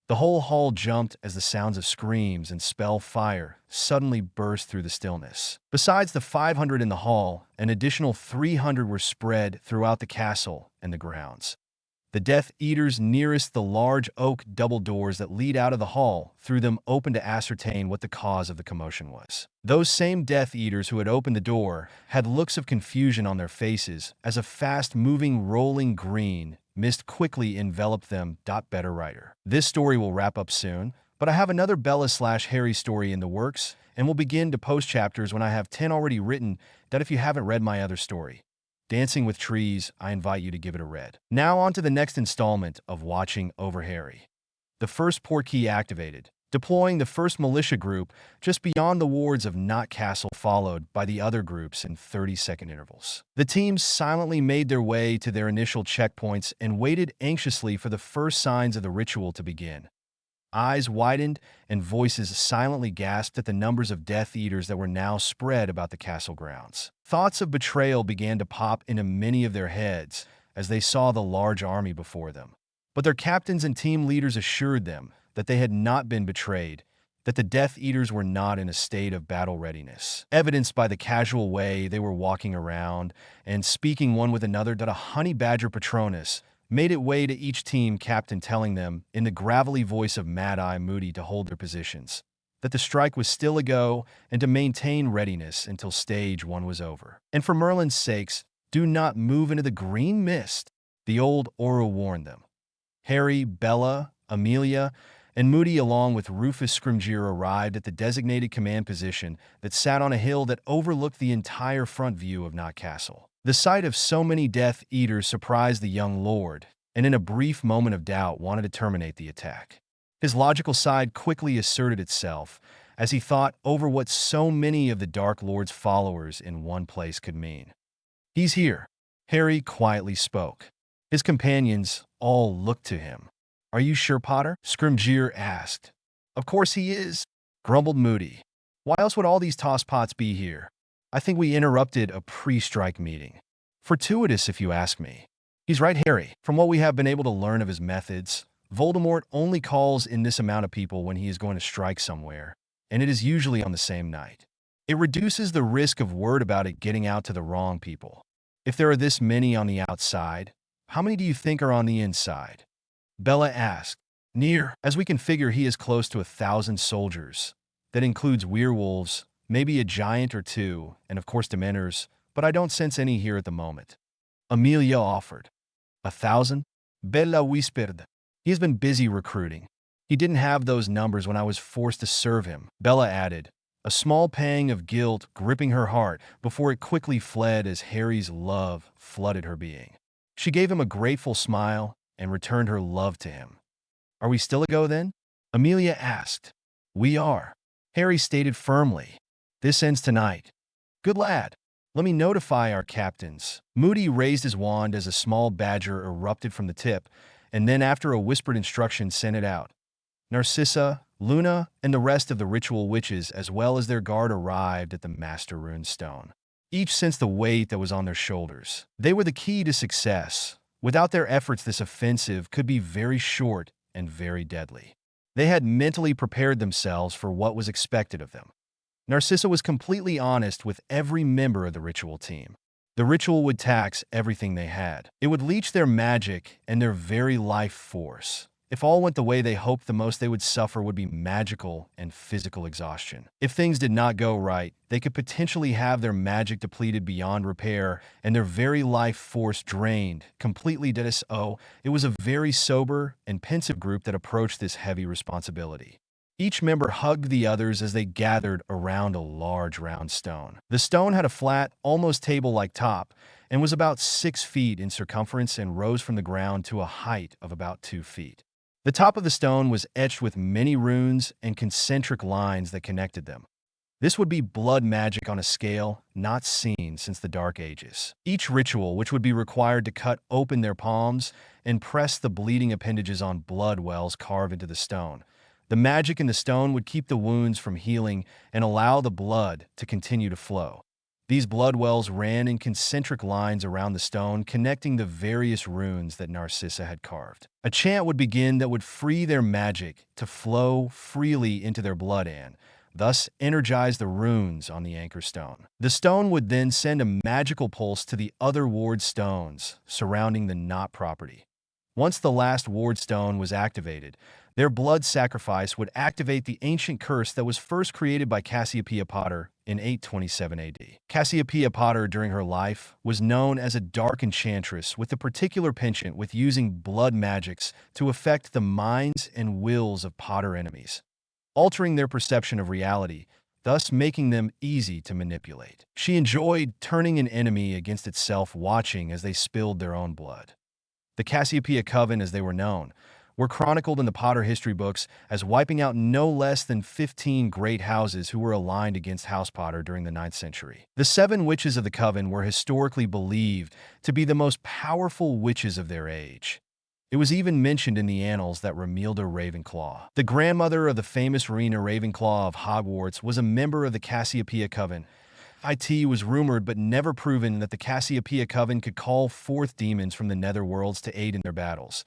The whole hall jumped as the sounds of screams and spell fire suddenly burst through the stillness. Besides the 500 in the hall, an additional 300 were spread throughout the castle and the grounds. The Death Eaters nearest the large oak double doors that lead out of the hall threw them open to ascertain what the cause of the commotion was. Those same Death Eaters who had opened the door had looks of confusion on their faces as a fast-moving rolling green mist quickly enveloped them. Better writer. This story will wrap up soon, but I have another Bella/Harry story in the works, and we'll begin to post chapters when I have 10 already written. That if you haven't read my other story, Dancing with Trees, I invite you to give it a read. Now on to the next installment of Watching Over Harry. The first portkey activated, deploying the first militia group just beyond the wards of Knot Castle, followed by the other groups in 30-second intervals. The teams silently made their way to their initial checkpoints and waited anxiously for the first signs of the ritual to begin. Eyes widened and voices silently gasped at the numbers of Death Eaters that were now spread about the castle grounds. Thoughts of betrayal began to pop into many of their heads as they saw the large army before them. But their captains and team leaders assured them that they had not been betrayed, that the Death Eaters were not in a state of battle readiness, evidenced by the casual way they were walking around and speaking one with another. That a honey badger Patronus made it way to each team captain, telling them in the gravelly voice of Mad-Eye Moody to hold their positions, that the strike was still a go and to maintain readiness until stage 1 was over. And for Merlin's sakes, do not move into the green mist, the old Auror warned them. Harry, Bella, Amelia, and Moody, along with Rufus Scrimgeour, arrived at the designated command position that sat on a hill that overlooked the entire front view of Knot Castle. The sight of so many Death Eaters surprised the young lord, and in a brief moment of doubt wanted to terminate the attack. His logical side quickly asserted itself as he thought over what so many of the Dark Lord's followers in one place could mean. "He's here," Harry quietly spoke. His companions all looked to him. "Are you sure, Potter?" Scrimgeour asked. "Of course he is," grumbled Moody. "Why else would all these tosspots be here? I think we interrupted a pre-strike meeting. Fortuitous, if you ask me." "He's right, Harry. From what we have been able to learn of his methods, Voldemort only calls in this amount of people when he is going to strike somewhere, and it is usually on the same night. It reduces the risk of word about it getting out to the wrong people. If there are this many on the outside, how many do you think are on the inside?" Bella asked. "Near. As we can figure, he is close to 1,000 soldiers. That includes werewolves, maybe a giant or two, and of course Dementors, but I don't sense any here at the moment." Amelia offered. 1,000? Bella whispered. "He has been busy recruiting. He didn't have those numbers when I was forced to serve him," Bella added, a small pang of guilt gripping her heart before it quickly fled as Harry's love flooded her being. She gave him a grateful smile and returned her love to him. "Are we still a go then?" Amelia asked. "We are," Harry stated firmly. "This ends tonight." "Good lad. Let me notify our captains." Moody raised his wand as a small badger erupted from the tip, and then after a whispered instruction sent it out. Narcissa, Luna, and the rest of the ritual witches as well as their guard arrived at the Master Rune Stone. Each sensed the weight that was on their shoulders. They were the key to success. Without their efforts, this offensive could be very short and very deadly. They had mentally prepared themselves for what was expected of them. Narcissa was completely honest with every member of the ritual team. The ritual would tax everything they had. It would leech their magic and their very life force. If all went the way they hoped, the most they would suffer would be magical and physical exhaustion. If things did not go right, they could potentially have their magic depleted beyond repair and their very life force drained completely. It was a very sober and pensive group that approached this heavy responsibility. Each member hugged the others as they gathered around a large round stone. The stone had a flat, almost table-like top and was about 6 feet in circumference and rose from the ground to a height of about 2 feet. The top of the stone was etched with many runes and concentric lines that connected them. This would be blood magic on a scale not seen since the Dark Ages. Each ritual, which would be required to cut open their palms and press the bleeding appendages on blood wells carved into the stone. The magic in the stone would keep the wounds from healing and allow the blood to continue to flow. These blood wells ran in concentric lines around the stone, connecting the various runes that Narcissa had carved. A chant would begin that would free their magic to flow freely into their blood and thus energize the runes on the anchor stone. The stone would then send a magical pulse to the other ward stones surrounding the knot property. Once the last ward stone was activated, their blood sacrifice would activate the ancient curse that was first created by Cassiopeia Potter in 827 AD. Cassiopeia Potter, during her life, was known as a dark enchantress with a particular penchant with using blood magics to affect the minds and wills of Potter enemies, altering their perception of reality, thus making them easy to manipulate. She enjoyed turning an enemy against itself, watching as they spilled their own blood. The Cassiopeia Coven, as they were known, were chronicled in the Potter history books as wiping out no less than 15 great houses who were aligned against House Potter during the 9th century. The 7 witches of the Coven were historically believed to be the most powerful witches of their age. It was even mentioned in the annals that Romilda Ravenclaw, the grandmother of the famous Rowena Ravenclaw of Hogwarts, was a member of the Cassiopeia Coven. It was rumored but never proven that the Cassiopeia Coven could call forth demons from the netherworlds to aid in their battles.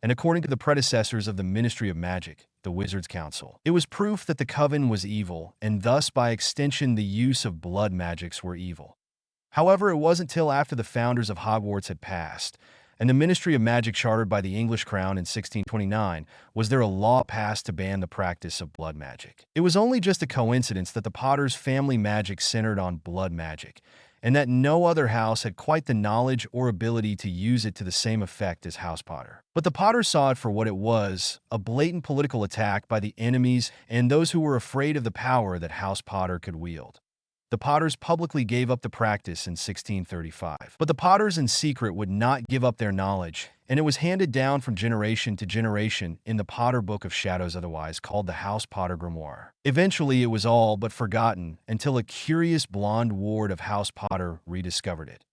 And according to the predecessors of the Ministry of Magic, the Wizards' Council, it was proof that the Coven was evil, and thus by extension the use of blood magics were evil. However, it wasn't till after the founders of Hogwarts had passed, and the Ministry of Magic chartered by the English Crown in 1629, was there a law passed to ban the practice of blood magic. It was only just a coincidence that the Potters' family magic centered on blood magic, and that no other house had quite the knowledge or ability to use it to the same effect as House Potter. But the Potters saw it for what it was, a blatant political attack by the enemies and those who were afraid of the power that House Potter could wield. The Potters publicly gave up the practice in 1635. But the Potters in secret would not give up their knowledge, and it was handed down from generation to generation in the Potter Book of Shadows, otherwise called the House Potter Grimoire. Eventually, it was all but forgotten until a curious blonde ward of House Potter rediscovered it.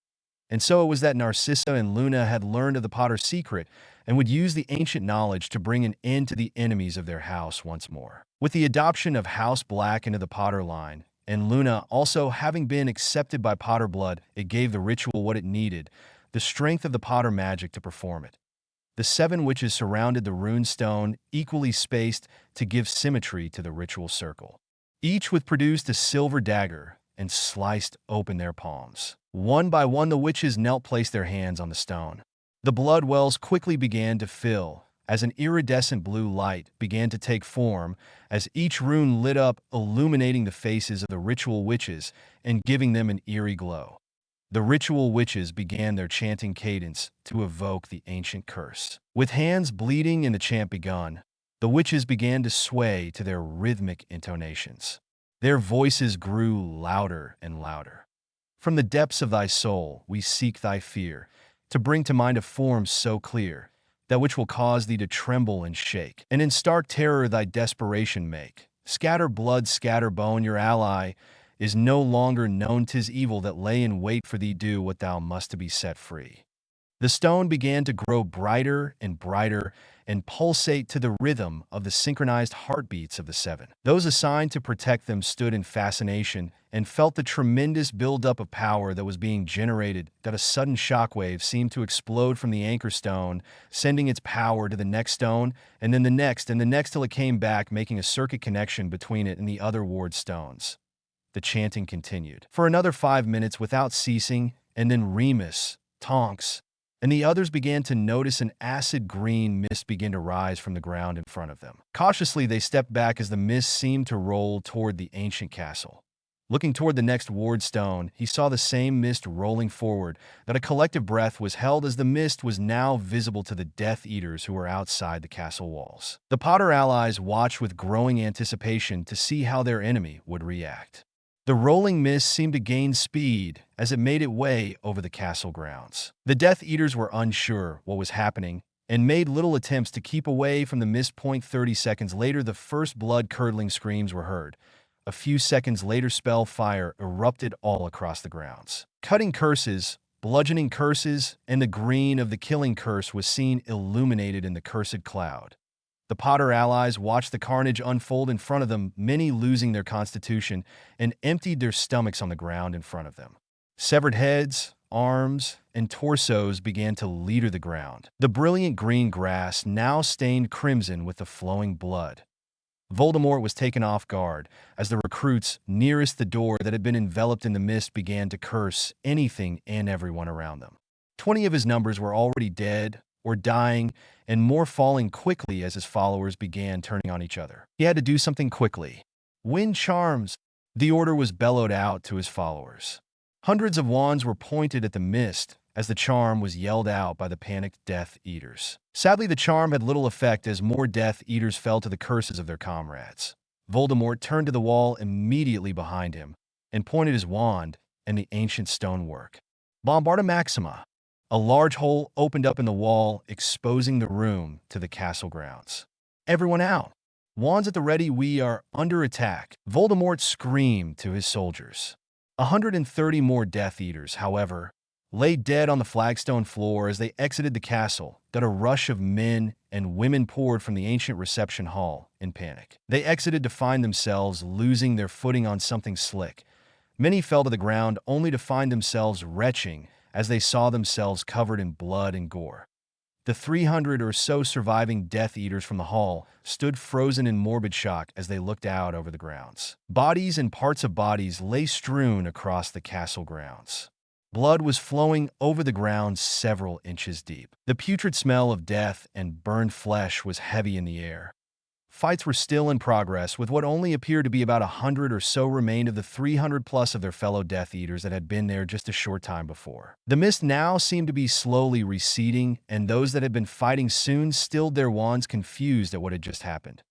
And so it was that Narcissa and Luna had learned of the Potter's secret and would use the ancient knowledge to bring an end to the enemies of their house once more. With the adoption of House Black into the Potter line, and Luna also having been accepted by Potter blood, it gave the ritual what it needed, the strength of the Potter magic to perform it. The 7 witches surrounded the rune stone, equally spaced to give symmetry to the ritual circle. Each with produced a silver dagger and sliced open their palms. One by one the witches knelt, placed their hands on the stone. The blood wells quickly began to fill, as an iridescent blue light began to take form as each rune lit up, illuminating the faces of the ritual witches and giving them an eerie glow. The ritual witches began their chanting cadence to evoke the ancient curse. With hands bleeding and the chant begun, the witches began to sway to their rhythmic intonations. Their voices grew louder and louder. From the depths of thy soul we seek thy fear, to bring to mind a form so clear, that which will cause thee to tremble and shake, and in stark terror thy desperation make. Scatter blood, scatter bone, your ally is no longer known. 'Tis evil that lay in wait for thee, do what thou must to be set free. The stone began to grow brighter and brighter and pulsate to the rhythm of the synchronized heartbeats of the 7. Those assigned to protect them stood in fascination and felt the tremendous buildup of power that was being generated, that a sudden shockwave seemed to explode from the anchor stone, sending its power to the next stone, and then the next, and the next, till it came back, making a circuit connection between it and the other ward stones. The chanting continued for another 5 minutes without ceasing, and then Remus, Tonks, and the others began to notice an acid-green mist begin to rise from the ground in front of them. Cautiously, they stepped back as the mist seemed to roll toward the ancient castle. Looking toward the next ward stone, he saw the same mist rolling forward, that a collective breath was held as the mist was now visible to the Death Eaters who were outside the castle walls. The Potter allies watched with growing anticipation to see how their enemy would react. The rolling mist seemed to gain speed as it made its way over the castle grounds. The Death Eaters were unsure what was happening and made little attempts to keep away from the mist. 30 seconds later, the first blood-curdling screams were heard. A few seconds later, spell fire erupted all across the grounds. Cutting curses, bludgeoning curses, and the green of the killing curse was seen illuminated in the cursed cloud. The Potter allies watched the carnage unfold in front of them, many losing their constitution and emptied their stomachs on the ground in front of them. Severed heads, arms, and torsos began to litter the ground. The brilliant green grass now stained crimson with the flowing blood. Voldemort was taken off guard as the recruits nearest the door that had been enveloped in the mist began to curse anything and everyone around them. 20 of his numbers were already dead or dying, and more falling quickly as his followers began turning on each other. He had to do something quickly. Wind charms! The order was bellowed out to his followers. Hundreds of wands were pointed at the mist as the charm was yelled out by the panicked Death Eaters. Sadly, the charm had little effect as more Death Eaters fell to the curses of their comrades. Voldemort turned to the wall immediately behind him and pointed his wand and the ancient stonework. Bombarda Maxima. A large hole opened up in the wall, exposing the room to the castle grounds. Everyone out! Wands at the ready, we are under attack! Voldemort screamed to his soldiers. 130 more Death Eaters, however, lay dead on the flagstone floor as they exited the castle, that a rush of men and women poured from the ancient reception hall in panic. They exited to find themselves losing their footing on something slick. Many fell to the ground only to find themselves retching as they saw themselves covered in blood and gore. The 300 or so surviving Death Eaters from the hall stood frozen in morbid shock as they looked out over the grounds. Bodies and parts of bodies lay strewn across the castle grounds. Blood was flowing over the ground several inches deep. The putrid smell of death and burned flesh was heavy in the air. Fights were still in progress, with what only appeared to be about 100 or so remained of the 300 plus of their fellow Death Eaters that had been there just a short time before. The mist now seemed to be slowly receding, and those that had been fighting soon stilled their wands, confused at what had just happened.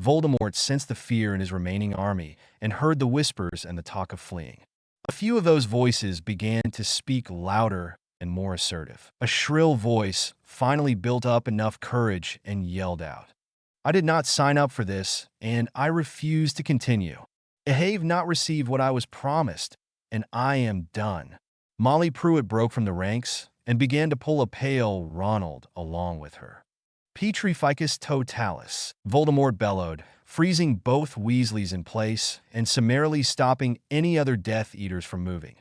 Voldemort sensed the fear in his remaining army and heard the whispers and the talk of fleeing. A few of those voices began to speak louder and more assertive. A shrill voice finally built up enough courage and yelled out, "I did not sign up for this, and I refuse to continue. I have not received what I was promised, and I am done." Molly Pruitt broke from the ranks and began to pull a pale Ronald along with her. Petrificus totalis, Voldemort bellowed, freezing both Weasleys in place and summarily stopping any other Death Eaters from moving.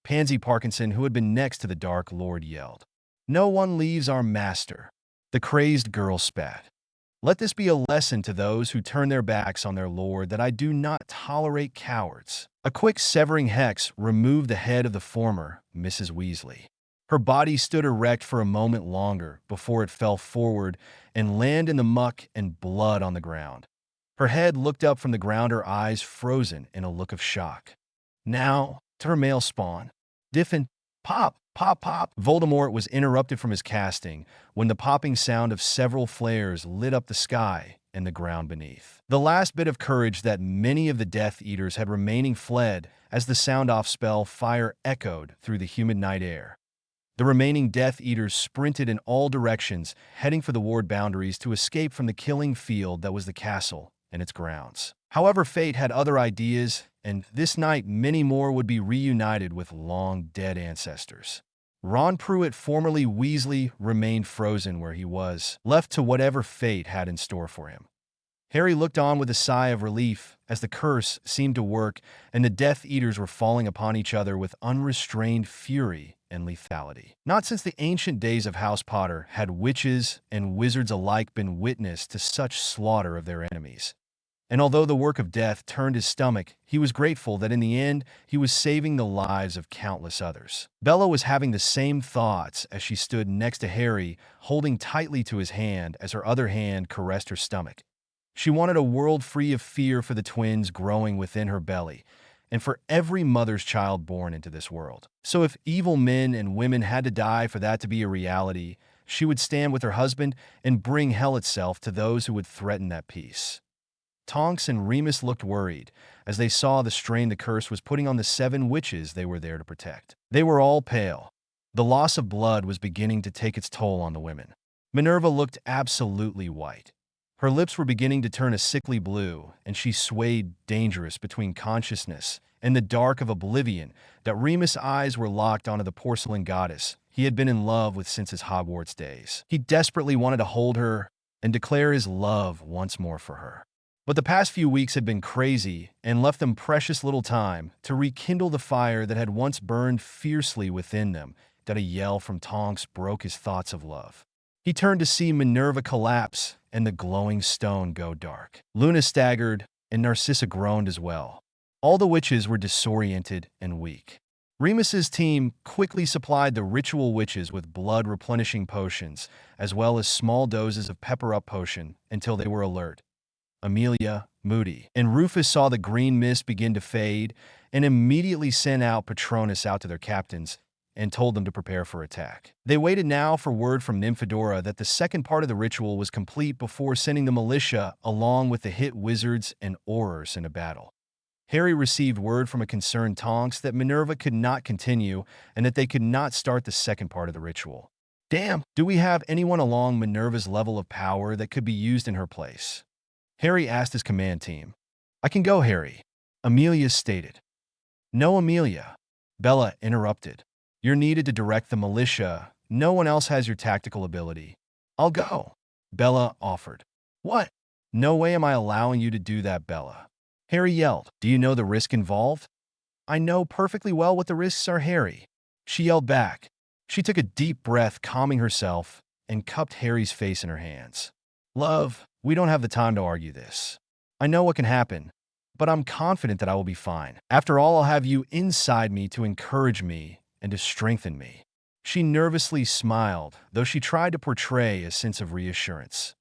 Pansy Parkinson, who had been next to the Dark Lord, yelled, "No one leaves our master." The crazed girl spat. "Let this be a lesson to those who turn their backs on their lord that I do not tolerate cowards." A quick severing hex removed the head of the former Mrs. Weasley. Her body stood erect for a moment longer before it fell forward and landed in the muck and blood on the ground. Her head looked up from the ground, her eyes frozen in a look of shock. Now, to her male spawn. Diffin, pop, pop, pop. Voldemort was interrupted from his casting when the popping sound of several flares lit up the sky and the ground beneath. The last bit of courage that many of the Death Eaters had remaining fled as the sound-off spell fire echoed through the humid night air. The remaining Death Eaters sprinted in all directions, heading for the ward boundaries to escape from the killing field that was the castle and its grounds. However, fate had other ideas, and this night many more would be reunited with long-dead ancestors. Ron Pruitt, formerly Weasley, remained frozen where he was, left to whatever fate had in store for him. Harry looked on with a sigh of relief as the curse seemed to work and the Death Eaters were falling upon each other with unrestrained fury and lethality. Not since the ancient days of House Potter had witches and wizards alike been witness to such slaughter of their enemies. And although the work of death turned his stomach, he was grateful that in the end he was saving the lives of countless others. Bella was having the same thoughts as she stood next to Harry, holding tightly to his hand as her other hand caressed her stomach. She wanted a world free of fear for the twins growing within her belly, and for every mother's child born into this world. So if evil men and women had to die for that to be a reality, she would stand with her husband and bring hell itself to those who would threaten that peace. Tonks and Remus looked worried as they saw the strain the curse was putting on the 7 witches they were there to protect. They were all pale. The loss of blood was beginning to take its toll on the women. Minerva looked absolutely white. Her lips were beginning to turn a sickly blue, and she swayed dangerous between consciousness and the dark of oblivion that Remus' eyes were locked onto the porcelain goddess he had been in love with since his Hogwarts days. He desperately wanted to hold her and declare his love once more for her. But the past few weeks had been crazy and left them precious little time to rekindle the fire that had once burned fiercely within them, that a yell from Tonks broke his thoughts of love. He turned to see Minerva collapse and the glowing stone go dark. Luna staggered, and Narcissa groaned as well. All the witches were disoriented and weak. Remus's team quickly supplied the ritual witches with blood-replenishing potions, as well as small doses of pepper-up potion until they were alert. Amelia, Moody, and Rufus saw the green mist begin to fade and immediately sent out Patronus out to their captains and told them to prepare for attack. They waited now for word from Nymphadora that the second part of the ritual was complete before sending the militia along with the hit wizards and aurors into battle. Harry received word from a concerned Tonks that Minerva could not continue and that they could not start the second part of the ritual. Damn, do we have anyone along Minerva's level of power that could be used in her place? Harry asked his command team. I can go, Harry, Amelia stated. No, Amelia, Bella interrupted. You're needed to direct the militia. No one else has your tactical ability. I'll go, Bella offered. What? No way am I allowing you to do that, Bella. Harry yelled. Do you know the risk involved? I know perfectly well what the risks are, Harry. She yelled back. She took a deep breath, calming herself, and cupped Harry's face in her hands. Love, we don't have the time to argue this. I know what can happen, but I'm confident that I will be fine. After all, I'll have you inside me to encourage me and to strengthen me. She nervously smiled, though she tried to portray a sense of reassurance.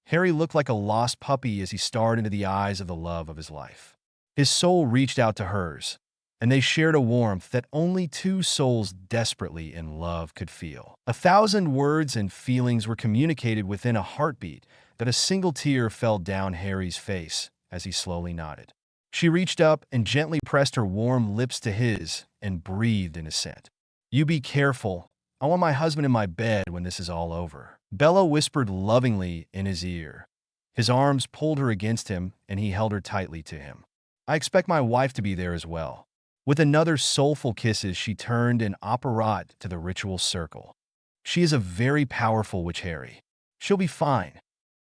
Harry looked like a lost puppy as he stared into the eyes of the love of his life. His soul reached out to hers, and they shared a warmth that only two souls desperately in love could feel. 1,000 words and feelings were communicated within a heartbeat that a single tear fell down Harry's face as he slowly nodded. She reached up and gently pressed her warm lips to his and breathed in assent. You be careful. I want my husband in my bed when this is all over. Bella whispered lovingly in his ear. His arms pulled her against him, and he held her tightly to him. I expect my wife to be there as well. With another soulful kisses, she turned an apparat to the ritual circle. She is a very powerful witch, Harry. She'll be fine.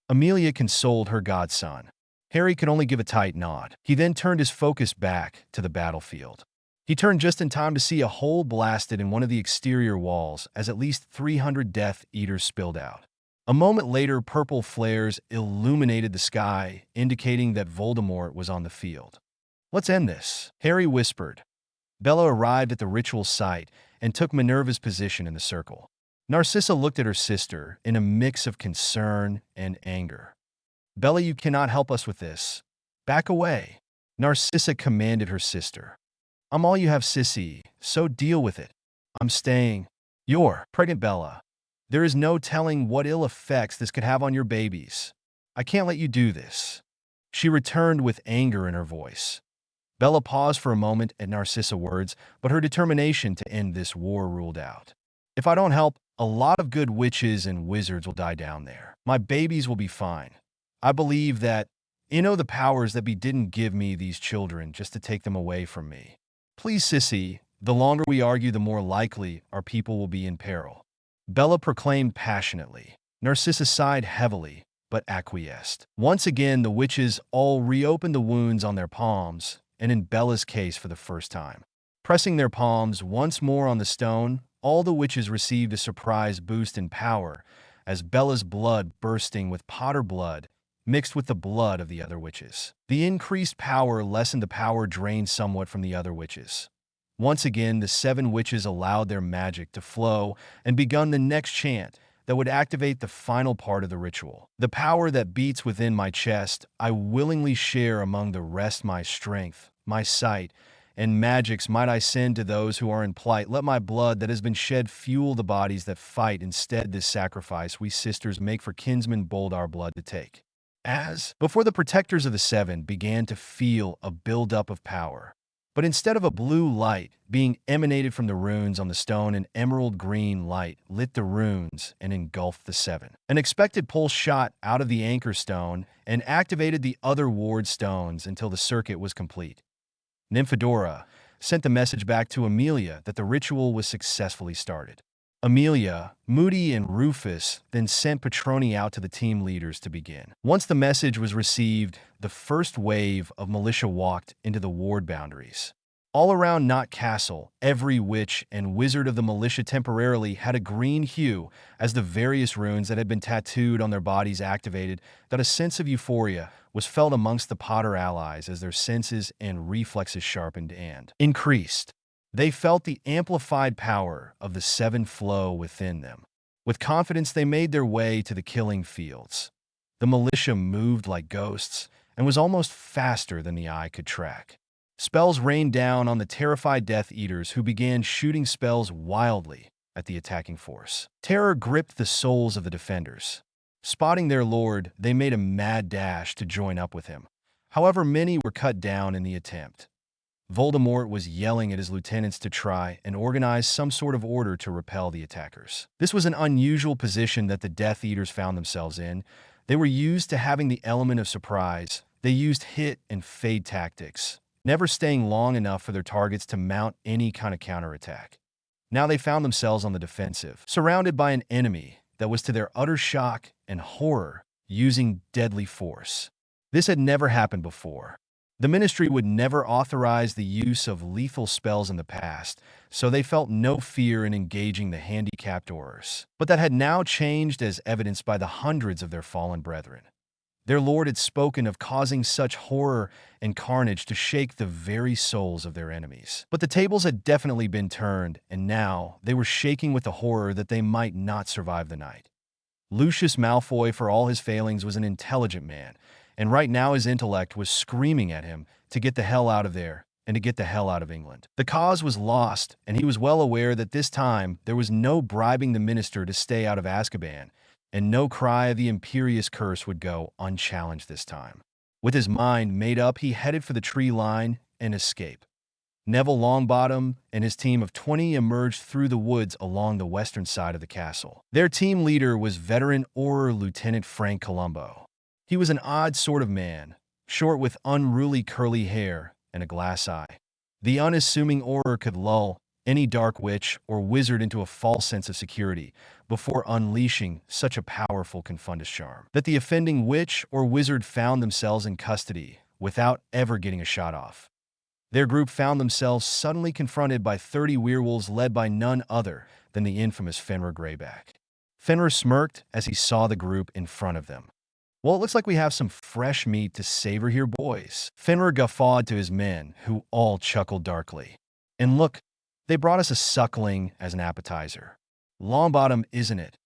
Amelia consoled her godson. Harry could only give a tight nod. He then turned his focus back to the battlefield. He turned just in time to see a hole blasted in one of the exterior walls as at least 300 Death Eaters spilled out. A moment later, purple flares illuminated the sky, indicating that Voldemort was on the field. Let's end this, Harry whispered. Bella arrived at the ritual site and took Minerva's position in the circle. Narcissa looked at her sister in a mix of concern and anger. Bella, you cannot help us with this. Back away, Narcissa commanded her sister. I'm all you have, sissy, so deal with it. I'm staying. You're pregnant, Bella. There is no telling what ill effects this could have on your babies. I can't let you do this. She returned with anger in her voice. Bella paused for a moment at Narcissa's words, but her determination to end this war ruled out. If I don't help, a lot of good witches and wizards will die down there. My babies will be fine. I believe that, the powers that be didn't give me these children just to take them away from me. Please, sissy, the longer we argue, the more likely our people will be in peril. Bella proclaimed passionately. Narcissa sighed heavily, but acquiesced. Once again, the witches all reopened the wounds on their palms, and in Bella's case for the first time. Pressing their palms once more on the stone, all the witches received a surprise boost in power, as Bella's blood bursting with Potter blood mixed with the blood of the other witches. The increased power lessened the power drained somewhat from the other witches. Once again, the 7 witches allowed their magic to flow and begun the next chant that would activate the final part of the ritual. The power that beats within my chest, I willingly share among the rest my strength, my sight, and magics might I send to those who are in plight. Let my blood that has been shed fuel the bodies that fight. Instead, this sacrifice we sisters make for kinsmen bold our blood to take. As before, the protectors of the 7 began to feel a buildup of power. But instead of a blue light being emanated from the runes on the stone, an emerald green light lit the runes and engulfed the 7. An expected pulse shot out of the anchor stone and activated the other ward stones until the circuit was complete. Nymphadora sent the message back to Amelia that the ritual was successfully started. Amelia, Moody, and Rufus then sent Petroni out to the team leaders to begin. Once the message was received, the first wave of militia walked into the ward boundaries. All around Knot Castle, every witch and wizard of the militia temporarily had a green hue as the various runes that had been tattooed on their bodies activated, that a sense of euphoria was felt amongst the Potter allies as their senses and reflexes sharpened and increased. They felt the amplified power of the seven flow within them. With confidence, they made their way to the killing fields. The militia moved like ghosts and was almost faster than the eye could track. Spells rained down on the terrified Death Eaters, who began shooting spells wildly at the attacking force. Terror gripped the souls of the defenders. Spotting their lord, they made a mad dash to join up with him. However, many were cut down in the attempt. Voldemort was yelling at his lieutenants to try and organize some sort of order to repel the attackers. This was an unusual position that the Death Eaters found themselves in. They were used to having the element of surprise. They used hit and fade tactics, never staying long enough for their targets to mount any kind of counterattack. Now they found themselves on the defensive, surrounded by an enemy that was, to their utter shock and horror, using deadly force. This had never happened before. The Ministry would never authorize the use of lethal spells in the past, so they felt no fear in engaging the handicapped Aurors. But that had now changed, as evidenced by the hundreds of their fallen brethren. Their lord had spoken of causing such horror and carnage to shake the very souls of their enemies. But the tables had definitely been turned, and now they were shaking with the horror that they might not survive the night. Lucius Malfoy, for all his failings, was an intelligent man, and right now his intellect was screaming at him to get the hell out of there and to get the hell out of England. The cause was lost, and he was well aware that this time there was no bribing the minister to stay out of Azkaban, and no cry of the imperious curse would go unchallenged this time. With his mind made up, he headed for the tree line and escape. Neville Longbottom and his team of 20 emerged through the woods along the western side of the castle. Their team leader was veteran Auror Lieutenant Frank Columbo. He was an odd sort of man, short with unruly curly hair and a glass eye. The unassuming Auror could lull any dark witch or wizard into a false sense of security before unleashing such a powerful confundus charm that the offending witch or wizard found themselves in custody without ever getting a shot off. Their group found themselves suddenly confronted by 30 werewolves led by none other than the infamous Fenrir Greyback. Fenrir smirked as he saw the group in front of them. "Well, it looks like we have some fresh meat to savor here, boys." Fenrir guffawed to his men, who all chuckled darkly. "And look, they brought us a suckling as an appetizer. Longbottom, isn't it?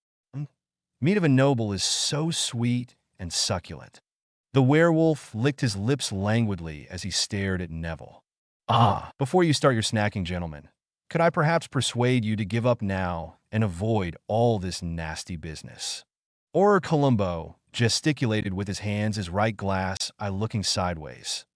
Meat of a noble is so sweet and succulent." The werewolf licked his lips languidly as he stared at Neville. Before you start your snacking, gentlemen, could I perhaps persuade you to give up now and avoid all this nasty business?" Auror Columbo gesticulated with his hands, his right glass eye looking sideways.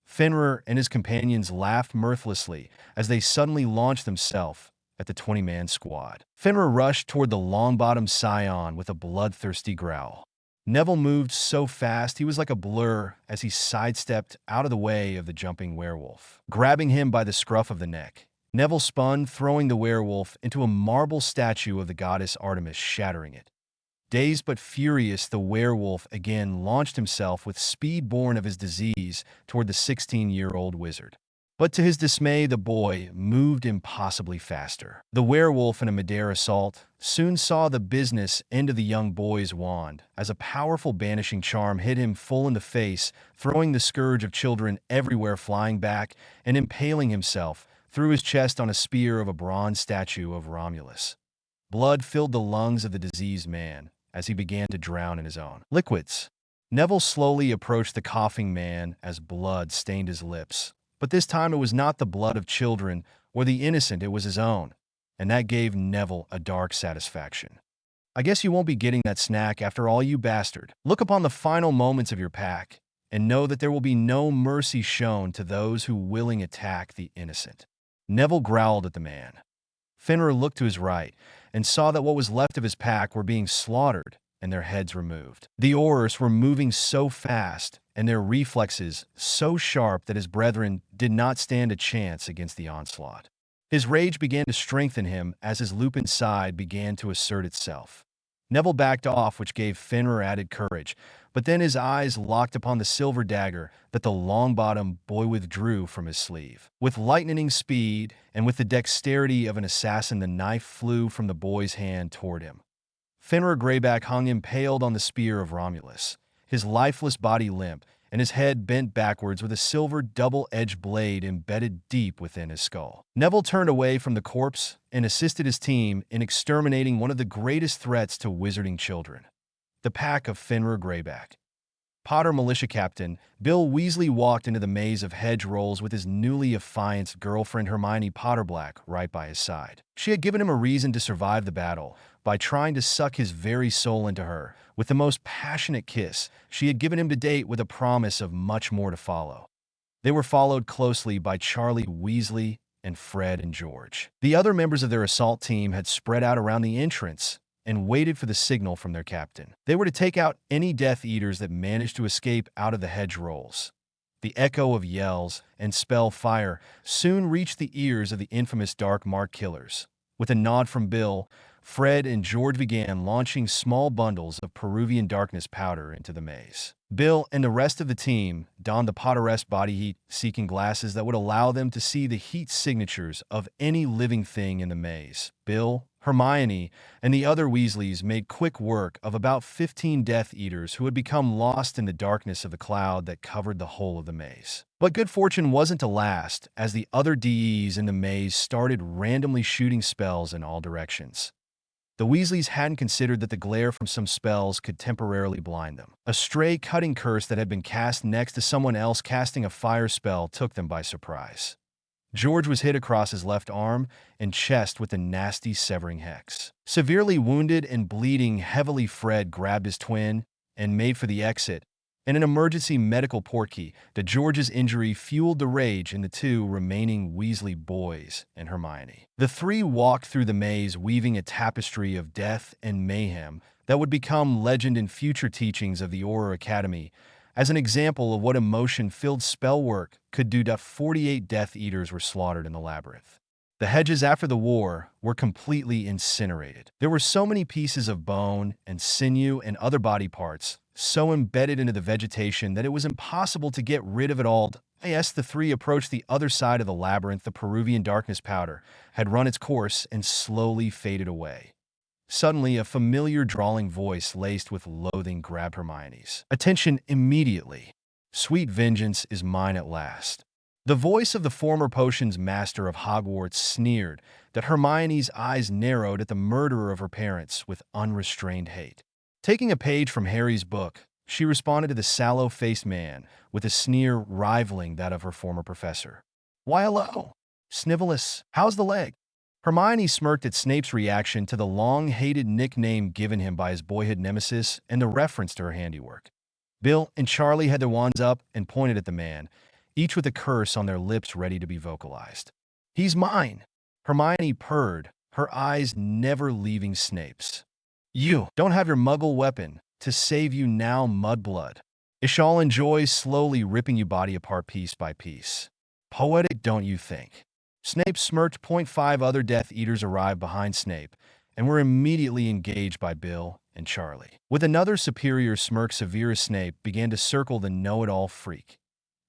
Fenrir and his companions laughed mirthlessly as they suddenly launched themselves at the 20-man squad. Fenrir rushed toward the Longbottom scion with a bloodthirsty growl. Neville moved so fast he was like a blur as he sidestepped out of the way of the jumping werewolf. Grabbing him by the scruff of the neck, Neville spun, throwing the werewolf into a marble statue of the goddess Artemis, shattering it. Dazed but furious, the werewolf again launched himself with speed born of his disease toward the 16-year-old wizard. But to his dismay, the boy moved impossibly faster. The werewolf, in a mid-air assault, soon saw the business end of the young boy's wand as a powerful banishing charm hit him full in the face, throwing the scourge of children everywhere flying back and impaling himself through his chest on a spear of a bronze statue of Romulus. Blood filled the lungs of the diseased man as he began to drown in his own liquids. Neville slowly approached the coughing man as blood stained his lips. But this time it was not the blood of children or the innocent, it was his own, and that gave Neville a dark satisfaction. "I guess you won't be getting that snack after all, you bastard. Look upon the final moments of your pack, and know that there will be no mercy shown to those who willing attack the innocent." Neville growled at the man. Fenrir looked to his right and saw that what was left of his pack were being slaughtered and their heads removed. The Aurors were moving so fast and their reflexes so sharp that his brethren did not stand a chance against the onslaught. His rage began to strengthen him as his lupin side began to assert itself. Neville backed off, which gave Fenrir added courage, but then his eyes locked upon the silver dagger that the Longbottom boy withdrew from his sleeve. With lightning speed and with the dexterity of an assassin, the knife flew from the boy's hand toward him. Fenrir Greyback hung impaled on the spear of Romulus, his lifeless body limp, and his head bent backwards with a silver double-edged blade embedded deep within his skull. Neville turned away from the corpse and assisted his team in exterminating one of the greatest threats to wizarding children, the pack of Fenrir Greyback. Potter militia captain Bill Weasley walked into the maze of hedge rolls with his newly affianced girlfriend Hermione Potterblack right by his side. She had given him a reason to survive the battle by trying to suck his very soul into her. With the most passionate kiss she had given him to date, with a promise of much more to follow. They were followed closely by Charlie Weasley and Fred and George. The other members of their assault team had spread out around the entrance and waited for the signal from their captain. They were to take out any Death Eaters that managed to escape out of the hedge rolls. The echo of yells and spell fire soon reached the ears of the infamous Dark Mark killers. With a nod from Bill, Fred and George began launching small bundles of Peruvian darkness powder into the maze. Bill and the rest of the team donned the Potteresque body heat-seeking glasses that would allow them to see the heat signatures of any living thing in the maze. Bill, Hermione, and the other Weasleys made quick work of about 15 Death Eaters who had become lost in the darkness of the cloud that covered the whole of the maze. But good fortune wasn't to last, as the other DEs in the maze started randomly shooting spells in all directions. The Weasleys hadn't considered that the glare from some spells could temporarily blind them. A stray cutting curse that had been cast next to someone else casting a fire spell took them by surprise. George was hit across his left arm and chest with a nasty severing hex. Severely wounded and bleeding heavily, Fred grabbed his twin and made for the exit. In an emergency medical portkey, that George's injury fueled the rage in the two remaining Weasley boys and Hermione. The three walked through the maze, weaving a tapestry of death and mayhem that would become legend in future teachings of the Auror Academy, as an example of what emotion-filled spell work could do. 48 Death Eaters were slaughtered in the labyrinth. The hedges after the war were completely incinerated. There were so many pieces of bone and sinew and other body parts so embedded into the vegetation that it was impossible to get rid of it all. As the three approached the other side of the labyrinth, the Peruvian darkness powder had run its course and slowly faded away. Suddenly, a familiar drawling voice laced with loathing grabbed Hermione's attention immediately. "Sweet vengeance is mine at last." The voice of the former potions master of Hogwarts sneered that Hermione's eyes narrowed at the murderer of her parents with unrestrained hate. Taking a page from Harry's book, she responded to the sallow-faced man with a sneer rivaling that of her former professor. "Why, hello, Snivelus, how's the leg?" Hermione smirked at Snape's reaction to the long-hated nickname given him by his boyhood nemesis and the reference to her handiwork. Bill and Charlie had their wands up and pointed at the man, each with a curse on their lips ready to be vocalized. "He's mine," Hermione purred, her eyes never leaving Snape's. "You don't have your muggle weapon to save you now, mudblood. Ishal enjoys slowly ripping you body apart piece by piece. Poetic, don't you think?" Snape smirked. 5 other Death Eaters arrived behind Snape and were immediately engaged by Bill and Charlie. With another superior smirk, Severus Snape began to circle the know-it-all freak.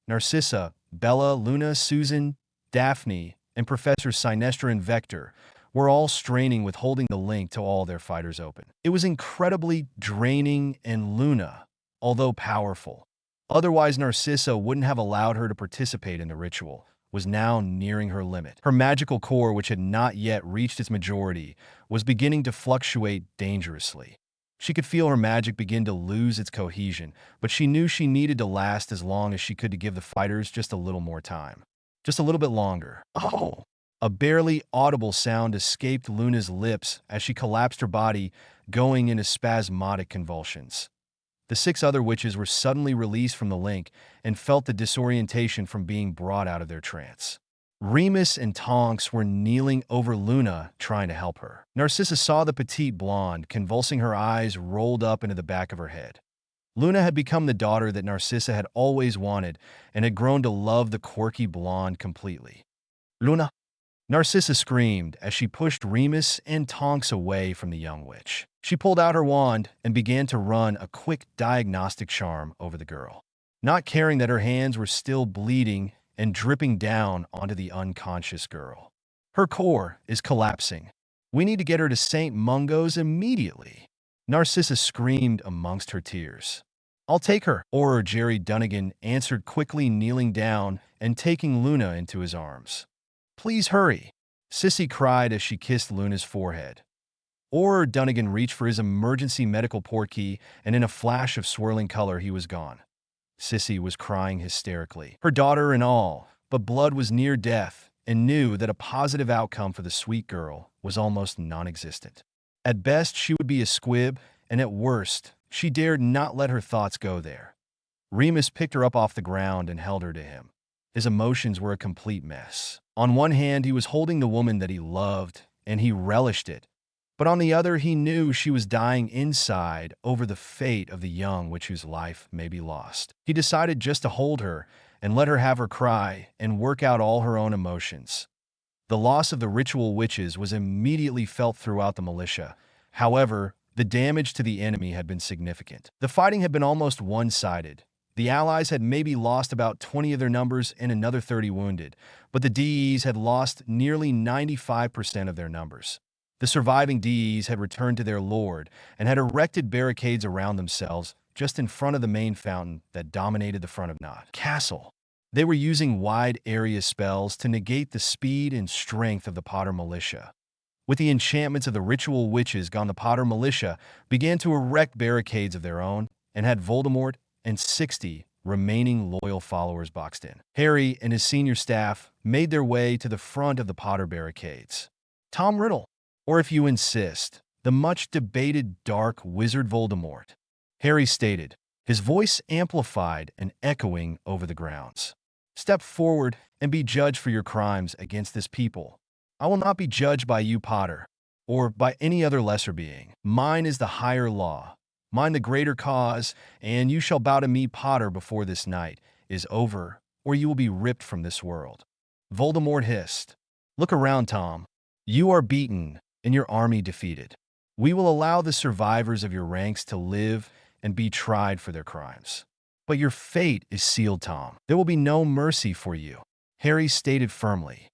Narcissa, Bella, Luna, Susan, Daphne, and Professor Sinestra and Vector were all straining with holding the link to all their fighters open. It was incredibly draining, and Luna, although powerful, otherwise Narcissa wouldn't have allowed her to participate in the ritual, was now nearing her limit. Her magical core, which had not yet reached its majority, was beginning to fluctuate dangerously. She could feel her magic begin to lose its cohesion, but she knew she needed to last as long as she could to give the fighters just a little more time. Just a little bit longer. "Oh!" A barely audible sound escaped Luna's lips as she collapsed, her body going into spasmodic convulsions. The 6 other witches were suddenly released from the link and felt the disorientation from being brought out of their trance. Remus and Tonks were kneeling over Luna, trying to help her. Narcissa saw the petite blonde, convulsing, her eyes rolled up into the back of her head. Luna had become the daughter that Narcissa had always wanted and had grown to love the quirky blonde completely. "Luna!" Narcissa screamed as she pushed Remus and Tonks away from the young witch. She pulled out her wand and began to run a quick diagnostic charm over the girl, not caring that her hands were still bleeding and dripping down onto the unconscious girl. "Her core is collapsing. We need to get her to St. Mungo's immediately," Narcissa screamed amongst her tears. I'll take her. Or Jerry Dunnigan answered quickly, kneeling down and taking Luna into his arms. Please hurry, Sissy cried as she kissed Luna's forehead. Or Dunnigan reached for his emergency medical portkey, and in a flash of swirling color, he was gone. Sissy was crying hysterically, her daughter and all, but Blood was near death and knew that a positive outcome for the sweet girl was almost non-existent. At best, she would be a squib, and at worst, she dared not let her thoughts go there. Remus picked her up off the ground and held her to him. His emotions were a complete mess. On one hand, he was holding the woman that he loved, and he relished it. But on the other, he knew she was dying inside over the fate of the young witch whose life may be lost. He decided just to hold her and let her have her cry and work out all her own emotions. The loss of the ritual witches was immediately felt throughout the militia. However, the damage to the enemy had been significant. The fighting had been almost one-sided. The Allies had maybe lost about 20 of their numbers and another 30 wounded, but the DEs had lost nearly 95% of their numbers. The surviving DEs had returned to their lord and had erected barricades around themselves just in front of the main fountain that dominated the front of Knot Castle. They were using wide area spells to negate the speed and strength of the Potter militia. With the enchantments of the ritual witches gone, the Potter militia began to erect barricades of their own and had Voldemort and 60 remaining loyal followers boxed in. Harry and his senior staff made their way to the front of the Potter barricades. Tom Riddle, or if you insist, the much-debated Dark Wizard Voldemort, Harry stated, his voice amplified and echoing over the grounds. Step forward and be judged for your crimes against this people. I will not be judged by you, Potter, or by any other lesser being. Mine is the higher law, mine the greater cause, and you shall bow to me, Potter, before this night is over, or you will be ripped from this world. Voldemort hissed. Look around, Tom. You are beaten, and your army defeated. We will allow the survivors of your ranks to live and be tried for their crimes. But your fate is sealed, Tom. There will be no mercy for you, Harry stated firmly.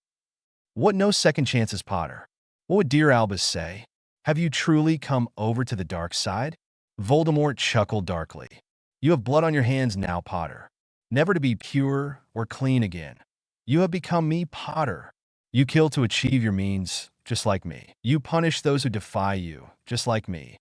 What no second chances, Potter? What would dear Albus say? Have you truly come over to the dark side? Voldemort chuckled darkly. You have blood on your hands now, Potter, never to be pure or clean again. You have become me, Potter. You kill to achieve your means, just like me. You punish those who defy you, just like me.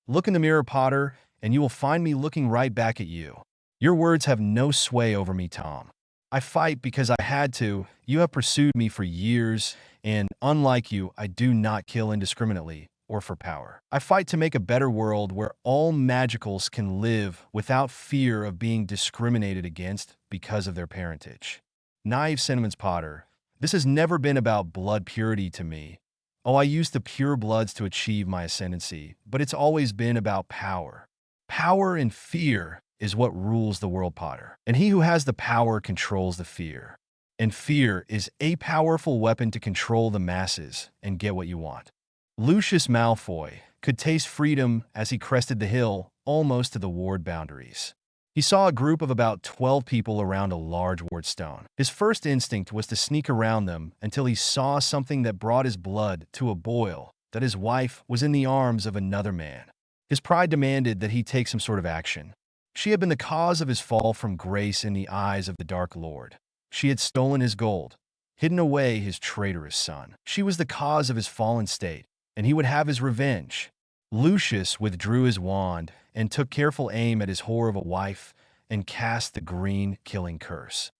Look in the mirror, Potter, and you will find me looking right back at you. Your words have no sway over me, Tom. I fight because I had to. You have pursued me for years, and unlike you, I do not kill indiscriminately or for power. I fight to make a better world where all magicals can live without fear of being discriminated against because of their parentage. Naive sentiments, Potter. This has never been about blood purity to me. Oh, I used the pure bloods to achieve my ascendancy, but it's always been about power. Power and fear is what rules the world, Potter. And he who has the power controls the fear. And fear is a powerful weapon to control the masses and get what you want. Lucius Malfoy could taste freedom as he crested the hill almost to the ward boundaries. He saw a group of about 12 people around a large ward stone. His first instinct was to sneak around them until he saw something that brought his blood to a boil, that his wife was in the arms of another man. His pride demanded that he take some sort of action. She had been the cause of his fall from grace in the eyes of the Dark Lord. She had stolen his gold, hidden away his traitorous son. She was the cause of his fallen state, and he would have his revenge. Lucius withdrew his wand and took careful aim at his whore of a wife and cast the green killing curse.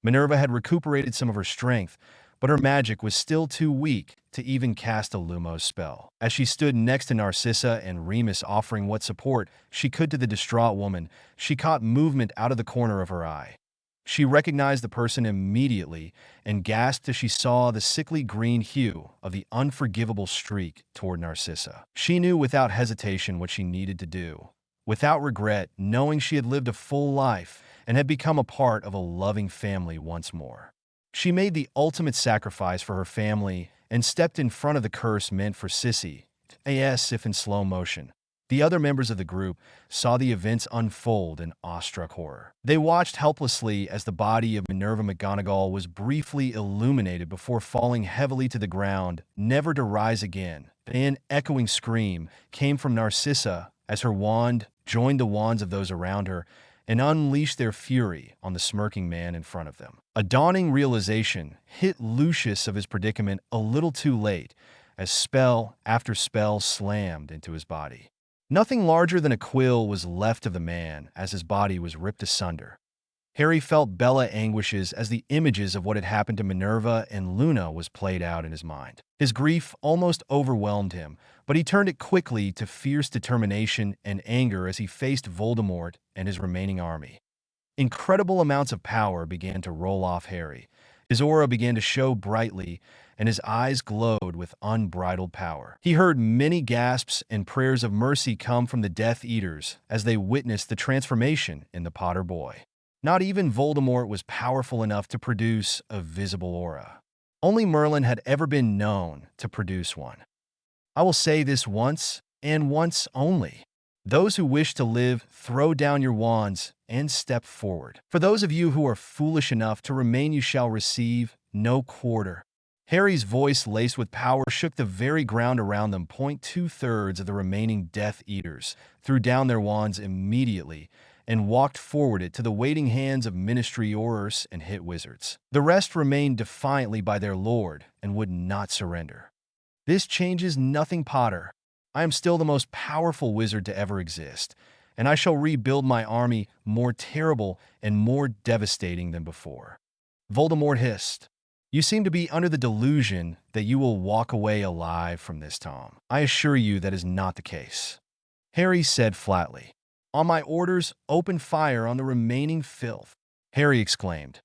Minerva had recuperated some of her strength, but her magic was still too weak to even cast a Lumos spell. As she stood next to Narcissa and Remus offering what support she could to the distraught woman, she caught movement out of the corner of her eye. She recognized the person immediately and gasped as she saw the sickly green hue of the unforgivable streak toward Narcissa. She knew without hesitation what she needed to do. Without regret, knowing she had lived a full life and had become a part of a loving family once more. She made the ultimate sacrifice for her family and stepped in front of the curse meant for Sissy, as if in slow motion. The other members of the group saw the events unfold in awestruck horror. They watched helplessly as the body of Minerva McGonagall was briefly illuminated before falling heavily to the ground, never to rise again. An echoing scream came from Narcissa as her wand joined the wands of those around her, and unleashed their fury on the smirking man in front of them. A dawning realization hit Lucius of his predicament a little too late, as spell after spell slammed into his body. Nothing larger than a quill was left of the man as his body was ripped asunder. Harry felt Bella anguishes as the images of what had happened to Minerva and Luna was played out in his mind. His grief almost overwhelmed him, but he turned it quickly to fierce determination and anger as he faced Voldemort and his remaining army. Incredible amounts of power began to roll off Harry. His aura began to show brightly, and his eyes glowed with unbridled power. He heard many gasps and prayers of mercy come from the Death Eaters as they witnessed the transformation in the Potter boy. Not even Voldemort was powerful enough to produce a visible aura. Only Merlin had ever been known to produce one. I will say this once, and once only. Those who wish to live, throw down your wands and step forward. For those of you who are foolish enough to remain, you shall receive no quarter. Harry's voice, laced with power, shook the very ground around them. 2/3 of the remaining Death Eaters threw down their wands immediately and walked forward it to the waiting hands of Ministry Aurors and Hit Wizards. The rest remained defiantly by their lord and would not surrender. This changes nothing, Potter. I am still the most powerful wizard to ever exist, and I shall rebuild my army more terrible and more devastating than before. Voldemort hissed. You seem to be under the delusion that you will walk away alive from this, Tom. I assure you that is not the case. Harry said flatly. On my orders, open fire on the remaining filth, Harry exclaimed.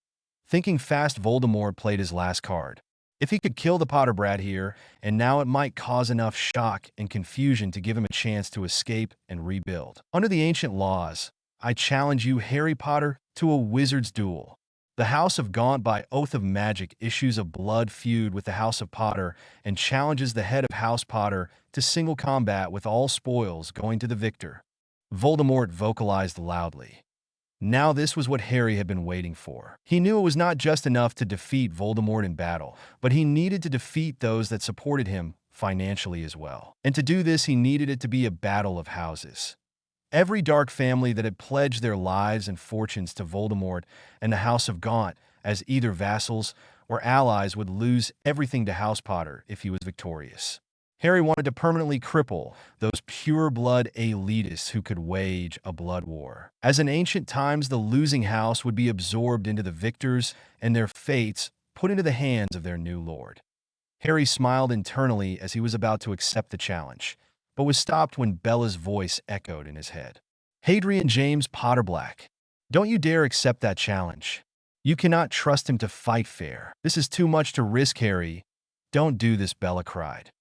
Thinking fast, Voldemort played his last card. If he could kill the Potter brat here, and now it might cause enough shock and confusion to give him a chance to escape and rebuild. Under the ancient laws, I challenge you, Harry Potter, to a wizard's duel. The House of Gaunt, by oath of magic, issues a blood feud with the House of Potter and challenges the head of House Potter to single combat with all spoils going to the victor. Voldemort vocalized loudly. Now this was what Harry had been waiting for. He knew it was not just enough to defeat Voldemort in battle, but he needed to defeat those that supported him financially as well. And to do this, he needed it to be a battle of houses. Every dark family that had pledged their lives and fortunes to Voldemort and the House of Gaunt as either vassals or allies would lose everything to House Potter if he was victorious. Harry wanted to permanently cripple those pure-blood elitists who could wage a blood war. As in ancient times, the losing house would be absorbed into the victors and their fates put into the hands of their new lord. Harry smiled internally as he was about to accept the challenge, but was stopped when Bella's voice echoed in his head. Hadrian James Potterblack, don't you dare accept that challenge. You cannot trust him to fight fair. This is too much to risk, Harry. Don't do this, Bella cried.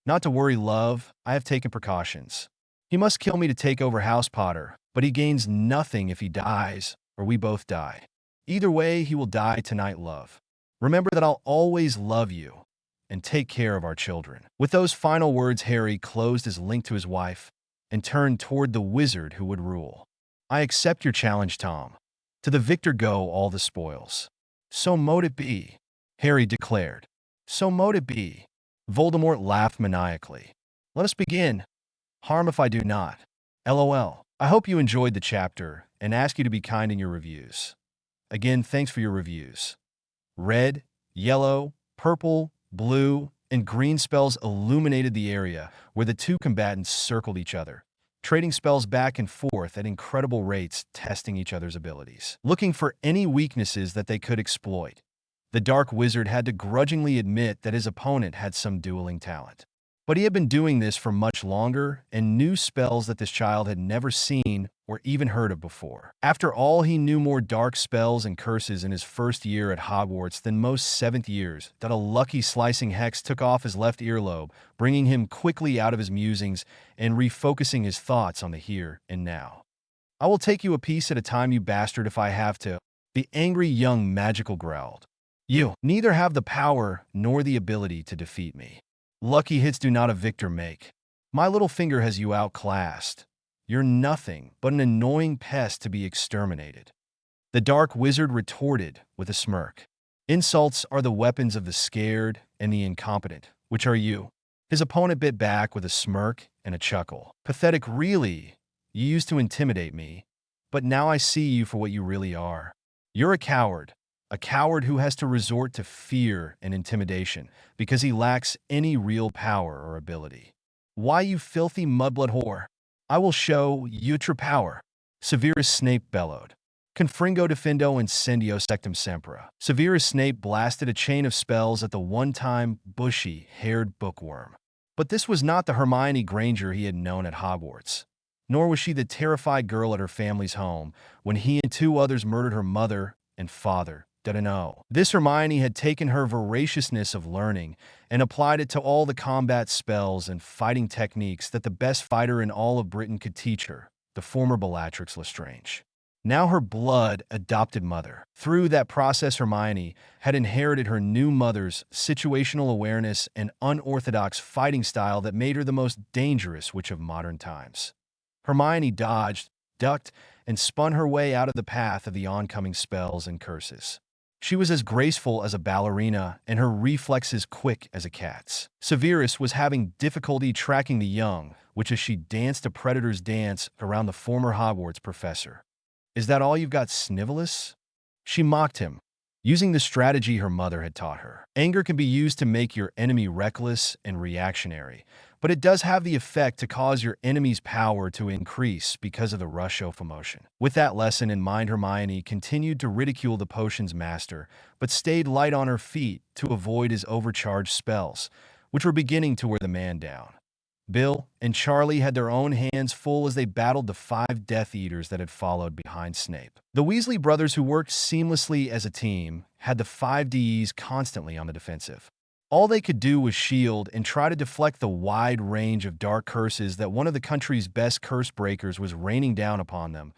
Not to worry, love, I have taken precautions. He must kill me to take over House Potter, but he gains nothing if he dies, or we both die. Either way, he will die tonight, love. Remember that I'll always love you, and take care of our children. With those final words, Harry closed his link to his wife and turned toward the wizard who would rule. I accept your challenge, Tom. To the victor go all the spoils. So mote it be, Harry declared. So mote it be. Voldemort laughed maniacally. Let us begin. Harm if I do not. LOL. I hope you enjoyed the chapter and ask you to be kind in your reviews. Again, thanks for your reviews. Red, yellow, purple, blue, and green spells illuminated the area where the two combatants circled each other, trading spells back and forth at incredible rates, testing each other's abilities, looking for any weaknesses that they could exploit. The Dark Wizard had to grudgingly admit that his opponent had some dueling talent. But he had been doing this for much longer and knew spells that this child had never seen or even heard of before. After all, he knew more dark spells and curses in his first year at Hogwarts than most seventh years. That a lucky slicing hex took off his left earlobe, bringing him quickly out of his musings and refocusing his thoughts on the here and now. I will take you a piece at a time, you bastard, if I have to, the angry young magical growled. You neither have the power nor the ability to defeat me. Lucky hits do not a victor make. My little finger has you outclassed. You're nothing but an annoying pest to be exterminated. The Dark Wizard retorted with a smirk. Insults are the weapons of the scared and the incompetent, which are you. His opponent bit back with a smirk and a chuckle. Pathetic, really. You used to intimidate me, but now I see you for what you really are. You're a coward who has to resort to fear and intimidation because he lacks any real power or ability. Why, you filthy mudblood whore? I will show you true power. Severus Snape bellowed. Confringo defendo incendio sectum sempra. Severus Snape blasted a chain of spells at the one-time bushy-haired bookworm. But this was not the Hermione Granger he had known at Hogwarts. Nor was she the terrified girl at her family's home when he and two others murdered her mother and father. No. This Hermione had taken her voraciousness of learning and applied it to all the combat spells and fighting techniques that the best fighter in all of Britain could teach her, the former Bellatrix Lestrange. Now her blood-adopted mother. Through that process, Hermione had inherited her new mother's situational awareness and unorthodox fighting style that made her the most dangerous witch of modern times. Hermione dodged, ducked, and spun her way out of the path of the oncoming spells and curses. She was as graceful as a ballerina and her reflexes quick as a cat's. Severus was having difficulty tracking the young, which as she danced a predator's dance around the former Hogwarts professor. Is that all you've got, Snivellus? She mocked him, using the strategy her mother had taught her. Anger can be used to make your enemy reckless and reactionary, but it does have the effect to cause your enemy's power to increase because of the rush of emotion. With that lesson in mind, Hermione continued to ridicule the potion's master, but stayed light on her feet to avoid his overcharged spells, which were beginning to wear the man down. Bill and Charlie had their own hands full as they battled the 5 Death Eaters that had followed behind Snape. The Weasley brothers, who worked seamlessly as a team, had the 5 DEs constantly on the defensive. All they could do was shield and try to deflect the wide range of dark curses that one of the country's best curse breakers was raining down upon them.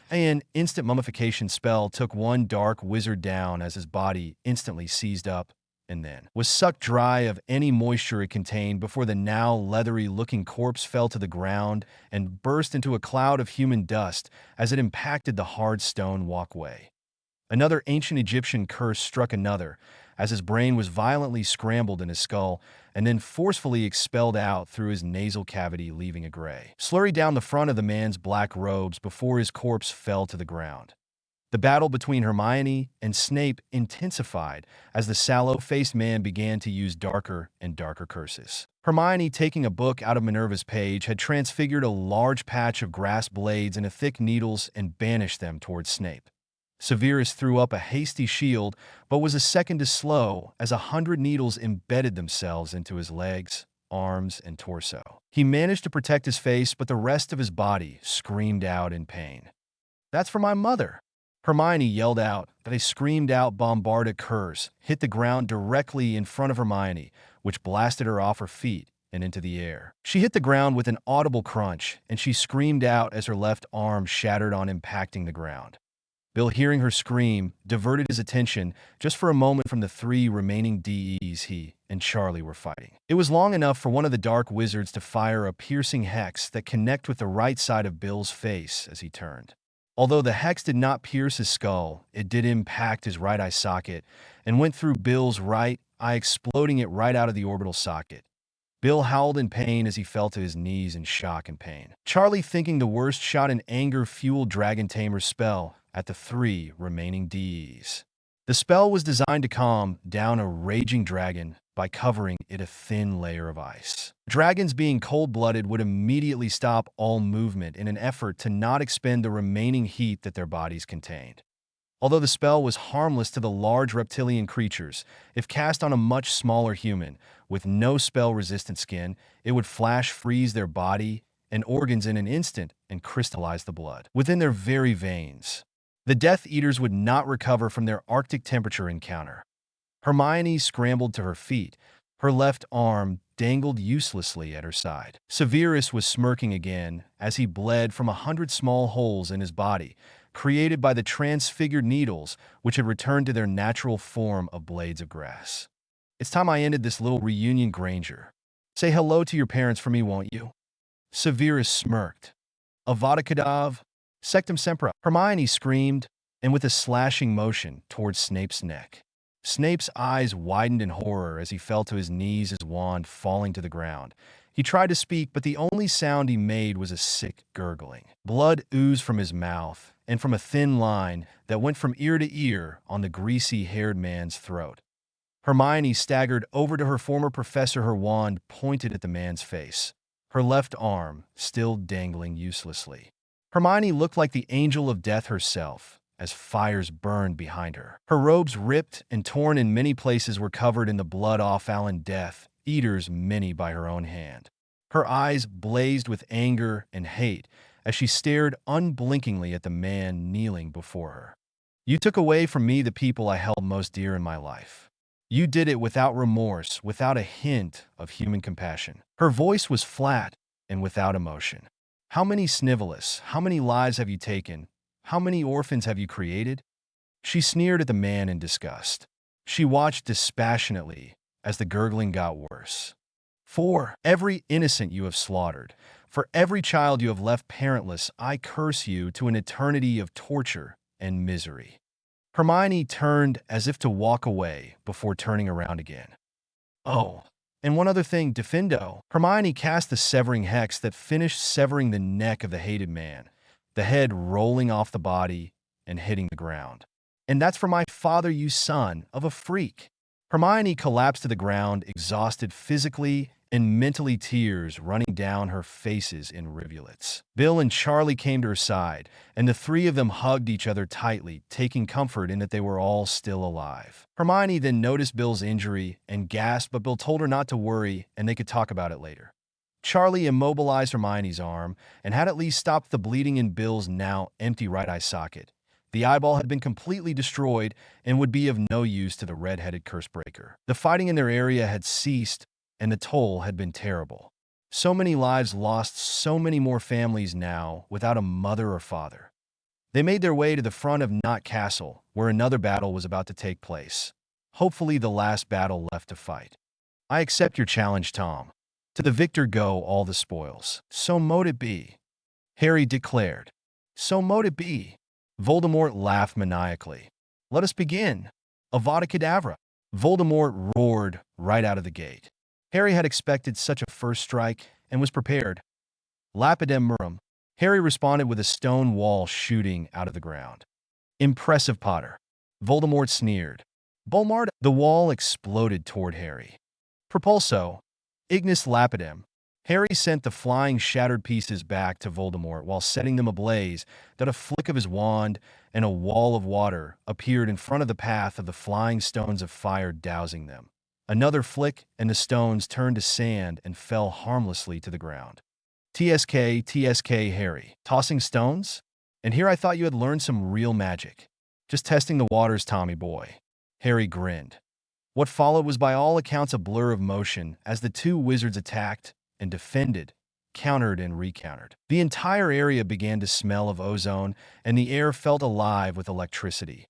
An instant mummification spell took one dark wizard down as his body instantly seized up and then was sucked dry of any moisture it contained before the now leathery-looking corpse fell to the ground and burst into a cloud of human dust as it impacted the hard stone walkway. Another ancient Egyptian curse struck another, as his brain was violently scrambled in his skull and then forcefully expelled out through his nasal cavity, leaving a gray slurry down the front of the man's black robes before his corpse fell to the ground. The battle between Hermione and Snape intensified as the sallow-faced man began to use darker and darker curses. Hermione, taking a book out of Minerva's page, had transfigured a large patch of grass blades into thick needles and banished them towards Snape. Severus threw up a hasty shield, but was a second as slow as 100 needles embedded themselves into his legs, arms, and torso. He managed to protect his face, but the rest of his body screamed out in pain. "That's for my mother!" Hermione yelled out, but a screamed-out bombarded curse hit the ground directly in front of Hermione, which blasted her off her feet and into the air. She hit the ground with an audible crunch, and she screamed out as her left arm shattered on impacting the ground. Bill, hearing her scream, diverted his attention just for a moment from the 3 remaining DEs he and Charlie were fighting. It was long enough for one of the dark wizards to fire a piercing hex that connected with the right side of Bill's face as he turned. Although the hex did not pierce his skull, it did impact his right eye socket and went through Bill's right eye, exploding it right out of the orbital socket. Bill howled in pain as he fell to his knees in shock and pain. Charlie, thinking the worst, shot an anger-fueled Dragon Tamer spell at the 3 remaining DEs. The spell was designed to calm down a raging dragon by covering it a thin layer of ice. Dragons, being cold-blooded, would immediately stop all movement in an effort to not expend the remaining heat that their bodies contained. Although the spell was harmless to the large reptilian creatures, if cast on a much smaller human with no spell-resistant skin, it would flash freeze their body and organs in an instant and crystallize the blood within their very veins. The Death Eaters would not recover from their Arctic temperature encounter. Hermione scrambled to her feet. Her left arm dangled uselessly at her side. Severus was smirking again as he bled from 100 small holes in his body, created by the transfigured needles which had returned to their natural form of blades of grass. "It's time I ended this little reunion, Granger. Say hello to your parents for me, won't you?" Severus smirked. "Avada Kedavra, sectum sempra," Hermione screamed, and with a slashing motion towards Snape's neck. Snape's eyes widened in horror as he fell to his knees, his wand falling to the ground. He tried to speak, but the only sound he made was a sick gurgling. Blood oozed from his mouth and from a thin line that went from ear to ear on the greasy-haired man's throat. Hermione staggered over to her former professor, her wand pointed at the man's face, her left arm still dangling uselessly. Hermione looked like the angel of death herself, as fires burned behind her. Her robes, ripped and torn in many places, were covered in the blood off Alan Death Eater's many by her own hand. Her eyes blazed with anger and hate as she stared unblinkingly at the man kneeling before her. "You took away from me the people I held most dear in my life. You did it without remorse, without a hint of human compassion." Her voice was flat and without emotion. "How many Snivellus, how many lives have you taken? How many orphans have you created?" She sneered at the man in disgust. She watched dispassionately as the gurgling got worse. "For every innocent you have slaughtered, for every child you have left parentless, I curse you to an eternity of torture and misery." Hermione turned as if to walk away before turning around again. "Oh, and one other thing, Defendo." Hermione cast the severing hex that finished severing the neck of the hated man, the head rolling off the body and hitting the ground. "And that's for my father, you son of a freak." Hermione collapsed to the ground, exhausted physically and mentally, tears running down her faces in rivulets. Bill and Charlie came to her side, and the three of them hugged each other tightly, taking comfort in that they were all still alive. Hermione then noticed Bill's injury and gasped, but Bill told her not to worry and they could talk about it later. Charlie immobilized Hermione's arm and had at least stopped the bleeding in Bill's now empty right eye socket. The eyeball had been completely destroyed and would be of no use to the red-headed cursebreaker. The fighting in their area had ceased, and the toll had been terrible. So many lives lost, so many more families now without a mother or father. They made their way to the front of Knot Castle, where another battle was about to take place. Hopefully the last battle left to fight. "I accept your challenge, Tom. To the victor go all the spoils." "So mote it be," Harry declared. "So mote it be." Voldemort laughed maniacally. "Let us begin. Avada Kedavra." Voldemort roared right out of the gate. Harry had expected such a first strike and was prepared. "Lapidem Murum," Harry responded with a stone wall shooting out of the ground. "Impressive, Potter." Voldemort sneered. "Bolmard." The wall exploded toward Harry. "Propulso. Ignis Lapidem." Harry sent the flying shattered pieces back to Voldemort while setting them ablaze, that a flick of his wand and a wall of water appeared in front of the path of the flying stones of fire, dousing them. Another flick, and the stones turned to sand and fell harmlessly to the ground. "TSK, TSK, Harry. Tossing stones? And here I thought you had learned some real magic." "Just testing the waters, Tommy boy." Harry grinned. What followed was by all accounts a blur of motion as the two wizards attacked and defended, countered and recountered. The entire area began to smell of ozone, and the air felt alive with electricity.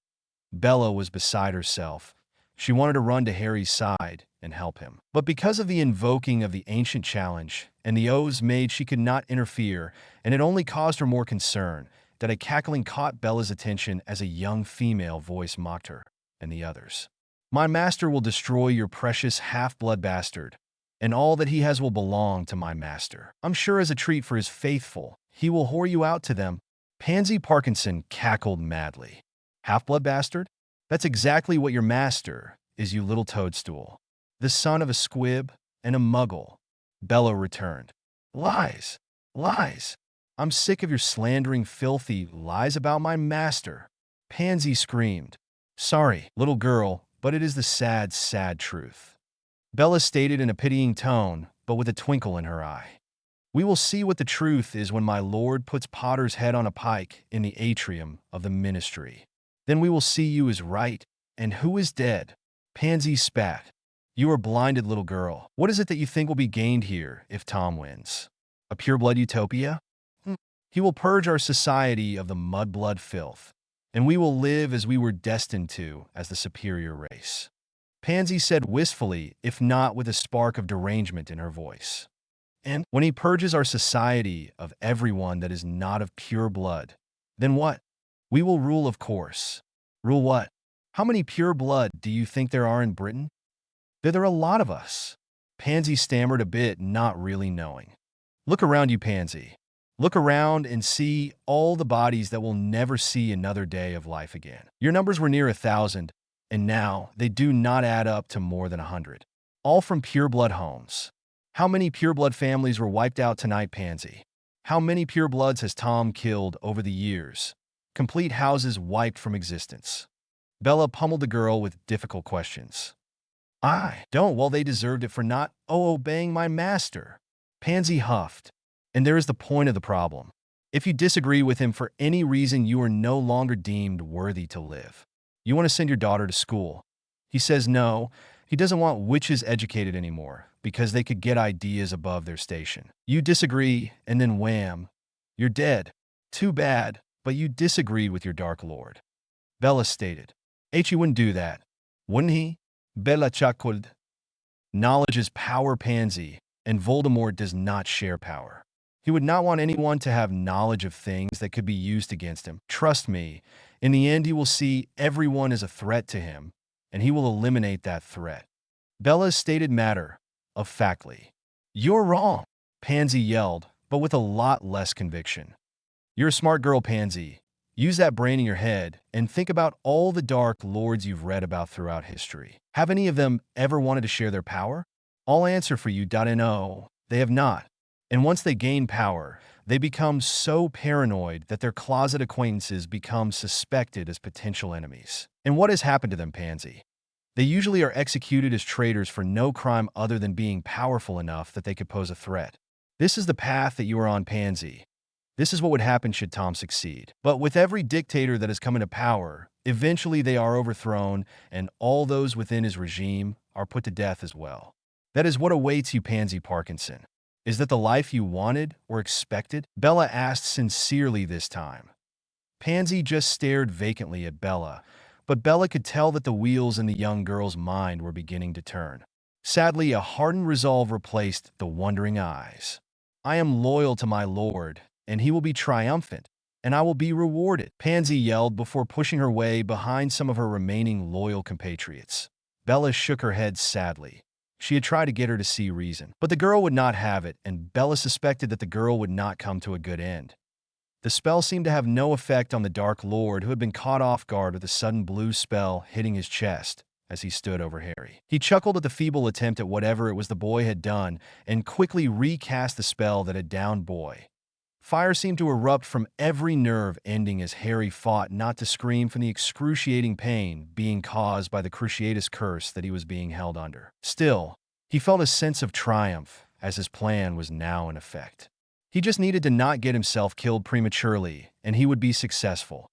Bella was beside herself. She wanted to run to Harry's side and help him. But because of the invoking of the ancient challenge and the oaths made, she could not interfere, and it only caused her more concern that a cackling caught Bella's attention as a young female voice mocked her and the others. "My master will destroy your precious half-blood bastard, and all that he has will belong to my master. I'm sure as a treat for his faithful, he will whore you out to them." Pansy Parkinson cackled madly. "Half-blood bastard? That's exactly what your master is, you little toadstool. The son of a squib and a muggle." Bella returned. "Lies, lies. I'm sick of your slandering, filthy lies about my master." Pansy screamed. "Sorry, little girl, but it is the sad, sad truth." Bella stated in a pitying tone, but with a twinkle in her eye. "We will see what the truth is when my lord puts Potter's head on a pike in the atrium of the ministry. Then we will see who is right and who is dead." Pansy spat. "You are blinded, little girl. What is it that you think will be gained here if Tom wins? A pureblood utopia? He will purge our society of the mudblood filth, and we will live as we were destined to as the superior race." Pansy said wistfully, if not with a spark of derangement in her voice. "And when he purges our society of everyone that is not of pure blood, then what? We will rule, of course." "Rule what? How many pure blood do you think there are in Britain?" There are a lot of us." Pansy stammered a bit, not really knowing. Look around you, Pansy. Look around and see all the bodies that will never see another day of life again. Your numbers were near 1,000, and now they do not add up to more than 100. All from pureblood homes. How many pureblood families were wiped out tonight, Pansy? How many purebloods has Tom killed over the years? Complete houses wiped from existence. Bella pummeled the girl with difficult questions. I don't. Well, they deserved it for not obeying my master. Pansy huffed. And there is the point of the problem. If you disagree with him for any reason, you are no longer deemed worthy to live. You want to send your daughter to school. He says no, he doesn't want witches educated anymore because they could get ideas above their station. You disagree, and then wham, you're dead. Too bad, but you disagreed with your Dark Lord. Bella stated. He wouldn't do that, wouldn't he? Bella chuckled. Knowledge is power, Pansy, and Voldemort does not share power. He would not want anyone to have knowledge of things that could be used against him. Trust me, in the end he will see everyone as a threat to him, and he will eliminate that threat. Bella stated matter of factly. You're wrong, Pansy yelled, but with a lot less conviction. You're a smart girl, Pansy. Use that brain in your head and think about all the Dark Lords you've read about throughout history. Have any of them ever wanted to share their power? I'll answer for you, no, they have not. And once they gain power, they become so paranoid that their closet acquaintances become suspected as potential enemies. And what has happened to them, Pansy? They usually are executed as traitors for no crime other than being powerful enough that they could pose a threat. This is the path that you are on, Pansy. This is what would happen should Tom succeed. But with every dictator that has come into power, eventually they are overthrown, and all those within his regime are put to death as well. That is what awaits you, Pansy Parkinson. Is that the life you wanted or expected? Bella asked sincerely this time. Pansy just stared vacantly at Bella, but Bella could tell that the wheels in the young girl's mind were beginning to turn. Sadly, a hardened resolve replaced the wondering eyes. I am loyal to my lord, and he will be triumphant, and I will be rewarded, Pansy yelled before pushing her way behind some of her remaining loyal compatriots. Bella shook her head sadly. She had tried to get her to see reason, but the girl would not have it, and Bella suspected that the girl would not come to a good end. The spell seemed to have no effect on the Dark Lord, who had been caught off guard with a sudden blue spell hitting his chest as he stood over Harry. He chuckled at the feeble attempt at whatever it was the boy had done and quickly recast the spell that had downed boy. Fire seemed to erupt from every nerve ending as Harry fought not to scream from the excruciating pain being caused by the cruciatus curse that he was being held under. Still, he felt a sense of triumph as his plan was now in effect. He just needed to not get himself killed prematurely, and he would be successful.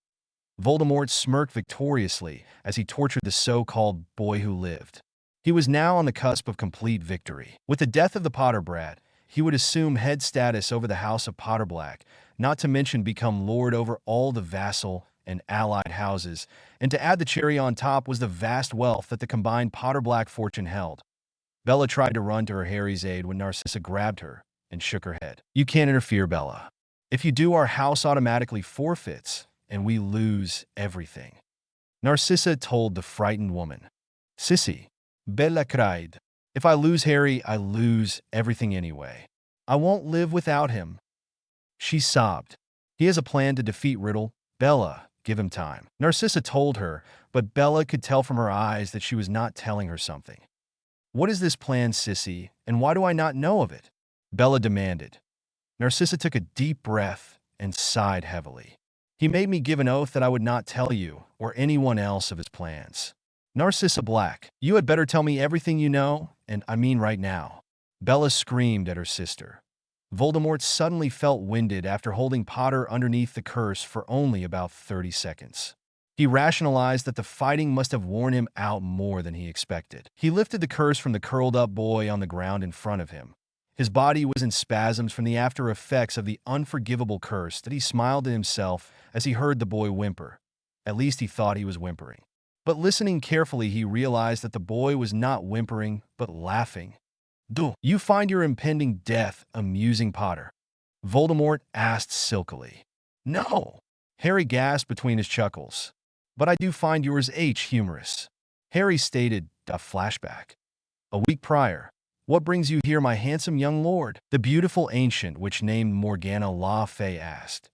Voldemort smirked victoriously as he tortured the so-called boy who lived. He was now on the cusp of complete victory. With the death of the Potter brat, he would assume head status over the House of Potterblack, not to mention become lord over all the vassal and allied houses, and to add the cherry on top was the vast wealth that the combined Potterblack fortune held. Bella tried to run to her Harry's aid when Narcissa grabbed her and shook her head. You can't interfere, Bella. If you do, our house automatically forfeits, and we lose everything. Narcissa told the frightened woman. Sissy, Bella cried. If I lose Harry, I lose everything anyway. I won't live without him. She sobbed. He has a plan to defeat Riddle. Bella, give him time. Narcissa told her, but Bella could tell from her eyes that she was not telling her something. What is this plan, Sissy, and why do I not know of it? Bella demanded. Narcissa took a deep breath and sighed heavily. He made me give an oath that I would not tell you or anyone else of his plans. Narcissa Black, you had better tell me everything you know, and I mean right now. Bella screamed at her sister. Voldemort suddenly felt winded after holding Potter underneath the curse for only about 30 seconds. He rationalized that the fighting must have worn him out more than he expected. He lifted the curse from the curled-up boy on the ground in front of him. His body was in spasms from the after effects of the unforgivable curse that he smiled to himself as he heard the boy whimper. At least he thought he was whimpering. But listening carefully, he realized that the boy was not whimpering, but laughing. Do you find your impending death amusing, Potter? Voldemort asked silkily. No, Harry gasped between his chuckles. But I do find yours humorous. Harry stated, a flashback. A week prior, "What brings you here, my handsome young lord?" the beautiful ancient witch named Morgana Le Fay asked.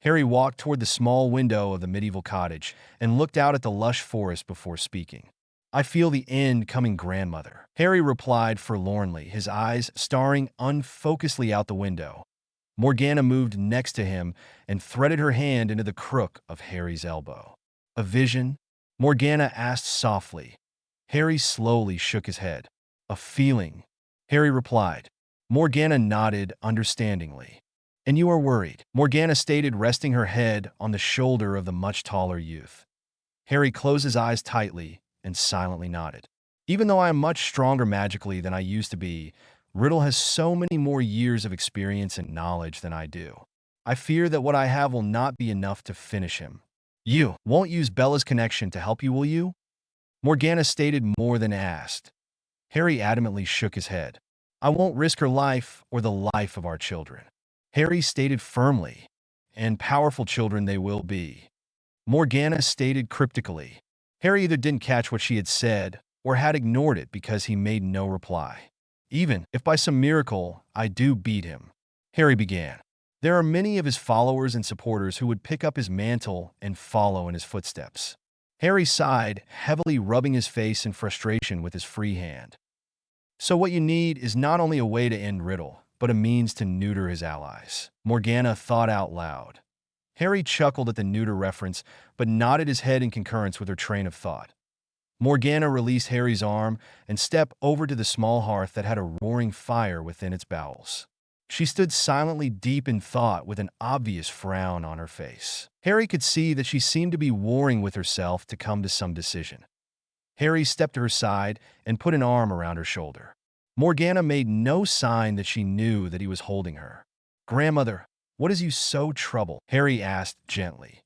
Harry walked toward the small window of the medieval cottage and looked out at the lush forest before speaking. "I feel the end coming, grandmother," Harry replied forlornly, his eyes staring unfocusedly out the window. Morgana moved next to him and threaded her hand into the crook of Harry's elbow. "A vision?" Morgana asked softly. Harry slowly shook his head. "A feeling," Harry replied. Morgana nodded understandingly. "And you are worried," Morgana stated, resting her head on the shoulder of the much taller youth. Harry closed his eyes tightly and silently nodded. "Even though I am much stronger magically than I used to be, Riddle has so many more years of experience and knowledge than I do. I fear that what I have will not be enough to finish him." "You won't use Bella's connection to help you, will you?" Morgana stated, more than asked. Harry adamantly shook his head. "I won't risk her life or the life of our children," Harry stated firmly. "And powerful children they will be," Morgana stated cryptically. Harry either didn't catch what she had said or had ignored it because he made no reply. "Even if by some miracle I do beat him," Harry began, "there are many of his followers and supporters who would pick up his mantle and follow in his footsteps." Harry sighed, heavily rubbing his face in frustration with his free hand. "So what you need is not only a way to end Riddle, but a means to neuter his allies," Morgana thought out loud. Harry chuckled at the neuter reference, but nodded his head in concurrence with her train of thought. Morgana released Harry's arm and stepped over to the small hearth that had a roaring fire within its bowels. She stood silently deep in thought with an obvious frown on her face. Harry could see that she seemed to be warring with herself to come to some decision. Harry stepped to her side and put an arm around her shoulder. Morgana made no sign that she knew that he was holding her. "Grandmother, what is you so troubled?" Harry asked gently.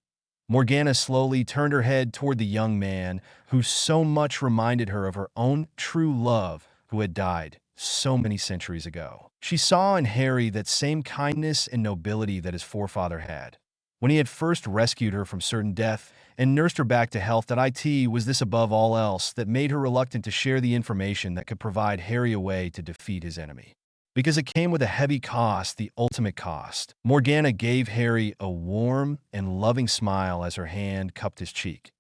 Morgana slowly turned her head toward the young man who so much reminded her of her own true love who had died so many centuries ago. She saw in Harry that same kindness and nobility that his forefather had. When he had first rescued her from certain death and nursed her back to health, that it was this above all else that made her reluctant to share the information that could provide Harry a way to defeat his enemy. Because it came with a heavy cost, the ultimate cost. Morgana gave Harry a warm and loving smile as her hand cupped his cheek.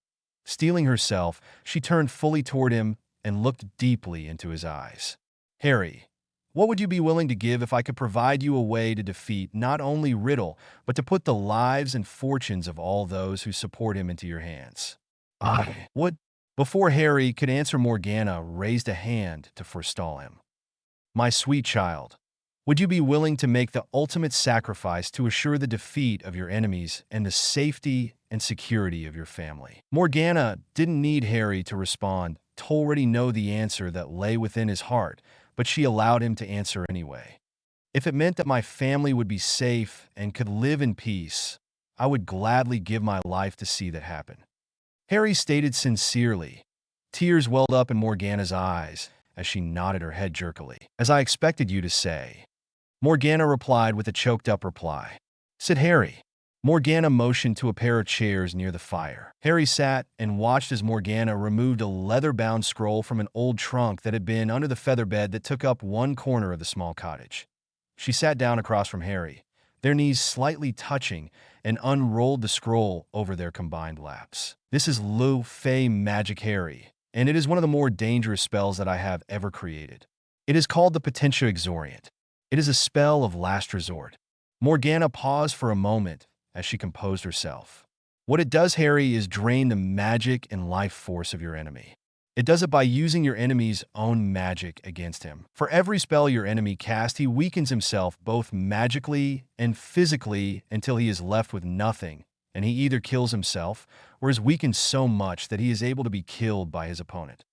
Steeling herself, she turned fully toward him and looked deeply into his eyes. "Harry, what would you be willing to give if I could provide you a way to defeat not only Riddle, but to put the lives and fortunes of all those who support him into your hands?" "I would." Before Harry could answer, Morgana raised a hand to forestall him. "My sweet child, would you be willing to make the ultimate sacrifice to assure the defeat of your enemies and the safety and security of your family?" Morgana didn't need Harry to respond, to already know the answer that lay within his heart, but she allowed him to answer anyway. "If it meant that my family would be safe and could live in peace, I would gladly give my life to see that happen," Harry stated sincerely. Tears welled up in Morgana's eyes as she nodded her head jerkily. "As I expected you to say," Morgana replied with a choked-up reply. "Said Harry." Morgana motioned to a pair of chairs near the fire. Harry sat and watched as Morgana removed a leather-bound scroll from an old trunk that had been under the feather bed that took up one corner of the small cottage. She sat down across from Harry, their knees slightly touching, and unrolled the scroll over their combined laps. "This is Le Fay magic, Harry, and it is one of the more dangerous spells that I have ever created. It is called the Potentia Exorient. It is a spell of last resort." Morgana paused for a moment as she composed herself. "What it does, Harry, is drain the magic and life force of your enemy. It does it by using your enemy's own magic against him. For every spell your enemy casts, he weakens himself both magically and physically until he is left with nothing, and he either kills himself or is weakened so much that he is able to be killed by his opponent."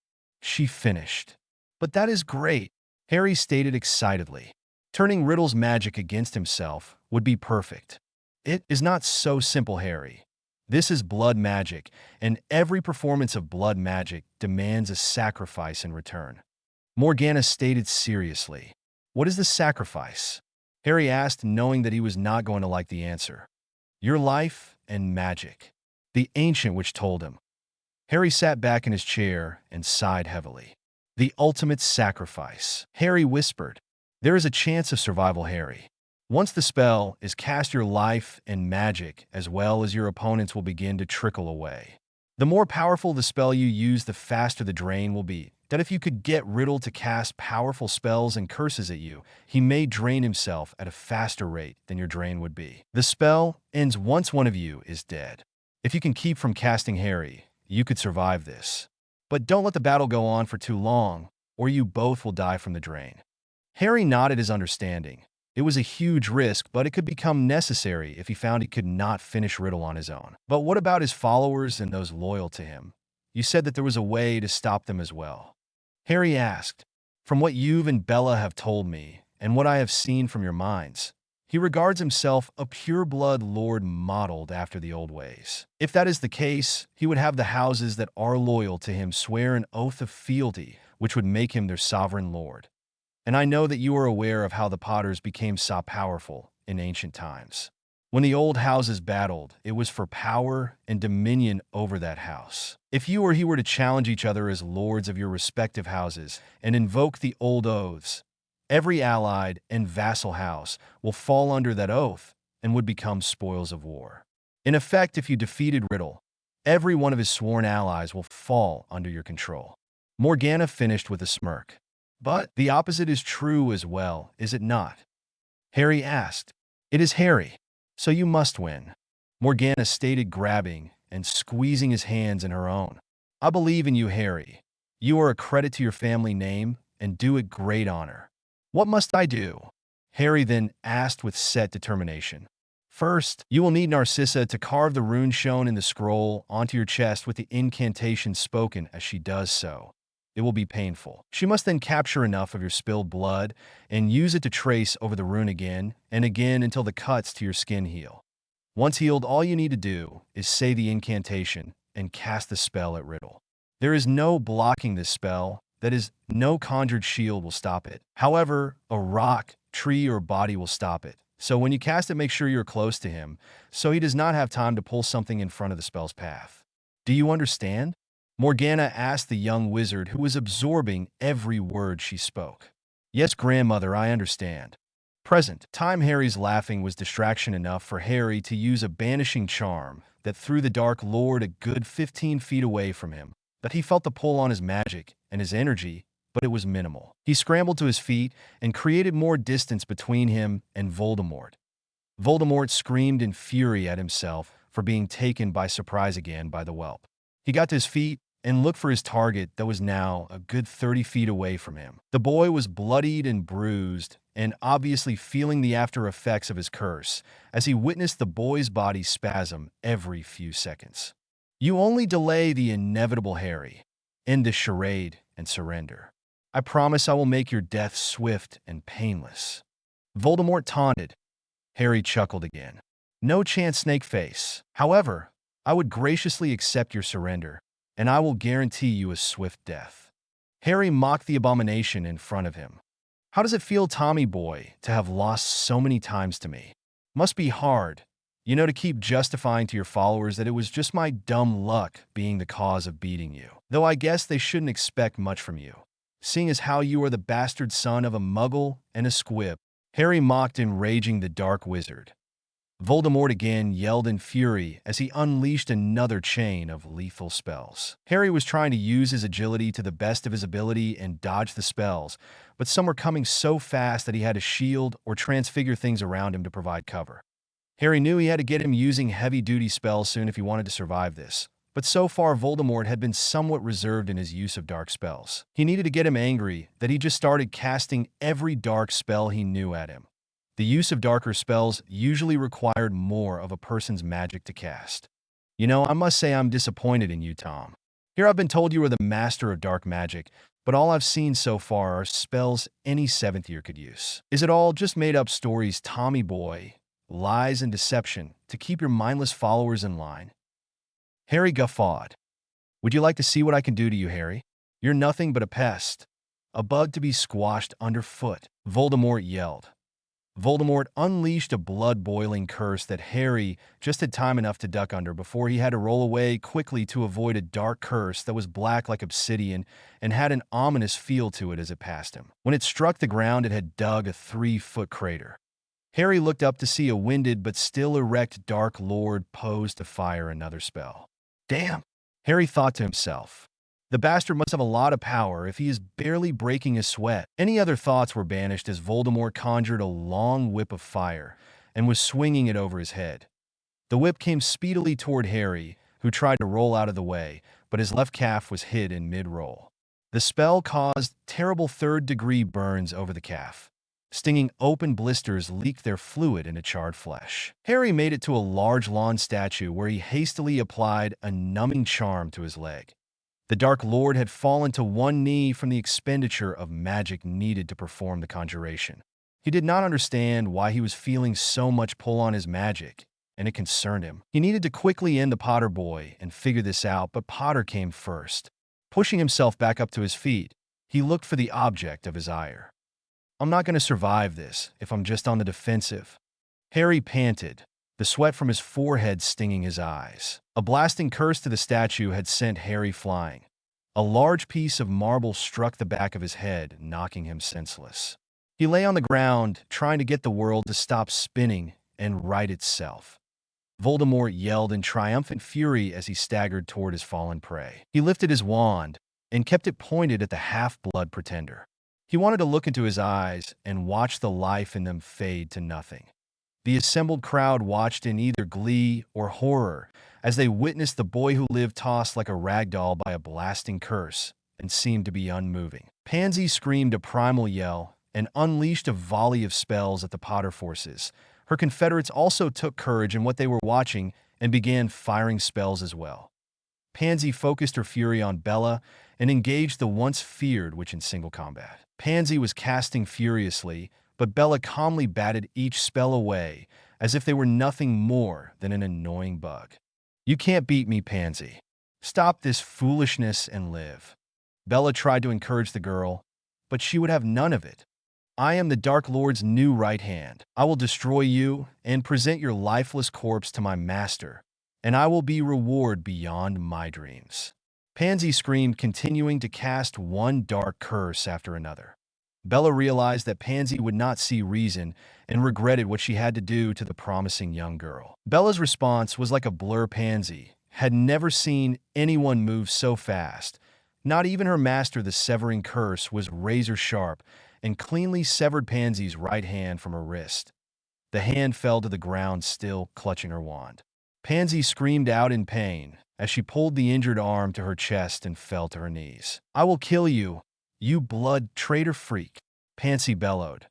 She finished. "But that is great," Harry stated excitedly. "Turning Riddle's magic against himself would be perfect." "It is not so simple, Harry. This is blood magic, and every performance of blood magic demands a sacrifice in return," Morgana stated seriously. "What is the sacrifice?" Harry asked, knowing that he was not going to like the answer. "Your life and magic," the ancient witch told him. Harry sat back in his chair and sighed heavily. The ultimate sacrifice. Harry whispered. There is a chance of survival, Harry. Once the spell is cast, your life and magic, as well as your opponents, will begin to trickle away. The more powerful the spell you use, the faster the drain will be. That if you could get Riddle to cast powerful spells and curses at you, he may drain himself at a faster rate than your drain would be. The spell ends once one of you is dead. If you can keep from casting Harry, you could survive this. But don't let the battle go on for too long, or you both will die from the drain. Harry nodded his understanding. It was a huge risk, but it could become necessary if he found he could not finish Riddle on his own. But what about his followers and those loyal to him? You said that there was a way to stop them as well. Harry asked. From what you and Bella have told me, and what I have seen from your minds, he regards himself a pure-blood lord modeled after the old ways. If that is the case, he would have the houses that are loyal to him swear an oath of fealty, which would make him their sovereign lord. And I know that you are aware of how the Potters became so powerful in ancient times. When the old houses battled, it was for power and dominion over that house. If you or he were to challenge each other as lords of your respective houses and invoke the old oaths, every allied and vassal house will fall under that oath and would become spoils of war. In effect, if you defeated Riddle, every one of his sworn allies will fall under your control. Morgana finished with a smirk. But the opposite is true as well, is it not? Harry asked. It is Harry. So you must win, Morgana stated, grabbing and squeezing his hands in her own. I believe in you, Harry. You are a credit to your family name and do it great honor. What must I do? Harry then asked with set determination. First, you will need Narcissa to carve the rune shown in the scroll onto your chest with the incantation spoken as she does so. It will be painful. She must then capture enough of your spilled blood and use it to trace over the rune again and again until the cuts to your skin heal. Once healed, all you need to do is say the incantation and cast the spell at Riddle. There is no blocking this spell. That is, no conjured shield will stop it. However, a rock, tree, or body will stop it. So when you cast it, make sure you're close to him, so he does not have time to pull something in front of the spell's path. Do you understand? Morgana asked the young wizard, who was absorbing every word she spoke. Yes, grandmother, I understand. Present time, Harry's laughing was distraction enough for Harry to use a banishing charm that threw the Dark Lord a good 15 feet away from him. But he felt the pull on his magic and his energy, but it was minimal. He scrambled to his feet and created more distance between him and Voldemort. Voldemort screamed in fury at himself for being taken by surprise again by the whelp. He got to his feet and looked for his target that was now a good 30 feet away from him. The boy was bloodied and bruised and obviously feeling the after effects of his curse as he witnessed the boy's body spasm every few seconds. You only delay the inevitable, Harry. End this charade and surrender. I promise I will make your death swift and painless. Voldemort taunted. Harry chuckled again. No chance, Snakeface. However, I would graciously accept your surrender, and I will guarantee you a swift death. Harry mocked the abomination in front of him. How does it feel, Tommy boy, to have lost so many times to me? Must be hard, to keep justifying to your followers that it was just my dumb luck being the cause of beating you. Though I guess they shouldn't expect much from you, seeing as how you are the bastard son of a muggle and a squib. Harry mocked, enraging the dark wizard. Voldemort again yelled in fury as he unleashed another chain of lethal spells. Harry was trying to use his agility to the best of his ability and dodge the spells, but some were coming so fast that he had to shield or transfigure things around him to provide cover. Harry knew he had to get him using heavy-duty spells soon if he wanted to survive this, but so far Voldemort had been somewhat reserved in his use of dark spells. He needed to get him angry that he just started casting every dark spell he knew at him. The use of darker spells usually required more of a person's magic to cast. I must say I'm disappointed in you, Tom. Here I've been told you are the master of dark magic, but all I've seen so far are spells any 7th year could use. Is it all just made-up stories, Tommy boy? Lies and deception to keep your mindless followers in line? Harry guffawed. Would you like to see what I can do to you, Harry? You're nothing but a pest. A bug to be squashed underfoot, Voldemort yelled. Voldemort unleashed a blood-boiling curse that Harry just had time enough to duck under before he had to roll away quickly to avoid a dark curse that was black like obsidian and had an ominous feel to it as it passed him. When it struck the ground, it had dug a 3-foot crater. Harry looked up to see a winded but still erect Dark Lord posed to fire another spell. Damn, Harry thought to himself. The bastard must have a lot of power if he is barely breaking a sweat. Any other thoughts were banished as Voldemort conjured a long whip of fire and was swinging it over his head. The whip came speedily toward Harry, who tried to roll out of the way, but his left calf was hit in mid-roll. The spell caused terrible third-degree burns over the calf. Stinging open blisters leaked their fluid into charred flesh. Harry made it to a large lawn statue where he hastily applied a numbing charm to his leg. The Dark Lord had fallen to one knee from the expenditure of magic needed to perform the conjuration. He did not understand why he was feeling so much pull on his magic, and it concerned him. He needed to quickly end the Potter boy and figure this out, but Potter came first. Pushing himself back up to his feet, he looked for the object of his ire. I'm not going to survive this if I'm just on the defensive. Harry panted, the sweat from his forehead stinging his eyes. A blasting curse to the statue had sent Harry flying. A large piece of marble struck the back of his head, knocking him senseless. He lay on the ground, trying to get the world to stop spinning and right itself. Voldemort yelled in triumphant fury as he staggered toward his fallen prey. He lifted his wand and kept it pointed at the half-blood pretender. He wanted to look into his eyes and watch the life in them fade to nothing. The assembled crowd watched in either glee or horror as they witnessed the boy who lived tossed like a rag doll by a blasting curse and seemed to be unmoving. Pansy screamed a primal yell and unleashed a volley of spells at the Potter forces. Her Confederates also took courage in what they were watching and began firing spells as well. Pansy focused her fury on Bella and engaged the once feared witch in single combat. Pansy was casting furiously, but Bella calmly batted each spell away as if they were nothing more than an annoying bug. You can't beat me, Pansy. Stop this foolishness and live. Bella tried to encourage the girl, but she would have none of it. I am the Dark Lord's new right hand. I will destroy you and present your lifeless corpse to my master, and I will be reward beyond my dreams. Pansy screamed, continuing to cast one dark curse after another. Bella realized that Pansy would not see reason and regretted what she had to do to the promising young girl. Bella's response was like a blur. Pansy had never seen anyone move so fast. Not even her master, the severing curse, was razor sharp and cleanly severed Pansy's right hand from her wrist. The hand fell to the ground, still clutching her wand. Pansy screamed out in pain as she pulled the injured arm to her chest and fell to her knees. I will kill you, you blood traitor freak, Pansy bellowed.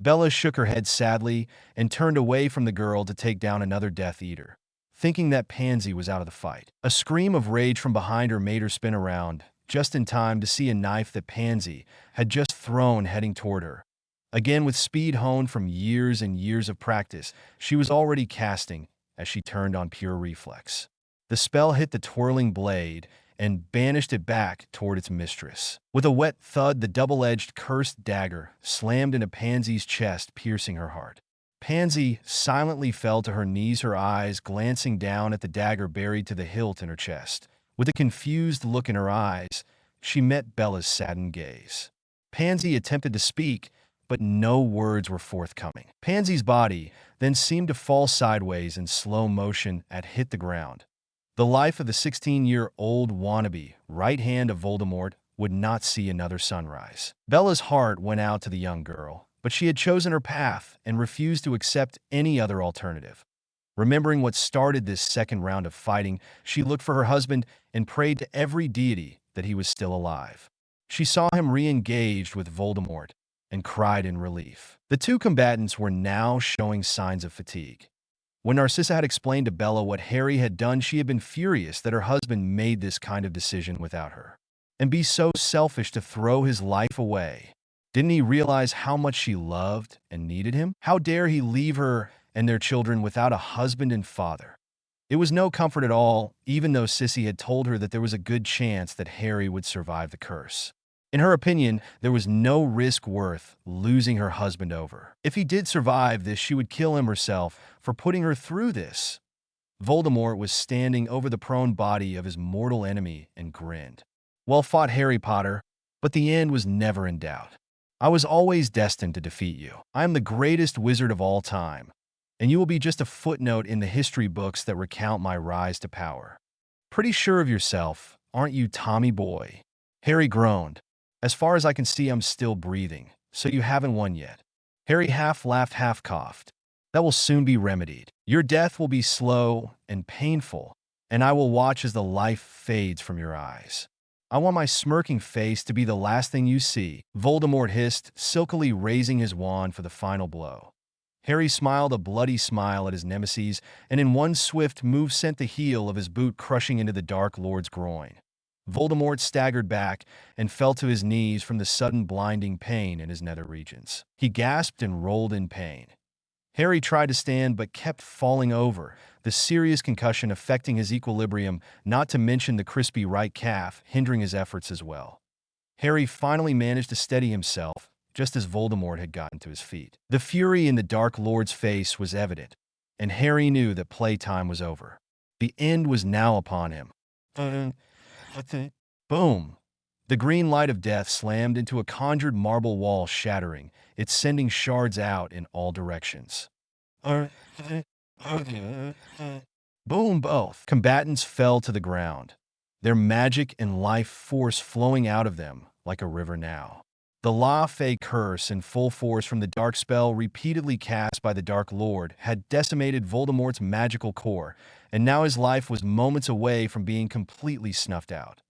Bella shook her head sadly and turned away from the girl to take down another Death Eater, thinking that Pansy was out of the fight. A scream of rage from behind her made her spin around, just in time to see a knife that Pansy had just thrown heading toward her. Again, with speed honed from years and years of practice, she was already casting as she turned on pure reflex. The spell hit the twirling blade and banished it back toward its mistress. With a wet thud, the double-edged cursed dagger slammed into Pansy's chest, piercing her heart. Pansy silently fell to her knees, her eyes glancing down at the dagger buried to the hilt in her chest. With a confused look in her eyes, she met Bella's saddened gaze. Pansy attempted to speak, but no words were forthcoming. Pansy's body then seemed to fall sideways in slow motion and hit the ground. The life of the 16-year-old wannabe right hand of Voldemort would not see another sunrise. Bella's heart went out to the young girl, but she had chosen her path and refused to accept any other alternative. Remembering what started this second round of fighting, she looked for her husband and prayed to every deity that he was still alive. She saw him re-engaged with Voldemort and cried in relief. The two combatants were now showing signs of fatigue. When Narcissa had explained to Bella what Harry had done, she had been furious that her husband made this kind of decision without her. And be so selfish to throw his life away. Didn't he realize how much she loved and needed him? How dare he leave her and their children without a husband and father? It was no comfort at all, even though Sissy had told her that there was a good chance that Harry would survive the curse. In her opinion, there was no risk worth losing her husband over. If he did survive this, she would kill him herself for putting her through this. Voldemort was standing over the prone body of his mortal enemy and grinned. Well fought, Harry Potter, but the end was never in doubt. I was always destined to defeat you. I am the greatest wizard of all time, and you will be just a footnote in the history books that recount my rise to power. Pretty sure of yourself, aren't you, Tommy boy? Harry groaned. As far as I can see, I'm still breathing, so you haven't won yet. Harry half laughed, half coughed. That will soon be remedied. Your death will be slow and painful, and I will watch as the life fades from your eyes. I want my smirking face to be the last thing you see, Voldemort hissed, silkily raising his wand for the final blow. Harry smiled a bloody smile at his nemesis, and in one swift move sent the heel of his boot crushing into the Dark Lord's groin. Voldemort staggered back and fell to his knees from the sudden blinding pain in his nether regions. He gasped and rolled in pain. Harry tried to stand but kept falling over, the serious concussion affecting his equilibrium, not to mention the crispy right calf, hindering his efforts as well. Harry finally managed to steady himself, just as Voldemort had gotten to his feet. The fury in the Dark Lord's face was evident, and Harry knew that playtime was over. The end was now upon him. Boom! The green light of death slammed into a conjured marble wall, shattering, it sending shards out in all directions. Boom! Both combatants fell to the ground, their magic and life force flowing out of them like a river now. The La Fey curse in full force from the dark spell repeatedly cast by the Dark Lord had decimated Voldemort's magical core, and now his life was moments away from being completely snuffed out.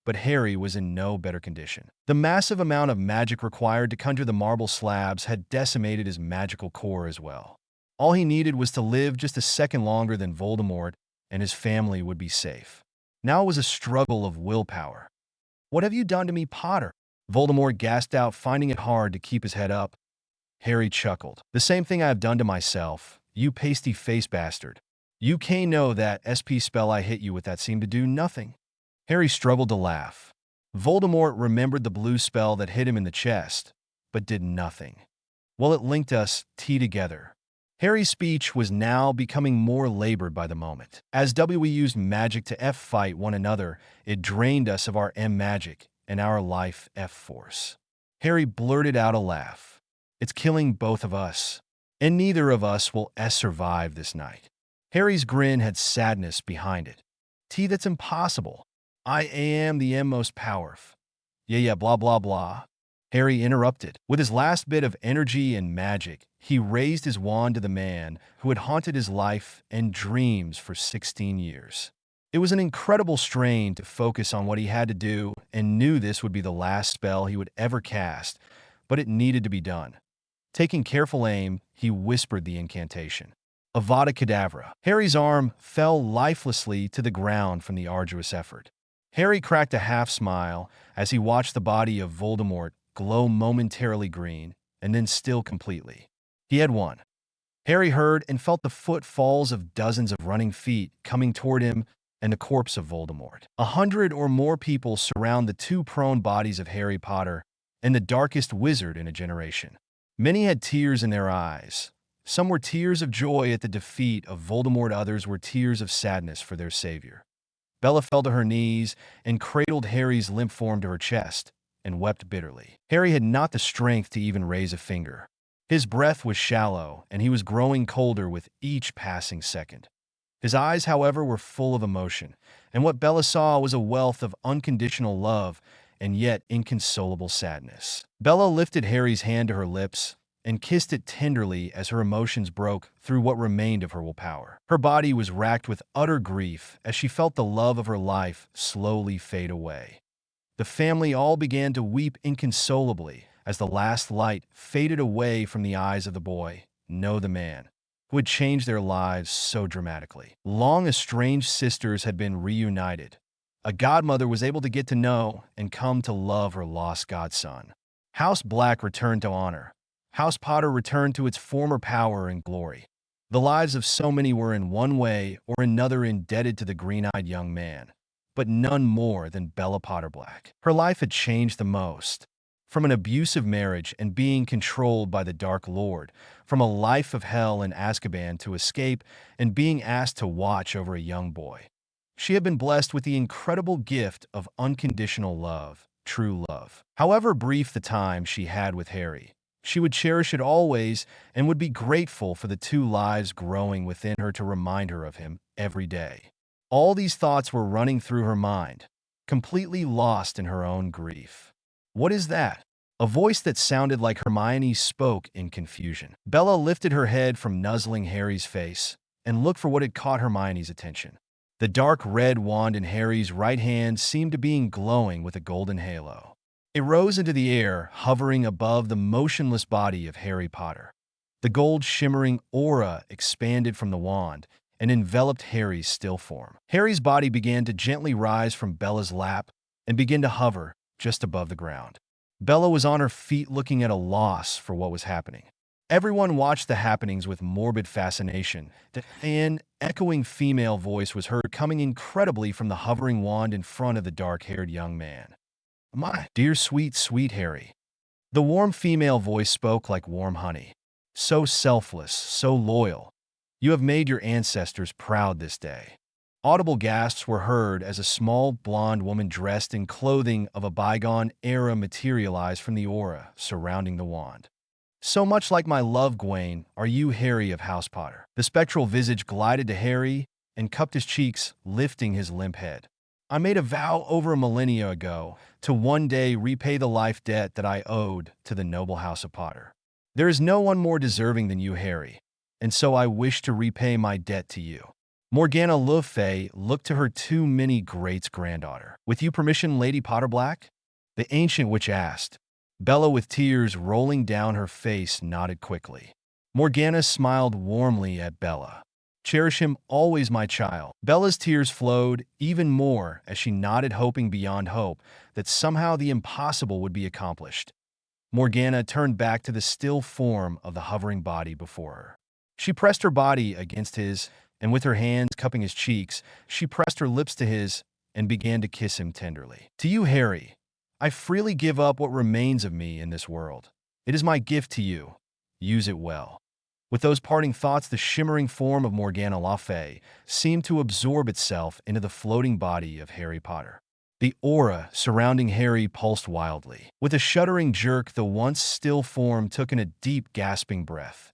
But Harry was in no better condition. The massive amount of magic required to conjure the marble slabs had decimated his magical core as well. All he needed was to live just a second longer than Voldemort, and his family would be safe. Now it was a struggle of willpower. "What have you done to me, Potter?" Voldemort gasped out, finding it hard to keep his head up. Harry chuckled. "The same thing I have done to myself, you pasty-faced bastard. You can't know that SP spell I hit you with that seemed to do nothing." Harry struggled to laugh. Voldemort remembered the blue spell that hit him in the chest, but did nothing. Well, it linked us, together. Harry's speech was now becoming more labored by the moment. As we used magic to F-fight one another, it drained us of our M-magic and our life F-force. Harry blurted out a laugh. "It's killing both of us, and neither of us will survive this night." Harry's grin had sadness behind it. That's impossible. I am the most powerful." Yeah, blah, blah, blah. Harry interrupted. With his last bit of energy and magic, he raised his wand to the man who had haunted his life and dreams for 16 years. It was an incredible strain to focus on what he had to do, and knew this would be the last spell he would ever cast, but it needed to be done. Taking careful aim, he whispered the incantation. Avada Kedavra. Harry's arm fell lifelessly to the ground from the arduous effort. Harry cracked a half-smile as he watched the body of Voldemort glow momentarily green, and then still completely. He had won. Harry heard and felt the footfalls of dozens of running feet coming toward him and the corpse of Voldemort. 100 or more people surround the two prone bodies of Harry Potter and the darkest wizard in a generation. Many had tears in their eyes. Some were tears of joy at the defeat of Voldemort, others were tears of sadness for their savior. Bella fell to her knees and cradled Harry's limp form to her chest and wept bitterly. Harry had not the strength to even raise a finger. His breath was shallow, and he was growing colder with each passing second. His eyes, however, were full of emotion, and what Bella saw was a wealth of unconditional love and yet inconsolable sadness. Bella lifted Harry's hand to her lips and kissed it tenderly as her emotions broke through what remained of her willpower. Her body was racked with utter grief as she felt the love of her life slowly fade away. The family all began to weep inconsolably as the last light faded away from the eyes of the boy, the man, who had changed their lives so dramatically. Long estranged sisters had been reunited. A godmother was able to get to know and come to love her lost godson. House Black returned to honor. House Potter returned to its former power and glory. The lives of so many were in one way or another indebted to the green-eyed young man, but none more than Bella Potter Black. Her life had changed the most. From an abusive marriage and being controlled by the Dark Lord, from a life of hell in Azkaban to escape and being asked to watch over a young boy. She had been blessed with the incredible gift of unconditional love, true love. However brief the time she had with Harry, she would cherish it always and would be grateful for the two lives growing within her to remind her of him every day. All these thoughts were running through her mind, completely lost in her own grief. "What is that?" A voice that sounded like Hermione spoke in confusion. Bella lifted her head from nuzzling Harry's face and looked for what had caught Hermione's attention. The dark red wand in Harry's right hand seemed to be glowing with a golden halo. It rose into the air, hovering above the motionless body of Harry Potter. The gold shimmering aura expanded from the wand and enveloped Harry's still form. Harry's body began to gently rise from Bella's lap and begin to hover just above the ground. Bella was on her feet looking at a loss for what was happening. Everyone watched the happenings with morbid fascination. An echoing female voice was heard coming incredibly from the hovering wand in front of the dark-haired young man. "My dear sweet, sweet Harry." The warm female voice spoke like warm honey. "So selfless, so loyal. You have made your ancestors proud this day." Audible gasps were heard as a small, blonde woman dressed in clothing of a bygone era materialized from the aura surrounding the wand. "So much like my love, Gwaine, are you Harry of House Potter." The spectral visage glided to Harry and cupped his cheeks, lifting his limp head. "I made a vow over a millennia ago to one day repay the life debt that I owed to the noble House of Potter. There is no one more deserving than you, Harry, and so I wish to repay my debt to you." Morgana Le Fay looked to her two many greats granddaughter. "With you permission, Lady Potter Black?" the ancient witch asked. Bella, with tears rolling down her face, nodded quickly. Morgana smiled warmly at Bella. "Cherish him always, my child." Bella's tears flowed even more as she nodded, hoping beyond hope that somehow the impossible would be accomplished. Morgana turned back to the still form of the hovering body before her. She pressed her body against his, and with her hands cupping his cheeks, she pressed her lips to his and began to kiss him tenderly. "To you, Harry, I freely give up what remains of me in this world. It is my gift to you. Use it well." With those parting thoughts, the shimmering form of Morgana Le Fay seemed to absorb itself into the floating body of Harry Potter. The aura surrounding Harry pulsed wildly. With a shuddering jerk, the once still form took in a deep, gasping breath.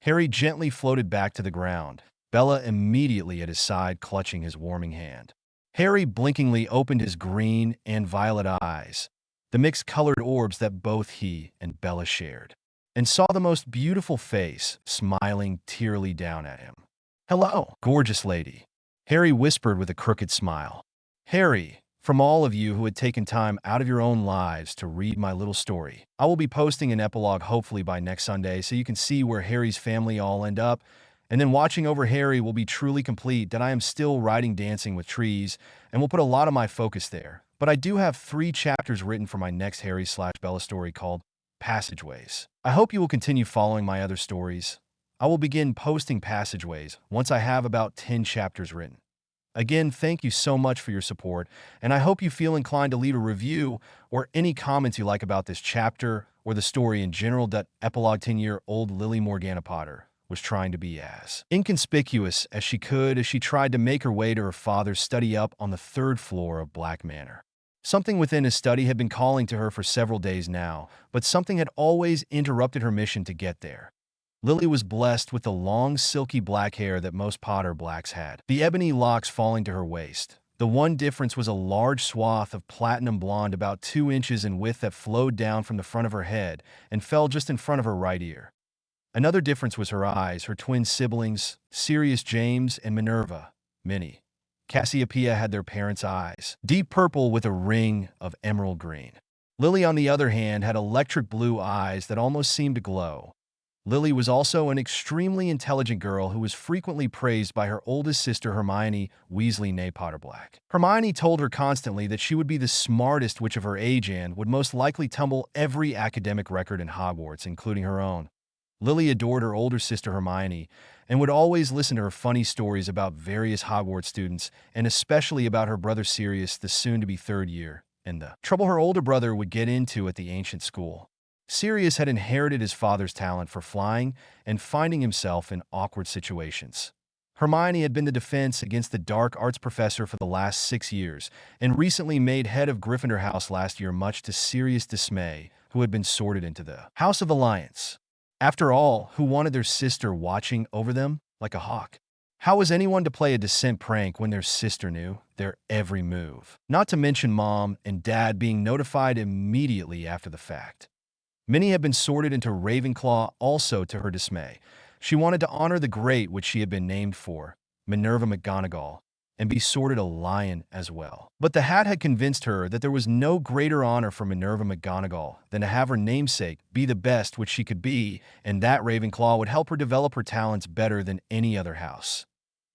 Harry gently floated back to the ground, Bella immediately at his side, clutching his warming hand. Harry blinkingly opened his green and violet eyes, the mixed-colored orbs that both he and Bella shared, and saw the most beautiful face smiling tearily down at him. "Hello, gorgeous lady," Harry whispered with a crooked smile. "Harry, from all of you who had taken time out of your own lives to read my little story, I will be posting an epilogue hopefully by next Sunday so you can see where Harry's family all end up, and then watching over Harry will be truly complete that I am still writing Dancing with Trees, and will put a lot of my focus there. But I do have 3 chapters written for my next Harry/Bella story called Passageways. I hope you will continue following my other stories. I will begin posting Passageways once I have about 10 chapters written. Again, thank you so much for your support, and I hope you feel inclined to leave a review or any comments you like about this chapter or the story in general. Epilogue: 10-year-old Lily Morgana Potter was trying to be as inconspicuous as she could as she tried to make her way to her father's study up on the 3rd floor of Black Manor. Something within his study had been calling to her for several days now, but something had always interrupted her mission to get there. Lily was blessed with the long, silky black hair that most Potter Blacks had, the ebony locks falling to her waist. The one difference was a large swath of platinum blonde about 2 inches in width that flowed down from the front of her head and fell just in front of her right ear. Another difference was her eyes. Her twin siblings, Sirius James and Minerva, Minnie, Cassiopeia, had their parents' eyes, deep purple with a ring of emerald green. Lily, on the other hand, had electric blue eyes that almost seemed to glow. Lily was also an extremely intelligent girl who was frequently praised by her oldest sister Hermione Weasley née Potter Black. Hermione told her constantly that she would be the smartest witch of her age and would most likely tumble every academic record in Hogwarts, including her own. Lily adored her older sister Hermione and would always listen to her funny stories about various Hogwarts students, and especially about her brother Sirius, the soon-to-be third year, and the trouble her older brother would get into at the ancient school. Sirius had inherited his father's talent for flying and finding himself in awkward situations. Hermione had been the defense against the dark arts professor for the last 6 years, and recently made head of Gryffindor House last year, much to Sirius' dismay, who had been sorted into the House of Alliance. After all, who wanted their sister watching over them like a hawk? How was anyone to play a descent prank when their sister knew their every move? Not to mention Mom and Dad being notified immediately after the fact. Many had been sorted into Ravenclaw also, to her dismay. She wanted to honor the great which she had been named for, Minerva McGonagall, and be sorted a lion as well. But the hat had convinced her that there was no greater honor for Minerva McGonagall than to have her namesake be the best which she could be, and that Ravenclaw would help her develop her talents better than any other house.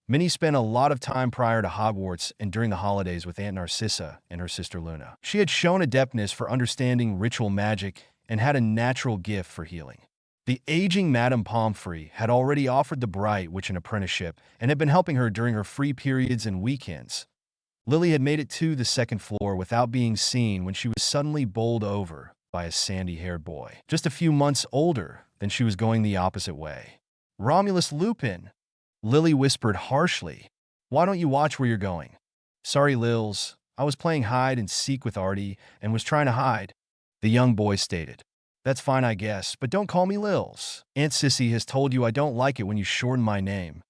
Minnie spent a lot of time prior to Hogwarts and during the holidays with Aunt Narcissa and her sister Luna. She had shown adeptness for understanding ritual magic and had a natural gift for healing. The aging Madame Pomfrey had already offered the Bright Witch an apprenticeship and had been helping her during her free periods and weekends. Lily had made it to the second floor without being seen when she was suddenly bowled over by a sandy-haired boy, just a few months older than she was, going the opposite way. "Romulus Lupin," Lily whispered harshly. "Why don't you watch where you're going?" "Sorry, Lils. I was playing hide and seek with Artie and was trying to hide," the young boy stated. "That's fine, I guess, but don't call me Lils. Aunt Sissy has told you I don't like it when you shorten my name."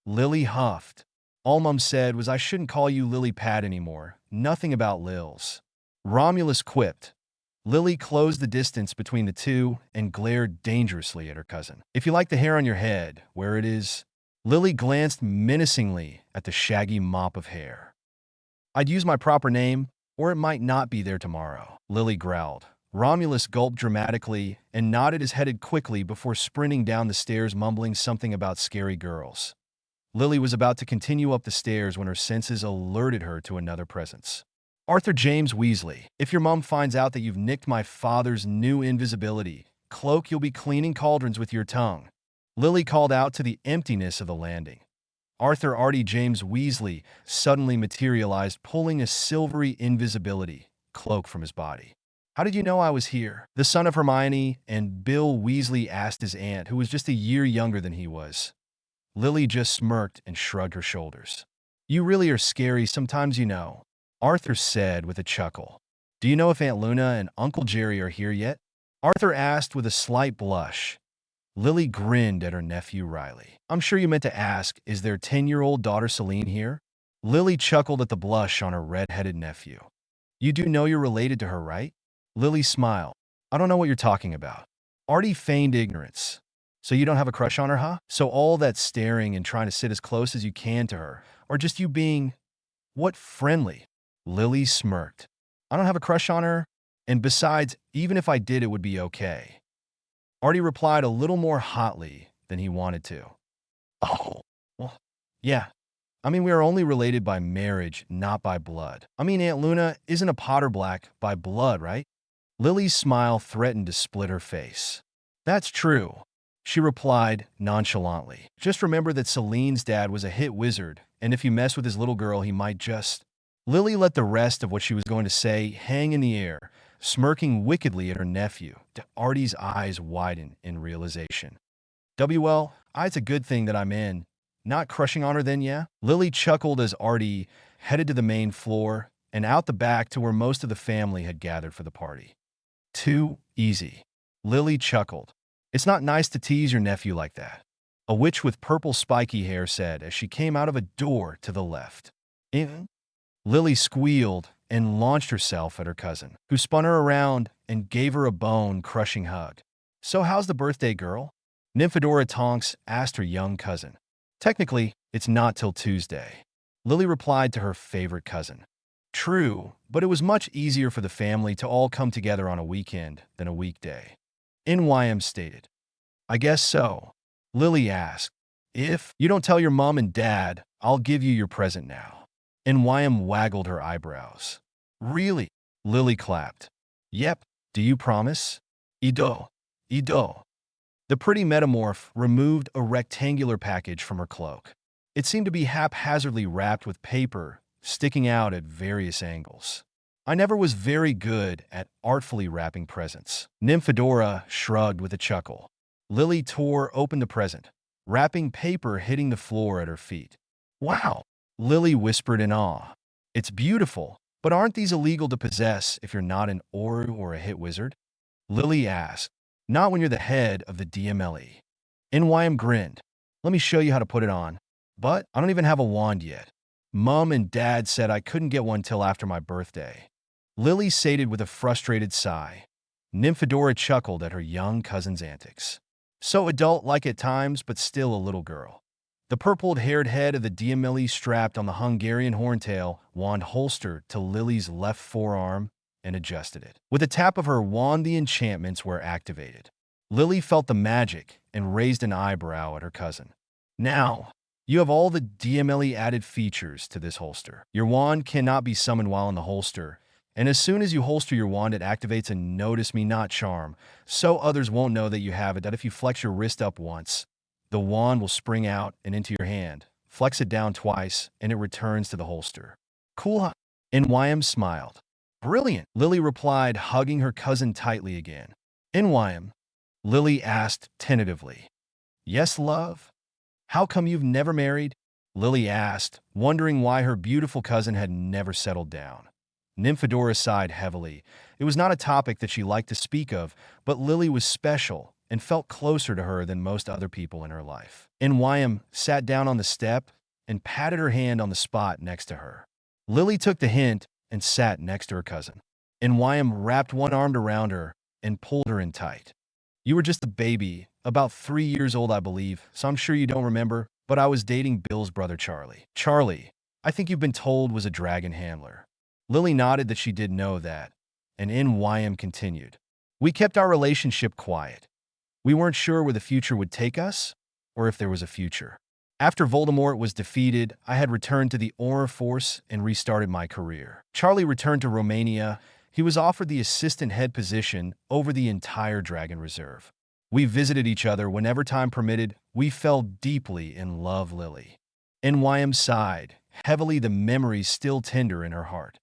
Lily huffed. "All Mum said was I shouldn't call you Lily Pad anymore. Nothing about Lils," Romulus quipped. Lily closed the distance between the two and glared dangerously at her cousin. "If you like the hair on your head, where it is?" Lily glanced menacingly at the shaggy mop of hair. "I'd use my proper name, or it might not be there tomorrow," Lily growled. Romulus gulped dramatically and nodded his head quickly before sprinting down the stairs, mumbling something about scary girls. Lily was about to continue up the stairs when her senses alerted her to another presence. "Arthur James Weasley, if your mom finds out that you've nicked my father's new invisibility cloak, you'll be cleaning cauldrons with your tongue," Lily called out to the emptiness of the landing. Arthur Artie James Weasley suddenly materialized, pulling a silvery invisibility cloak from his body. "How did you know I was here?" the son of Hermione and Bill Weasley asked his aunt, who was just a year younger than he was. Lily just smirked and shrugged her shoulders. "You really are scary sometimes, you know," Arthur said with a chuckle. "Do you know if Aunt Luna and Uncle Jerry are here yet?" Arthur asked with a slight blush. Lily grinned at her nephew Riley. "I'm sure you meant to ask, is their 10-year-old daughter Celine here?" Lily chuckled at the blush on her red-headed nephew. "You do know you're related to her, right?" Lily smiled. "I don't know what you're talking about." Artie feigned ignorance. "So you don't have a crush on her, huh? So all that staring and trying to sit as close as you can to her, or just you being, what, friendly?" Lily smirked. "I don't have a crush on her, and besides, even if I did, it would be okay." Artie replied a little more hotly than he wanted to. "Oh, well, yeah. I mean, we are only related by marriage, not by blood. I mean, Aunt Luna isn't a Potter Black by blood, right?" Lily's smile threatened to split her face. "That's true," she replied nonchalantly. "Just remember that Celine's dad was a hit wizard, and if you mess with his little girl, he might just—" Lily let the rest of what she was going to say hang in the air, smirking wickedly at her nephew. Artie's eyes widened in realization. "Well, it's a good thing that I'm in. Not crushing on her then, yeah?" Lily chuckled as Artie headed to the main floor and out the back to where most of the family had gathered for the party. "Too easy," Lily chuckled. "It's not nice to tease your nephew like that," a witch with purple spiky hair said as she came out of a door to the left. Lily squealed and launched herself at her cousin, who spun her around and gave her a bone-crushing hug. "So how's the birthday, girl?" Nymphadora Tonks asked her young cousin. "Technically, it's not till Tuesday," Lily replied to her favorite cousin. "True, but it was much easier for the family to all come together on a weekend than a weekday," NYM stated. "I guess so," Lily asked. "If you don't tell your mom and dad, I'll give you your present now." NYM waggled her eyebrows. "Really?" Lily clapped. "Yep. Do you promise?" Ido. The pretty metamorph removed a rectangular package from her cloak. It seemed to be haphazardly wrapped with paper, sticking out at various angles. I never was very good at artfully wrapping presents. Nymphadora shrugged with a chuckle. Lily tore open the present, wrapping paper hitting the floor at her feet. Wow, Lily whispered in awe. It's beautiful, but aren't these illegal to possess if you're not an Auror or a hit wizard? Lily asked. Not when you're the head of the DMLE. NYM grinned. Let me show you how to put it on. But I don't even have a wand yet. Mom and Dad said I couldn't get one till after my birthday. Lily sated with a frustrated sigh. Nymphadora chuckled at her young cousin's antics. So adult-like at times, but still a little girl. The purple-haired head of the DMLE strapped on the Hungarian horntail wand holster to Lily's left forearm and adjusted it. With a tap of her wand, the enchantments were activated. Lily felt the magic and raised an eyebrow at her cousin. Now, you have all the DMLE added features to this holster. Your wand cannot be summoned while in the holster, and as soon as you holster your wand, it activates a Notice Me Not charm, so others won't know that you have it. That if you flex your wrist up once, the wand will spring out and into your hand. Flex it down twice, and it returns to the holster. Cool, huh? NYM smiled. Brilliant, Lily replied, hugging her cousin tightly again. NYM, Lily asked tentatively. Yes, love? How come you've never married? Lily asked, wondering why her beautiful cousin had never settled down. Nymphadora sighed heavily. It was not a topic that she liked to speak of, but Lily was special and felt closer to her than most other people in her life. NYM sat down on the step and patted her hand on the spot next to her. Lily took the hint and sat next to her cousin. NYM wrapped one arm around her and pulled her in tight. You were just a baby, about 3 years old, I believe, so I'm sure you don't remember, but I was dating Bill's brother Charlie. Charlie, I think you've been told, was a dragon handler. Lily nodded that she did know that, and NYM continued. We kept our relationship quiet. We weren't sure where the future would take us, or if there was a future. After Voldemort was defeated, I had returned to the Auror Force and restarted my career. Charlie returned to Romania. He was offered the assistant head position over the entire Dragon Reserve. We visited each other whenever time permitted. We fell deeply in love, Lily. NYM sighed, heavily, the memories still tender in her heart.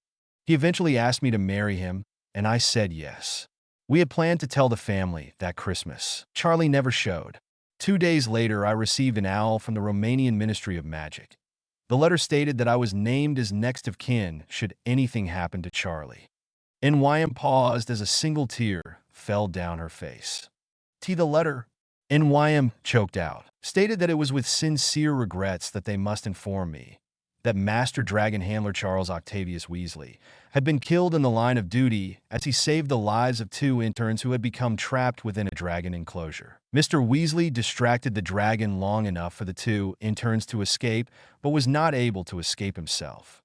He eventually asked me to marry him, and I said yes. We had planned to tell the family that Christmas. Charlie never showed. 2 days later, I received an owl from the Romanian Ministry of Magic. The letter stated that I was named as next of kin should anything happen to Charlie. NYM paused as a single tear fell down her face. The letter, NYM choked out, stated that it was with sincere regrets that they must inform me that Master Dragon Handler Charles Octavius Weasley had been killed in the line of duty as he saved the lives of 2 interns who had become trapped within a dragon enclosure. Mr. Weasley distracted the dragon long enough for the 2 interns to escape, but was not able to escape himself.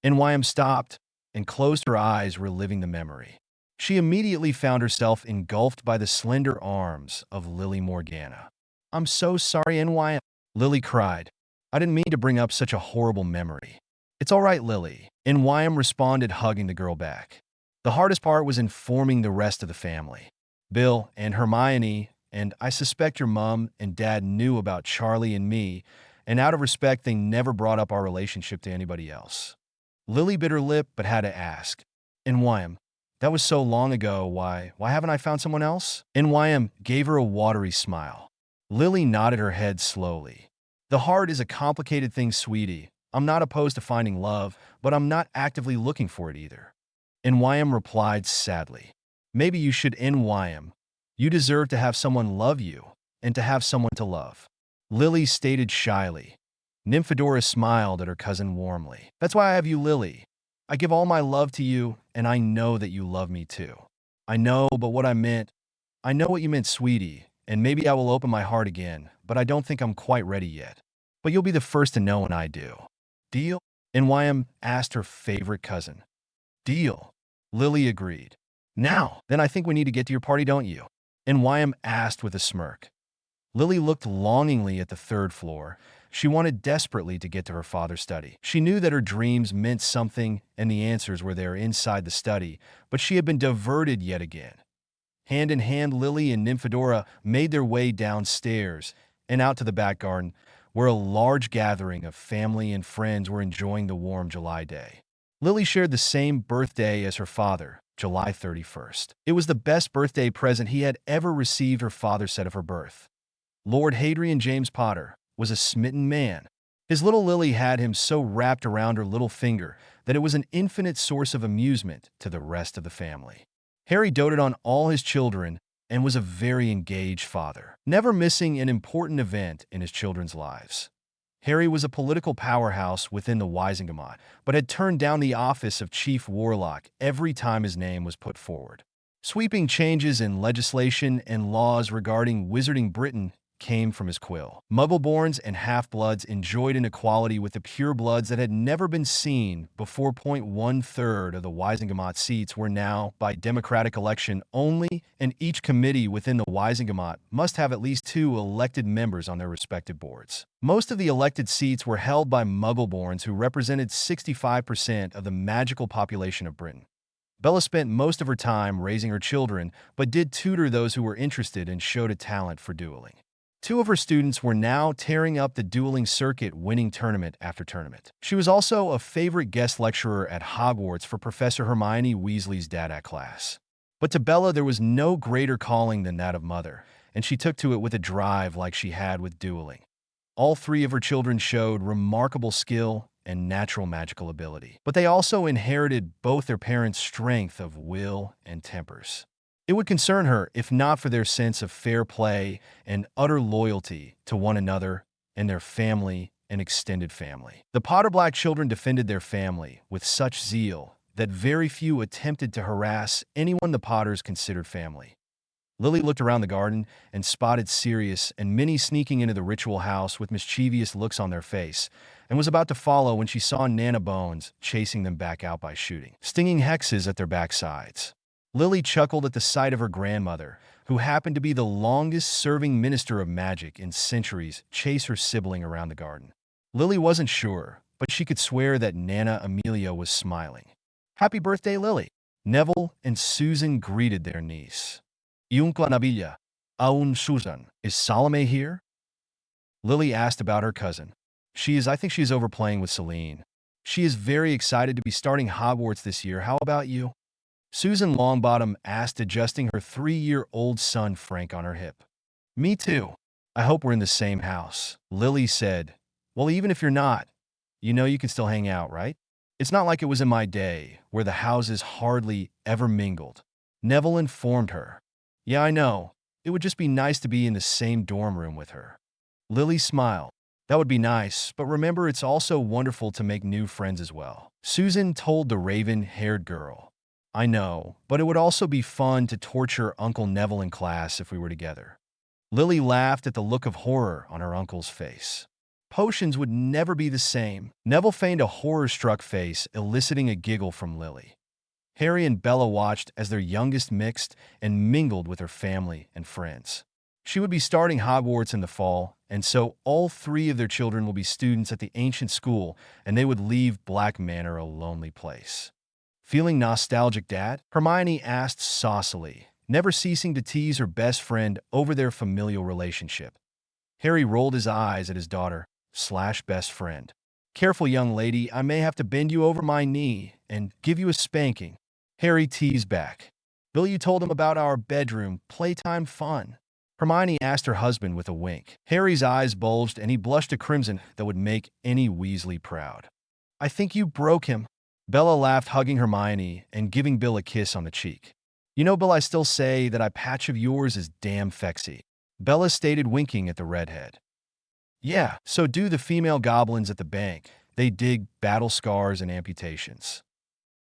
NYM stopped and closed her eyes, reliving the memory. She immediately found herself engulfed by the slender arms of Lily Morgana. I'm so sorry, NYM, Lily cried. I didn't mean to bring up such a horrible memory. It's all right, Lily, NYM responded, hugging the girl back. The hardest part was informing the rest of the family. Bill and Hermione, and I suspect your mom and dad, knew about Charlie and me, and out of respect, they never brought up our relationship to anybody else. Lily bit her lip but had to ask, NYM, that was so long ago, why haven't I found someone else? NYM gave her a watery smile. Lily nodded her head slowly. The heart is a complicated thing, sweetie. I'm not opposed to finding love, but I'm not actively looking for it either. NYM replied sadly. Maybe you should, NYM. You deserve to have someone love you, and to have someone to love. Lily stated shyly. Nymphadora smiled at her cousin warmly. That's why I have you, Lily. I give all my love to you, and I know that you love me too. I know, but what I meant, I know what you meant, sweetie, and maybe I will open my heart again, but I don't think I'm quite ready yet. But you'll be the first to know when I do. Deal? NYM asked her favorite cousin. Deal. Lily agreed. Now, then I think we need to get to your party, don't you? NYM asked with a smirk. Lily looked longingly at the 3rd floor. She wanted desperately to get to her father's study. She knew that her dreams meant something and the answers were there inside the study, but she had been diverted yet again. Hand in hand, Lily and Nymphadora made their way downstairs and out to the back garden, where a large gathering of family and friends were enjoying the warm July day. Lily shared the same birthday as her father, July 31st. It was the best birthday present he had ever received, her father said of her birth. Lord Hadrian James Potter was a smitten man. His little Lily had him so wrapped around her little finger that it was an infinite source of amusement to the rest of the family. Harry doted on all his children and was a very engaged father, never missing an important event in his children's lives. Harry was a political powerhouse within the Wisingamot, but had turned down the office of Chief Warlock every time his name was put forward. Sweeping changes in legislation and laws regarding wizarding Britain came from his quill. Muggleborns and half-bloods enjoyed an equality with the purebloods that had never been seen before. 1/3 of the Wisingamot seats were now by democratic election only, and each committee within the Wisingamot must have at least 2 elected members on their respective boards. Most of the elected seats were held by Muggleborns, who represented 65% of the magical population of Britain. Bella spent most of her time raising her children, but did tutor those who were interested and showed a talent for dueling. 2 of her students were now tearing up the dueling circuit, winning tournament after tournament. She was also a favorite guest lecturer at Hogwarts for Professor Hermione Weasley's Dada class. But to Bella, there was no greater calling than that of mother, and she took to it with a drive like she had with dueling. All 3 of her children showed remarkable skill and natural magical ability, but they also inherited both their parents' strength of will and tempers. It would concern her if not for their sense of fair play and utter loyalty to one another and their family and extended family. The Potterblack children defended their family with such zeal that very few attempted to harass anyone the Potters considered family. Lily looked around the garden and spotted Sirius and Minnie sneaking into the ritual house with mischievous looks on their face, and was about to follow when she saw Nana Bones chasing them back out by shooting stinging hexes at their backsides. Lily chuckled at the sight of her grandmother, who happened to be the longest-serving minister of magic in centuries, chase her sibling around the garden. Lily wasn't sure, but she could swear that Nana Amelia was smiling. "Happy birthday, Lily!" Neville and Susan greeted their niece. "Iuncla Navilla, aun Susan. Is Salome here?" Lily asked about her cousin. I think she's over playing with Celine. She is very excited to be starting Hogwarts this year. How about you?" Susan Longbottom asked, adjusting her 3-year-old son Frank on her hip. "Me too. I hope we're in the same house," Lily said. "Well, even if you're not, you know you can still hang out, right? It's not like it was in my day, where the houses hardly ever mingled," Neville informed her. "Yeah, I know. It would just be nice to be in the same dorm room with her." Lily smiled. "That would be nice, but remember, it's also wonderful to make new friends as well," Susan told the raven-haired girl. "I know, but it would also be fun to torture Uncle Neville in class if we were together." Lily laughed at the look of horror on her uncle's face. Potions would never be the same. Neville feigned a horror-struck face, eliciting a giggle from Lily. Harry and Bella watched as their youngest mixed and mingled with her family and friends. She would be starting Hogwarts in the fall, and so all 3 of their children will be students at the ancient school, and they would leave Black Manor a lonely place. "Feeling nostalgic, Dad?" Hermione asked saucily, never ceasing to tease her best friend over their familial relationship. Harry rolled his eyes at his daughter/best friend. "Careful, young lady, I may have to bend you over my knee and give you a spanking," Harry teased back. "Bill, you told him about our bedroom playtime fun?" Hermione asked her husband with a wink. Harry's eyes bulged and he blushed a crimson that would make any Weasley proud. "I think you broke him." Bella laughed, hugging Hermione and giving Bill a kiss on the cheek. "You know, Bill, I still say that patch of yours is damn fexy," Bella stated, winking at the redhead. "Yeah, so do the female goblins at the bank. They dig battle scars and amputations."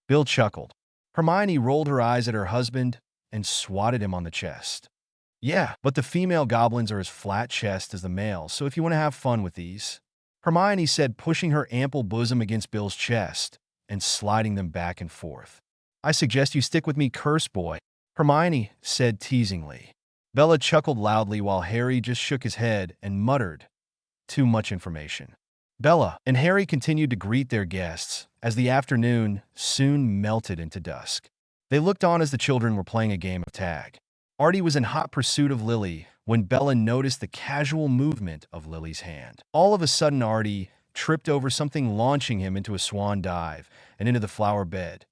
Bill chuckled. Hermione rolled her eyes at her husband and swatted him on the chest. "Yeah, but the female goblins are as flat-chested as the male, so if you want to have fun with these," Hermione said, pushing her ample bosom against Bill's chest and sliding them back and forth. "I suggest you stick with me, curse boy," Hermione said teasingly. Bella chuckled loudly while Harry just shook his head and muttered, "Too much information." Bella and Harry continued to greet their guests as the afternoon soon melted into dusk. They looked on as the children were playing a game of tag. Artie was in hot pursuit of Lily when Bella noticed the casual movement of Lily's hand. All of a sudden, Artie tripped over something, launching him into a swan dive and into the flower bed.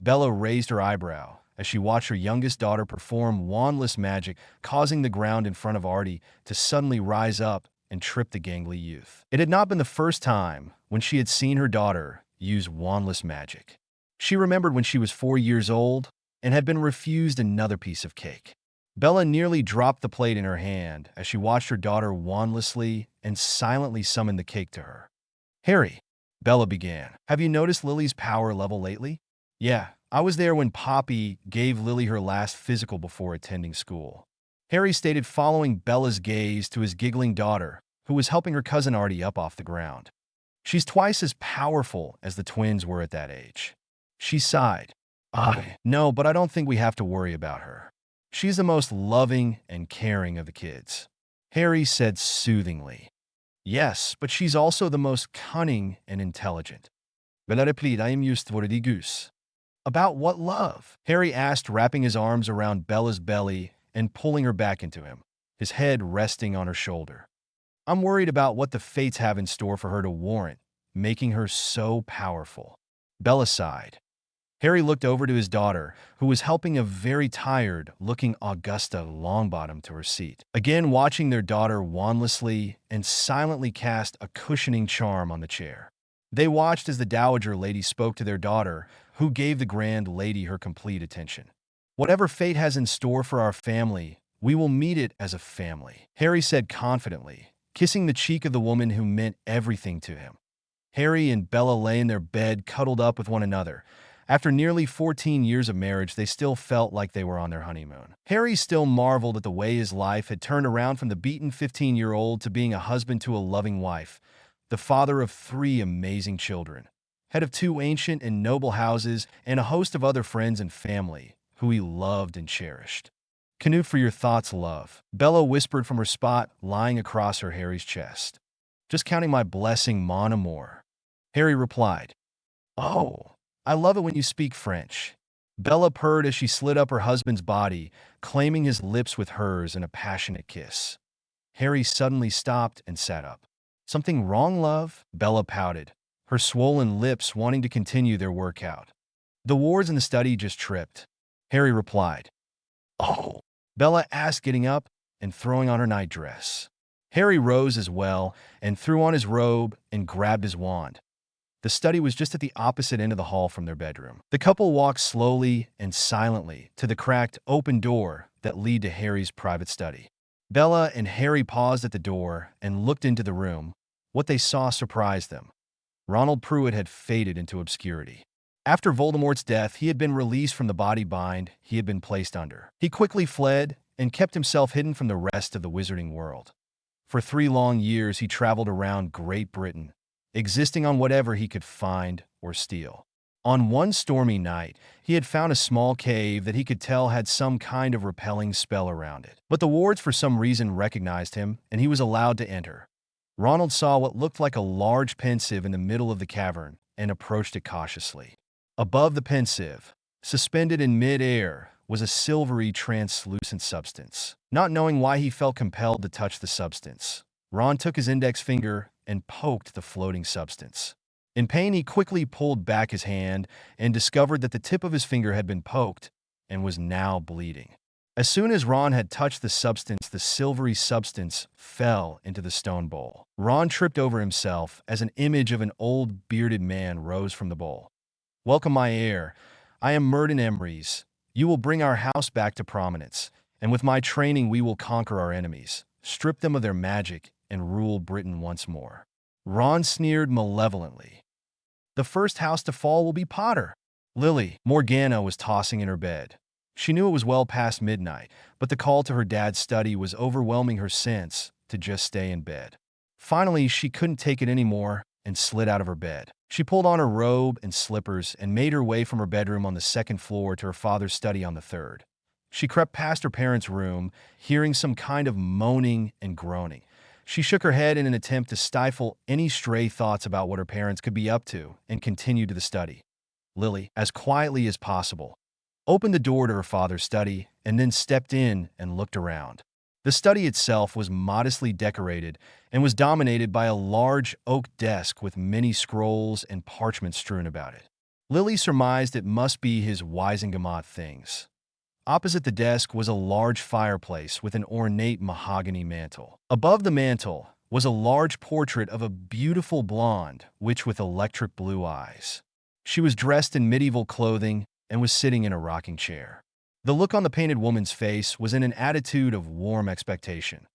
Bella raised her eyebrow as she watched her youngest daughter perform wandless magic, causing the ground in front of Artie to suddenly rise up and trip the gangly youth. It had not been the first time when she had seen her daughter use wandless magic. She remembered when she was 4 years old and had been refused another piece of cake. Bella nearly dropped the plate in her hand as she watched her daughter wandlessly and silently summon the cake to her. "Harry," Bella began, "have you noticed Lily's power level lately?" "Yeah, I was there when Poppy gave Lily her last physical before attending school," Harry stated, following Bella's gaze to his giggling daughter, who was helping her cousin Artie up off the ground. "She's twice as powerful as the twins were at that age." She sighed. No, but I don't think we have to worry about her. She's the most loving and caring of the kids," Harry said soothingly. "Yes, but she's also the most cunning and intelligent." "Bella replied, I am used for the goose." "About what love?" Harry asked, wrapping his arms around Bella's belly and pulling her back into him, his head resting on her shoulder. "I'm worried about what the fates have in store for her to warrant making her so powerful." Bella sighed. Harry looked over to his daughter, who was helping a very tired-looking Augusta Longbottom to her seat. Again, watching their daughter wandlessly and silently cast a cushioning charm on the chair. They watched as the Dowager Lady spoke to their daughter, who gave the Grand Lady her complete attention. "Whatever fate has in store for our family, we will meet it as a family," Harry said confidently, kissing the cheek of the woman who meant everything to him. Harry and Bella lay in their bed, cuddled up with one another. After nearly 14 years of marriage, they still felt like they were on their honeymoon. Harry still marveled at the way his life had turned around from the beaten 15-year-old to being a husband to a loving wife, the father of 3 amazing children, head of 2 ancient and noble houses, and a host of other friends and family who he loved and cherished. "Canute for your thoughts, love," Bella whispered from her spot lying across her Harry's chest. "Just counting my blessing, mon amour," Harry replied. "Oh, I love it when you speak French," Bella purred as she slid up her husband's body, claiming his lips with hers in a passionate kiss. Harry suddenly stopped and sat up. "Something wrong, love?" Bella pouted, her swollen lips wanting to continue their workout. "The wards in the study just tripped," Harry replied. "Oh," Bella asked, getting up and throwing on her nightdress. Harry rose as well and threw on his robe and grabbed his wand. The study was just at the opposite end of the hall from their bedroom. The couple walked slowly and silently to the cracked, open door that led to Harry's private study. Bella and Harry paused at the door and looked into the room. What they saw surprised them. Ronald Pruitt had faded into obscurity. After Voldemort's death, he had been released from the body bind he had been placed under. He quickly fled and kept himself hidden from the rest of the wizarding world. For 3 long years, he traveled around Great Britain, existing on whatever he could find or steal. On one stormy night, he had found a small cave that he could tell had some kind of repelling spell around it. But the wards for some reason recognized him, and he was allowed to enter. Ronald saw what looked like a large pensieve in the middle of the cavern and approached it cautiously. Above the pensieve, suspended in mid-air, was a silvery, translucent substance. Not knowing why he felt compelled to touch the substance, Ron took his index finger and poked the floating substance. In pain, he quickly pulled back his hand and discovered that the tip of his finger had been poked and was now bleeding. As soon as Ron had touched the substance, the silvery substance fell into the stone bowl. Ron tripped over himself as an image of an old bearded man rose from the bowl. "Welcome, my heir. I am Murden Emrys. You will bring our house back to prominence, and with my training we will conquer our enemies, strip them of their magic, and rule Britain once more." Ron sneered malevolently. "The first house to fall will be Potter." Lily, Morgana, was tossing in her bed. She knew it was well past midnight, but the call to her dad's study was overwhelming her sense to just stay in bed. Finally, she couldn't take it anymore and slid out of her bed. She pulled on her robe and slippers and made her way from her bedroom on the 2nd floor to her father's study on the 3rd. She crept past her parents' room, hearing some kind of moaning and groaning. She shook her head in an attempt to stifle any stray thoughts about what her parents could be up to and continued to the study. Lily, as quietly as possible, opened the door to her father's study and then stepped in and looked around. The study itself was modestly decorated and was dominated by a large oak desk with many scrolls and parchment strewn about it. Lily surmised it must be his Wisengamot things. Opposite the desk was a large fireplace with an ornate mahogany mantel. Above the mantel was a large portrait of a beautiful blonde witch with electric blue eyes. She was dressed in medieval clothing and was sitting in a rocking chair. The look on the painted woman's face was in an attitude of warm expectation.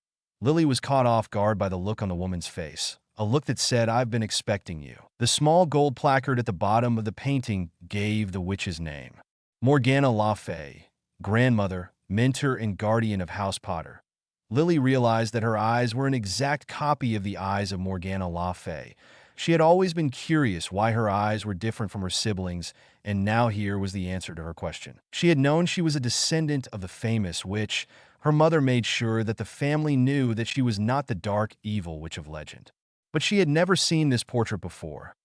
Lily was caught off guard by the look on the woman's face, a look that said, "I've been expecting you." The small gold placard at the bottom of the painting gave the witch's name: Morgana Le Fay, grandmother, mentor, and guardian of House Potter. Lily realized that her eyes were an exact copy of the eyes of Morgana Le Fay. She had always been curious why her eyes were different from her siblings, and now here was the answer to her question. She had known she was a descendant of the famous witch. Her mother made sure that the family knew that she was not the dark, evil witch of legend. But she had never seen this portrait before.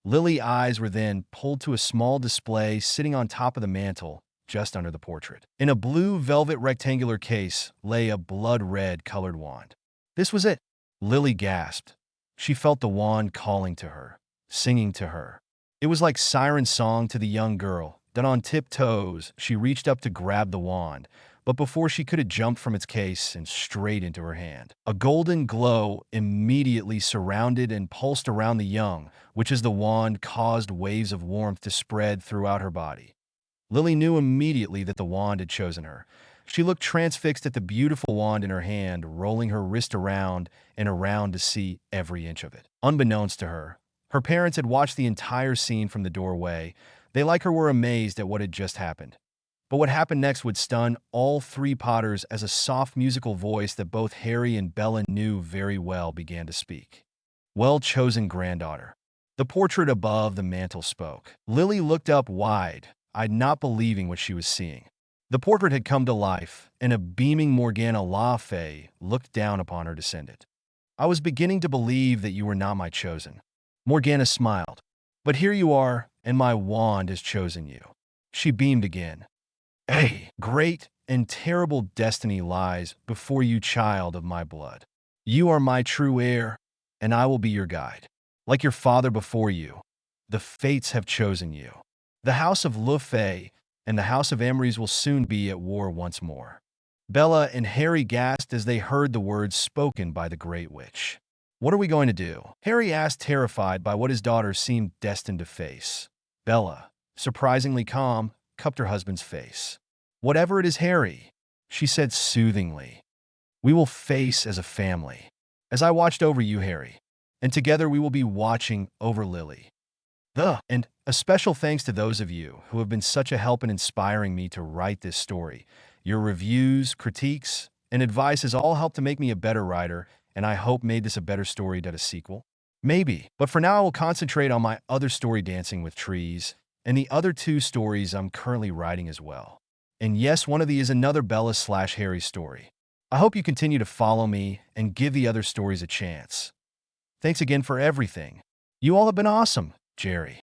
Lily's eyes were then pulled to a small display sitting on top of the mantel, just under the portrait. In a blue velvet rectangular case lay a blood-red colored wand. This was it. Lily gasped. She felt the wand calling to her, singing to her. It was like siren song to the young girl. Then on tiptoes, she reached up to grab the wand, but before she could, it jumped from its case and straight into her hand. A golden glow immediately surrounded and pulsed around the young, which as the wand caused waves of warmth to spread throughout her body. Lily knew immediately that the wand had chosen her. She looked transfixed at the beautiful wand in her hand, rolling her wrist around and around to see every inch of it. Unbeknownst to her, her parents had watched the entire scene from the doorway. They, like her, were amazed at what had just happened. But what happened next would stun all three Potters as a soft musical voice that both Harry and Bella knew very well began to speak. "Well-chosen granddaughter." The portrait above the mantel spoke. Lily looked up wide-eyed, not believing what she was seeing. The portrait had come to life, and a beaming Morgana Le Fay looked down upon her descendant. "I was beginning to believe that you were not my chosen." Morgana smiled. "But here you are, and my wand has chosen you." She beamed again. "A great and terrible destiny lies before you, child of my blood. You are my true heir, and I will be your guide. Like your father before you, the fates have chosen you. The House of Le Fay and the House of Emerys will soon be at war once more." Bella and Harry gasped as they heard the words spoken by the Great Witch. "What are we going to do?" Harry asked, terrified by what his daughter seemed destined to face. Bella, surprisingly calm, cupped her husband's face. "Whatever it is, Harry," she said soothingly, "we will face as a family. As I watched over you, Harry, and together we will be watching over Lily. And a special thanks to those of you who have been such a help in inspiring me to write this story. Your reviews, critiques, and advice has all helped to make me a better writer, and I hope made this a better story than a sequel. Maybe, but for now I will concentrate on my other story, Dancing with Trees, and the other two stories I'm currently writing as well. And yes, one of these is another Bella/Harry story. I hope you continue to follow me and give the other stories a chance. Thanks again for everything. You all have been awesome, Jerry.